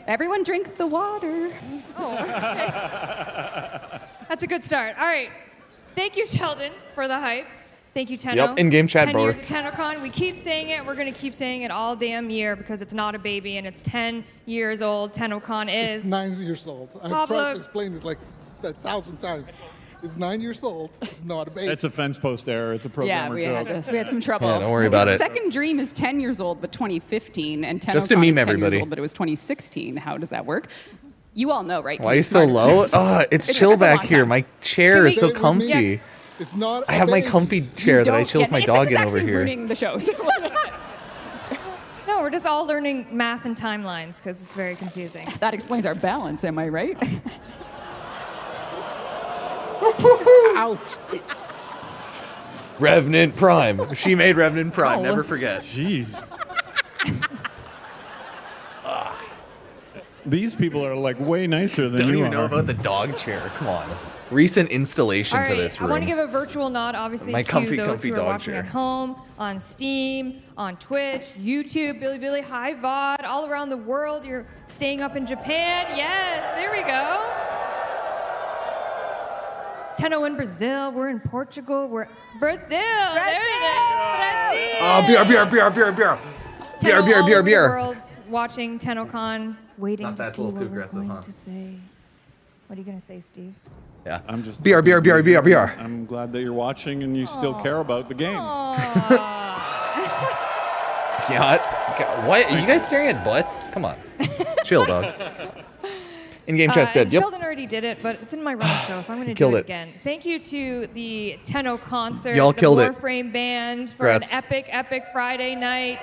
Speaker 22: Everyone drink the water.
Speaker 14: Oh, that's a good start. All right. Thank you, Sheldon, for the hype. Thank you, Tenno.
Speaker 1: Yep, in-game chat
Speaker 14: 10 years of
Speaker 1: bar.
Speaker 14: Tennocon. We keep saying it. We're going to keep saying it all damn year because it's not a baby and it's 10 years old. Tennocon is.
Speaker 17: It's 9 years old. I've
Speaker 14: Pablo-
Speaker 17: tried to explain this like 1,000 times. It's 9 years old. It's not a baby.
Speaker 18: It's a fence post error. It's a
Speaker 22: Yeah,
Speaker 18: programmer
Speaker 22: we
Speaker 18: joke.
Speaker 22: had this. We had some trouble.
Speaker 1: Yeah, don't worry about it.
Speaker 22: Second Dream is 10 years old, but 2015, and Tennocon
Speaker 1: Just to meme
Speaker 22: is 10
Speaker 1: everybody.
Speaker 22: years old, but it was 2016. How does that work? You all know, right?
Speaker 1: Why are you so low? It's chill back here. My chair is so comfy.
Speaker 17: It's not.
Speaker 1: I have my comfy chair that I chill with my dog in over
Speaker 22: This is actually
Speaker 1: here.
Speaker 22: ruining the show.
Speaker 14: No, we're just all learning math and timelines because it's very confusing.
Speaker 22: That explains our balance, am I right?
Speaker 17: Ouch.
Speaker 1: Revenant Prime. She made Revenant Prime.
Speaker 22: Oh.
Speaker 1: Never forget.
Speaker 18: Jeez. These people are like way nicer than
Speaker 1: Don't
Speaker 18: you
Speaker 1: even know
Speaker 18: are.
Speaker 1: about the dog chair. Come on. Recent installation
Speaker 14: All
Speaker 1: to
Speaker 14: right,
Speaker 1: this
Speaker 14: I
Speaker 1: room.
Speaker 14: want to give a virtual nod, obviously,
Speaker 1: My
Speaker 14: to
Speaker 1: comfy,
Speaker 14: those
Speaker 1: comfy
Speaker 14: who are
Speaker 1: dog
Speaker 14: watching
Speaker 1: chair.
Speaker 14: at home, on Steam, on Twitch, YouTube, Billy, High VOD, all around the world. You're staying up in Japan. Yes, there we go. Tenno in Brazil. We're in Portugal. We're Brazil. There it is.
Speaker 1: Beer.
Speaker 14: Tenno
Speaker 1: Beer.
Speaker 14: all over the world watching Tennocon, waiting
Speaker 1: Not
Speaker 14: to
Speaker 1: that,
Speaker 14: see
Speaker 1: a little
Speaker 14: what
Speaker 1: too
Speaker 14: we're
Speaker 1: aggressive,
Speaker 14: going
Speaker 1: huh?
Speaker 14: to say. What are you going to say, Steve?
Speaker 1: Yeah.
Speaker 18: I'm just
Speaker 1: Beer.
Speaker 18: I'm glad that you're watching and you still care about the game.
Speaker 1: God. What? Are you guys staring at butts? Come on. Chill, dog. In-game chat's dead. Yep.
Speaker 14: Sheldon already did it, but it's in my run show, so I'm going to
Speaker 1: Killed
Speaker 14: do it
Speaker 1: it.
Speaker 14: again. Thank you to the Tenno concert,
Speaker 1: Y'all
Speaker 14: the
Speaker 1: killed it.
Speaker 14: Warframe band for
Speaker 1: Congrats.
Speaker 14: an epic Friday night.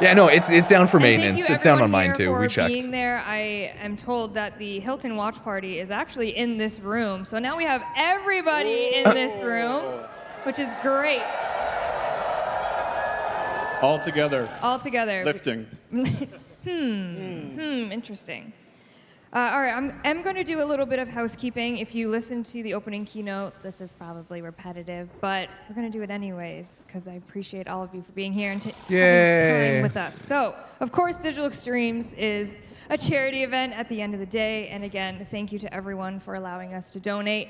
Speaker 1: Yeah, no, it's down for
Speaker 14: And thank
Speaker 1: maintenance.
Speaker 14: you
Speaker 1: It's down on
Speaker 14: everyone
Speaker 1: mine
Speaker 14: here
Speaker 1: too.
Speaker 14: for
Speaker 1: We checked.
Speaker 14: being there. I am told that the Hilton watch party is actually in this room, so now we have everybody in this room, which is great.
Speaker 18: All together.
Speaker 14: All together.
Speaker 18: Lifting.
Speaker 14: Interesting. All right, I'm going to do a little bit of housekeeping. If you listen to the opening keynote, this is probably repetitive, but we're going to do it anyways because I appreciate all of you for being here and having time with us. So, of course, Digital Extremes is a charity event at the end of the day. And again, thank you to everyone for allowing us to donate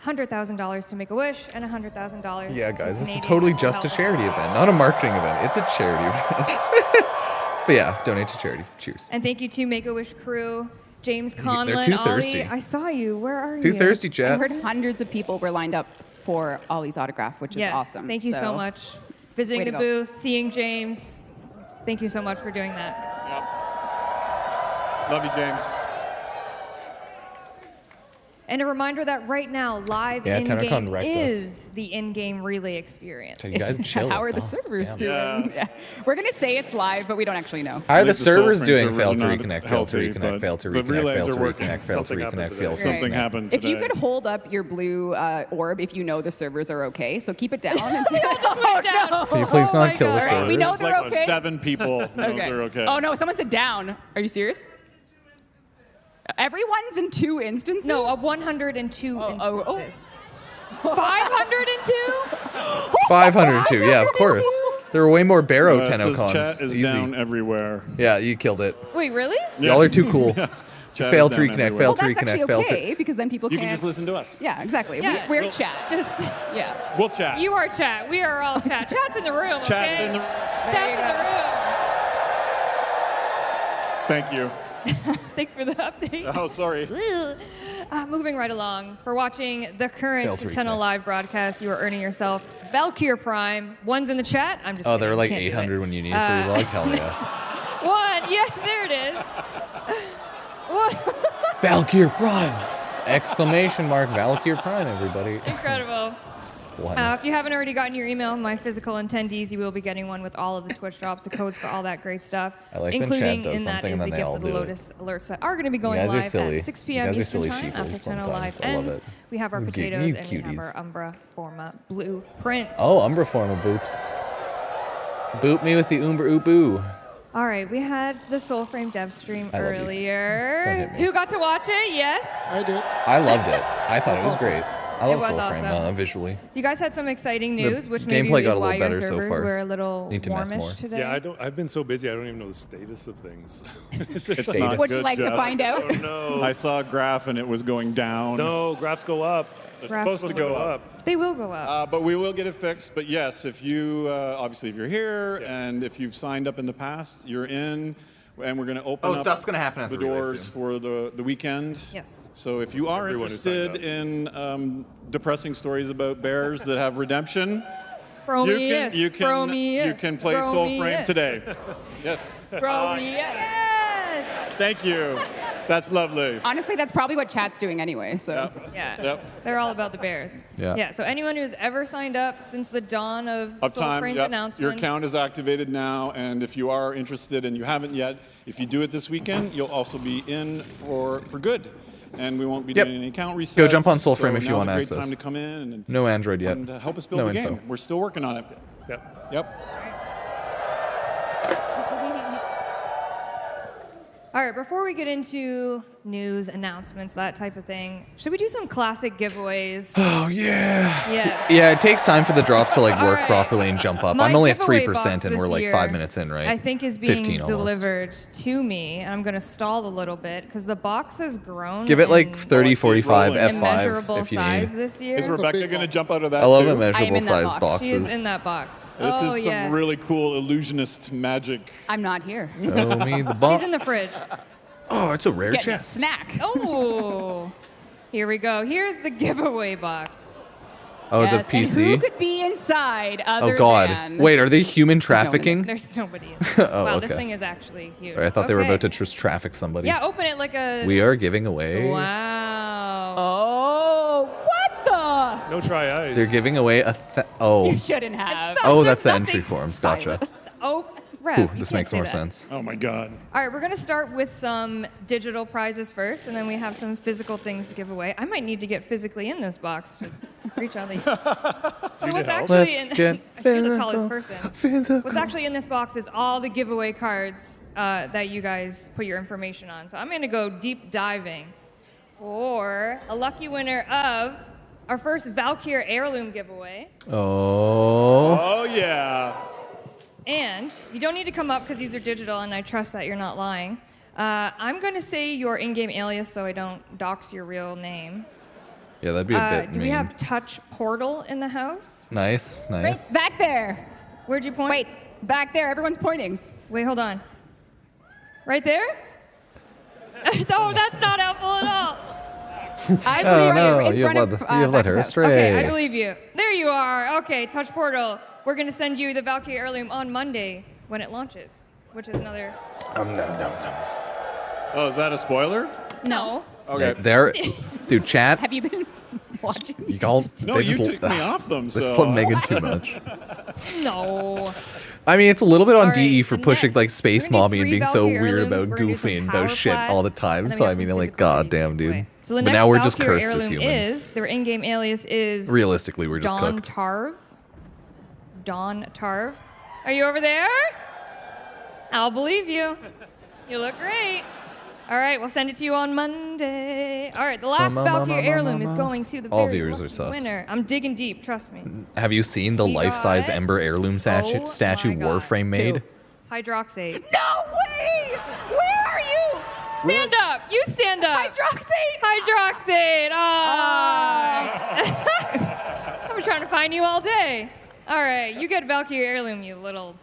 Speaker 14: $100,000 to Make-A-Wish and $100,000
Speaker 1: Yeah,
Speaker 14: to
Speaker 1: guys, this is
Speaker 14: Canadian
Speaker 1: totally
Speaker 14: Mental
Speaker 1: just a
Speaker 14: Health
Speaker 1: charity
Speaker 14: Association.
Speaker 1: event, not a marketing event. It's a charity event. But yeah, donate to charity. Cheers.
Speaker 14: And thank you to Make-A-Wish crew, James
Speaker 1: They're
Speaker 14: Conlon,
Speaker 1: too
Speaker 14: Ollie.
Speaker 1: thirsty.
Speaker 14: I saw you. Where are you?
Speaker 1: Too thirsty,
Speaker 22: I
Speaker 1: chat.
Speaker 22: heard hundreds of people were lined up for Ollie's autograph, which is
Speaker 14: Yes,
Speaker 22: awesome.
Speaker 14: thank you so much. Visiting
Speaker 22: way
Speaker 14: the
Speaker 22: to go.
Speaker 14: booth, seeing James. Thank you so much for doing that.
Speaker 18: Love you, James.
Speaker 14: And a reminder that right now, live
Speaker 1: Yeah,
Speaker 14: in-game
Speaker 1: Tennocon wrecked us.
Speaker 14: is the in-game relay experience.
Speaker 1: So you guys chill.
Speaker 22: How are the
Speaker 1: Oh,
Speaker 22: servers
Speaker 1: damn.
Speaker 22: doing? Yeah. We're going to say it's live, but we don't actually know.
Speaker 1: How are
Speaker 18: I
Speaker 1: the
Speaker 18: think
Speaker 1: servers
Speaker 18: Soulframe
Speaker 1: doing?
Speaker 18: servers
Speaker 1: Fail
Speaker 18: are
Speaker 1: to
Speaker 18: not
Speaker 1: reconnect, fail to
Speaker 18: healthy,
Speaker 1: reconnect,
Speaker 18: but
Speaker 1: fail to
Speaker 18: the
Speaker 1: reconnect,
Speaker 18: relays
Speaker 1: fail
Speaker 18: are
Speaker 1: to
Speaker 18: working.
Speaker 1: reconnect, fail to
Speaker 18: Something happened
Speaker 1: reconnect,
Speaker 18: today.
Speaker 1: fail to
Speaker 18: Something
Speaker 1: reconnect.
Speaker 18: happened
Speaker 22: If you
Speaker 18: today.
Speaker 22: could hold up your blue orb if you know the servers are okay, so keep it down. And
Speaker 1: Can you please not kill the
Speaker 22: All right,
Speaker 1: servers?
Speaker 22: we know
Speaker 18: It's
Speaker 22: they're
Speaker 18: like
Speaker 22: okay.
Speaker 18: 7 people know they're okay.
Speaker 22: Oh no, someone said down. Are you serious? Everyone's in 2 instances?
Speaker 14: No, 102
Speaker 22: oh.
Speaker 14: instances. 502?
Speaker 1: 502, yeah, of course. There were way more Baro
Speaker 18: It says
Speaker 1: Tennocons.
Speaker 18: chat is
Speaker 1: Easy.
Speaker 18: down everywhere.
Speaker 1: Yeah, you killed it.
Speaker 14: Wait, really?
Speaker 1: Y'all are too cool.
Speaker 18: Chat
Speaker 1: Fail
Speaker 18: is
Speaker 1: to
Speaker 18: down
Speaker 1: reconnect,
Speaker 18: everywhere.
Speaker 1: fail
Speaker 22: Well,
Speaker 1: to
Speaker 22: that's
Speaker 1: reconnect,
Speaker 22: actually
Speaker 1: fail
Speaker 22: okay
Speaker 1: to...
Speaker 22: because then people
Speaker 18: You
Speaker 22: can't.
Speaker 18: can just listen to us.
Speaker 22: Yeah, exactly.
Speaker 14: Yeah.
Speaker 22: We're chat.
Speaker 14: Just,
Speaker 22: Yeah.
Speaker 18: We'll chat.
Speaker 14: you are chat. We are all chat. Chat's in the room,
Speaker 18: Chat's
Speaker 14: okay?
Speaker 18: in the.
Speaker 14: Chat's in the room.
Speaker 18: Thank you.
Speaker 14: Thanks for the update.
Speaker 18: Oh, sorry.
Speaker 14: Moving right along, for watching the current
Speaker 1: Fail to
Speaker 14: Tenno
Speaker 1: reconnect.
Speaker 14: live broadcast, you are earning yourself Valkyr Prime. One's in the chat. I'm just
Speaker 1: Oh,
Speaker 14: kidding.
Speaker 1: there were like
Speaker 14: Can't do it.
Speaker 1: 800 when you needed to relog? Hell yeah.
Speaker 14: One. Yeah, there it is. One.
Speaker 1: Valkyr Prime! Exclamation mark, Valkyr Prime, everybody.
Speaker 14: Incredible.
Speaker 1: One.
Speaker 14: If you haven't already gotten your email, my physical attendees, you will be getting one with all of the Twitch drops, the codes for all that great stuff.
Speaker 1: I like when
Speaker 14: including
Speaker 1: chat does
Speaker 14: in that
Speaker 1: something
Speaker 14: is
Speaker 1: and
Speaker 14: the
Speaker 1: then they
Speaker 14: gift
Speaker 1: all
Speaker 14: of the
Speaker 1: do it.
Speaker 14: Lotus alerts that are going to be going
Speaker 1: guys are
Speaker 14: live
Speaker 1: silly.
Speaker 14: at 6
Speaker 1: You
Speaker 14: p.m.
Speaker 1: guys are
Speaker 14: Eastern
Speaker 1: silly
Speaker 14: time
Speaker 1: sheeples
Speaker 14: after Tenno Live
Speaker 1: sometimes. I love
Speaker 14: ends.
Speaker 1: it.
Speaker 14: We have our
Speaker 1: You
Speaker 14: potatoes
Speaker 1: you
Speaker 14: and we have
Speaker 1: cuties.
Speaker 14: our Umbra Forma blueprint.
Speaker 1: Oh, Umbra Forma boops. Boop me with the Umbra Oopoo.
Speaker 14: All right, we had the Soulframe dev stream
Speaker 1: I love you.
Speaker 14: earlier.
Speaker 1: Don't hit me.
Speaker 14: Who got to watch it? Yes.
Speaker 17: I did.
Speaker 1: I loved it. I thought it was great. I love
Speaker 14: was
Speaker 1: Soulframe
Speaker 14: awesome.
Speaker 1: visually.
Speaker 14: You guys had some exciting
Speaker 1: The
Speaker 14: news, which maybe
Speaker 1: gameplay
Speaker 14: is
Speaker 1: got a
Speaker 14: why
Speaker 1: little
Speaker 14: your
Speaker 1: better so
Speaker 14: servers
Speaker 1: far.
Speaker 14: were a little
Speaker 1: Need to mess
Speaker 14: warmish
Speaker 1: more.
Speaker 14: today.
Speaker 7: Yeah, I've been so busy, I don't even know the status of things.
Speaker 23: It's
Speaker 7: It's
Speaker 23: not
Speaker 13: Would you
Speaker 23: good,
Speaker 13: like to
Speaker 23: Jeff.
Speaker 13: find out?
Speaker 7: Oh, no.
Speaker 18: I saw a graph and it was going down.
Speaker 7: No, graphs go up.
Speaker 18: They're
Speaker 14: Graphs
Speaker 18: supposed to go up.
Speaker 14: They will go up.
Speaker 18: But we will get it fixed. But yes, if you, obviously, if you're here and if you've signed up in the past, you're in. And we're going to open up
Speaker 1: stuff's gonna happen at
Speaker 18: the
Speaker 1: the relay
Speaker 18: doors
Speaker 1: soon.
Speaker 18: for the weekend.
Speaker 14: Yes.
Speaker 18: So if you are
Speaker 7: Everyone who signed
Speaker 18: interested in depressing stories about bears that have redemption,
Speaker 14: Prometheus.
Speaker 18: you can
Speaker 14: Prometheus.
Speaker 18: play Soulframe
Speaker 14: Prometheus.
Speaker 18: today. Yes.
Speaker 14: Yes.
Speaker 18: Thank you. That's lovely.
Speaker 13: Honestly, that's probably what chat's doing anyway. So.
Speaker 14: Yeah.
Speaker 18: Yep.
Speaker 14: They're all about the bears.
Speaker 18: Yeah.
Speaker 14: Yeah. So anyone who's ever signed up since the dawn of
Speaker 18: Of time,
Speaker 14: Soulframe's
Speaker 18: yep.
Speaker 14: announcements.
Speaker 18: Your account is activated now, and if you are interested and you haven't yet, if you do it this weekend, you'll also be in for good. And we won't be
Speaker 1: Yep.
Speaker 18: doing any account resets.
Speaker 1: Go jump on Soulframe
Speaker 18: so
Speaker 1: if you
Speaker 18: now's
Speaker 1: want
Speaker 18: a great
Speaker 1: access.
Speaker 18: time to come in and
Speaker 1: No Android yet.
Speaker 18: and help us build
Speaker 1: No
Speaker 18: the
Speaker 1: info.
Speaker 18: game. We're still working on it.
Speaker 7: Yep.
Speaker 18: Yep.
Speaker 14: All right, before we get into news, announcements, that type of thing, should we do some classic giveaways?
Speaker 1: Oh, yeah.
Speaker 14: Yeah.
Speaker 1: Yeah, it takes time for the drops to like
Speaker 14: All
Speaker 1: work
Speaker 14: right.
Speaker 1: properly and jump up.
Speaker 14: My
Speaker 1: I'm only at
Speaker 14: giveaway
Speaker 1: 3%
Speaker 14: box
Speaker 1: and we're
Speaker 14: this
Speaker 1: like
Speaker 14: year,
Speaker 1: 5 minutes in, right?
Speaker 14: I think is being
Speaker 1: 15 almost.
Speaker 14: delivered to me, and I'm going to stall a little bit because the box has grown.
Speaker 1: Give it like
Speaker 14: in
Speaker 1: 30, 45, F5
Speaker 14: immeasurable
Speaker 1: if you
Speaker 14: size
Speaker 1: need.
Speaker 14: this year.
Speaker 18: Is Rebecca going to jump out of that
Speaker 1: I love
Speaker 18: too?
Speaker 1: immeasurable size
Speaker 14: She is
Speaker 1: boxes.
Speaker 14: in that box.
Speaker 18: This
Speaker 14: oh,
Speaker 18: is some
Speaker 14: yes.
Speaker 18: really cool illusionist magic.
Speaker 13: I'm not here.
Speaker 1: Show me the box.
Speaker 14: She's in the fridge.
Speaker 1: Oh, it's a rare
Speaker 13: Getting a
Speaker 1: chest.
Speaker 13: snack.
Speaker 14: Oh, here we go. Here's the giveaway box.
Speaker 1: Oh,
Speaker 13: Yes,
Speaker 1: it's a
Speaker 13: and
Speaker 1: PC?
Speaker 13: who could be inside other
Speaker 1: Oh, God.
Speaker 13: than...
Speaker 1: Wait, are they human trafficking?
Speaker 14: There's nobody in
Speaker 1: Oh,
Speaker 14: there. Wow, this
Speaker 1: okay.
Speaker 14: thing is actually huge.
Speaker 1: I thought they were
Speaker 14: Okay.
Speaker 1: about to just traffic somebody.
Speaker 14: Yeah, open it like a...
Speaker 1: We are giving away.
Speaker 14: Wow.
Speaker 13: Oh, what the?
Speaker 7: No try eyes.
Speaker 1: They're giving away oh.
Speaker 13: You shouldn't have.
Speaker 1: Oh, that's the entry forms. Gotcha.
Speaker 14: Oh,
Speaker 1: Ooh,
Speaker 14: Rev, you
Speaker 1: this
Speaker 14: can't
Speaker 1: makes
Speaker 14: say
Speaker 1: more
Speaker 14: that.
Speaker 1: sense.
Speaker 18: Oh my God.
Speaker 14: All right, we're going to start with some digital prizes first, and then we have some physical things to give away. I might need to get physically in this box to reach out the... So what's actually in... You're the tallest person. What's actually in this box is all the giveaway cards that you guys put your information on. So I'm going to go deep diving for a lucky winner of our first Valkyr heirloom giveaway.
Speaker 1: Oh.
Speaker 18: Oh, yeah.
Speaker 14: And you don't need to come up because these are digital, and I trust that you're not lying. I'm going to say your in-game alias so I don't dox your real name.
Speaker 1: Yeah, that'd be a bit
Speaker 14: Do we
Speaker 1: mean.
Speaker 14: have Touch Portal in the house?
Speaker 1: Nice, nice.
Speaker 13: Right back there.
Speaker 14: Where'd you point?
Speaker 13: Wait, back there. Everyone's pointing.
Speaker 14: Wait, hold on. Right there? No, that's not helpful at all.
Speaker 13: I
Speaker 1: Oh,
Speaker 13: believe
Speaker 1: no,
Speaker 13: you're in
Speaker 1: you've
Speaker 13: front
Speaker 1: let
Speaker 13: of
Speaker 1: the- you've let her
Speaker 13: Back of the house.
Speaker 1: astray.
Speaker 14: Okay, I
Speaker 1: Hey.
Speaker 14: believe you. There you are. Okay, Touch Portal. We're going to send you the Valkyrie heirloom on Monday when it launches, which is another...
Speaker 18: Oh, is that a spoiler?
Speaker 14: No.
Speaker 18: Okay.
Speaker 1: There, dude, chat.
Speaker 13: Have you been watching?
Speaker 1: Y'all,
Speaker 18: No,
Speaker 1: they
Speaker 18: you
Speaker 1: just,
Speaker 18: took me off them,
Speaker 1: They
Speaker 18: so-
Speaker 1: love Megan too much.
Speaker 14: No.
Speaker 1: I mean, it's a little bit on
Speaker 14: All right,
Speaker 1: DE for pushing like
Speaker 14: next,
Speaker 1: Space
Speaker 14: we're gonna do
Speaker 1: Mommy and
Speaker 14: 3
Speaker 1: being so
Speaker 14: Valkyrie
Speaker 1: weird
Speaker 14: heirlooms.
Speaker 1: about
Speaker 14: We're gonna do some
Speaker 1: goofing about
Speaker 14: power
Speaker 1: shit
Speaker 14: plat,
Speaker 1: all the time.
Speaker 14: and then
Speaker 1: So
Speaker 14: we
Speaker 1: I
Speaker 14: have
Speaker 1: mean,
Speaker 14: some
Speaker 1: like,
Speaker 14: physical
Speaker 1: goddamn, dude.
Speaker 14: So the
Speaker 1: But
Speaker 14: next
Speaker 1: now we're just
Speaker 14: Valkyrie
Speaker 1: cursed as
Speaker 14: heirloom
Speaker 1: humans.
Speaker 14: is, their in-game alias is...
Speaker 1: Realistically, we're just
Speaker 14: Dawn
Speaker 1: cooked.
Speaker 14: Tarv. Dawn Tarv. Are you over there? I'll believe you. You look great. All right, we'll send it to you on Monday. All right, the last Valkyrie heirloom is going to the
Speaker 1: All
Speaker 14: very
Speaker 1: viewers
Speaker 14: lucky
Speaker 1: are sus.
Speaker 14: winner. I'm digging deep, trust me.
Speaker 1: Have you seen the
Speaker 14: We
Speaker 1: life-size
Speaker 14: got-
Speaker 1: Ember heirloom statue
Speaker 14: Oh my God.
Speaker 1: Warframe made?
Speaker 14: Hydroxate.
Speaker 13: No way! Where are you?
Speaker 14: Stand up. You stand up.
Speaker 13: Hydroxate.
Speaker 14: Hydroxate. Oh. I've been trying to find you all day. All right, you get Valkyrie heirloom, you little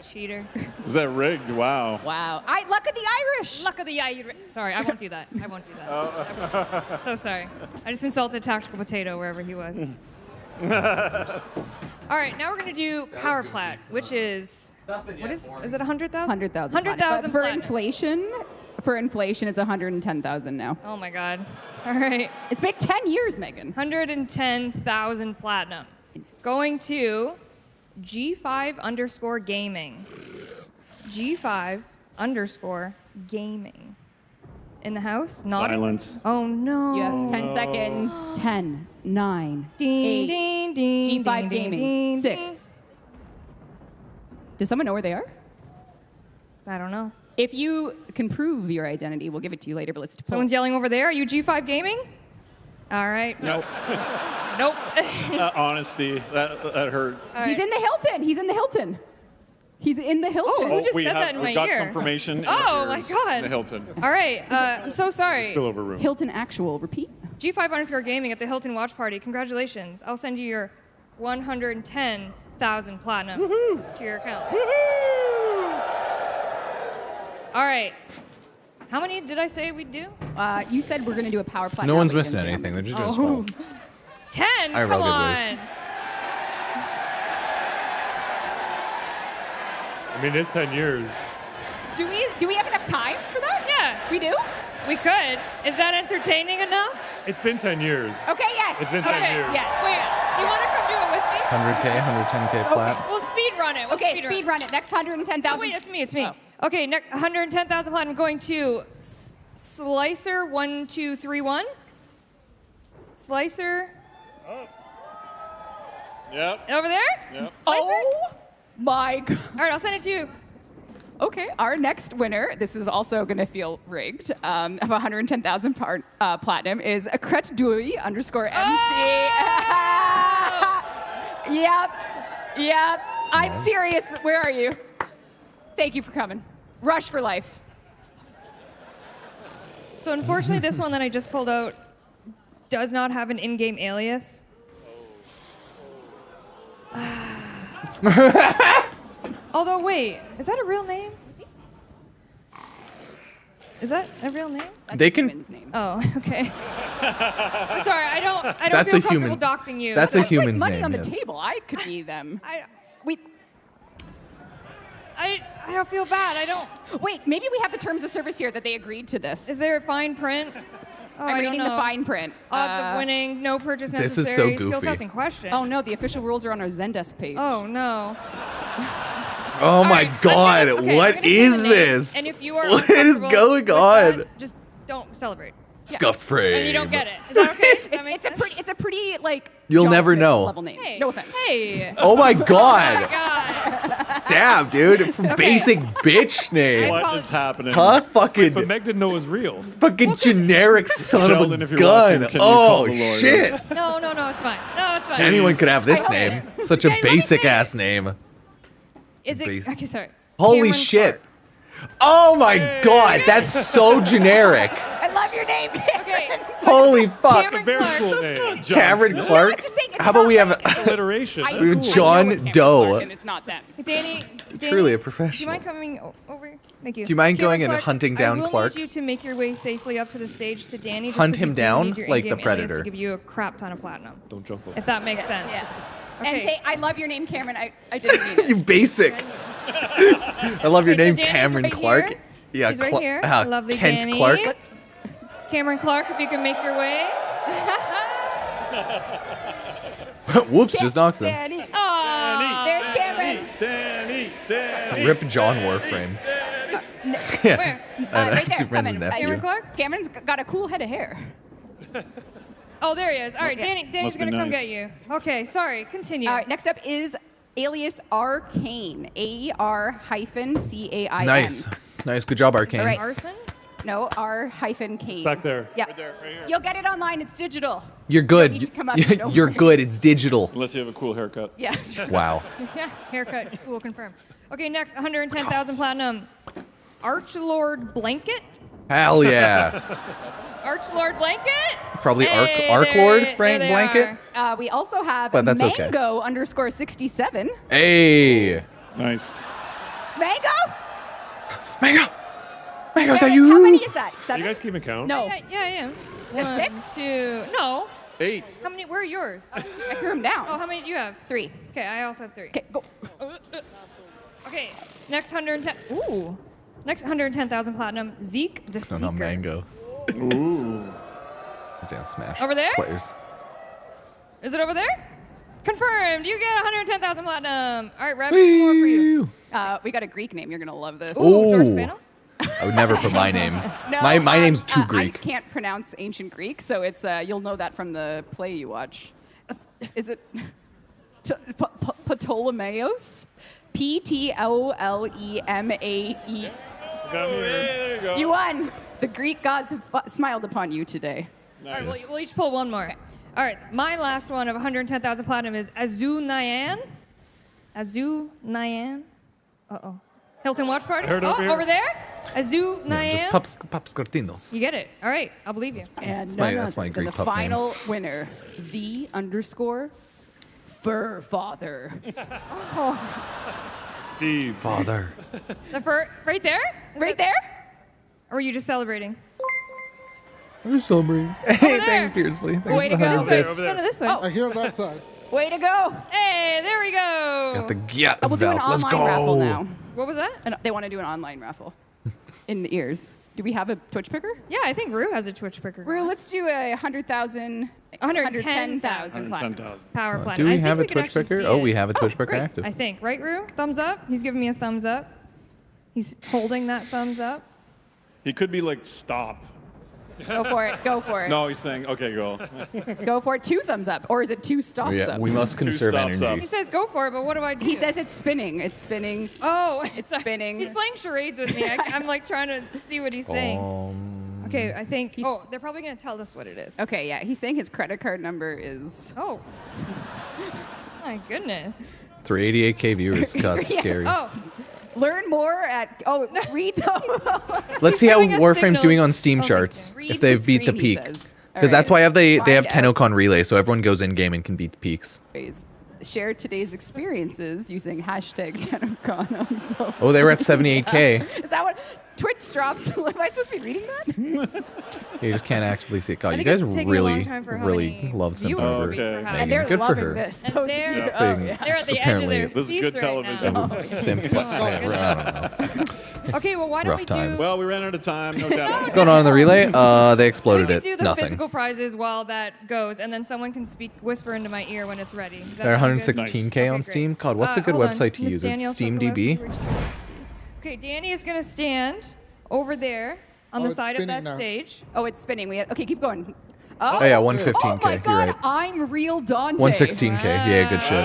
Speaker 14: cheater.
Speaker 18: Is that rigged? Wow.
Speaker 13: Wow. Luck of the Irish.
Speaker 14: Luck of the Irish. Sorry, I won't do that. I won't do that. So sorry. I just insulted Tactical Potato wherever he was. All right, now we're gonna do power plat, which is what is it 100,000?
Speaker 13: 100,000.
Speaker 14: 100,000
Speaker 13: For
Speaker 14: platinum.
Speaker 13: inflation, it's 110,000 now.
Speaker 14: Oh my God. All right.
Speaker 13: It's been 10 years, Megan.
Speaker 14: 110,000 platinum. Going to G5_gaming. G5_gaming. In the house? Not
Speaker 18: Silence.
Speaker 14: Oh no.
Speaker 13: You have 10 seconds. 10, 9,
Speaker 14: Ding,
Speaker 13: 8,
Speaker 14: ding, ding,
Speaker 13: G5
Speaker 14: ding,
Speaker 13: Gaming,
Speaker 14: ding,
Speaker 13: 6. Does someone know where they are?
Speaker 14: I don't know.
Speaker 13: If you can prove your identity, we'll give it to you later, but let's...
Speaker 14: Someone's yelling over there. Are you G5 Gaming? All right.
Speaker 18: Nope.
Speaker 14: Nope.
Speaker 18: Honesty, that hurt.
Speaker 13: He's in the Hilton. He's in the Hilton. He's in the Hilton.
Speaker 14: Oh, who just
Speaker 18: we
Speaker 14: said
Speaker 18: have,
Speaker 14: that in my
Speaker 18: we've got
Speaker 14: ear?
Speaker 18: confirmation. in
Speaker 14: Oh
Speaker 18: our
Speaker 14: my
Speaker 18: ears.
Speaker 14: God.
Speaker 18: The Hilton.
Speaker 14: All right. I'm so sorry.
Speaker 7: Spillover room.
Speaker 13: Hilton actual. Repeat.
Speaker 14: G5_gaming at the Hilton Watch Party. Congratulations. I'll send you your 110,000 platinum to your account. All right. How many did I say we'd do?
Speaker 13: You said we're going to do a power platinum.
Speaker 1: No one's
Speaker 13: but you
Speaker 1: missing
Speaker 13: didn't say how
Speaker 1: anything. They're
Speaker 13: many.
Speaker 1: just doing small.
Speaker 14: 10?
Speaker 1: IRL
Speaker 14: Come
Speaker 1: giveaways.
Speaker 14: on.
Speaker 7: I mean, it's 10 years.
Speaker 13: Do we have enough time for that?
Speaker 14: Yeah.
Speaker 13: We do?
Speaker 14: We could. Is that entertaining enough?
Speaker 7: It's been 10 years.
Speaker 13: Okay, yes.
Speaker 7: It's been 10 years.
Speaker 13: Yes.
Speaker 14: Wait, do you want to come do it with me?
Speaker 1: 100K, 110K plat.
Speaker 14: We'll speed run it. We'll
Speaker 13: Okay,
Speaker 14: speed
Speaker 13: speed run it. Next 110,000.
Speaker 14: Wait, it's me. It's me. Okay, 110,000 platinum going to Slicer1231. Slicer.
Speaker 18: Yep.
Speaker 14: Over there?
Speaker 18: Yep.
Speaker 14: Slicer?
Speaker 13: Oh my God.
Speaker 14: All right, I'll send it to you.
Speaker 13: Okay, our next winner, this is also going to feel rigged, of 110,000 platinum is _MC. Yep. I'm serious. Where are you? Thank you for coming. Rush for life.
Speaker 14: So unfortunately, this one that I just pulled out does not have an in-game alias. Although, wait, is that a real name? Is that a real name?
Speaker 1: They can.
Speaker 13: Name.
Speaker 14: Oh, okay. I'm sorry, I don't
Speaker 1: That's
Speaker 14: feel
Speaker 1: a human.
Speaker 14: comfortable doxing you.
Speaker 1: That's a
Speaker 13: It's like
Speaker 1: human's
Speaker 13: money
Speaker 1: name.
Speaker 13: on the
Speaker 1: Yes.
Speaker 13: table. I could be them.
Speaker 14: I don't feel bad. I don't.
Speaker 13: Wait, maybe we have the terms of service here that they agreed to this.
Speaker 14: Is there a fine print? Oh,
Speaker 13: I'm
Speaker 14: I
Speaker 13: reading
Speaker 14: don't
Speaker 13: the
Speaker 14: know.
Speaker 13: fine print.
Speaker 14: Odds of winning, no purchase
Speaker 1: This
Speaker 14: necessary.
Speaker 1: is so
Speaker 14: Skill
Speaker 1: goofy.
Speaker 14: testing question.
Speaker 13: Oh no, the official rules are on our Zendesk page.
Speaker 14: Oh no.
Speaker 1: Oh my God!
Speaker 14: Okay, I'm
Speaker 1: What
Speaker 14: gonna say
Speaker 1: is
Speaker 14: the name,
Speaker 1: this?
Speaker 14: And if you are
Speaker 1: What is
Speaker 14: uncomfortable
Speaker 1: going
Speaker 14: with
Speaker 1: on?
Speaker 14: that, just don't celebrate.
Speaker 1: Scuffed frame.
Speaker 14: And you don't get it. Is that okay? Does that make sense?
Speaker 13: It's a pretty like.
Speaker 1: You'll
Speaker 13: John
Speaker 1: never
Speaker 13: Smith
Speaker 1: know.
Speaker 13: Level name.
Speaker 14: Hey.
Speaker 13: No offense.
Speaker 14: Hey.
Speaker 1: Oh my God!
Speaker 14: Oh my God.
Speaker 1: Damn, dude! Basic bitch name.
Speaker 18: What is happening?
Speaker 1: Huh? Fucking.
Speaker 7: But Meg didn't know it was real.
Speaker 1: Fucking generic son
Speaker 18: Sheldon,
Speaker 1: of a
Speaker 18: if you're
Speaker 1: gun.
Speaker 18: watching, can you call
Speaker 1: Oh
Speaker 18: the lawyer?
Speaker 1: shit!
Speaker 14: No, it's fine. No, it's fine.
Speaker 1: Anyone could have this name. Such a basic ass name.
Speaker 14: Is it?
Speaker 1: Basic.
Speaker 14: Okay, sorry.
Speaker 1: Holy
Speaker 14: Cameron
Speaker 1: shit! Oh my God! That's so generic.
Speaker 13: I love your name, Cameron.
Speaker 14: Okay.
Speaker 1: Holy fuck!
Speaker 14: Cameron
Speaker 7: Very
Speaker 14: Clark.
Speaker 7: cool name.
Speaker 1: Cameron
Speaker 13: I'm
Speaker 1: Clark.
Speaker 13: just saying, it's
Speaker 1: How about
Speaker 13: not
Speaker 1: we have
Speaker 13: like-
Speaker 7: Alliteration.
Speaker 13: I
Speaker 1: We have
Speaker 13: know
Speaker 1: John
Speaker 13: it's Cameron
Speaker 1: Doe.
Speaker 13: Clark and it's not them.
Speaker 14: Danny,
Speaker 1: Truly a
Speaker 14: do you
Speaker 1: professional.
Speaker 14: mind coming over? Thank you.
Speaker 1: Do you mind
Speaker 14: Cameron
Speaker 1: going and
Speaker 14: Clark,
Speaker 1: hunting down
Speaker 14: I will
Speaker 1: Clark?
Speaker 14: need you to make your way safely up to the stage to Danny. just
Speaker 1: Hunt
Speaker 14: 'cause
Speaker 1: him
Speaker 14: we do
Speaker 1: down
Speaker 14: need your
Speaker 1: like the
Speaker 14: in-game alias
Speaker 1: Predator.
Speaker 14: To give you a crap ton of platinum.
Speaker 7: Don't jump over.
Speaker 14: If that makes sense.
Speaker 13: Yes.
Speaker 14: Okay.
Speaker 13: And I love your name, Cameron. I didn't mean it.
Speaker 1: You basic. I love your
Speaker 14: Okay, so
Speaker 1: name,
Speaker 14: Danny's
Speaker 1: Cameron
Speaker 14: right
Speaker 1: Clark.
Speaker 14: here.
Speaker 1: Yeah,
Speaker 14: She's right here. Lovely
Speaker 1: Kent
Speaker 14: Danny.
Speaker 1: Clark.
Speaker 14: Cameron Clark, if you can make your way.
Speaker 1: Whoops, just knocks them.
Speaker 13: Danny.
Speaker 14: Aw.
Speaker 13: There's Cameron.
Speaker 18: Danny.
Speaker 1: Rip John Warframe.
Speaker 14: Where?
Speaker 13: Right there.
Speaker 1: Superman's
Speaker 13: Come in.
Speaker 1: nephew.
Speaker 14: Cameron Clark?
Speaker 13: Cameron's got a cool head of hair.
Speaker 14: Oh, there he is. All right,
Speaker 13: Okay.
Speaker 14: Danny's
Speaker 18: Must be
Speaker 14: gonna come
Speaker 18: nice.
Speaker 14: get you. Okay, sorry. Continue.
Speaker 13: All right, next up is alias Arcane. AR-CAIN.
Speaker 1: Nice. Good job, Arcane.
Speaker 13: All right.
Speaker 14: Arson?
Speaker 13: No, R-Kane.
Speaker 7: Back there.
Speaker 13: Yeah.
Speaker 18: Right there, right here.
Speaker 13: You'll get it online. It's digital.
Speaker 1: You're good.
Speaker 13: need to come up here, don't
Speaker 1: You're
Speaker 13: worry.
Speaker 1: good. It's digital.
Speaker 18: Unless you have a cool haircut.
Speaker 13: Yeah.
Speaker 1: Wow.
Speaker 14: Yeah, haircut. Cool, confirmed. Okay, next, 110,000 platinum. Archlord Blanket?
Speaker 1: Hell yeah.
Speaker 14: Archlord Blanket?
Speaker 1: Probably
Speaker 14: Hey,
Speaker 1: Arc Lord
Speaker 14: there
Speaker 1: blanket.
Speaker 14: are.
Speaker 13: We also have
Speaker 1: But that's okay.
Speaker 13: Mango_67.
Speaker 1: Hey.
Speaker 18: Nice.
Speaker 13: Mango?
Speaker 1: Mango, is that
Speaker 13: How
Speaker 1: you?
Speaker 13: many is that?
Speaker 7: You
Speaker 13: 7?
Speaker 7: guys keeping count?
Speaker 13: No.
Speaker 14: Yeah.
Speaker 13: That's
Speaker 14: 1,
Speaker 13: six?
Speaker 14: 2, no.
Speaker 18: 8.
Speaker 14: How many, where are yours?
Speaker 13: I threw him down.
Speaker 14: Oh, how many do you have?
Speaker 13: 3.
Speaker 14: Okay, I also have 3.
Speaker 13: Okay, go.
Speaker 14: Okay, next 110, ooh. Next 110,000 platinum, Zeke the
Speaker 1: No,
Speaker 14: Seeker.
Speaker 1: not Mango.
Speaker 18: Ooh.
Speaker 1: These damn Smash
Speaker 14: Over there?
Speaker 1: players.
Speaker 14: Is it over there? Confirmed, you get 110,000 platinum. All right, Rev, two more for you.
Speaker 13: We got a Greek name. You're going to love this.
Speaker 14: Ooh, George
Speaker 1: Ooh.
Speaker 14: Spanos?
Speaker 1: I would never put my name.
Speaker 13: No,
Speaker 1: my name's too
Speaker 13: I
Speaker 1: Greek.
Speaker 13: can't pronounce ancient Greek, so it's you'll know that from the play you watch. Is it Ptolemaeus? P-T-O-L-E-M-A-E.
Speaker 18: There you go.
Speaker 13: You won. The Greek gods have smiled upon you today.
Speaker 14: All right, we'll each pull one more. All right, my last one of 110,000 platinum is Azu Nyan. Azu Nyan. Uh-oh. Hilton Watch Party.
Speaker 7: Heard
Speaker 14: Oh,
Speaker 7: over here.
Speaker 14: over there. Azu Nyan.
Speaker 1: Just pups cortinos.
Speaker 14: You get it. All right, I'll believe you.
Speaker 13: And
Speaker 1: That's
Speaker 13: none
Speaker 1: my
Speaker 13: other than
Speaker 1: Greek
Speaker 13: the
Speaker 1: pup name.
Speaker 13: final winner, the_Fur Father.
Speaker 7: Steve.
Speaker 1: Father.
Speaker 14: The fur, right there?
Speaker 13: Right there?
Speaker 14: Or were you just celebrating?
Speaker 1: I'm celebrating. Hey,
Speaker 14: there.
Speaker 1: thanks, Beardsley. Thanks
Speaker 13: Way
Speaker 1: for
Speaker 13: to
Speaker 1: the
Speaker 13: go.
Speaker 1: 100 bits.
Speaker 14: No, no, this way.
Speaker 17: I hear on that side.
Speaker 13: Way to go.
Speaker 14: Hey, there we go.
Speaker 1: Got the get.
Speaker 13: We'll do an
Speaker 1: Let's
Speaker 13: online
Speaker 1: go.
Speaker 13: raffle now.
Speaker 14: What was that?
Speaker 13: And they want to do an online raffle in the ears. Do we have a Twitch picker?
Speaker 14: Yeah, I think Rue has a Twitch picker.
Speaker 13: Rue, let's do a 110,000 platinum.
Speaker 7: 110,000.
Speaker 14: Power
Speaker 1: Do
Speaker 14: platinum.
Speaker 1: we
Speaker 14: I think
Speaker 1: have a
Speaker 14: could
Speaker 1: Twitch
Speaker 14: actually
Speaker 1: picker?
Speaker 14: see
Speaker 1: Oh,
Speaker 14: it.
Speaker 1: we have a Twitch picker
Speaker 14: great.
Speaker 1: active.
Speaker 14: I think. Right, Rue? Thumbs up. He's giving me a thumbs up. He's holding that thumbs up.
Speaker 18: He could be like, stop.
Speaker 13: Go for it. Go for it.
Speaker 18: No, he's saying, okay, go.
Speaker 13: Go for it. 2 thumbs up. Or is it 2 stops
Speaker 1: Yeah,
Speaker 13: up?
Speaker 1: we must conserve
Speaker 18: stops
Speaker 1: energy.
Speaker 14: He says go for it, but what do I do?
Speaker 13: He says it's spinning. It's spinning.
Speaker 14: Oh,
Speaker 13: It's spinning.
Speaker 14: He's playing charades with me. I'm like trying to see what he's saying. Okay, I think. Oh, they're probably gonna tell us what it is.
Speaker 13: Okay, yeah. He's saying his credit card number is.
Speaker 14: Oh. My goodness.
Speaker 1: 388k viewers. God, it's scary.
Speaker 14: Oh.
Speaker 13: Learn more at. Oh, read them.
Speaker 1: Let's see how
Speaker 14: giving us
Speaker 1: Warframe's doing
Speaker 14: signals.
Speaker 1: on Steam
Speaker 14: Oh,
Speaker 1: charts.
Speaker 13: Read
Speaker 1: If they've
Speaker 13: the
Speaker 1: beat the
Speaker 13: screen, he
Speaker 1: peak.
Speaker 13: says.
Speaker 1: Because
Speaker 13: All
Speaker 1: that's
Speaker 13: right.
Speaker 1: why they have
Speaker 13: Find out.
Speaker 1: Tennocon relay, so everyone goes in game and can beat the peaks.
Speaker 13: Share today's experiences using hashtag Tennocon. So.
Speaker 1: Oh, they were at 78k.
Speaker 13: Is that what Twitch drops? Am I supposed to be reading that?
Speaker 1: You just can't actively see it. God,
Speaker 14: I
Speaker 1: you
Speaker 14: think
Speaker 1: guys
Speaker 14: it's taking a long
Speaker 1: really,
Speaker 14: time for how
Speaker 1: really
Speaker 14: many
Speaker 1: love
Speaker 14: viewers
Speaker 1: simping over
Speaker 14: we have.
Speaker 1: Megan.
Speaker 13: And they're
Speaker 1: Good for
Speaker 13: loving
Speaker 1: her.
Speaker 13: this.
Speaker 14: And
Speaker 13: Those
Speaker 14: they're,
Speaker 13: of you-
Speaker 1: Being
Speaker 14: they're at the edge of their
Speaker 1: apparently
Speaker 18: This is
Speaker 14: seats
Speaker 18: good
Speaker 14: right
Speaker 18: television.
Speaker 14: now.
Speaker 1: simp. I don't know.
Speaker 14: Okay, well, why don't
Speaker 1: Rough
Speaker 14: we
Speaker 1: times.
Speaker 14: do?
Speaker 18: Well, we ran out of time, no doubt.
Speaker 1: What's going on in the relay? They
Speaker 14: Why
Speaker 1: exploded
Speaker 14: don't we
Speaker 1: it.
Speaker 14: do the
Speaker 1: Nothing.
Speaker 14: physical prizes while that goes, and then someone can whisper into my ear when it's ready. Does that
Speaker 1: They're
Speaker 14: sound good?
Speaker 1: 116k on
Speaker 14: Okay,
Speaker 1: Steam.
Speaker 14: great.
Speaker 1: God, what's a good
Speaker 14: hold on.
Speaker 1: website to
Speaker 14: Miss
Speaker 1: use?
Speaker 14: Danielle,
Speaker 1: It's
Speaker 14: so the
Speaker 1: SteamDB.
Speaker 14: website- Okay, Danny is gonna stand over there on
Speaker 17: Oh,
Speaker 14: the
Speaker 17: it's
Speaker 14: side of
Speaker 17: spinning
Speaker 14: that
Speaker 17: now.
Speaker 14: stage.
Speaker 13: Oh, it's spinning. Okay, keep going.
Speaker 1: Oh yeah,
Speaker 13: Oh
Speaker 1: 115k.
Speaker 13: my
Speaker 1: You're
Speaker 13: God,
Speaker 1: right.
Speaker 13: I'm real Dante.
Speaker 1: 116k. Yeah, good shit.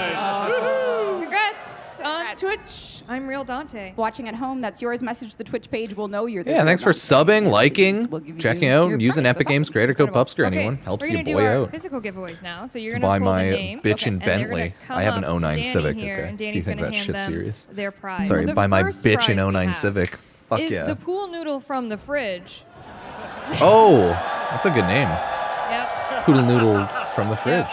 Speaker 14: Congrats on Twitch. I'm Real Dante.
Speaker 13: Watching at home, that's yours. Message the Twitch page. We'll know you're the
Speaker 1: Yeah,
Speaker 13: real
Speaker 1: thanks for
Speaker 13: Dante.
Speaker 1: subbing, liking,
Speaker 13: We'll give you
Speaker 1: checking out,
Speaker 13: your
Speaker 1: and using
Speaker 13: prize.
Speaker 1: Epic
Speaker 13: That's
Speaker 1: Games
Speaker 13: awesome.
Speaker 1: Creator Code Pupsker.
Speaker 14: Okay,
Speaker 1: Anyone helps
Speaker 14: we're
Speaker 1: you
Speaker 14: gonna do
Speaker 1: boy
Speaker 14: our
Speaker 1: out.
Speaker 14: physical giveaways now. So you're
Speaker 1: To
Speaker 14: gonna
Speaker 1: buy
Speaker 14: pull
Speaker 1: my
Speaker 14: the name,
Speaker 1: bitchin'
Speaker 14: and they're gonna
Speaker 1: Bentley.
Speaker 14: come
Speaker 1: I have an
Speaker 14: up to
Speaker 1: 09
Speaker 14: Danny
Speaker 1: Civic.
Speaker 14: here,
Speaker 1: Okay.
Speaker 14: and
Speaker 1: Do you
Speaker 14: Danny's
Speaker 1: think
Speaker 14: gonna
Speaker 1: that
Speaker 14: hand
Speaker 1: shit's
Speaker 14: them
Speaker 1: serious?
Speaker 14: Their prize.
Speaker 1: Sorry,
Speaker 14: So the
Speaker 1: buy my
Speaker 14: first
Speaker 1: bitchin'
Speaker 14: prize we
Speaker 1: 09
Speaker 14: have
Speaker 1: Civic. Fuck
Speaker 14: is
Speaker 1: yeah.
Speaker 14: the pool noodle from the fridge.
Speaker 1: Oh, that's a good name.
Speaker 14: Yep.
Speaker 1: Poodle noodle from the fridge.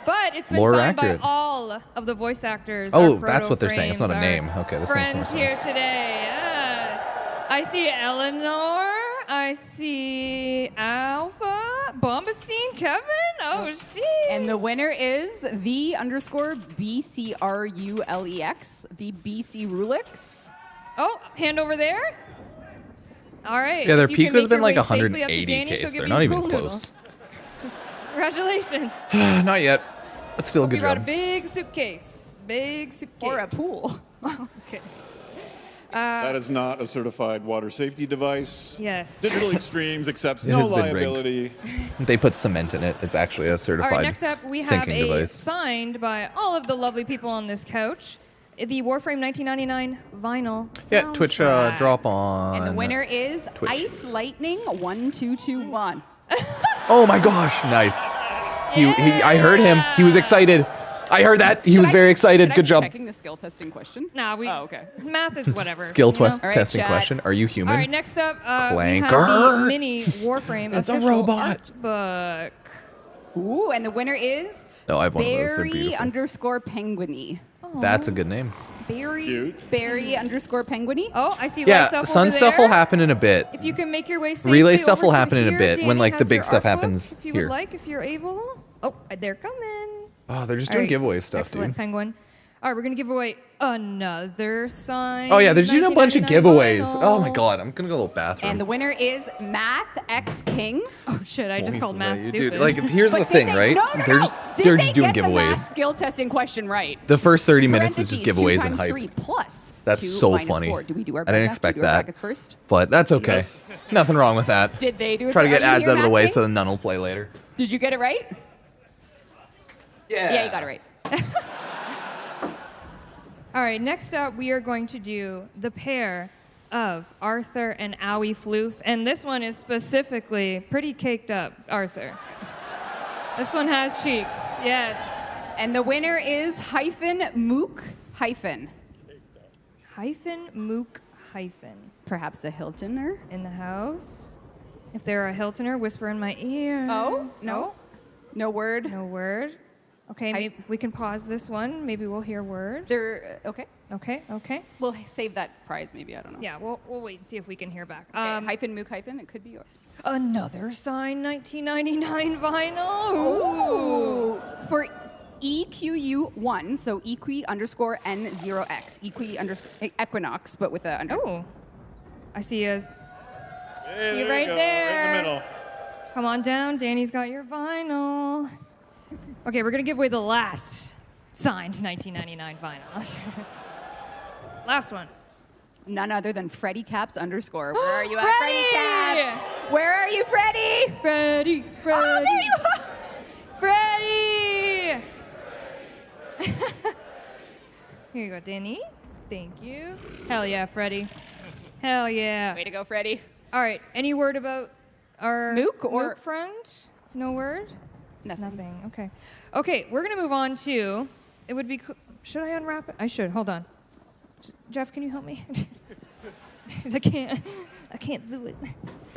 Speaker 14: But it's been
Speaker 1: More
Speaker 14: signed
Speaker 1: accurate.
Speaker 14: by all of the voice actors.
Speaker 1: Oh,
Speaker 14: our
Speaker 1: that's what they're saying. It's not a
Speaker 14: proto-frames,
Speaker 1: name.
Speaker 14: our
Speaker 1: Okay, this makes more
Speaker 14: friends here
Speaker 1: sense.
Speaker 14: today. Yes. I see Eleanor. I see Alpha. Bombastine Kevin. Oh, shit.
Speaker 13: And the winner is the_BCRULEX, the BC Rulix.
Speaker 14: Oh, hand over there. All right.
Speaker 1: Yeah, their
Speaker 14: If you
Speaker 1: peak
Speaker 14: can
Speaker 1: has
Speaker 14: make
Speaker 1: been
Speaker 14: your
Speaker 1: like
Speaker 14: way safely up to
Speaker 1: 180
Speaker 14: Danny, she'll
Speaker 1: case.
Speaker 14: give
Speaker 1: They're
Speaker 14: you
Speaker 1: not
Speaker 14: a
Speaker 1: even
Speaker 14: pool noodle.
Speaker 1: close.
Speaker 14: Congratulations.
Speaker 1: Not yet. But still a
Speaker 14: We
Speaker 1: good
Speaker 14: brought a
Speaker 1: job.
Speaker 14: big suitcase. Big suitcase.
Speaker 13: Or a pool.
Speaker 14: Okay.
Speaker 18: That is not a certified water safety device.
Speaker 14: Yes.
Speaker 18: Digital Extremes accepts
Speaker 1: It
Speaker 18: no
Speaker 1: has been rigged.
Speaker 18: liability.
Speaker 1: They put cement in it. It's actually a
Speaker 14: All
Speaker 1: certified
Speaker 14: right, next up we have
Speaker 1: sinking
Speaker 14: a
Speaker 1: device.
Speaker 14: signed by all of the lovely people on this couch, the Warframe 1999 vinyl
Speaker 1: Yeah, Twitch
Speaker 14: soundtrack.
Speaker 1: drop on.
Speaker 13: And the winner is
Speaker 1: Twitch.
Speaker 13: Ice Lightning 1221.
Speaker 1: Oh my gosh, nice. I heard him. He was excited. I heard that. He was very excited. Good job.
Speaker 13: Checking the skill testing question.
Speaker 14: Nah, we.
Speaker 13: Oh, okay.
Speaker 14: Math is whatever.
Speaker 1: Skill
Speaker 14: you know?
Speaker 1: test testing question. Are you human?
Speaker 14: All right, next up, we have
Speaker 1: Clanker.
Speaker 14: the mini Warframe
Speaker 1: It's a
Speaker 14: official
Speaker 1: robot.
Speaker 14: art book.
Speaker 13: Ooh, and the winner is
Speaker 1: No, I have one of those. They're
Speaker 13: Barry
Speaker 1: beautiful.
Speaker 13: _Penguiny.
Speaker 1: That's a good name.
Speaker 13: Barry _Penguiny.
Speaker 14: Oh, I see
Speaker 1: Yeah,
Speaker 14: lights up
Speaker 1: sun
Speaker 14: over
Speaker 1: stuff
Speaker 14: there.
Speaker 1: will happen in a bit.
Speaker 14: If you can make your way safely
Speaker 1: Relay stuff
Speaker 14: over
Speaker 1: will
Speaker 14: to
Speaker 1: happen in a
Speaker 14: here,
Speaker 1: bit when
Speaker 14: Danny
Speaker 1: like the
Speaker 14: has
Speaker 1: big
Speaker 14: your
Speaker 1: stuff
Speaker 14: art book,
Speaker 1: happens
Speaker 14: if you
Speaker 1: here.
Speaker 14: would like, if you're able. Oh, they're coming.
Speaker 1: Oh, they're just
Speaker 14: All
Speaker 1: doing
Speaker 14: right,
Speaker 1: giveaway stuff,
Speaker 14: excellent,
Speaker 1: dude.
Speaker 14: Penguin. All right, we're gonna give away another sign.
Speaker 1: Oh yeah, they're just doing a bunch of giveaways. Oh my
Speaker 14: vinyl.
Speaker 1: god, I'm gonna go to the bathroom.
Speaker 13: And the winner is Math X King.
Speaker 14: Oh shit, I just called Matt stupid.
Speaker 1: Dude, like here's the
Speaker 13: But
Speaker 1: thing,
Speaker 13: did
Speaker 1: right?
Speaker 13: No,
Speaker 1: They're just
Speaker 13: Did
Speaker 1: they're
Speaker 13: they
Speaker 1: just doing
Speaker 13: get the math
Speaker 1: giveaways.
Speaker 13: skill testing question right?
Speaker 1: The first 30 minutes is just
Speaker 13: Parentheses,
Speaker 1: giveaways
Speaker 13: 2
Speaker 1: and
Speaker 13: times
Speaker 1: hype.
Speaker 13: 3 plus
Speaker 1: That's
Speaker 13: 2
Speaker 1: so
Speaker 13: minus
Speaker 1: funny.
Speaker 13: 4. Do we do our
Speaker 1: I didn't
Speaker 13: brackets?
Speaker 1: expect
Speaker 13: Do we do our
Speaker 1: that.
Speaker 13: brackets first?
Speaker 1: But that's okay.
Speaker 18: Yes.
Speaker 1: Nothing wrong with that.
Speaker 13: Did they do it?
Speaker 1: Try to
Speaker 13: for-
Speaker 1: get
Speaker 13: are you
Speaker 1: ads
Speaker 13: here,
Speaker 1: out of the
Speaker 13: Math
Speaker 1: way
Speaker 13: King?
Speaker 1: so the none will play later.
Speaker 13: Did you get it right? Yeah, you got it right.
Speaker 14: All right, next up we are going to do the pair of Arthur and Owie Floof, and this one is specifically pretty caked up, Arthur. This one has cheeks, yes.
Speaker 13: And the winner is Mook Hyphen.
Speaker 14: Mook Hyphen.
Speaker 13: Perhaps a Hiltoner?
Speaker 14: In the house. If they're a Hiltoner, whisper in my ear.
Speaker 13: Oh, no. No word.
Speaker 14: No word. Okay, maybe we can pause this one. Maybe we'll hear word.
Speaker 13: Okay.
Speaker 14: Okay.
Speaker 13: We'll save that prize, maybe. I don't know.
Speaker 14: Yeah, we'll wait and see if we can hear back.
Speaker 13: Mook Hyphen, it could be yours.
Speaker 14: Another signed 1999 vinyl.
Speaker 13: Ooh. For EQU1, so EQ_N0X. Equinox, but with a underscore.
Speaker 14: Oh. I see a...
Speaker 7: Hey,
Speaker 14: you
Speaker 7: there
Speaker 14: right
Speaker 7: you go,
Speaker 14: there.
Speaker 7: right in the middle.
Speaker 14: Come on down. Danny's got your vinyl. Okay, we're going to give away the last signed 1999 vinyl. Last one.
Speaker 13: None other than Freddy Caps _. Where are you at, Freddy Caps? Where are you, Freddy?
Speaker 14: Freddy.
Speaker 13: Oh, there you are.
Speaker 14: Freddy! Here you go, Danny. Thank you. Hell yeah, Freddy. Hell yeah.
Speaker 13: Way to go, Freddy.
Speaker 14: All right, any word about our
Speaker 13: Mook or-
Speaker 14: Mook friend? No word?
Speaker 13: Nothing.
Speaker 14: Okay. Okay, we're going to move on to, it would be, should I unwrap it? I should, hold on. Jeff, can you help me? I can't do it.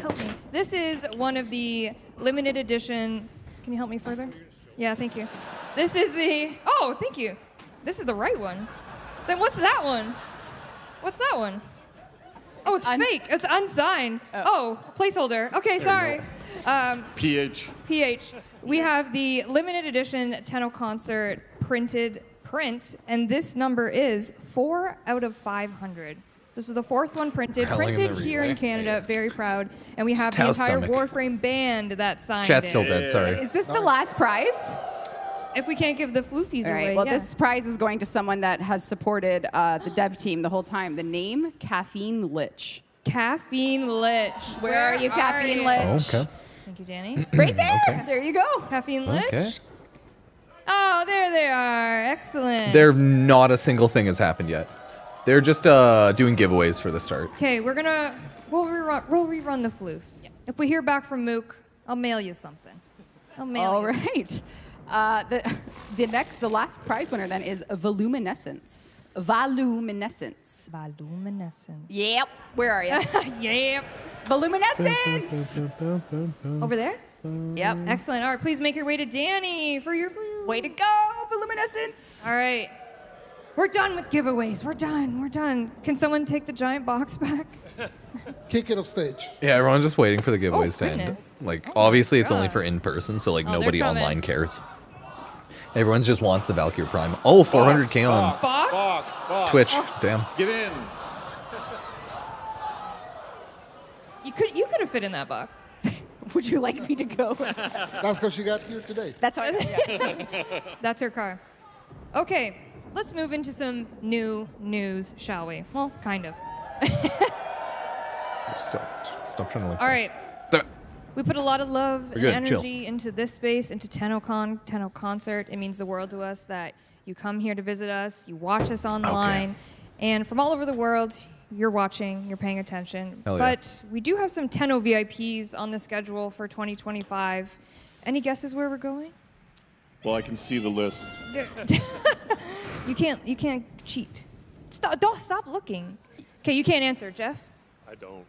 Speaker 14: Help me. This is one of the limited edition, can you help me further? Yeah, thank you. This is the, oh, thank you. This is the right one. Then what's that one? What's that one? Oh, it's fake. It's unsigned. Oh, placeholder. Okay, sorry.
Speaker 18: PH.
Speaker 14: We have the limited edition Tennocon printed print, and this number is 4 out of 500. So this is the fourth one printed here in Canada. Very proud. And we have the entire Warframe band that signed
Speaker 1: Chat's
Speaker 14: it.
Speaker 1: still dead, sorry.
Speaker 13: Is this the last prize?
Speaker 14: If we can't give the floofies
Speaker 13: All right,
Speaker 14: away,
Speaker 13: well,
Speaker 14: yeah.
Speaker 13: this prize is going to someone that has supported the dev team the whole time. The name, Caffeine Lich.
Speaker 14: Caffeine Lich.
Speaker 13: Where are you, Caffeine Lich?
Speaker 1: Oh, okay.
Speaker 14: Thank you, Danny.
Speaker 13: Right there.
Speaker 1: Okay.
Speaker 13: There you go.
Speaker 14: Caffeine Lich.
Speaker 1: Okay.
Speaker 14: Oh, there they are. Excellent.
Speaker 1: There not a single thing has happened yet. They're just doing giveaways for the start.
Speaker 14: Okay, we'll rerun the floofs. Yeah. If we hear back from Mook, I'll mail you something.
Speaker 13: All right. The last prize winner then is Voluminescence. Voluminescence. Yep. Where are you?
Speaker 14: Yep.
Speaker 13: Voluminescence.
Speaker 14: Over there?
Speaker 13: Yep.
Speaker 14: Excellent. All right, please make your way to Danny for your floof.
Speaker 13: Way to go, Voluminescence.
Speaker 14: All right. We're done with giveaways. We're done. Can someone take the giant box back?
Speaker 17: Kick it off stage.
Speaker 1: Yeah, everyone's just waiting for the giveaways to end.
Speaker 14: goodness.
Speaker 1: Like, obviously it's only for in-person, so like
Speaker 14: Oh, they're
Speaker 1: nobody
Speaker 14: coming.
Speaker 1: online cares. Everyone just wants the Valkyr Prime. Oh, 400k on
Speaker 14: Box?
Speaker 1: Twitch. Damn.
Speaker 18: Get in.
Speaker 14: You could have fit in that box.
Speaker 13: Would you like me to go?
Speaker 17: That's how she got here today.
Speaker 13: That's how I
Speaker 14: That's her car. Okay, let's move into some new news, shall we? Well, kind of.
Speaker 1: Stop trying to link
Speaker 14: All
Speaker 1: this.
Speaker 14: right.
Speaker 1: There.
Speaker 14: We put a lot of love
Speaker 1: We're
Speaker 14: and
Speaker 1: good, chill.
Speaker 14: energy into this space, into Tennocon. It means the world to us that you come here to visit us, you watch us online, and from all over the world, you're watching, you're paying attention.
Speaker 1: Hell yeah.
Speaker 14: But we do have some Tenno VIPs on the schedule for 2025. Any guesses where we're going?
Speaker 18: Well, I can see the list.
Speaker 14: You can't cheat. Stop looking. Okay, you can't answer, Jeff.
Speaker 7: I don't.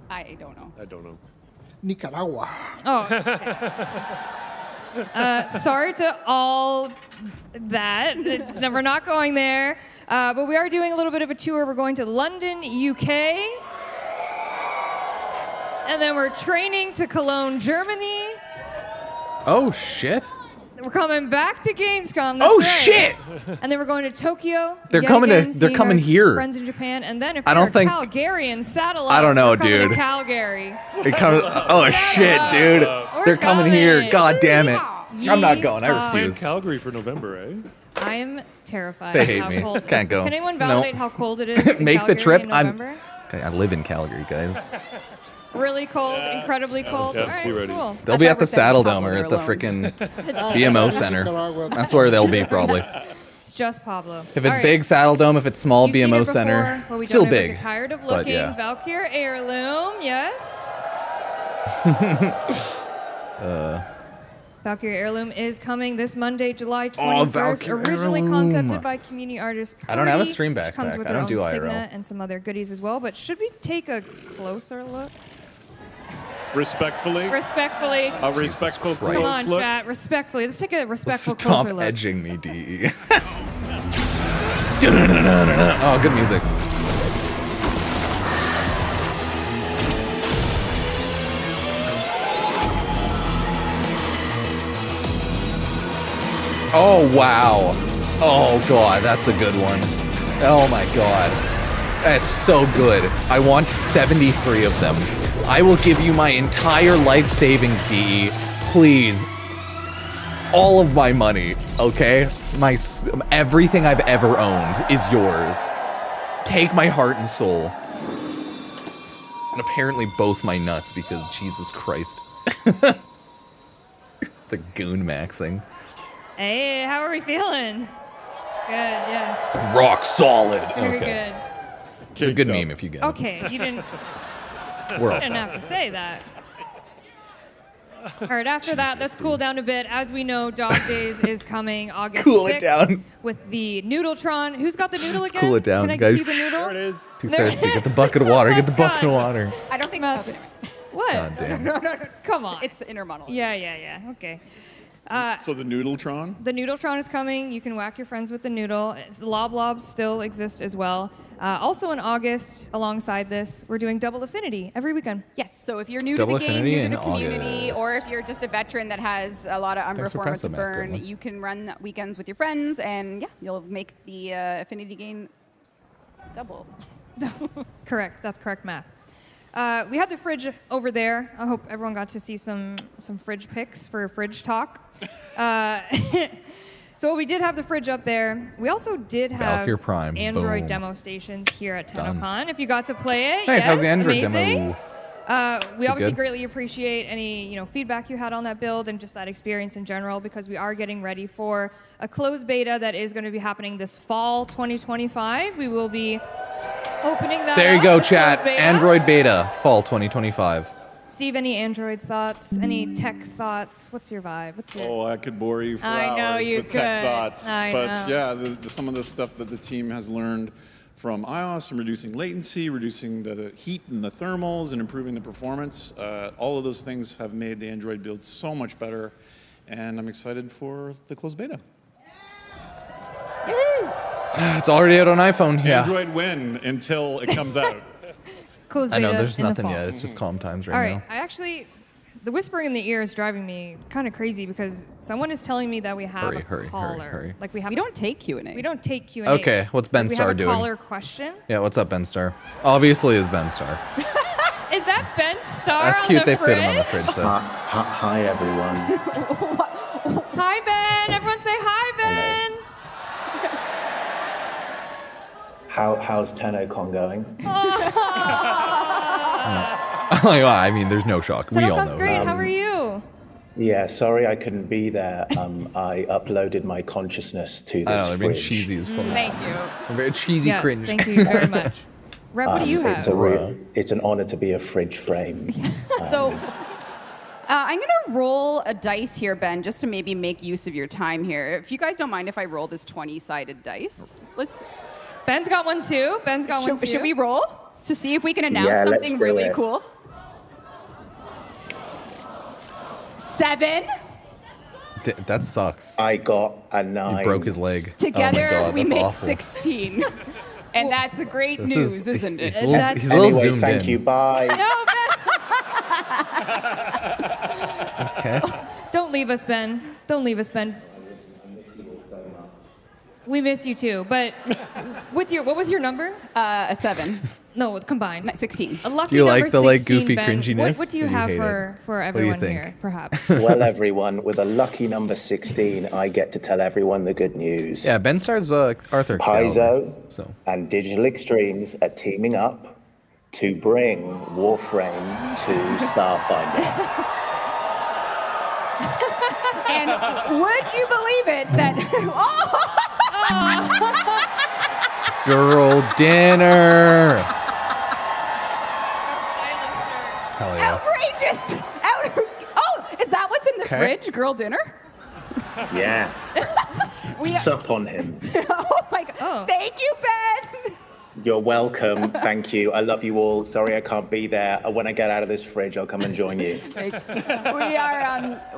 Speaker 13: I don't know.
Speaker 7: I don't know.
Speaker 17: Nicaragua.
Speaker 14: Oh. Okay. Sorry to all that. No, we're not going there. But we are doing a little bit of a tour. We're going to London, UK. And then we're training to Cologne, Germany.
Speaker 1: Oh, shit.
Speaker 14: We're coming back to Gamescom.
Speaker 1: Oh,
Speaker 14: that's right.
Speaker 1: shit.
Speaker 14: And then we're going to Tokyo.
Speaker 1: They're
Speaker 14: yet
Speaker 1: coming
Speaker 14: again,
Speaker 1: to- they're
Speaker 14: seeing
Speaker 1: coming
Speaker 14: our
Speaker 1: here.
Speaker 14: Friends in Japan. And then if
Speaker 1: I
Speaker 14: you're
Speaker 1: don't think-
Speaker 14: a Calgarian, saddle up.
Speaker 1: I don't know,
Speaker 14: We're coming
Speaker 1: dude.
Speaker 14: to Calgary.
Speaker 1: It comes, oh, shit, dude. They're coming here. God damn it. I'm not going. I
Speaker 7: Planned
Speaker 1: refuse.
Speaker 7: Calgary for November, eh?
Speaker 14: I'm terrified.
Speaker 1: They
Speaker 14: of
Speaker 1: hate
Speaker 14: how
Speaker 1: me.
Speaker 14: Cold
Speaker 1: Can't go.
Speaker 14: Can anyone
Speaker 1: No.
Speaker 14: validate how cold it is? in
Speaker 1: Make the
Speaker 14: Calgary
Speaker 1: trip.
Speaker 14: in November?
Speaker 1: Okay, I live in Calgary, guys.
Speaker 14: Really cold, incredibly cold.
Speaker 1: Yeah,
Speaker 14: All right,
Speaker 1: be ready.
Speaker 14: cool.
Speaker 1: They'll be at the Saddle Dome or at the freaking BMO Center. That's where they'll be probably.
Speaker 14: It's just Pablo.
Speaker 1: If it's
Speaker 14: All
Speaker 1: big, Saddle Dome. If it's small,
Speaker 14: You've seen
Speaker 1: BMO
Speaker 14: it
Speaker 1: Center.
Speaker 14: before, but we
Speaker 1: Still
Speaker 14: don't ever
Speaker 1: big.
Speaker 14: get tired of
Speaker 1: but
Speaker 14: looking.
Speaker 1: yeah.
Speaker 14: Valkyr heirloom, yes. Valkyr heirloom is coming this Monday, July 21st.
Speaker 1: Valkyr
Speaker 14: Originally
Speaker 1: heirloom.
Speaker 14: concepted by community artist
Speaker 1: I don't have a
Speaker 14: Parody,
Speaker 1: stream
Speaker 14: which comes
Speaker 1: backpack.
Speaker 14: with
Speaker 1: I
Speaker 14: their
Speaker 1: don't
Speaker 14: own
Speaker 1: do IRL.
Speaker 14: signet and some other goodies as well. But should we take a closer look?
Speaker 18: Respectfully.
Speaker 14: Respectfully.
Speaker 18: A respectful
Speaker 14: Come
Speaker 18: close
Speaker 14: on,
Speaker 18: look.
Speaker 14: chat. Respectfully. Let's take a respectful
Speaker 1: Stop
Speaker 14: closer look.
Speaker 1: edging me, DE. Oh, good music. Oh, wow. Oh, God, that's a good one. Oh, my God. That's so good. I want 73 of them. I will give you my entire life savings, DE. Please. All of my money, okay? Everything I've ever owned is yours. Take my heart and soul. And apparently both my nuts, because Jesus Christ. The goon maxing.
Speaker 14: Hey, how are we feeling? Good, yes.
Speaker 1: Rock solid.
Speaker 14: Very
Speaker 1: Okay.
Speaker 14: good.
Speaker 1: It's a good meme if you get it.
Speaker 14: Okay, you didn't,
Speaker 1: We're all
Speaker 14: didn't
Speaker 1: fat.
Speaker 14: have to say that. All right, after that, let's cool down a bit. As we know, Dog Days is coming August
Speaker 1: Cool it
Speaker 14: 6th
Speaker 1: down.
Speaker 14: with the Noodletron. Who's got the noodle
Speaker 1: Let's
Speaker 14: again?
Speaker 1: cool it down,
Speaker 14: Can I
Speaker 1: guys.
Speaker 14: see the noodle? There it is.
Speaker 1: Too thirsty. Get the bucket of water. Get the bucket of water.
Speaker 13: I don't think that's
Speaker 14: What?
Speaker 1: God damn.
Speaker 13: No.
Speaker 14: Come on.
Speaker 13: It's intermodal.
Speaker 14: Yeah. Okay.
Speaker 18: So the Noodletron?
Speaker 14: The Noodletron is coming. You can whack your friends with the noodle. Loblobs still exist as well. Also in August, alongside this, we're doing Double Affinity every weekend.
Speaker 13: Yes, so if you're new
Speaker 1: Double
Speaker 13: to the game,
Speaker 1: Affinity
Speaker 13: new to
Speaker 1: in
Speaker 13: the community,
Speaker 1: August.
Speaker 13: or if you're just a veteran that has a lot of Umbra
Speaker 1: Thanks for
Speaker 13: Forma to
Speaker 1: pressing that,
Speaker 13: burn,
Speaker 1: Goodman.
Speaker 13: you can run weekends with your friends, and yeah, you'll make the Affinity gain double.
Speaker 14: Correct. That's correct math. We had the fridge over there. I hope everyone got to see some fridge pics for fridge talk. So we did have the fridge up there. We also did have
Speaker 1: Valkyr Prime.
Speaker 14: Android
Speaker 1: Boom.
Speaker 14: demo stations here at
Speaker 1: Done.
Speaker 14: Tennocon. If you got to play it,
Speaker 1: Nice.
Speaker 14: yes,
Speaker 1: How's the Android
Speaker 14: amazing.
Speaker 1: demo?
Speaker 14: We
Speaker 1: it
Speaker 14: obviously
Speaker 1: good?
Speaker 14: greatly appreciate any feedback you had on that build and just that experience in general, because we are getting ready for a closed beta that is going to be happening this fall 2025. We will be opening that.
Speaker 1: There you
Speaker 14: up,
Speaker 1: go,
Speaker 14: the
Speaker 1: chat.
Speaker 14: closed beta.
Speaker 1: Android beta, fall 2025.
Speaker 14: Steve, any Android thoughts? Any tech thoughts? What's your vibe? What's your?
Speaker 18: Oh, I could bore you for
Speaker 14: I
Speaker 18: hours
Speaker 14: know you
Speaker 18: with tech
Speaker 14: could.
Speaker 18: thoughts.
Speaker 14: I
Speaker 18: but
Speaker 14: know.
Speaker 18: yeah, some of the stuff that the team has learned from iOS and reducing latency, reducing the heat and the thermals, and improving the performance, all of those things have made the Android build so much better. And I'm excited for the closed beta.
Speaker 1: It's already out on iPhone. Yeah.
Speaker 18: Android win until it comes out.
Speaker 14: Closed
Speaker 1: I know
Speaker 14: beta
Speaker 1: there's
Speaker 14: in the
Speaker 1: nothing
Speaker 14: fall.
Speaker 1: yet. It's just calm times right,
Speaker 14: All right,
Speaker 1: now.
Speaker 14: I actually, the whispering in the ear is driving me kind of crazy because someone is telling me that we have a caller. Like we don't take Q&A. We don't take Q&A.
Speaker 1: Okay, what's Ben
Speaker 14: Like,
Speaker 1: Star
Speaker 14: we have a
Speaker 1: doing?
Speaker 14: caller question.
Speaker 1: Yeah, what's up, Ben Star? Obviously, is Ben Star.
Speaker 14: Is that Ben Star
Speaker 1: That's
Speaker 14: on
Speaker 1: cute.
Speaker 14: the
Speaker 1: They
Speaker 14: fridge?
Speaker 1: fit him on the fridge, though.
Speaker 4: Hi, everyone.
Speaker 14: Hi, Ben. Everyone say hi, Ben.
Speaker 4: How's Tennocon going?
Speaker 1: Well, I mean, there's no shock. We all
Speaker 14: Tennocon's
Speaker 1: know.
Speaker 14: great.
Speaker 1: that.
Speaker 14: How are you?
Speaker 4: Yeah, sorry I couldn't be there. I uploaded my consciousness to this
Speaker 1: I know, they're being
Speaker 4: fridge.
Speaker 1: cheesy as fuck.
Speaker 13: Thank you.
Speaker 1: They're very cheesy
Speaker 14: Yes,
Speaker 1: cringe.
Speaker 14: thank you very much. Rep, what do you have?
Speaker 4: It's an honor to be a fridge frame.
Speaker 13: So I'm going to roll a dice here, Ben, just to maybe make use of your time here. If you guys don't mind if I roll this 20-sided dice.
Speaker 14: Ben's got one too. Ben's got one too.
Speaker 13: Should we roll to see if we can announce
Speaker 4: Yeah, let's
Speaker 13: something
Speaker 4: do
Speaker 13: really
Speaker 4: it.
Speaker 13: cool? 7.
Speaker 1: That sucks.
Speaker 4: I got a 9.
Speaker 1: He broke his leg.
Speaker 13: Together,
Speaker 1: oh my God,
Speaker 13: we
Speaker 1: that's
Speaker 13: make
Speaker 1: awful.
Speaker 13: 16. And that's a great
Speaker 1: This
Speaker 13: news,
Speaker 1: is-
Speaker 13: isn't it?
Speaker 1: he's a little- he's a little
Speaker 4: Anyway,
Speaker 1: zoomed
Speaker 4: thank
Speaker 1: in.
Speaker 4: you. Bye.
Speaker 14: No, Ben.
Speaker 1: Okay.
Speaker 14: Don't leave us, Ben. Don't leave us, Ben. We miss you too. But with your, what was your number?
Speaker 13: A 7.
Speaker 14: No, combined.
Speaker 13: 16.
Speaker 14: A lucky
Speaker 1: Do you
Speaker 14: number
Speaker 1: like the, like,
Speaker 14: 16,
Speaker 1: goofy
Speaker 14: Ben.
Speaker 1: cringiness,
Speaker 14: What do you
Speaker 1: or do you
Speaker 14: have
Speaker 1: hate
Speaker 14: for
Speaker 1: What do you
Speaker 14: everyone
Speaker 1: think?
Speaker 14: here, perhaps?
Speaker 4: Well, everyone, with a lucky number 16, I get to tell everyone the good news.
Speaker 1: Yeah, Ben Star's Arthur
Speaker 4: Paizo
Speaker 1: Excalibur, so.
Speaker 4: and Digital Extremes are teaming up to bring Warframe to Starfinder.
Speaker 13: And would you believe it that...
Speaker 1: Girl dinner. Hell yeah.
Speaker 13: Outrageous! Oh, is that what's in the
Speaker 1: Okay.
Speaker 13: fridge? Girl dinner?
Speaker 4: Yeah. Sup on him.
Speaker 13: Oh my God.
Speaker 14: Oh.
Speaker 13: Thank you, Ben.
Speaker 4: You're welcome. Thank you. I love you all. Sorry I can't be there. When I get out of this fridge, I'll come and join you.
Speaker 13: We are,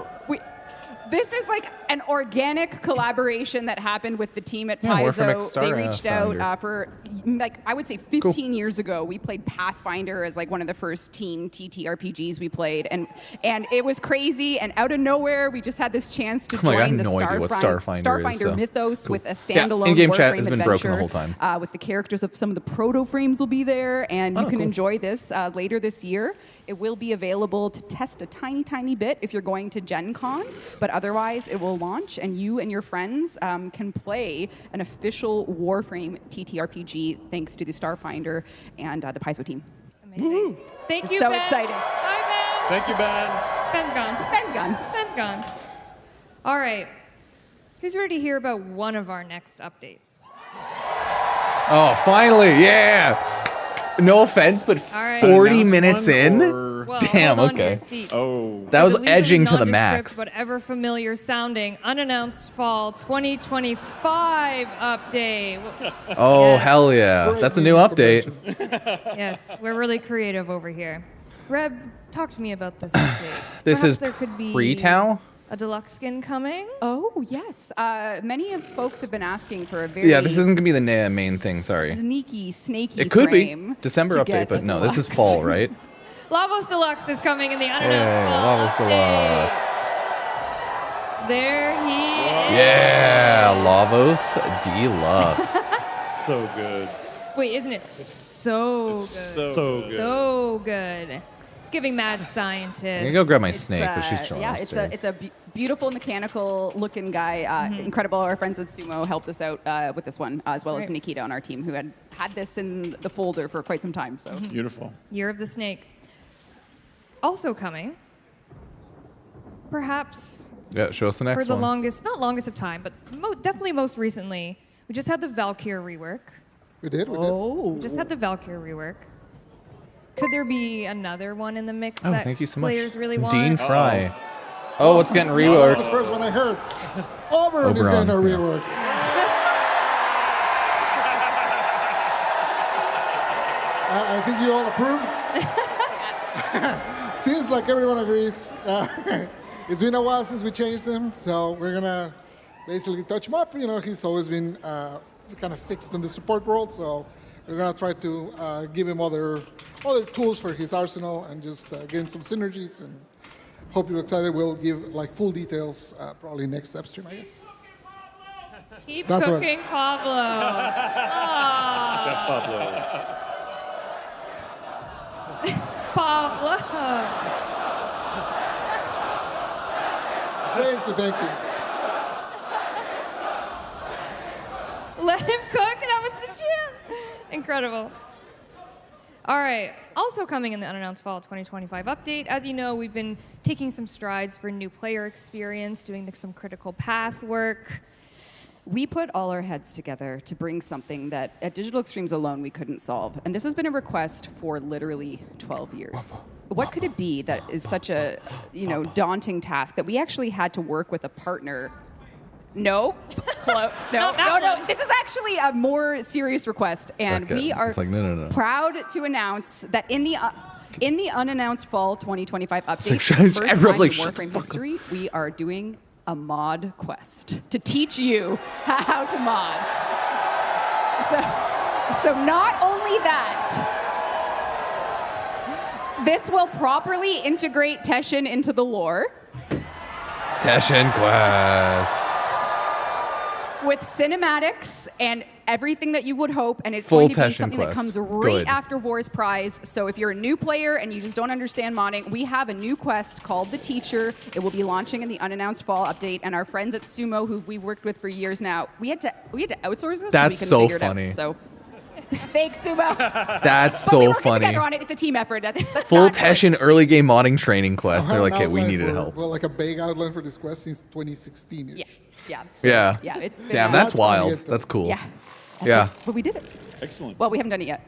Speaker 13: this is like an organic collaboration that happened with the team at
Speaker 1: Yeah, Warframe
Speaker 13: Paizo.
Speaker 1: Star,
Speaker 13: They reached out
Speaker 1: founder.
Speaker 13: for, like, I would say 15 years ago. We played Pathfinder as like one of the first team TTRPGs we played, and it was crazy. And out of nowhere, we just had this chance to
Speaker 1: Oh my God, I
Speaker 13: join
Speaker 1: have
Speaker 13: the
Speaker 1: no idea what Starfinder is, so.
Speaker 13: mythos
Speaker 1: Cool.
Speaker 13: with a
Speaker 1: Yeah,
Speaker 13: standalone
Speaker 1: in-game chat
Speaker 13: Warframe
Speaker 1: has been
Speaker 13: adventure,
Speaker 1: broken the whole time.
Speaker 13: with the characters of some of the proto frames will be there, and you can
Speaker 1: cool.
Speaker 13: enjoy this later this year. It will be available to test a tiny, tiny bit if you're going to Gen Con, but otherwise it will launch, and you and your friends can play an official Warframe TTRPG thanks to the Starfinder and the Paizo team.
Speaker 14: Amazing. Thank you,
Speaker 13: So
Speaker 14: Ben.
Speaker 13: excited.
Speaker 14: Bye, Ben.
Speaker 3: Thank you, Ben.
Speaker 14: Ben's gone.
Speaker 13: Ben's gone.
Speaker 14: Ben's gone. All right. Who's ready to hear about one of our next updates?
Speaker 1: Oh, finally, yeah. No offense, but
Speaker 14: All right.
Speaker 1: 40 minutes in?
Speaker 14: Well,
Speaker 1: Damn,
Speaker 14: hold on to
Speaker 1: okay.
Speaker 14: your seats.
Speaker 1: Oh. That was
Speaker 14: I believe in
Speaker 1: edging to the
Speaker 14: nondescript
Speaker 1: max.
Speaker 14: But ever familiar sounding unannounced fall 2025 update.
Speaker 1: Oh,
Speaker 14: Yes.
Speaker 1: hell yeah. That's a new update.
Speaker 14: Yes, we're really creative over here. Reb, talk to me about this update.
Speaker 1: This
Speaker 14: Perhaps
Speaker 1: is
Speaker 14: there could be
Speaker 1: pre-Tau?
Speaker 14: a deluxe skin coming.
Speaker 13: Oh, yes. Many of folks have been asking for a very
Speaker 1: Yeah, this isn't going to be the main thing, sorry.
Speaker 13: sneaky, snaky
Speaker 1: It could
Speaker 13: frame
Speaker 1: be. December
Speaker 13: to
Speaker 1: update,
Speaker 13: get
Speaker 1: but no, this is
Speaker 13: deluxe.
Speaker 1: fall, right?
Speaker 14: Lavos Deluxe is coming in the unannounced
Speaker 1: Hey,
Speaker 14: fall
Speaker 1: Lavos
Speaker 14: update.
Speaker 1: Deluxe.
Speaker 14: There he is.
Speaker 1: Yeah, Lavos Deluxe.
Speaker 3: So good.
Speaker 14: Wait, isn't it so good?
Speaker 3: So good.
Speaker 14: So good. It's giving mad scientists.
Speaker 1: I'm gonna go grab my
Speaker 13: It's,
Speaker 1: snake, but she's chilling
Speaker 13: Yeah,
Speaker 1: upstairs.
Speaker 13: it's a beautiful mechanical looking guy. Incredible. Our friends at Sumo helped us out with this one, as well as
Speaker 14: Right.
Speaker 13: Nikita on our team, who had this in the folder for quite some time. So
Speaker 18: Beautiful.
Speaker 14: Year of the Snake. Also coming, perhaps
Speaker 1: Yeah, show us the next
Speaker 14: for the
Speaker 1: one.
Speaker 14: not longest of time, but definitely most recently, we just had the Valkyr rework.
Speaker 17: We did.
Speaker 14: We just had the Valkyr rework. Could there be another one in the mix
Speaker 1: Oh,
Speaker 14: that
Speaker 1: thank you so much.
Speaker 14: players really want?
Speaker 1: Dean Fry. Oh, what's getting
Speaker 17: That was
Speaker 1: reworked?
Speaker 17: the first one I heard. Auburn is
Speaker 1: Oberon,
Speaker 17: getting a
Speaker 1: yeah.
Speaker 17: rework. I think you all approve. Seems like everyone agrees. It's been a while since we changed him, so we're gonna basically touch him up. You know, he's always been kind of fixed in the support world, so we're gonna try to give him other tools for his arsenal and just give him some synergies. And hope you're excited. We'll give like full details probably next step stream, I guess.
Speaker 14: Keep
Speaker 17: That's right.
Speaker 14: cooking, Pablo. Aw.
Speaker 3: Chef Pablo.
Speaker 14: Pablo.
Speaker 17: Thank you, thank you.
Speaker 14: Let him cook. That was the champ. Incredible. All right. Also coming in the unannounced fall 2025 update, as you know, we've been taking some strides for new player experience, doing some critical path work.
Speaker 13: we put all our heads together to bring something that at Digital Extremes alone we couldn't solve. And this has been a request for literally 12 years. What could it be that is such a, daunting task that we actually had to work with a partner? No, no. This is actually a more serious request, and
Speaker 1: Okay.
Speaker 13: we are
Speaker 1: It's like, no.
Speaker 13: proud to announce that in the unannounced fall 2025 update,
Speaker 1: like,
Speaker 13: for the first
Speaker 1: everyone's
Speaker 13: time
Speaker 1: like,
Speaker 13: in
Speaker 1: shut the
Speaker 13: Warframe
Speaker 1: fuck up.
Speaker 13: history, we are doing a mod quest to teach you how to mod. So not only that, this will properly integrate Teshin into the lore
Speaker 1: Teshin Quest.
Speaker 13: with cinematics and everything that you would hope, and it's
Speaker 1: Full
Speaker 13: going to be
Speaker 1: Teshin
Speaker 13: something that
Speaker 1: Quest.
Speaker 13: comes right
Speaker 1: Good.
Speaker 13: after Vor's Prize. So if you're a new player and you just don't understand modding, we have a new quest called The Teacher. It will be launching in the unannounced fall update, and our friends at Sumo, who we've worked with for years now, we had to outsource this.
Speaker 1: That's
Speaker 13: we
Speaker 1: so
Speaker 13: couldn't figure
Speaker 1: funny.
Speaker 13: It out. So thanks, Sumo.
Speaker 1: That's
Speaker 13: But we
Speaker 1: so
Speaker 13: worked
Speaker 1: funny.
Speaker 13: together on it. It's a team effort. That's
Speaker 1: Full
Speaker 13: not-
Speaker 1: Teshin early game modding training quest.
Speaker 17: I
Speaker 1: They're
Speaker 17: have
Speaker 1: like,
Speaker 17: an
Speaker 1: hey, we
Speaker 17: outline
Speaker 1: needed
Speaker 17: for-
Speaker 1: help.
Speaker 17: Well, like a vague outline for this quest since 2016-ish.
Speaker 13: Yeah. Yeah.
Speaker 1: Yeah.
Speaker 13: Yeah, it's been,
Speaker 1: Damn, that's wild. That's cool.
Speaker 13: Yeah.
Speaker 1: Yeah.
Speaker 13: But we did it.
Speaker 18: Excellent.
Speaker 13: Well, we haven't done it yet.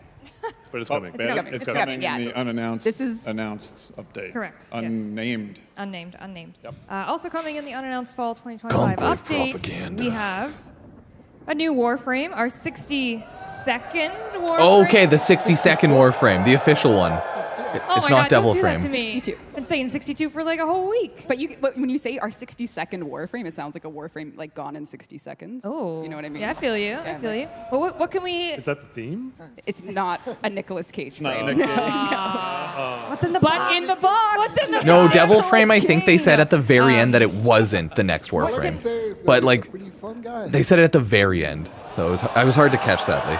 Speaker 7: But it's coming.
Speaker 13: It's coming, yeah.
Speaker 18: in the unannounced,
Speaker 13: This is-
Speaker 18: announced update.
Speaker 14: Correct, yes.
Speaker 18: Unnamed.
Speaker 14: Unnamed. Also coming in the unannounced fall 2025
Speaker 1: Gunplay
Speaker 14: update,
Speaker 1: propaganda.
Speaker 14: we have a new Warframe, our 62nd Warframe.
Speaker 1: Okay, the 60-second Warframe, the official one.
Speaker 14: Oh
Speaker 1: It's
Speaker 14: my
Speaker 1: not
Speaker 14: God,
Speaker 1: Devil
Speaker 14: don't do
Speaker 1: Frame.
Speaker 14: that to me.
Speaker 13: 62.
Speaker 14: Been saying 62 for like a whole week.
Speaker 13: But when you say our 60-second Warframe, it sounds like a Warframe like gone in 60 seconds.
Speaker 14: Oh.
Speaker 13: You know what I mean?
Speaker 14: Yeah, I feel you. I feel you. Well, what can we...
Speaker 7: Is that the theme?
Speaker 13: It's not a Nicolas Cage
Speaker 18: Not
Speaker 13: frame.
Speaker 18: a Nick Cage.
Speaker 14: What's in the box?
Speaker 13: in the box.
Speaker 14: What's in the
Speaker 1: No,
Speaker 14: box?
Speaker 1: Devil Frame, I think they said at the very end that it wasn't the next
Speaker 17: All I can say
Speaker 1: Warframe.
Speaker 17: is that
Speaker 1: But
Speaker 17: he's a
Speaker 1: like,
Speaker 17: pretty fun guy.
Speaker 1: they said it at the very end. So I was hard to catch, sadly.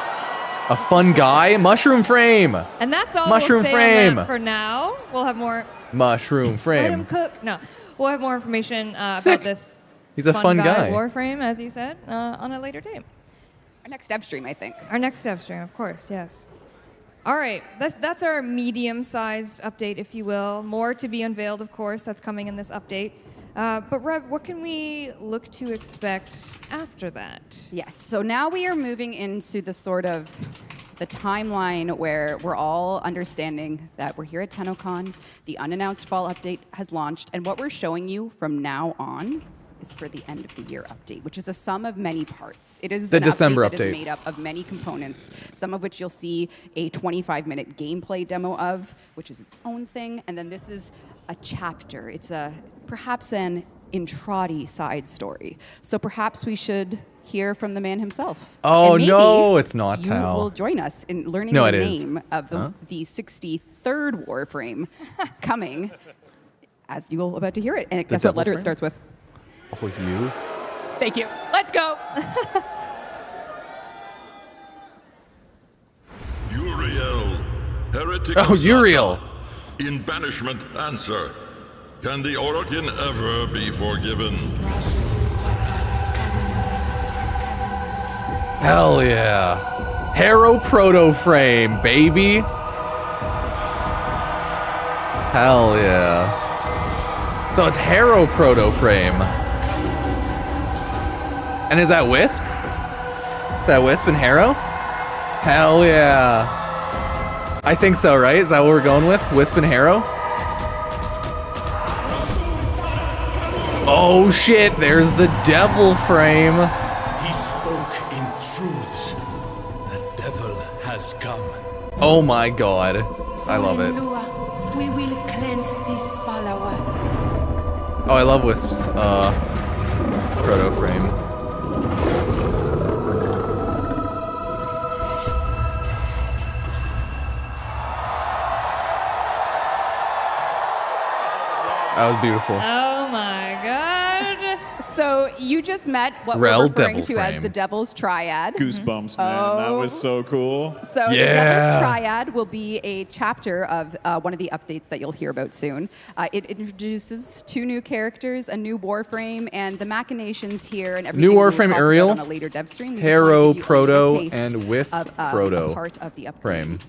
Speaker 1: A fun guy? Mushroom Frame!
Speaker 14: And that's all
Speaker 1: Mushroom
Speaker 14: we'll say on that
Speaker 1: Frame.
Speaker 14: for now. We'll have more...
Speaker 1: Mushroom Frame.
Speaker 14: Adam Cook. No. We'll have more information
Speaker 1: Sick.
Speaker 14: about this
Speaker 1: He's a fun guy.
Speaker 14: Warframe, as you said, on a later date.
Speaker 13: Our next dev stream, I think.
Speaker 14: Our next dev stream, of course, yes. All right, that's our medium-sized update, if you will. More to be unveiled, of course. That's coming in this update. But Reb, what can we look to expect after that?
Speaker 13: Yes. So now we are moving into the sort of the timeline where we're all understanding that we're here at Tennocon. The unannounced fall update has launched, and what we're showing you from now on is for the end of the year update, which is a sum of many parts. It is
Speaker 1: The
Speaker 13: an
Speaker 1: December
Speaker 13: update that
Speaker 1: update.
Speaker 13: is made up of many components, some of which you'll see a 25-minute gameplay demo of, which is its own thing, and then this is a chapter. It's perhaps an intrati side story. So perhaps we should hear from the man himself.
Speaker 1: Oh,
Speaker 13: And maybe
Speaker 1: no, it's not
Speaker 13: you
Speaker 1: Tal.
Speaker 13: will join us in learning
Speaker 1: No,
Speaker 13: the
Speaker 1: it is.
Speaker 13: name of the 63rd Warframe coming, as you're about to hear it. And guess what
Speaker 1: Devil
Speaker 13: letter
Speaker 1: Frame?
Speaker 13: it starts with?
Speaker 1: Oh, you?
Speaker 13: Thank you. Let's go.
Speaker 10: Uriel, heretic
Speaker 1: Oh,
Speaker 10: of
Speaker 1: Uriel.
Speaker 10: Zata, in banishment answer. Can the Orokin ever be forgiven?
Speaker 1: Hell yeah. Harrow Proto Frame, baby. Hell yeah. So it's Harrow Proto Frame. And is that Wisp? Is that Wisp and Harrow? Hell yeah. I think so, right? Is that what we're going with? Wisp and Harrow? Oh shit, there's the Devil Frame.
Speaker 11: He spoke in truths. A devil has come.
Speaker 1: Oh my god. I love it.
Speaker 19: Lua, we will cleanse this follower.
Speaker 1: Oh, I love Wisp's proto frame. That was beautiful.
Speaker 14: Oh my god.
Speaker 13: So you just met what
Speaker 1: Rel
Speaker 13: we're referring
Speaker 1: Devil
Speaker 13: to as
Speaker 1: Frame.
Speaker 13: the Devil's Triad.
Speaker 18: Goosebumps, man. That was so cool.
Speaker 13: So the Devil's Triad will be a chapter of one of the updates that you'll hear about soon. It introduces 2 new characters, a new Warframe, and the machinations here and everything
Speaker 1: New
Speaker 13: we'll
Speaker 1: Warframe
Speaker 13: talk
Speaker 1: Uriel,
Speaker 13: about on a later dev stream. We just
Speaker 1: Harrow
Speaker 13: wanted to give you a little
Speaker 1: Proto,
Speaker 13: taste
Speaker 1: and Wisp
Speaker 13: of, a
Speaker 1: Proto
Speaker 13: part of the upgrade.
Speaker 1: frame.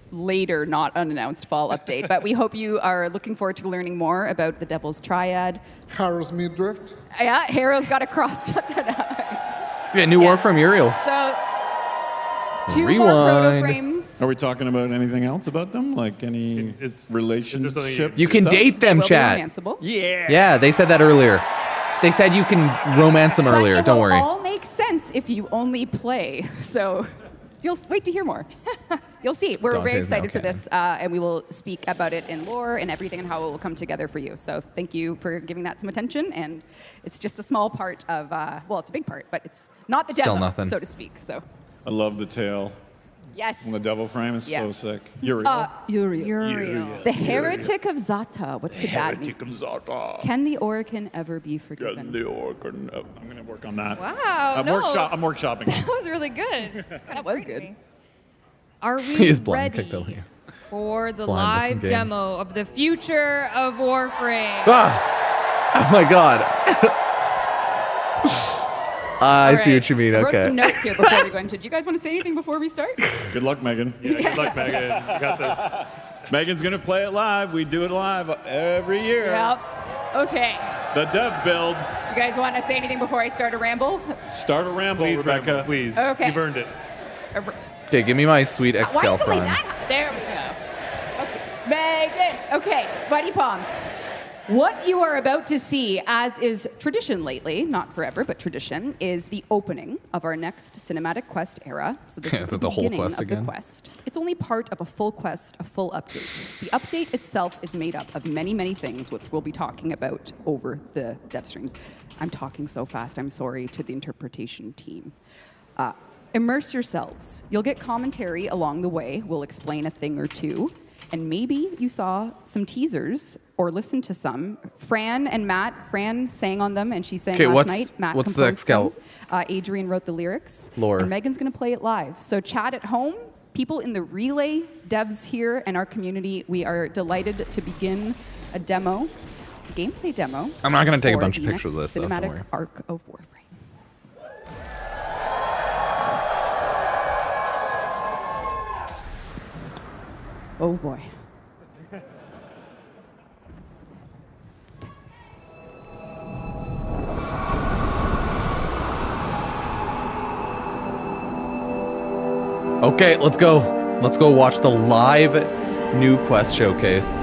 Speaker 13: Later, not unannounced fall update. But we hope you are looking forward to learning more about the Devil's Triad.
Speaker 17: Harrow's Midrift.
Speaker 13: Yeah, Harrow's got a cropped.
Speaker 1: Yeah, new Warframe Uriel.
Speaker 13: So, 2 more proto frames.
Speaker 18: Are we talking about anything else about them? Like any relationship?
Speaker 1: You can
Speaker 18: stuff?
Speaker 1: date them,
Speaker 13: Will be
Speaker 1: chat.
Speaker 13: romanceable.
Speaker 1: Yeah, they said that earlier. They said you can romance them earlier.
Speaker 13: But it
Speaker 1: Don't
Speaker 13: will
Speaker 1: worry.
Speaker 13: all make sense if you only play. So you'll wait to hear more. You'll see. We're very
Speaker 1: Dante's now
Speaker 13: excited for this, and we will speak about it in lore and everything and how it will come together for you. So thank you for giving that some attention. And it's just a small part of, well, it's a big part, but it's not the
Speaker 18: Still
Speaker 13: demo,
Speaker 18: nothing.
Speaker 13: so to speak. So
Speaker 18: I love the tail.
Speaker 13: yes.
Speaker 18: On the devil frame is
Speaker 13: Yeah.
Speaker 18: so sick. Uriel.
Speaker 13: Uriel. The heretic of Zata. What could that mean?
Speaker 18: Heretic of Zata.
Speaker 13: Can the Orokin ever be forgiven?
Speaker 18: Can the Orokin? I'm going to work on that.
Speaker 14: Wow,
Speaker 18: I'm,
Speaker 14: no.
Speaker 18: I'm workshopping.
Speaker 14: That was really good.
Speaker 13: That was good.
Speaker 14: Are we
Speaker 1: He is blind, kicked out
Speaker 14: ready
Speaker 1: here.
Speaker 14: for the
Speaker 1: Blind
Speaker 14: live
Speaker 1: looking game.
Speaker 14: demo of the future of Warframe?
Speaker 1: Ah! Oh my god. I see what you mean.
Speaker 13: I wrote
Speaker 1: Okay.
Speaker 13: some notes here before we go into. Do you guys want to say anything before we start?
Speaker 18: Good luck, Megan.
Speaker 7: Yeah, good luck, Megan. You got this.
Speaker 18: Megan's going to play it live. We do it live every year.
Speaker 13: Yep. Okay.
Speaker 18: The dev build.
Speaker 13: Do you guys want to say anything before I start a ramble?
Speaker 18: Start a ramble,
Speaker 7: Please,
Speaker 18: Rebecca.
Speaker 7: Please.
Speaker 13: Okay.
Speaker 7: You've earned it.
Speaker 1: Okay, give me my sweet
Speaker 13: Why
Speaker 1: Excal
Speaker 13: is it like
Speaker 1: Prime.
Speaker 13: that? There we go. Okay. Megan. Okay, sweaty palms. What you are about to see, as is tradition lately, not forever, but tradition, is the opening of our next cinematic quest era. So this is the
Speaker 1: The whole
Speaker 13: beginning
Speaker 1: quest
Speaker 13: of
Speaker 1: again?
Speaker 13: the quest. It's only part of a full quest, a full update. The update itself is made up of many, many things, which we'll be talking about over the dev streams. I'm talking so fast, I'm sorry to the interpretation team. Immerse yourselves. You'll get commentary along the way. We'll explain a thing or two. And maybe you saw some teasers or listened to some. Fran sang on them, and she sang last night. Matt
Speaker 1: what's the
Speaker 13: composed
Speaker 1: Excal?
Speaker 13: them. Adrian wrote the lyrics.
Speaker 1: Lore.
Speaker 13: And Megan's going to play it live. So chat at home, people in the relay, devs here, and our community, we are delighted to begin a demo, a gameplay demo.
Speaker 1: I'm not gonna take a
Speaker 13: for
Speaker 1: bunch of
Speaker 13: the
Speaker 1: pictures of
Speaker 13: next
Speaker 1: this, though, don't
Speaker 13: cinematic
Speaker 1: worry.
Speaker 13: arc of Warframe. Oh boy.
Speaker 1: Okay, let's go. Let's go watch the live new quest showcase.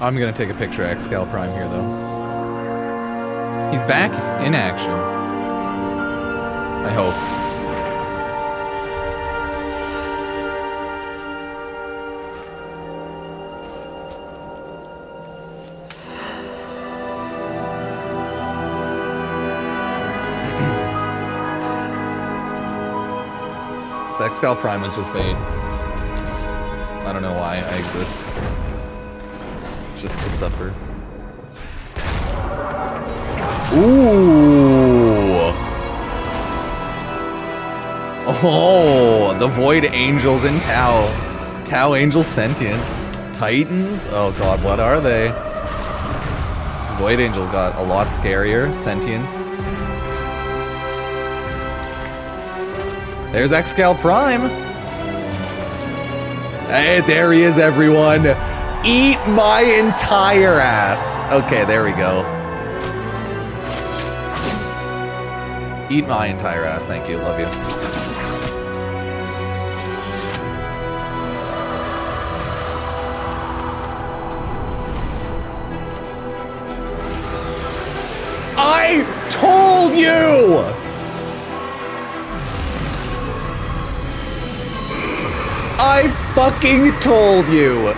Speaker 1: I'm gonna take a picture of Excalibur Prime here, though. He's back in action. I hope. The Excal Prime was just bait. I don't know why I exist. Just to suffer. Ooh! Oh, the Void Angels in Tau. Tau Angel Sentients. Titans? Oh god, what are they? Void Angel got a lot scarier. Sentients. There's Excal Prime. Hey, there he is, everyone. Eat my entire ass. Okay, there we go. Eat my entire ass. Thank you. Love you. I told you! I fucking told you!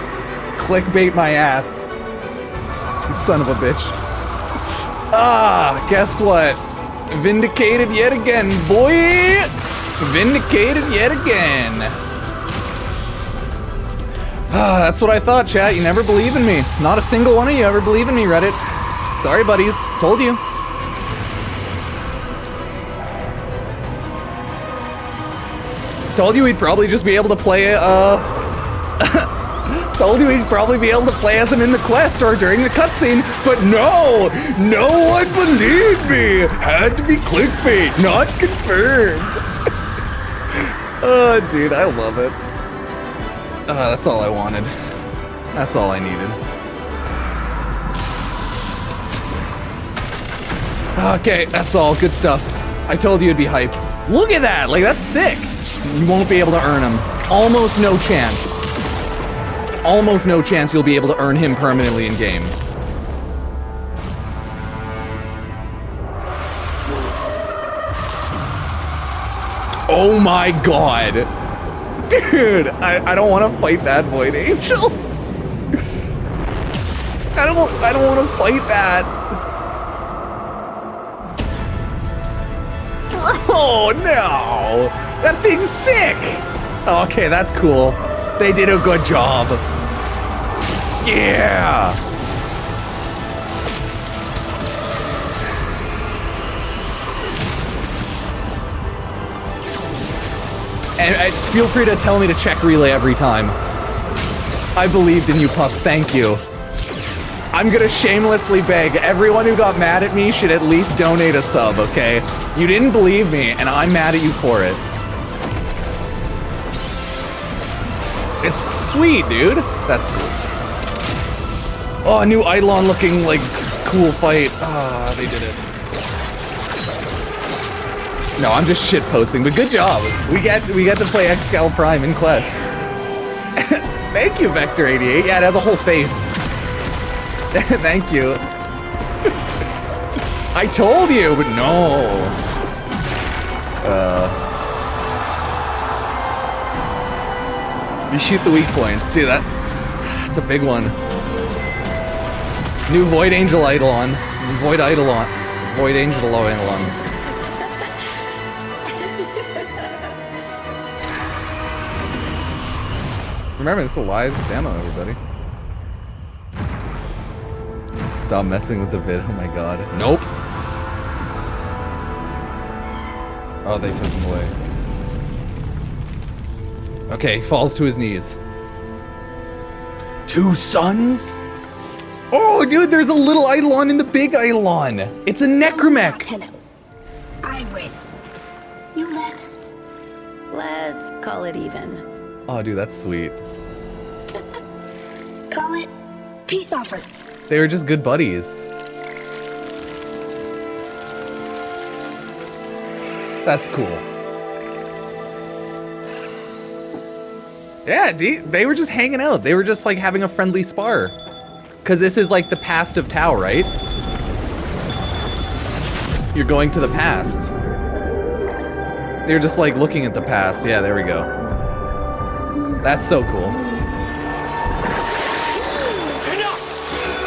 Speaker 1: Clickbait my ass. You son of a bitch. Ah, guess what? Vindicated yet again, boy! Vindicated yet again. Ah, that's what I thought, chat. You never believe in me. Not a single one of you ever believe in me, Reddit. Sorry, buddies. Told you. Told you we'd probably just be able to play, told you we'd probably be able to play as him in the quest or during the cutscene, but no! No one believed me! Had to be clickbait, not confirmed. Oh, dude, I love it. That's all I wanted. That's all I needed. Okay, that's all. Good stuff. I told you it'd be hype. Look at that! Like, that's sick! You won't be able to earn him. Almost no chance. Almost no chance you'll be able to earn him permanently in game. Oh my god. Dude, I don't want to fight that Void Angel. I don't want to fight that. Oh no! That thing's sick! Okay, that's cool. They did a good job. Yeah! And feel free to tell me to check relay every time. I believed in you, Pup. Thank you. I'm gonna shamelessly beg, everyone who got mad at me should at least donate a sub, okay? You didn't believe me, and I'm mad at you for it. It's sweet, dude. That's cool. Oh, a new Eidolon looking like cool fight. Ah, they did it. No, I'm just shit posting, but good job. We get to play Excalibur Prime in Quest. Thank you, Vector88. Yeah, it has a whole face. Thank you. I told you, but no. You shoot the weak points. Dude, that's a big one. New Void Angel Eidolon. Void Eidolon. Void Angel Eidolon. Remember, it's a live demo, everybody. Stop messing with the vid. Oh my god. Nope. Oh, they took him away. Okay, falls to his knees. 2 suns? Oh, dude, there's a little Eidolon in the big Eidolon. It's a Necromech.
Speaker 19: Tenno. I win. You let. Let's call it even.
Speaker 1: Oh, dude, that's sweet.
Speaker 19: Call it peace offer.
Speaker 1: They were just good buddies. That's cool. Yeah, dude, they were just hanging out. They were just like having a friendly spar. Because this is like the past of Tau, right? You're going to the past. They're just like looking at the past. Yeah, there we go. That's so cool.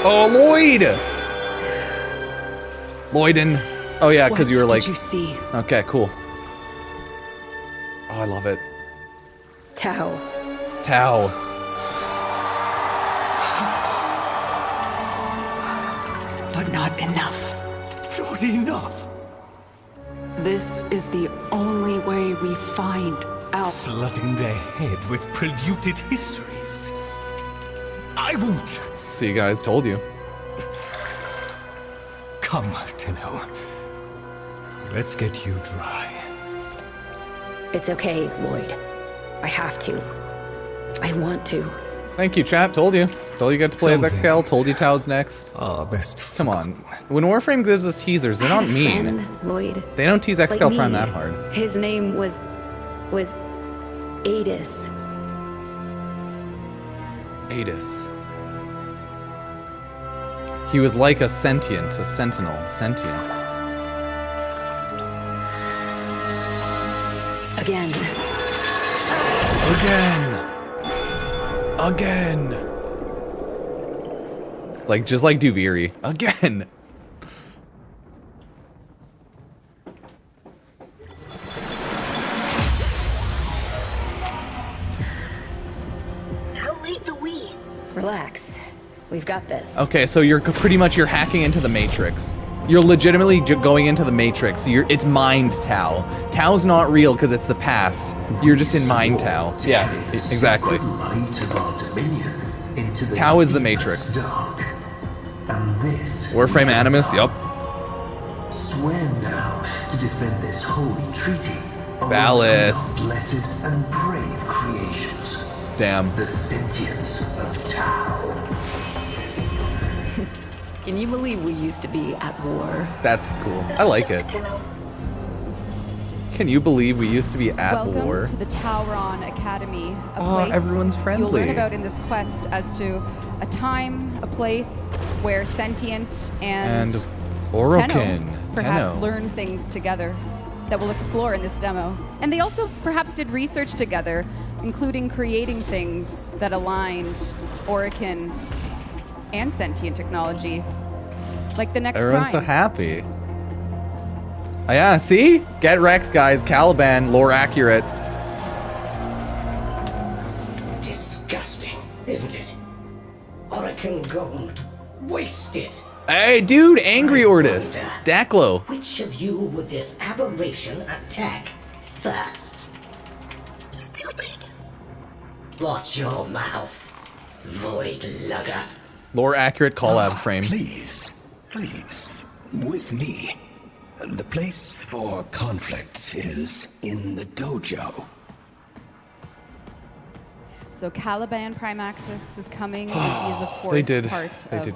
Speaker 1: Oh, Lloyd! Lloydin. Oh yeah, because you were like...
Speaker 19: What did you see?
Speaker 1: Okay, cool. Oh, I love it.
Speaker 19: Tau.
Speaker 1: Tau.
Speaker 19: But not enough.
Speaker 15: Not enough.
Speaker 19: This is the only way we find out.
Speaker 15: Flooding their head with polluted histories. I won't.
Speaker 1: See, you guys, told you.
Speaker 15: Come, Tenno. Let's get you dry.
Speaker 19: It's okay, Lloyd. I have to. I want to.
Speaker 1: Thank you, chat. Told you. Told you got to play as Excal. Told you Tau's next.
Speaker 15: Best.
Speaker 1: Come on. When Warframe gives us teasers, they're not mean.
Speaker 19: Friend, Lloyd.
Speaker 1: They don't tease Excal
Speaker 19: Like
Speaker 1: Prime
Speaker 19: me.
Speaker 1: that hard.
Speaker 19: His name was Adis.
Speaker 1: Adis. He was like a sentient, a sentinel, sentient.
Speaker 19: Again.
Speaker 1: Again. Like, just like Duviri. Again.
Speaker 19: How late the we? Relax. We've got this.
Speaker 1: Okay, so you're pretty much you're hacking into the Matrix. You're legitimately going into the Matrix. It's mind Tau. Tau's not real because it's the past. You're just in mind Tau. Yeah, exactly. Tau is the Matrix. Warframe Animus, yup.
Speaker 15: Swear now to defend this holy treaty.
Speaker 1: Valis.
Speaker 15: Blessed and brave creations.
Speaker 1: Damn.
Speaker 15: The sentience of Tau.
Speaker 19: Can you believe we used to be at war?
Speaker 1: That's cool. I like it. Can you believe we used to be at
Speaker 13: Welcome
Speaker 1: war?
Speaker 13: to the Tauron Academy, a
Speaker 1: Oh,
Speaker 13: place
Speaker 1: everyone's
Speaker 13: you'll
Speaker 1: friendly.
Speaker 13: learn about in this quest as to a time, a place where sentient and
Speaker 1: Orokin.
Speaker 13: Tenno perhaps
Speaker 1: Tenno.
Speaker 13: learn things together that we'll explore in this demo. And they also perhaps did research together, including creating things that aligned Orokin and sentient technology, like the next
Speaker 1: Everyone's
Speaker 13: Prime.
Speaker 1: so happy. Oh, yeah, see? Get wrecked, guys. Caliban, lore accurate.
Speaker 15: Disgusting, isn't it? Orokin gold. Wasted.
Speaker 1: Hey, dude, Angry Ortis. Daklo.
Speaker 15: Which of you would this aberration attack first? Stupid. Watch your mouth, void lugger.
Speaker 1: Lore accurate collab frame.
Speaker 15: Please, with me. The place for conflict is in the dojo.
Speaker 13: So Caliban Prime Access is coming. And he is, of course,
Speaker 1: They did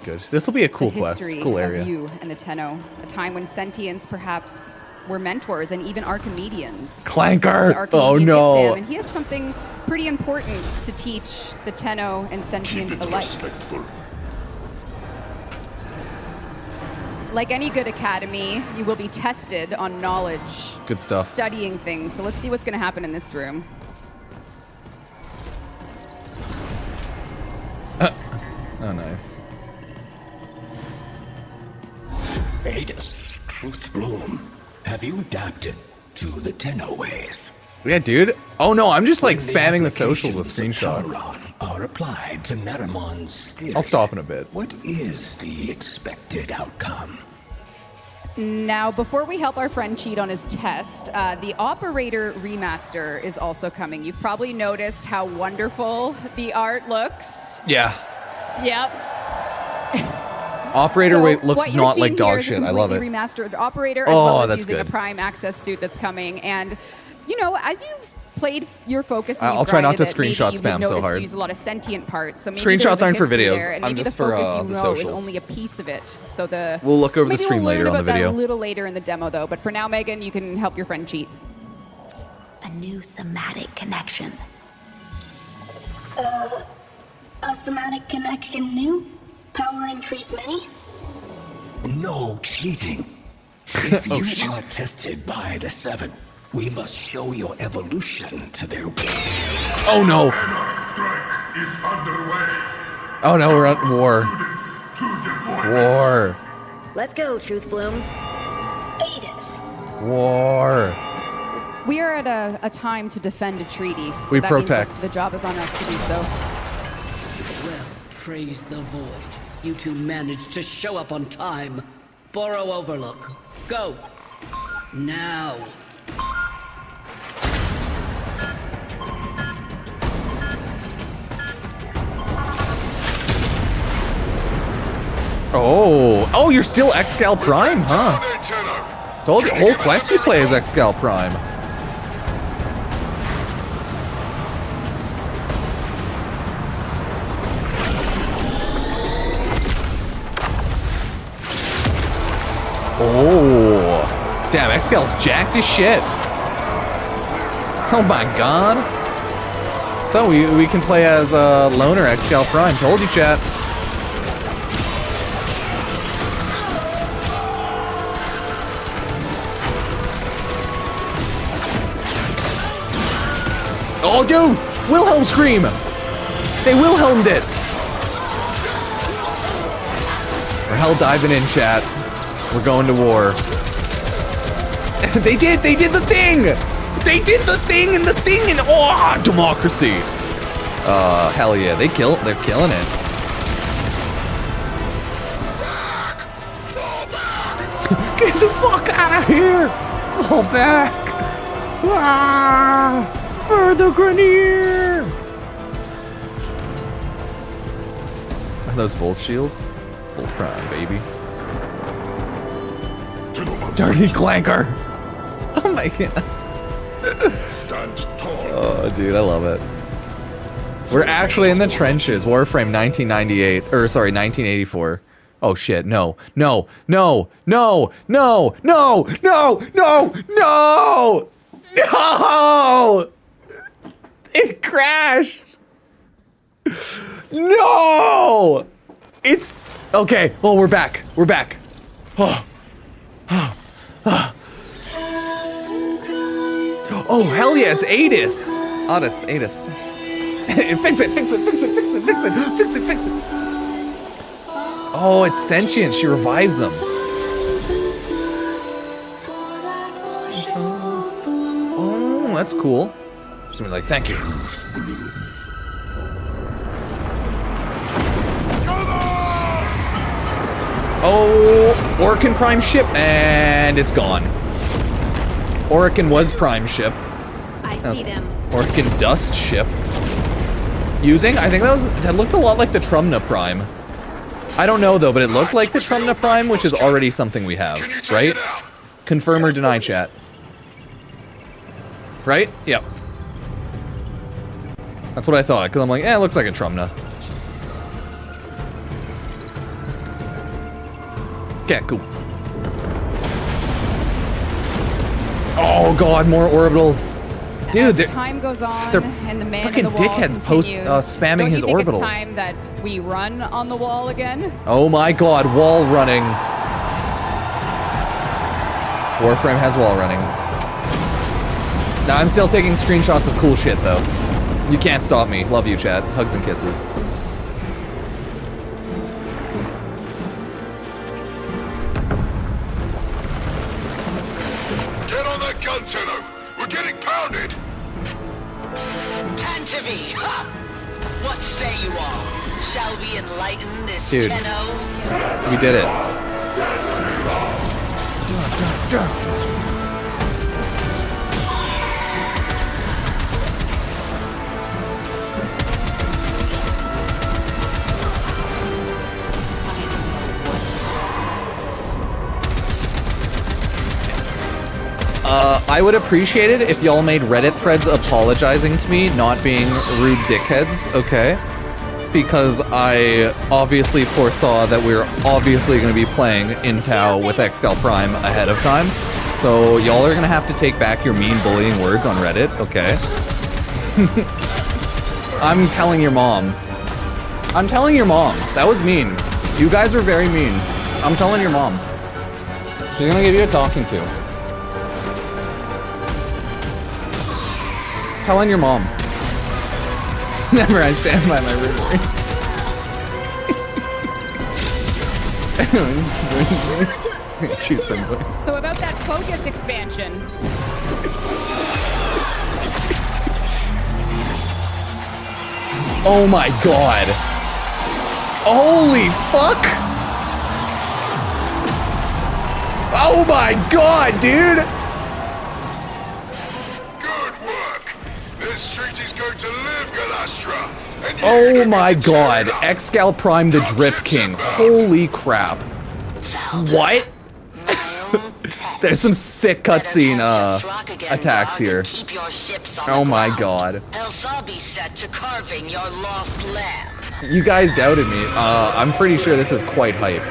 Speaker 1: good. This will be a cool quest, cool area.
Speaker 13: Of you and the Tenno, a time when sentients perhaps were mentors and even Archimedeans.
Speaker 1: Clanker!
Speaker 13: Archimedean
Speaker 1: Oh no!
Speaker 13: exam, and he has something pretty important to teach the Tenno and sentient alike. Like any good academy, you will be tested on knowledge.
Speaker 1: Good stuff.
Speaker 13: Studying things. So let's see what's going to happen in this room.
Speaker 1: Oh, nice.
Speaker 2: Adis, Truth Bloom, have you adapted to the Tenno ways?
Speaker 1: Yeah, dude. Oh no, I'm just like spamming the socials with screenshots.
Speaker 2: Are applied to Neramon's theories.
Speaker 1: I'll stop in a bit.
Speaker 2: What is the expected outcome?
Speaker 13: Now, before we help our friend cheat on his test, the Operator Remaster is also coming. You've probably noticed how wonderful the art looks.
Speaker 1: Yeah.
Speaker 13: Yep.
Speaker 1: Operator
Speaker 13: So
Speaker 1: looks
Speaker 13: what you're
Speaker 1: not like
Speaker 13: seeing
Speaker 1: dog
Speaker 13: here is a
Speaker 1: shit. I love it.
Speaker 13: completely remastered Operator, as
Speaker 1: Oh,
Speaker 13: well as
Speaker 1: that's
Speaker 13: using
Speaker 1: good.
Speaker 13: a Prime Access suit that's coming. And, you know, as you've played your focus, and
Speaker 1: I'll
Speaker 13: you've
Speaker 1: try not to
Speaker 13: grinded it, maybe
Speaker 1: screenshot
Speaker 13: you've
Speaker 1: spam so
Speaker 13: noticed
Speaker 1: hard.
Speaker 13: to use a lot of sentient parts. So maybe
Speaker 1: Screenshots
Speaker 13: there's a
Speaker 1: aren't for
Speaker 13: history
Speaker 1: videos.
Speaker 13: there, and
Speaker 1: I'm
Speaker 13: maybe
Speaker 1: just
Speaker 13: the
Speaker 1: for,
Speaker 13: focus
Speaker 1: the
Speaker 13: you know
Speaker 1: socials.
Speaker 13: is only a piece of it. So the
Speaker 1: We'll look over the
Speaker 13: maybe
Speaker 1: stream
Speaker 13: we'll
Speaker 1: later
Speaker 13: learn
Speaker 1: on the
Speaker 13: about that
Speaker 1: video.
Speaker 13: a little later in the demo, though. But for now, Megan, you can help your friend cheat.
Speaker 16: A new somatic connection. A somatic connection new? Power increase many?
Speaker 2: No cheating. If you are tested by the Seven, we must show your evolution to their will.
Speaker 1: Oh no! Oh no, we're at war. War.
Speaker 16: Let's go, Truth Bloom. Adis.
Speaker 1: War.
Speaker 13: We are at a time to defend a treaty. So
Speaker 1: We
Speaker 13: that means that
Speaker 1: protect.
Speaker 13: the job is on us to do so.
Speaker 20: Well, praise the void. You two managed to show up on time. Baro Overlook. Go. Now.
Speaker 1: Oh, you're still Excal Prime, huh? Told you, whole quest you play as Excal Prime. Oh, damn, Excal's jacked as shit. Oh my god. So we can play as Loner Excal Prime. Told you, chat. Oh, dude! Wilhelm scream! They Wilhelmed it! We're hell diving in, chat. We're going to war. They did the thing! They did the thing and oh, democracy! Hell yeah, they're killing it. Get the fuck out of here! Fall back! Ah! For the Grenier! Are those Volt shields? Volt Prime, baby. Dirty Clanker! Oh my god.
Speaker 10: Stand tall.
Speaker 1: Oh, dude, I love it. We're actually in the trenches. Warframe 1998. Or, sorry, 1984. Oh shit, no. No! No! No! No! No! No! No! No! No! It crashed! No! It's... Okay, well, we're back. We're back. Oh, hell yeah, it's Adis. Adis. Fix it. Oh, it's sentient. She revives them. Oh, that's cool. Just gonna be like, thank you. Oh, Orkin Prime ship, and it's gone. Orkin was Prime ship.
Speaker 16: I see them.
Speaker 1: Orkin Dust ship. Using, I think that looked a lot like the Trumna Prime. I don't know though, but it looked like the Trumna Prime, which is already something we have, right? Confirm or deny, chat. Right? Yep. That's what I thought, because I'm like, it looks like a Trumna. Okay, cool. Oh god, more orbitals. Dude,
Speaker 13: as time goes on
Speaker 1: they're
Speaker 13: and the man
Speaker 1: fucking
Speaker 13: in the wall
Speaker 1: dickheads
Speaker 13: continues,
Speaker 1: spamming
Speaker 13: don't you
Speaker 1: his
Speaker 13: think
Speaker 1: orbitals.
Speaker 13: It's time that we run on the wall again?
Speaker 1: Oh my god, wall running. Warframe has wall running. Now I'm still taking screenshots of cool shit though. You can't stop me. Love you, chat. Hugs and kisses.
Speaker 10: Get on that gun, Tenno. We're getting pounded.
Speaker 5: Tantivy, ha! What say you all? Shall we enlighten this
Speaker 1: Dude,
Speaker 5: Tenno?
Speaker 1: we did it. I would appreciate it if y'all made Reddit threads apologizing to me, not being rude dickheads, okay? Because I obviously foresaw that we were obviously going to be playing in Tau with Excalibur Prime ahead of time. So y'all are going to have to take back your mean bullying words on Reddit, okay? I'm telling your mom. I'm telling your mom. That was mean. You guys were very mean. I'm telling your mom. She's going to give you a talking to. Telling your mom. Never, I stand by my rumors. She's been playing.
Speaker 13: So about that focus expansion.
Speaker 1: Oh my god. Holy fuck. Oh my god, dude.
Speaker 10: This treaty's going to live, Galastra.
Speaker 1: Oh my god. Excal Prime the Drip King. Holy crap. What? There's some sick cutscene attacks here. Oh my god.
Speaker 5: Else I'll be set to carving your lost lamb.
Speaker 1: You guys doubted me. I'm pretty sure this is quite hype.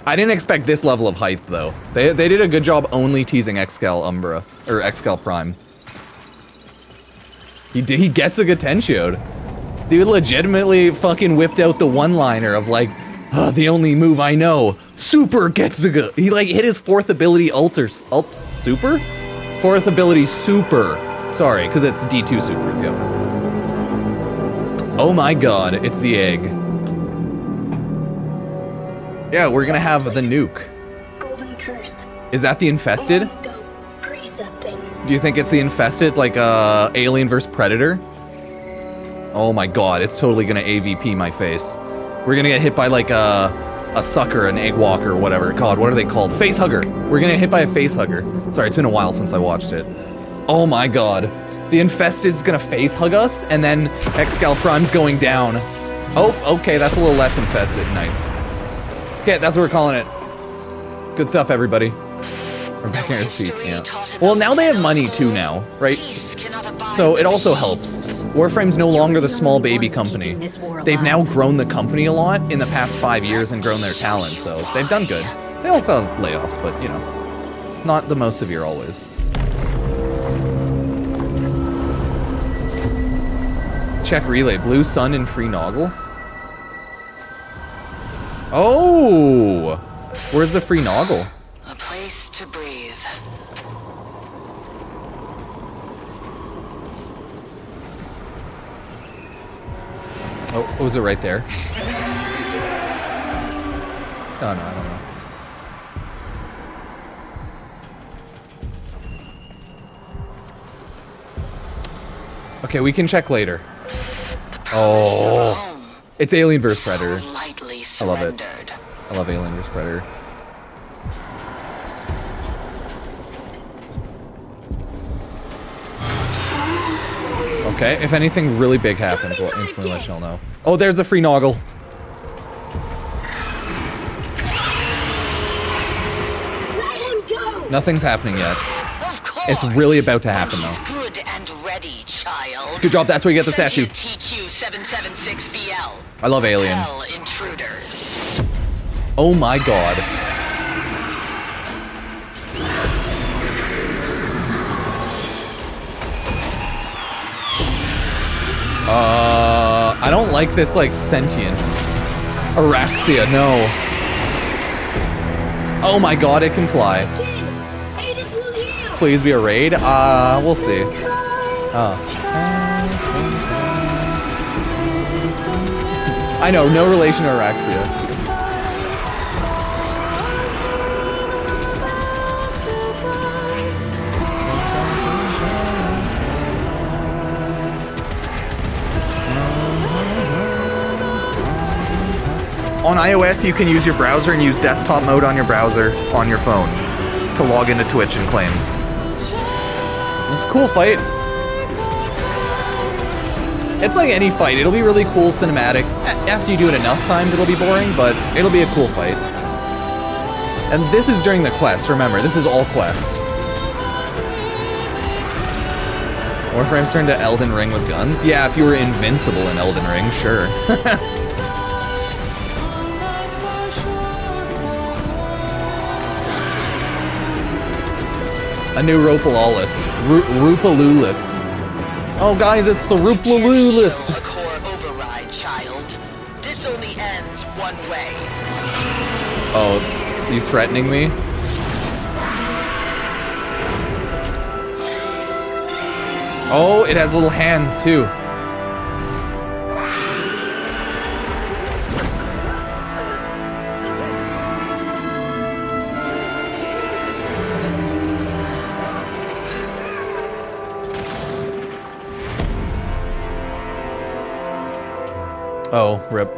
Speaker 1: I didn't expect this level of hype though. They did a good job only teasing Excal Umbra or Excal Prime. He gets a Gatenshiod. Dude legitimately fucking whipped out the one-liner of like, the only move I know, Super Getsuga. He like hit his fourth ability super? Fourth ability super. Sorry, because it's D2 supers, yep. Oh my god, it's the egg. Yeah, we're gonna have the nuke.
Speaker 16: Golden cursed.
Speaker 1: Is that the infested?
Speaker 16: Precepting.
Speaker 1: Do you think it's the infested? It's like Alien vs Predator? Oh my god, it's totally gonna AVP my face. We're gonna get hit by like a sucker, an egg walker, whatever. God, what are they called? Face hugger. We're gonna get hit by a face hugger. Sorry, it's been a while since I watched it. Oh my god. The infested's gonna face hug us, and then Excal Prime's going down. Oh, okay, that's a little less infested. Nice. Okay, that's what we're calling it. Good stuff, everybody. Rebecca's peak, yeah. Well, now they have money too now, right? So it also helps. Warframe's no longer the small baby company. They've now grown the company a lot in the past 5 years and grown their talent, so they've done good. They also have layoffs, but you know, not the most severe always. Check relay, blue sun and free Noggle. Oh, where's the free Noggle?
Speaker 5: A place to breathe.
Speaker 1: Oh, was it right there? Oh no, I don't know. Okay, we can check later. Oh, it's Alien vs Predator. I love it. I love Alien vs Predator. Okay, if anything really big happens, we'll instantly let y'all know. Oh, there's the free Noggle.
Speaker 16: Let him go.
Speaker 1: Nothing's happening yet.
Speaker 5: Of course
Speaker 1: It's really about to happen, though.
Speaker 5: Good and ready, child.
Speaker 1: Good job. That's where you get the statue.
Speaker 5: TQ776BL.
Speaker 1: I love Alien.
Speaker 5: Hell intruders.
Speaker 1: Oh my god. I don't like this, like, sentient. Araxia, no. Oh my god, it can fly. Please be a raid? We'll see. I know, no relation to Araxia. On iOS, you can use your browser and use desktop mode on your browser on your phone to log into Twitch and claim. It's a cool fight. It's like any fight. It'll be really cool cinematic. After you do it enough times, it'll be boring, but it'll be a cool fight. And this is during the quest, remember. This is all quest. Warframe's turned to Elden Ring with guns? Yeah, if you were invincible in Elden Ring, sure. A new Ropalol list. Rupaloo list. Oh guys, it's the Rupaloo list.
Speaker 5: A core override, child. This only ends one way.
Speaker 1: Oh, you threatening me? Oh, it has little hands too. Oh, rip.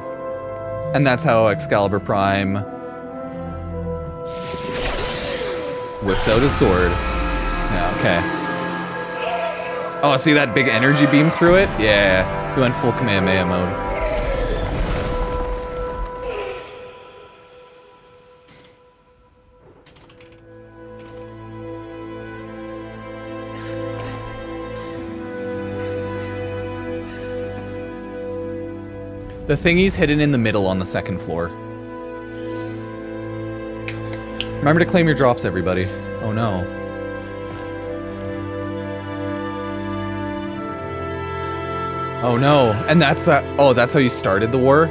Speaker 1: And that's how Excalibur Prime whips out his sword. Yeah, okay. Oh, see that big energy beam through it? Yeah, he went full Kamehameha mode. The thingy's hidden in the middle on the second floor. Remember to claim your drops, everybody. Oh no. Oh no, and that's that. Oh, that's how you started the war?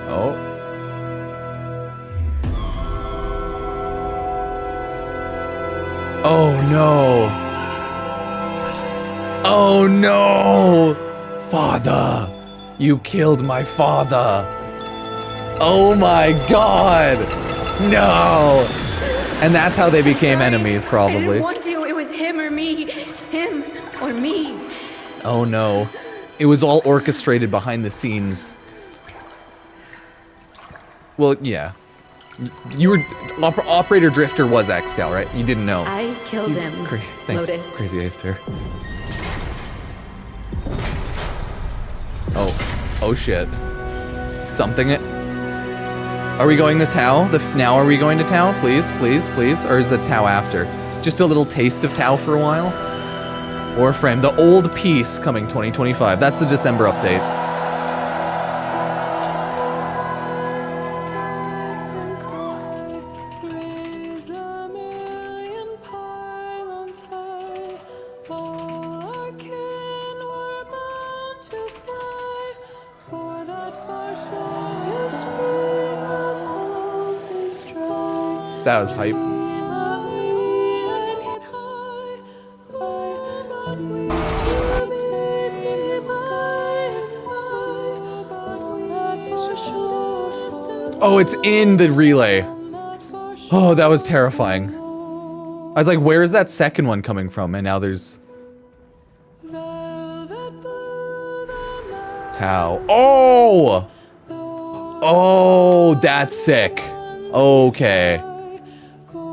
Speaker 1: Oh. Oh no. Oh no! Father! You killed my father! Oh my god! No! And that's how they became enemies,
Speaker 19: I
Speaker 1: probably.
Speaker 19: didn't want to. It was him or me. Him or me.
Speaker 1: Oh no. It was all orchestrated behind the scenes. Well, yeah. You were... Operator Drifter was Excal, right? You didn't know.
Speaker 19: I killed him.
Speaker 1: Thanks,
Speaker 19: Lotus.
Speaker 1: Crazy Ice Bear. Oh. Oh shit. Something... Are we going to Tau? Now are we going to Tau? Please, please, please. Or is the Tau after? Just a little taste of Tau for a while? Warframe, the old piece coming 2025. That's the December update. That was hype. Oh, it's in the relay. Oh, that was terrifying. I was like, where is that second one coming from? And now there's... Tau. Oh! Oh, that's sick. Okay.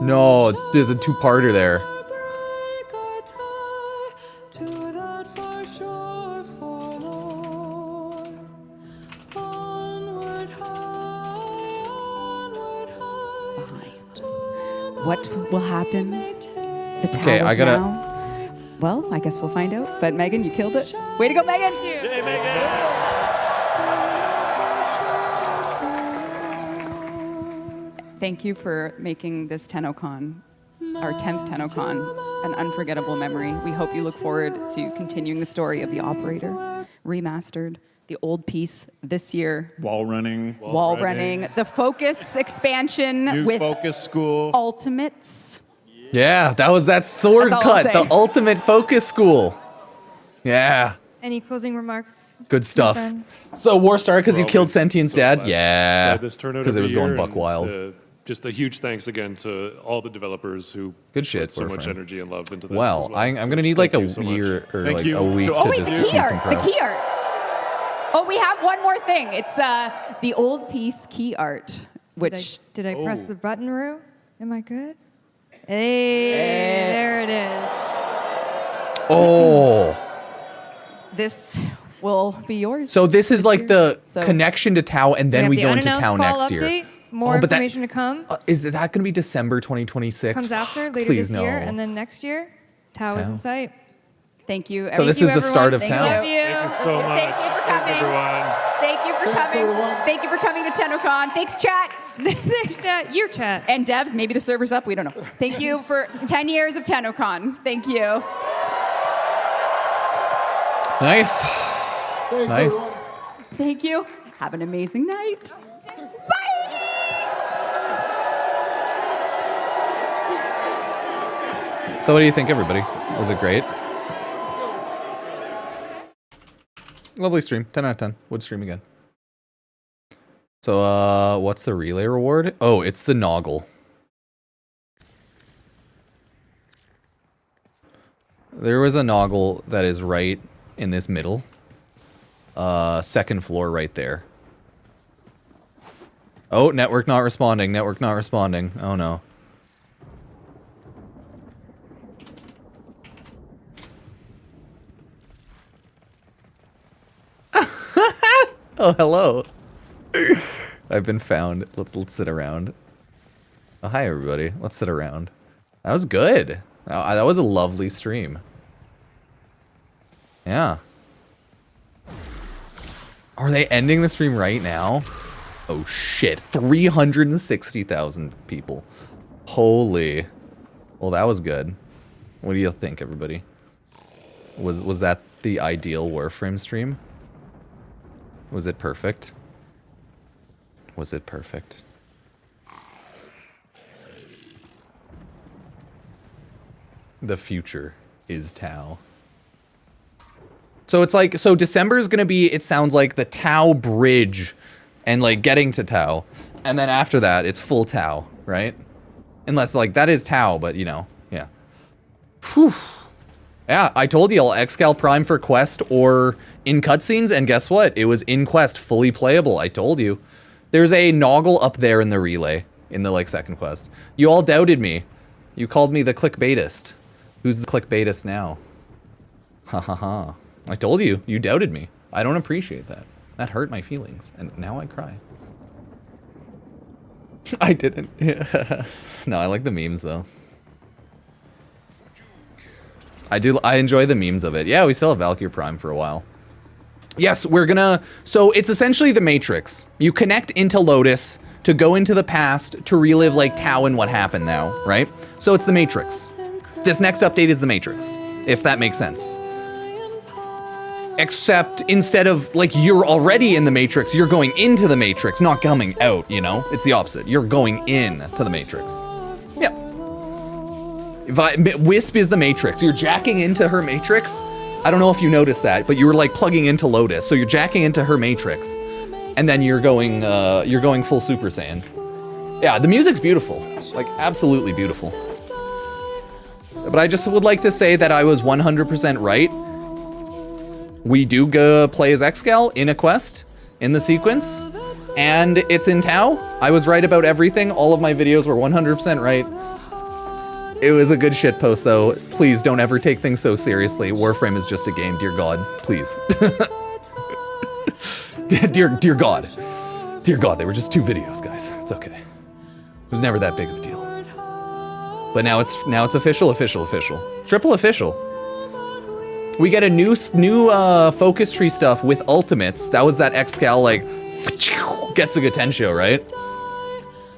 Speaker 1: No, there's a two-parter there.
Speaker 13: what will happen? The Tao
Speaker 1: Okay,
Speaker 13: of
Speaker 1: I gotta-
Speaker 13: Now? Well, I guess we'll find out. But Megan, you killed it. Way to go, Megan! Thank you for making this Tennocon, our 10th Tennocon, an unforgettable memory. We hope you look forward to continuing the story of the Operator, remastered, the old piece this year.
Speaker 18: Wall running.
Speaker 13: Wall running. The Focus expansion
Speaker 18: New
Speaker 13: with
Speaker 18: Focus School.
Speaker 13: Ultimates.
Speaker 1: Yeah, that was that sword
Speaker 13: That's all I'll
Speaker 1: cut,
Speaker 13: say.
Speaker 1: the ultimate focus school. Yeah,
Speaker 14: Any closing remarks?
Speaker 1: good
Speaker 14: my
Speaker 1: stuff.
Speaker 14: friends?
Speaker 1: So War Star because you
Speaker 7: We're
Speaker 1: killed
Speaker 7: always
Speaker 1: Sentient's
Speaker 7: so
Speaker 1: dad?
Speaker 7: blessed
Speaker 1: Yeah,
Speaker 7: by this turnout
Speaker 1: because it
Speaker 7: every
Speaker 1: was going
Speaker 7: year,
Speaker 1: buck
Speaker 7: and,
Speaker 1: wild.
Speaker 7: Just a huge thanks again to all the developers who
Speaker 1: Good shit,
Speaker 7: put so much
Speaker 1: Warframe.
Speaker 7: energy and love into this.
Speaker 1: Well,
Speaker 7: as well.
Speaker 1: I'm
Speaker 7: So
Speaker 1: gonna
Speaker 7: just
Speaker 1: need like
Speaker 7: thank
Speaker 1: a
Speaker 7: you so much.
Speaker 1: year or
Speaker 18: Thank
Speaker 1: like
Speaker 18: you
Speaker 1: a week
Speaker 18: to
Speaker 1: to
Speaker 18: all
Speaker 13: Oh, wait,
Speaker 1: just
Speaker 13: the key art. The
Speaker 1: decompress.
Speaker 13: key art. Oh, we have one more thing. It's the old piece key art, which
Speaker 14: Did I press the button, Rue? Am I good? Hey, there it is.
Speaker 1: Oh,
Speaker 13: this will be yours.
Speaker 1: so this is like the
Speaker 13: So-
Speaker 1: connection to Tau, and then
Speaker 14: have
Speaker 1: we
Speaker 14: the
Speaker 1: go into
Speaker 14: unannounced
Speaker 1: Tau
Speaker 14: fall
Speaker 1: next year.
Speaker 14: update. More
Speaker 1: Oh, but that-
Speaker 14: information to come.
Speaker 1: Is that going to be December 2026?
Speaker 14: Comes after later
Speaker 1: Please
Speaker 14: this
Speaker 1: no.
Speaker 14: year, and then next year, Tau is
Speaker 1: Tau.
Speaker 14: in sight.
Speaker 13: Thank you.
Speaker 1: So this is the start of Tau.
Speaker 14: Love you.
Speaker 7: Thank you so much.
Speaker 13: Thank you for coming.
Speaker 7: everyone.
Speaker 13: Thank you for
Speaker 17: Thanks,
Speaker 13: coming.
Speaker 17: everyone.
Speaker 13: Thank you for coming to Tennocon. Thanks, chat.
Speaker 14: Thanks, chat. Your chat.
Speaker 13: And devs, maybe the server's up. We don't know. Thank you for 10 years of Tennocon. Thank you.
Speaker 1: Nice.
Speaker 17: Thanks,
Speaker 1: Nice.
Speaker 17: everyone.
Speaker 13: Thank you. Have an amazing night.
Speaker 1: So what do you think, everybody? Was it great? Lovely stream. 10 out of 10. Would stream again. So, what's the relay reward? Oh, it's the Noggle. There was a Noggle that is right in this middle. Second floor right there. Oh, network not responding. Network not responding. Oh, no. Oh, hello. I've been found. Let's sit around. Oh, hi, everybody. Let's sit around. That was good. That was a lovely stream. Yeah. Are they ending the stream right now? Oh, shit. 360,000 people. Holy. Well, that was good. What do you think, everybody? Was that the ideal Warframe stream? Was it perfect? Was it perfect? The future is Tau. So it's like, so December is going to be, it sounds like the Tau bridge and like getting to Tau. And then after that, it's full Tau, right? Unless like that is Tau, but you know, yeah. Whew. Yeah, I told you all Excal Prime for Quest or in cutscenes, and guess what? It was in Quest, fully playable. I told you. There's a Noggle up there in the relay, in the like second quest. You all doubted me. You called me the clickbaitist. Who's the clickbaitist now? Ha ha ha. I told you, you doubted me. I don't appreciate that. That hurt my feelings, and now I cry. I didn't. No, I like the memes though. I enjoy the memes of it. Yeah, we still have Valkyr Prime for a while. Yes, we're gonna... So it's essentially the Matrix. You connect into Lotus to go into the past to relive like Tau and what happened now, right? So it's the Matrix. This next update is the Matrix, if that makes sense. Except instead of like you're already in the Matrix, you're going into the Matrix, not coming out, you know? It's the opposite. You're going in to the Matrix. Yeah. Wisp is the Matrix. You're jacking into her Matrix. I don't know if you noticed that, but you were like plugging into Lotus. So you're jacking into her Matrix. And then you're going full Super Saiyan. Yeah, the music's beautiful. Like, absolutely beautiful. But I just would like to say that I was 100% right. We do go play as Excal in a quest, in the sequence. And it's in Tau. I was right about everything. All of my videos were 100% right. It was a good shit post, though. Please don't ever take things so seriously. Warframe is just a game, dear God. Please. dear God. Dear God, they were just 2 videos, guys. It's okay. It was never that big of a deal. But now it's official. Triple official. We get a new focus tree stuff with ultimates. That was that Excal, like, gets a Tensho, right?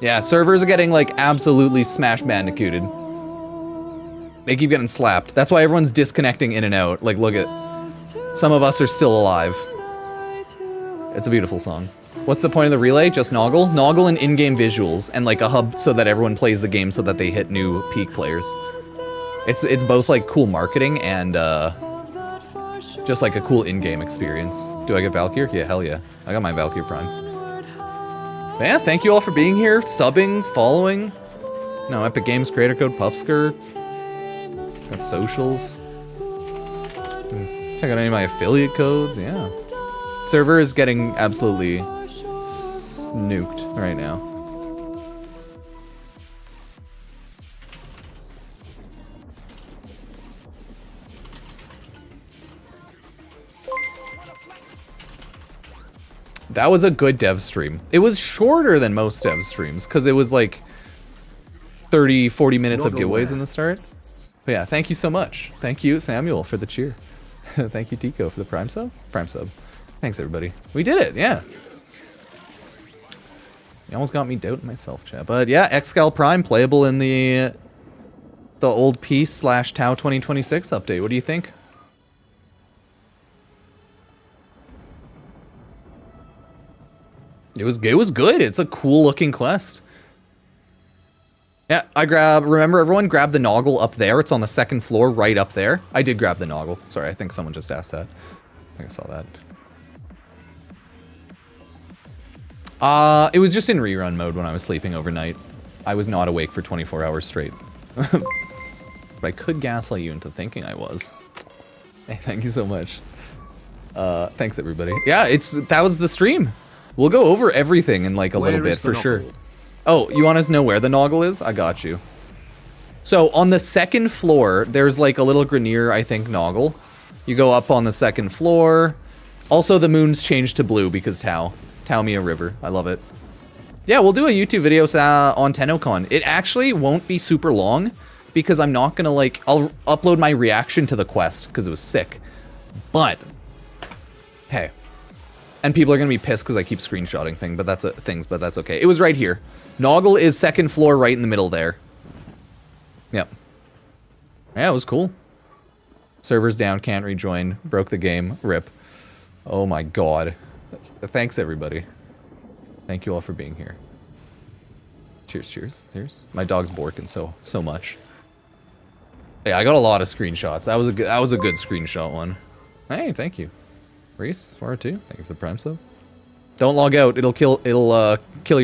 Speaker 1: Yeah, servers are getting, like, absolutely smash bandicooted. They keep getting slapped. That's why everyone's disconnecting in and out. Like, look at... Some of us are still alive. It's a beautiful song. What's the point of the relay? Just Noggle? Noggle and in-game visuals, and like a hub so that everyone plays the game so that they hit new peak players. It's both like cool marketing and just like a cool in-game experience. Do I get Valkyr? Yeah, hell yeah. I got my Valkyr Prime. But yeah, thank you all for being here, subbing, following. No, Epic Games creator code Pupsker. Got socials. Check out any of my affiliate codes, yeah. Server is getting absolutely nuked right now. That was a good dev stream. It was shorter than most dev streams because it was like 30, 40 minutes of giveaways in the start. But yeah, thank you so much. Thank you, Samuel, for the cheer. Thank you, Tico, for the Prime sub. Thanks, everybody. We did it, yeah. You almost got me doubting myself, chat. But yeah, Excalibur Prime playable in the old Peace/Tau 2026 update. What do you think? It was good. It's a cool looking quest. Yeah, remember everyone grab the Noggle up there. It's on the second floor right up there. I did grab the Noggle. Sorry, I think someone just asked that. I think I saw that. It was just in rerun mode when I was sleeping overnight. I was not awake for 24 hours straight. But I could gaslight you into thinking I was. Hey, thank you so much. Thanks everybody. Yeah, that was the stream. We'll go over everything in like a little bit for sure. Oh, you want us to know where the Noggle is? I got you. So on the second floor, there's like a little Grenier, I think, Noggle. You go up on the second floor. Also, the moon's changed to blue because Tau. Taumia River. I love it. Yeah, we'll do a YouTube video on Tennocon. It actually won't be super long because I'm not gonna like... I'll upload my reaction to the quest because it was sick. But, hey. And people are gonna be pissed because I keep screenshotting things, but that's okay. It was right here. Noggle is second floor right in the middle there. Yep. Yeah, it was cool. Server's down, can't rejoin. Broke the game. RIP. Oh my god. Thanks, everybody. Thank you all for being here. Cheers. My dog's borking so much. Yeah, I got a lot of screenshots. That was a good screenshot one. Hey, thank you. Reese, 402. Thank you for the Prime sub. Don't log out. It'll kill your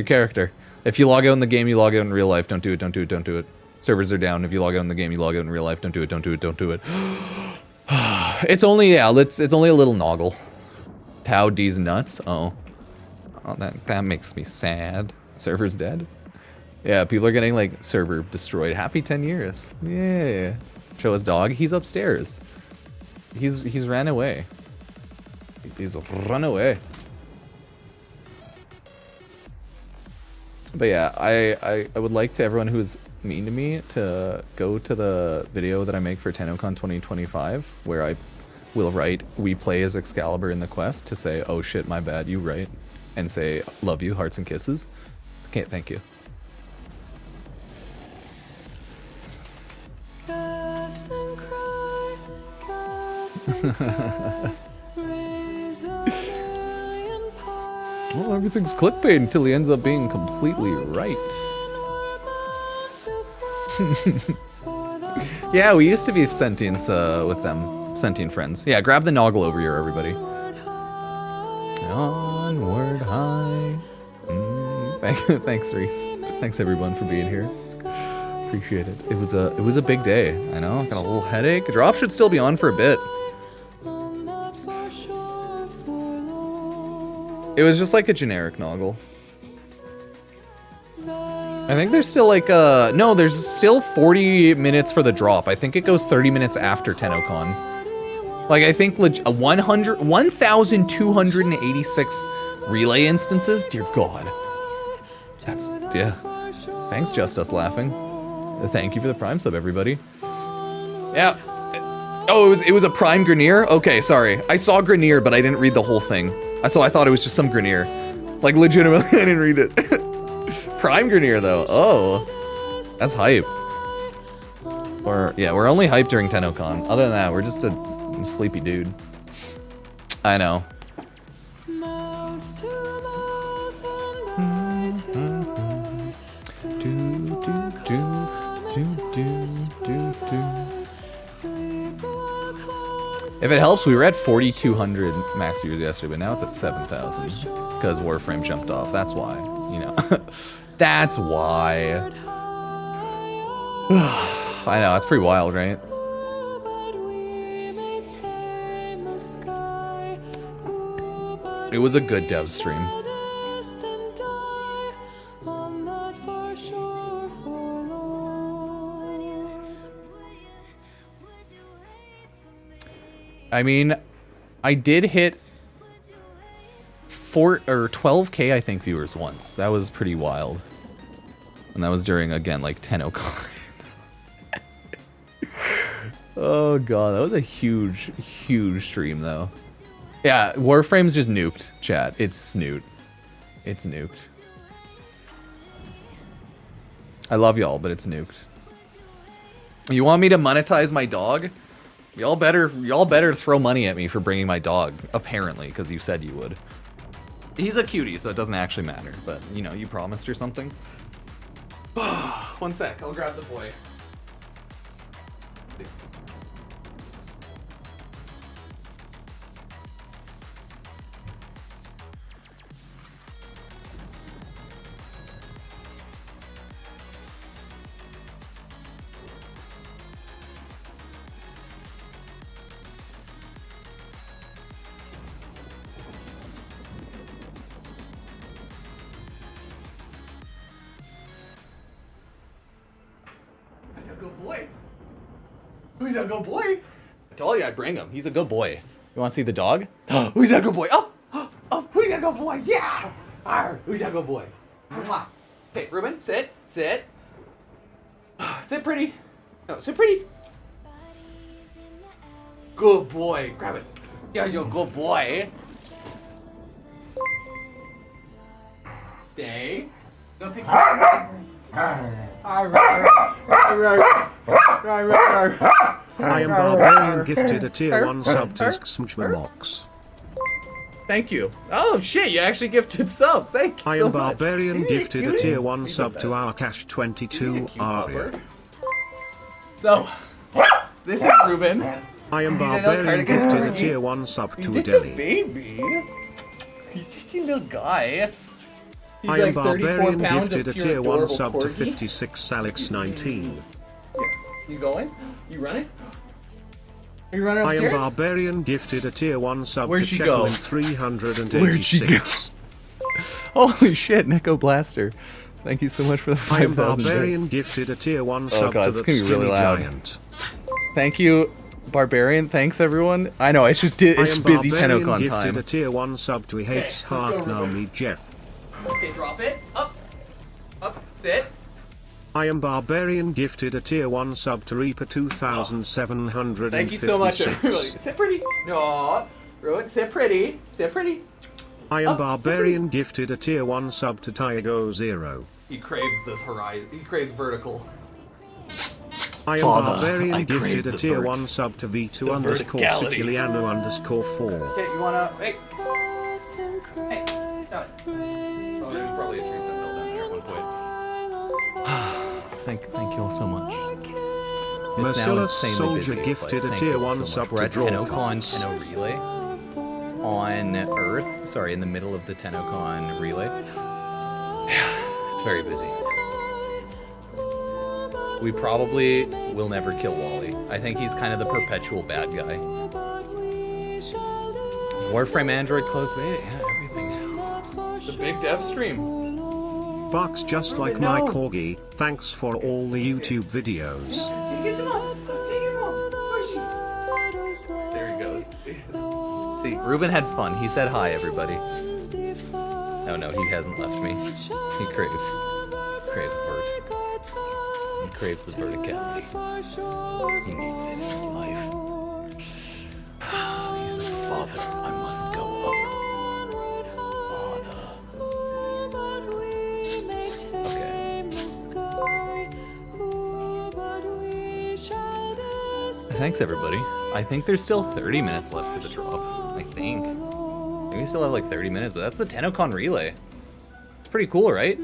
Speaker 1: character. If you log out in the game, you log out in real life. Don't do it. Servers are down. If you log out in the game, you log out in real life. Don't do it. It's only a little Noggle. Tau D's nuts. Oh, that makes me sad. Server's dead. Yeah, people are getting like server destroyed. Happy 10 years. Yeah. Show his dog. He's upstairs. He's ran away. He's run away. But yeah, I would like to everyone who's mean to me to go to the video that I make for Tennocon 2025 where I will write "We play as Excalibur in the quest" to say, "Oh shit, my bad, you right," and say "Love you, hearts and kisses." Okay, thank you. Well, everything's clickbait until he ends up being completely right. Yeah, we used to be sentients with them. Sentient friends. Yeah, grab the Noggle over here, everybody. Onward high. Thanks, Reese. Thanks, everyone, for being here. Appreciate it. It was a big day. I know. Got a little headache. Drop should still be on for a bit. It was just like a generic Noggle. I think there's still like no, there's still 40 minutes for the drop. I think it goes 30 minutes after Tennocon. Like I think 1,286 relay instances. Dear God. That's, yeah. Thanks, Just Us Laughing. Thank you for the Prime sub, everybody. Yeah. Oh, it was a Prime Grenier? Okay, sorry. I saw Grenier, but I didn't read the whole thing. So I thought it was just some Grenier. Like, legitimately, I didn't read it. Prime Grenier, though. Oh. That's hype. Yeah, we're only hyped during Tennocon. Other than that, we're just a sleepy dude. I know. If it helps, we were at 4,200 max viewers yesterday, but now it's at 7,000 because Warframe jumped off. That's why, you know. That's why. I know, it's pretty wild, right? It was a good dev stream. I mean, I did hit 12K, I think, viewers once. That was pretty wild. And that was during, again, like, Tennocon. Oh god, that was a huge, huge stream, though. Yeah, Warframe's just nuked, chat. It's snoot. It's nuked. I love y'all, but it's nuked. You want me to monetize my dog? Y'all better throw money at me for bringing my dog, apparently, because you said you would. He's a cutie, so it doesn't actually matter, but, you know, you promised or something. 1 sec, I'll grab the boy. Who's that good boy? I told you I'd bring him. He's a good boy. You want to see the dog? Who's that good boy? Oh, who's that good boy? Yeah! Arr, who's that good boy? Okay, Ruben, sit. Sit pretty. No, sit pretty. Good boy. Grab it. Yeah, you're a good boy. Stay. Go pick
Speaker 6: I am Barbarian gifted a tier 1 sub to Xmjmamox.
Speaker 1: Thank you. Oh shit, you actually gifted subs. Thank you
Speaker 6: I
Speaker 1: so
Speaker 6: am
Speaker 1: much.
Speaker 6: Barbarian gifted a
Speaker 1: cutie?
Speaker 6: tier 1 sub to our Cash 22 Aria.
Speaker 1: So, this is Ruben.
Speaker 6: I am Barbarian gifted a tier 1 sub to
Speaker 1: He's just
Speaker 6: Adeli.
Speaker 1: a baby. He's just a little guy. He's
Speaker 6: I am
Speaker 1: like 34
Speaker 6: Barbarian
Speaker 1: pounds
Speaker 6: gifted a
Speaker 1: of pure
Speaker 6: tier 1
Speaker 1: adorable
Speaker 6: sub to
Speaker 1: corgi.
Speaker 6: 56 Alex 19.
Speaker 1: You going? You running? Are you running
Speaker 6: I
Speaker 1: upstairs?
Speaker 6: am Barbarian gifted a tier 1 sub
Speaker 1: Where'd
Speaker 6: to
Speaker 1: she go?
Speaker 6: Checklin 386.
Speaker 1: Where'd she go? Holy shit, Neko Blaster. Thank you so much for the
Speaker 6: I am
Speaker 1: 5,000
Speaker 6: Barbarian
Speaker 1: bits.
Speaker 6: gifted a tier 1
Speaker 1: Oh
Speaker 6: sub
Speaker 1: god,
Speaker 6: to
Speaker 1: it's
Speaker 6: the
Speaker 1: gonna be really
Speaker 6: Skinny
Speaker 1: loud.
Speaker 6: Giant.
Speaker 1: Thank you, Barbarian. Thanks, everyone. I know, it's just
Speaker 6: I
Speaker 1: it's
Speaker 6: am
Speaker 1: busy
Speaker 6: Barbarian
Speaker 1: Tennocon
Speaker 6: gifted
Speaker 1: time.
Speaker 6: a tier 1 sub to Hates Heart Nami Jeff.
Speaker 1: Okay, drop it. Up. Up. Sit.
Speaker 6: I am Barbarian gifted a tier 1 sub to Reaper 2756.
Speaker 1: Thank you so much, everybody. Sit pretty. No. Ruin, sit pretty. Sit pretty.
Speaker 6: I am
Speaker 1: Up,
Speaker 6: Barbarian gifted a tier 1 sub to Tygo 0.
Speaker 1: He craves the horizon. He craves vertical.
Speaker 6: I am
Speaker 1: Father,
Speaker 6: Barbarian
Speaker 1: I crave
Speaker 6: gifted a
Speaker 1: the
Speaker 6: tier
Speaker 1: vert-
Speaker 6: 1 sub to V2
Speaker 1: the
Speaker 6: underscore
Speaker 1: verticality.
Speaker 6: Siciliano underscore 4.
Speaker 1: Okay, you wanna... Hey. Hey, stop it. Oh, there's probably a treat that fell down there at one point. Thank you all so much. It's now
Speaker 6: Merciless
Speaker 1: insanely
Speaker 6: Soldier
Speaker 1: busy,
Speaker 6: gifted
Speaker 1: but
Speaker 6: a
Speaker 1: thank
Speaker 6: tier
Speaker 1: you all
Speaker 6: 1
Speaker 1: so much.
Speaker 6: sub
Speaker 1: We're
Speaker 6: to
Speaker 1: at
Speaker 6: Draw
Speaker 1: Tennocon
Speaker 6: Cards.
Speaker 1: Tenno Relay on Earth. Sorry, in the middle of the Tennocon Relay. It's very busy. We probably will never kill Wally. I think he's kind of the perpetual bad guy. Warframe Android closed beta, yeah, everything. The big dev stream.
Speaker 6: Barks just like my corgi. Thanks for all the YouTube videos.
Speaker 1: Take him off. Take him off. Where is she? There he goes. See, Ruben had fun. He said hi, everybody. Oh no, he hasn't left me. He craves vert. He craves the verticality. He needs it in his life. He's the father. I must go up. Thanks, everybody. I think there's still 30 minutes left for the drop. I think. Maybe we still have like 30 minutes, but that's the Tennocon relay. It's pretty cool, right?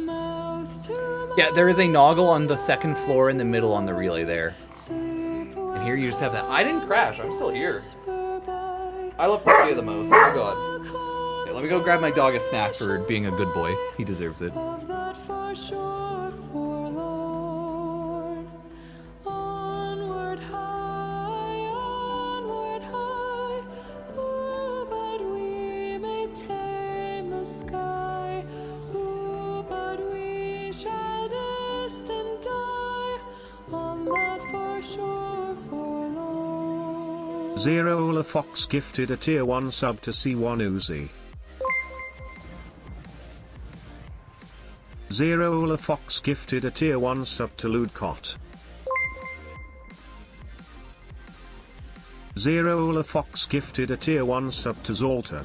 Speaker 1: Yeah, there is a Noggle on the second floor in the middle on the relay there. And here you just have that. I didn't crash. I'm still here. I love Prisma the most. Oh my god. Okay, let me go grab my dog a snack for being a good boy. He deserves it.
Speaker 6: Zero Ola Fox gifted a tier 1 sub to C1 Uzi. Zero Ola Fox gifted a tier 1 sub to Ludcott. Zero Ola Fox gifted a tier 1 sub to Zolta.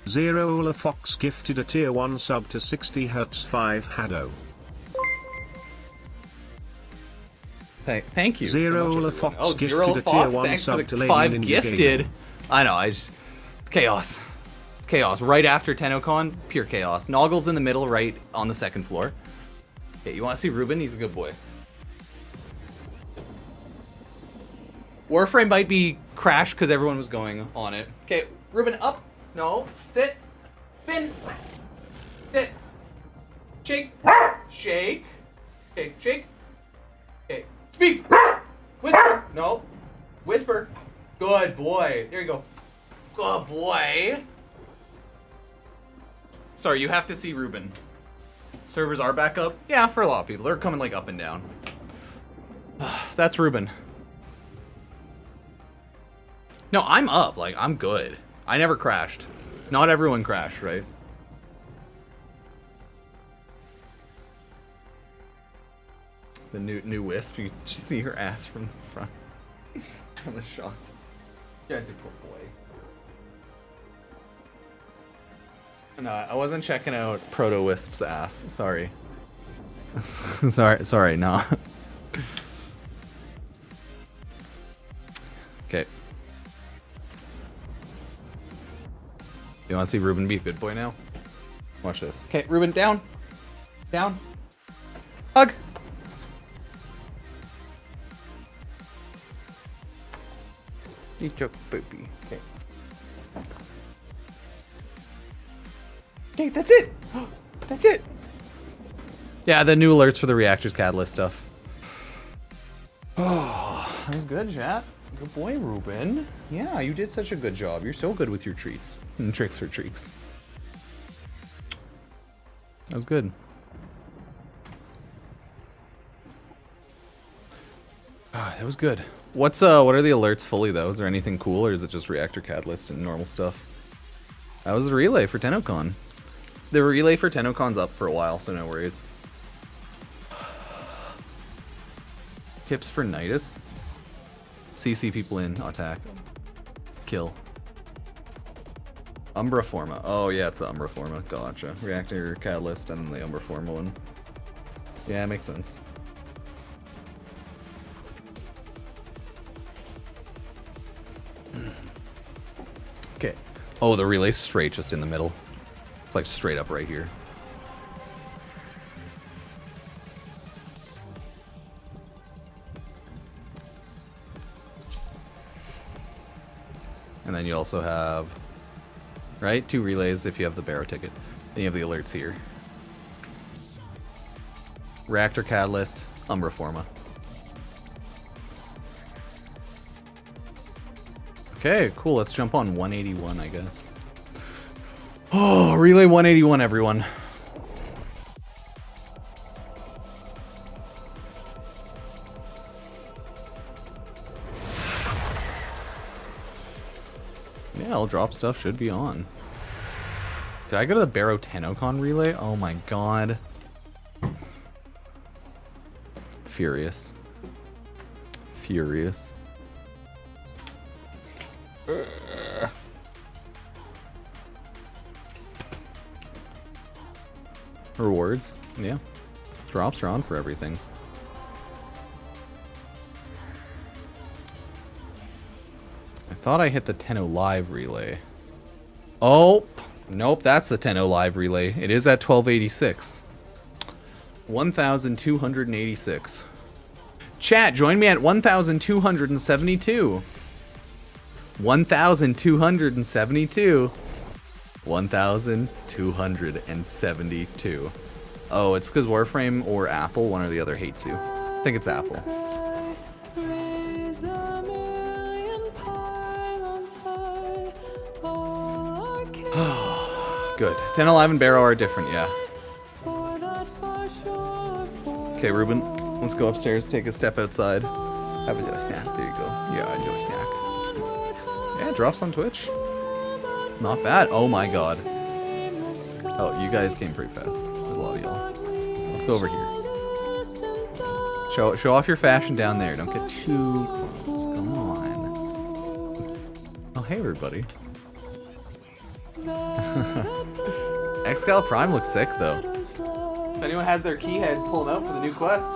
Speaker 6: Zero Ola Fox gifted a tier 1 sub to 60Hz 5 Hado.
Speaker 1: Thank you.
Speaker 6: Zero
Speaker 1: so
Speaker 6: Ola
Speaker 1: much,
Speaker 6: Fox
Speaker 1: oh,
Speaker 6: gifted
Speaker 1: Zero
Speaker 6: a
Speaker 1: Fox,
Speaker 6: tier 1
Speaker 1: thanks
Speaker 6: sub
Speaker 1: for
Speaker 6: to
Speaker 1: the
Speaker 6: Lady
Speaker 1: 5
Speaker 6: Ninja
Speaker 1: gifted.
Speaker 6: Gamer.
Speaker 1: I know, it's chaos. It's chaos. Right after Tennocon, pure chaos. Noggle's in the middle, right on the second floor. Okay, you want to see Ruben? He's a good boy. Warframe might be crashed because everyone was going on it. Okay, Ruben, up. No, sit. Spin. Sit. Shake. Shake. Okay, shake. Okay, speak. Whisper. No. Whisper. Good boy. There you go. Good boy. Sorry, you have to see Ruben. Servers are back up. Yeah, for a lot of people. They're coming like up and down. So that's Ruben. No, I'm up. Like, I'm good. I never crashed. Not everyone crashed, right? The new Wisp. You just see her ass from the front. From the shot. Yeah, it's a poor boy. No, I wasn't checking out Proto Wisp's ass. Sorry. sorry, no. Okay. You want to see Ruben be a good boy now? Watch this. Okay, Ruben, down. Down. Hug. Eat your poopy. Okay. Okay, that's it. That's it. Yeah, the new alerts for the reactors catalyst stuff. Oh, that was good, chat. Good boy, Ruben. Yeah, you did such a good job. You're so good with your treats and tricks for treats. That was good. Ah, that was good. What are the alerts fully though? Is there anything cool or is it just reactor catalyst and normal stuff? That was the relay for Tennocon. The relay for Tennocon's up for a while, so no worries. Tips for Nidus? CC people in, attack. Kill. Umbra Forma. Oh yeah, it's the Umbra Forma. Gotcha. Reactor catalyst and the Umbra Forma one. Yeah, makes sense. Okay. Oh, the relay's straight just in the middle. It's like straight up right here. And then you also have, right, 2 relays if you have the Baro ticket. Then you have the alerts here. Reactor Catalyst, Umbra Forma. Okay, cool. Let's jump on 181, I guess. Oh, relay 181, everyone. Yeah, all drop stuff should be on. Did I go to the Baro Tennocon relay? Oh my god. Furious. Furious. Rewards, yeah. Drops are on for everything. I thought I hit the Tenno live relay. Oh, nope, that's the Tenno live relay. It is at 1286. 1,286. Chat, join me at 1,272. 1,272. 1,272. Oh, it's because Warframe or Apple, one or the other, hates you. I think it's Apple. Good. 10, 11, Baro are different, yeah. Okay, Ruben, let's go upstairs, take a step outside. Have a little snack. There you go. Yeah, a little snack. Yeah, drops on Twitch. Not bad. Oh my god. Oh, you guys came pretty fast. There's a lot of y'all. Let's go over here. Show off your fashion down there. Don't get too close. Come on. Oh, hey, everybody. Excal Prime looks sick, though. If anyone has their key heads, pull them out for the new quest.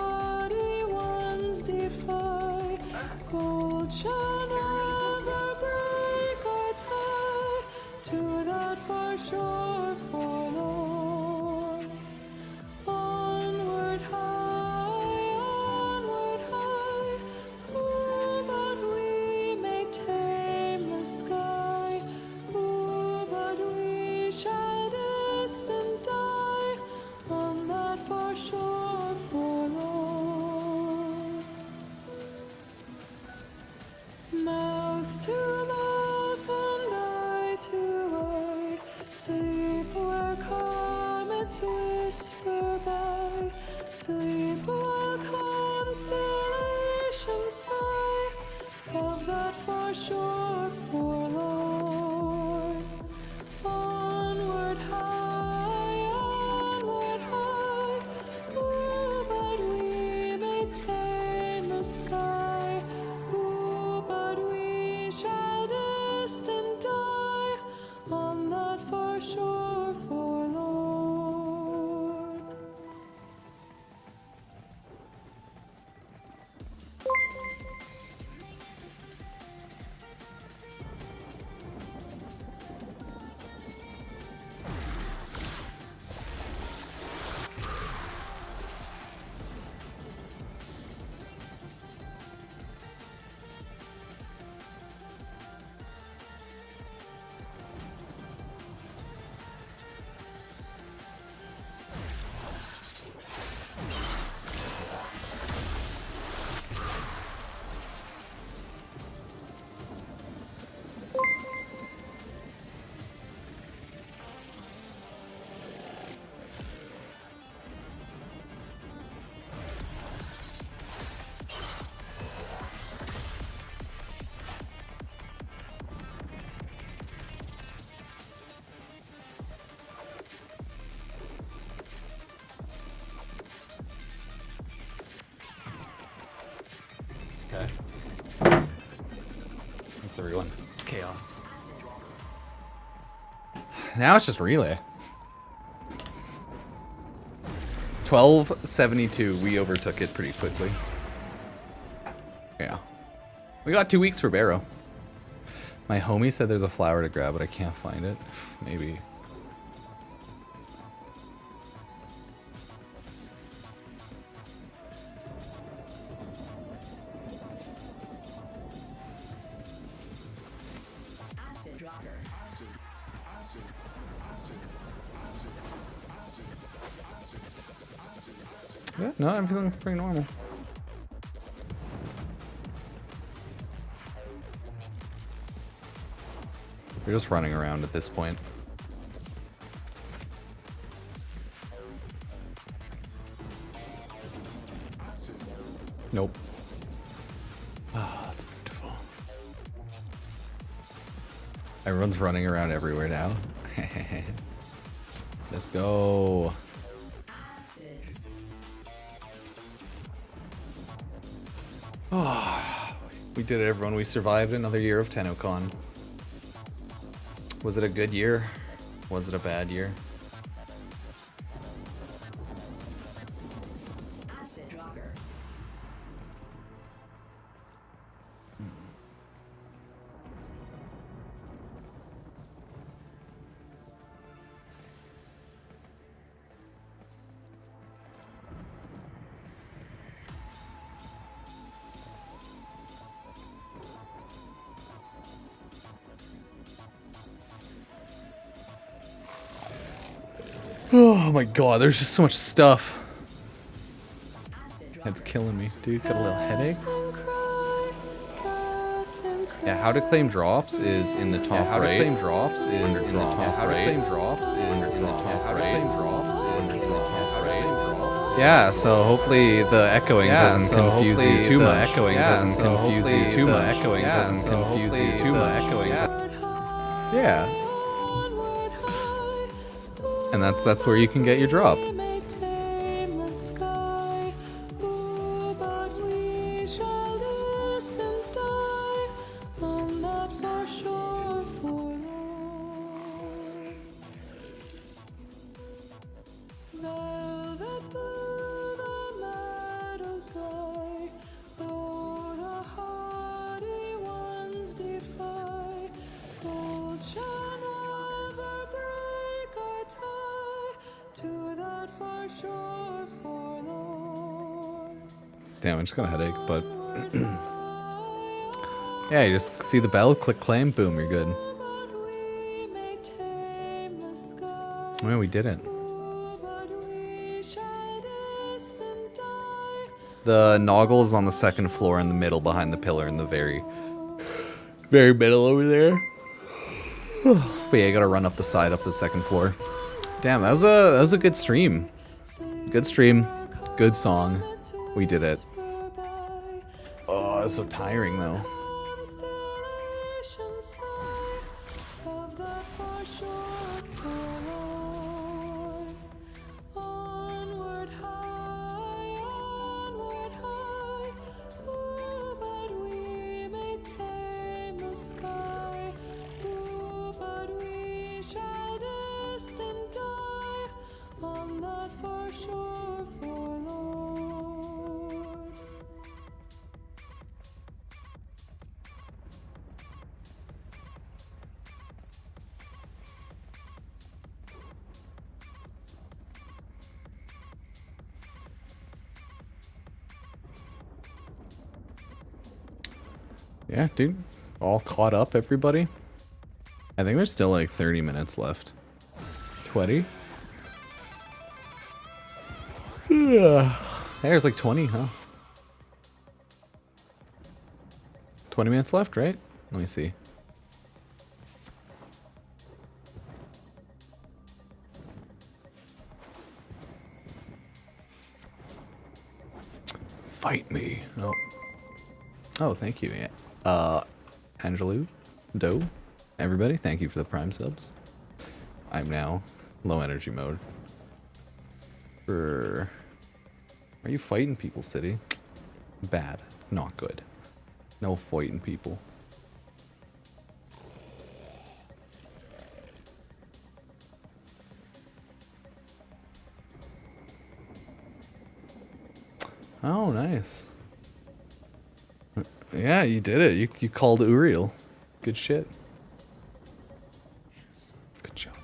Speaker 1: Thanks, everyone. It's chaos. Now it's just relay. 1272. We overtook it pretty quickly. Yeah. We got 2 weeks for Baro. My homie said there's a flower to grab, but I can't find it. Maybe. Yeah, no, I'm feeling pretty normal. We're just running around at this point. Nope. Ah, that's beautiful. Everyone's running around everywhere now. Let's go. Oh, we did it, everyone. We survived another year of Tennocon. Was it a good year? Was it a bad year? Oh my god, there's just so much stuff. It's killing me, dude. Got a little headache. Yeah, how to claim drops is in the top right. How to claim drops is in the top right. How to claim drops is in the top right. How to claim drops is in the top right. Yeah, so hopefully the echoing doesn't confuse you too much. Echoing doesn't confuse you too much. Echoing doesn't confuse you too much. Yeah. And that's where you can get your drop. Damn, I just got a headache, but yeah, you just see the bell, click claim, boom, you're good. Well, we did it. The Noggle is on the second floor in the middle behind the pillar in the very middle over there. But yeah, you gotta run up the side up the second floor. Damn, that was a good stream. Good stream, good song. We did it. Oh, it's so tiring though. Yeah, dude. All caught up, everybody. I think there's still like 30 minutes left. 20? Yeah. There's like 20, huh? 20 minutes left, right? Let me see. Fight me. Oh. Oh, thank you. Yeah. Angelou, Doe, everybody, thank you for the Prime subs. I'm now low energy mode. Are you fighting people, City? Bad. Not good. No fighting people. Oh, nice. Yeah, you did it. You called Uriel. Good shit. Good job.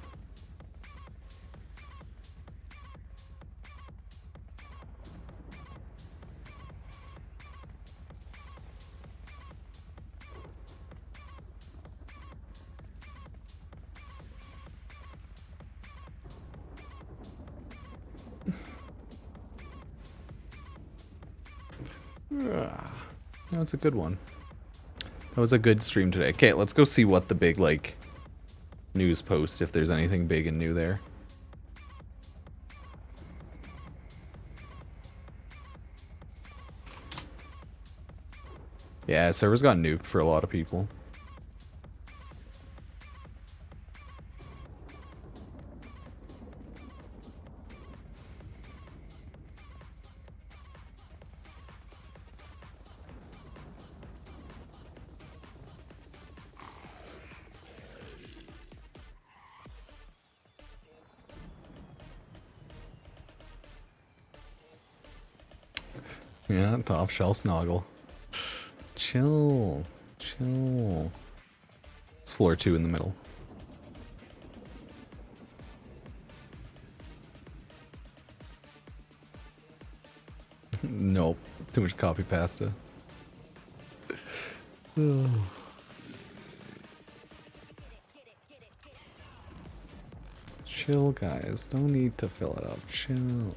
Speaker 1: That was a good one. That was a good stream today. Okay, let's go see what the big, like, news post, if there's anything big and new there. Yeah, servers got nuked for a lot of people. Yeah, top shelf snoggle. Chill. Chill. It's floor 2 in the middle. Nope. Too much copy pasta. Chill, guys. Don't need to fill it up. Chill.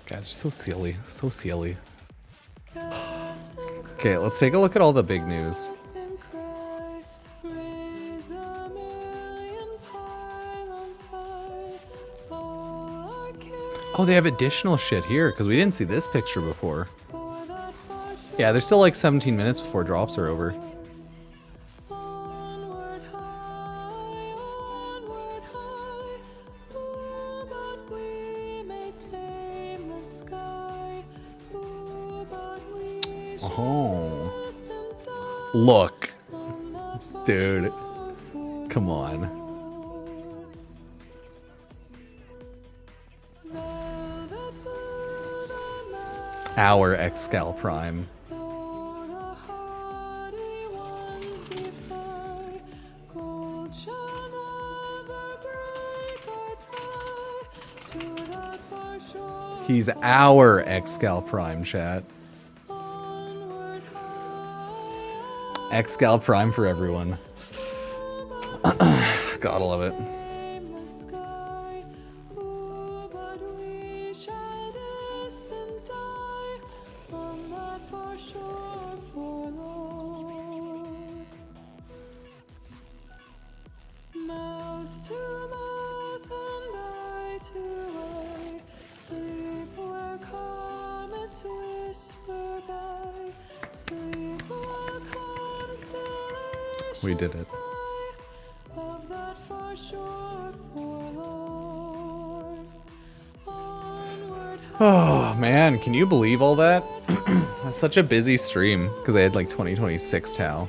Speaker 1: Guys are so silly. So silly. Okay, let's take a look at all the big news. Oh, they have additional shit here, because we didn't see this picture before. Yeah, there's still like 17 minutes before drops are over. Oh. Look. Dude. Come on. Our Excal Prime. He's our Excal Prime, chat. Excal Prime for everyone. Gotta love it. We did it. Oh man, can you believe all that? That's such a busy stream because I had like 2026 Tau.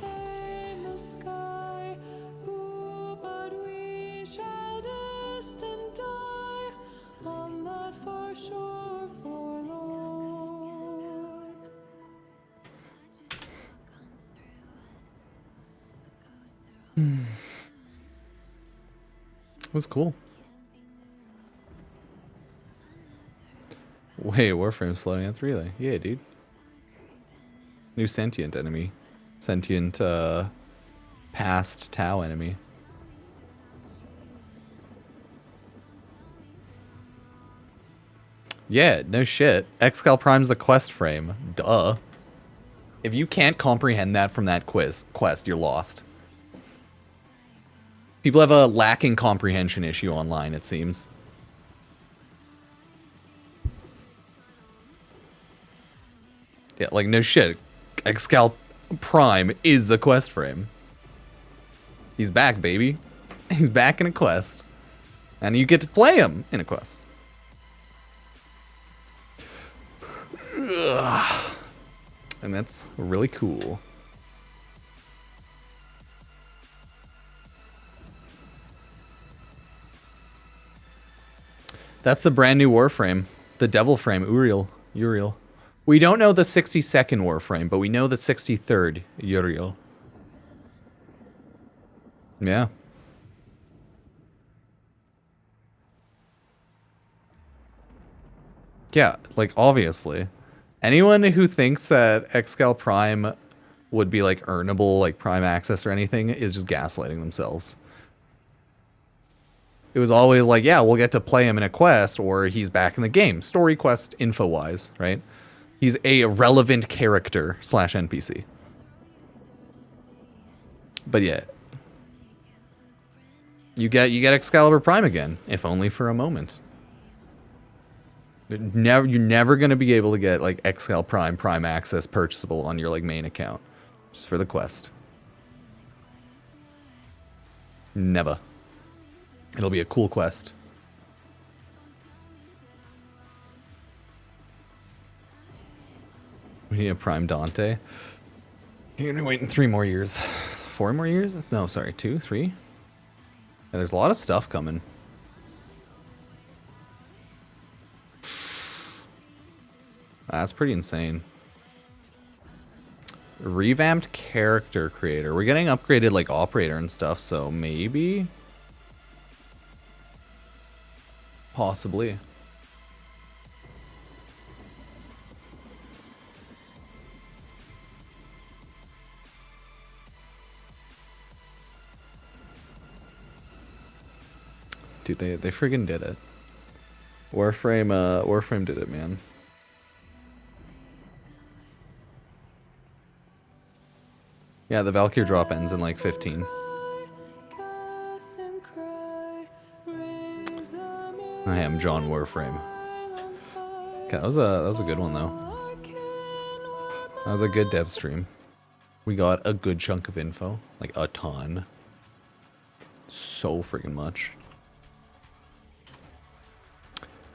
Speaker 1: It was cool. Wait, Warframe's floating on 3-lay. Yeah, dude. New sentient enemy. Sentient, past Tau enemy. Yeah, no shit. Excal Prime's the quest frame. Duh. If you can't comprehend that from that quest, you're lost. People have a lacking comprehension issue online, it seems. Yeah, like, no shit. Excal Prime is the quest frame. He's back, baby. He's back in a quest. And you get to play him in a quest. Ugh. And that's really cool. That's the brand new Warframe. The Devil Frame, Uriel. We don't know the 62nd Warframe, but we know the 63rd Uriel. Yeah. Yeah, like, obviously. Anyone who thinks that Excal Prime would be, like, earnable, like, Prime Access or anything is just gaslighting themselves. It was always like, yeah, we'll get to play him in a quest, or he's back in the game. Story quest info-wise, right? He's a relevant character / NPC. But yeah. You get Excalibur Prime again, if only for a moment. You're never gonna be able to get like Excal Prime access purchasable on your like main account. Just for the quest. Never. It'll be a cool quest. We need a Prime Dante. You're gonna be waiting 3 more years. 4 more years? No, sorry, 2, 3? Yeah, there's a lot of stuff coming. That's pretty insane. Revamped character creator. We're getting upgraded like operator and stuff, so maybe. Possibly. Dude, they friggin' did it. Warframe did it, man. Yeah, the Valkyr drop ends in like 15. I am John Warframe. Okay, that was a good one though. That was a good dev stream. We got a good chunk of info, like a ton. So freaking much.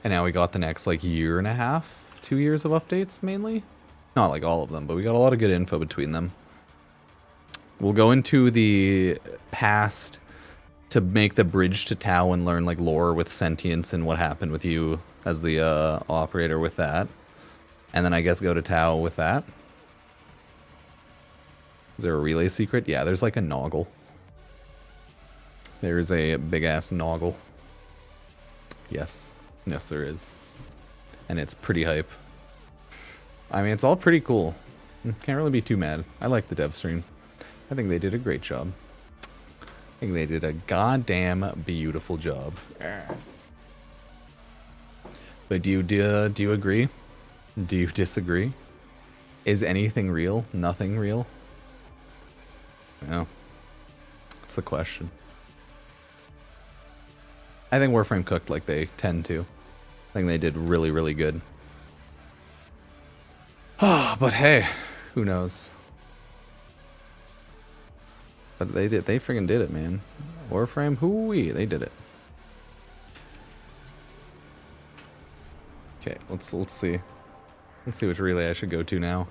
Speaker 1: And now we got the next like year and a half, 2 years of updates mainly. Not like all of them, but we got a lot of good info between them. We'll go into the past to make the bridge to Tau and learn like lore with sentients and what happened with you as the operator with that. And then I guess go to Tau with that. Is there a relay secret? Yeah, there's like a noggle. There's a big ass noggle. Yes. Yes, there is. And it's pretty hype. I mean, it's all pretty cool. Can't really be too mad. I like the dev stream. I think they did a great job. I think they did a goddamn beautiful job. But do you agree? Do you disagree? Is anything real? Nothing real? No. That's the question. I think Warframe cooked like they tend to. I think they did really, really good. But hey, who knows? But they friggin' did it, man. Warframe, hoo-wee, they did it. Okay, let's see. Let's see which relay I should go to now.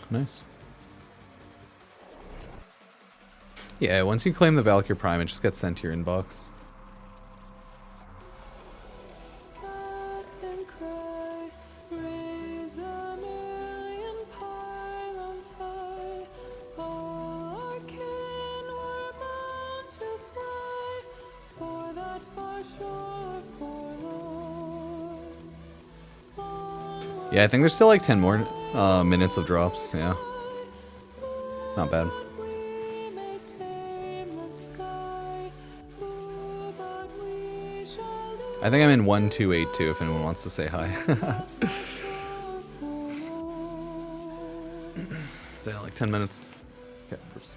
Speaker 1: Nice. Yeah, once you claim the Valkyr Prime, it just gets sent to your inbox. Yeah, I think there's still like 10 more minutes of drops, yeah. Not bad. I think I'm in 1282 if anyone wants to say hi. So yeah, like 10 minutes. Okay, oops.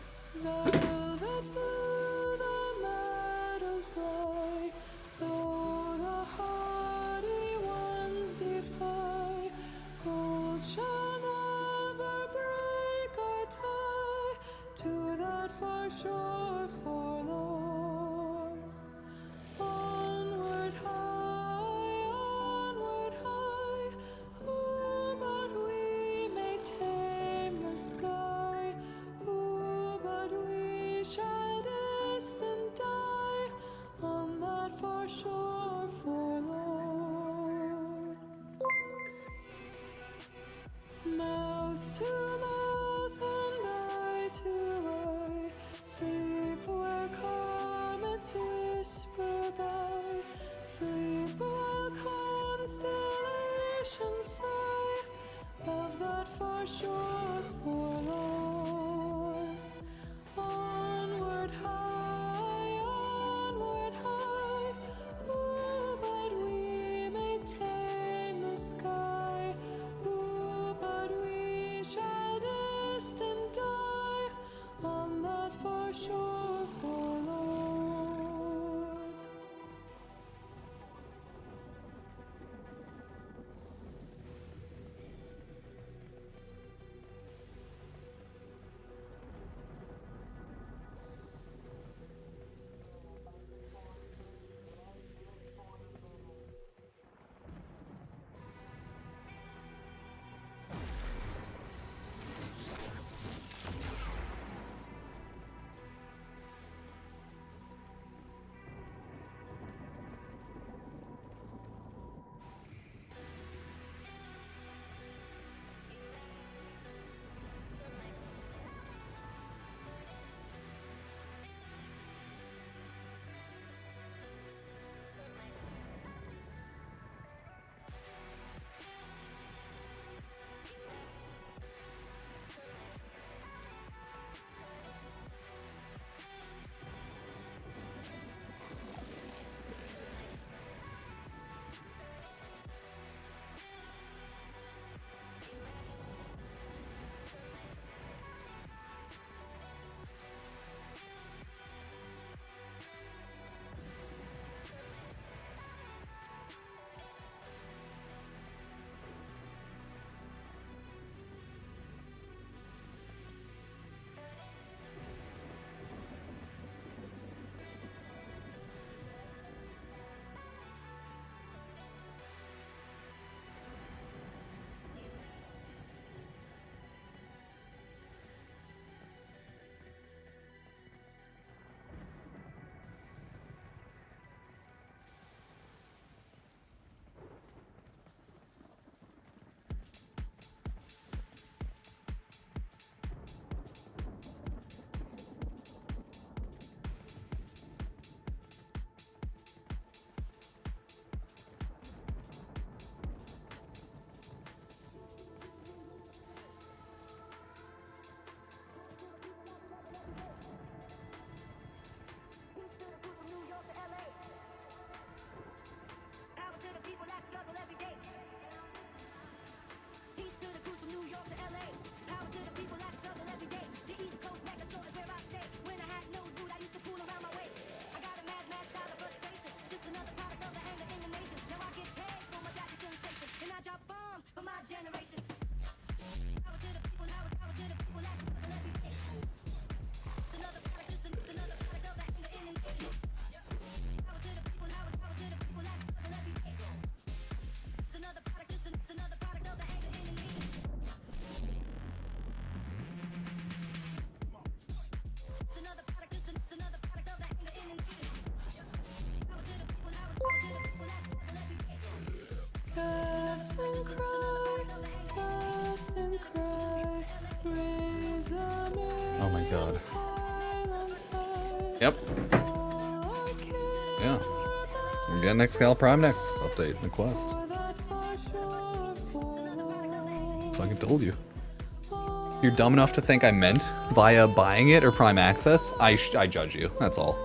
Speaker 1: Yep. Yeah. We're getting Excalibur Prime next update in the quest. Fucking told you. You're dumb enough to think I meant via buying it or Prime Access? I judge you. That's all.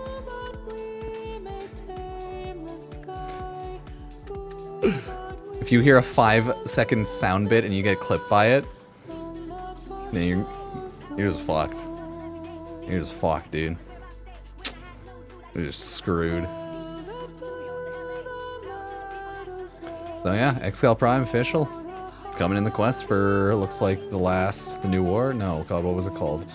Speaker 1: If you hear a 5-second sound bit and you get clipped by it, then you're just fucked. You're just fucked, dude. You're just screwed. So yeah, Excal Prime official. Coming in the quest for, looks like the new war? No, God, what was it called?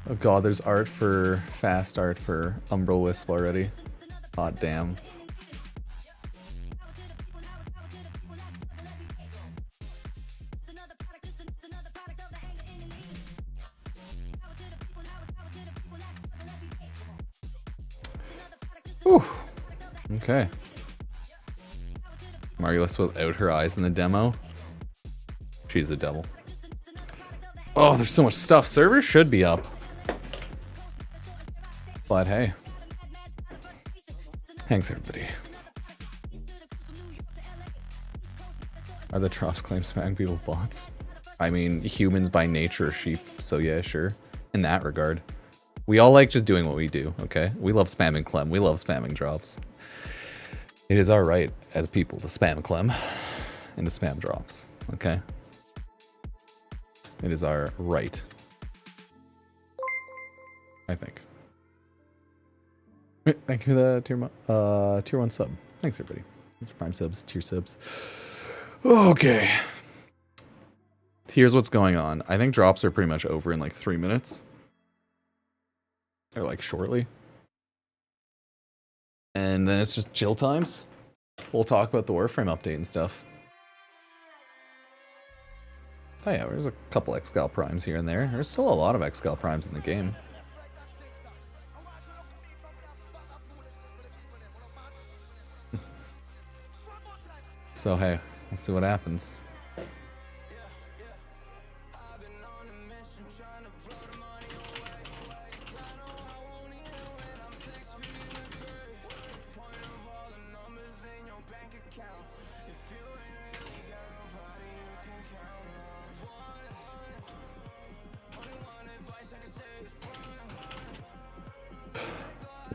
Speaker 1: Oh God, there's fast art for Umbral Wisp already. Hot damn. Whew. Okay. Margulis without her eyes in the demo. She's the devil. Oh, there's so much stuff. Servers should be up. But hey. Thanks, everybody. Are the drops claims spamming people bots? I mean, humans by nature are sheep, so yeah, sure. In that regard. We all like just doing what we do, okay? We love spamming Clem. We love spamming drops. It is our right as people to spam Clem and to spam drops, okay? It is our right. I think. Thank you for the tier 1 sub. Thanks, everybody. Prime subs, tier subs. Okay. Here's what's going on. I think drops are pretty much over in like 3 minutes. Or like shortly. And then it's just chill times. We'll talk about the Warframe update and stuff. Oh yeah, there's a couple Excal Primes here and there. There's still a lot of Excal Primes in the game. So hey, we'll see what happens.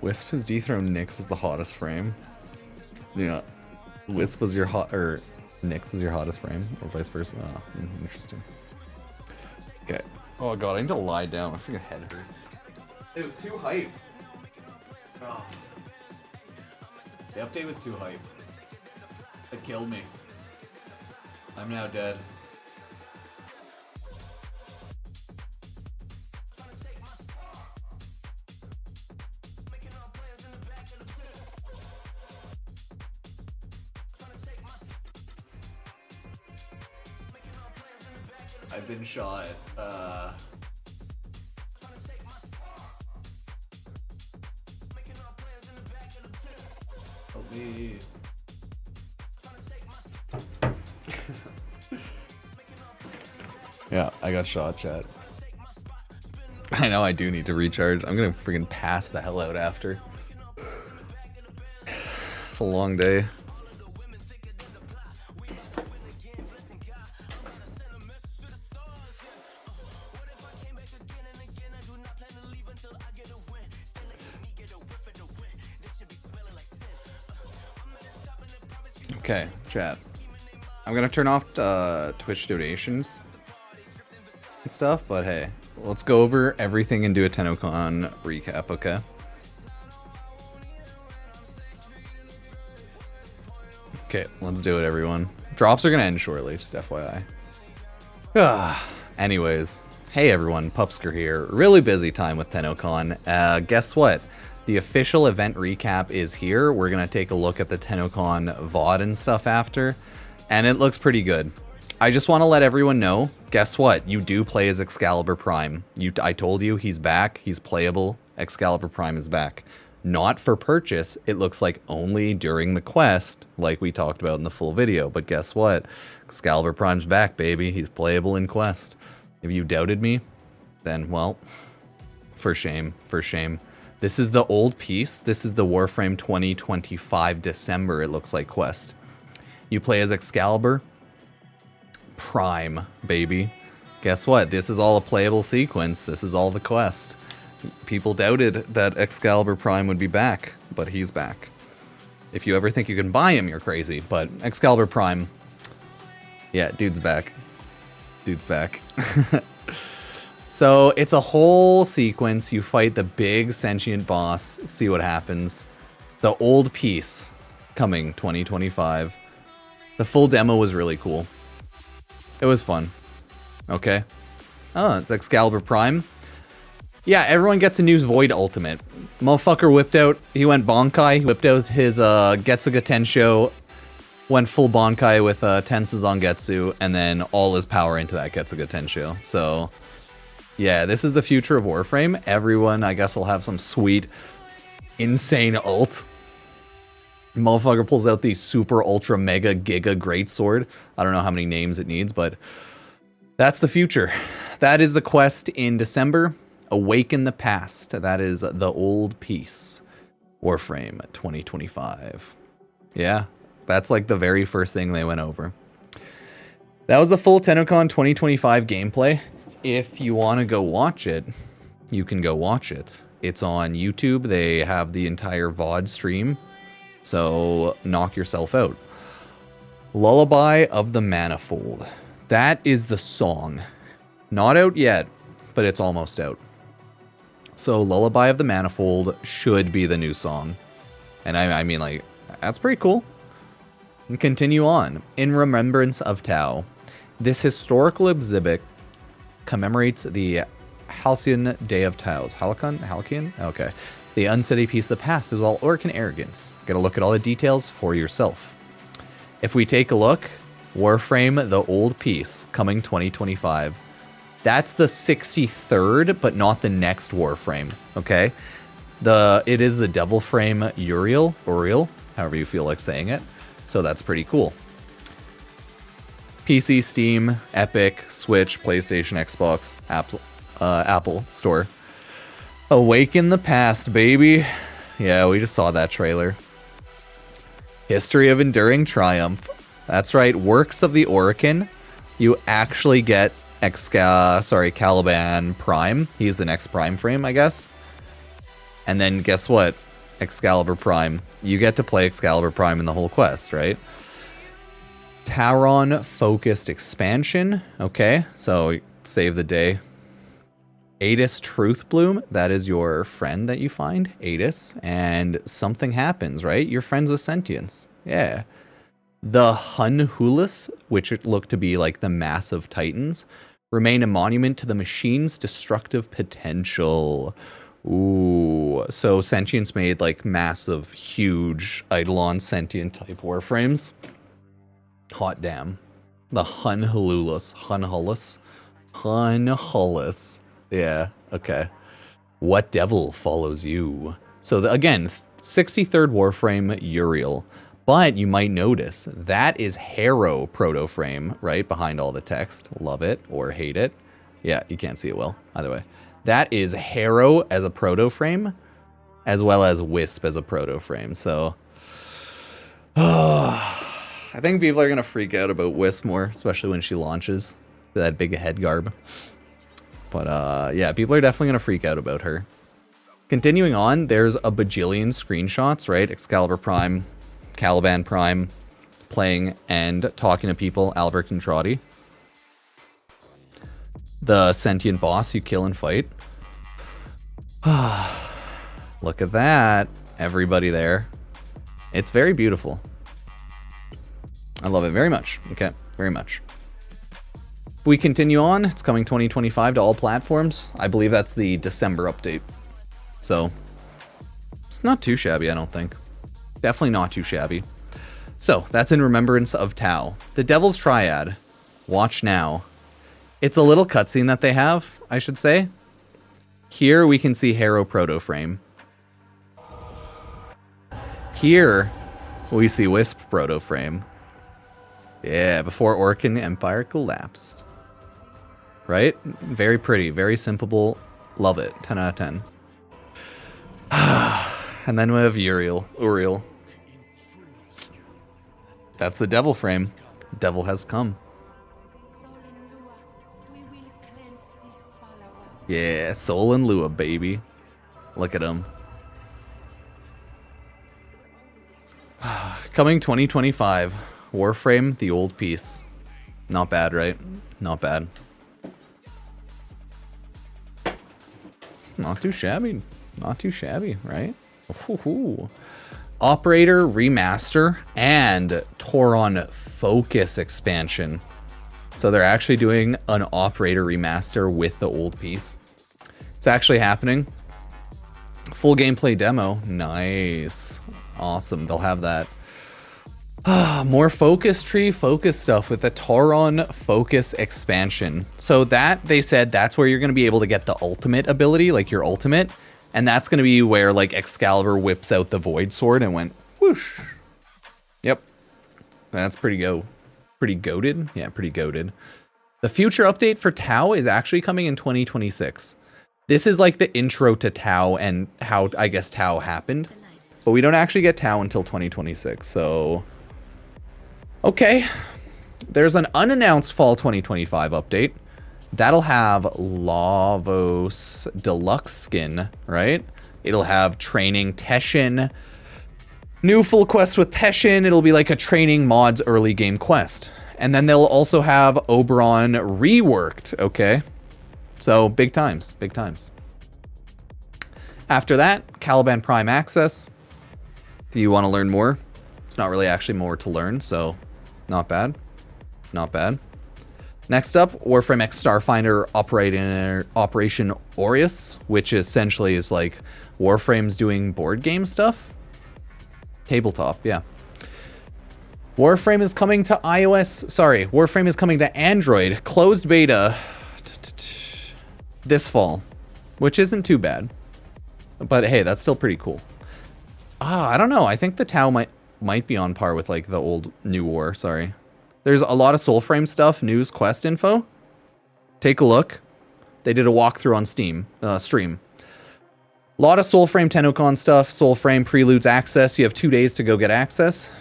Speaker 1: Wisp has dethroned Nyx as the hottest frame. Yeah. Wisp was your Nyx was your hottest frame, or vice versa. Oh, interesting. Okay. Oh god, I need to lie down. My freaking head hurts. It was too hype. Oh. The update was too hype. It killed me. I'm now dead. I've been shot. Help me. Yeah, I got shot, chat. I know I do need to recharge. I'm gonna freaking pass the hell out after. It's a long day. Okay, chat. I'm gonna turn off Twitch donations and stuff, but hey, let's go over everything and do a Tennocon recap, okay? Okay, let's do it, everyone. Drops are gonna end shortly, just FYI. Anyways, hey everyone, Pupsker here. Really busy time with Tennocon. Guess what? The official event recap is here. We're going to take a look at the Tennocon VOD and stuff after, and it looks pretty good. I just want to let everyone know, guess what? You do play as Excalibur Prime. I told you, he's back. He's playable. Excalibur Prime is back. not for purchase. It looks like only during the quest, like we talked about in the full video. But guess what? Excalibur Prime's back, baby. He's playable in quest. If you doubted me, then, well, for shame, for shame. This is the old piece. This is the Warframe 2025 December, it looks like, quest. You play as Excalibur Prime, baby. Guess what? This is all a playable sequence. This is all the quest. People doubted that Excalibur Prime would be back, but he's back. If you ever think you can buy him, you're crazy. But Excalibur Prime, yeah, dude's back. Dude's back. So it's a whole sequence. You fight the big sentient boss, see what happens. The old piece coming 2025. The full demo was really cool. It was fun. Okay. Oh, it's Excalibur Prime. Yeah, everyone gets a new Void Ultimate. Motherfucker whipped out, he went Bonkai, whipped out his Getsuga Tensho, went full Bonkai with Tenses on Getsu, and then all his power into that Getsuga Tensho. So, yeah, this is the future of Warframe. Everyone, I guess, will have some sweet, insane ult. Motherfucker pulls out the super ultra mega giga greatsword. I don't know how many names it needs, but that's the future. That is the quest in December. Awaken the Past. That is the old piece. Warframe 2025. Yeah, that's like the very first thing they went over. That was the full Tennocon 2025 gameplay. If you want to go watch it, you can go watch it. It's on YouTube. They have the entire VOD stream. So knock yourself out. Lullaby of the Manifold. That is the song. Not out yet, but it's almost out. So Lullaby of the Manifold should be the new song. And I mean, like, that's pretty cool. And continue on. In remembrance of Tau. This historical exhibit commemorates the Halcyon Day of Taos. Halcyon? Okay. The unsteady piece of the past is all Orcan arrogance. Get a look at all the details for yourself. If we take a look, Warframe, the old piece, coming 2025. That's the 63rd, but not the next Warframe, okay? It is the Devilframe Uriel, however you feel like saying it. So that's pretty cool. PC, Steam, Epic, Switch, PlayStation, Xbox, Apple Store. Awaken the Past, baby. Yeah, we just saw that trailer. History of Enduring Triumph. That's right, Works of the Orcan. You actually get Caliban Prime. He's the next Prime frame, I guess. And then guess what? Excalibur Prime. You get to play Excalibur Prime in the whole quest, right? Taron focused expansion. Okay, so save the day. Adis Truthbloom, that is your friend that you find, Adis, and something happens, right? You're friends with sentients. Yeah. The Hunhulis, which it looked to be like the massive titans, remain a monument to the machine's destructive potential. Ooh, so sentients made like massive, huge Eidolon sentient type warframes. Hot damn. The Hunhulis. Yeah, okay. What devil follows you? So again, 63rd Warframe Uriel. But you might notice that is Harrow proto-frame, right? Behind all the text. Love it or hate it. Yeah, you can't see it well. Either way. That is Harrow as a proto-frame, as well as Wisp as a proto-frame. So, I think people are going to freak out about Wisp more, especially when she launches that big head garb. But yeah, people are definitely going to freak out about her. Continuing on, there's a bajillion screenshots, right? Excalibur Prime, Caliban Prime, playing and talking to people, Albert Contrati. The sentient boss you kill and fight. Look at that. Everybody there. It's very beautiful. I love it very much. Okay, very much. If we continue on, it's coming 2025 to all platforms. I believe that's the December update. So, it's not too shabby, I don't think. Definitely not too shabby. So, that's in remembrance of Tau. The Devil's Triad. Watch now. It's a little cutscene that they have, I should say. Here we can see Harrow proto-frame. Here, we see Wisp proto-frame. Yeah, before Orcan Empire collapsed. Right? Very pretty, very simple. Love it. 10 out of 10. And then we have Uriel. That's the devil frame. Devil has come. Yeah, Soul and Lua, baby. Look at him. Coming 2025. Warframe, the old piece. Not bad, right? Not bad. Not too shabby. Not too shabby, right? Ooh. Operator Remaster and Tauron Focus expansion. So they're actually doing an Operator Remaster with the old piece. It's actually happening. Full gameplay demo. Nice. Awesome. They'll have that. More focus tree focus stuff with the Tauron Focus expansion. So that, they said, that's where you're going to be able to get the ultimate ability, like your ultimate. And that's going to be where like Excalibur whips out the Void Sword and went whoosh. Yep. That's pretty goated. Yeah, pretty goated. The future update for Tau is actually coming in 2026. This is like the intro to Tau and how I guess Tau happened. But we don't actually get Tau until 2026. So, okay. There's an unannounced fall 2025 update. That'll have Lavos Deluxe skin, right? It'll have training Teshin. New full quest with Teshin. It'll be like a training mods early game quest. And then they'll also have Oberon reworked, okay? So, big times, big times. After that, Caliban Prime Access. Do you want to learn more? It's not really actually more to learn, so not bad. Not bad. Next up, Warframe X Starfinder Operation Aureus, which essentially is like Warframe's doing board game stuff. Tabletop, yeah. Warframe is coming to iOS, sorry, Warframe is coming to Android, closed beta this fall, which isn't too bad. But hey, that's still pretty cool. I don't know, I think the Tau might be on par with like the old New War, sorry. There's a lot of Soulframe stuff, news, quest info. Take a look. They did a walkthrough on stream. A lot of Soulframe Tennocon stuff, Soulframe Preludes access. You have 2 days to go get access.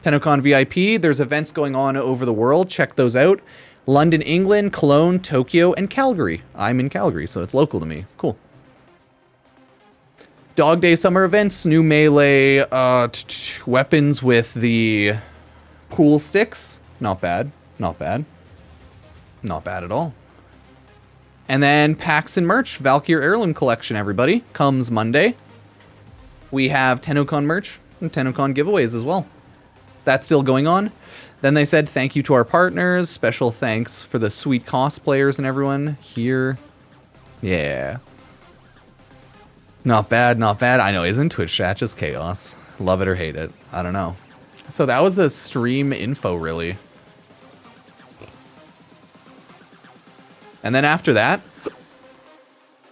Speaker 1: Tennocon VIP, there's events going on over the world. Check those out. London, England, Cologne, Tokyo, and Calgary. I'm in Calgary, so it's local to me. Cool. Dog Day summer events, new melee weapons with the pool sticks. Not bad. Not bad. Not bad at all. And then packs and merch. Valkyr Heirloom Collection, everybody. Comes Monday. We have Tennocon merch and Tennocon giveaways as well. That's still going on. Then they said thank you to our partners. Special thanks for the sweet cosplayers and everyone here. Yeah. Not bad, not bad. I know, isn't Twitch chat just chaos? Love it or hate it. I don't know. So that was the stream info, really. And then after that,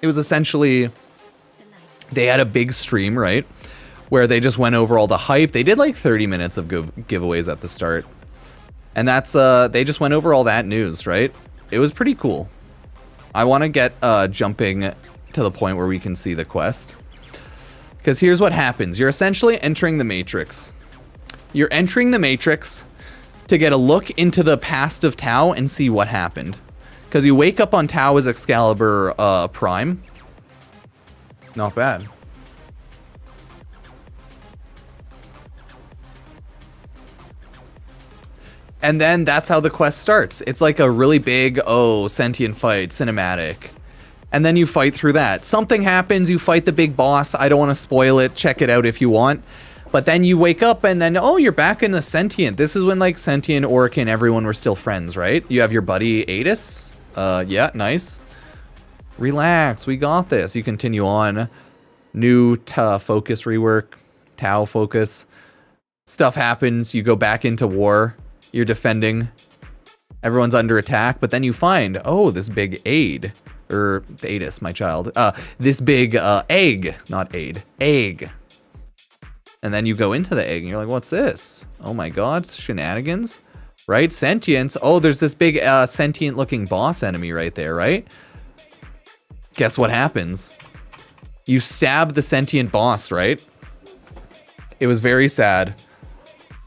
Speaker 1: it was essentially, they had a big stream, right? Where they just went over all the hype. They did like 30 minutes of giveaways at the start. And that's, they just went over all that news, right? It was pretty cool. I want to get jumping to the point where we can see the quest. Because here's what happens. You're essentially entering the Matrix. You're entering the Matrix to get a look into the past of Tau and see what happened. Because you wake up on Tau as Excalibur Prime. Not bad. And then that's how the quest starts. It's like a really big, sentient fight, cinematic. And then you fight through that. Something happens, you fight the big boss. I don't want to spoil it. Check it out if you want. But then you wake up and then, you're back in the Sentient. This is when like Sentient, Orc, and everyone were still friends, right? You have your buddy Adis. Yeah, nice. Relax, we got this. You continue on. New focus rework. Tau focus. Stuff happens. You go back into war. You're defending. Everyone's under attack. But then you find, this big aid. Or Adis, my child. This big egg. Not aid. Egg. And then you go into the egg and you're like, what's this? Oh my god, shenanigans. Right? Sentients. Oh, there's this big sentient looking boss enemy right there, right? Guess what happens? You stab the sentient boss, right? It was very sad.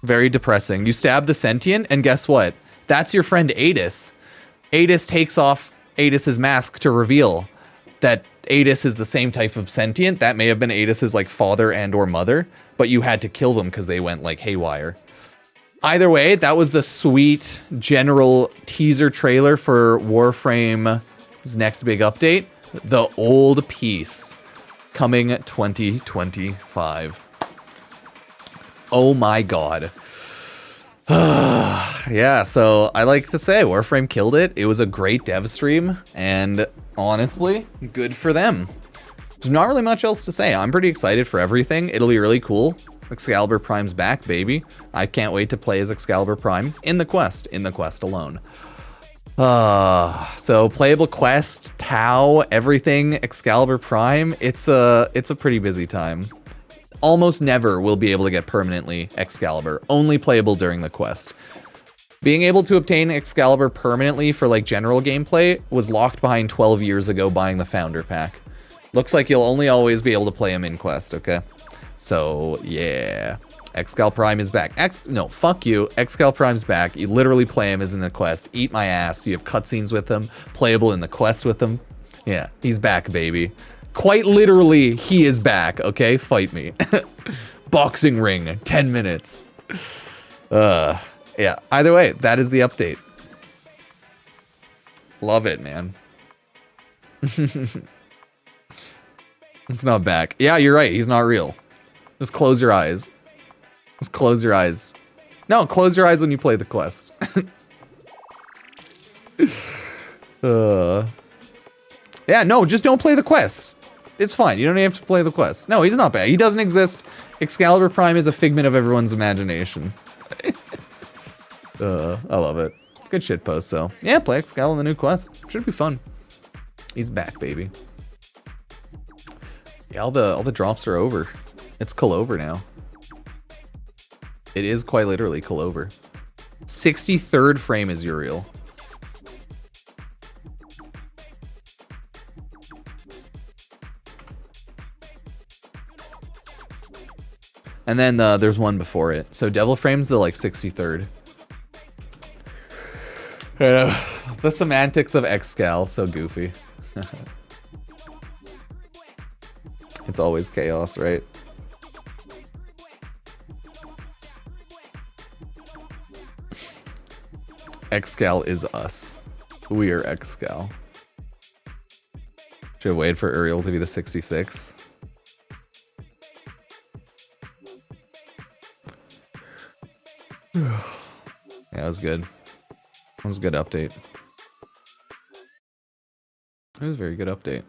Speaker 1: Very depressing. You stab the sentient, and guess what? That's your friend Adis. Adis takes off Adis's mask to reveal that Adis is the same type of sentient. That may have been Adis's like father and or mother, but you had to kill them because they went like haywire. Either way, that was the sweet general teaser trailer for Warframe's next big update. The old piece coming 2025. Oh my god. Yeah, so I like to say Warframe killed it. It was a great dev stream, and honestly, good for them. There's not really much else to say. I'm pretty excited for everything. It'll be really cool. Excalibur Prime's back, baby. I can't wait to play as Excalibur Prime in the quest alone. So playable quest, Tau, everything, Excalibur Prime. It's a pretty busy time. Almost never will be able to get permanently Excalibur, only playable during the quest. Being able to obtain Excalibur permanently for like general gameplay was locked behind 12 years ago buying the Founder Pack. Looks like you'll only always be able to play him in quest, okay? So, yeah. Excal Prime is back. No, fuck you. Excal Prime's back. You literally play him as in the quest. Eat my ass. You have cutscenes with him, playable in the quest with him. Yeah, he's back, baby. Quite literally, he is back, okay? Fight me. Boxing ring, 10 minutes. Yeah, either way, that is the update. Love it, man. It's not back. Yeah, you're right, he's not real. Just close your eyes. Just close your eyes. No, close your eyes when you play the quest. Yeah, no, just don't play the quest. It's fine. You don't even have to play the quest. No, he's not bad. He doesn't exist. Excalibur Prime is a figment of everyone's imagination. I love it. Good shit post, so. Yeah, play Excal in the new quest. Should be fun. He's back, baby. Yeah, all the drops are over. It's Colover now. It is quite literally Colover. 63rd frame is Uriel. And then there's one before it. So Devil Frame's the like 63rd. The semantics of Excal, so goofy. It's always chaos, right? Excal is us. We are Excal. Should have waited for Uriel to be the 66th. Yeah, that was good. That was a good update. It was a very good update.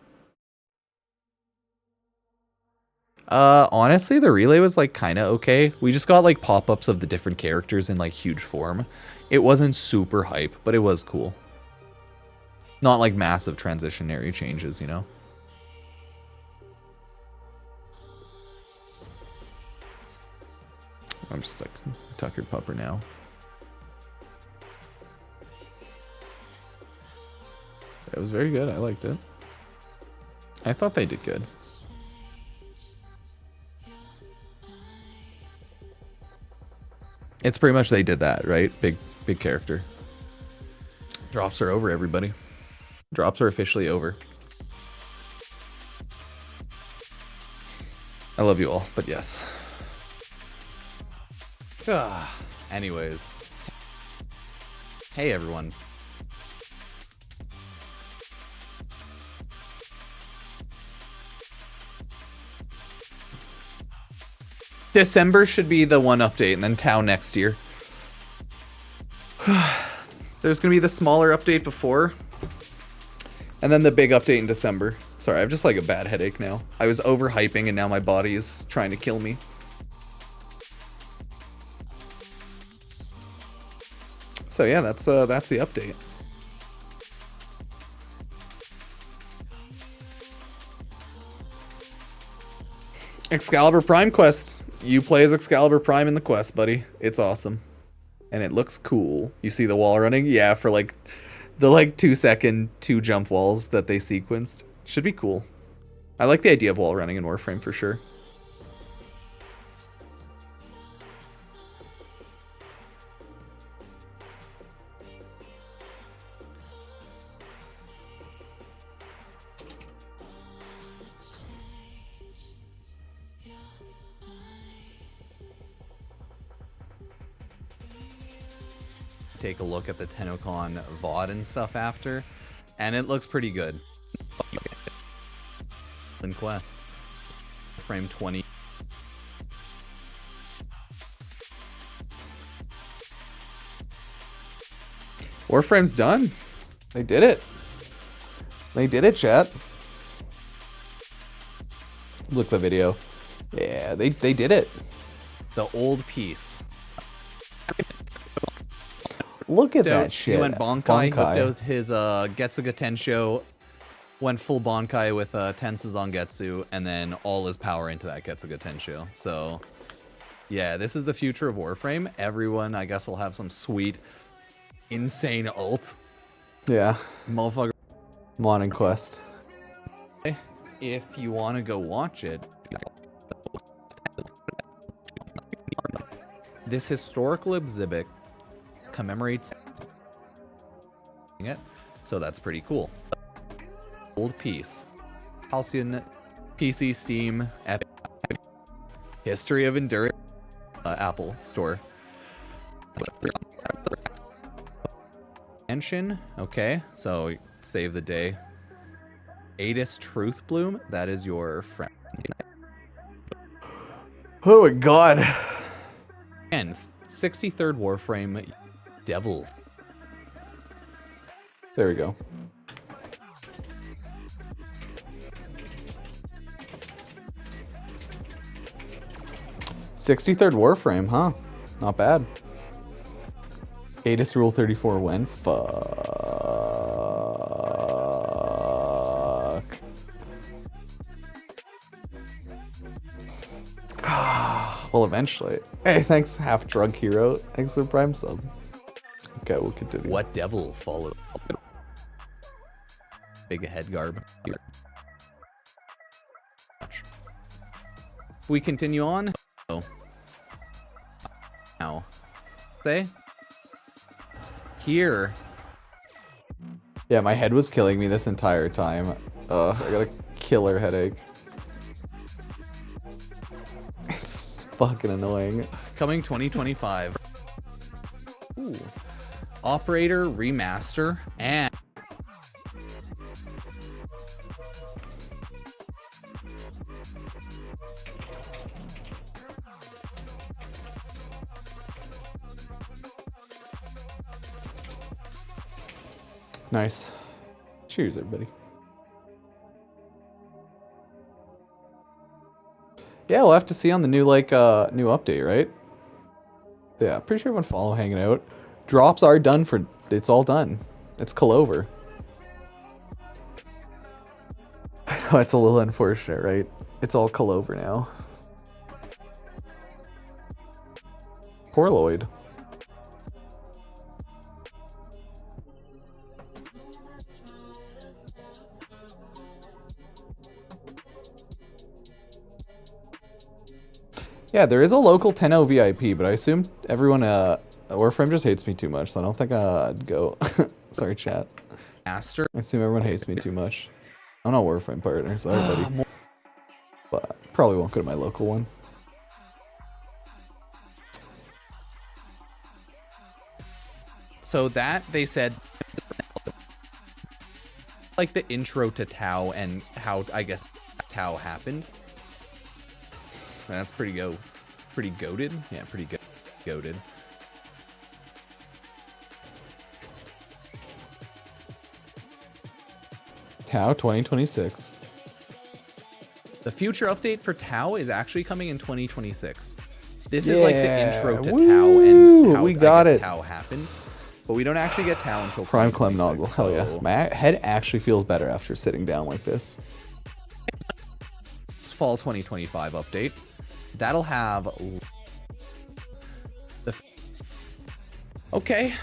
Speaker 1: Honestly, the relay was like kind of okay. We just got like pop-ups of the different characters in like huge form. It wasn't super hype, but it was cool. Not like massive transitionary changes, you know? I'm just like Tucker Pupper now. It was very good. I liked it. I thought they did good. It's pretty much they did that, right? Big character. Drops are over, everybody. Drops are officially over. I love you all, but yes. Anyways. Hey, everyone. December should be the one update, and then Tau next year. There's gonna be the smaller update before, and then the big update in December. Sorry, I have just like a bad headache now. I was overhyping, and now my body is trying to kill me. So yeah, that's the update. Excalibur Prime quest. you play as Excalibur Prime in the quest, buddy. It's awesome. And it looks cool. You see the wall running? Yeah, for like the 2-second 2 jump walls that they sequenced. Should be cool. I like the idea of wall running in Warframe for sure. Take a look at the Tennocon VOD and stuff after, and it looks pretty good. In quest. Frame 20. Warframe's done. They did it. They did it, chat. Look the video. Yeah, they did it. The old piece. Look at that shit.
Speaker 9: He went Bonkai, hooked his Getsuga Tensho, went full Bonkai with Tenses on Getsu, and then all his power into that Getsuga Tensho. So, yeah, this is the future of Warframe. Everyone, I guess, will have some sweet, insane ult.
Speaker 1: Yeah.
Speaker 9: Motherfucker.
Speaker 1: Morning quest.
Speaker 9: If you want to go watch it, this historical exhibit commemorates it, so that's pretty cool. Old piece. Halcyon, PC, Steam, Epic. History of Endurance, Apple Store. Mention, okay, so save the day. Adis Truth Bloom, that is your friend.
Speaker 1: Oh my god.
Speaker 9: And 63rd Warframe Devil.
Speaker 1: There we go. "63rd Warframe, huh? Not bad. Adis Rule 34 when? Fuck. Well, eventually. Hey, thanks, Half Drug Hero. Thanks for Prime sub. Okay, we'll continue.
Speaker 9: What devil followed? Big head garb. Here. If we continue on. Oh. Now. Say. Here.
Speaker 1: Yeah, my head was killing me this entire time. I got a killer headache. It's fucking annoying.
Speaker 9: Coming 2025. Ooh. Operator Remaster and
Speaker 1: nice. Cheers, everybody. Yeah, we'll have to see on the new new update, right? Yeah, pretty sure everyone follow hanging out. Drops are done for. It's all done. It's Clover. I know it's a little unfortunate, right? It's all Clover now. Poor Lloyd. Yeah, there is a local 10-0 VIP, but I assume everyone, Warframe just hates me too much, so I don't think I'd go. Sorry, chat.
Speaker 9: Master.
Speaker 1: I assume everyone hates me too much. I'm not Warframe partner, sorry, buddy. But probably won't go to my local one.
Speaker 9: so that they said like the intro to Tau and how I guess Tau happened. That's pretty goated. Yeah, pretty goated.
Speaker 1: Tau 2026.
Speaker 9: The future update for Tau is actually coming in 2026. This is like the intro to Tau and how
Speaker 1: we got it.
Speaker 9: Tau happened. But we don't actually get Tau until
Speaker 1: Prime Clem Noggle. Hell yeah. My head actually feels better after sitting down like this.
Speaker 9: It's fall 2025 update. That'll have the okay.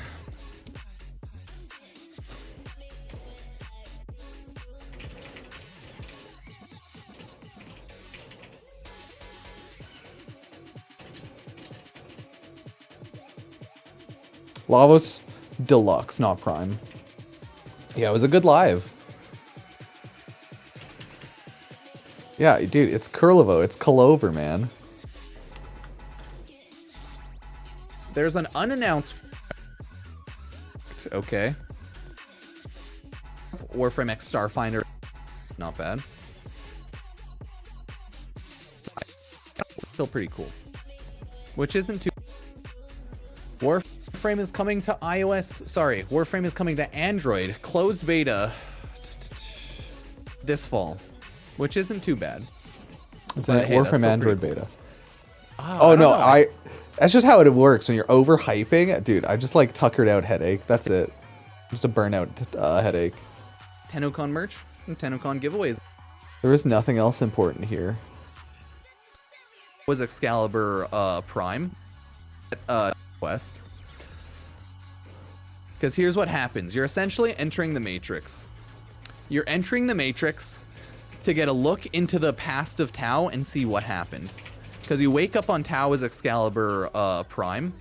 Speaker 1: Lavos Deluxe, not Prime. Yeah, it was a good live. Yeah, dude, it's Curlivo. It's Curlover, man.
Speaker 9: There's an unannounced. Okay. Warframe X Starfinder. Not bad. Still pretty cool. Which isn't too. Warframe is coming to iOS. Sorry, Warframe is coming to Android. Closed beta this fall. Which isn't too bad.
Speaker 1: It's an Warframe Android beta.
Speaker 9: Oh,
Speaker 1: no, that's just how it works when you're overhyping. Dude, I just like tuckered out headache. That's it. Just a burnout headache.
Speaker 9: Tennocon merch and Tennocon giveaways.
Speaker 1: There is nothing else important here.
Speaker 9: Was Excalibur Prime quest. Because here's what happens. You're essentially entering the Matrix. You're entering the Matrix to get a look into the past of Tau and see what happened. Because you wake up on Tau as Excalibur Prime.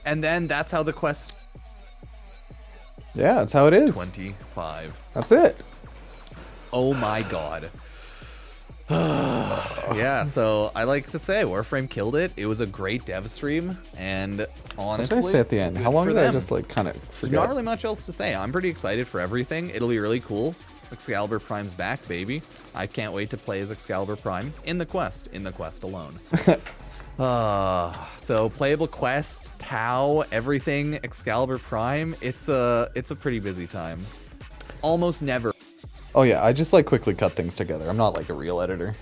Speaker 9: And then that's how the quest...
Speaker 1: Yeah, that's how it is.
Speaker 9: 25.
Speaker 1: That's it.
Speaker 9: Oh my god. Yeah, so I like to say Warframe killed it. It was a great dev stream, and honestly,
Speaker 1: what did I say at the end? How long did I just like kind of forget?
Speaker 9: There's not really much else to say. I'm pretty excited for everything. It'll be really cool. Excalibur Prime's back, baby. I can't wait to play as Excalibur Prime in the quest alone. So playable quest, Tau, everything, Excalibur Prime. It's a pretty busy time. Almost never.
Speaker 1: Oh yeah, I just like quickly cut things together. I'm not like a real editor.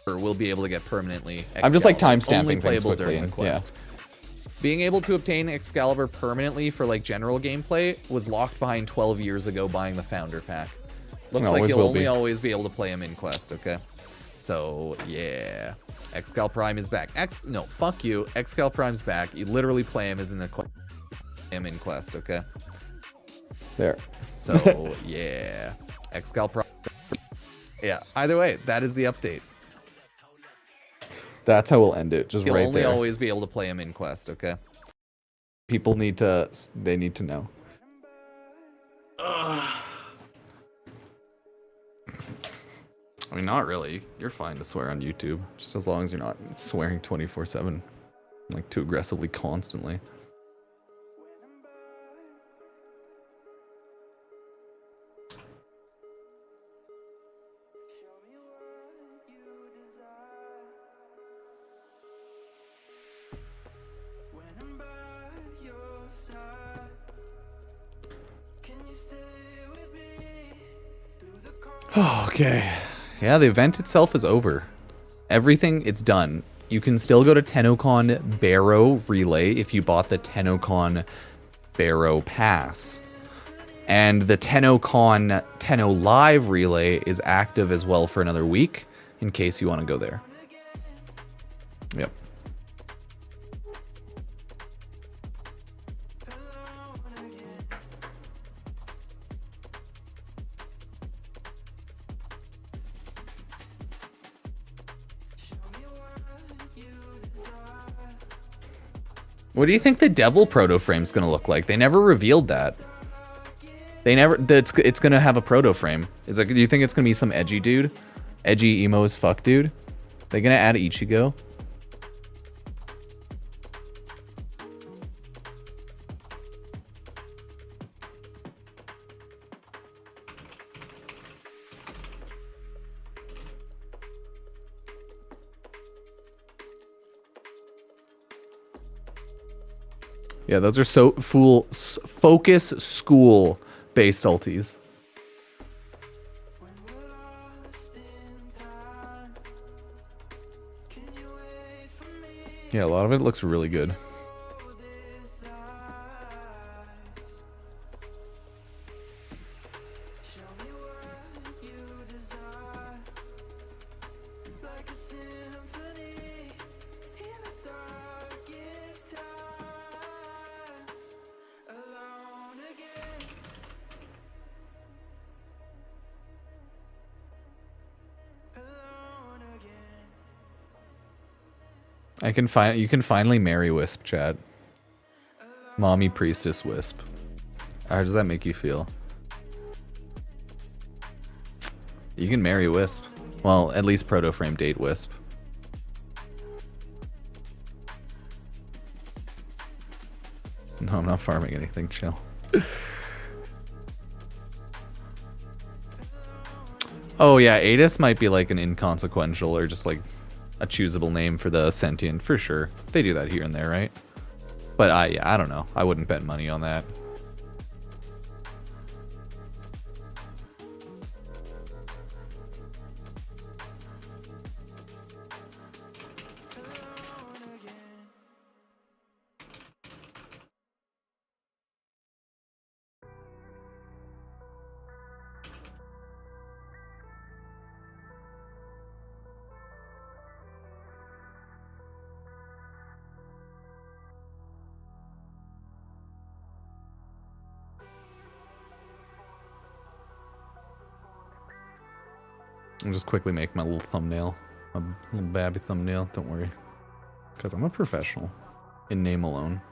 Speaker 9: Or we'll be able to get permanently
Speaker 1: I'm just like
Speaker 9: Excalibur,
Speaker 1: timestamping things quickly
Speaker 9: during the quest. Being able to obtain Excalibur permanently for like general gameplay was locked behind 12 years ago buying the Founder Pack. Looks like you'll only always be able to play him in quest, okay? So, yeah. Excal Prime is back. No, fuck you. Excal Prime's back. You literally play him as in the him in quest, okay?
Speaker 1: There.
Speaker 9: So, yeah. Excal Prime. Yeah, either way, that is the update.
Speaker 1: That's how we'll end it, just
Speaker 9: You'll
Speaker 1: right
Speaker 9: only
Speaker 1: there.
Speaker 9: always be able to play him in quest, okay?
Speaker 1: People need to, they need to know.
Speaker 9: I mean, not really. You're fine to swear on YouTube, just as long as you're not swearing 24/7, like too aggressively constantly. Okay. Yeah, the event itself is over. Everything, it's done. You can still go to Tennocon Baro Relay if you bought the Tennocon Baro Pass. And the Tennocon Tenno Live Relay is active as well for another week in case you want to go there. Yep. What do you think the Devil proto frame's gonna look like? They never revealed that. They never. It's gonna have a proto frame. Is like, do you think it's gonna be some edgy dude, edgy emo as fuck dude? They gonna add Ichigo? Yeah, those are so focus school based ultis. Yeah, a lot of it looks really good.
Speaker 1: You can finally marry Wisp, chat. Mommy priestess Wisp. How does that make you feel? You can marry Wisp. Well, at least proto-frame date Wisp. No, I'm not farming anything, chill. Oh yeah, Adis might be like an inconsequential or just like a choosable name for the sentient, for sure. They do that here and there, right? But I don't know. I wouldn't bet money on that. I'll just quickly make my little thumbnail. My little babby thumbnail, don't worry. Because I'm a professional. In name alone.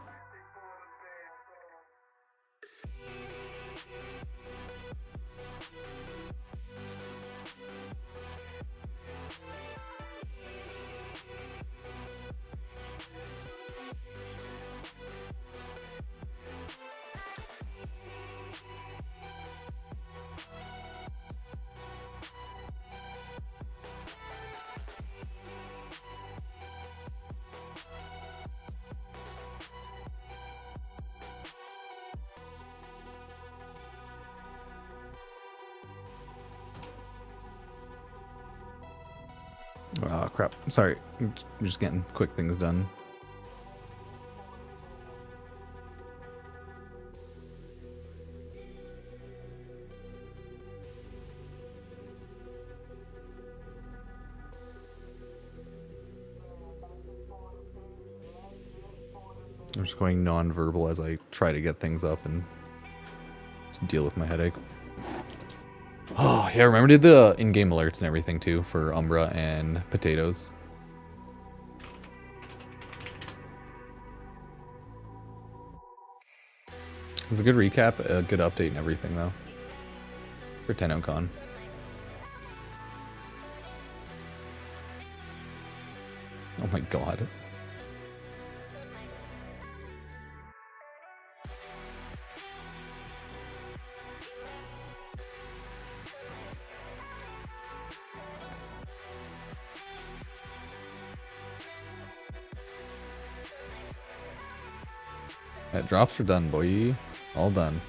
Speaker 1: Oh crap, sorry, I'm just getting quick things done. I'm just going non-verbal as I try to get things up and deal with my headache. Oh, yeah, remember to do the in-game alerts and everything too for Umbra and Potatoes. It was a good recap, a good update and everything though. For Tennocon. Oh my god. Yeah, drops are done, boy. All done.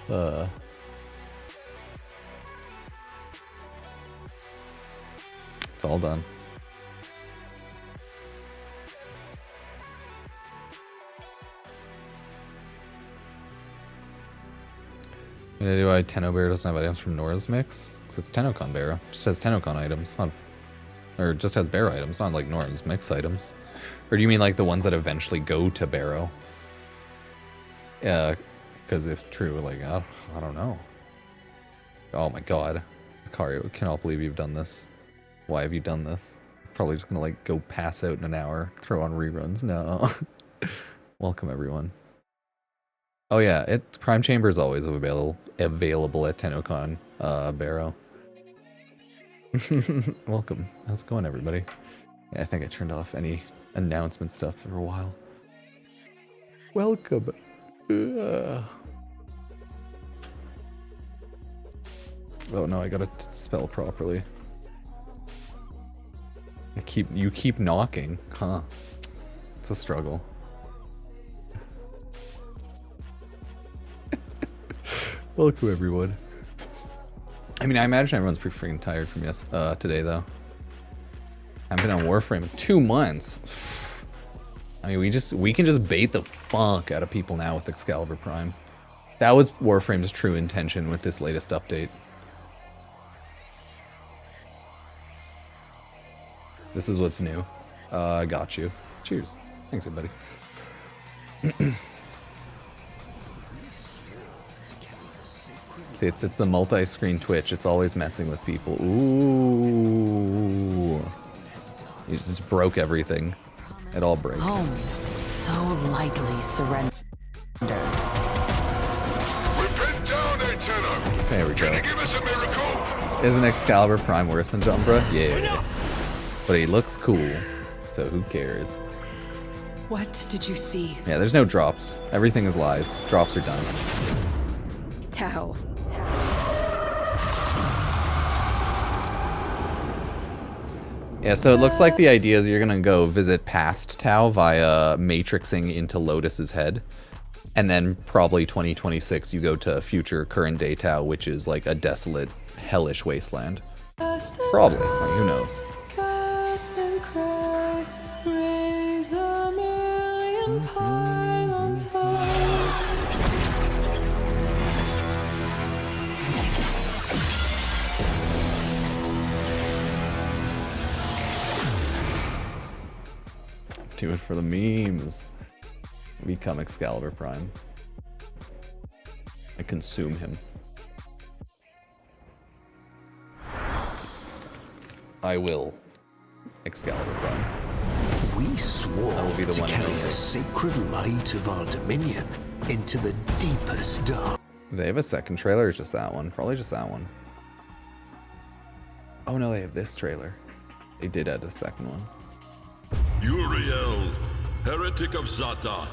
Speaker 1: It's all done. Maybe why Tenno Bear doesn't have items from Nora's mix? Because it's Tennocon Bear. It just has Tennocon items, not, or it just has Bear items, not like Nora's mix items. Or do you mean like the ones that eventually go to Baro? Yeah, because if true, like, I don't know. Oh my god. Akari, I cannot believe you've done this. Why have you done this? Probably just gonna like go pass out in an hour, throw on reruns. No. Welcome everyone. Oh yeah, Prime Chamber is always available at Tennocon, Baro. Welcome. How's it going, everybody? Yeah, I think I turned off any announcement stuff for a while. Welcome. Oh no, I gotta spell properly. You keep knocking, huh? It's a struggle. Welcome everyone. I mean, I imagine everyone's pretty freaking tired from today though. I've been on Warframe in 2 months. I mean, we can just bait the fuck out of people now with Excalibur Prime. That was Warframe's true intention with this latest update. This is what's new. I got you. Cheers. Thanks, everybody. See, it's the multi-screen Twitch. It's always messing with people. Ooh. You He just broke everything. It all broke.
Speaker 8: Home, so lightly surrender.
Speaker 1: There we go. Isn't Excalibur Prime worse than Jumbra? Yeah. But he looks cool, so who cares?
Speaker 8: What did you see?
Speaker 1: Yeah, there's no drops. Everything is lies. Drops are done.
Speaker 8: Tau.
Speaker 1: Yeah, so it looks like the idea is you're gonna go visit past Tau via matrixing into Lotus's head. And then probably 2026 you go to future current day Tau, which is like a desolate, hellish wasteland. Probably, like, who knows? Do it for the memes. Become Excalibur Prime. I consume him. I will. Excalibur Prime.
Speaker 2: We swore
Speaker 1: I will be the
Speaker 2: to
Speaker 1: one
Speaker 2: carry
Speaker 1: who
Speaker 2: the sacred light of our dominion into the deepest dark.
Speaker 1: Do they have a second trailer or just that one? Probably just that one. Oh no, they have this trailer. They did add a second one.
Speaker 10: Uriel, heretic of Zata.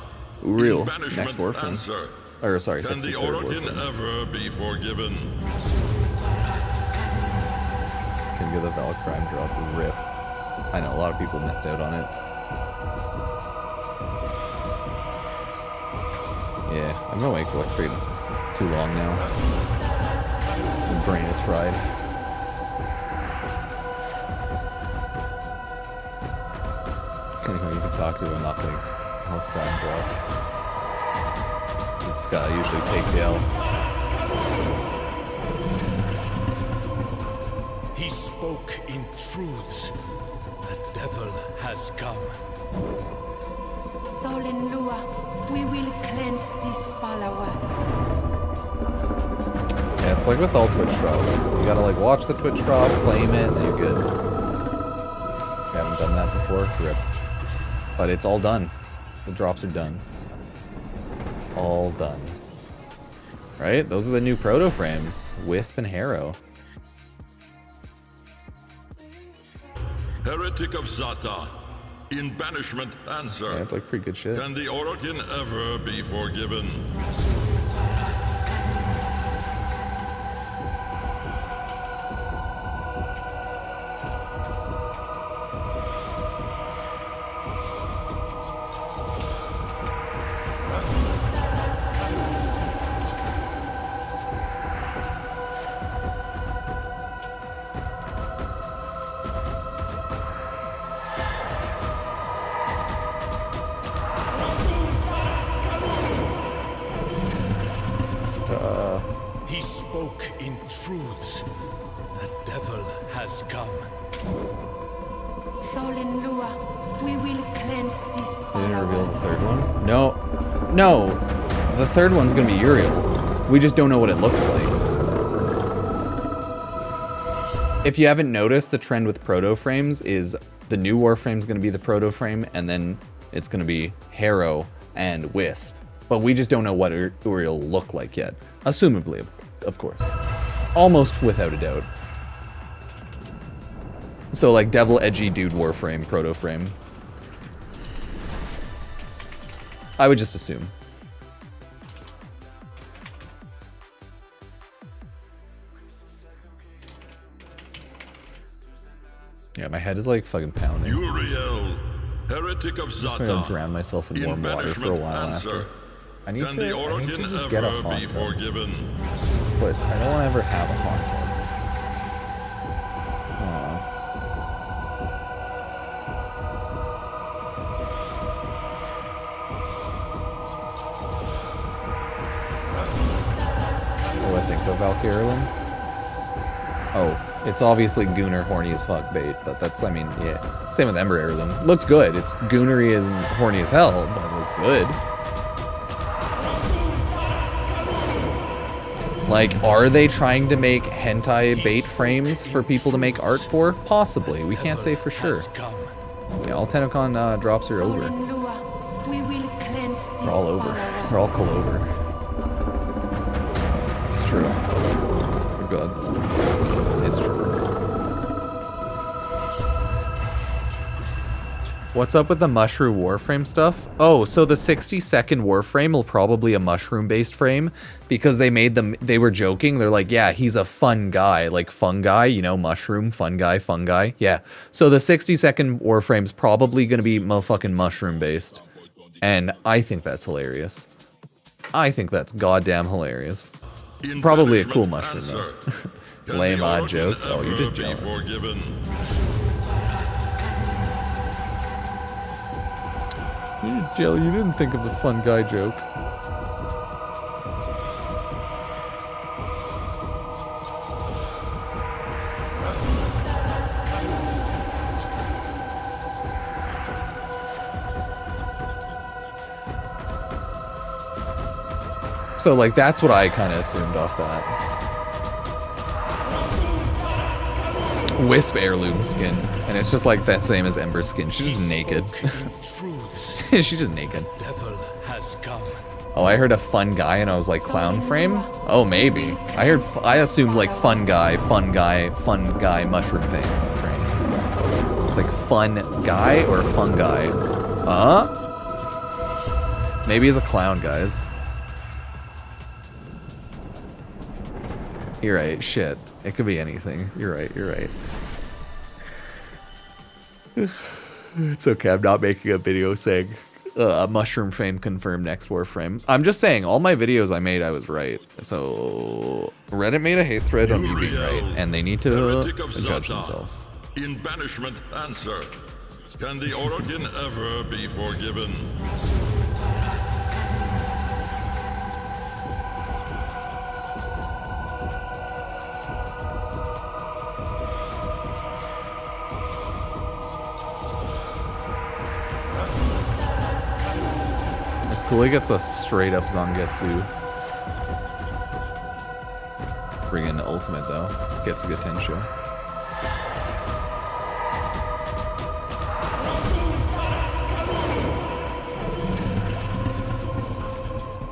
Speaker 1: Uriel,
Speaker 10: in banishment
Speaker 1: next Warframe.
Speaker 10: answer.
Speaker 1: Or sorry,
Speaker 10: Can
Speaker 1: 63rd
Speaker 10: the Orokin
Speaker 1: Warframe.
Speaker 10: ever be forgiven?
Speaker 1: Can get the Valkyr Prime drop. Rip. I know a lot of people missed out on it. Yeah, I've been awake for like too long now. My brain is fried. Anyway, you can talk to him nothing. No Prime drop. You just gotta usually take the L.
Speaker 15: He spoke in truths. The devil has come.
Speaker 19: Sol and Lua, we will cleanse this follower.
Speaker 1: Yeah, it's like with all Twitch drops. You gotta like watch the Twitch drop, claim it, and then you're good. If you haven't done that before, rip. But it's all done. The drops are done. All done. Right? Those are the new proto frames. Wisp and Harrow.
Speaker 10: Heretic of Zata. In banishment answer.
Speaker 1: Yeah, it's like pretty good shit.
Speaker 10: Can the Orokin ever be forgiven?
Speaker 15: He spoke in truths. The devil has come.
Speaker 19: Sol and Lua, we will cleanse this
Speaker 1: They didn't
Speaker 19: follower.
Speaker 1: reveal the third one? No. No. The third one's gonna be Uriel. We just don't know what it looks like. If you haven't noticed, the trend with proto frames is the new Warframe's gonna be the proto frame, and then it's gonna be Harrow and Wisp. But we just don't know what Uriel will look like yet. Assumably, of course. Almost without a doubt. So like Devil Edgy Dude Warframe, proto frame. I would just assume. Yeah, my head is like fucking pounding.
Speaker 10: Uriel, heretic of
Speaker 1: I'm gonna
Speaker 10: Zata.
Speaker 1: drown myself in
Speaker 10: In
Speaker 1: warm water for a
Speaker 10: banishment
Speaker 1: while
Speaker 10: answer.
Speaker 1: after. I need
Speaker 10: Can
Speaker 1: to
Speaker 10: the
Speaker 1: just
Speaker 10: Orokin
Speaker 1: get a
Speaker 10: ever
Speaker 1: hot
Speaker 10: be
Speaker 1: tub.
Speaker 10: forgiven?
Speaker 1: But I don't want to ever have a hot tub. What do I think of Valkyr? Oh, it's obviously Gooner horny as fuck bait, but that's, I mean, yeah. Same with Ember Heirloom. Looks good. It's goonery and horny as hell, but it looks good. Like, are they trying to make hentai bait frames for people to make art for? Possibly. We can't say for sure. Yeah, all Tennocon drops are over.
Speaker 19: We will cleanse this
Speaker 1: We're all over. We're all over. It's true. Oh God. It's true. What's up with the mushroom Warframe stuff? Oh, so the 60-second Warframe will probably a mushroom-based frame because they made them. They were joking. They're like, yeah, he's a fun guy, like fungi, you know, mushroom, fun guy, fungi. Yeah. So the 60-second Warframe's probably gonna be motherfucking mushroom-based, and I think that's hilarious. I think that's goddamn hilarious. Probably a cool mushroom though. Lame odd joke. Oh, you're just jealous. You're just jealous. You didn't think of the fun guy joke. So, like, that's what I kind of assumed off that. Wisp heirloom skin. And it's just like that same as Ember's skin. She's just naked. She's just naked. Oh, I heard a fun guy and I was like, clown frame? Oh, maybe. I assumed like fun guy, mushroom thing frame. It's like fun guy or fungi. Maybe he's a clown, guys. You're right, shit. It could be anything. You're right, you're right. It's okay, I'm not making a video saying mushroom frame confirmed next Warframe. I'm just saying, all my videos I made, I was right. So, Reddit made a hate thread on me being right, and they need to judge themselves.
Speaker 10: In banishment, answer. Can the Orokin ever be forgiven?
Speaker 1: Cool, he gets a straight up Zangetsu. Friggin' ultimate though. Gets a good Tensho.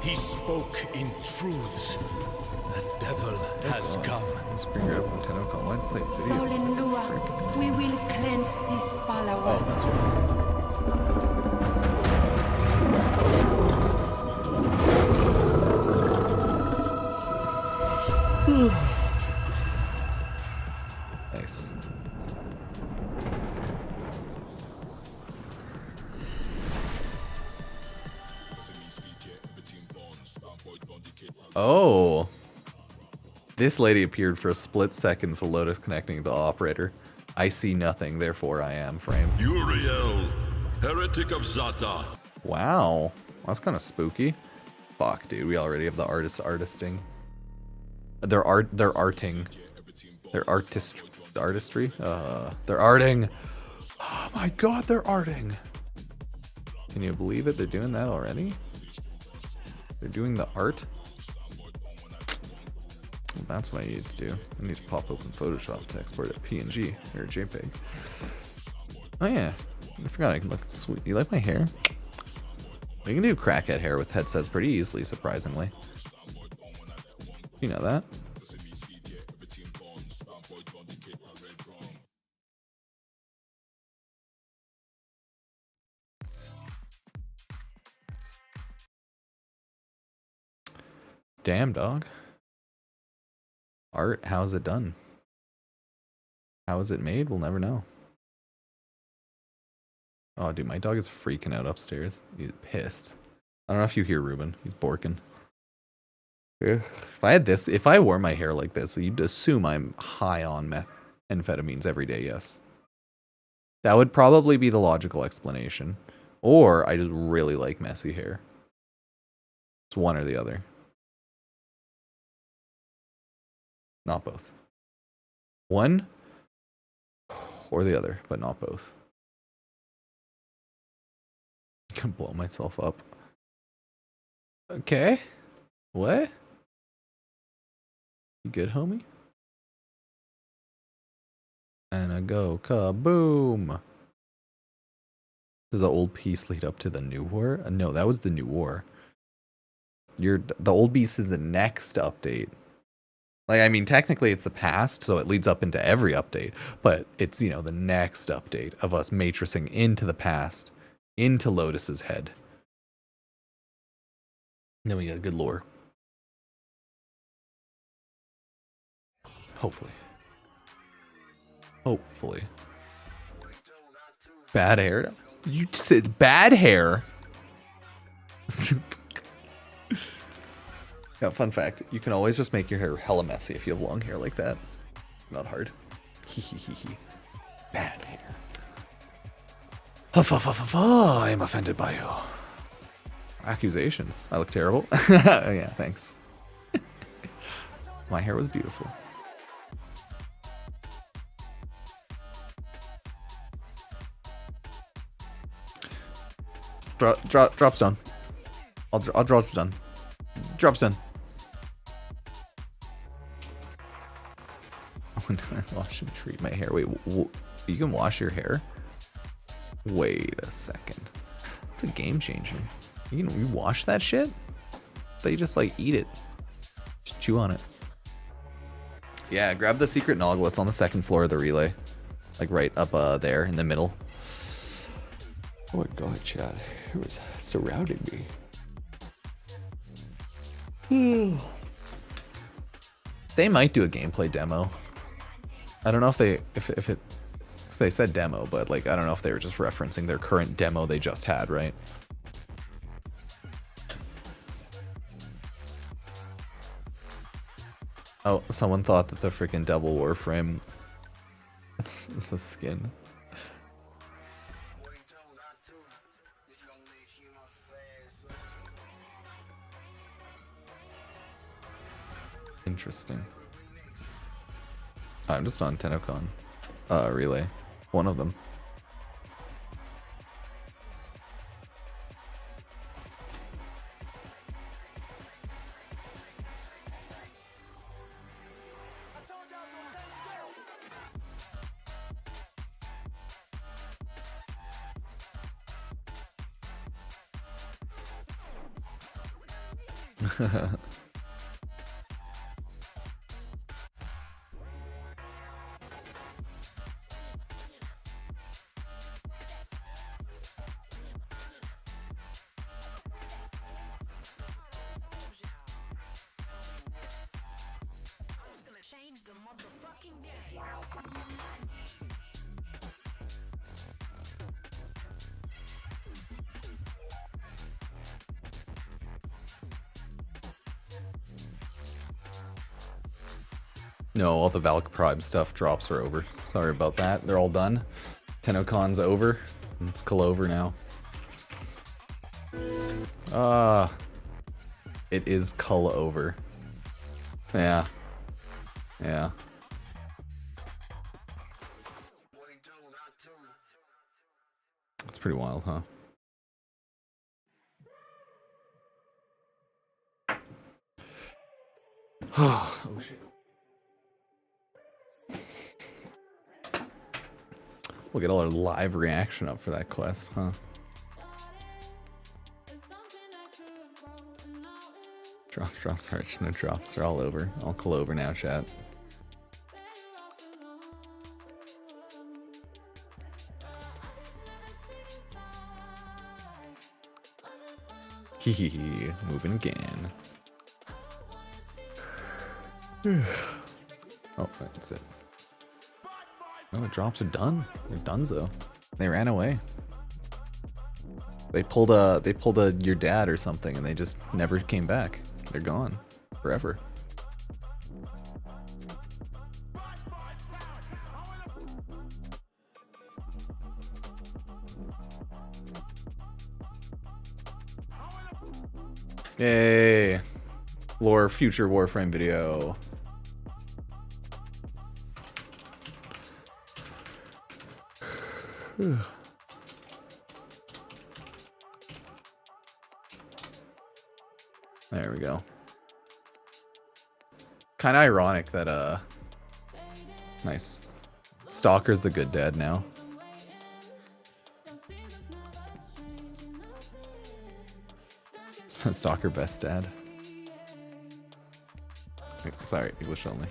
Speaker 15: He spoke in truths. The devil has come.
Speaker 1: Screen grab from Tennocon. Why play a video?
Speaker 19: Soul and Lua, we will cleanse this follower.
Speaker 1: Oh, that's right. Nice. Oh. This lady appeared for a split second for Lotus connecting to the operator. I see nothing, therefore I am framed.
Speaker 10: Uriel, heretic of Zata.
Speaker 1: Wow. That's kind of spooky. Fuck, dude. We already have the artisting. They're arting. They're artistry. They're arting. Oh my god, they're arting. Can you believe it? They're doing that already? They're doing the art? Well, that's what I need to do. I need to pop open Photoshop to export a PNG or a JPEG. Oh yeah. I forgot I can look sweet. You like my hair? We can do crackhead hair with headsets pretty easily, surprisingly. You know that? Damn, dog. Art, how's it done? How is it made? We'll never know. Oh, dude, my dog is freaking out upstairs. He's pissed. I don't know if you hear Ruben. He's borking. If I wore my hair like this, you'd assume I'm high on methamphetamines every day, yes. That would probably be the logical explanation. Or I just really like messy hair. It's one or the other. Not both. One or the other, but not both. I can blow myself up. Okay. What? You good, homie? And I go kaboom. Does the old piece lead up to the new war? No, that was the new war. The old beast is the next update. Like, I mean, technically it's the past, so it leads up into every update. But it's, you know, the next update of us matrixing into the past, into Lotus's head. Then we got good lore. Hopefully. Hopefully. Bad hair? You said bad hair? Yeah, fun fact, you can always just make your hair hella messy if you have long hair like that. Not hard. Bad hair. I'm offended by you. Accusations. I look terrible. Yeah, thanks. My hair was beautiful. Drop stone. I'll drop stone. Drop stone. When I wash and treat my hair. Wait, you can wash your hair? Wait a second. It's a game changer. You wash that shit? They you just like eat it. Just chew on it. Yeah, grab the secret noggle. It's on the second floor of the relay. Like right up there in the middle. Oh my god, Chad. It was surrounding me. They might do a gameplay demo. I don't know if they said demo, but like I don't know if they were just referencing their current demo they just had, right? Oh, someone thought that the freaking double Warframe it's a skin. Interesting. I'm just on Tennocon relay. One of them. No, all the Valkyr Prime stuff drops are over. Sorry about that. They're all done. Tennocon's over. It's Clover now. It is Cull over. Yeah. Yeah. It's pretty wild, huh? Oh shit. We'll get all our live reaction up for that quest, huh? Drop search, no drops, they're all over. All Clover now, chat. Hehehe, moving again. Oh, that's it. Oh, the drops are done. They're donezo. They ran away. They pulled a your dad or something, and they just never came back. They're gone forever. Yay! Lore future Warframe video. There we go. Kind of ironic that nice. Stalker's the good dad now. Stalker best dad. Sorry, English only.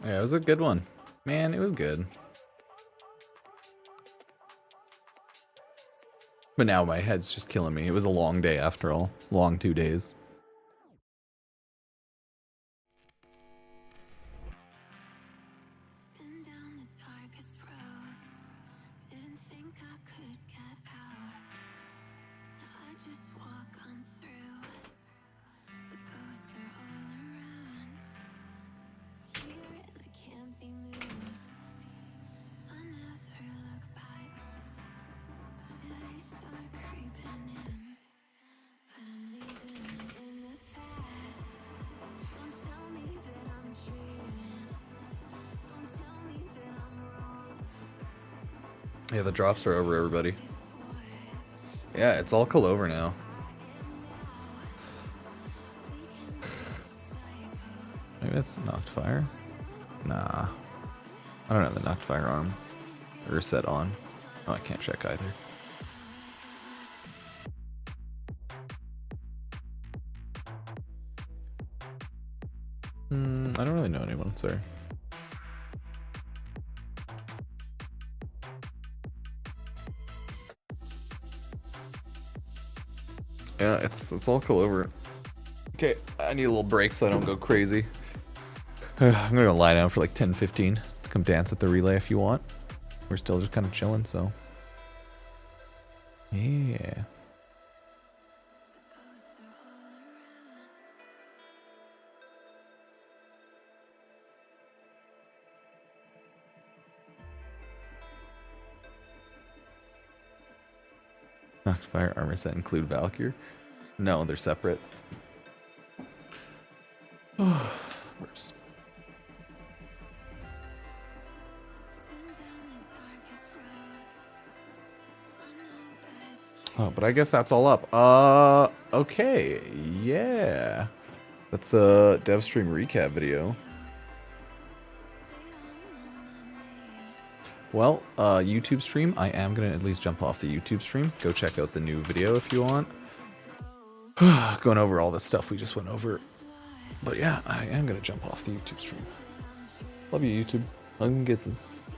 Speaker 1: Yeah, it was a good one. Man, it was good. But now my head's just killing me. It was a long day after all. Long 2 days. Yeah, the drops are over, everybody. Yeah, it's all over now. Maybe it's knocked fire? Nah. I don't have the knocked fire arm. Or set on. Oh, I can't check either. I don't really know anyone, sorry. Yeah, it's all over. Okay, I need a little break so I don't go crazy. I'm gonna lie down for like 10-15. Come dance at the relay if you want. We're still just kind of chilling, so. Yeah. Knocked fire armor set include Valkyr? No, they're separate. Whoops. Oh, but I guess that's all up. Okay, yeah. That's the devstream recap video. Well, YouTube stream, I am going to at least jump off the YouTube stream. Go check out the new video if you want. Going over all the stuff we just went over. But yeah, I am going to jump off the YouTube stream. Love you, YouTube. Hugs and kisses.